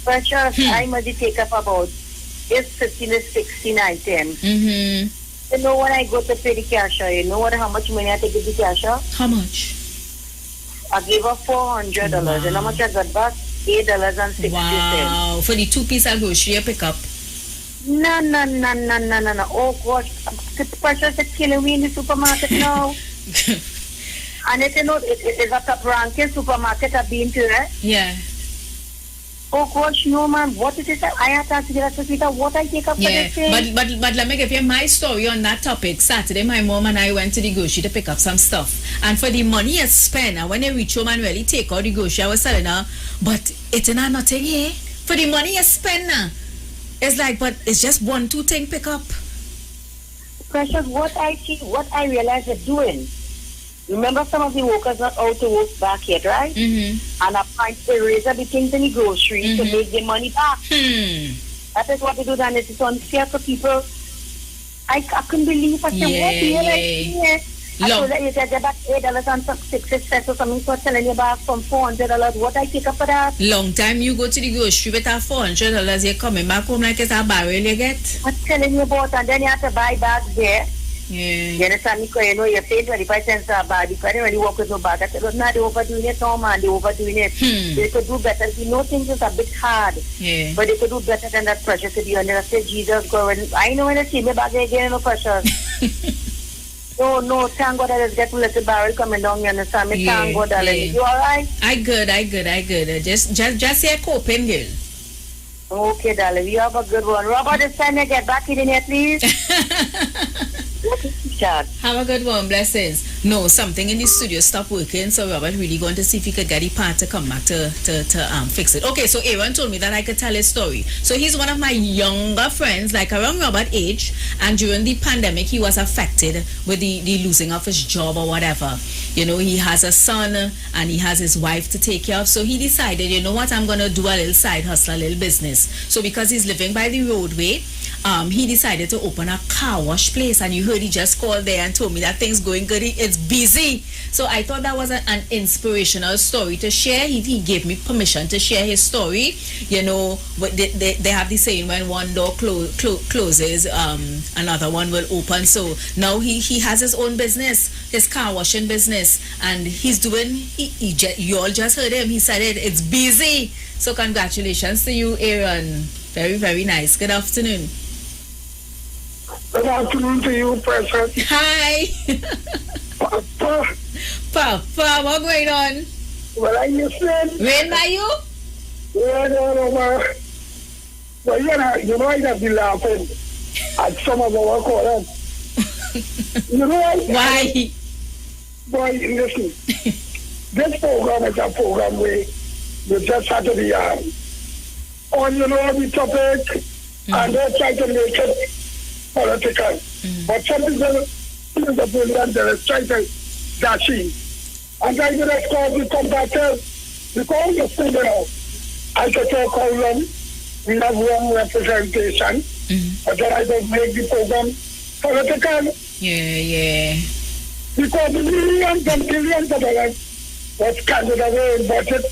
Precious, I must take up about 15 to 16 items. You know, when I go to pay the cashier, you know how much money I take to the cashier?
How much?
I gave her $400. And how much I got back? $8.60.
Wow. For the 2-piece of grocery you pick up.
No. Oh gosh, the Precious is killing me in the supermarket now. And it's, you know, it's a top ranking supermarket I've been to, right?
Yeah.
Oh gosh, no man, what is it? I have to ask you that what I take up for this thing.
But let me give you my story on that topic. Saturday, my mom and I went to the grocery to pick up some stuff. And for the money I spent, and when I reach home and really take out the grocery, I was telling her, but it's not nothing here. For the money I spend now. It's like, but it's just 1-2 thing pick up.
Precious, what I realize they're doing. Remember, some of the workers not out to work back yet, right? And I find they raise up the things in the grocery to make their money back. That is what they do, and it's unfair for people. I couldn't believe. I said, what the hell is here? I told her, you said about $8.06 or something, so telling you back from $400. What I take up for that?
Long time you go to the grocery with our $400, you're coming back home like it's a barrel you get.
I'm telling you about, and then you have to buy bags there.
Yeah.
You understand me? Because you know you're paying 25 cents a bag. You can't really work with no bag. I said, no, they're overdoing it, no man, they're overdoing it. They could do better. You know things is a bit hard.
Yeah.
But they could do better than that, Precious, to be honest. I said, Jesus, God, I know when I see me back again, no Precious. No, thank God there's get a little barrel coming down, you understand me? Thank God, darling. You alright?
I good. Just say coping, girl.
Okay, darling. You have a good one. Robert, it's time to get back in here, please.
Have a good one. Blessings. No, something in the studio stopped working, so Robert really going to see if he could get the part to come back to fix it. Okay, so Aaron told me that I could tell his story. So he's one of my younger friends, like around Robert age, and during the pandemic he was affected with the losing of his job or whatever. You know, he has a son and he has his wife to take care of, so he decided, you know what, I'm going to do a little side hustle, a little business. So because he's living by the roadway he decided to open a car wash place, and you heard he just called there and told me that things going good. It's busy. So I thought that was an inspirational story to share. He gave me permission to share his story. You know, but they have the saying, when one door closes, another one will open. So now he has his own business, his car washing business, and he's doing. You all just heard him. He said it's busy. So congratulations to you, Aaron. Very, very nice. Good afternoon.
Good afternoon to you, Precious.
Hi. Papa, what going on?
Well, I listen.
Rain by you?
Rain all over. Well, you know, I have been laughing at some of our callers. You know
why?
Boy, listen. This program is a program where you just have to be on, you know, the topic, and they try to make it political. But some people, the brilliant, they try to dash in. And I will call the combatants, because you see now, I can talk how long we have one representation, but then I don't make the program political.
Yeah.
Because millions and billions of dollars was carried away in budget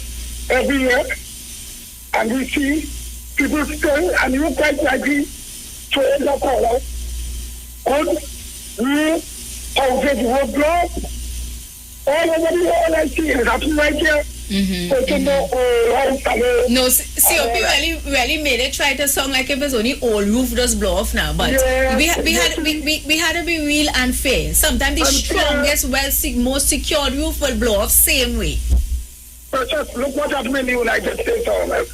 every year, and we see people still, and you quite likely to end up all good, new houses would blow all over the world. I see it happening right here.
No, COP really made it try to sound like it was only old roof just blow off now, but we had to be real and fair. Sometimes the strongest, most secured roof will blow off same way.
But just look what happened in the United States of America.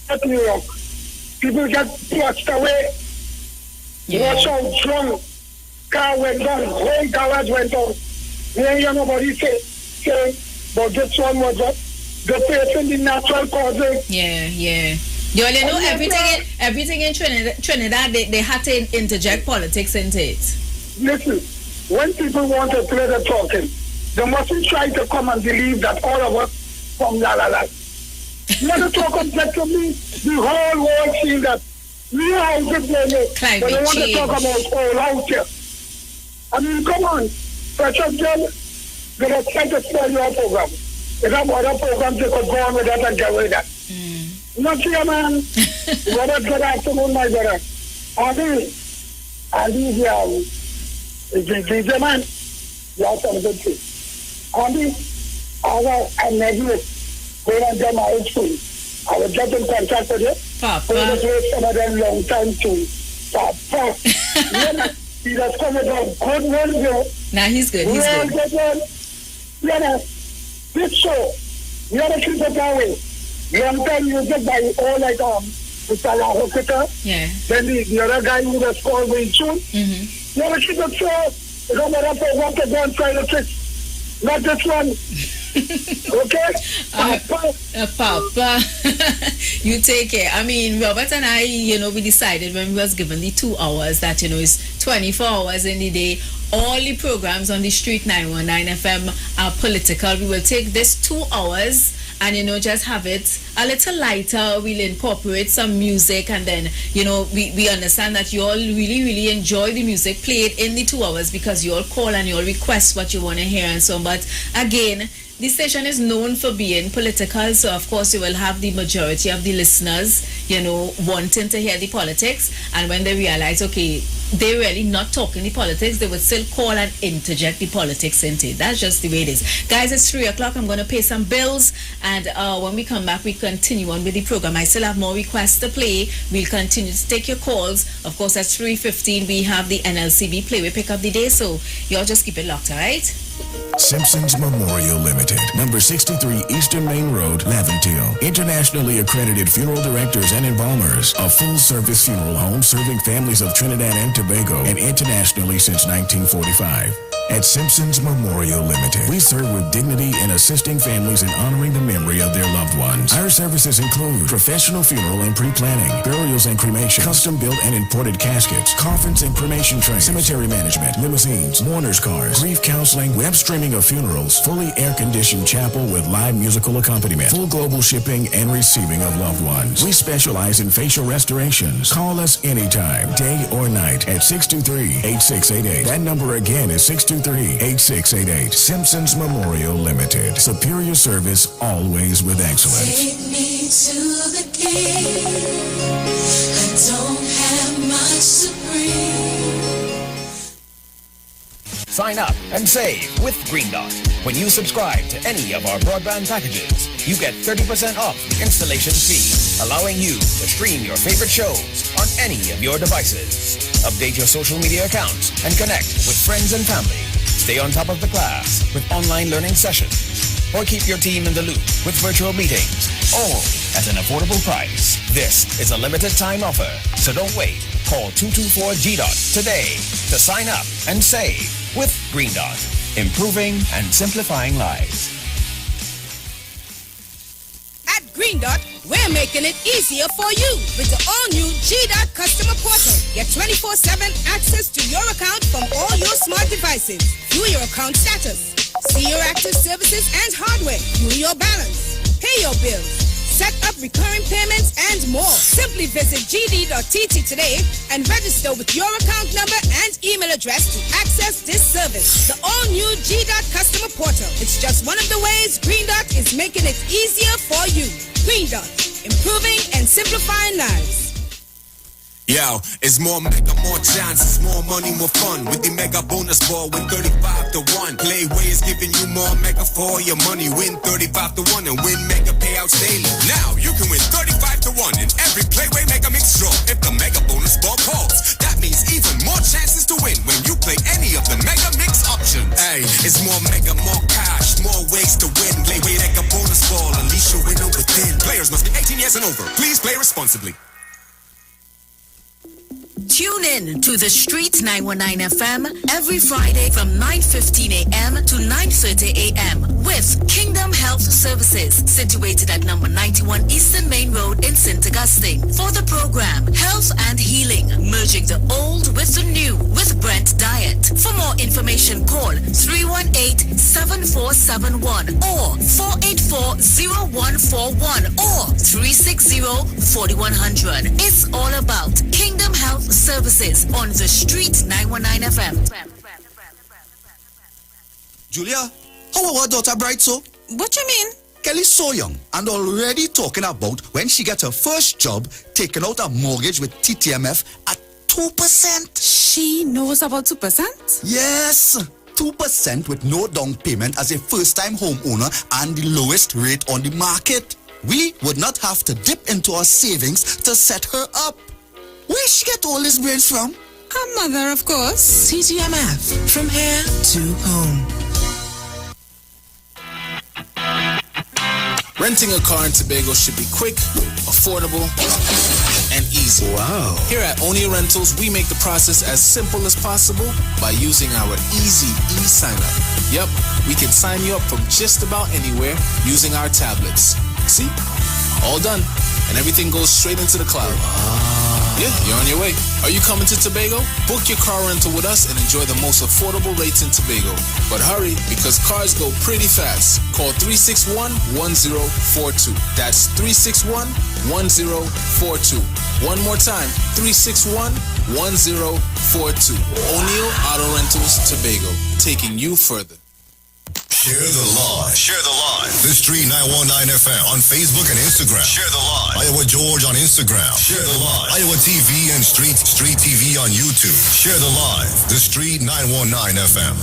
At New York, people get flushed away. Watch out, drunk. Car went down, whole garage went down. You hear nobody say, but this one was the person, the natural causes.
Yeah. You only know everything in Trinidad, they had to interject politics into it.
Listen, when people want to play the talking, they mustn't try to come and believe that all of us from La La La. You want to talk objectively, the whole world sees that we are out of there, but they want to talk about all out here. I mean, come on, Precious Girl, they are trying to spoil your program. If I have other programs, they could go on with that and get away with that. Not here, man. Robert, good afternoon, my brother. Andy, the man, you have some good things. Andy, I met you going on to my school. I was just in contact with you.
Papa.
We just wait some of them long time too. Papa. He just come with a good one, you know.
Nah, he's good. He's good.
This show, you have to keep it that way. Long time you get by all like Mr. Lahokita.
Yeah.
Then the other guy who was called very soon. You have to keep it short. You don't want to go and try to fix. Not this one. Okay?
Papa, you take care. I mean, Robert and I, we decided when we was given the 2 hours that, it's 24 hours in the day. All the programs on the Street 919 FM are political. We will take this 2 hours and, just have it a little lighter. We'll incorporate some music, and then, we understand that you all really, really enjoy the music played in the 2 hours because you all call and you all request what you want to hear and so on. But again, the station is known for being political, so of course you will have the majority of the listeners, wanting to hear the politics, and when they realize, okay, they're really not talking the politics, they would still call and interject the politics into it. That's just the way it is. Guys, it's 3 o'clock. I'm going to pay some bills, and when we come back, we continue on with the program. I still have more requests to play. We'll continue to take your calls. Of course, at 3:15, we have the NLCB Play We Pick Up the Day, so y'all just keep it locked, all right?
Simpsons Memorial Limited, number 63 Eastern Main Road, Laventille. Internationally accredited funeral directors and embalmers. A full-service funeral home serving families of Trinidad and Tobago and internationally since 1945. at Simpson's Memorial Limited. We serve with dignity in assisting families in honoring the memory of their loved ones. Our services include professional funeral and pre-planning, burials and cremation, custom-built and imported caskets, coffins and cremation trays, cemetery management, limousines, mourners cars, grief counseling, web streaming of funerals, fully air-conditioned chapel with live musical accompaniment, full global shipping and receiving of loved ones. We specialize in facial restorations. Call us anytime, day or night, at 623-8688. That number again is 623-8688. Simpson's Memorial Limited. Superior service, always with excellence.
Take me to the king. I don't have much to bring.
Sign up and save with Green Dot. When you subscribe to any of our broadband packages, you get 30% off the installation fee, allowing you to stream your favorite shows on any of your devices. Update your social media accounts and connect with friends and family. Stay on top of the class with online learning sessions. Or keep your team in the loop with virtual meetings, all at an affordable price. This is a limited time offer, so don't wait. Call 224-GDOT today to sign up and save with Green Dot, improving and simplifying lives.
At Green Dot, we're making it easier for you with the all-new G-Dot customer portal. Get 24/7 access to your account from all your smart devices. View your account status, see your active services and hardware, view your balance, pay your bills, set up recurring payments, and more. Simply visit gd.tt today and register with your account number and email address to access this service. The all-new G-Dot customer portal. It's just one of the ways Green Dot is making it easier for you. Green Dot, improving and simplifying lives.
Yo, it's more mega, more chances, more money, more fun. With the mega bonus ball, win 35-1. Playway is giving you more mega for your money. Win 35-1 and win mega payouts daily. Now you can win 35-1 in every Playway mega mix draw. If the mega bonus ball calls, that means even more chances to win when you play any of the mega mix options. Hey, it's more mega, more cash, more ways to win. Playway mega bonus ball, unleash your winner within. Players must be 18 years and over. Please play responsibly.
Tune in to The Street 919 FM every Friday from 9:15 a.m. to 9:30 a.m. with Kingdom Health Services, situated at number 91 Eastern Main Road in St. Augustine. For the program, Health and Healing, merging the old with the new with Brent Diet. For more information, call 318-7471 or 484-0141 or 360-4100. It's all about Kingdom Health Services on The Street 919 FM.
Julia, how our daughter bright so?
What you mean?
Kelly's so young and already talking about when she gets her first job, taking out a mortgage with TTMF at 2%.
She knows about 2%?
Yes, 2% with no down payment as a first-time homeowner and the lowest rate on the market. We would not have to dip into our savings to set her up. Where she get all these brains from?
Her mother, of course.
TTMF, from here to home.
Renting a car in Tobago should be quick, affordable, and easy.
Wow.
Here at Onia Rentals, we make the process as simple as possible by using our easy e-sign-up. Yep, we can sign you up from just about anywhere using our tablets. See? All done. And everything goes straight into the cloud. Yeah, you're on your way. Are you coming to Tobago? Book your car rental with us and enjoy the most affordable rates in Tobago. But hurry, because cars go pretty fast. Call 361-1042. That's 361-1042. One more time, 361-1042. O'Neill Auto Rentals, Tobago, taking you further.
Share the live. Share the live. The Street 919 FM on Facebook and Instagram. Share the live. Iowa George on Instagram. Share the live. Iowa TV and Street TV on YouTube. Share the live. The Street 919 FM.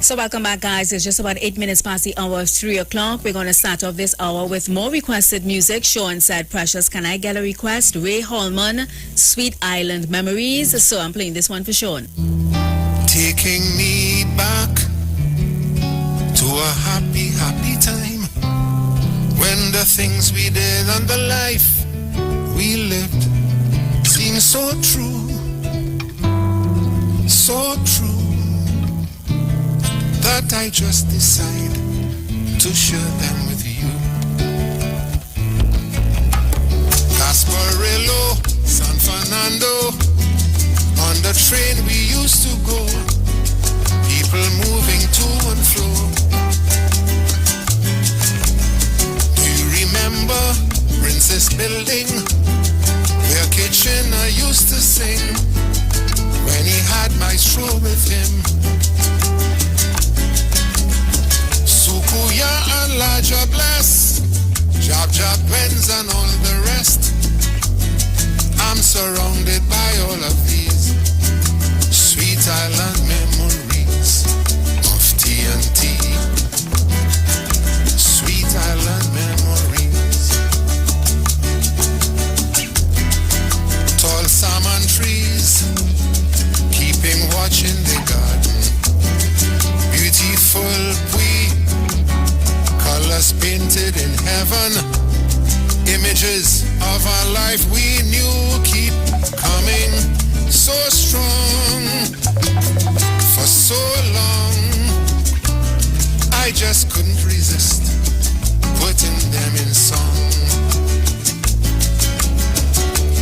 So welcome back, guys. It's just about 8 minutes past the hour of 3 o'clock. We're going to start off this hour with more requested music. Sean said, Precious, can I get a request? Ray Holman, Sweet Island Memories. So I'm playing this one for Sean.
Taking me back to a happy, happy time when the things we did and the life we lived seemed
so true, so true, that I just decide to share them with you. Gasparillo, San Fernando, on the train we used to go, people moving to and fro. Do you remember Princess Building, where Kitchener used to sing when he had Maestro with him? Sukuya and Laja Bless, Jab Jab Benz and all the rest. I'm surrounded by all of these sweet island memories of TNT. Sweet island memories. Tall salmon trees, keeping watch in the garden. Beautiful we, colors painted in heaven. Images of our life we knew keep coming so strong for so long. I just couldn't resist putting them in song.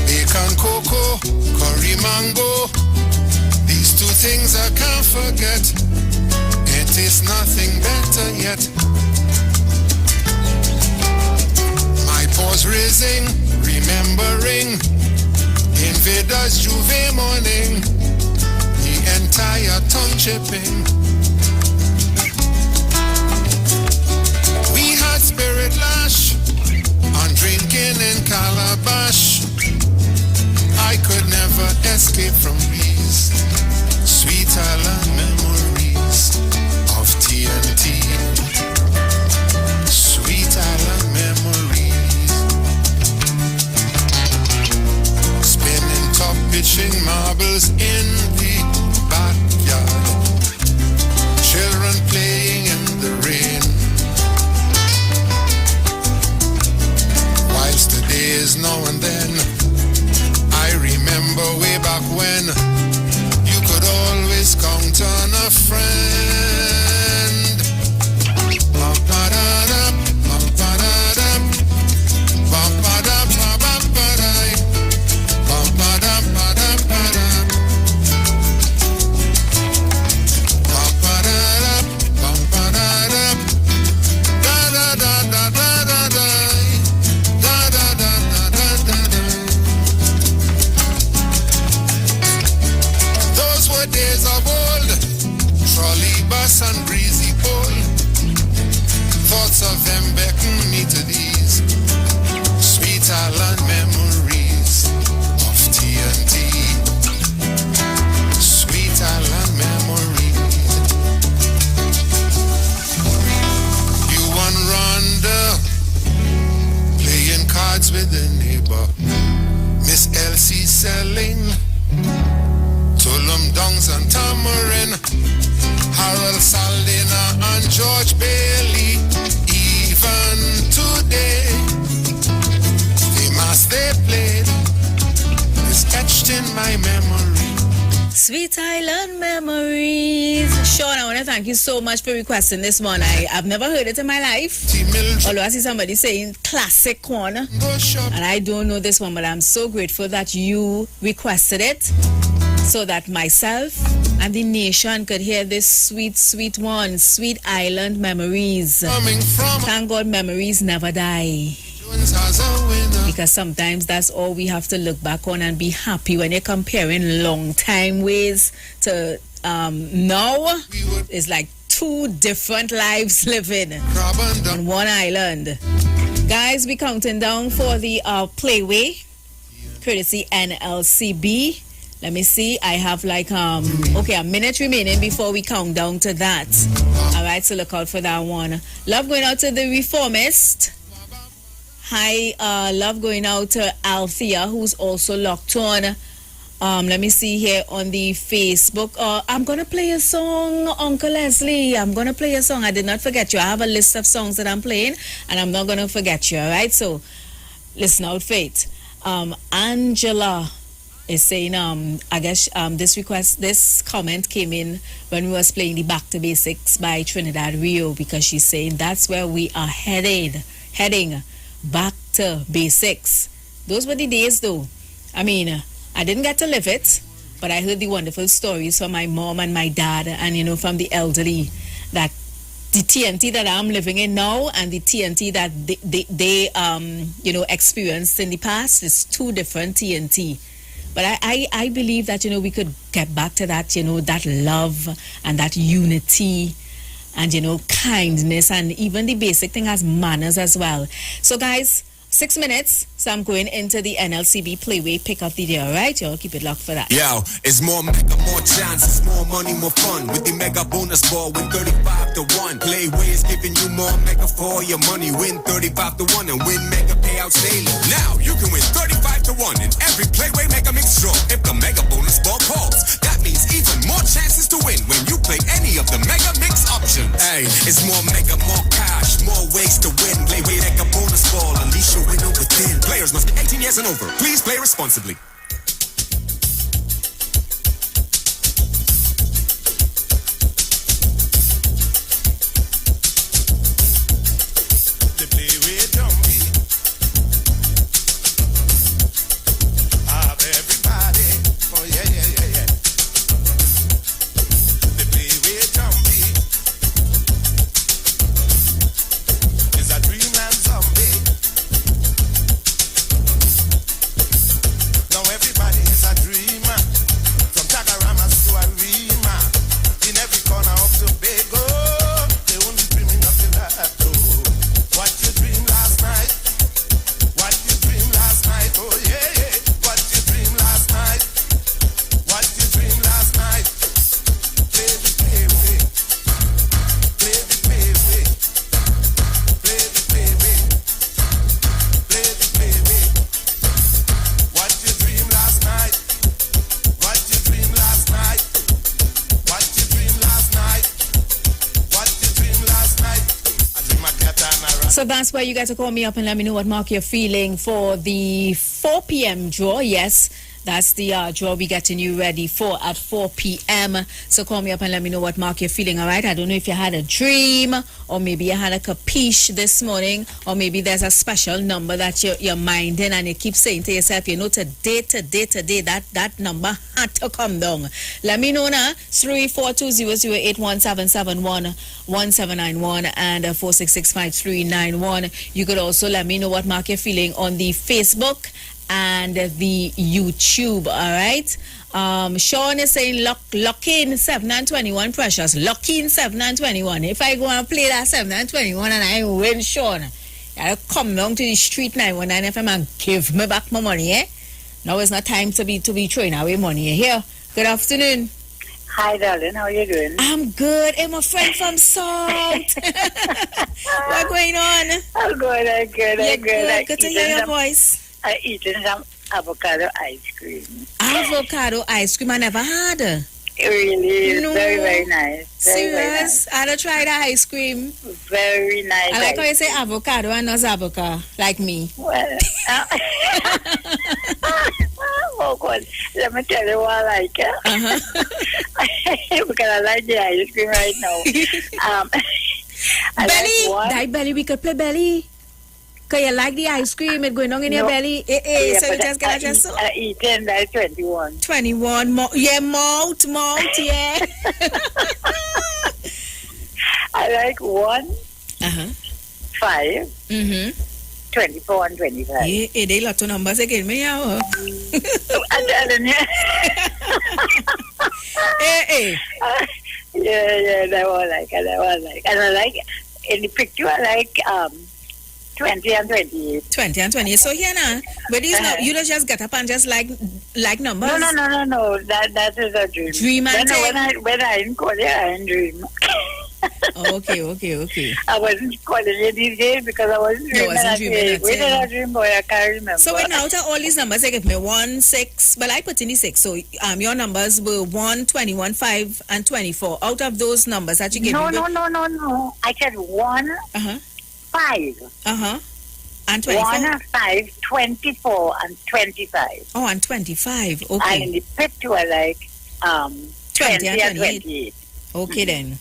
Bacon cocoa, curry mango, these two things I can't forget. It is nothing better yet. Pause raising, remembering Invaders Juve morning, the entire tongue chipping. We had spirit lash on drinking in calabash. I could never escape from these sweet island memories of TNT. Sweet island memories. Pitching marbles in the backyard, children playing in the rain. Whilst the days now and then, I remember way back when you could always count on a friend. Ba-ba-da-da, ba-ba-da-da, ba-ba-da-ba-ba-ba-da. And breezy boy, thoughts of them beckon me to these sweet island memories of TNT. Sweet island memories. You and Rhonda playing cards with the neighbor, Miss Elsie selling Tulum Dongs and Tamarin, Harold Saldina and George Bailey. Even today, the mass they played is etched in my memory.
Sweet Island memories. Sean, I want to thank you so much for requesting this one. I've never heard it in my life. Although I see somebody saying classic one, and I don't know this one, but I'm so grateful that you requested it, so that myself and the nation could hear this sweet, sweet one. Sweet island memories. Thank God memories never die. Because sometimes that's all we have to look back on and be happy when you're comparing long time ways to now. It's like two different lives living on one island. Guys, we're counting down for the Playway, courtesy NLCB. Let me see. I have like okay, a minute remaining before we count down to that. All right, so look out for that one. Love going out to the Reformist. Hi, love going out to Althea, who's also locked on. Let me see here on the Facebook. I'm going to play a song, Uncle Leslie. I'm going to play a song. I did not forget you. I have a list of songs that I'm playing, and I'm not going to forget you, all right? So, listen out for it. Angela is saying, I guess this comment came in when we was playing the Back to Basics by Trinidad Rio, because she's saying that's where we are heading back to basics. Those were the days, though. I mean, I didn't get to live it, but I heard the wonderful stories from my mom and my dad, and from the elderly, that the TNT that I'm living in now and the TNT that they experienced in the past is two different TNT. But I believe that, we could get back to that, that love and that unity and, kindness, and even the basic thing as manners as well. So, guys, 6 minutes, so I'm going into the NLCB Playway pick up the day, alright? Y'all keep it locked for that.
Yo, it's more mega, more chances, more money, more fun. With the mega bonus ball, win 35 to 1. Playway is giving you more mega for your money. Win 35 to 1 and win mega payouts daily. Now you can win 35 to 1 in every Playway mega mix draw. If the mega bonus ball calls, that means even more chances to win when you play any of the mega mix options. Hey, it's more mega, more cash, more ways to win. Playway mega bonus ball, unleash your winner within. Players must be 18 years and over. Please play responsibly.
So that's where you got to call me up and let me know what mark you're feeling for the 4 p.m. draw. Yes, that's the draw we getting you ready for at 4 p.m. So call me up and let me know what mark you're feeling, all right? I don't know if you had a dream, or maybe you had a capiche this morning, or maybe there's a special number that you're minding and you keep saying to yourself, today, that number had to come down. Let me know now. 342-008-1771-1791 and 466-5391. You could also let me know what mark you're feeling on the Facebook and the YouTube, all right? Sean is saying lock in 7 and 21, precious. Lock in 7 and 21. If I go and play that 7 and 21 and I win, Sean, I'll come down to the street 919 FM and give me back my money, eh? Now it's not time to be throwing away money here. Good afternoon.
Hi, darling. How are you doing?
I'm good. I'm a friend from Salt. What's going on?
I'm good. I'm good.
Good to hear your voice.
I'm eating some avocado ice cream.
Avocado ice cream I never had.
Really?
No.
Very, very nice.
Serious?
Very nice.
I don't try the ice cream.
Very nice.
I like how you say avocado and not zabuka, like me.
Well, oh God, let me tell you what I like. Because I like the ice cream right now.
Belly,
like
belly, we could play belly. Because you like the ice cream, it's going on in your belly.
Yeah,
so you just get just so.
I eat it like 21.
21, yeah, mouth, yeah.
I like 1, 5, 24 and 25.
Yeah, it is a lot of numbers again, me now.
I'm telling you. Yeah, that was like. And I like, in the picture, I like 20 and 28.
20 and 28. So here now, but these you don't just get up and just like numbers.
No. That is a dream.
Dream and
when I didn't call you, I didn't dream.
Okay.
I wasn't calling you these days because I wasn't dreaming. When did I dream, boy? I can't remember.
So when out of all these numbers, they give me 1, 6, but I put in the 6. So your numbers were 1, 21, 5, and 24. Out of those numbers that you gave me.
No. I said 1, 5.
And 24?
1, 5, 24, and 25.
Oh, and 25. Okay.
And in the pit were like 20 and 28.
Okay then.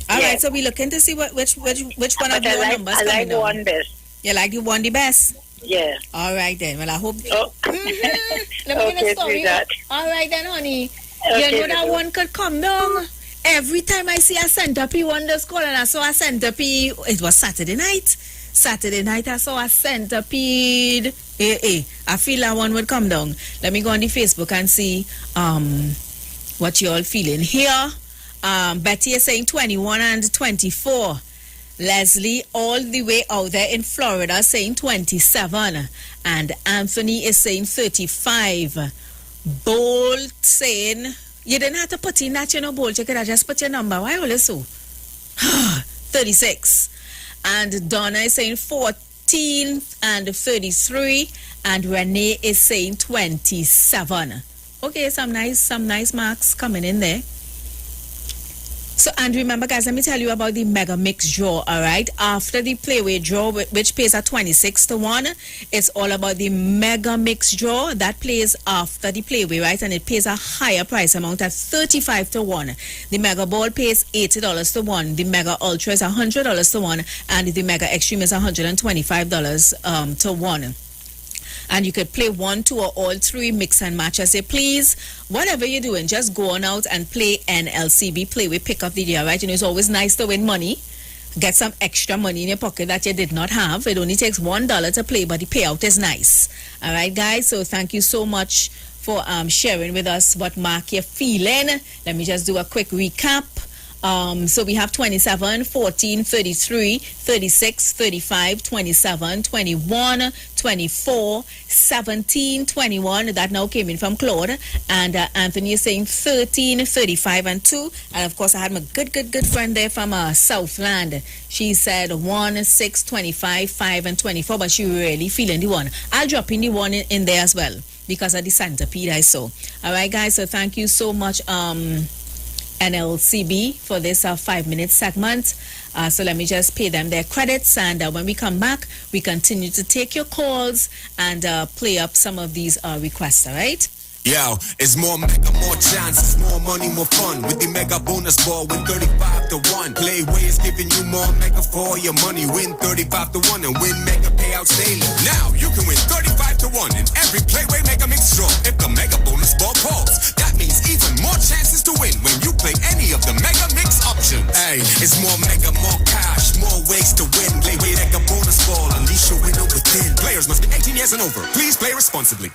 All right, so we're looking to see which one of your numbers
I like
coming on.
one best.
You like the one the best?
Yeah.
All right then. Well, I hope.
Oh.
Let me get
Okay,
a story.
sweetheart.
All right then, honey.
Okay,
You know that one could come down. Every time I see a centipede, one does call, and I saw a centipede. It was Saturday night. Saturday night, I saw a centipede. I feel that one would come down. Let me go on the Facebook and see what you all feeling here. Betty is saying 21 and 24. Leslie all the way out there in Florida saying 27. And Anthony is saying 35. Bolt saying, you didn't have to put in that, Bolt. You could have just put your number. Why all so? 36. And Donna is saying 14 and 33. And Renee is saying 27. Okay, some nice marks coming in there. So, and remember, guys, let me tell you about the Mega Mix draw, all right? After the Playway draw, which pays at 26 to 1, it's all about the Mega Mix draw. That plays after the Playway, right? And it pays a higher price amount at 35 to 1. The Mega Ball pays $80 to 1. The Mega Ultra is $100 to 1. And the Mega Extreme is $125 to 1. And you could play 1, 2, or all 3, mix and match as you please. Whatever you're doing, just go on out and play NLCB Playway Pick Up the Day, right? It's always nice to win money. Get some extra money in your pocket that you did not have. It only takes $1 to play, but the payout is nice. All right, guys? So thank you so much for sharing with us what mark you're feeling. Let me just do a quick recap. So we have 27, 14, 33, 36, 35, 27, 21, 24, 17, 21. That now came in from Claude. And Anthony is saying 13, 35, and 2. And of course, I had my good friend there from Southland. She said 1, 6, 25, 5, and 24. But she really feeling the 1. I'll drop in the 1 in there as well because of the centipede I saw. All right, guys. So thank you so much. NLCB for this 5-minute segment. So let me just pay them their credits, and when we come back, we continue to take your calls and play up some of these requests, all right?
Yo, it's more mega, more chances, more money, more fun. With the mega bonus ball, win 35 to 1. Playway is giving you more mega for your money. Win 35 to 1 and win mega payouts daily. Now you can win 35 to 1 in every Playway Mega Mix draw. If the mega bonus ball calls, that means even more chances to win when you play any of the Mega Mix options. Hey, it's more mega, more cash, more ways to win. Playway Mega bonus ball, unleash your winner within. Players must be 18 years and over. Please play responsibly.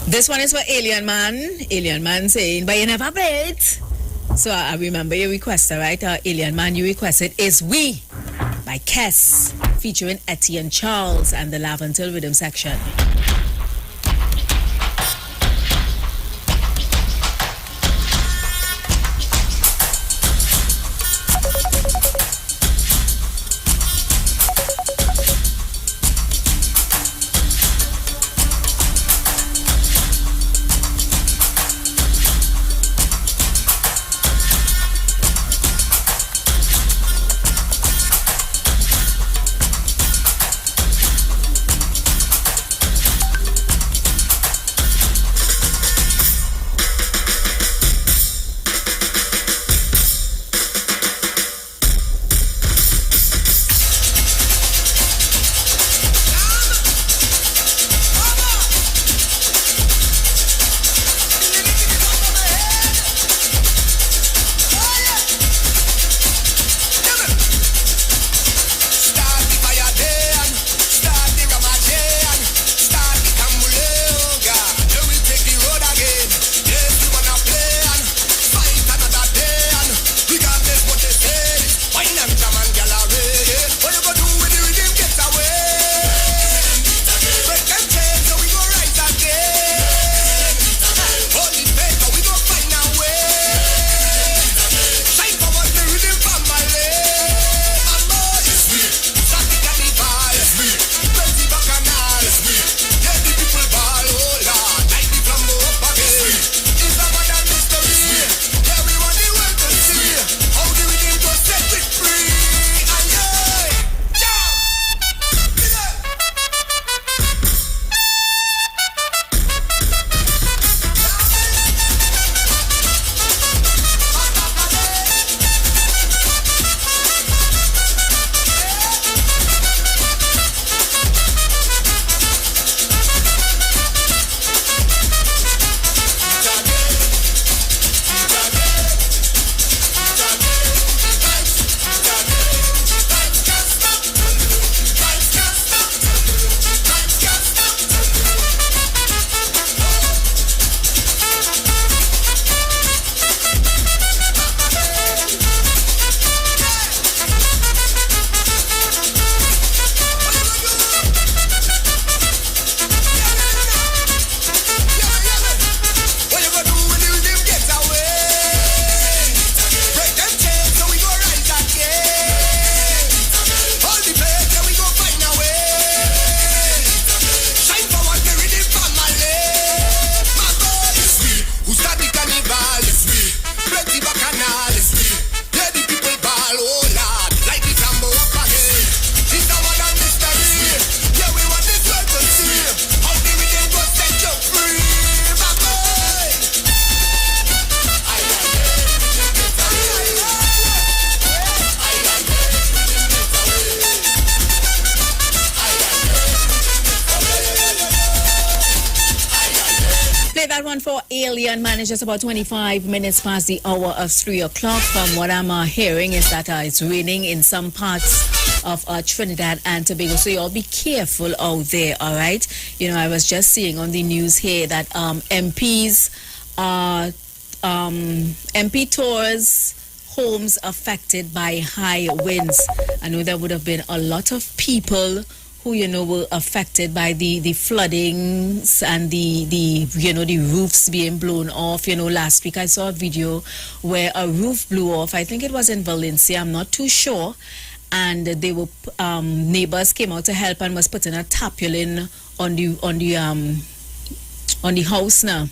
This one is for Alien Man. Alien Man saying, but you never played. So I remember your request, all right? Alien Man, you requested Is We by Kess, featuring Etienne Charles and the Laventil Rhythm section. for Alien Man. It's just about 25 minutes past the hour of 3 o'clock. From what I'm hearing is that it's raining in some parts of Trinidad and Tobago. So you all be careful out there, all right? You know, I was just seeing on the news here that MPs are MP tours homes affected by high winds. I know there would have been a lot of people who, you know, were affected by the floodings and the roofs being blown off. You know, last week I saw a video where a roof blew off. I think it was in Valencia. I'm not too sure. And they were neighbors came out to help and was putting a tarpaulin on the house now.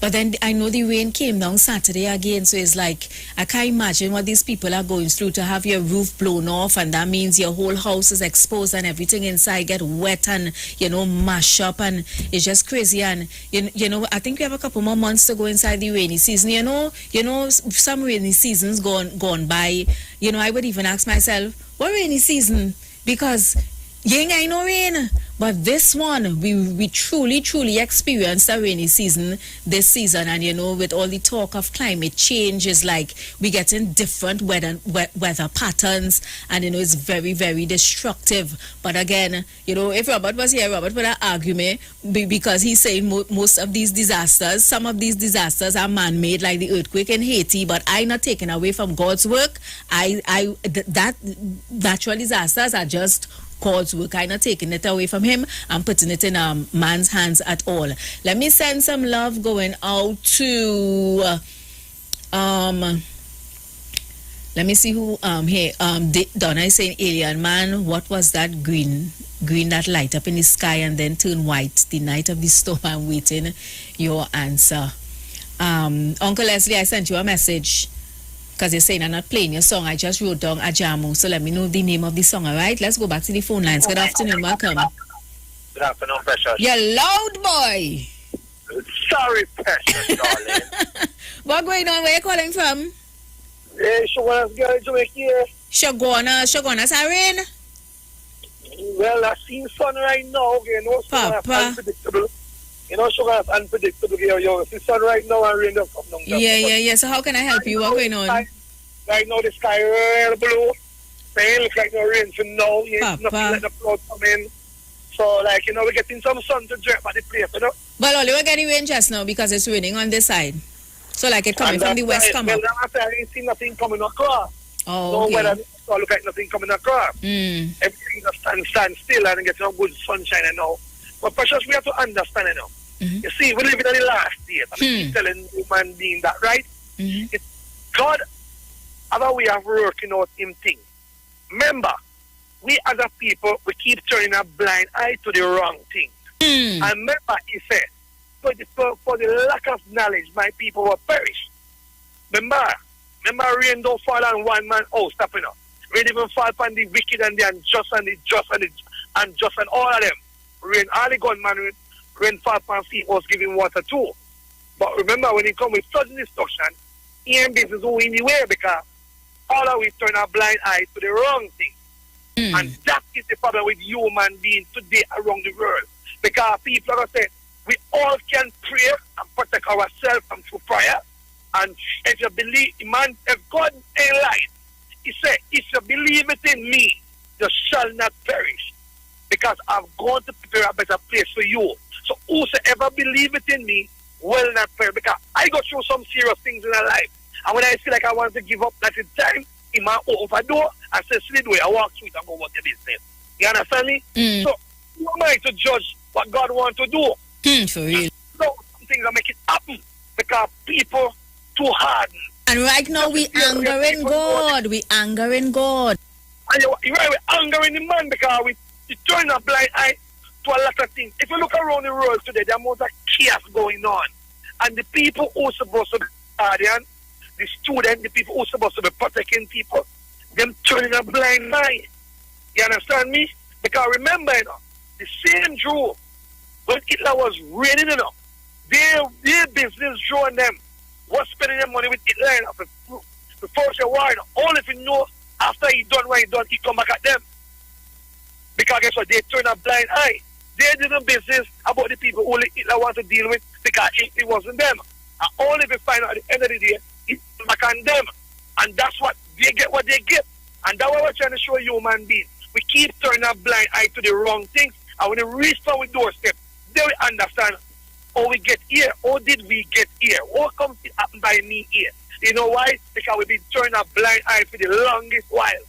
But then I know the rain came down Saturday again, so it's like, I can't imagine what these people are going through to have your roof blown off, and that means your whole house is exposed and everything inside get wet and, you know, mash up, and it's just crazy. And, you know, I think we have a couple more months to go inside the rainy season. You know, some rainy seasons gone by. You know, I would even ask myself, what rainy season? Because ain't no rain. But this one, we truly experienced a rainy season this season. And, you know, with all the talk of climate change, is like we getting different weather patterns. And, you know, it's very, very destructive. But again, you know, if Robert was here, Robert would have argued because he's saying most of these disasters, some of these disasters are man-made, like the earthquake in Haiti. But I'm not taking away from God's work. That natural disasters are just God's work. I'm not taking it away from him. I'm putting it in man's hands at all. Let me send some love going out to let me see who here Donna is saying, Alien Man, what was that green that light up in the sky and then turn white the night of the storm? I'm waiting your answer. Uncle Leslie, I sent you a message because you're saying I'm not playing your song. I just wrote down Ajamu, so let me know the name of the song, all right? Let's go back to the phone lines. Good afternoon, welcome.
Good afternoon, Precious.
You're loud, boy.
Sorry, Precious, darling.
What going on? Where you calling from?
Shagwana's girl in Jamaica.
Shagwana's rain?
Well, I see sun right now. You know, Shagwana's unpredictable. You know, Shagwana's unpredictable. You see sun right now and rain just come down.
Yeah. So how can I help you? What going on?
Right now, the sky real blue. It looks like no rain for now. Nothing like the clouds come in. So, like, you know, we're getting some sun to drip at the place, you know.
Well, only we're getting rain just now because it's raining on this side. So, like, it coming from the west come up.
Well, I didn't see nothing coming across.
Oh, okay.
No weather, so look like nothing coming across. Everything just stand still and get some good sunshine and all. But, Precious, we have to understand, you know. You see, we live in the last days. I keep telling human being that, right? It's God, other way of working out him thing. Remember, we as a people, we keep turning a blind eye to the wrong thing. And remember, he said, for the lack of knowledge, my people will perish. Remember, rain don't fall on one man house, stopping up. Rain even fall upon the wicked and the unjust and the just and all of them. Rain, all the gunman, rain fall upon people's giving water too. But remember, when it comes with flood and destruction, he ain't business who in the way because all of we turn a blind eye to the wrong thing. And that is the problem with human beings today around the world. Because people are going to say, we all can pray and protect ourselves from through prayer. And if you believe, man, if God ain't lied, he said, if you believe it in me, you shall not perish. Because I've gone to prepare a better place for you. So whosoever believe it in me will not perish. Because I go through some serious things in my life. And when I feel like I want to give up, that's the time. In my open door, I say, slid way, I walk through it and go about your business. You understand me? So, who am I to judge what God wants to do?
For real.
So, some things that make it happen because people too hardened.
And right now, we angering God. We angering God.
And you're right, we're angering the man because we turn a blind eye to a lot of things. If you look around the world today, there are more chaos going on. And the people who are supposed to be guardian, the students, the people who are supposed to be protecting people, them turning a blind eye. You understand me? Because remember, you know, the same Jew, when Hitler was reigning, you know, their business drawing them was spending their money with Hitler, you know, before the war, you know, all if you know, after he done what he done, he come back at them. Because guess what? They turn a blind eye. They didn't business about the people who Hitler want to deal with. because it wasn't them. And only if we find out at the end of the day, it's back on them. And that's what they get. And that's what we're trying to show human beings. We keep turning a blind eye to the wrong things. And when we reach our doorstep, then we understand how we get here. How did we get here? What comes to happen by me here? You know why? Because we've been turning a blind eye for the longest while.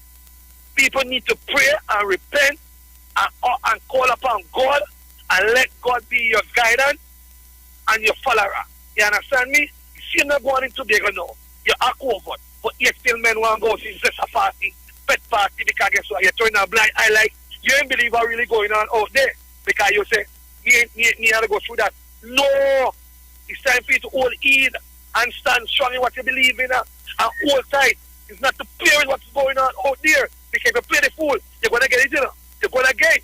People need to pray and repent and call upon God and let God be your guidance and your follower. You understand me? If you're not going into Tobago now, you're a comfort. But yet still men want to go to just a party, pet party, because guess what? You're turning a blind eye like you ain't believe what really going on out there. Because you say, me have to go through that. No! It's time for you to hold in and stand strong in what you believe in and hold tight. It's not to play with what's going on out there. Because if you play the fool, you're going to get it, you know. You're going to get it.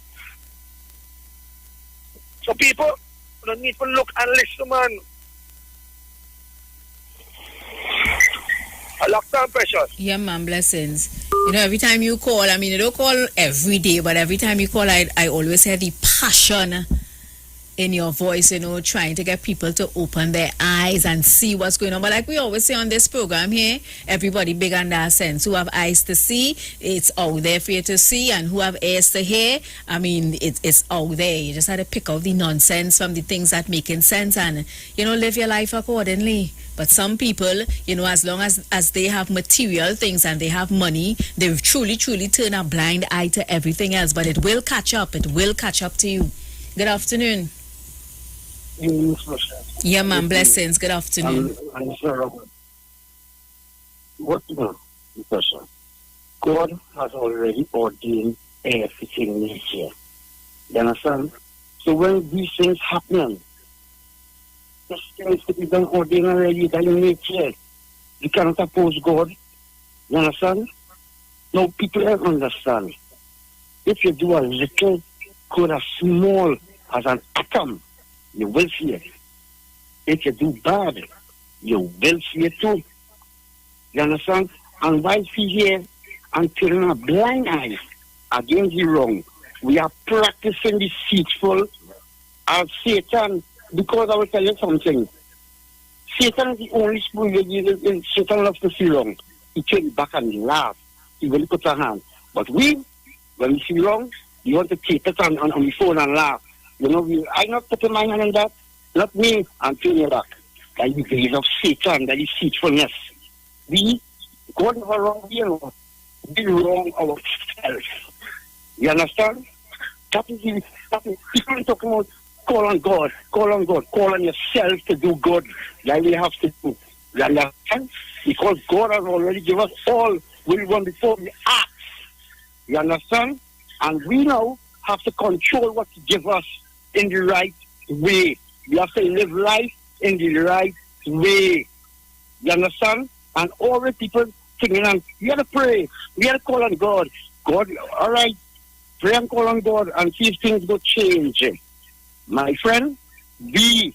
So people, you don't need to look and listen, man. A lockdown precious.
Yeah, man, blessings. You know, every time you call, I mean, you don't call every day, but every time you call, I always hear the passion in your voice, you know, trying to get people to open their eyes and see what's going on. But like we always say on this program here, everybody big and that sense. Who have eyes to see, it's out there for you to see, and who have ears to hear, I mean, it's out there. You just have to pick out the nonsense from the things that making sense and, you know, live your life accordingly. But some people, you know, as long as they have material things and they have money, they truly turn a blind eye to everything else. But it will catch up. It will catch up to you. Good afternoon. Yeah, man, blessings. Good afternoon.
I'm sorry. What the question? God has already ordained everything in nature. You understand? So when these things happen, these things to be done ordained already in nature. You cannot oppose God. You understand? No, people don't understand. If you do a little good as small as an atom, you will see it. If you do bad, you will see it too. You understand? And while we here and turning a blind eye against the wrong, we are practicing deceitful as Satan. Because I will tell you something. Satan is the only spoon you use. Satan loves to see wrong. He turns back and laugh. He will put a hand. But when we see wrong, we want to take it on the phone and laugh. You know, I not putting my hand on that. Not me. I'm turning it back. That is the days of Satan, that is deceitfulness. God never wrong, you know. We wrong ourselves. You understand? That is people talking about call on God, call on yourself to do good. That we have to do. You understand? Because God has already given us all we want before we act. You understand? And we now have to control what He gives us in the right way. We have to live life in the right way. You understand? And all the people thinking, we have to pray, we have to call on God. God, all right, pray and call on God and see if things will change. My friend, we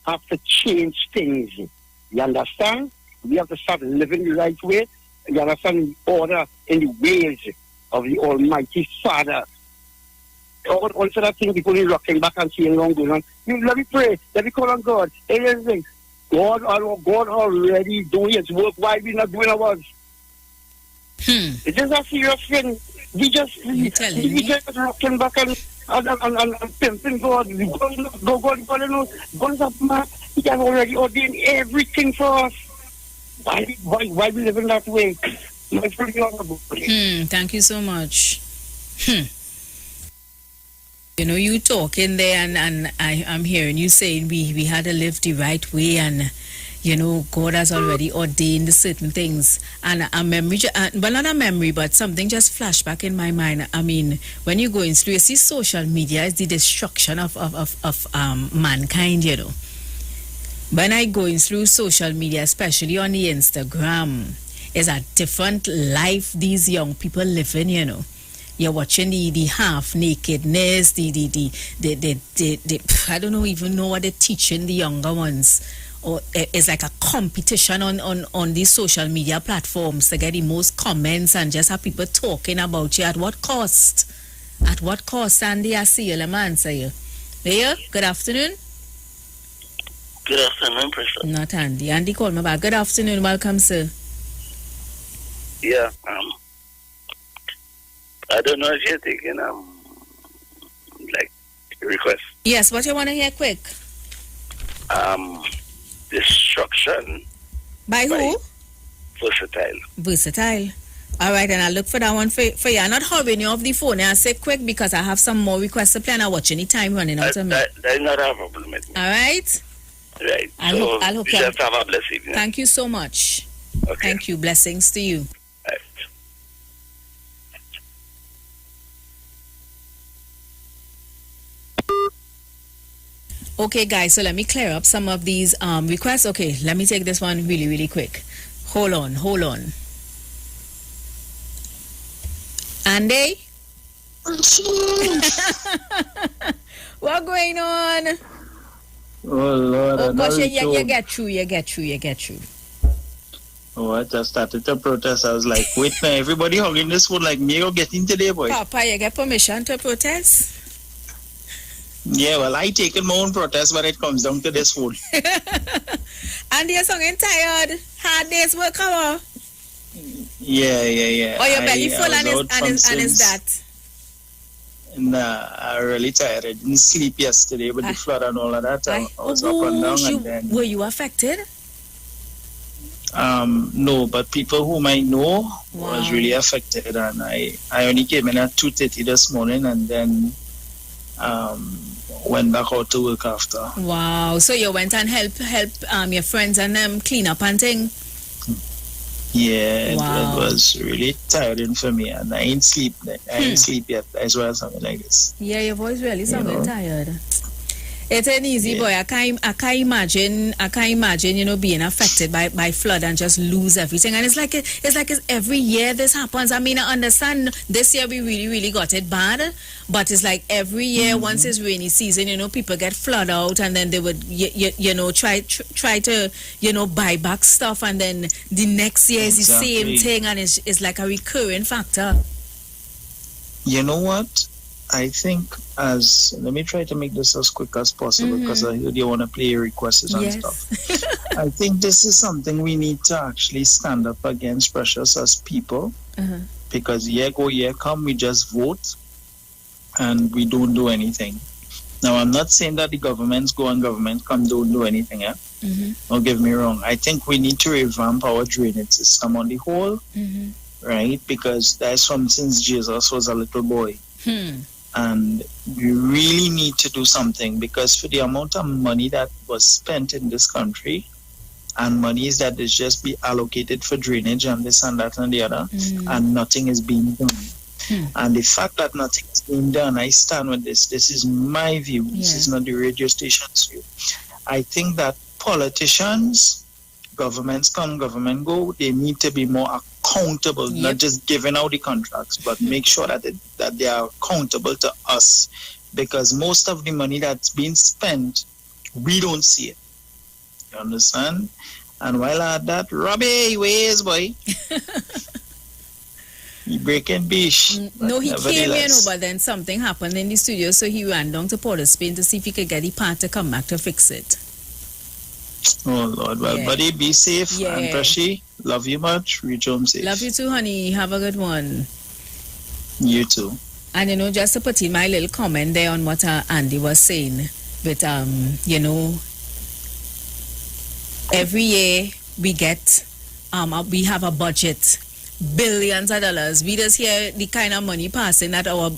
have to change things. You understand? We have to start living the right way. You understand? The order in the ways of the Almighty Father. Also that thing people are rocking back and saying wrong going on. Let me pray. Let me call on God. Everything. God already doing His work. Why we not doing ours? It is a serious thing. We just rocking back and pimping God. God is man. He has already ordained everything for us. Why we living that way? My friend,
thank you so much. You know, you talking there and I'm hearing you saying we had to live the right way, and you know, God has already ordained certain things. And a memory, well, not a memory, but something just flashed back in my mind. I mean, when you're going through, you see social media is the destruction of mankind, you know. When I going through social media, especially on the Instagram, is a different life these young people living, you know. You're watching the half nakedness, the I don't even know what they're teaching the younger ones. Or it's like a competition on these social media platforms to get the most comments and just have people talking about you. At what cost? At what cost? Sandy, I see you. Let me answer you. There, good afternoon.
Good afternoon, Precious.
Not Andy. Andy called me back. Good afternoon. Welcome, sir.
Yeah, I don't know if you're taking, like, request.
Yes, what you want to hear quick?
Destruction.
By who?
Versatile.
Versatile. All right, and I'll look for that one for you. I'm not hurrying you off the phone. I'll say quick because I have some more requests to play and I watch any time running out of me.
That's not a problem with me.
All right?
Right.
I'll hook you
just have a blessed evening.
Thank you so much.
Okay.
Thank you. Blessings to you.
Right.
Okay, guys, so let me clear up some of these requests. Okay, let me take this one really, really quick. Hold on. Andy? What going on?
Oh, Lord.
Oh, gosh, you get through.
Oh, I just started to protest. I was like, wait, man, everybody hugging this food like me, you're getting today, boy.
Papa, you get permission to protest?
Yeah, well, I taken my own protest when it comes down to this food.
And you're so tired. Hard days work hour.
Yeah.
Or your belly full and is that?
Nah, I'm really tired. I didn't sleep yesterday with the flood and all of that. I was up and down and then...
Were you affected?
No, but people whom I know was really affected, and I only came in at 2:30 this morning and then went back out to work after.
Wow. So you went and help your friends and them clean up and thing?
Yeah, it was really tiring for me, and I ain't sleep yet as well, something like this.
Yeah, your voice really sounded tired. It's an easy boy. I can't imagine, being affected by flood and just lose everything. And it's like every year this happens. I mean, I understand this year we really, really got it bad, but it's like every year once it's rainy season, people get flood out, and then they would, try to, buy back stuff, and then the next year is the same thing, and it's like a recurring factor.
You know what? I think let me try to make this as quick as possible because I heard you want to play requests and stuff. I think this is something we need to actually stand up against, Precious, as people, because year go, year come, we just vote and we don't do anything. Now, I'm not saying that the governments go and government come don't do anything, Don't get me wrong. I think we need to revamp our drainage system on the whole, right? Because that's from since Jesus was a little boy. And we really need to do something, because for the amount of money that was spent in this country and monies that is just be allocated for drainage and this and that and the other, and nothing is being done. And the fact that nothing is being done, I stand with this. This is my view. This is not the radio station's view. I think that politicians, governments come, government go, they need to be more accountable, not just giving out the contracts, but make sure that they are accountable to us, because most of the money that's being spent, we don't see it. You understand? And while I had that, Robbie, where's boy? He breaking beach.
No, he came in, but then something happened in the studio, so he ran down to Port of Spain to see if he could get the part to come back to fix it.
Oh, Lord. Well, buddy, be safe. And Preshi, love you much. Reach home safe.
Love you too, honey. Have a good one.
You too.
And, just to put in my little comment there on what Andy was saying, but, every year we get, we have a budget, billions of dollars. We just hear the kind of money passing that our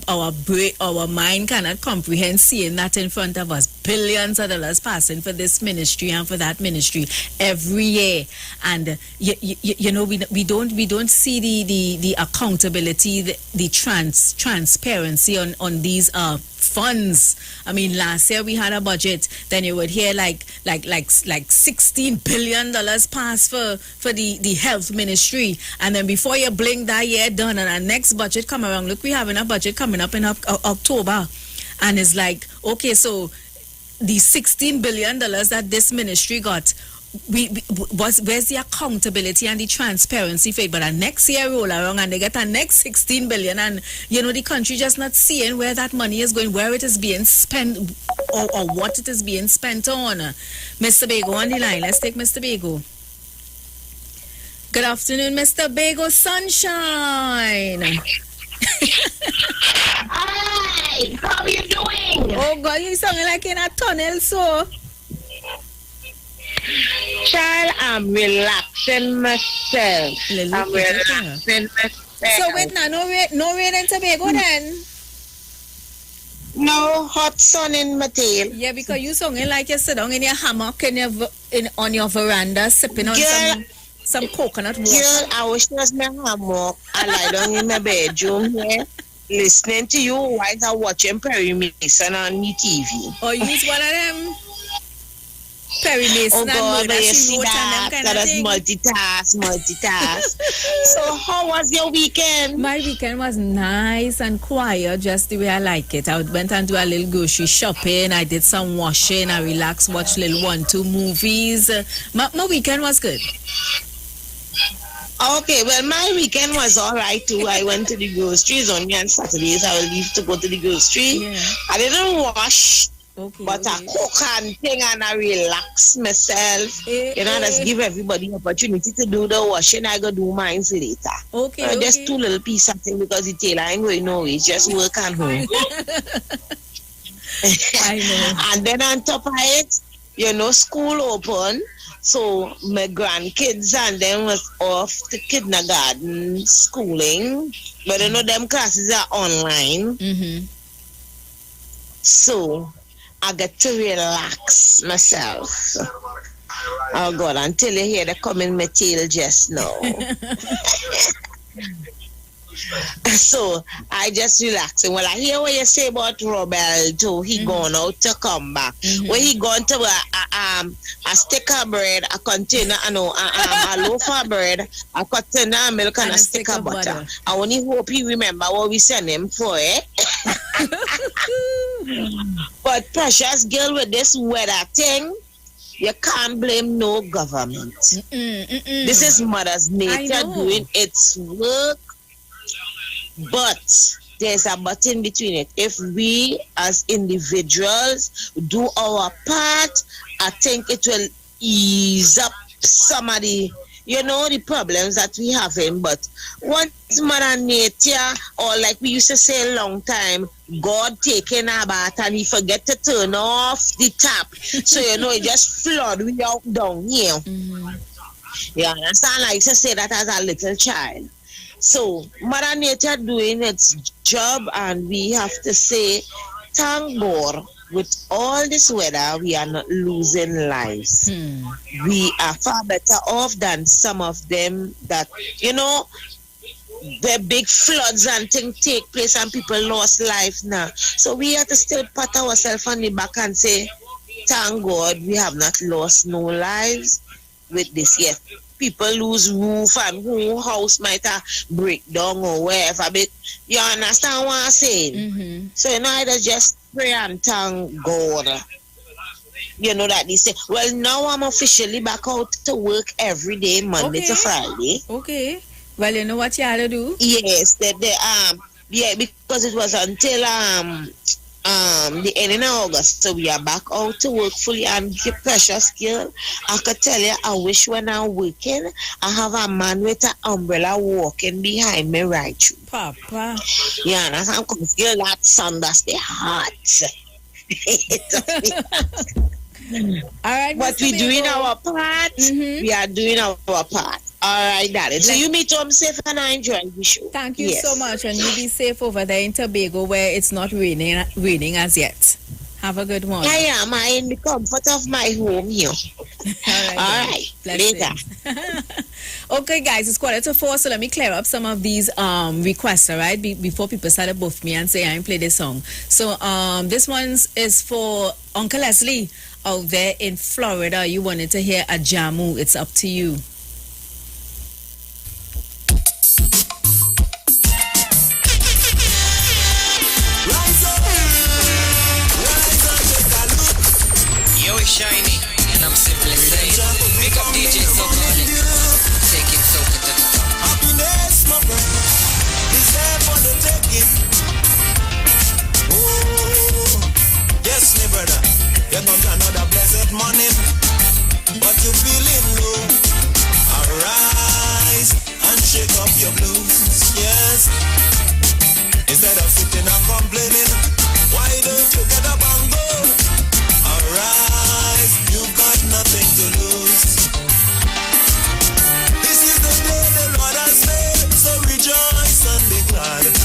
mind cannot comprehend, seeing that in front of us. Billions of dollars passing for this ministry and for that ministry every year, and we don't see the accountability, the transparency on these funds. I mean, last year we had a budget, then you would hear like $16 billion pass for the health ministry, and then before you blink, that year done, and our next budget come around. Look, we having a budget coming up in October, and it's like, okay, so the $16 billion that this ministry got, where's the accountability and the transparency for it? But next year roll around and they get a next $16 billion, and the country just not seeing where that money is going, where it is being spent or what it is being spent on. Mr. Bego on the line. Let's take Mr. Bego. Good afternoon, Mr. Bego Sunshine.
Hi, how are you doing?
Oh God, you sounding like in a tunnel, so.
Child, I'm relaxing myself. I'm relaxing myself.
So wait now, no rain in Tobago then?
No hot sun in my tail.
Yeah, because you sounding like you sit down in your hammock on your veranda sipping on some coconut water.
Girl, I wish it was my hammock. I lie down in my bedroom here, listening to you while I'm watching Perry Mason on the TV.
Or use one of them Perry Mason.
Oh God,
that
you
she
see
wrote
that?
and them
That
kind
is
of
multitask. So how was your weekend?
My weekend was nice and quiet, just the way I like it. I went and do a little grocery shopping. I did some washing. I relaxed, watched little 1-2 movies. My weekend was good.
Okay, well, my weekend was all right too. I went to the groceries only on Saturdays. I will leave to go to the grocery.
Yeah.
I didn't wash, but I cook and thing and I relax myself. Just give everybody opportunity to do the washing. I go do mine later.
Okay,
just 2 little pieces of thing because the tailor ain't going nowhere. It's just work and home.
I know.
And then on top of it, school open. So my grandkids and them was off to kindergarten schooling, but them classes are online.
Mm-hmm.
So I get to relax myself. Oh God, until you hear the coming my tail just now. So I just relaxing. Well, I hear what you say about Robert too. He gone out to come back. When he gone to a stick of bread, a container, a loaf of bread, a container of milk and a stick of butter. I only hope he remember what we send him for, eh? But precious girl, with this weather thing, you can't blame no government. This is Mother's Nature doing its work. But there's a but in between it. If we as individuals do our part, I think it will ease up some of the problems that we having. But once Mother Nature, or like we used to say a long time, God taking a bath and he forget to turn off the tap. So it just flood we out down here. You understand? I used to say that as a little child. So, Mother Nature doing its job, and we have to say, thank God, with all this weather, we are not losing lives. We are far better off than some of them that, the big floods and things take place and people lost life now. So, we have to still pat ourselves on the back and say, thank God, we have not lost no lives with this yet. People lose roof and whole house might break down or wherever. But you understand what I'm saying? So I just pray and thank God. That they say, well, now I'm officially back out to work every day, Monday to Friday.
Okay. Well, you know what you have to do?
Yes, because it was until the ending of August, so we are back out to work fully. And the precious girl, I could tell you, I wish when I'm working, I have a man with an umbrella walking behind me right through.
Papa.
Yeah, and I'm because girl, that sun does the heart.
All right,
but we're doing our part. We are doing our part. All right, darling. So you meet home safe and I enjoy the show.
Thank you so much, and you be safe over there in Tobago where it's not raining as yet. Have a good one.
I am. I am in the comfort of my home here. All right. Later.
Okay, guys, it's 3:45, so let me clear up some of these requests, all right? Before people start to buff me and say I ain't play this song. So this one is for Uncle Leslie out there in Florida. You wanted to hear a jamu. It's up to you.
Shiny, and I'm simply saying, make up DJ Sokonic, take it so to the top.
Happiness, my brother, is there for the taking. Oh, yes, my brother.
morning, but you're feeling low. Arise and shake up your blues, yes. Instead of sitting and complaining, why don't you get up and go? Arise, you've got nothing to lose. This is the day the Lord has made, so rejoice and be glad.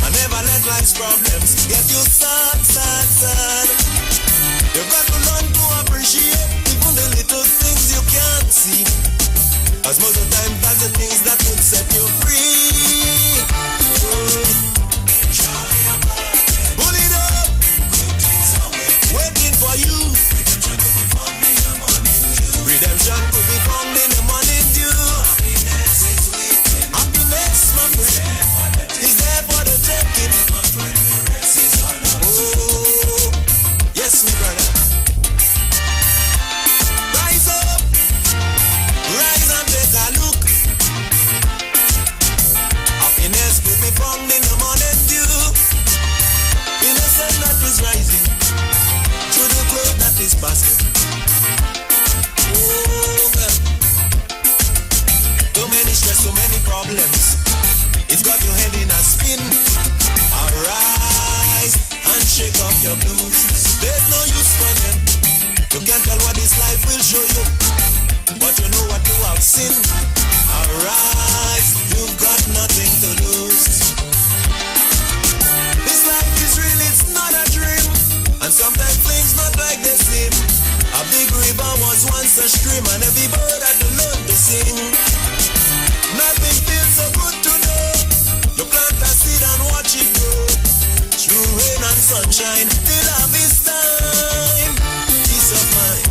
And never let life's problems get you sad, sad, sad. You've got to learn to appreciate even the little things you can't see, as most of the time that's the things that would set you free. Pull it up, waiting for you. Redemption could be found in the morning dew. Happiness, my friend, is there for the taking. Oh, yes, my brother. Rise up, rise and take a look. Happiness could be found in the morning dew. In the sun that is rising, through the cloud that is passing. Oh, God. Too many stress, so many problems. It's got your head in a spin. Arise and shake up your blues. There's no use for them. You can't tell what this life will show you, but you know what you have seen. Arise, you've got nothing to lose. This life is real, it's not a dream, and sometimes things not like they seem. A big river was once a stream, and every bird had to learn to sing. Nothing feels so good to know. You plant a seed and watch it grow. Through rain and sunshine, till harvest time. Peace of mind.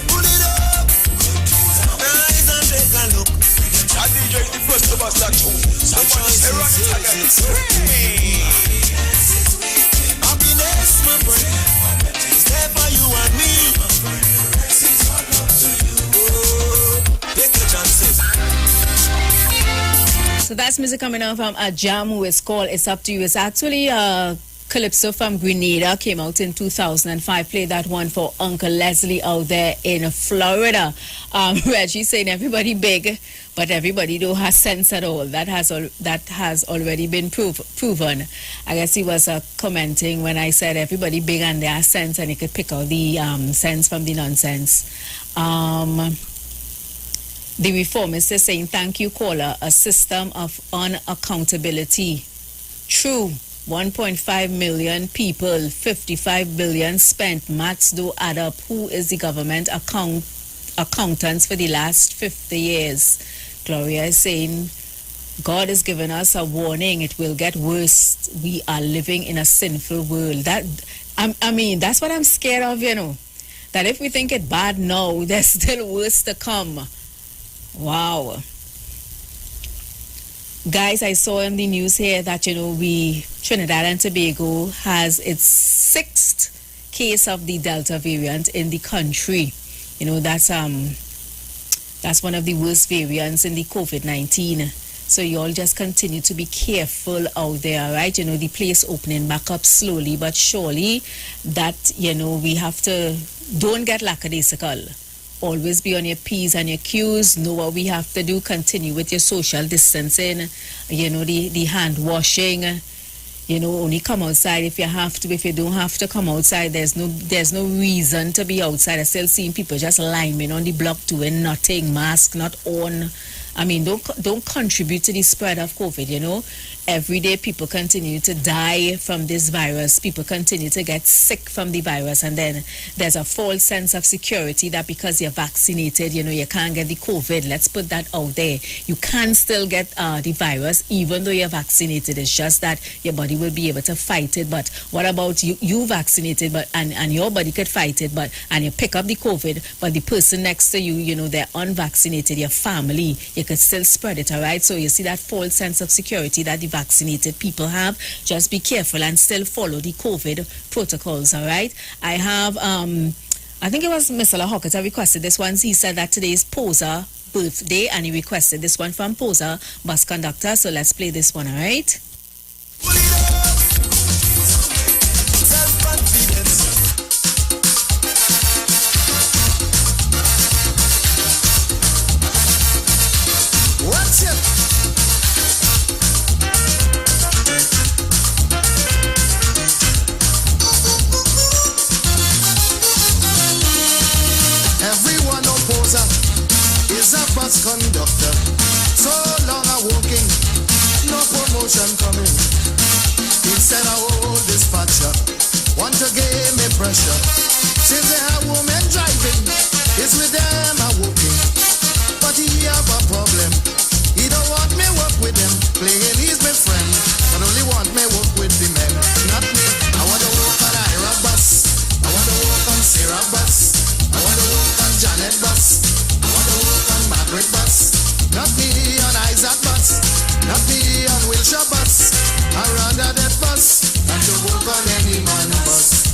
Pull it up. Rise and take a look.
That DJ is the first to bust that tune. Somebody say run it again. Hey.
Happiness, my friend, is there for you and me. Oh, take your chances.
So that's music coming out from a jam who is called It's Up to You. It's actually Calypso from Grenada, came out in 2005. Played that one for Uncle Leslie out there in Florida. Reggie's saying everybody big, but everybody don't have sense at all. That has already been proven. I guess he was commenting when I said everybody big and they have sense, and he could pick out the sense from the nonsense. The reformist is saying, thank you, caller. A system of unaccountability. True. 1.5 million people, 55 billion spent. Maths do add up. Who is the government accountants for the last 50 years? Gloria is saying, God has given us a warning. It will get worse. We are living in a sinful world. I mean, that's what I'm scared of, you know. That if we think it bad now, there's still worse to come. Wow. Guys, I saw in the news here that, Trinidad and Tobago has its 6th case of the Delta variant in the country. That's one of the worst variants in the COVID-19. So you all just continue to be careful out there, right? The place opening back up slowly but surely. That, we have to, don't get lackadaisical. Always be on your P's and your Q's. Know what we have to do. Continue with your social distancing. The hand washing. Only come outside if you have to. If you don't have to come outside, there's no reason to be outside. I still seeing people just lining on the block doing nothing, mask not on. I mean, don't contribute to the spread of COVID, Every day people continue to die from this virus. People continue to get sick from the virus. And then there's a false sense of security that because you're vaccinated, you can't get the COVID. Let's put that out there. You can still get the virus even though you're vaccinated. It's just that your body will be able to fight it. But what about you vaccinated and your body could fight it, and you pick up the COVID, but the person next to you, they're unvaccinated, your family, you could still spread it, all right? So you see that false sense of security that the vaccinated people have. Just be careful and still follow the COVID protocols, all right? I have, I think it was Mr. Hawkins that requested this one. He said that today is Posa birthday, and he requested this one from Posa, bus conductor. So let's play this one, all right?
conductor. So long I walking, no promotion coming. Instead I hold dispatcher, want to give me pressure. Since they have women driving, it's with them I walking. But he have a problem, he don't want me work with them. Playing he's my friend, but only want me work with the men. Not me, I want to work on Ira bus, I want to work on Sarah bus, I want to work on Janet bus, I want to work on Margaret bus. Not me on Isaac bus, not me on Wilshire bus. I'd rather that bus than to work on any man bus.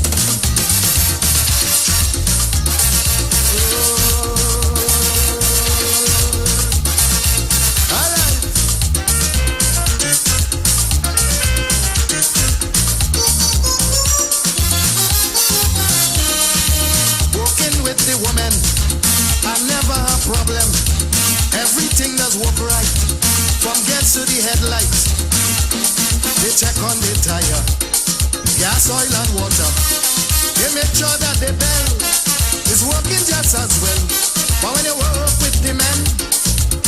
Working with the woman, I never have problem. Everything does work right, from gas to the headlights. They check on the tire, gas, oil and water. They make sure that the bell is working just as well. But when you work with the men,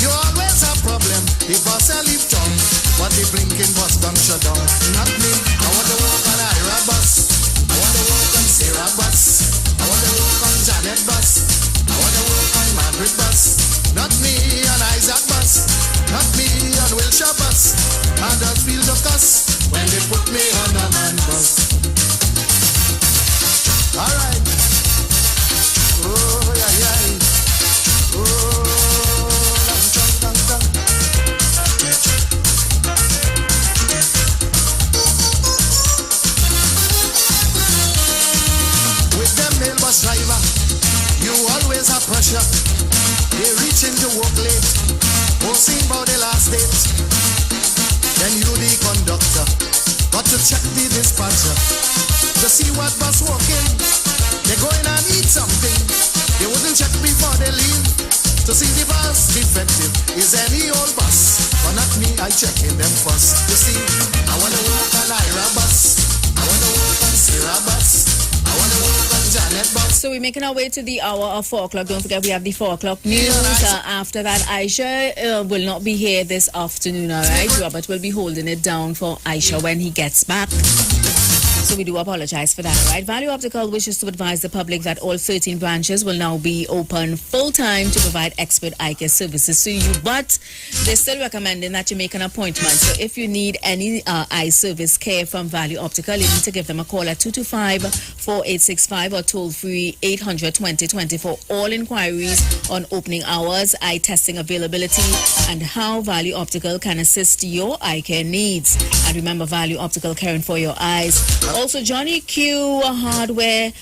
you always have problem. The bus will leave town, but the blinking bus don't shut down. Not me, I want to work on Ira bus, I want to work on Sarah bus, I want to work on Janet bus, I want to work on Margaret bus. Not me on Isaac bus, not me on Wilshire bus. I just feel the cuss when they put me on a man bus. Alright. Oh, yeah, yeah. Oh, dang, dang, dang. With them mail bus driver, you always have pressure. They reaching to work late, posting about the last date. Then you the conductor, got to check the dispatcher to see what bus working. They going and eat something. They wouldn't check before they leave to see the bus defective. Is any old bus? But not me, I checking them first. You see, I wanna work on Ira bus, I wanna work on Sarah bus, I wanna work on Janet bus.
So we're making our way to the hour of 4 o'clock. Don't forget we have the 4 o'clock news. After that, Aisha will not be here this afternoon, all right? Robert will be holding it down for Aisha when he gets back. So we do apologize for that, right? Value Optical wishes to advise the public that all 13 branches will now be open full-time to provide expert eye care services to you, but they're still recommending that you make an appointment. So if you need any eye service care from Value Optical, you need to give them a call at 225-4865 or toll-free 800-2020 for all inquiries on opening hours, eye testing availability, and how Value Optical can assist your eye care needs. And remember, Value Optical, caring for your eyes. Also, Johnny Q Hardware,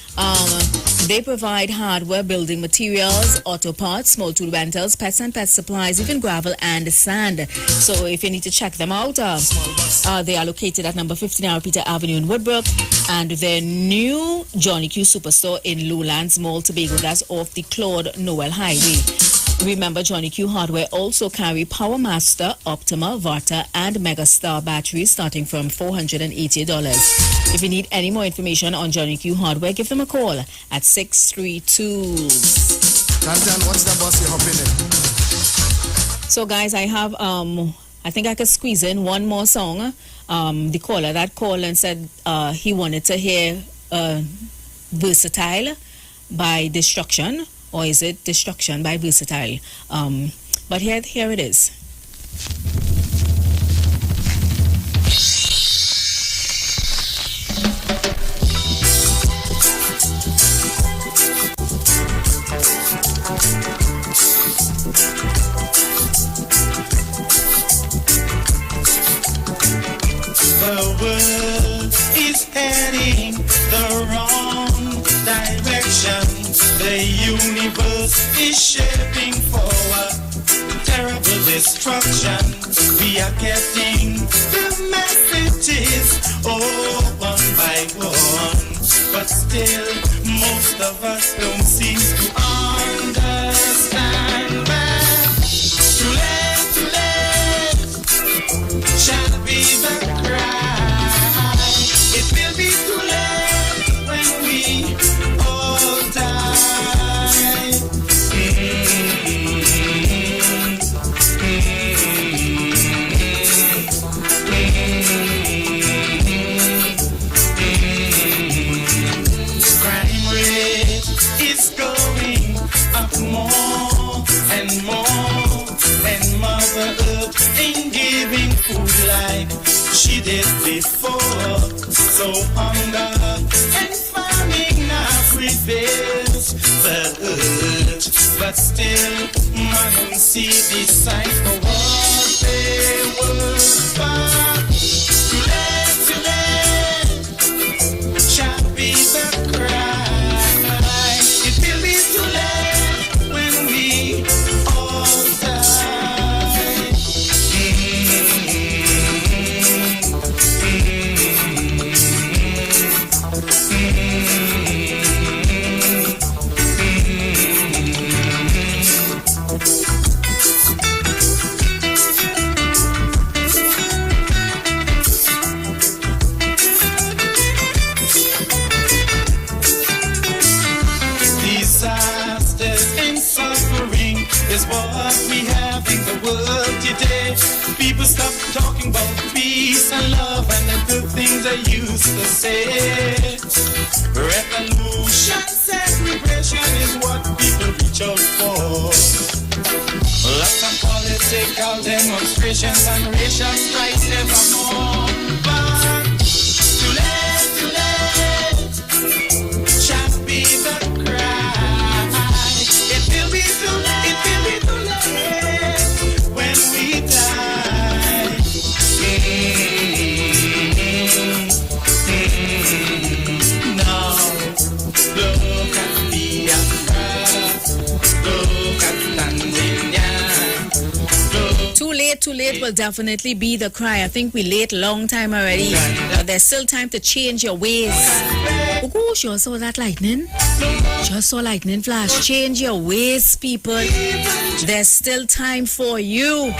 they provide hardware, building materials, auto parts, small tool rentals, pets and pet supplies, even gravel and sand. So if you need to check them out, they are located at number 59 Peter Avenue in Woodbrook, and their new Johnny Q Superstore in Lowlands Mall, Tobago. That's off the Claude Noel Highway. Remember, Johnny Q Hardware also carry Power Master, Optima, Varta, and Megastar batteries starting from $480. If you need any more information on Johnny Q Hardware, give them a call at 632.
Tantan, what's the bus you're hopping in?
So, guys, I have, I think I could squeeze in one more song. The caller that called and said he wanted to hear Versatile by Destruction. Or is it Destruction by Versatile? But here it is.
The world is heading the wrong direction. The universe is shaping for a terrible destruction. We are getting the messages one by one, but still most of us don't seem to understand that too late shall be the cry. It will be too late when we all die. longer, and farming now prevails. But still, man see the sign for what they were for. Too late, shall be the cry. It will be too late when we all die. Disasters and suffering is what we have in the world today. People stop talking about peace and love and the good things they used to say. Revolution, celebration is what people reach out for. Lots of political demonstrations and racial strikes evermore. But too late, shall be the cry. It will be too late when we die. Now, look at the Accra, look at Tanzania.
Too late will definitely be the cry. I think we late long time already. But there's still time to change your ways. Oh, sure saw that lightning. Just saw lightning flash. Change your ways, people. There's still time for you.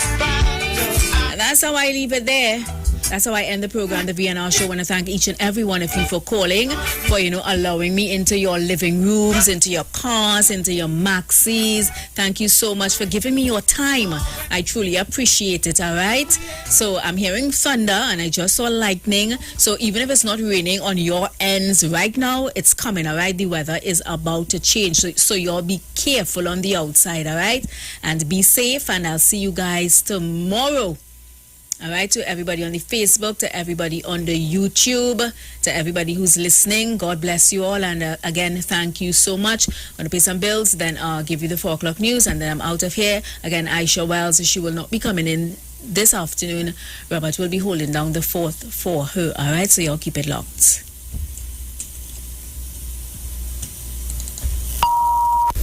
And that's how I leave it there. That's how I end the program, the VNR Show. I want to thank each and every one of you for calling, for, allowing me into your living rooms, into your cars, into your maxis. Thank you so much for giving me your time. I truly appreciate it, all right? So I'm hearing thunder, and I just saw lightning. So even if it's not raining on your ends right now, it's coming, all right? The weather is about to change. So y'all be careful on the outside, all right? And be safe, and I'll see you guys tomorrow. All right, to everybody on the Facebook, to everybody on the YouTube, to everybody who's listening, God bless you all. And again, thank you so much. I'm going to pay some bills, then I'll give you the 4 o'clock news, and then I'm out of here. Again, Aisha Wells, she will not be coming in this afternoon. Robert will be holding down the fort for her. All right, so y'all keep it locked.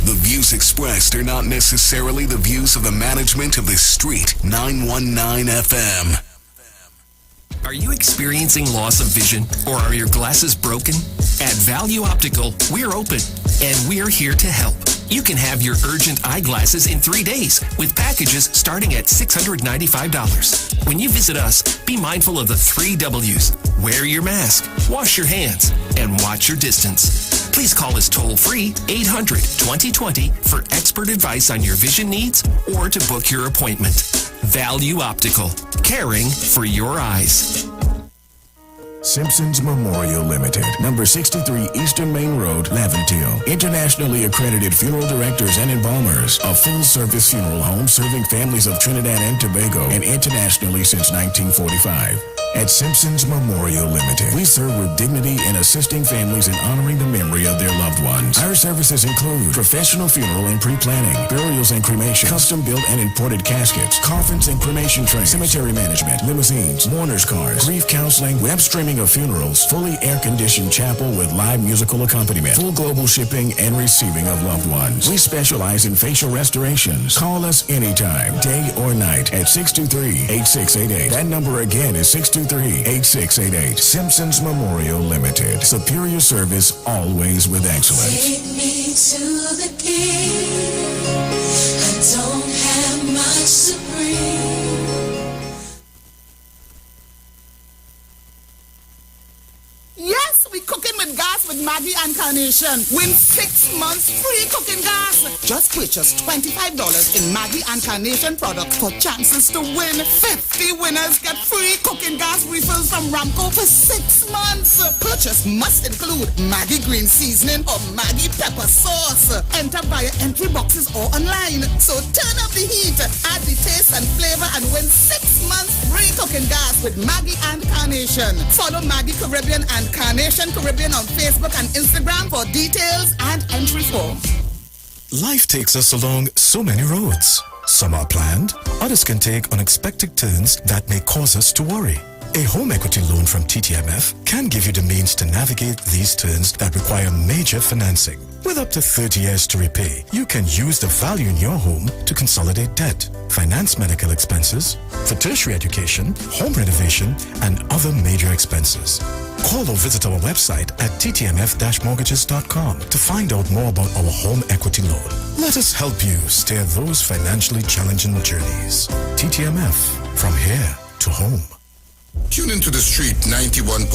The views expressed are not necessarily the views of the management of the Street 919 FM.
Are you experiencing loss of vision, or are your glasses broken? At Value Optical, we're open, and we're here to help. You can have your urgent eyeglasses in 3 days with packages starting at $695. When you visit us, be mindful of the 3 W's. Wear your mask, wash your hands, and watch your distance. Please call us toll-free 800-2020 for expert advice on your vision needs or to book your appointment. Value Optical, caring for your eyes.
Simpson's Memorial Limited, number 63 Eastern Main Road, Laventille. Internationally accredited funeral directors and embalmers. A full-service funeral home serving families of Trinidad and Tobago and internationally since 1945. At Simpson's Memorial Limited, we serve with dignity in assisting families in honoring the memory of their loved ones. Our services include professional funeral and pre-planning, burials and cremation, custom-built and imported caskets, coffins and cremation trays, cemetery management, limousines, mourners cars, grief counseling, web streaming of funerals, fully air-conditioned chapel with live musical accompaniment, full global shipping and receiving of loved ones. We specialize in facial restorations. Call us anytime, day or night, at 623-8688. That number again is 623-8688. Simpsons Memorial Limited. Superior service, always with excellence.
Take me to the king. I don't have much to bring.
Yes, we cooking with gas with Maggie and Carnation. Win 6 months free cooking gas. Just purchase $25 in Maggie and Carnation products for chances to win. 50 winners get free cooking gas refills from Ramco for 6 months. Purchase must include Maggie green seasoning or Maggie pepper sauce. Enter via entry boxes or online. So turn up the heat, add the taste and flavor, and win 6 months free cooking gas with Maggie and Carnation. Follow Maggie Caribbean and Carnation Caribbean on Facebook and Instagram for details and entry form.
Life takes us along so many roads. Some are planned, others can take unexpected turns that may cause us to worry. A home equity loan from TTMF can give you the means to navigate these turns that require major financing. With up to 30 years to repay, you can use the value in your home to consolidate debt, finance medical expenses, for tertiary education, home renovation, and other major expenses. Call or visit our website at ttmf-mortgages.com to find out more about our home equity loan. Let us help you steer those financially challenging journeys. TTMF, from here to home.
Tune into the street 91.9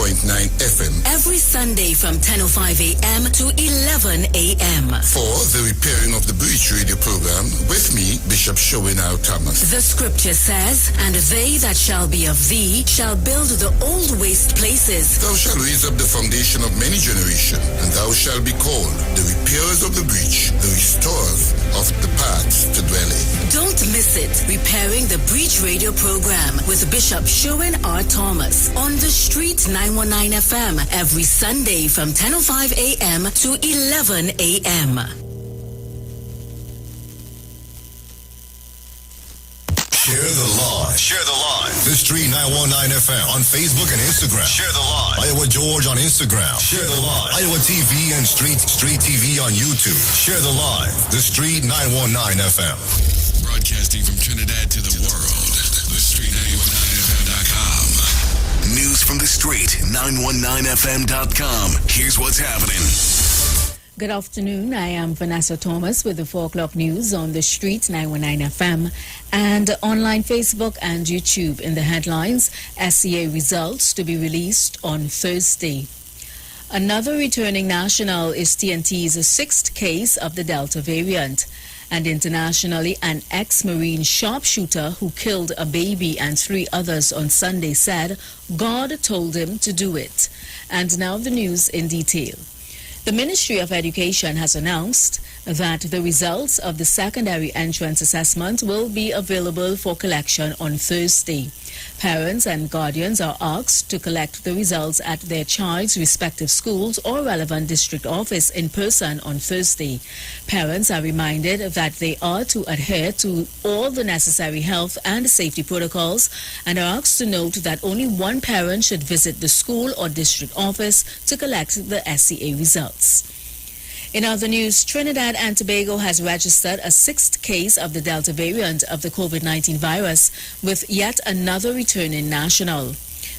FM
every Sunday from 10:05 a.m. to 11 a.m.
for the repairing of the breach radio program with me, Bishop Showinau Thomas.
The scripture says, "And they that shall be of thee shall build the old waste places.
Thou shalt raise up the foundation of many generations, and thou shalt be called the repairers of the breach, the restorers of the paths to dwell in."
Don't miss it. Repairing the Breach Radio program with Bishop Sherwin R. Thomas on the Street 919 FM every Sunday from 10:05 a.m. to 11 a.m.
Share the live. Share the live. The Street 919 FM on Facebook and Instagram. Share the live. Iowa George on Instagram. Share the live. Iowa TV and Street TV on YouTube. Share the live. The Street 919 FM.
Broadcasting from Trinidad to the world. The Street 919FM.com. News from the Street 919FM.com. Here's what's happening.
Good afternoon. I am Vanessa Thomas with the 4 o'clock news on the Street 919 FM and online Facebook and YouTube. In the headlines, SCA results to be released on Thursday. Another returning national is TNT's 6th case of the Delta variant. And internationally, an ex-Marine sharpshooter who killed a baby and 3 others on Sunday said God told him to do it. And now the news in detail. The Ministry of Education has announced that the results of the secondary entrance assessment will be available for collection on Thursday. Parents and guardians are asked to collect the results at their child's respective schools or relevant district office in person on Thursday. Parents are reminded that they are to adhere to all the necessary health and safety protocols and are asked to note that only one parent should visit the school or district office to collect the SCA results. In other news, Trinidad and Tobago has registered a 6th case of the Delta variant of the COVID-19 virus, with yet another returning national.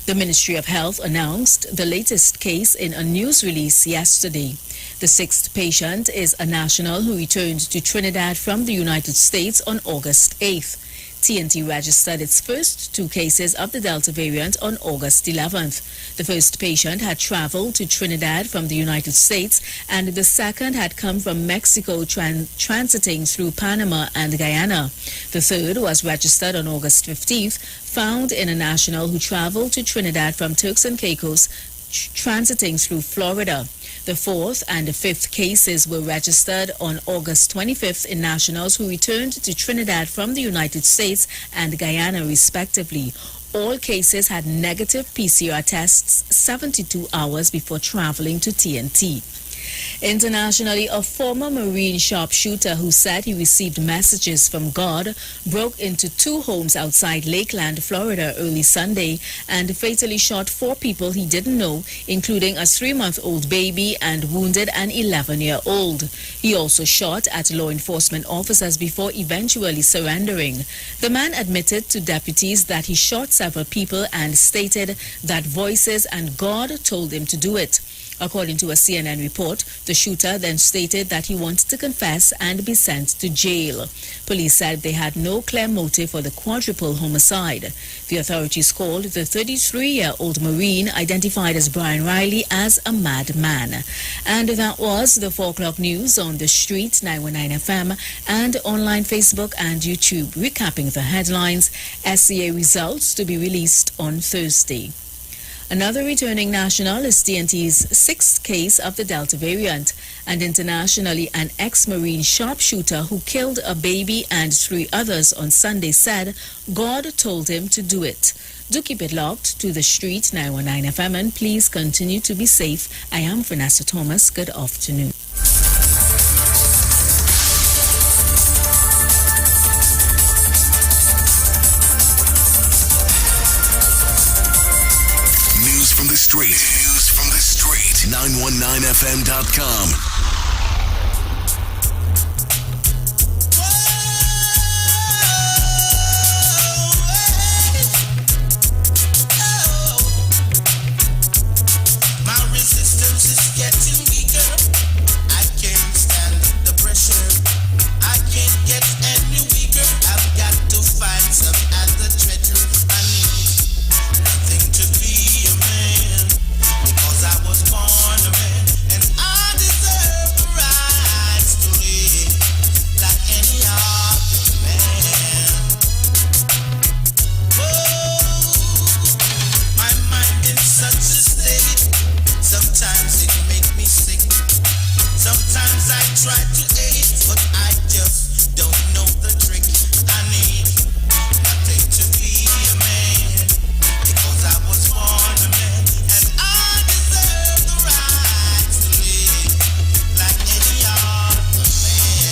The Ministry of Health announced the latest case in a news release yesterday. The 6th patient is a national who returned to Trinidad from the United States on August 8th. TNT registered its first 2 cases of the Delta variant on August 11th. The first patient had traveled to Trinidad from the United States, and the second had come from Mexico transiting through Panama and Guyana. The third was registered on August 15th, found in a national who traveled to Trinidad from Turks and Caicos, transiting through Florida. The 4th and 5th cases were registered on August 25th in nationals who returned to Trinidad from the United States and Guyana, respectively. All cases had negative PCR tests 72 hours before traveling to TNT. Internationally, a former Marine sharpshooter who said he received messages from God broke into 2 homes outside Lakeland, Florida early Sunday and fatally shot 4 people he didn't know, including a 3-month-old baby, and wounded an 11-year-old. He also shot at law enforcement officers before eventually surrendering. The man admitted to deputies that he shot several people and stated that voices and God told him to do it. According to a CNN report, the shooter then stated that he wanted to confess and be sent to jail. Police said they had no clear motive for the quadruple homicide. The authorities called the 33-year-old Marine, identified as Brian Riley, as a madman. And that was the 4 o'clock news on the Street 919 FM and online Facebook and YouTube. Recapping the headlines, SCA results to be released on Thursday. Another returning national is TNT's sixth case of the Delta variant, and internationally an ex-Marine sharpshooter who killed a baby and 3 others on Sunday said God told him to do it. Do keep it locked to the Street 919 FM and please continue to be safe. I am Vanessa Thomas. Good afternoon.
News from the street. News from the street. 919fm.com.
Getting weaker, I can't stand the pressure. I can't get any weaker. I've got to find some other treasure. I need nothing to be a man because I was born a man, and I deserve the rights to live like any other man. Oh, my mind in such a state. Sometimes it makes me sick. Sometimes I try to hate, but I just don't know the trick. I need nothing to be a man because I was born a man, and I deserve the right to live like any other man.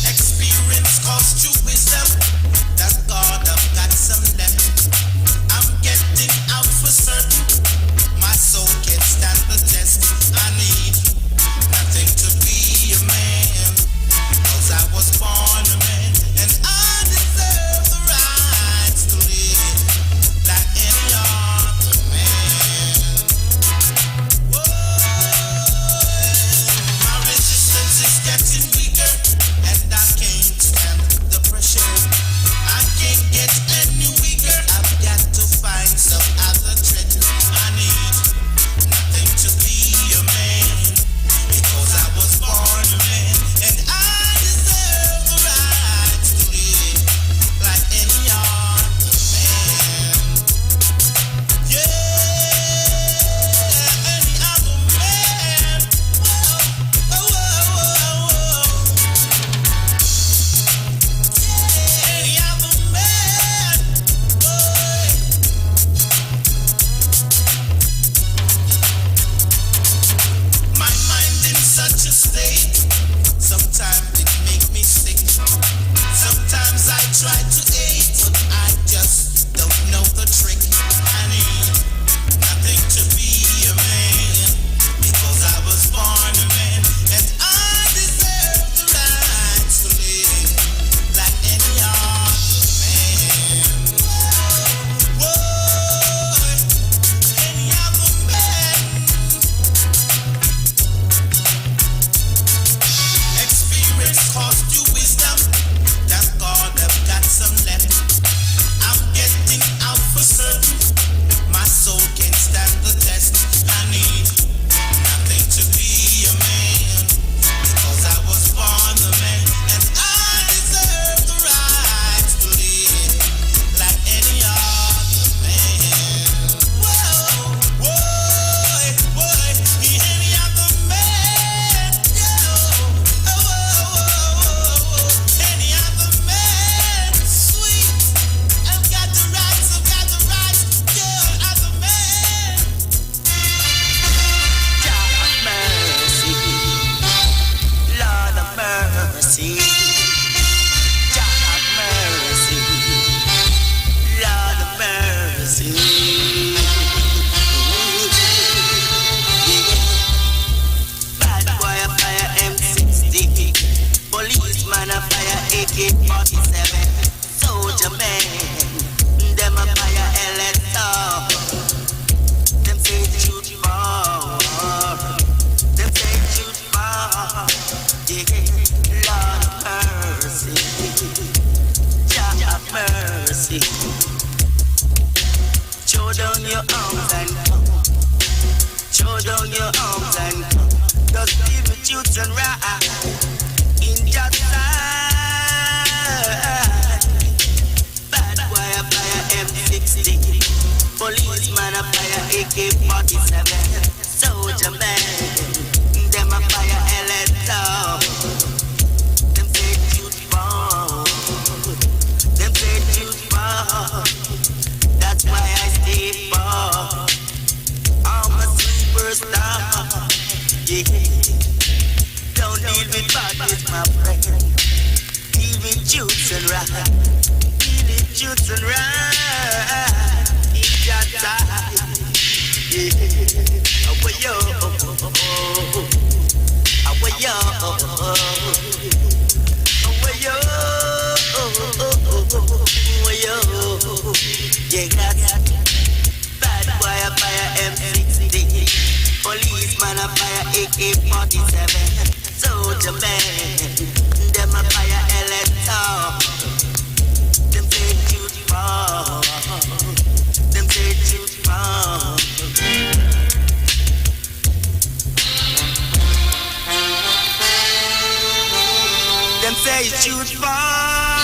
Experience cost you wisdom. That God, I've got some left. I'm getting out for certain. My soul can't stand the test. I need nothing to be a man because I was born a man, and I deserve the rights to live like any other man. My resistance is getting weaker, and I can't stand the pressure. I can't get any weaker. I've got to find some other treasure. I need nothing to be a man because I was born a man, and I deserve the right to live like any other man. Yeah, any other man. Oh, oh, oh, any other man. My mind in such a state. Sometimes it makes me sick. Sometimes I try to hate, but I just don't know the trick. I need nothing to be a man because I was born a man, and I deserve the right to live like any other man. Whoa, any other man. Experience cost you wisdom. That God, I've got some left. I'm getting out for certain. My soul can't stand the test. I need nothing to be a man because I was born a man, and I deserve the right to live like any other man. Whoa, whoa, any other man. Any other man, sweet. I've got the rights, yeah, other man.
Lord of mercy, Jah have mercy, Lord of mercy. Bad boy a fire M60, policeman a fire AK-47, soldier man, them a fire LSR. Them say shoot far, them say shoot far. Yeah, Lord of mercy, Jah have mercy. Throw down your arms and come. Throw down your arms and come. Just give it youth and right. truth and right. Feel it, truth and right. It's your time. Yeah. Away yo. Away yo. Away yo. Away yo. Yeah, that's bad boy a fire M60. Policeman a fire AK-47. Soldier man, them a fire elector. Them say shoot far. Them say shoot far. Them say shoot far.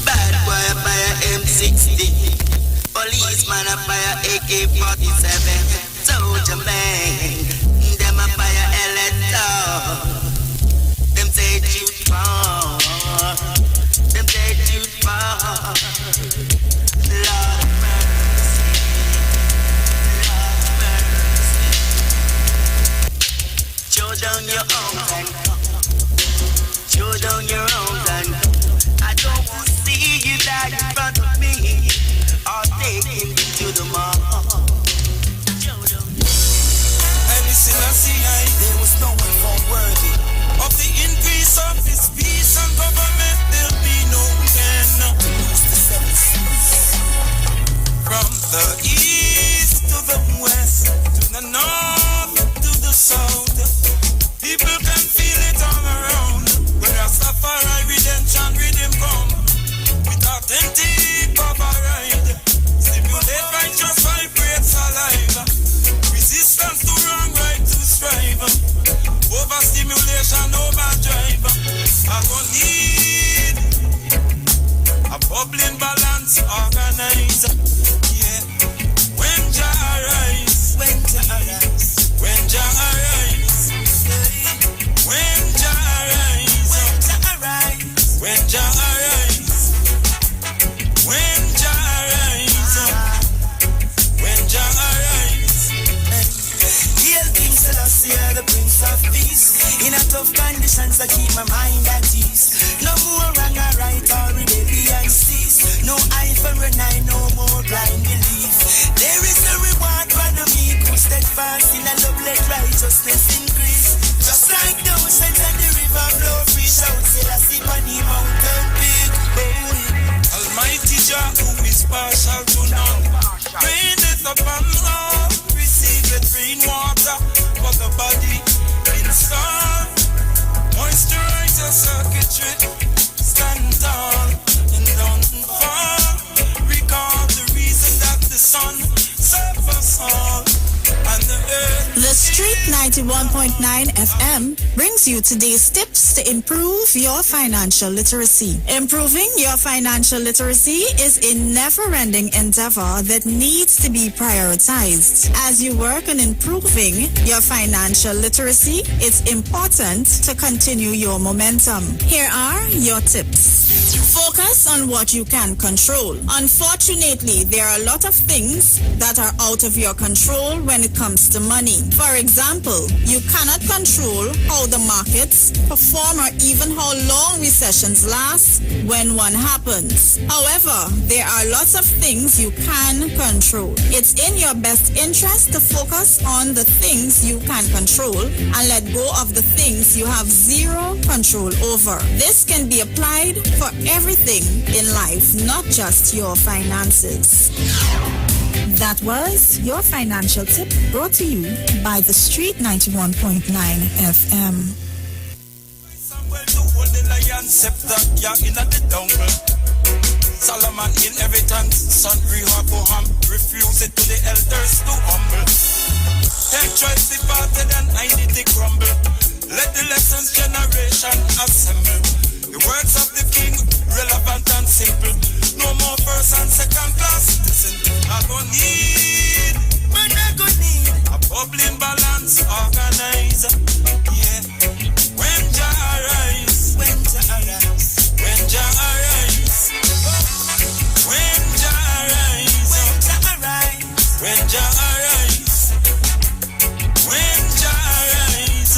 Bad boy a fire M60. Policeman a fire AK-47. Soldier man, them a fire elector. Them say shoot far. Them say shoot far. Lord mercy, Lord mercy. Show down your arms and come. Show down your arms and come. I don't want to see you die in front of me or taking me to the mall.
There was no one found worthy of the increase of his peace and government. There'll be no end. From the east to the west, to the north to the south, people can feel it all around. When Rastafari redemption rhythm come with authentic power ride, stimulate righteous vibrates alive. Resistance to wrong, right to strive. Overstimulation, overdrive. I gon' need a bubbling balance, organize. Yeah. When Jah arise, when Jah arise, when Jah arise, when Jah arise, when Jah arise, when Jah arise, when Jah arise, when Jah arise.
Hail King Selassie, the Prince of Peace. In a tough conditions, I keep my mind at ease. No more wrong or right or rebellion cease. No eye for an eye, no more blind belief. There is a reward for the meek who steadfast in a love, let righteousness increase. Just like the oceans and the river flow free, shout Selassie on the mountain peak.
Almighty Jah, who is partial to none, raineth upon all, receiveth rainwater for the body in sun. Moisturize your circuitry, stand tall and don't fall. Recall the reason that the sun serves us all and the earth.
The Street 91.9 FM brings you today's tips to improve your financial literacy. Improving your financial literacy is a never-ending endeavor that needs to be prioritized. As you work on improving your financial literacy, it's important to continue your momentum. Here are your tips. Focus on what you can control. Unfortunately, there are a lot of things that are out of your control when it comes to money. For example, you cannot control how the markets perform or even how long recessions last when one happens. However, there are lots of things you can control. It's in your best interest to focus on the things you can control and let go of the things you have zero control over. This can be applied for everything in life, not just your finances. That was your financial tip brought to you by the Street 91.9 FM.
Solomon inheritance, son Rehoboam refuse it to the elders to humble. Take choice departed and I need to crumble. Let the lessons generation assemble. The words of the king relevant and simple. No more first and second class. Listen, I go need, man, I go need a bubbling balance, organize. Yeah, when Jah arise, when Jah arise, when Jah arise, when Jah arise, when Jah arise, when Jah arise, when Jah arise,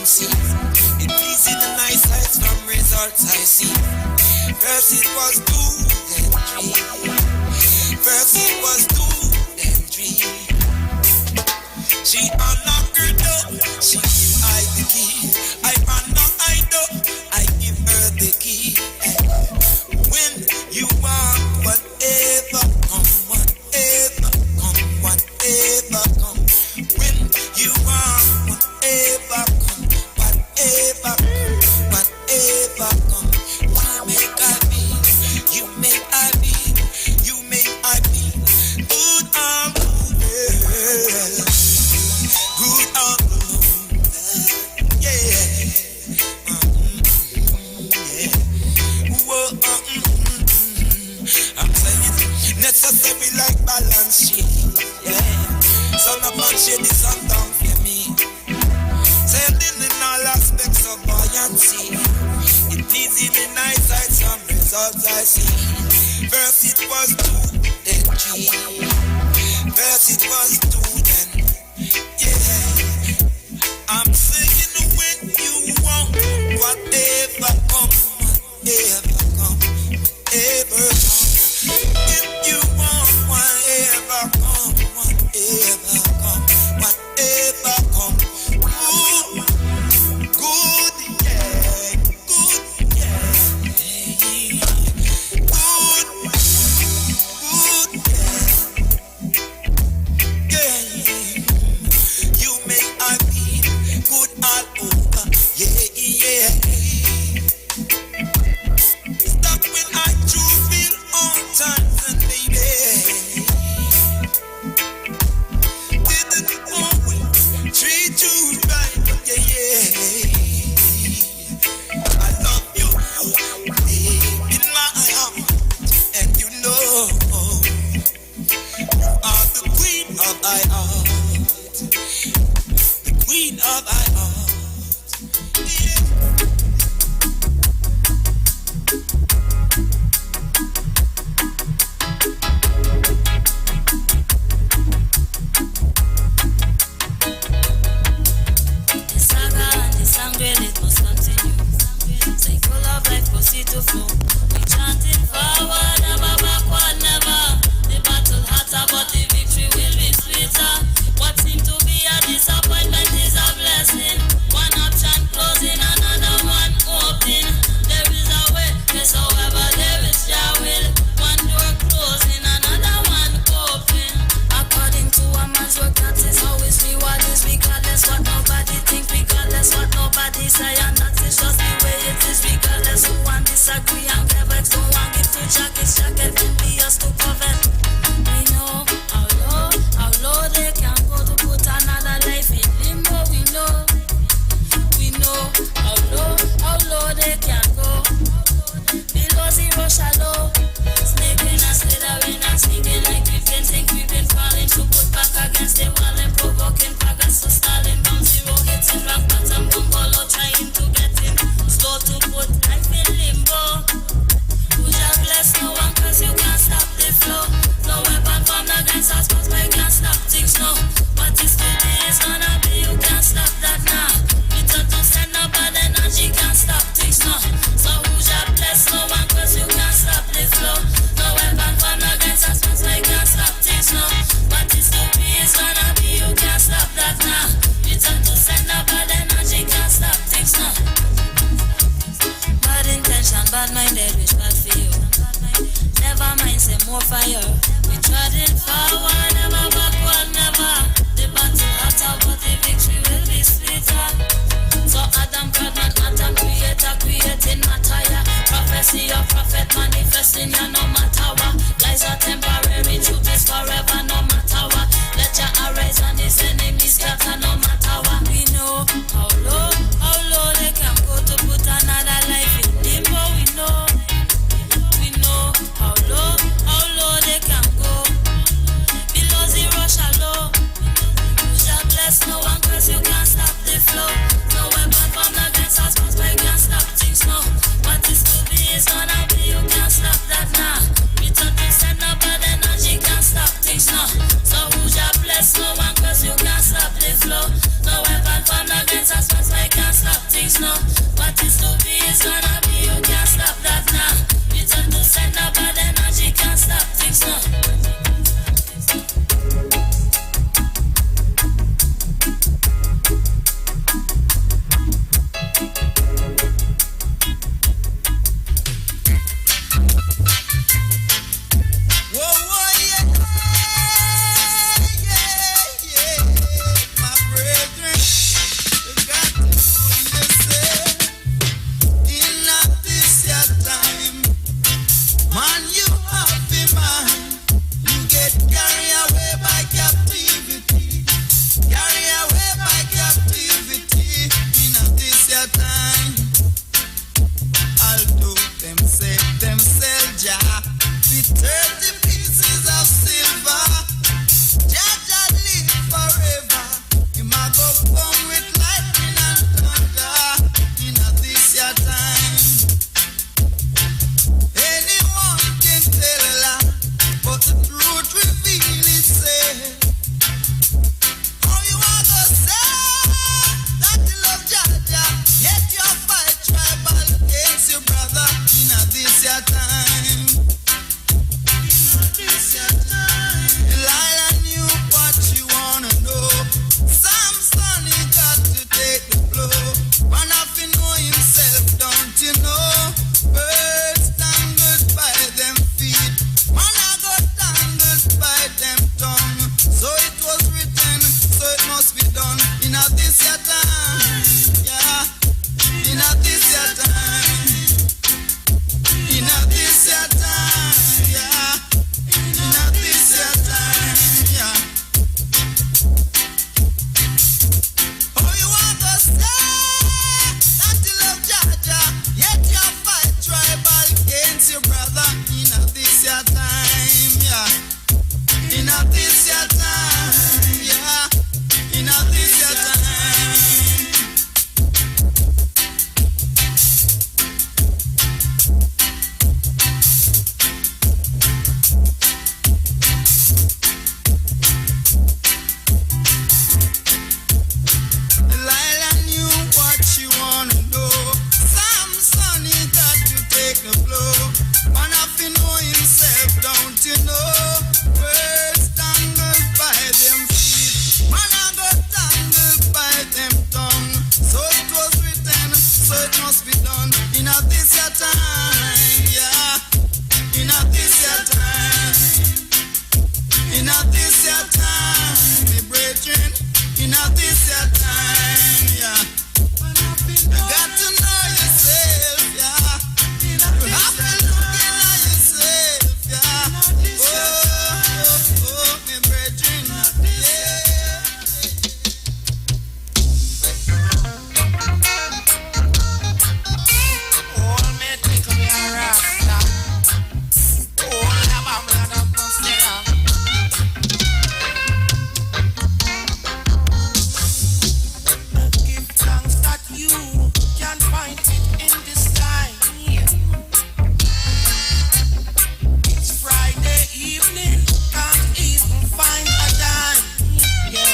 see. It pleasing the nice sights from results I see. First it was 2, then 3. First it was 2, then 3. She unlocked her door, she give I the key. I unlock I door, I give her the key. And when you want whatever come, whatever come, whatever come. When you want whatever come, whatever come, whatever come. You make I be, you make I be, good and good and yeah, yeah. Whoa, I'm saying necessary like balance sheet, yeah. Son of man shade is on down for me. Sending in all aspects of buoyancy. It pleasing the night sight, some results I see. First it was 2, then 3. First it was 2, then yeah. I'm saying when you want whatever come, whatever come, whatever come. If you want whatever come, whatever come, whatever come. Good, yeah, good, yeah. You make I be good all over, yeah, yeah. Stop when I do feel all times and baby. Didn't always treat you right, yeah, yeah. I love you, in my heart, and you know you are the queen of my heart. Queen of thy heart, yeah.
The saga and the sangre, it must continue. Cycle of life proceed to flow. We chanting forward, never backward, never. The battle hotter, but the victory will be sweeter. What seemed to be a disappointment is a blessing. One option closing, another one open. There is a way, yes, however, there is your will. One door closing, another one open. According to a man's work, that is how his reward is. Regardless what nobody think, regardless what nobody say, and that is just the way it is. Regardless who want disagree and get vexed, don't want give to jacket, jacket can be us to covet. We know how low they can go to put another life in limbo. We know how low they can go. Below zero shallow, snaking and slithering and sneaking like creeping, think we've been falling to put back against the wall and provoking progress to stalling down zero, hitting rock bottom, bungalow, trying to get in. Slow to put life in limbo. Who's your bless? No one, cause you can't stop the flow. No weapon formed against us, but we can't stop things, no. What is to be is gonna be, you can't stop that now. Little to send up bad energy, can't stop things, no. So who's your bless? No one, cause you can't stop the flow.
can't find it in this time. It's Friday evening, can't even find a dime. Yeah.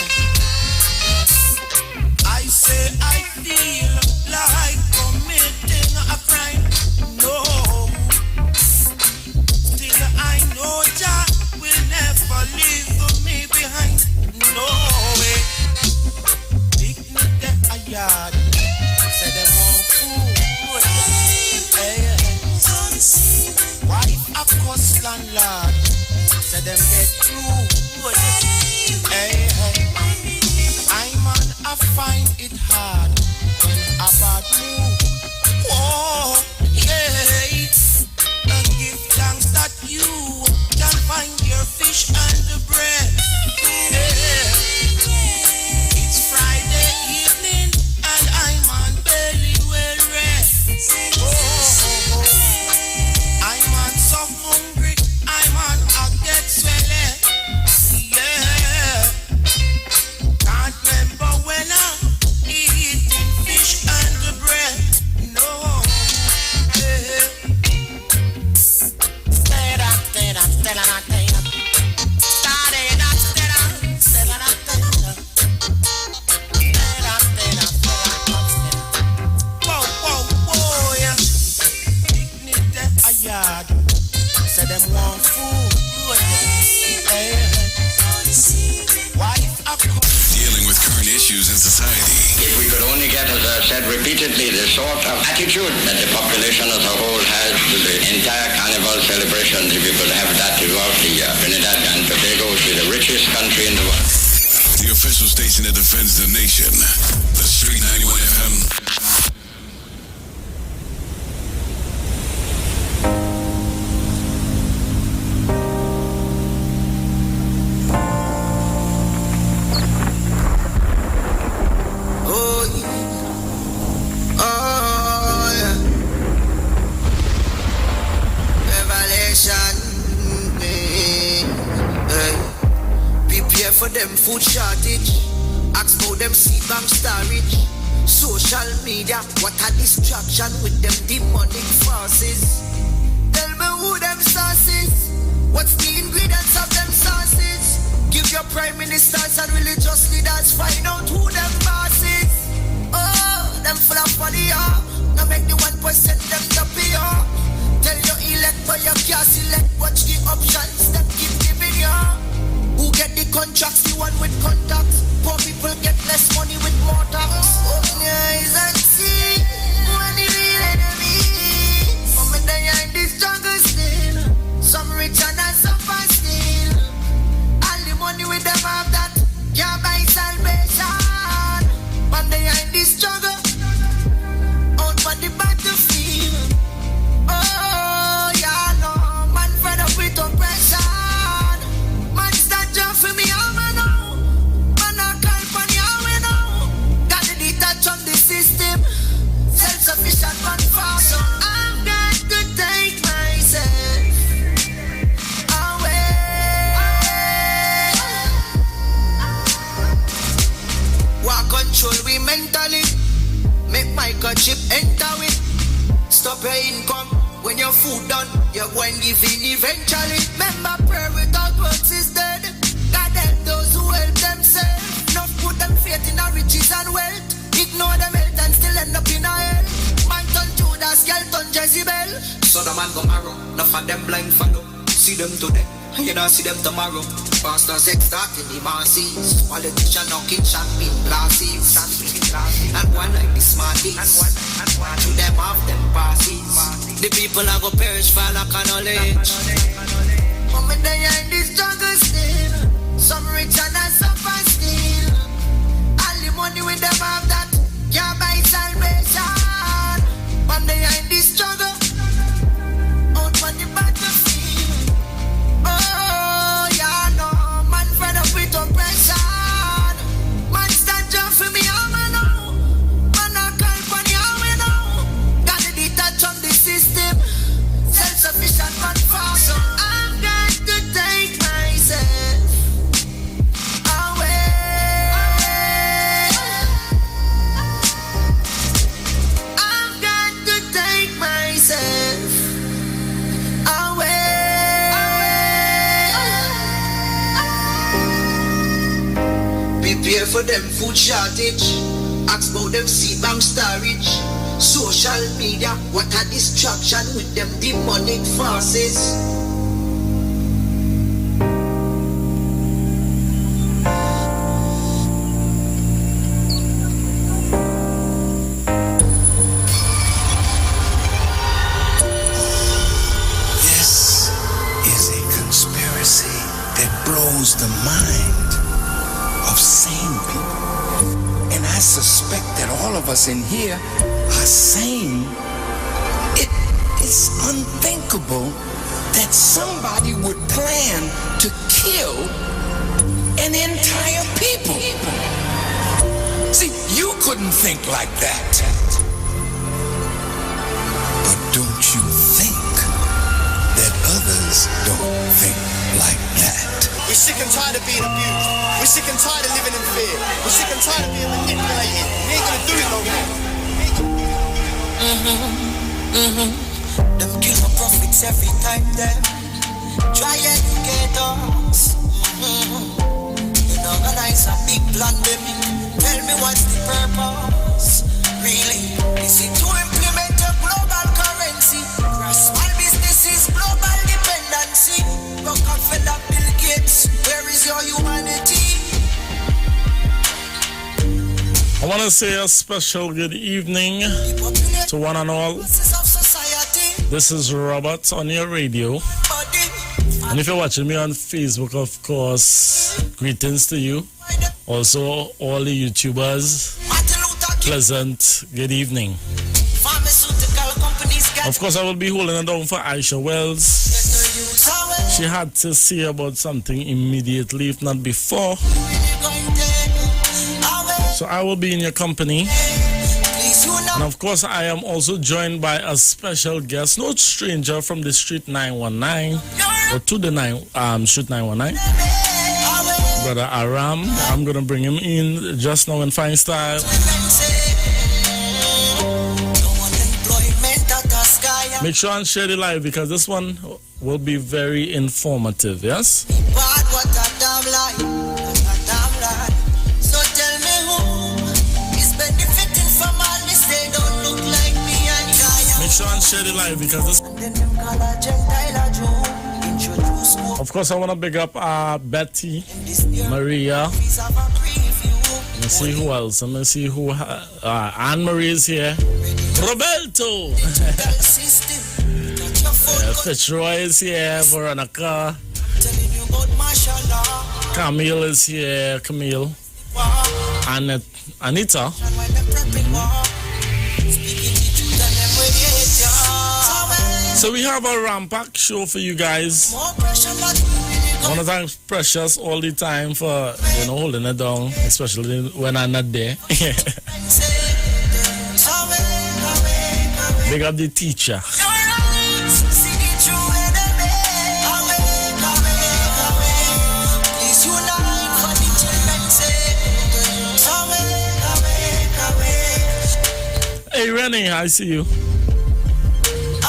I say I feel like committing a crime. No. Still I know Jah will never leave me behind. No way. Picnic at a yard. Say them want food. Hey, wife of course landlord. Say them get through. Hey, I man I find it hard when a bad move. Whoa, yeah. Give thanks that you can find your fish and the bread. Yeah. It's Friday evening and I'm on belly well rest. Oh, I'm on so hungry, I'm on I get swelling. Yeah. Can't remember when I'm eating fish and the bread. No. Yeah. Say them want food.
Dealing with current issues in society.
If we could only get, as I said repeatedly, the sort of attitude that the population as a whole has to the entire carnival celebrations, if we could have that throughout the year. Trinidad and Tobago would be the richest country in the world.
The official station that defends the nation. The Street 91 FM.
For them food shortage, ask for them seed bank storage. Social media, what a distraction with them demonic forces. Tell me who them sources, what's the ingredients of them sauces? Give your prime ministers and religious leaders, find out who them bosses. Oh, them full of money, now make the 1% them the PR. Tell your elect but you can't select, watch the options them keep giving you. Who get the contracts, the one with contacts? Poor people get less money with more tax. Open your eyes and see when the real enemy. Come in there in this jungle still. Some rich and some fast still. All the money with them have that can't buy salvation. When they are in this jungle, out on the battlefield. Oh, yeah, no, man fed up with oppression. For me, I'm now. Man, I call for you, I'm now. Got to detach on the system. Self-sufficient, man, far. So I've got to take myself away. What control we mentally? Make microchip enter with. Stop your income when your food done. You're going to give in eventually. Remember, prayer without works is dead. God help those who help themselves. Not put them faith in our riches and wealth. Ignore them health and still end up in a hell. Man turn Judas, girl turn Jezebel. So the man go marrow, enough of them blind follow. See them today, you don't see them tomorrow. Pastors extorting the masses. Politician knocking champagne glasses. And one like the smarties. And one to them off them passes. The people are go perish for lack of knowledge. Come in there in this jungle still. Some rich and some fast still. All the money with them have that can't buy salvation. When they are in this struggle, out on the battlefield. Oh, yeah, no, man fed up with oppression. Man stand up for me, I'm now. Man I call for you, I'm now. Gotta detach on the system. Self-sufficient man far. So I've got to take myself. for them food shortage. Ask about them seed bank storage. Social media, what a distraction with them demonic forces.
This is a conspiracy that blows the mind of sane people. And I suspect that all of us in here are sane. It is unthinkable that somebody would plan to kill an entire people. See, you couldn't think like that. But don't you think that others don't think like that?
We're sick and tired of being abused. We're sick and tired of living in fear. We're sick and tired of being manipulated. We ain't gonna do it no more.
Them kill my prophets every time them try educate us. You know, organize a big plan, baby. Tell me what's the purpose? Really? Is it to implement a global currency? For small businesses, global dependency. Rockefeller, Bill Gates, where is your humanity?
I want to say a special good evening to one and all. This is Robert on your radio. And if you're watching me on Facebook, of course, greetings to you. Also, all the YouTubers, pleasant good evening. Of course, I will be holding it down for Aisha Wells. She had to say about something immediately, if not before. So I will be in your company. And of course, I am also joined by a special guest, no stranger from the Street 919, or to the Street 919, Brother Aram. I'm going to bring him in just now in fine style. Make sure and share the live because this one will be very informative, yes? Make sure and share the live because this... Of course, I want to big up Betty, Maria. Let me see who else. Let me see who... Anne-Marie is here. Roberto! Fitzroy is here. Veronica. Camille is here. Camille. Anita. So we have a rampack show for you guys. I want to thank Precious all the time for, holding it down, especially when I'm not there. Big up the teacher. Hey Rennie, I see you.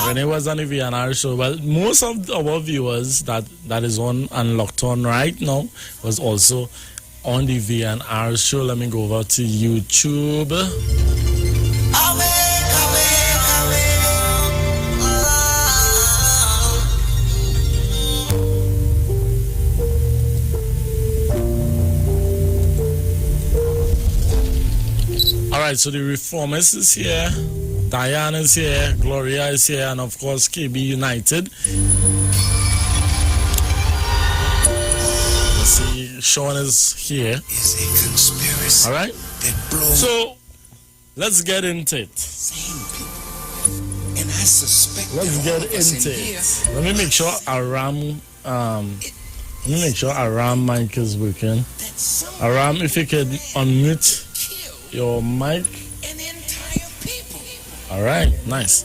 Rennie was on the VNR show. Well, most of our viewers that is on and locked on right now was also on the VNR show. Let me go over to YouTube. Alright, so the Reformist is here, Diane is here, Gloria is here, and of course KB United. Let's see, Sean is here.
Is a conspiracy.
Alright? So let's get into it.
And I suspect
let's get into it. Let me make sure Aram mic is working. Aram, if you could unmute your mic. All right, nice.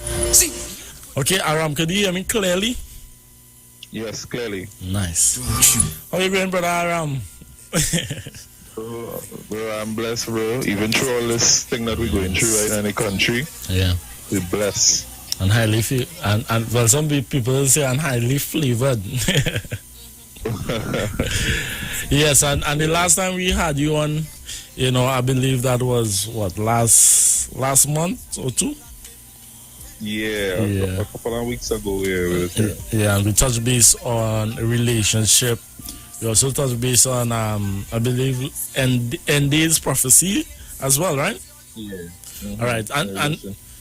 Okay, Aram, could you hear me clearly?
Yes, clearly.
Nice. How you going, brother Aram?
Bro, I'm blessed, bro. Even through all this thing that we're going through right now in the country,
yeah,
we're blessed.
And highly and well, some people say and highly flavored. Yes, and the last time we had you on, I believe that was last month or two.
Yeah. A couple of weeks ago.
Yeah, and we touched base on a relationship. We also touched base on I believe Enday's prophecy as well, right?
Yeah.
All right, and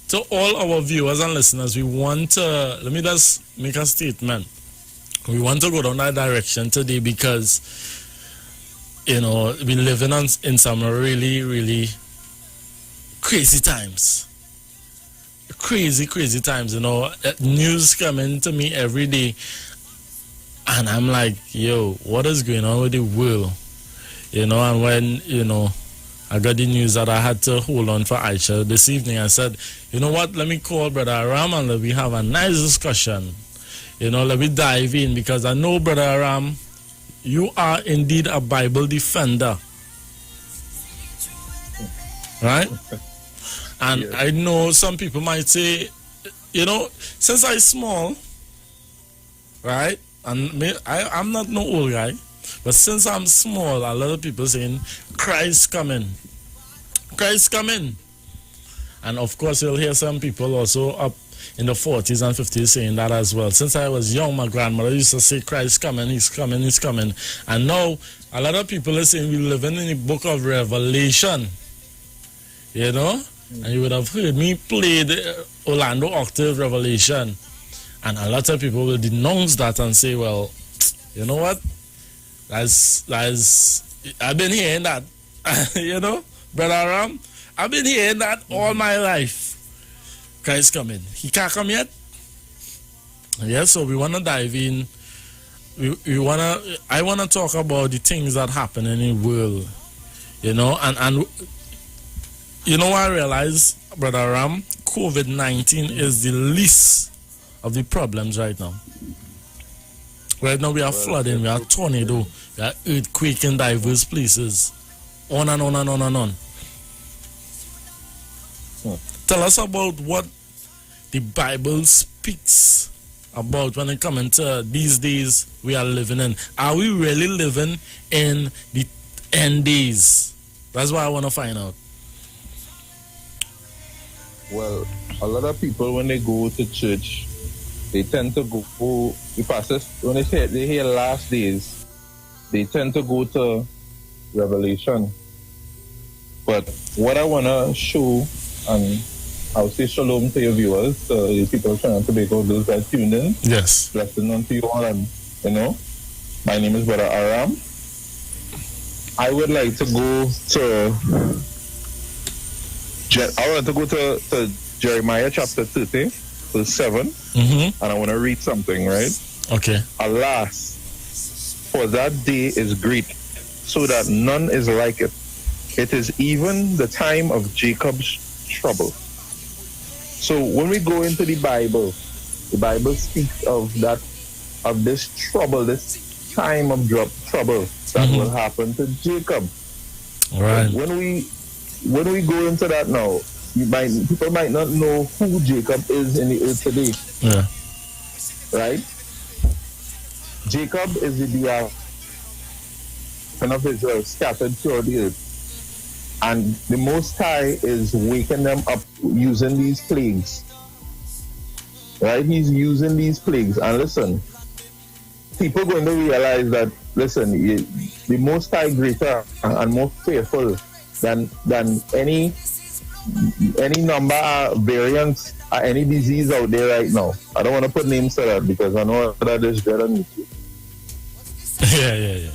to all our viewers and listeners, we want to let me just make a statement. We want to go down that direction today because we living in some really, really crazy times. Crazy times. News coming to me every day, and I'm like, yo, what is going on with the world? And when I got the news that I had to hold on for Aisha this evening, I said, you know what, let me call Brother Aram and let me have a nice discussion. Let me dive in, because I know, Brother Aram, you are indeed a Bible defender. Right? And
yes.
I know some people might say, since I'm small, right? And I'm not no old guy, but since I'm small, a lot of people saying, Christ coming. Christ coming. And of course, you'll hear some people also up in the 40s and 50s saying that as well. Since I was young, my grandmother used to say, Christ coming, he's coming, he's coming. And now, a lot of people are saying we're living in the book of Revelation. And you would have heard me play the Orlando Octave Revelation. And a lot of people will denounce that and say, well, you know what? I've been hearing that. Brother Aram, I've been hearing that all my life. Christ coming. He can't come yet. Yeah, so we want to dive in. I want to talk about the things that happen in the world. And I realize, Brother Ram, COVID-19 is the least of the problems right now. Right now we are flooding, we are tornado, we are earthquake in diverse places. On and on and on and on. Tell us about what the Bible speaks about when it comes to these days we are living in. Are we really living in the end days? That's what I want to find out.
Well, a lot of people, when they go to church, they tend to go the pastors, when they hear last days, they tend to go to Revelation. But what I want to show, and I'll say shalom to your viewers, the people trying to make all those that tuned in.
Yes.
Blessing unto you all, and my name is Brother Aram. I would like to go to Jeremiah chapter 30, verse 7, and I want to read something, right?
Okay.
Alas, for that day is great, so that none is like it. It is even the time of Jacob's trouble. So when we go into the Bible speaks of this trouble, this time of trouble that will happen to Jacob.
All right.
When we go into that now, people might not know who Jacob is in the earth today.
Yeah.
Right? Jacob is the diaspora of Israel scattered throughout the earth. And the Most High is waking them up using these plagues. Right? He's using these plagues. And listen, people going to realize that, listen, the Most High greater and more faithful than any number of variants or any disease out there right now. I don't want to put names to that because I know that is better than me.
Yeah.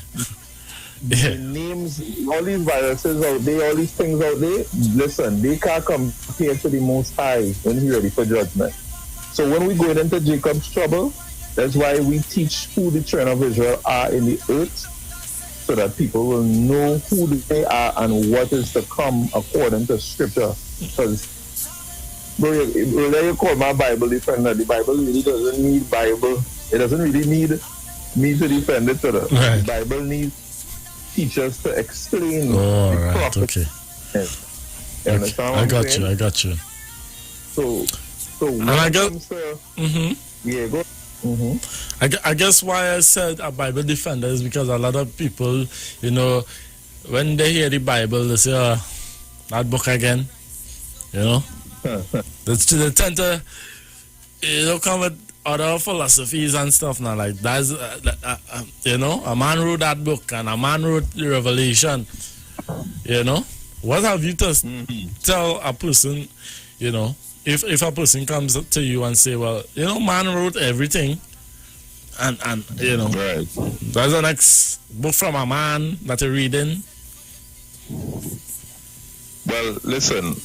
The names, all these viruses out there, all these things out there, listen, they can't compare to the Most High when He's ready for judgment. So when we go into Jacob's trouble, that's why we teach who the children of Israel are in the earth, so that people will know who they are and what is to come according to Scripture. Because, you call my Bible defender. The Bible really doesn't need Bible. It doesn't really need me to defend it.
Right.
The Bible needs teachers to explain
the
prophet.
Okay. I got you.
So when it comes to... Yeah, go.
I guess why I said a Bible defender is because a lot of people, when they hear the Bible, they say, that book again. You know? They tend to, come with other philosophies and stuff now. Like, that's, you know, a man wrote that book and a man wrote the Revelation. You know? What have you to tell a person, you know, if a person comes to you and say, well, you know, man wrote everything. And you know,
right.
That's the next book from a man that you're reading.
Well, listen,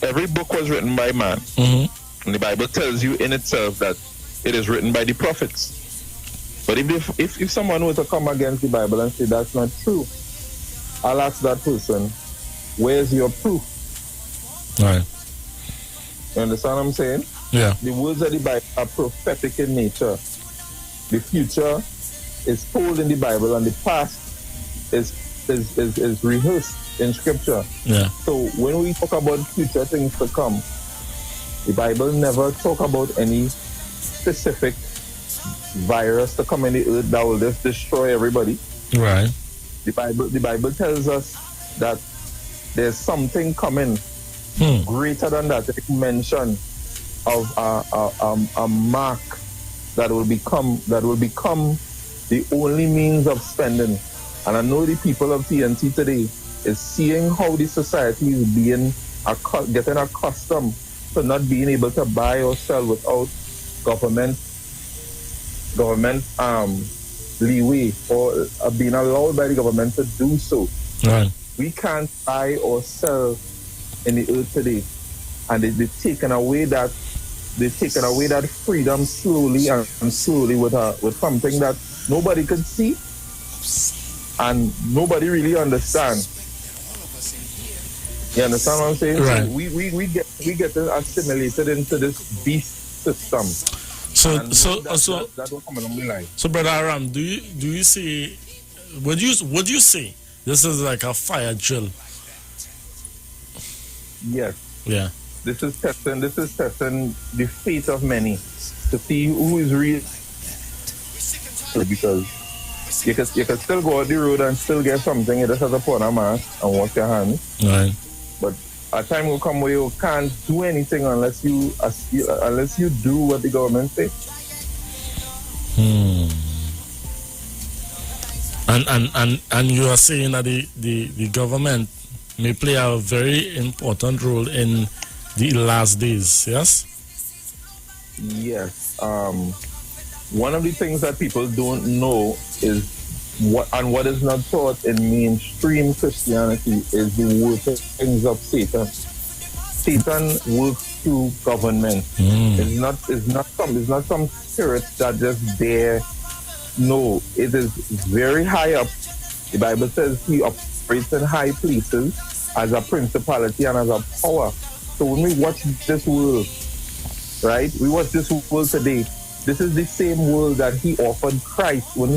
every book was written by man. And the Bible tells you in itself that it is written by the prophets. But if someone were to come against the Bible and say that's not true, I'll ask that person, where's your proof?
Right.
You understand what I'm saying?
Yeah.
The words of the Bible are prophetic in nature. The future is told in the Bible, and the past is rehearsed in Scripture.
Yeah.
So when we talk about future things to come, the Bible never talk about any specific virus to come in the earth that will just destroy everybody.
Right.
The Bible tells us that there's something coming greater than that. It mentioned of a mark that will become the only means of spending. And I know the people of TNT today is seeing how the society is getting accustomed to not being able to buy or sell without government leeway or being allowed by the government to do so.
Right.
We can't buy or sell in the earth today, and they've taken away that freedom slowly and slowly with something that nobody could see and nobody really understands. You understand what I'm saying?
Right.
So we get assimilated into this beast system.
That will come along the line. So, Brother Aram, do you see? Would you say this is like a fire drill?
Yes.
Yeah.
This is testing the fate of many to see who is real. Because you can still go out the road and still get something. You just have to put on a mask and wash your hands.
Right.
But a time will come where you can't do anything unless you do what the government says.
And you are saying that the government may play a very important role in the last days, yes?
Yes. One of the things that people don't know is what is not taught in mainstream Christianity is the workings of Satan. Satan works through government. It's not some spirit that just there. No, it is very high up. The Bible says he operates in high places as a principality and as a power. So when we watch this world, right? We watch this world today. This is the same world that he offered Christ when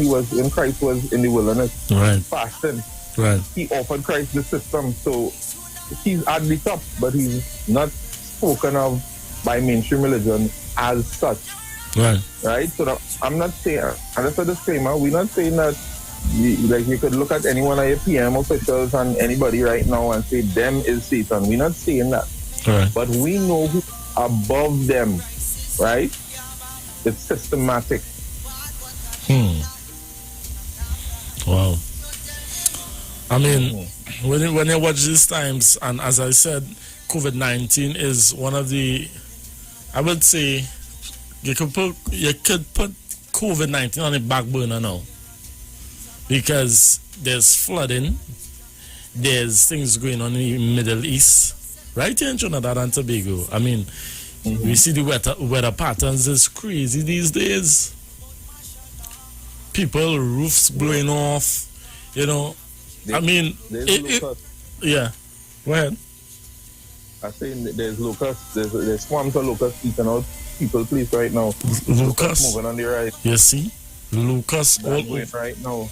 Christ was in the wilderness,
right,
fasting.
Right.
He offered Christ the system. So he's at the top, but he's not spoken of by mainstream religion as such.
Right.
Right. So I'm not saying, and that's a disclaimer. We're not saying that you could look at any one of your PM officials and anybody right now and say them is Satan. We're not saying that.
Right.
But we know who's above them, right? It's systematic.
Wow. I mean, when you watch these times, and as I said, COVID-19 is one of the, I would say, you could put COVID-19 on the back burner now, because there's flooding, there's things going on in the Middle East, right here in Trinidad and Tobago. I mean, we see the weather patterns is crazy these days. People, roofs blowing off, you know. I mean, yeah. Go ahead.
I say there's locusts, there's swarms of locusts eating out people's place right now.
Locusts
moving on the right.
You see, locusts all
going right now.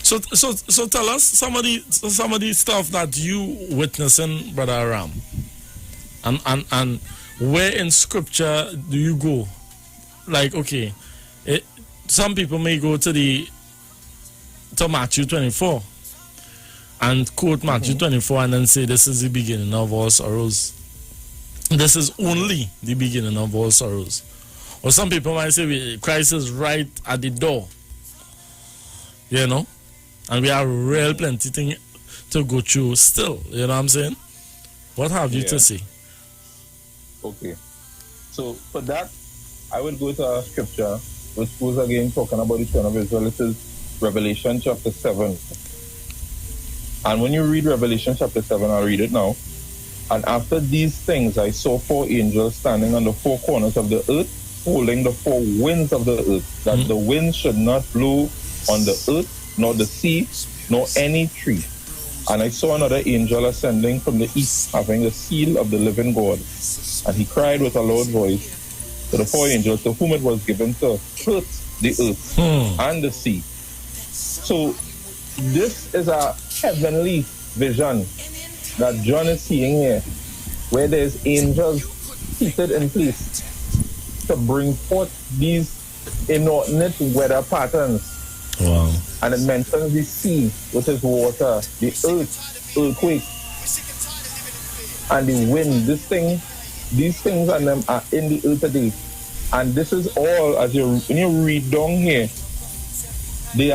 So tell us some of the stuff that you witnessing, Brother Aram, and where in Scripture do you go? Like, okay, some people may go to Matthew 24, and quote Matthew 24 and then say this is the beginning of all sorrows. This is only the beginning of all sorrows. Or some people might say Christ is right at the door. You know? And we have real plenty thing to go through still. You know what I'm saying? What have you to say?
Okay. So for that, I will go to a scripture which goes again talking about the children of Israel. It is Revelation chapter 7. And when you read Revelation chapter 7, I'll read it now. And after these things, I saw 4 angels standing on the 4 corners of the earth, holding the 4 winds of the earth, that the wind should not blow on the earth, nor the sea, nor any tree. And I saw another angel ascending from the east, having the seal of the living God. And he cried with a loud voice to the 4 angels to whom it was given to hurt the earth and the sea. So this is a heavenly vision that John is seeing here, where there's angels seated in place to bring forth these inordinate weather patterns.
Wow.
And it mentions the sea, which is water, the earth, earthquake, and the wind. These things and them are in the earth today. And this is all, when you read down here, the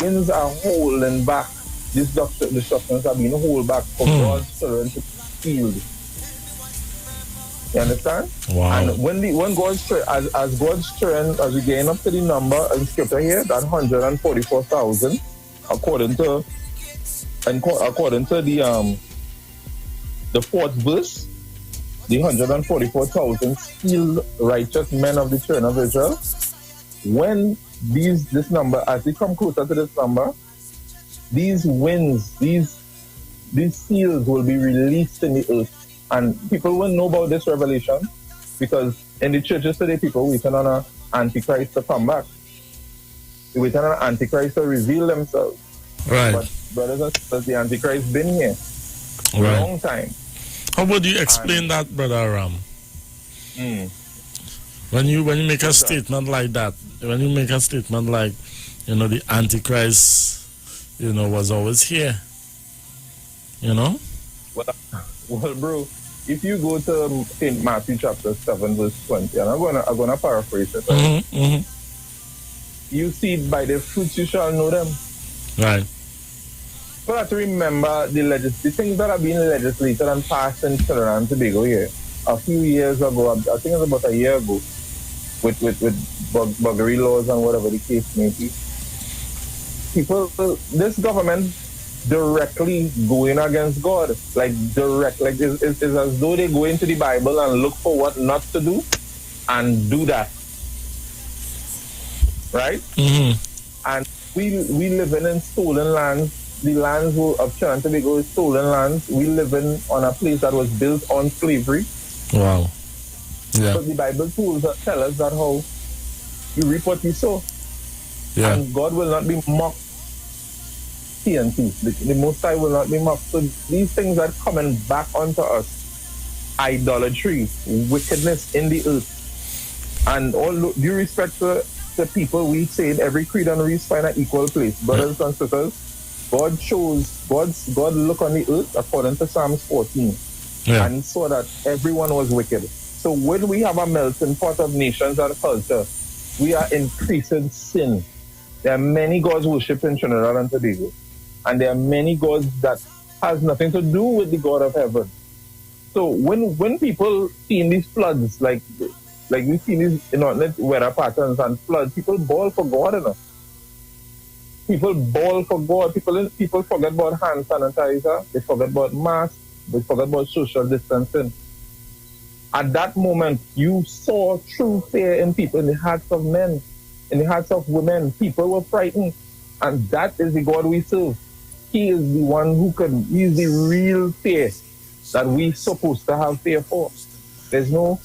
winds are holding back. These destructions are being held back for God's children to feel. You understand?
Wow.
And when God's as God's children, as we gain up to the number in scripture here, that 144,000, according to the 4th verse, the 144,000 still righteous men of the children of Israel. When this number, as they come closer to this number, these winds, these seals will be released in the earth. And people will know about this revelation because in the churches today, people waiting on an Antichrist to come back. They're waiting on an Antichrist to reveal themselves.
Right.
But brothers and sisters, the Antichrist been here for a long time.
How would you explain that, Brother Aram? When you make a statement like that, when you make a statement like, the Antichrist, was always here,
Well, bro, if you go to St. Matthew chapter 7, verse 20, and I'm gonna paraphrase it. You see, by the fruits you shall know them.
Right.
But have to remember the things that are being legislated and passed in Trinidad and Tobago here. A few years ago, I think it was about a year ago, with buggery laws and whatever the case may be. This government directly going against God, it's as though they go into the Bible and look for what not to do and do that, right? And we living in stolen lands. The lands of Trinidad and Tobago is stolen lands. We living on a place that was built on slavery.
Wow. Yeah.
But the Bible tell us that how you reap what you sow, and God will not be mocked. The Most High will not be mocked. So these things are coming back onto us. Idolatry, wickedness in the earth. And all due respect to the people, we say in every creed and race find an equal place. Brothers and sisters, God looked on the earth according to Psalms 14. And he saw that everyone was wicked. So when we have a melting pot of nations and culture, we are increasing sin. There are many gods worshipped in Trinidad and Tobago. And there are many gods that has nothing to do with the God of heaven. So when people see these floods, like we see these inordinate weather patterns and floods, people bawl for God enough. People bawl for God. People forget about hand sanitizer. They forget about masks. They forget about social distancing. At that moment, you saw true fear in people, in the hearts of men, in the hearts of women. People were frightened. And that is the God we serve. He is the one he's the real fear that we're supposed to have fear for. There's no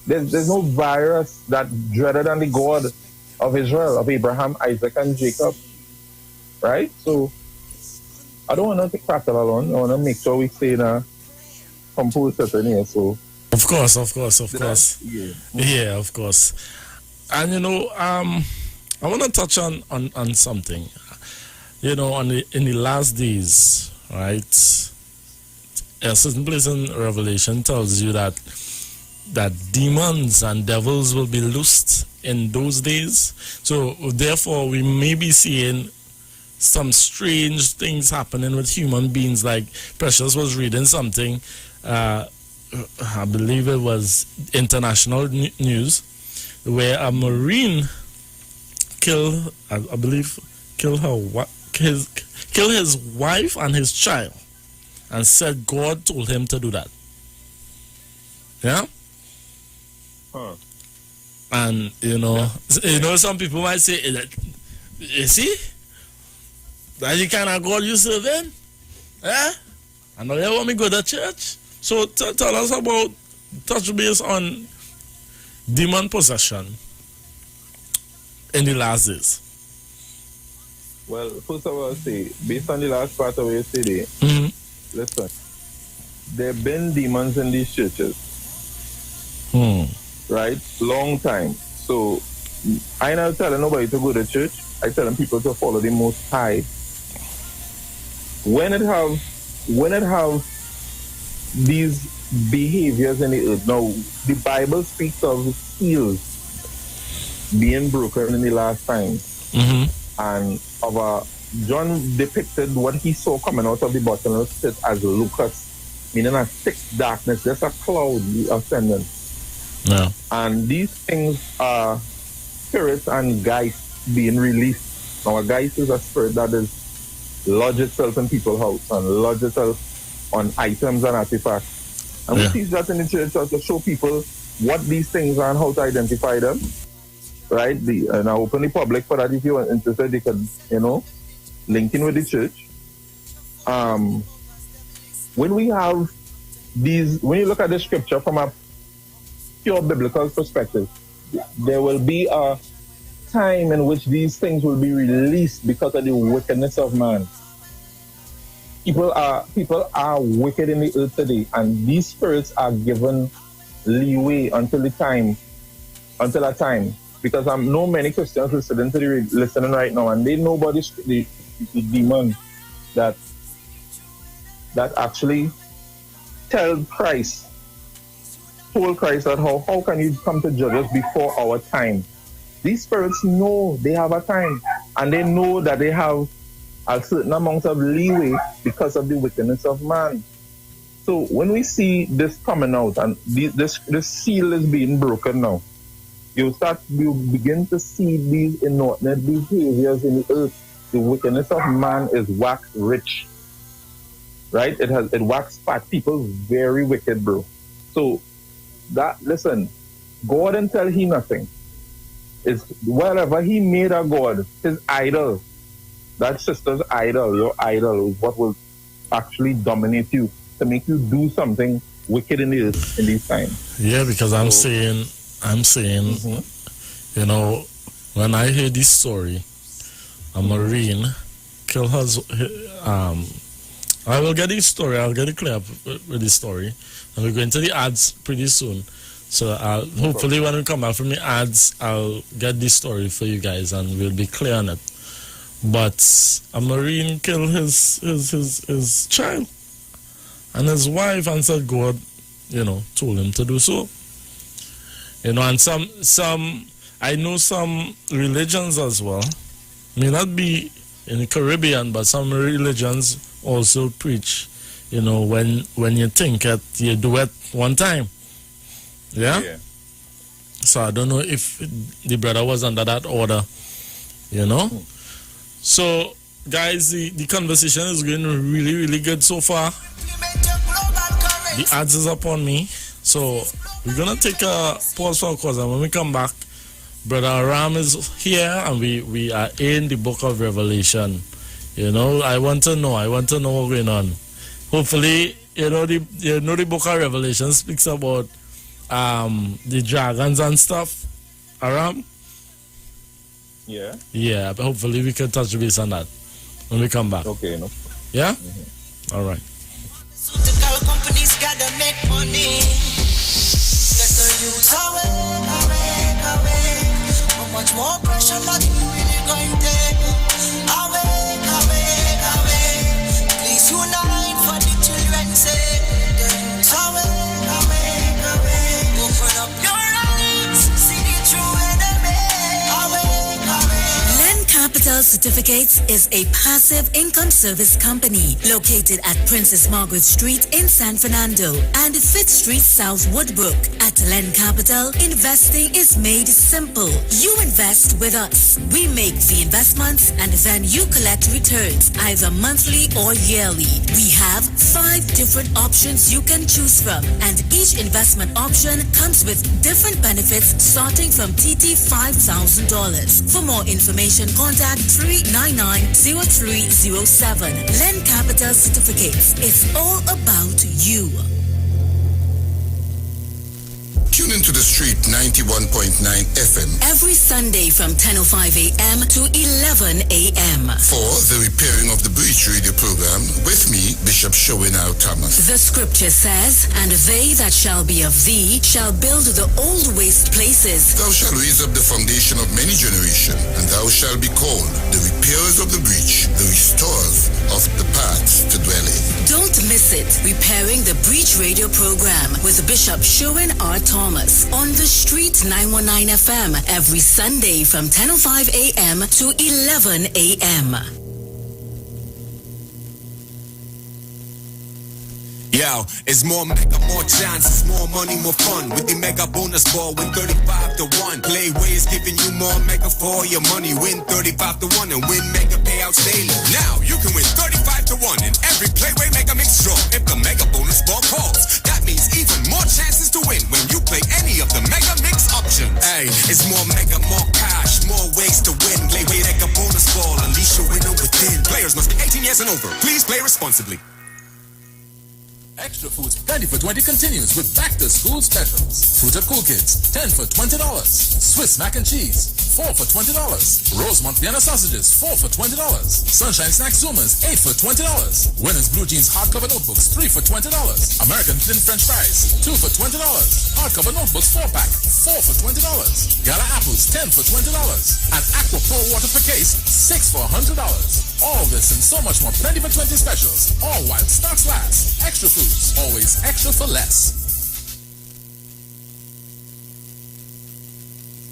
virus that dreader than the God of Israel, of Abraham, Isaac, and Jacob. Right? So I don't want to take that alone. I want to make sure we stay in a composed setting here. So
Of course. Yeah, of course. And I want to touch on something. in the last days, right? A certain place in Revelation tells you that demons and devils will be loosed in those days. So therefore, we may be seeing some strange things happening with human beings. Like Precious was reading something, I believe it was international news, where a Marine killed his wife and his child, and said God told him to do that. Yeah?
Huh.
And some people might say that, you see, that's the kind of God you serve in. Eh? I know you want me to go to church. So tell us about, touch base on demon possession in the last days.
Well, first of all, I'll say, based on the last part of what you said there, listen, there have been demons in these churches. Right? Long time. So, I not telling nobody to go to church. I telling people to follow the Most High. When it have these behaviors in the earth, now, the Bible speaks of seals being broken in the last time. And John depicted what he saw coming out of the bottomless pit as locusts, meaning a thick darkness, just a cloud ascending.
Yeah.
And these things are spirits and geists being released. Now, a geist is a spirit that is lodge itself in people's house and lodge itself on items and artifacts. And we teach that in the church to show people what these things are and how to identify them. Right? And I open the public for that. If you are interested, they could, link in with the church. When we have these, when you look at the scripture from a pure biblical perspective, there will be a time in which these things will be released because of the wickedness of man. People are wicked in the earth today, and these spirits are given leeway until a time. Because I know many Christians listening right now, and they know about the demon that actually told Christ that how can you come to judge us before our time? These spirits know they have a time, and they know that they have a certain amount of leeway because of the wickedness of man. So when we see this coming out and this seal is being broken now, you begin to see these inordinate behaviors in the earth. The wickedness of man is wax rich, right? It wax fat. People very wicked, bro. So listen, God didn't tell he nothing. It's whatever he made a God, his idol, that sister's idol, your idol, is what will actually dominate you to make you do something wicked in the earth in these times.
Yeah, because I'm saying, when I hear this story, a Marine killed I will get this story, I'll get it clear up with this story, and we're going to the ads pretty soon. So hopefully when we come back from the ads, I'll get this story for you guys and we'll be clear on it. But a Marine killed his child and his wife, and said God, told him to do so. And some I know some religions as well, may not be in the Caribbean, but some religions also preach, when you think it, you do it one time. Yeah? So I don't know if the brother was under that order, So, guys, the conversation is going really, really good so far. The ads is up on me. So, we're going to take a pause for a cause, and when we come back, Brother Ram is here, and we are in the book of Revelation. I want to know what's going on. Hopefully, the book of Revelation speaks about the dragons and stuff. Aram?
Yeah.
Yeah, but hopefully we can touch base on that when we come back.
Okay, no.
Yeah? All right.
Pharmaceutical companies gotta make money. Get the youth away. How much more pressure that you really going to take? Away.
Certificates is a passive income service company located at Princess Margaret Street in San Fernando and 5th Street South Woodbrook. At Lend Capital, investing is made simple. You invest with us. We make the investments and then you collect returns either monthly or yearly. We have 5 different options you can choose from, and each investment option comes with different benefits starting from TT $5,000. For more information, contact 399-0307. Lend Capital Certificates. It's all about you.
Tune into the street 91.9 FM
every Sunday from 10:05 a.m. to 11 a.m.
for the Repairing of the Breach radio program with me, Bishop Showinau Thomas.
The scripture says, "And they that shall be of thee shall build the old waste places.
Thou shalt raise up the foundation of many generations, and thou shalt be called the repairers of the breach, the restorers of the paths to dwell in."
Don't miss it. Repairing the Breach radio program with Bishop Sherwin R. Thomas on the street 919 FM every Sunday from 10:05 a.m. to 11 a.m.
Yo, it's more mega, more chances, more money, more fun. With the mega bonus ball, win 35 to 1. Playways giving you more mega for your money. Win 35 to 1 and win mega payouts daily. Now you can win 35 to 1 in every Playway Mega Mix draw. If the mega bonus ball calls, that means even more chances to win when you play any of the mega mix options. Hey, it's more mega, more cash, more ways to win. Playway Mega bonus ball, unleash your winner within. Players must be 18 years and over. Please play responsibly.
Extra Foods 20 for 20 continues with back to school specials. Fruit of Cool Kids 10 for $20. Swiss mac and cheese 4 for $20. Rosemont Vienna sausages 4 for $20. Sunshine Snack Zoomers 8 for $20. Winners Blue Jeans hardcover notebooks 3 for $20. American thin French fries 2 for $20. Hardcover notebooks 4-pack 4 for $20. Gala apples 10 for $20. And Aqua Pro water per case 6 for $100. All this and so much more 20 for 20 specials. All while stocks last. Extra Foods, always extra for less.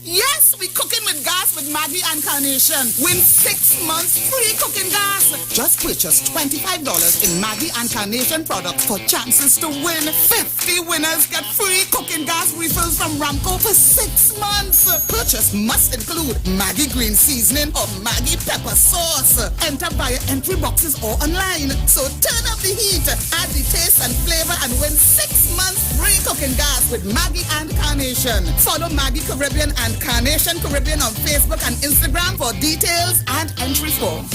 Yes, we cooking with gas with Maggie and Carnation. Win 6 months free cooking gas. Just purchase $25 in Maggie and Carnation products for chances to win. 50 winners get free cooking gas refills from Ramco for 6 months. Purchase must include Maggie green seasoning or Maggie pepper sauce. Enter via entry boxes or online. So turn up the heat, add the taste and flavor, and win 6 months free cooking gas with Maggie and Carnation. Follow Maggie Caribbean and Carnation Caribbean on Facebook and Instagram for details and entry forms.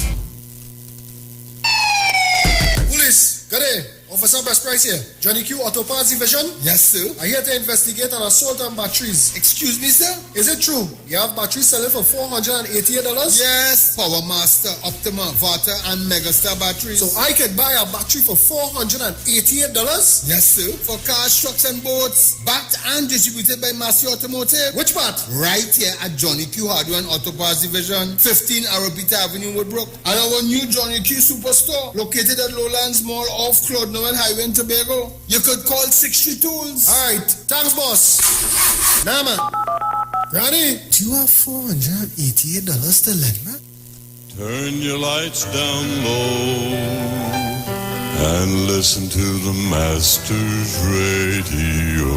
Police, good day. Officer Best Price here. Johnny Q Auto Parts Division? Yes, sir. I'm here to investigate an assault on batteries. Excuse me, sir? Is it true? You have batteries selling for $488? Yes. Power Master, Optima, Vata, and Megastar batteries. So I could buy a battery for $488? Yes, sir. For cars, trucks, and boats. Backed and distributed by Massey Automotive. Which part? Right here at Johnny Q Hardware and Auto Parts Division, 15 Arrowbita Avenue, Woodbrook. And our new Johnny Q Superstore, located at Lowlands Mall off Claude Noel Highway in Tobago. You could call 63 Tools. Alright, thanks boss. Nah man. Granny, do you have $488 to lend me?
Turn your lights down low and listen to the Master's Radio.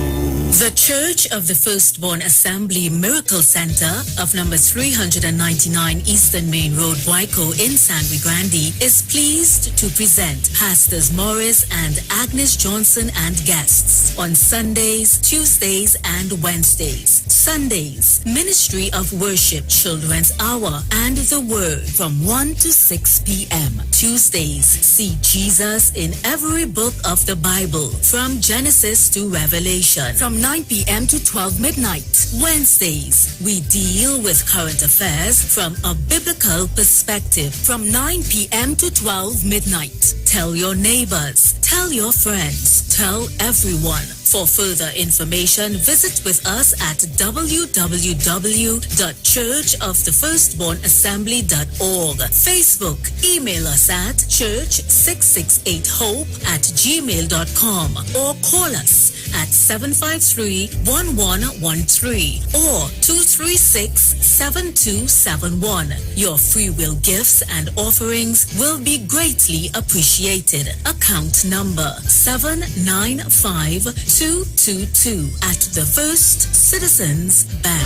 The Church of the Firstborn Assembly Miracle Center of number 399 Eastern Main Road, Waiko in San Luis Grande is pleased to present Pastors Morris and Agnes Johnson and guests on Sundays, Tuesdays, and Wednesdays. Sundays, Ministry of Worship, Children's Hour, and the Word from 1 to 6 p.m. Tuesdays, see Jesus in every book of the Bible from Genesis to Revelation from 9 p.m. to 12 midnight. Wednesdays, we deal with current affairs from a biblical perspective from 9 p.m. to 12 midnight. Tell your neighbors, tell your friends, tell everyone. For further information, visit with us at www.churchofthefirstbornassembly.org. Facebook, email us at church668hope@gmail.com or call us at 753-1113 or 236-7271. Your free will gifts and offerings will be greatly appreciated. Account number 795222 at the First Citizens Bank.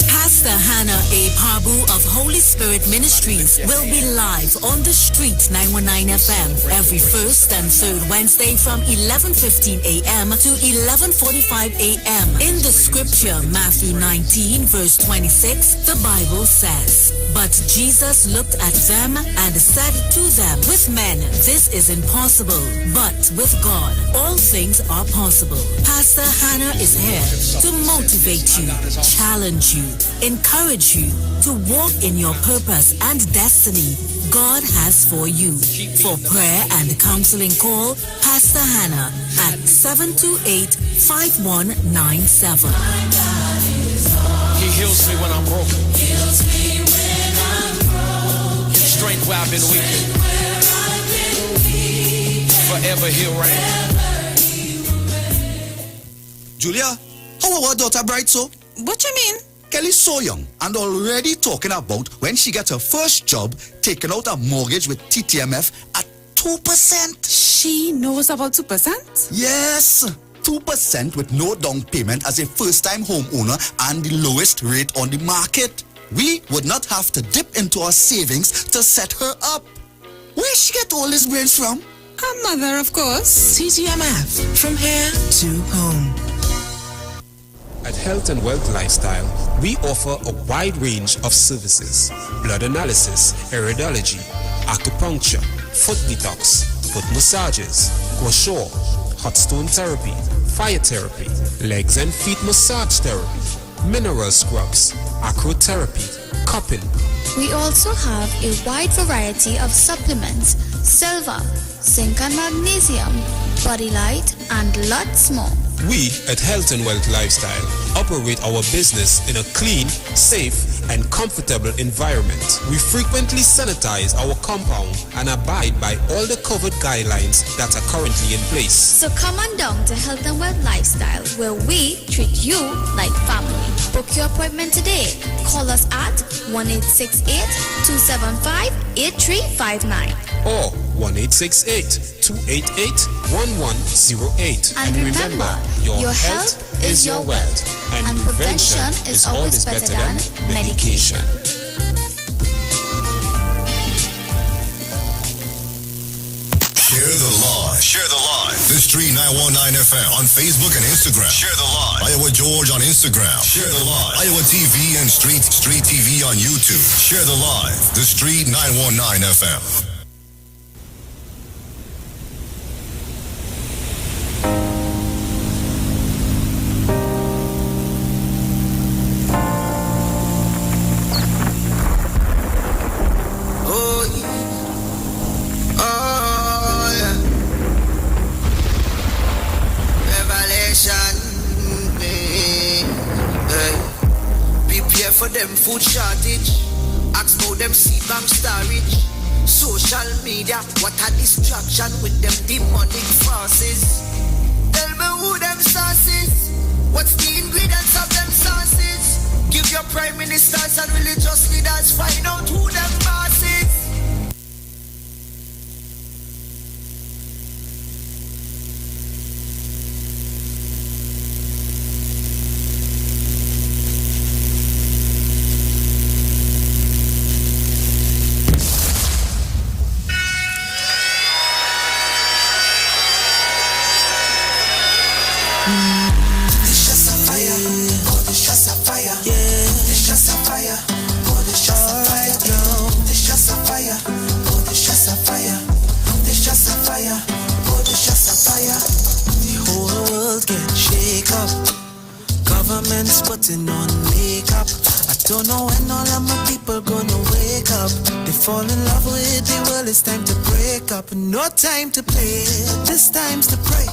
Pastor Hannah A. Pabu of Holy Spirit Ministries will be live on the street 919 FM every first and third Wednesday from 11:15 a.m. to 11:45 a.m. In the scripture, Matthew 19 verse 26, the Bible says, "But Jesus looked at them and said to them, with men this is impossible, but with God all things are possible." Pastor Hannah is here to motivate you, challenge you, encourage you to walk in your purpose and destiny God has for you. For prayer and counseling, call Pastor Hannah at 728-5197.
He heals me when I'm broken. Strength where I've been weak. Forever he'll reign.
Julia, how our daughter bright so?
What you mean?
Kelly's so young and already talking about when she gets her first job, taking out a mortgage with TTMF at 2%.
She knows about 2%?
Yes, 2% with no down payment as a first-time homeowner and the lowest rate on the market. We would not have to dip into our savings to set her up. Where she get all these brains from?
Her mother, of course.
TTMF, from here to home.
At Health and Wealth Lifestyle, we offer a wide range of services: blood analysis, iridology, acupuncture, foot detox, foot massages, gua sha, hot stone therapy, fire therapy, legs and feet massage therapy, mineral scrubs, acrotherapy, cupping.
We also have a wide variety of supplements: silver, zinc and magnesium, body light, and lots more.
We at Health and Wealth Lifestyle operate our business in a clean, safe, and comfortable environment. We frequently sanitize our compound and abide by all the COVID guidelines that are currently in place.
So come on down to Health and Wealth Lifestyle, where we treat you like family. Book your appointment today. Call us at 1-868-275-8359
or 1-868-288-1108.
And remember, your health is your wealth, and prevention is always better than medication.
Share the live. Share the live. The Street 919 FM on Facebook and Instagram. Share the live. Iowa George on Instagram. Share the live. Iowa TV and Street TV on YouTube. Share the live. The Street 919 FM.
Food shortage, ask about them seed bank storage. Social media, what a distraction with them demonic forces. Tell me who them sources, what's the ingredients of them sauces? Give your prime ministers and religious leaders, find out who them bosses.
Putting on makeup. I don't know when all of my people gonna wake up. They fall in love with the world, it's time to break break up. No time to play, this time's to pray.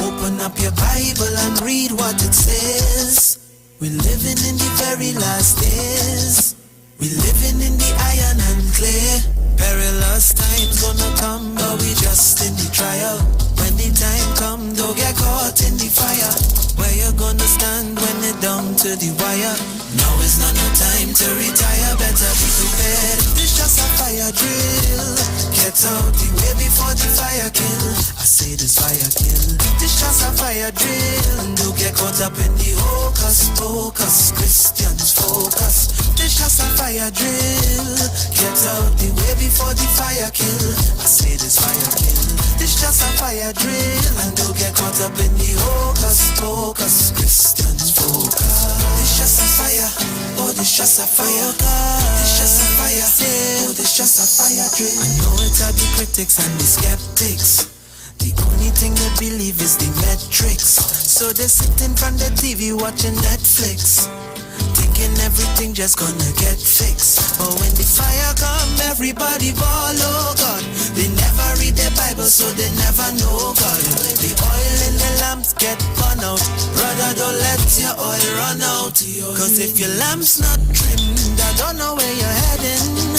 Open up your Bible and read what it says. We're living in the very last days. We're living in the iron and clay. Perilous times gonna come, but we just in the trial. When the time come, don't get caught in the fire. Where you gonna stand when it down to the wire? Now is not no time to retire, better be prepared. This just a fire drill. Get out the way before the fire kill. I say this fire kill. This just a fire drill. Don't get caught up in the hocus pocus. Christians focus. This just a fire drill. Get out the way before the fire kill. I say this fire kill. This just a fire drill. And don't get caught up in the hocus pocus. Christians focus. This just a fire. Oh, this just a fire. This just a fire. Oh, this just a fire drill. I know it are the critics and the skeptics. The only thing they believe is the metrics. So they sit in front of the TV watching Netflix, thinking everything just gonna get fixed. But when the fire come, everybody ball, oh God. They never read the Bible, so they never know God. The oil in the lamps get run out. Brother, don't let your oil run out. Cause if your lamp's not trimmed, I don't know where you're heading.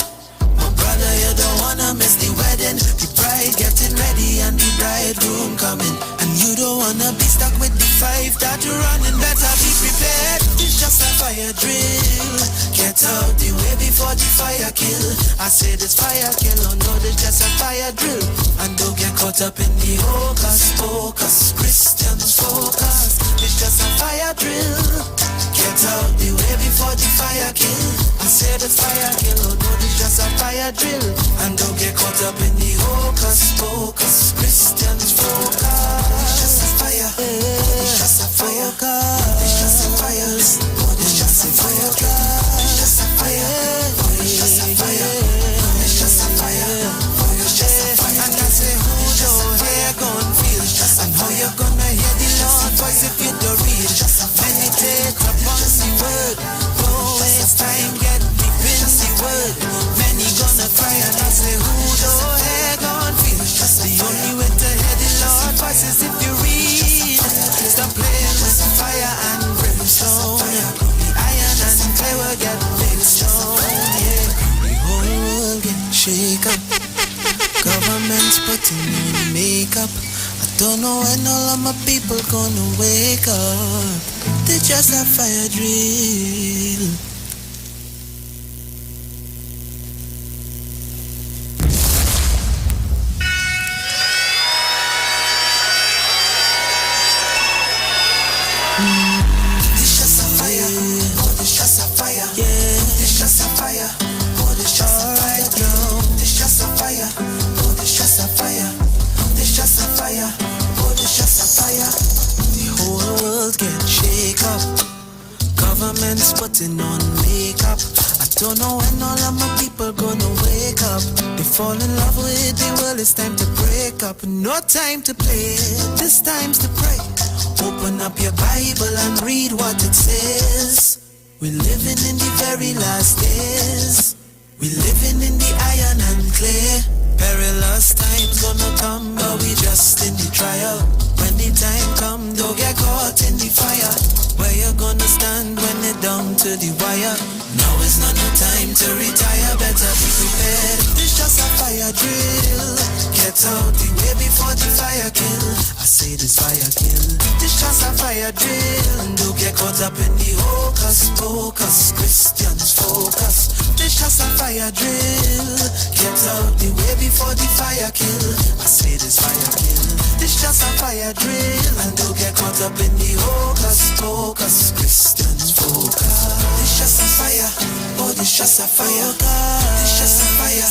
But brother, you don't wanna miss the wedding. The bride getting ready and the bridegroom coming. And you don't wanna be stuck with the five that you're running. Better be prepared. It's just a fire drill. Get out the way before the fire kill. I say this fire kill, oh no, this just a fire drill. And don't get caught up in the hocus pocus. Christians focus. It's just a fire drill. Get out the way before the fire kill. I say this fire kill, oh no, this just a fire drill. And don't get caught up in the hocus pocus. Christians focus. It's just a fire. It's just a fire. It's just a fire. It's just a fire. It's just a fire. It's just a fire. It's just a fire. It's just a fire. And I say, who your hair gonna feel? And how you gonna hear the Lord voice if you don't read? Meditate upon the word. Don't waste time, get deep in the word. Many gonna cry and I say, who your hair gonna feel? The only way to hear the Lord voice is if you read. Stop playing with fire and brimstone. The iron and clay will get mixed on. Yeah, the whole world get shaken. Government's putting on makeup. I don't know when all of my people gonna wake up. They just a fire drill. This just a fire. Oh, this just a fire. Yeah, this just a fire. Oh, this just a fire. This just a fire. Oh, this just a fire. This just a fire. Oh, this just a fire. The whole world get shake up. Government's putting on makeup. I don't know when all of my people gonna wake up. They fall in love with the world, it's time to break up. No time to play, this time's to pray. Open up your Bible and read what it says. We're living in the very last days. We're living in the iron and clay. Perilous times gonna come, but we just in the trial. When the time come, don't get caught in the fire. Where you gonna stand when it down to the wire? Now is not no time to retire, better be prepared. This just a fire drill. Get out the way before the fire kill. I say this fire kill. This just a fire drill. Don't get caught up in the hocus pocus. Christians focus. This just a fire drill. Get out the way before the fire kill. I say this fire kill. This just a fire drill. And don't get caught up in the hocus pocus. Christians focus. This just a fire. Oh, this just a fire. This just a fire.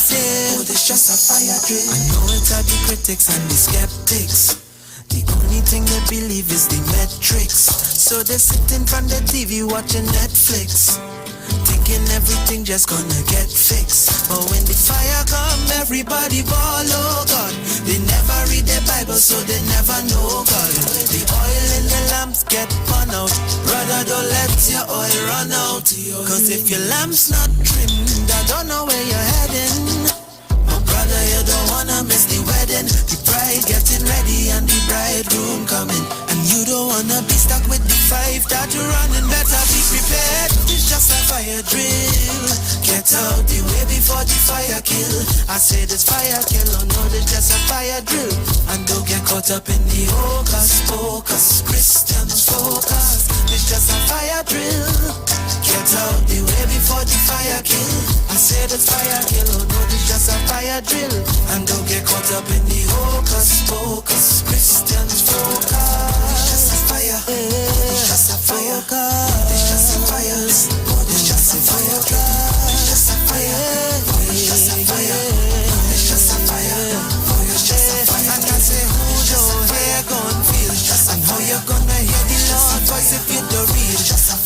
Oh, this just a fire drill. I know it are the critics and the skeptics. The only thing they believe is the metrics. So they sit in front of the TV watching Netflix, thinking everything just gonna get fixed. But when the fire come, everybody ball, oh God. They never read the Bible, so they never know God. The oil in the lamps get run out. Brother, don't let your oil run out. Cause if your lamp's not trimmed, I don't know where you're heading. But brother, you don't wanna miss the then the bride getting ready and the bridegroom coming. And you don't wanna be stuck with the five that you're running. Better be prepared. It's just a fire drill. Get out the way before the fire kill. I said it's fire kill, oh no, it's just a fire drill. And don't get caught up in the hocus pocus. Christians focus. It's just a fire drill. Get out the way before the fire kill. I said it's fire kill, oh no, it's just a fire drill. And don't get caught up in the hocus pocus. Christians focus. It's just a fire. It's just a fire. It's just a fire. It's just a fire. It's just a fire. It's just a fire. It's just a fire. It's just a fire. And I say, who your hair gonna feel? And how you gonna hear the Lord voice if you don't read?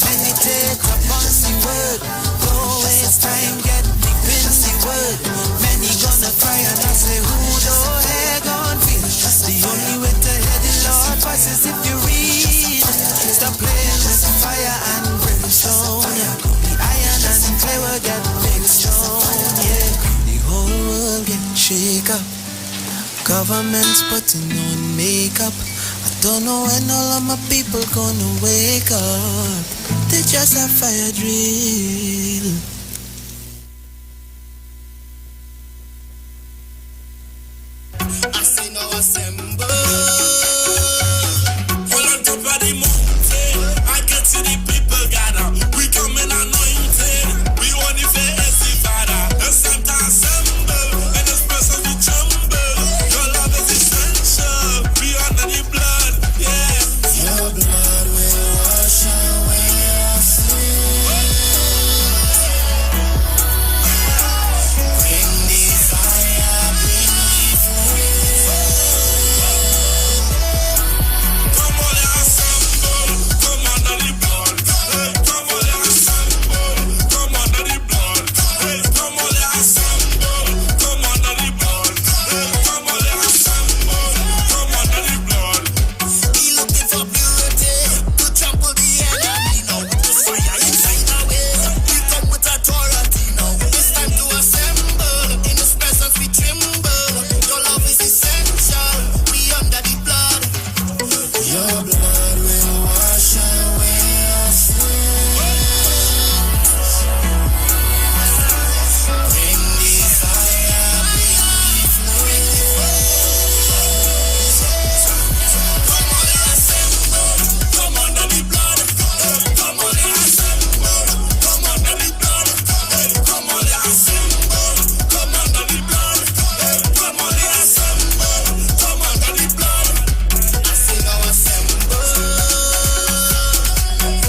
Meditate upon the word. Don't waste time, get deep in the word. Many gonna cry and I say, who your hair gonna feel? The only way to hear the Lord voice is if you read. Stop playing with fire and brimstone. The iron and clay will get mixed on. Yeah, the whole world get shake up. Government's putting on makeup. I don't know when all of my people gonna wake up. They just a fire drill.
I say no assemble. Pull on top of the mountain. I can see the people gather. We coming anointed. We want the face the Father. It's time to assemble. And this person we tremble. Your love is essential. We under the blood. Yeah. Your blood will wash away our sin. Bring the fire, bring the flame. Come on, assemble. Come under the blood. Hey, come on, assemble. Come under the blood. Hey, come on, assemble. Come under the blood. Hey, come on, assemble. Come under the blood. Be looking for purity to trample the enemy now. The fire inside our way. We come with authority now. It's time to assemble. In His presence we tremble. Your love is essential. We under the blood. Your blood will wash away our sin. Bring the fire, bring the flame. Come on, assemble. Come under the blood. Come on, assemble. Come under the blood. Come on, assemble. Come under the blood. Come on, assemble. Come under the blood. I say now assemble.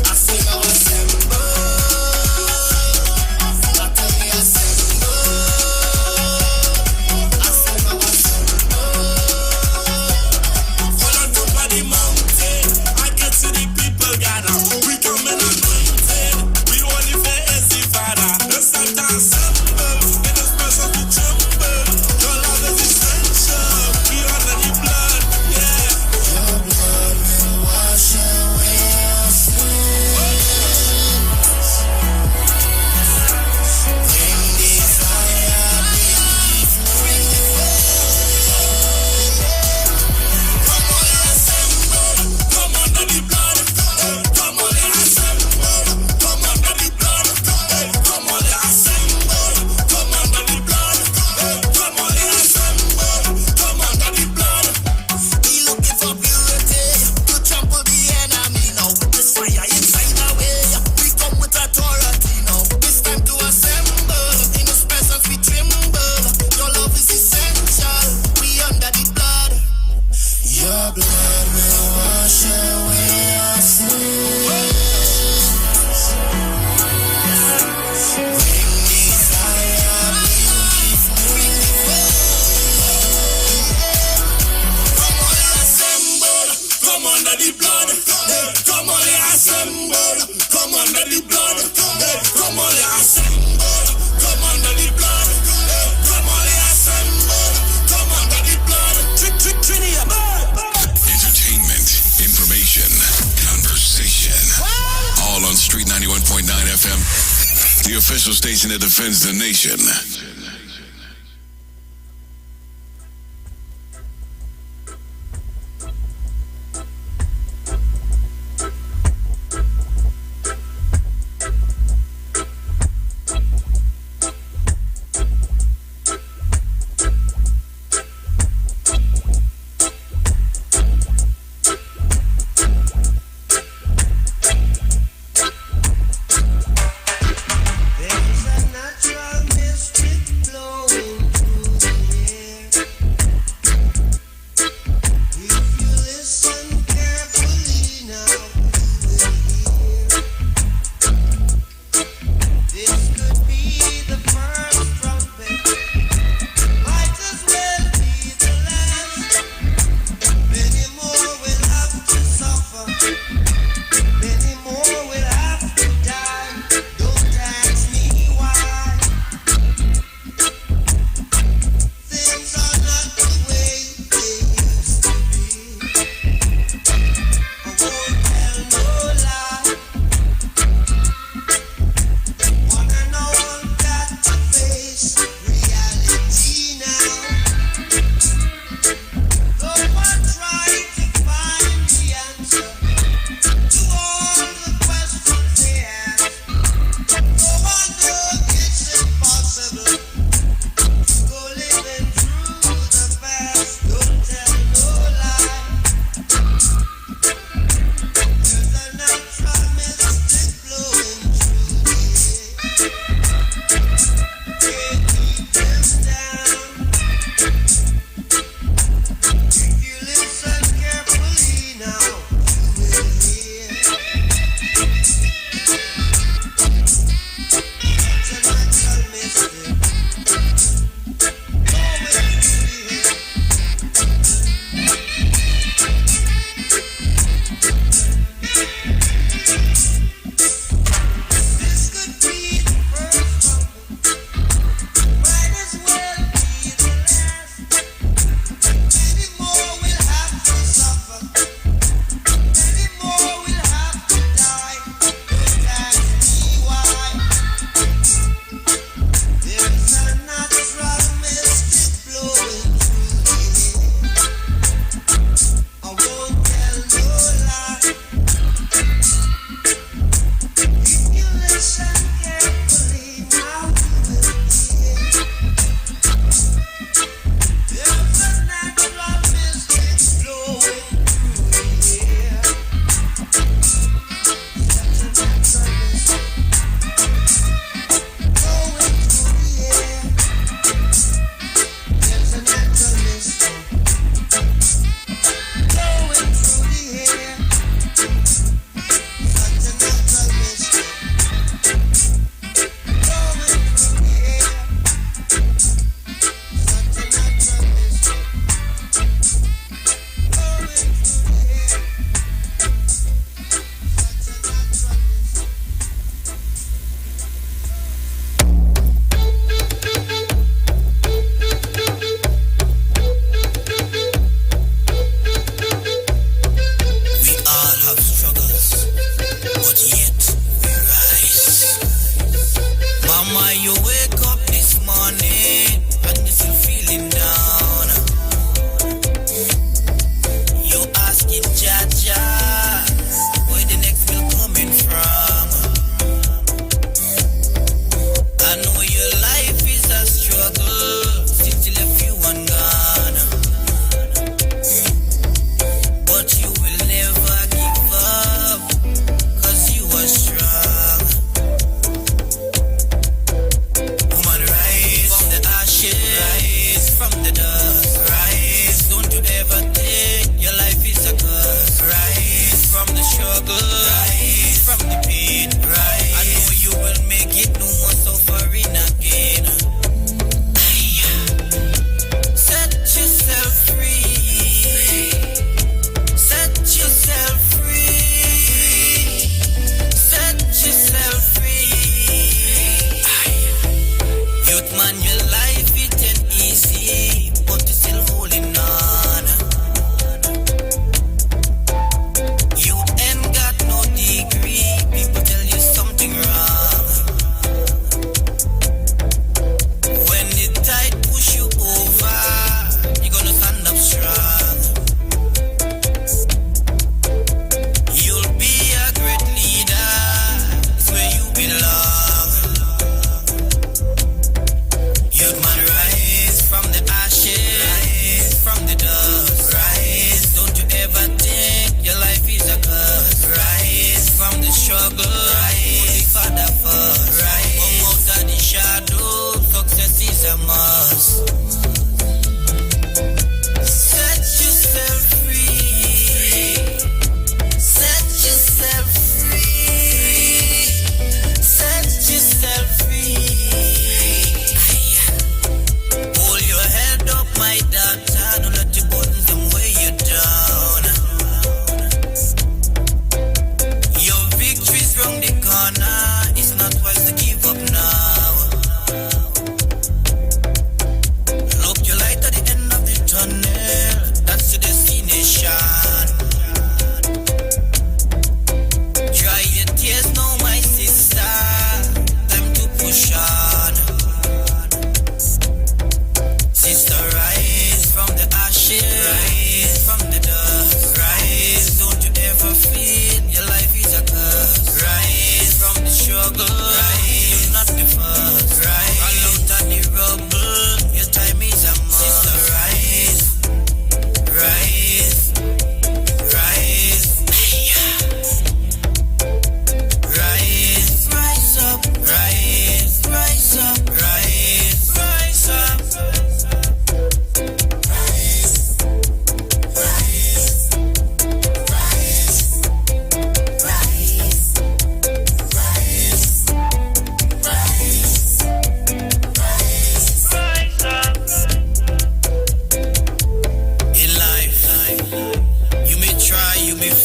I say now assemble. I tell me assemble. I say now assemble. Hold on top of the mountain. I can see the people gather. We coming anointed. We want the face the Father. It's time to assemble. In His presence we tremble. Your love is essential. We under the blood. Yeah. Your blood will wash away our sin. Bring the fire, bring the flame. Come on, assemble. Come under the blood. Come on, assemble. Come under the blood. Come on, assemble. Come under the blood. Come on, assemble. Come under the blood. Be looking for purity to trample the enemy now. This fire inside our way. We come with authority now. It's time to assemble. In His presence we tremble. Your love is essential. We under the blood. Your blood will wash away our sin. Bring the fire, bring the Come on, assemble. Come under the blood. Come on, assemble. Come under the blood. Come on, assemble. Come under the blood. Come on, assemble. Come under the blood. Trinity.
Entertainment, information, conversation. All on Street 91.9 FM, the official station that defends the nation.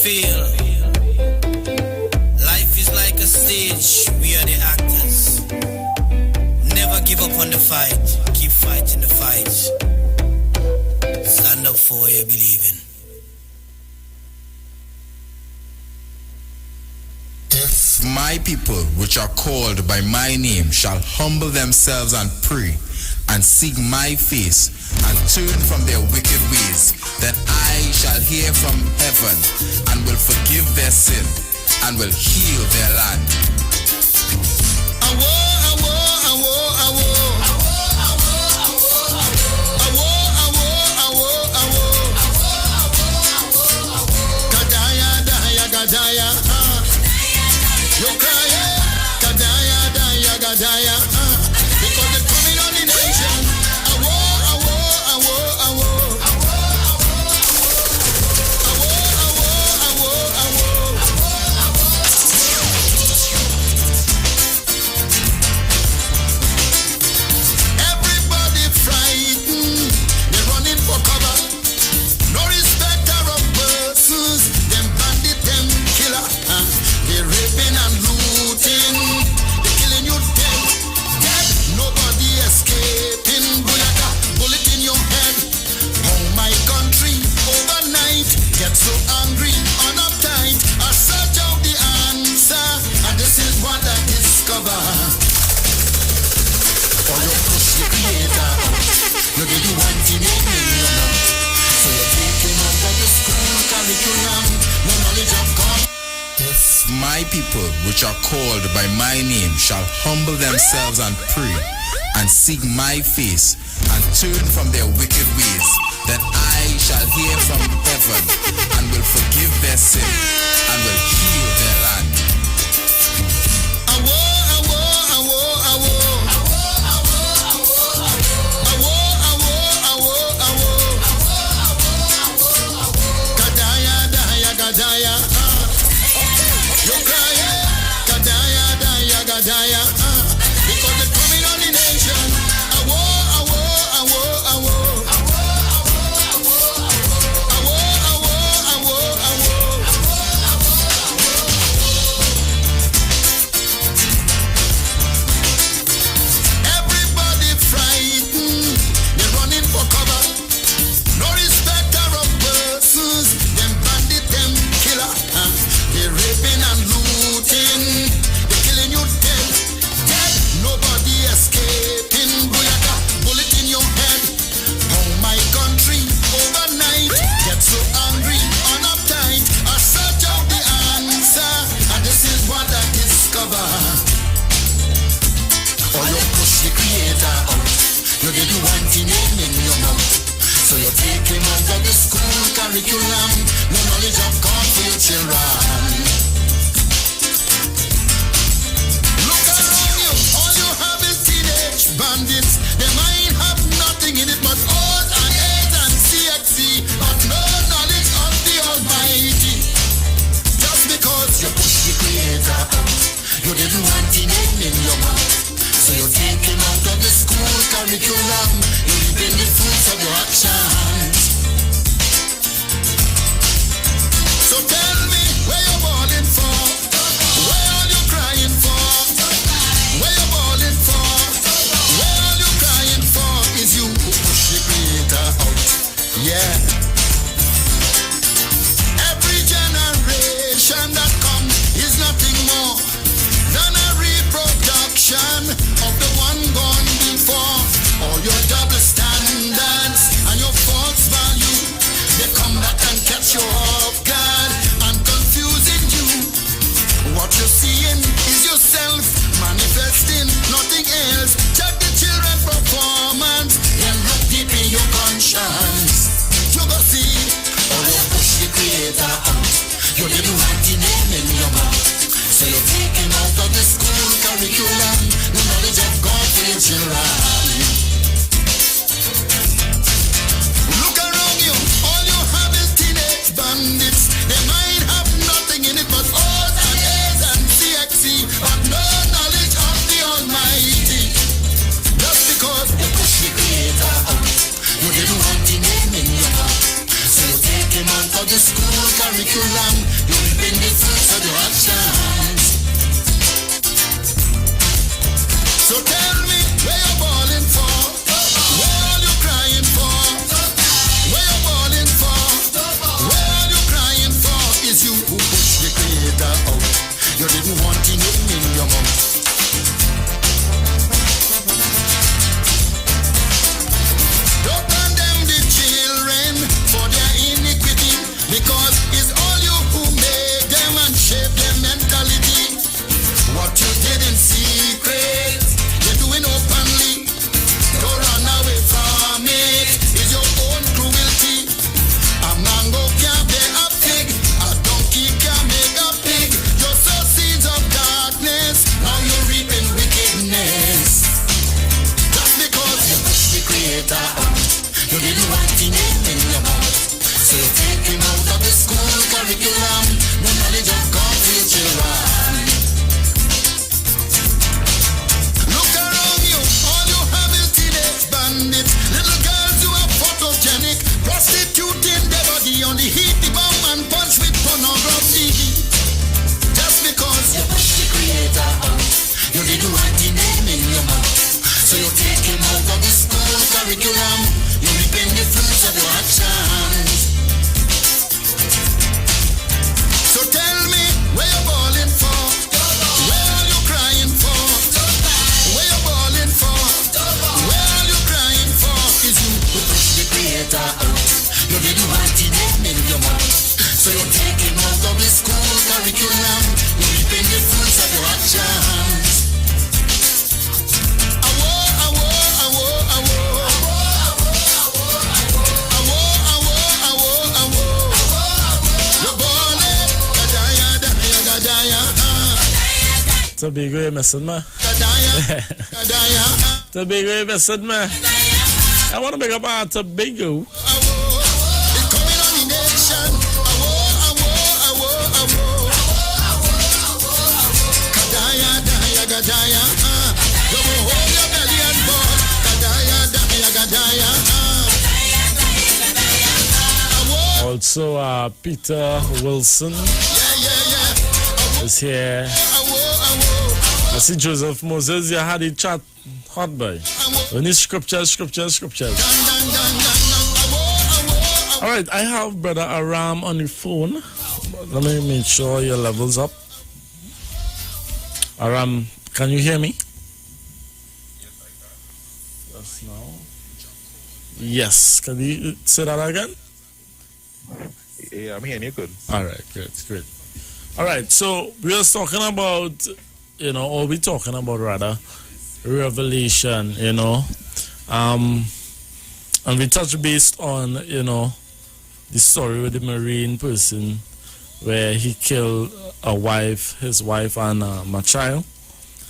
feel. Life is like a stage, we are the actors. Never give up on the fight, keep fighting the fight. Stand up for what you believe in.
If my people, which are called by my name, shall humble themselves and pray, and seek my face, and turn from their wicked ways, then I shall hear from heaven, and will forgive their sin, and will heal their land.
You cry, Gadaya, Daya, Gadaya, because they're coming on the nation. Everybody frightened, they're running for cover. No respect of persons, them bandit, them killer. They're raping and looting, they're killing you dead, dead. Nobody escaping, Buyaka, bullet in your head. Oh my country, overnight, get so angry, on uptight. I search out the answer, and this is what I discover. Oh, you push the creator out, you did the one thing in your mouth. So you're taking out of the school curriculum, no knowledge of God.
If my people, which are called by my name, shall humble themselves and pray, and seek my face, and turn from their wicked ways, then I shall hear from heaven, and will forgive their sin, and will heal their land.
Gadaya, you cry, Gadaya, Daya, Gadaya, because they're coming on the nation. Everybody frightened, they're running for cover. No respect of persons, them bandit, them killer. They're raping and looting, they're killing you dead, dead. Nobody escaping, Buyaka, bullet in your head. Oh my country, overnight, get so angry, on uptight. I search out the answer, and this is what I discover. Oh, you push the creator out, you did the one thing in your mouth. So you take him out of the school curriculum, no knowledge of God for your children. Look around you, all you have is teenage bandits. Their mind have nothing in it but oath and hate and CXC, but no knowledge of the Almighty. Just because you push the creator out, you didn't want him in your mouth. So you take him out of the school curriculum, you reaping the fruits of your actions. So tell me where you're balling for, where are you crying for, where you're balling for, where are you crying for, is you who push the creator out, yeah. Every generation that comes is nothing more than a reproduction of the one gone before. All your double standards and your false
reaping the fruits of your actions. So tell me where you're balling for, where are you crying for, where you're balling for, where are you crying for? Is you who pushed the creator out? You didn't want him in your mouth. Don't condemn the children for their iniquity, because it's all you who made them and shaped their mentality. What you did in secret, you're doing openly. Don't run away from it, it's your own cruelty. A mango can't bear a fig, a donkey can't make a pig. You sow seeds of darkness, now you're reaping wickedness. Just because you pushed the creator out, you didn't want him in your mouth. So you take him out of the school curriculum, the knowledge of God for your children. Look around you, all you have is teenage bandits. Little girls who are photogenic, prostituting their body on the heat, the bomb and punch with pornography. Just because you pushed the creator out, you didn't want him in your mouth. So you take him out of the school curriculum, you're reaping the fruits of your actions. So tell me where you're balling for, where are you crying for, where you're balling for, where are you crying for? Is you who pushed the creator out, you didn't want him in your mouth. So you take him out of the school curriculum, you're reaping the fruits of your actions.
Tobago, you missing me? Tobago, you missing me? I want to make up our Tobago. Also, Peter Wilson is here. I see Joseph Moses, you had a chat hot boy. We need scriptures. All right, I have Brother Aram on the phone. Let me make sure your level's up. Aram, can you hear me? Yes, now. Yes, can you say that again?
Yeah, I'm hearing you good.
All right, great. All right, so we are talking about, or we're talking about rather, revelation, and we touch based on, the story with the Marine person where he killed his wife and my child,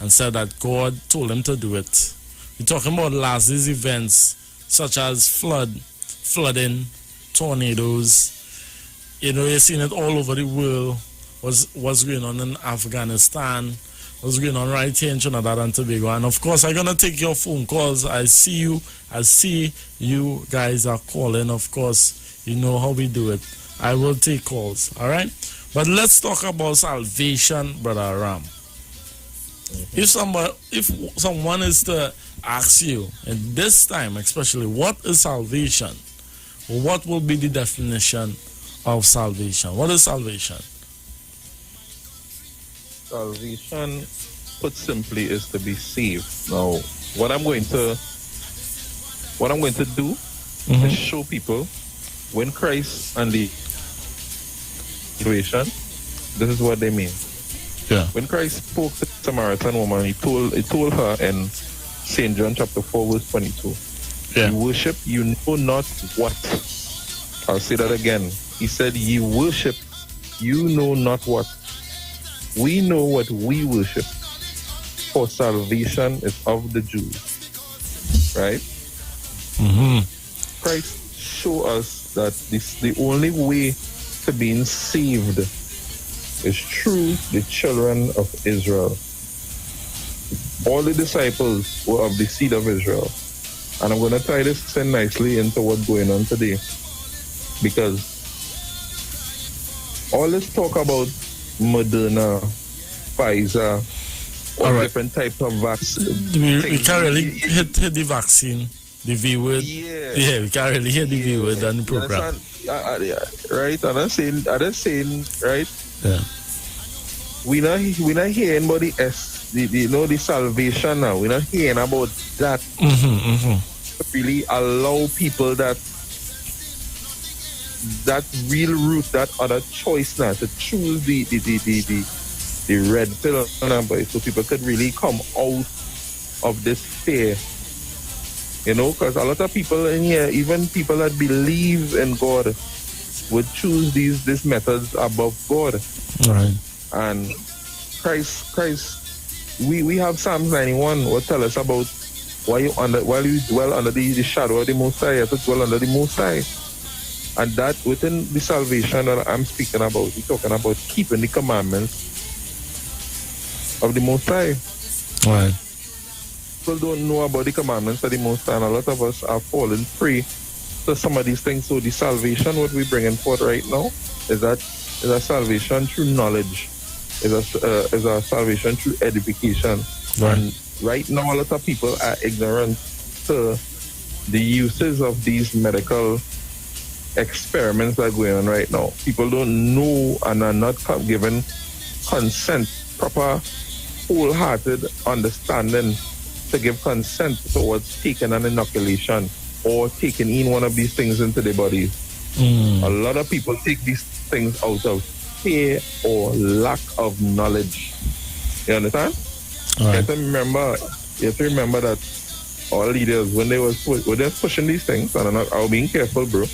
and said that God told him to do it. We're talking about last days events such as flooding, tornadoes. You're seeing it all over the world. What's going on in Afghanistan, what's going on right here in Trinidad and Tobago. And of course, I'm gonna take your phone calls. I see you guys are calling. Of course, you know how we do it. I will take calls, all right? But let's talk about salvation, Brother Aram. If someone is to ask you at this time, especially, what is salvation? What will be the definition of salvation? What is salvation?
Salvation, put simply, is to be saved. Now, what I'm going to do is show people when Christ and the salvation, this is what they mean.
Yeah.
When Christ spoke to the Samaritan woman, he told her in St. John chapter 4 verse 22.
Yeah.
You worship, you know not what. I'll say that again. He said, ye worship, you know not what. We know what we worship, for salvation is of the Jews. Right? Christ show us that the only way to being saved is through the children of Israel. All the disciples were of the seed of Israel. And I'm going to tie this in nicely into what's going on today. Because all this talk about Moderna, Pfizer,
all right,
different types of vaccines.
We can't really hit the vaccine, the V word. Yeah, we can't really hit the V word on the program.
Right, and I'm saying, right?
Yeah.
We not hearing about the salvation now. We're not hearing about that. Really allow people that real route, that other choice now to choose the red pill number, so people could really come out of this fear. Because a lot of people in here, even people that believe in God, would choose these methods above God.
Right.
And Christ, we have Psalms 91 what tell us about while you dwell under the shadow of the Most High, you have to dwell under the Most High. And that within the salvation that I'm speaking about, we're talking about keeping the commandments of the Most High.
Right.
People don't know about the commandments of the Most High, and a lot of us are falling prey to some of these things. So the salvation, what we're bringing forth right now, is a salvation through knowledge, is a salvation through edification.
Right.
And right now, a lot of people are ignorant to the uses of these medical experiments that are going on right now. People don't know and are not given consent, proper, wholehearted understanding to give consent towards taking an inoculation or taking in one of these things into their bodies. A lot of people take these things out of fear or lack of knowledge. You understand?
Right.
You have to remember that all leaders, when they were pushing these things, and I'm being careful, bro.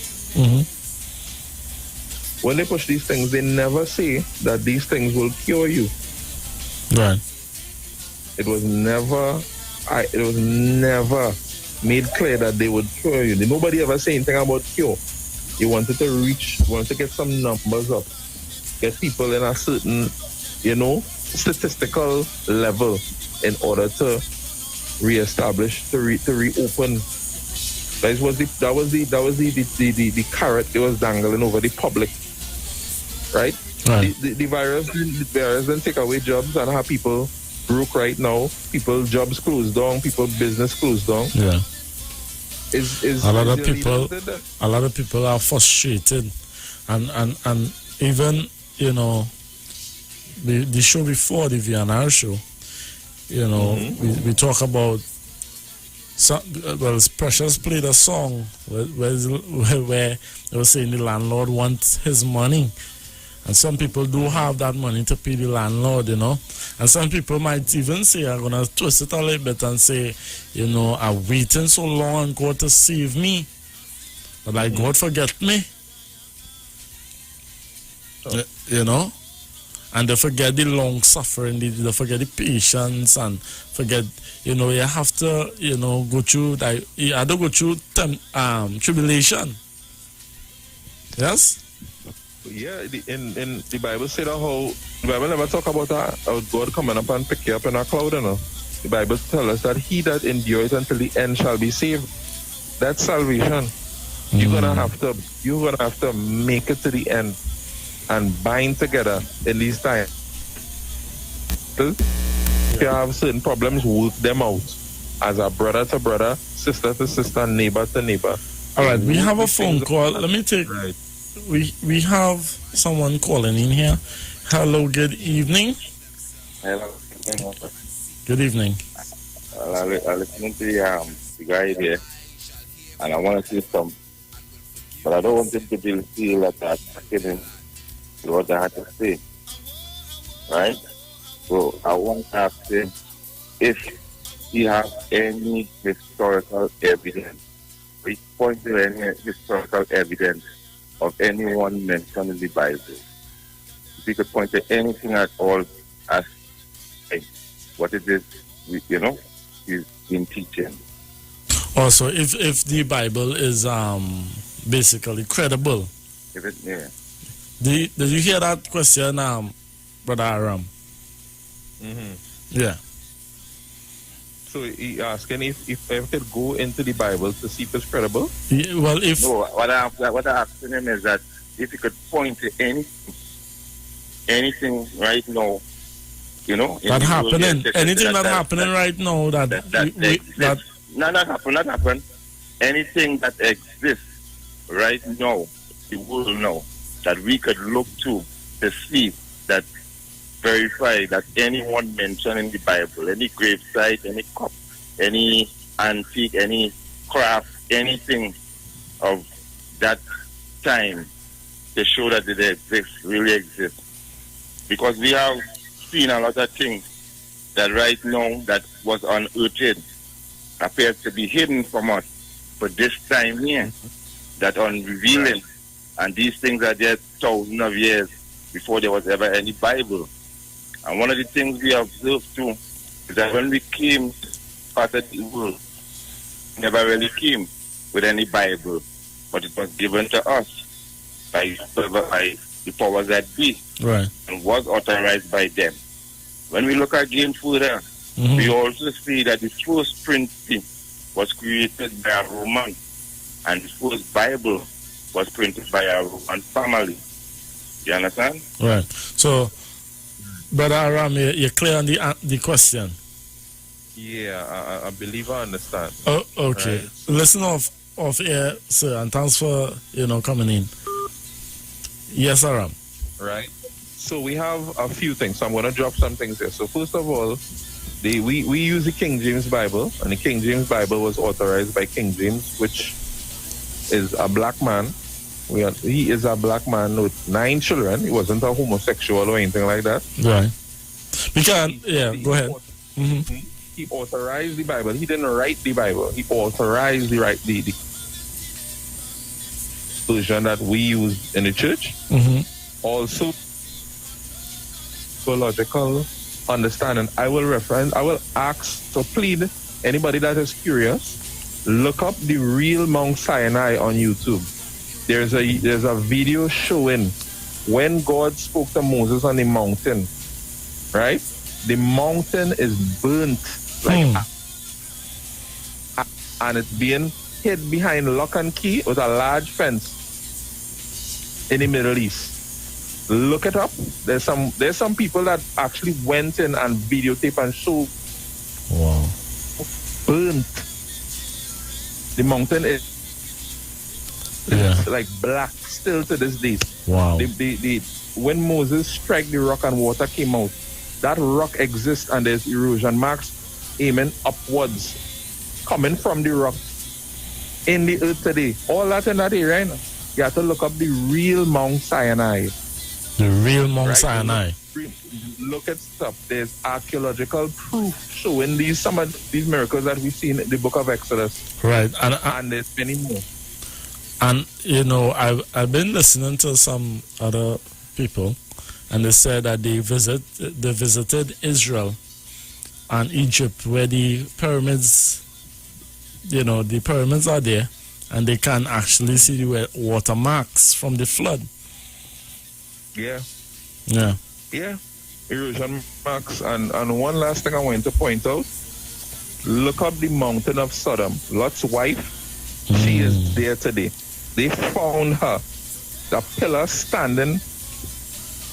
When they push these things, they never say that these things will cure you.
Right.
It was never made clear that they would cure you. Nobody ever say anything about cure. You wanted to get some numbers up, get people in a certain, statistical level in order to reestablish, to reopen. That was the carrot that was dangling over the public, right? The virus didn't take away jobs and have people broke right now. People jobs closed down. People business closed down.
Yeah.
A
lot of people are frustrated, and even the show before, the VNR show, we talk about Precious played a song where they were saying the landlord wants his money. And some people do have that money to pay the landlord, And some people might even say, I'm going to twist it a little bit and say, I'm waiting so long on God to save me. But like, God forget me. And they forget the long suffering, they forget the patience, and forget, you have to, go through, you have to go through tribulation. Yes?
Yeah, in the Bible said how the Bible never talk about God coming up and pick you up in a cloud, The Bible tells us that he that endures until the end shall be saved. That's salvation. You're gonna have to make it to the end and bind together in these times. If you have certain problems, work them out as a brother to brother, sister to sister, neighbor to neighbor.
All right, we have a phone call. Let me take. Right. We have someone calling in here. Hello, good evening.
Hello.
Good evening.
I listening to the guy here, and I want to say something, but I don't want him to feel like I'm attacking what I had to say. Right? So I want to ask him if he has any historical evidence. He points to any historical evidence of anyone mentioned in the Bible. If he could point to anything at all as what it is, he's been teaching.
Also, if the Bible is basically credible.
If it, yeah.
Did you hear that question, Brother Aram? Yeah.
So he asking if I could go into the Bible to see if it's credible?
Yeah, well, if...
No, what I'm asking him is that if he could point to anything anything right now, you know,
That happening, anything that happening right now that
not happen. Anything that exists right now, the world now, that we could look to see that verify that anyone mentioned in the Bible, any gravesite, any cup, any antique, any craft, anything of that time to show that it exists, really exists. Because we have seen a lot of things that right now that was unearthed appears to be hidden from us. But this time here, that unrevealing, and these things are there thousands of years before there was ever any Bible. And one of the things we observed too is that when we came part of the world, never really came with any Bible, but it was given to us by the powers that be,
right,
and was authorized by them. When we look again further, we also see that the first printing was created by a Roman, and the first Bible was printed by a Roman family. You understand?
Right. So, Brother Aram, you're clear on the question?
Yeah, I believe I understand.
Oh, okay.
Right.
Listen off air, sir, and thanks for, coming in. Yes, Aram.
Right. So we have a few things. So I'm going to drop some things here. So first of all, we use the King James Bible, and the King James Bible was authorized by King James, which is a black man. He is a black man with 9 children. He wasn't a homosexual or anything like that.
Right. Go ahead.
He authorized the Bible. He didn't write the Bible. He authorized the version that we use in the church. Also, theological understanding. I will ask to plead anybody that is curious, look up the real Mount Sinai on YouTube. There's a video showing when God spoke to Moses on the mountain, right? The mountain is burnt and it's being hid behind lock and key with a large fence in the Middle East. Look it up. There's some people that actually went in and videotape and show.
Wow.
Burnt. The mountain is like black still to this day.
Wow.
When Moses struck the rock and water came out, that rock exists and there's erosion marks aiming upwards, coming from the rock in the earth today. All that in that area, you have to look up the real Mount Sinai.
The real Mount Sinai.
Look at stuff. There's archaeological proof showing some of these miracles that we see in the book of Exodus.
Right.
And there's many more.
And, I've been listening to some other people, and they said that they visited Israel and Egypt, where the pyramids, the pyramids are there, and they can actually see the water marks from the flood.
Yeah.
Yeah.
Yeah. Erosion marks. And one last thing I want to point out, look up the mountain of Sodom. Lot's wife, she is there today. They found her, the pillar standing,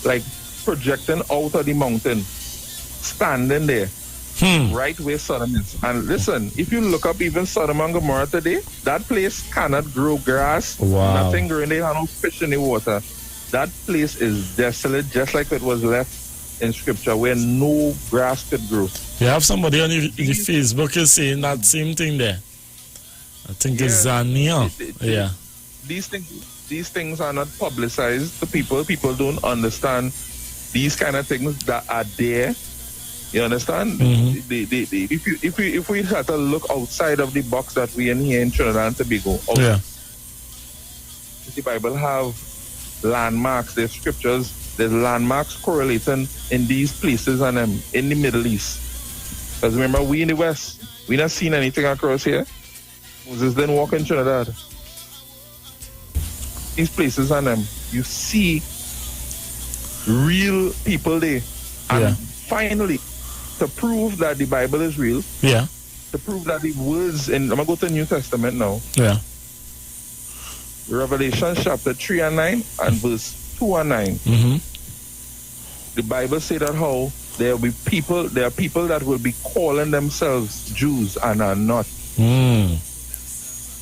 like projecting out of the mountain, standing there, right where Sodom is. And listen, if you look up even Sodom and Gomorrah today, that place cannot grow grass, nothing growing, they have no fish in the water. That place is desolate, just like it was left in scripture, where no grass could grow.
You have somebody on the Facebook is saying that same thing there. I think it's Zania. Yeah.
These things are not publicized to people. People don't understand these kind of things that are there. You understand? If we had to look outside of the box that we in here in Trinidad and Tobago, the Bible have landmarks. There's scriptures. There's landmarks correlating in these places and in the Middle East. Because remember, we in the West, we not seen anything across here. Moses didn't walk in Trinidad. These places and you see real people there. And finally, to prove that the Bible is real, to prove that the words in, I'm going to go to the New Testament now.
Yeah.
Revelation chapter 3 and 9 and verse 2 and 9. the Bible say that how there are people that will be calling themselves Jews and are not.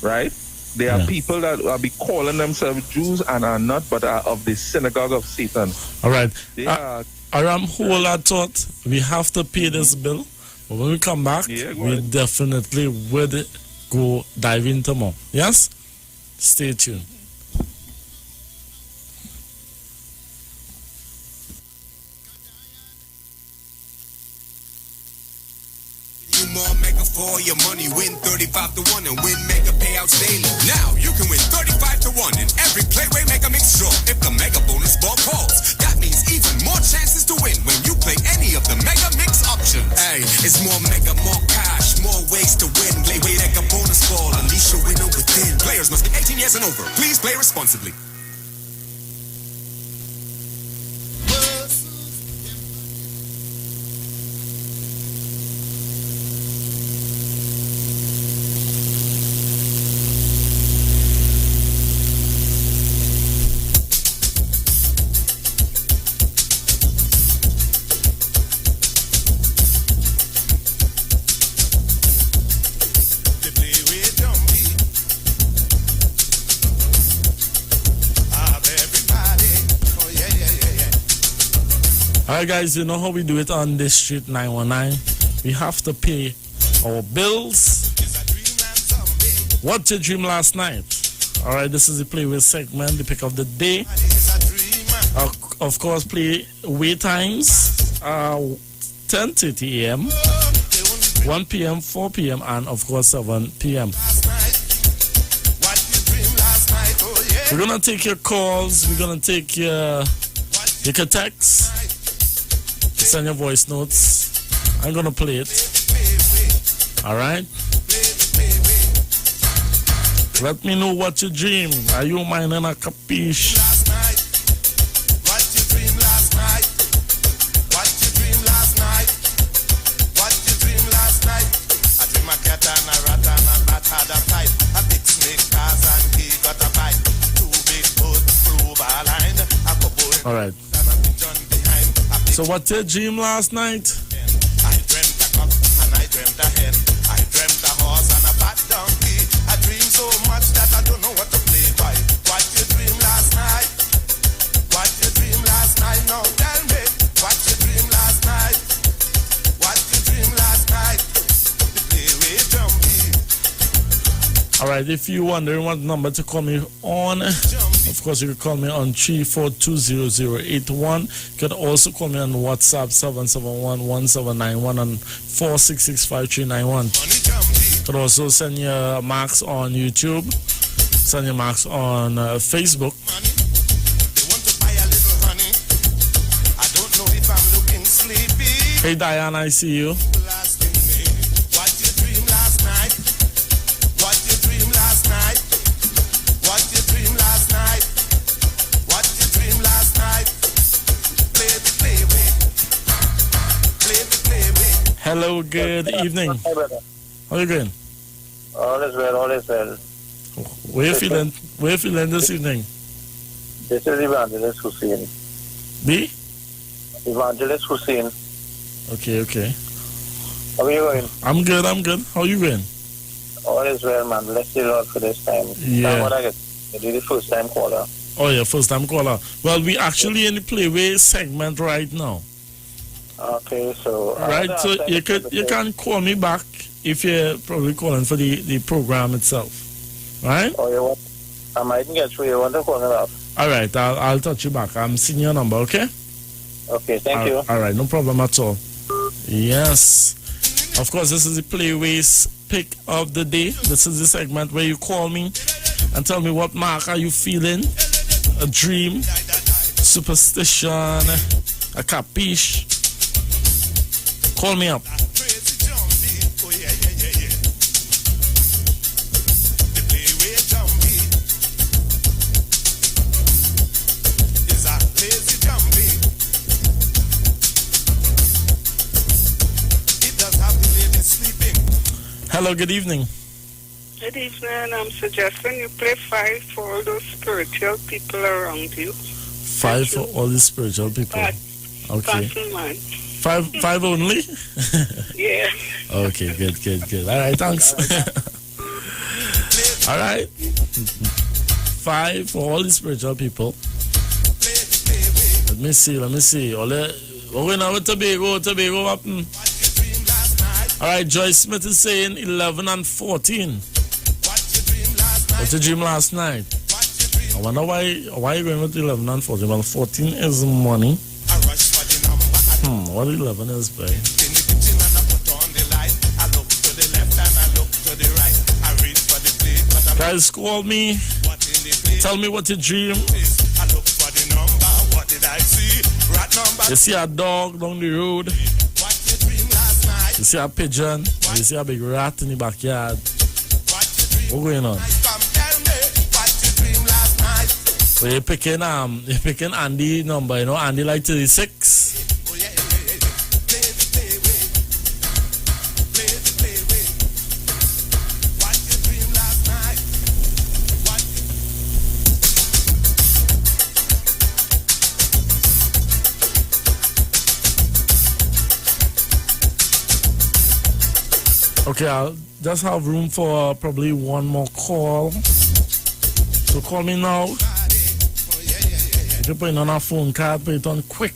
Right? There are people that will be calling themselves Jews and are not, but are of the synagogue of Satan.
All right.
They are.
Aram, hold I thought we have to pay this bill. But when we come back, we definitely would go dive into more. Yes? Stay tuned.
More mega for your money, win 35 to 1 and win mega payouts daily. Now you can win 35 to 1 in every Playway Mega Mix draw if the mega bonus ball calls. That means even more chances to win when you play any of the Mega Mix options. Hey, it's more mega, more cash, more ways to win. Playway Mega bonus ball, unleash your winner within. Players must be 18 years and over. Please play responsibly.
Alright guys, you know how we do it on this street 919. We have to pay our bills. What's your dream last night? Alright, this is the play with segment, the pick of the day. Of course, play wait times 10:30 a.m., 1 p.m., 4 p.m., and of course 7 p.m. We're gonna take your calls, we're gonna take your texts. Send your voice notes. I'm gonna play it. Alright? Let me know what you dream. Are you minding a capiche?
What you dream last night? What you dream last night? What you dream last night? I dream a cat and a rat and a bat had a fight. A big snake pass and he got a bite. Two big foot blue ball line. A couple.
Alright. So what's your dream last night?
I dreamt a cock and I dreamt a hen. I dreamt a horse and a fat donkey. I dream so much that I don't know what to play by. What you dream last night? What you dream last night? Now tell me. What you dream last night? What you dream last night? The play with Jumpy.
Alright, if you're wondering what number to call me on, of course you can call me on 3420081. You can also call me on WhatsApp 771-1791 and 4665391. You can also send your marks on YouTube, send your marks on Facebook.
I don't know if I'm looking sleepy.
Hey Diane, I see you.
What you dream last night? What you dream last night? What you dream last night? What you dream last night? Play the play.
Hello, good evening.
Hi, brother.
How you doing?
All is well, all is well.
Where you feeling? Where you feeling this evening?
This is Evangelist Hussein.
B?
Evangelist Hussein.
Okay.
How are you going?
I'm good. How you going?
All is well, man. Bless the Lord for this time.
Yeah.
Now what I get? You're the first time caller.
Oh, yeah, first time caller. Well, we actually in the Playway segment right now.
Okay, so...
Right, so you can call me back if you're probably calling for the program itself. Right?
Oh, you want... I mightn't get through. You want to call me back?
All right, I'll touch you back. I'm seeing your number, okay?
Okay, thank you.
All right, no problem at all. Yes. Of course, this is the Playways pick of the day. This is the segment where you call me and tell me what mark are you feeling. A dream, superstition, a capiche. Call me up. Hello, good evening.
Good evening. I'm suggesting you play 5 for all those spiritual people around you.
5 for all the spiritual people. Okay.
man.
Five only?
Yeah.
Okay, good. All right, thanks. All right. 5 for all the spiritual people. Let me see. We're going out with Tobago. What happened? All right, Joyce Smith is saying 11 and 14. What's your dream last night? I wonder why you going with 11 and 14? Well, 14 is money. What 11 is, boy? Guys, call me. Tell me what you dream. You see a dog down the road. You see a pigeon. You see a big rat in the backyard. What's going on? Well, you're picking Andy number, you know, Andy like 36. Okay, I'll just have room for probably one more call. So call me now. If you put it on a phone card, put it on quick.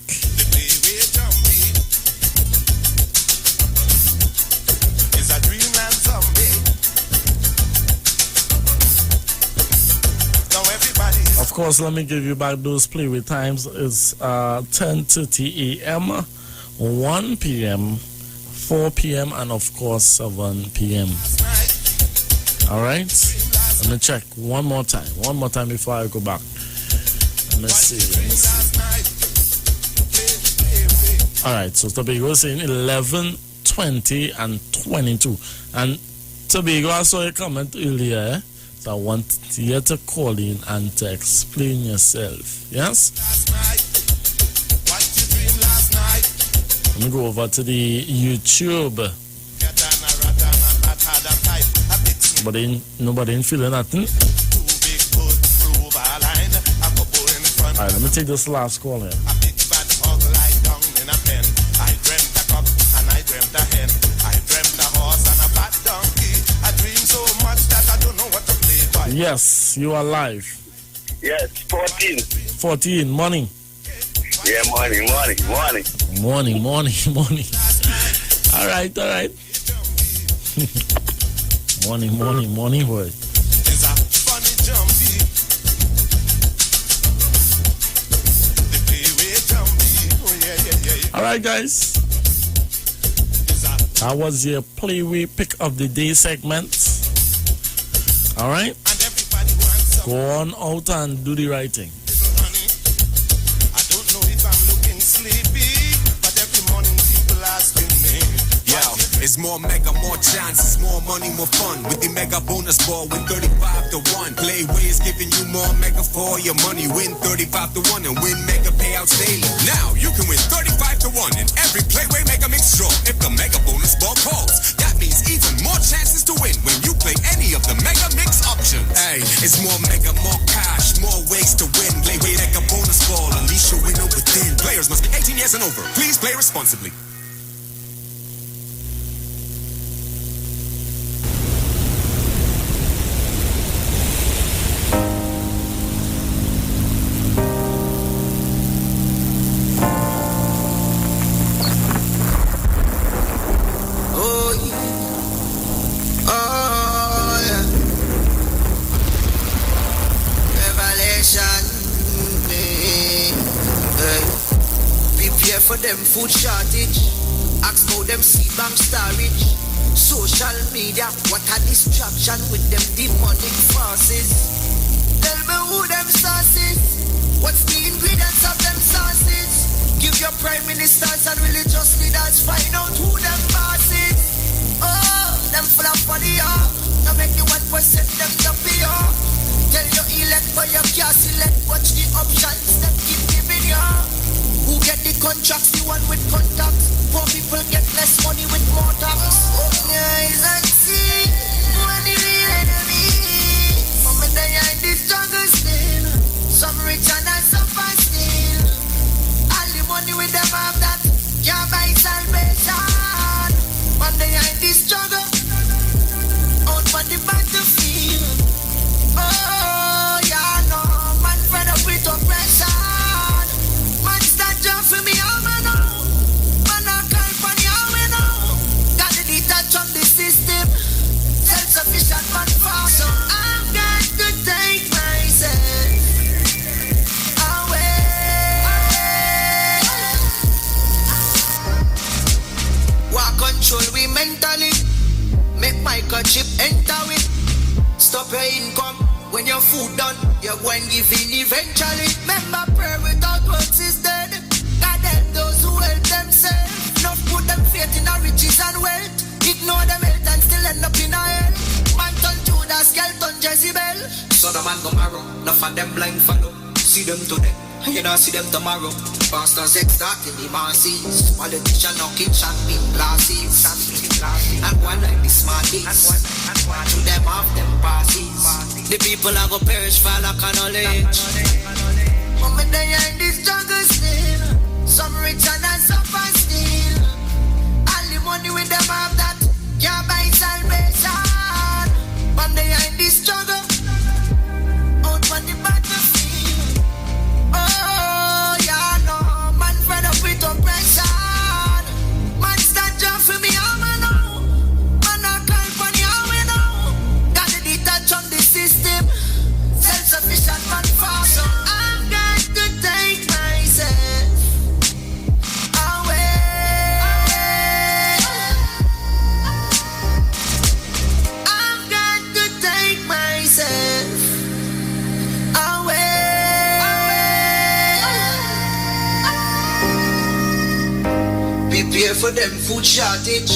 Of course, let me give you back those playway times. It's 10:30 a.m., 1 p.m., 4 p.m. and of course 7 p.m. All right, let me check one more time before I go back. Let me see. All right, so Tobago is saying 11, 20 and 22. And Tobago, I saw a comment earlier, so I want you to call in and to explain yourself. Yes? Let me go over to the YouTube. Nobody ain't feeling nothing. Alright, let me take this last call here. Yes, you are live.
Yes, 14.
14, morning.
Yeah, morning.
Morning. All right. morning, boy. All right, guys. That was your Playway Pick of the Day segment. All right. Go on out and do the right thing.
It's more mega, more chances, more money, more fun. With the mega bonus ball with 35 to 1. Playway is giving you more mega for your money. Win 35 to 1 and win mega payouts daily. Now you can win 35 to 1 in every Playway mega mix draw if the mega bonus ball calls. That means even more chances to win when you play any of the mega mix options. Hey, it's more mega, more cash, more ways to win. Playway mega bonus ball, unleash your winner within. Players must be 18 years and over. Please play responsibly.
Food shortage, ask about them seed bank storage. Social media, what a distraction with them demonic forces. Tell me who them sources, what's the ingredients of them sauces? Give your prime ministers and religious leaders, find out who them bosses. Oh, them full of body, now make you 1% them jumpy, Tell your elect for your can't select, watch the options them keep giving you. Who get the contracts, the one with contacts? Poor people get less money with more tax. Open your eyes and see when the real enemy. From they are in this jungle still. Some rich and some poor still. All the money with them control we mentally. Make microchip enter it. Stop your income when your food done. You're going giving eventually. Remember, prayer without works is dead. God help those who help themselves. Not put them faith in our riches and wealth. Ignore them health and still end up in a hell. Man turn Judas, girl turn Jezebel. So the man go marrow, enough of them blind follow. See them today, you don't see them tomorrow. Pastors extorting the masses. Politicians knocking champagne glasses. And one like the smarties. To them off them passes. The people are go perish for lack of knowledge. But when they are in this jungle still, some rich and some poor still. All the money with them have that can't buy salvation. But they are in this struggle out on the battlefield. Oh, yeah, no, man fed up with oppression. Man stand up for me, I'm know. Man I call for the army now. Gotta detach on the system. Self-sufficient man fast. So I've got to take myself away. I've got to take myself away. Prepare for them food shortage.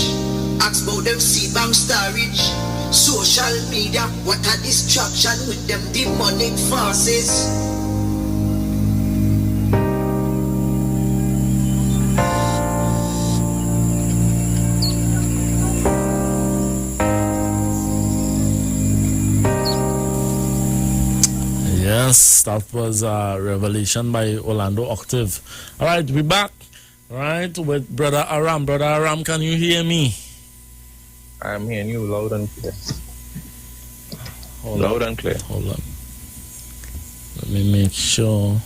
Ask about them seed bank storage. Social media, what a distraction with them demonic forces.
Yes, that was a revelation by Orlando Octave. All right, we're back, right, with Brother Aram. Brother Aram, can you hear me?
I'm hearing you loud and clear.
Hold
Loud
on.
and clear.
Hold on. Let me make sure.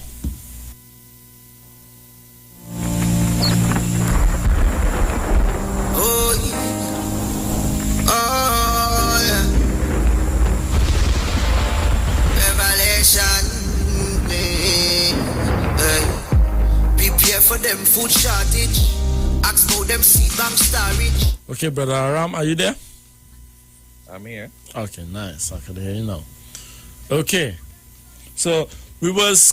Oh, yeah. Oh, yeah. Revelation. Prepare for them food shortage. Ask about them seed bank storage.
Okay, Brother Aram, are you there?
I'm here.
Okay, nice. I can hear you now. Okay, so we was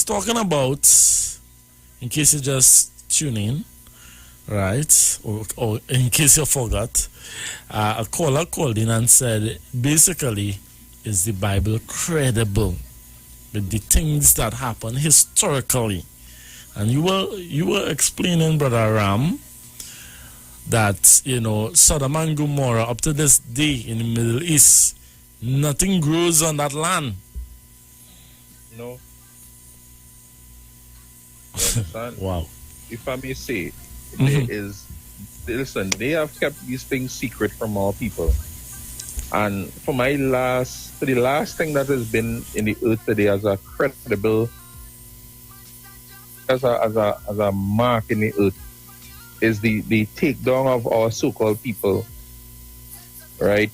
talking about, in case you just tune in, right, or in case you forgot, a caller called in and said, basically, is the Bible credible with the things that happen historically? And you were explaining, Brother Ram, that, you know, Sodom and Gomorrah, up to this day in the Middle East, nothing grows on that land.
No. You understand?
Wow.
If I may say, there is, listen, they have kept these things secret from our people. And for the last thing that has been in the earth today as a credible, as a mark in the earth, is the takedown of our so-called people, right?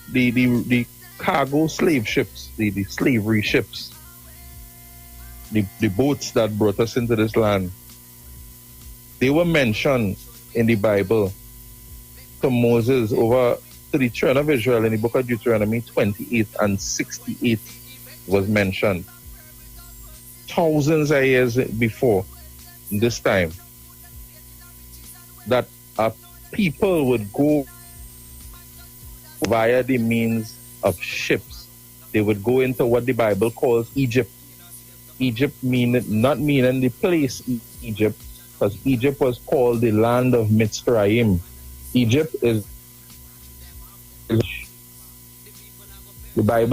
The cargo slave ships, the slavery ships, the boats that brought us into this land, they were mentioned in the Bible to Moses over to the children of Israel in the book of Deuteronomy 28 and 68 was mentioned. Thousands of years before this time, that a people would go via the means of ships. They would go into what the Bible calls Egypt. Egypt not meaning the place Egypt, because Egypt was called the land of Mitzrayim. Egypt is the Bible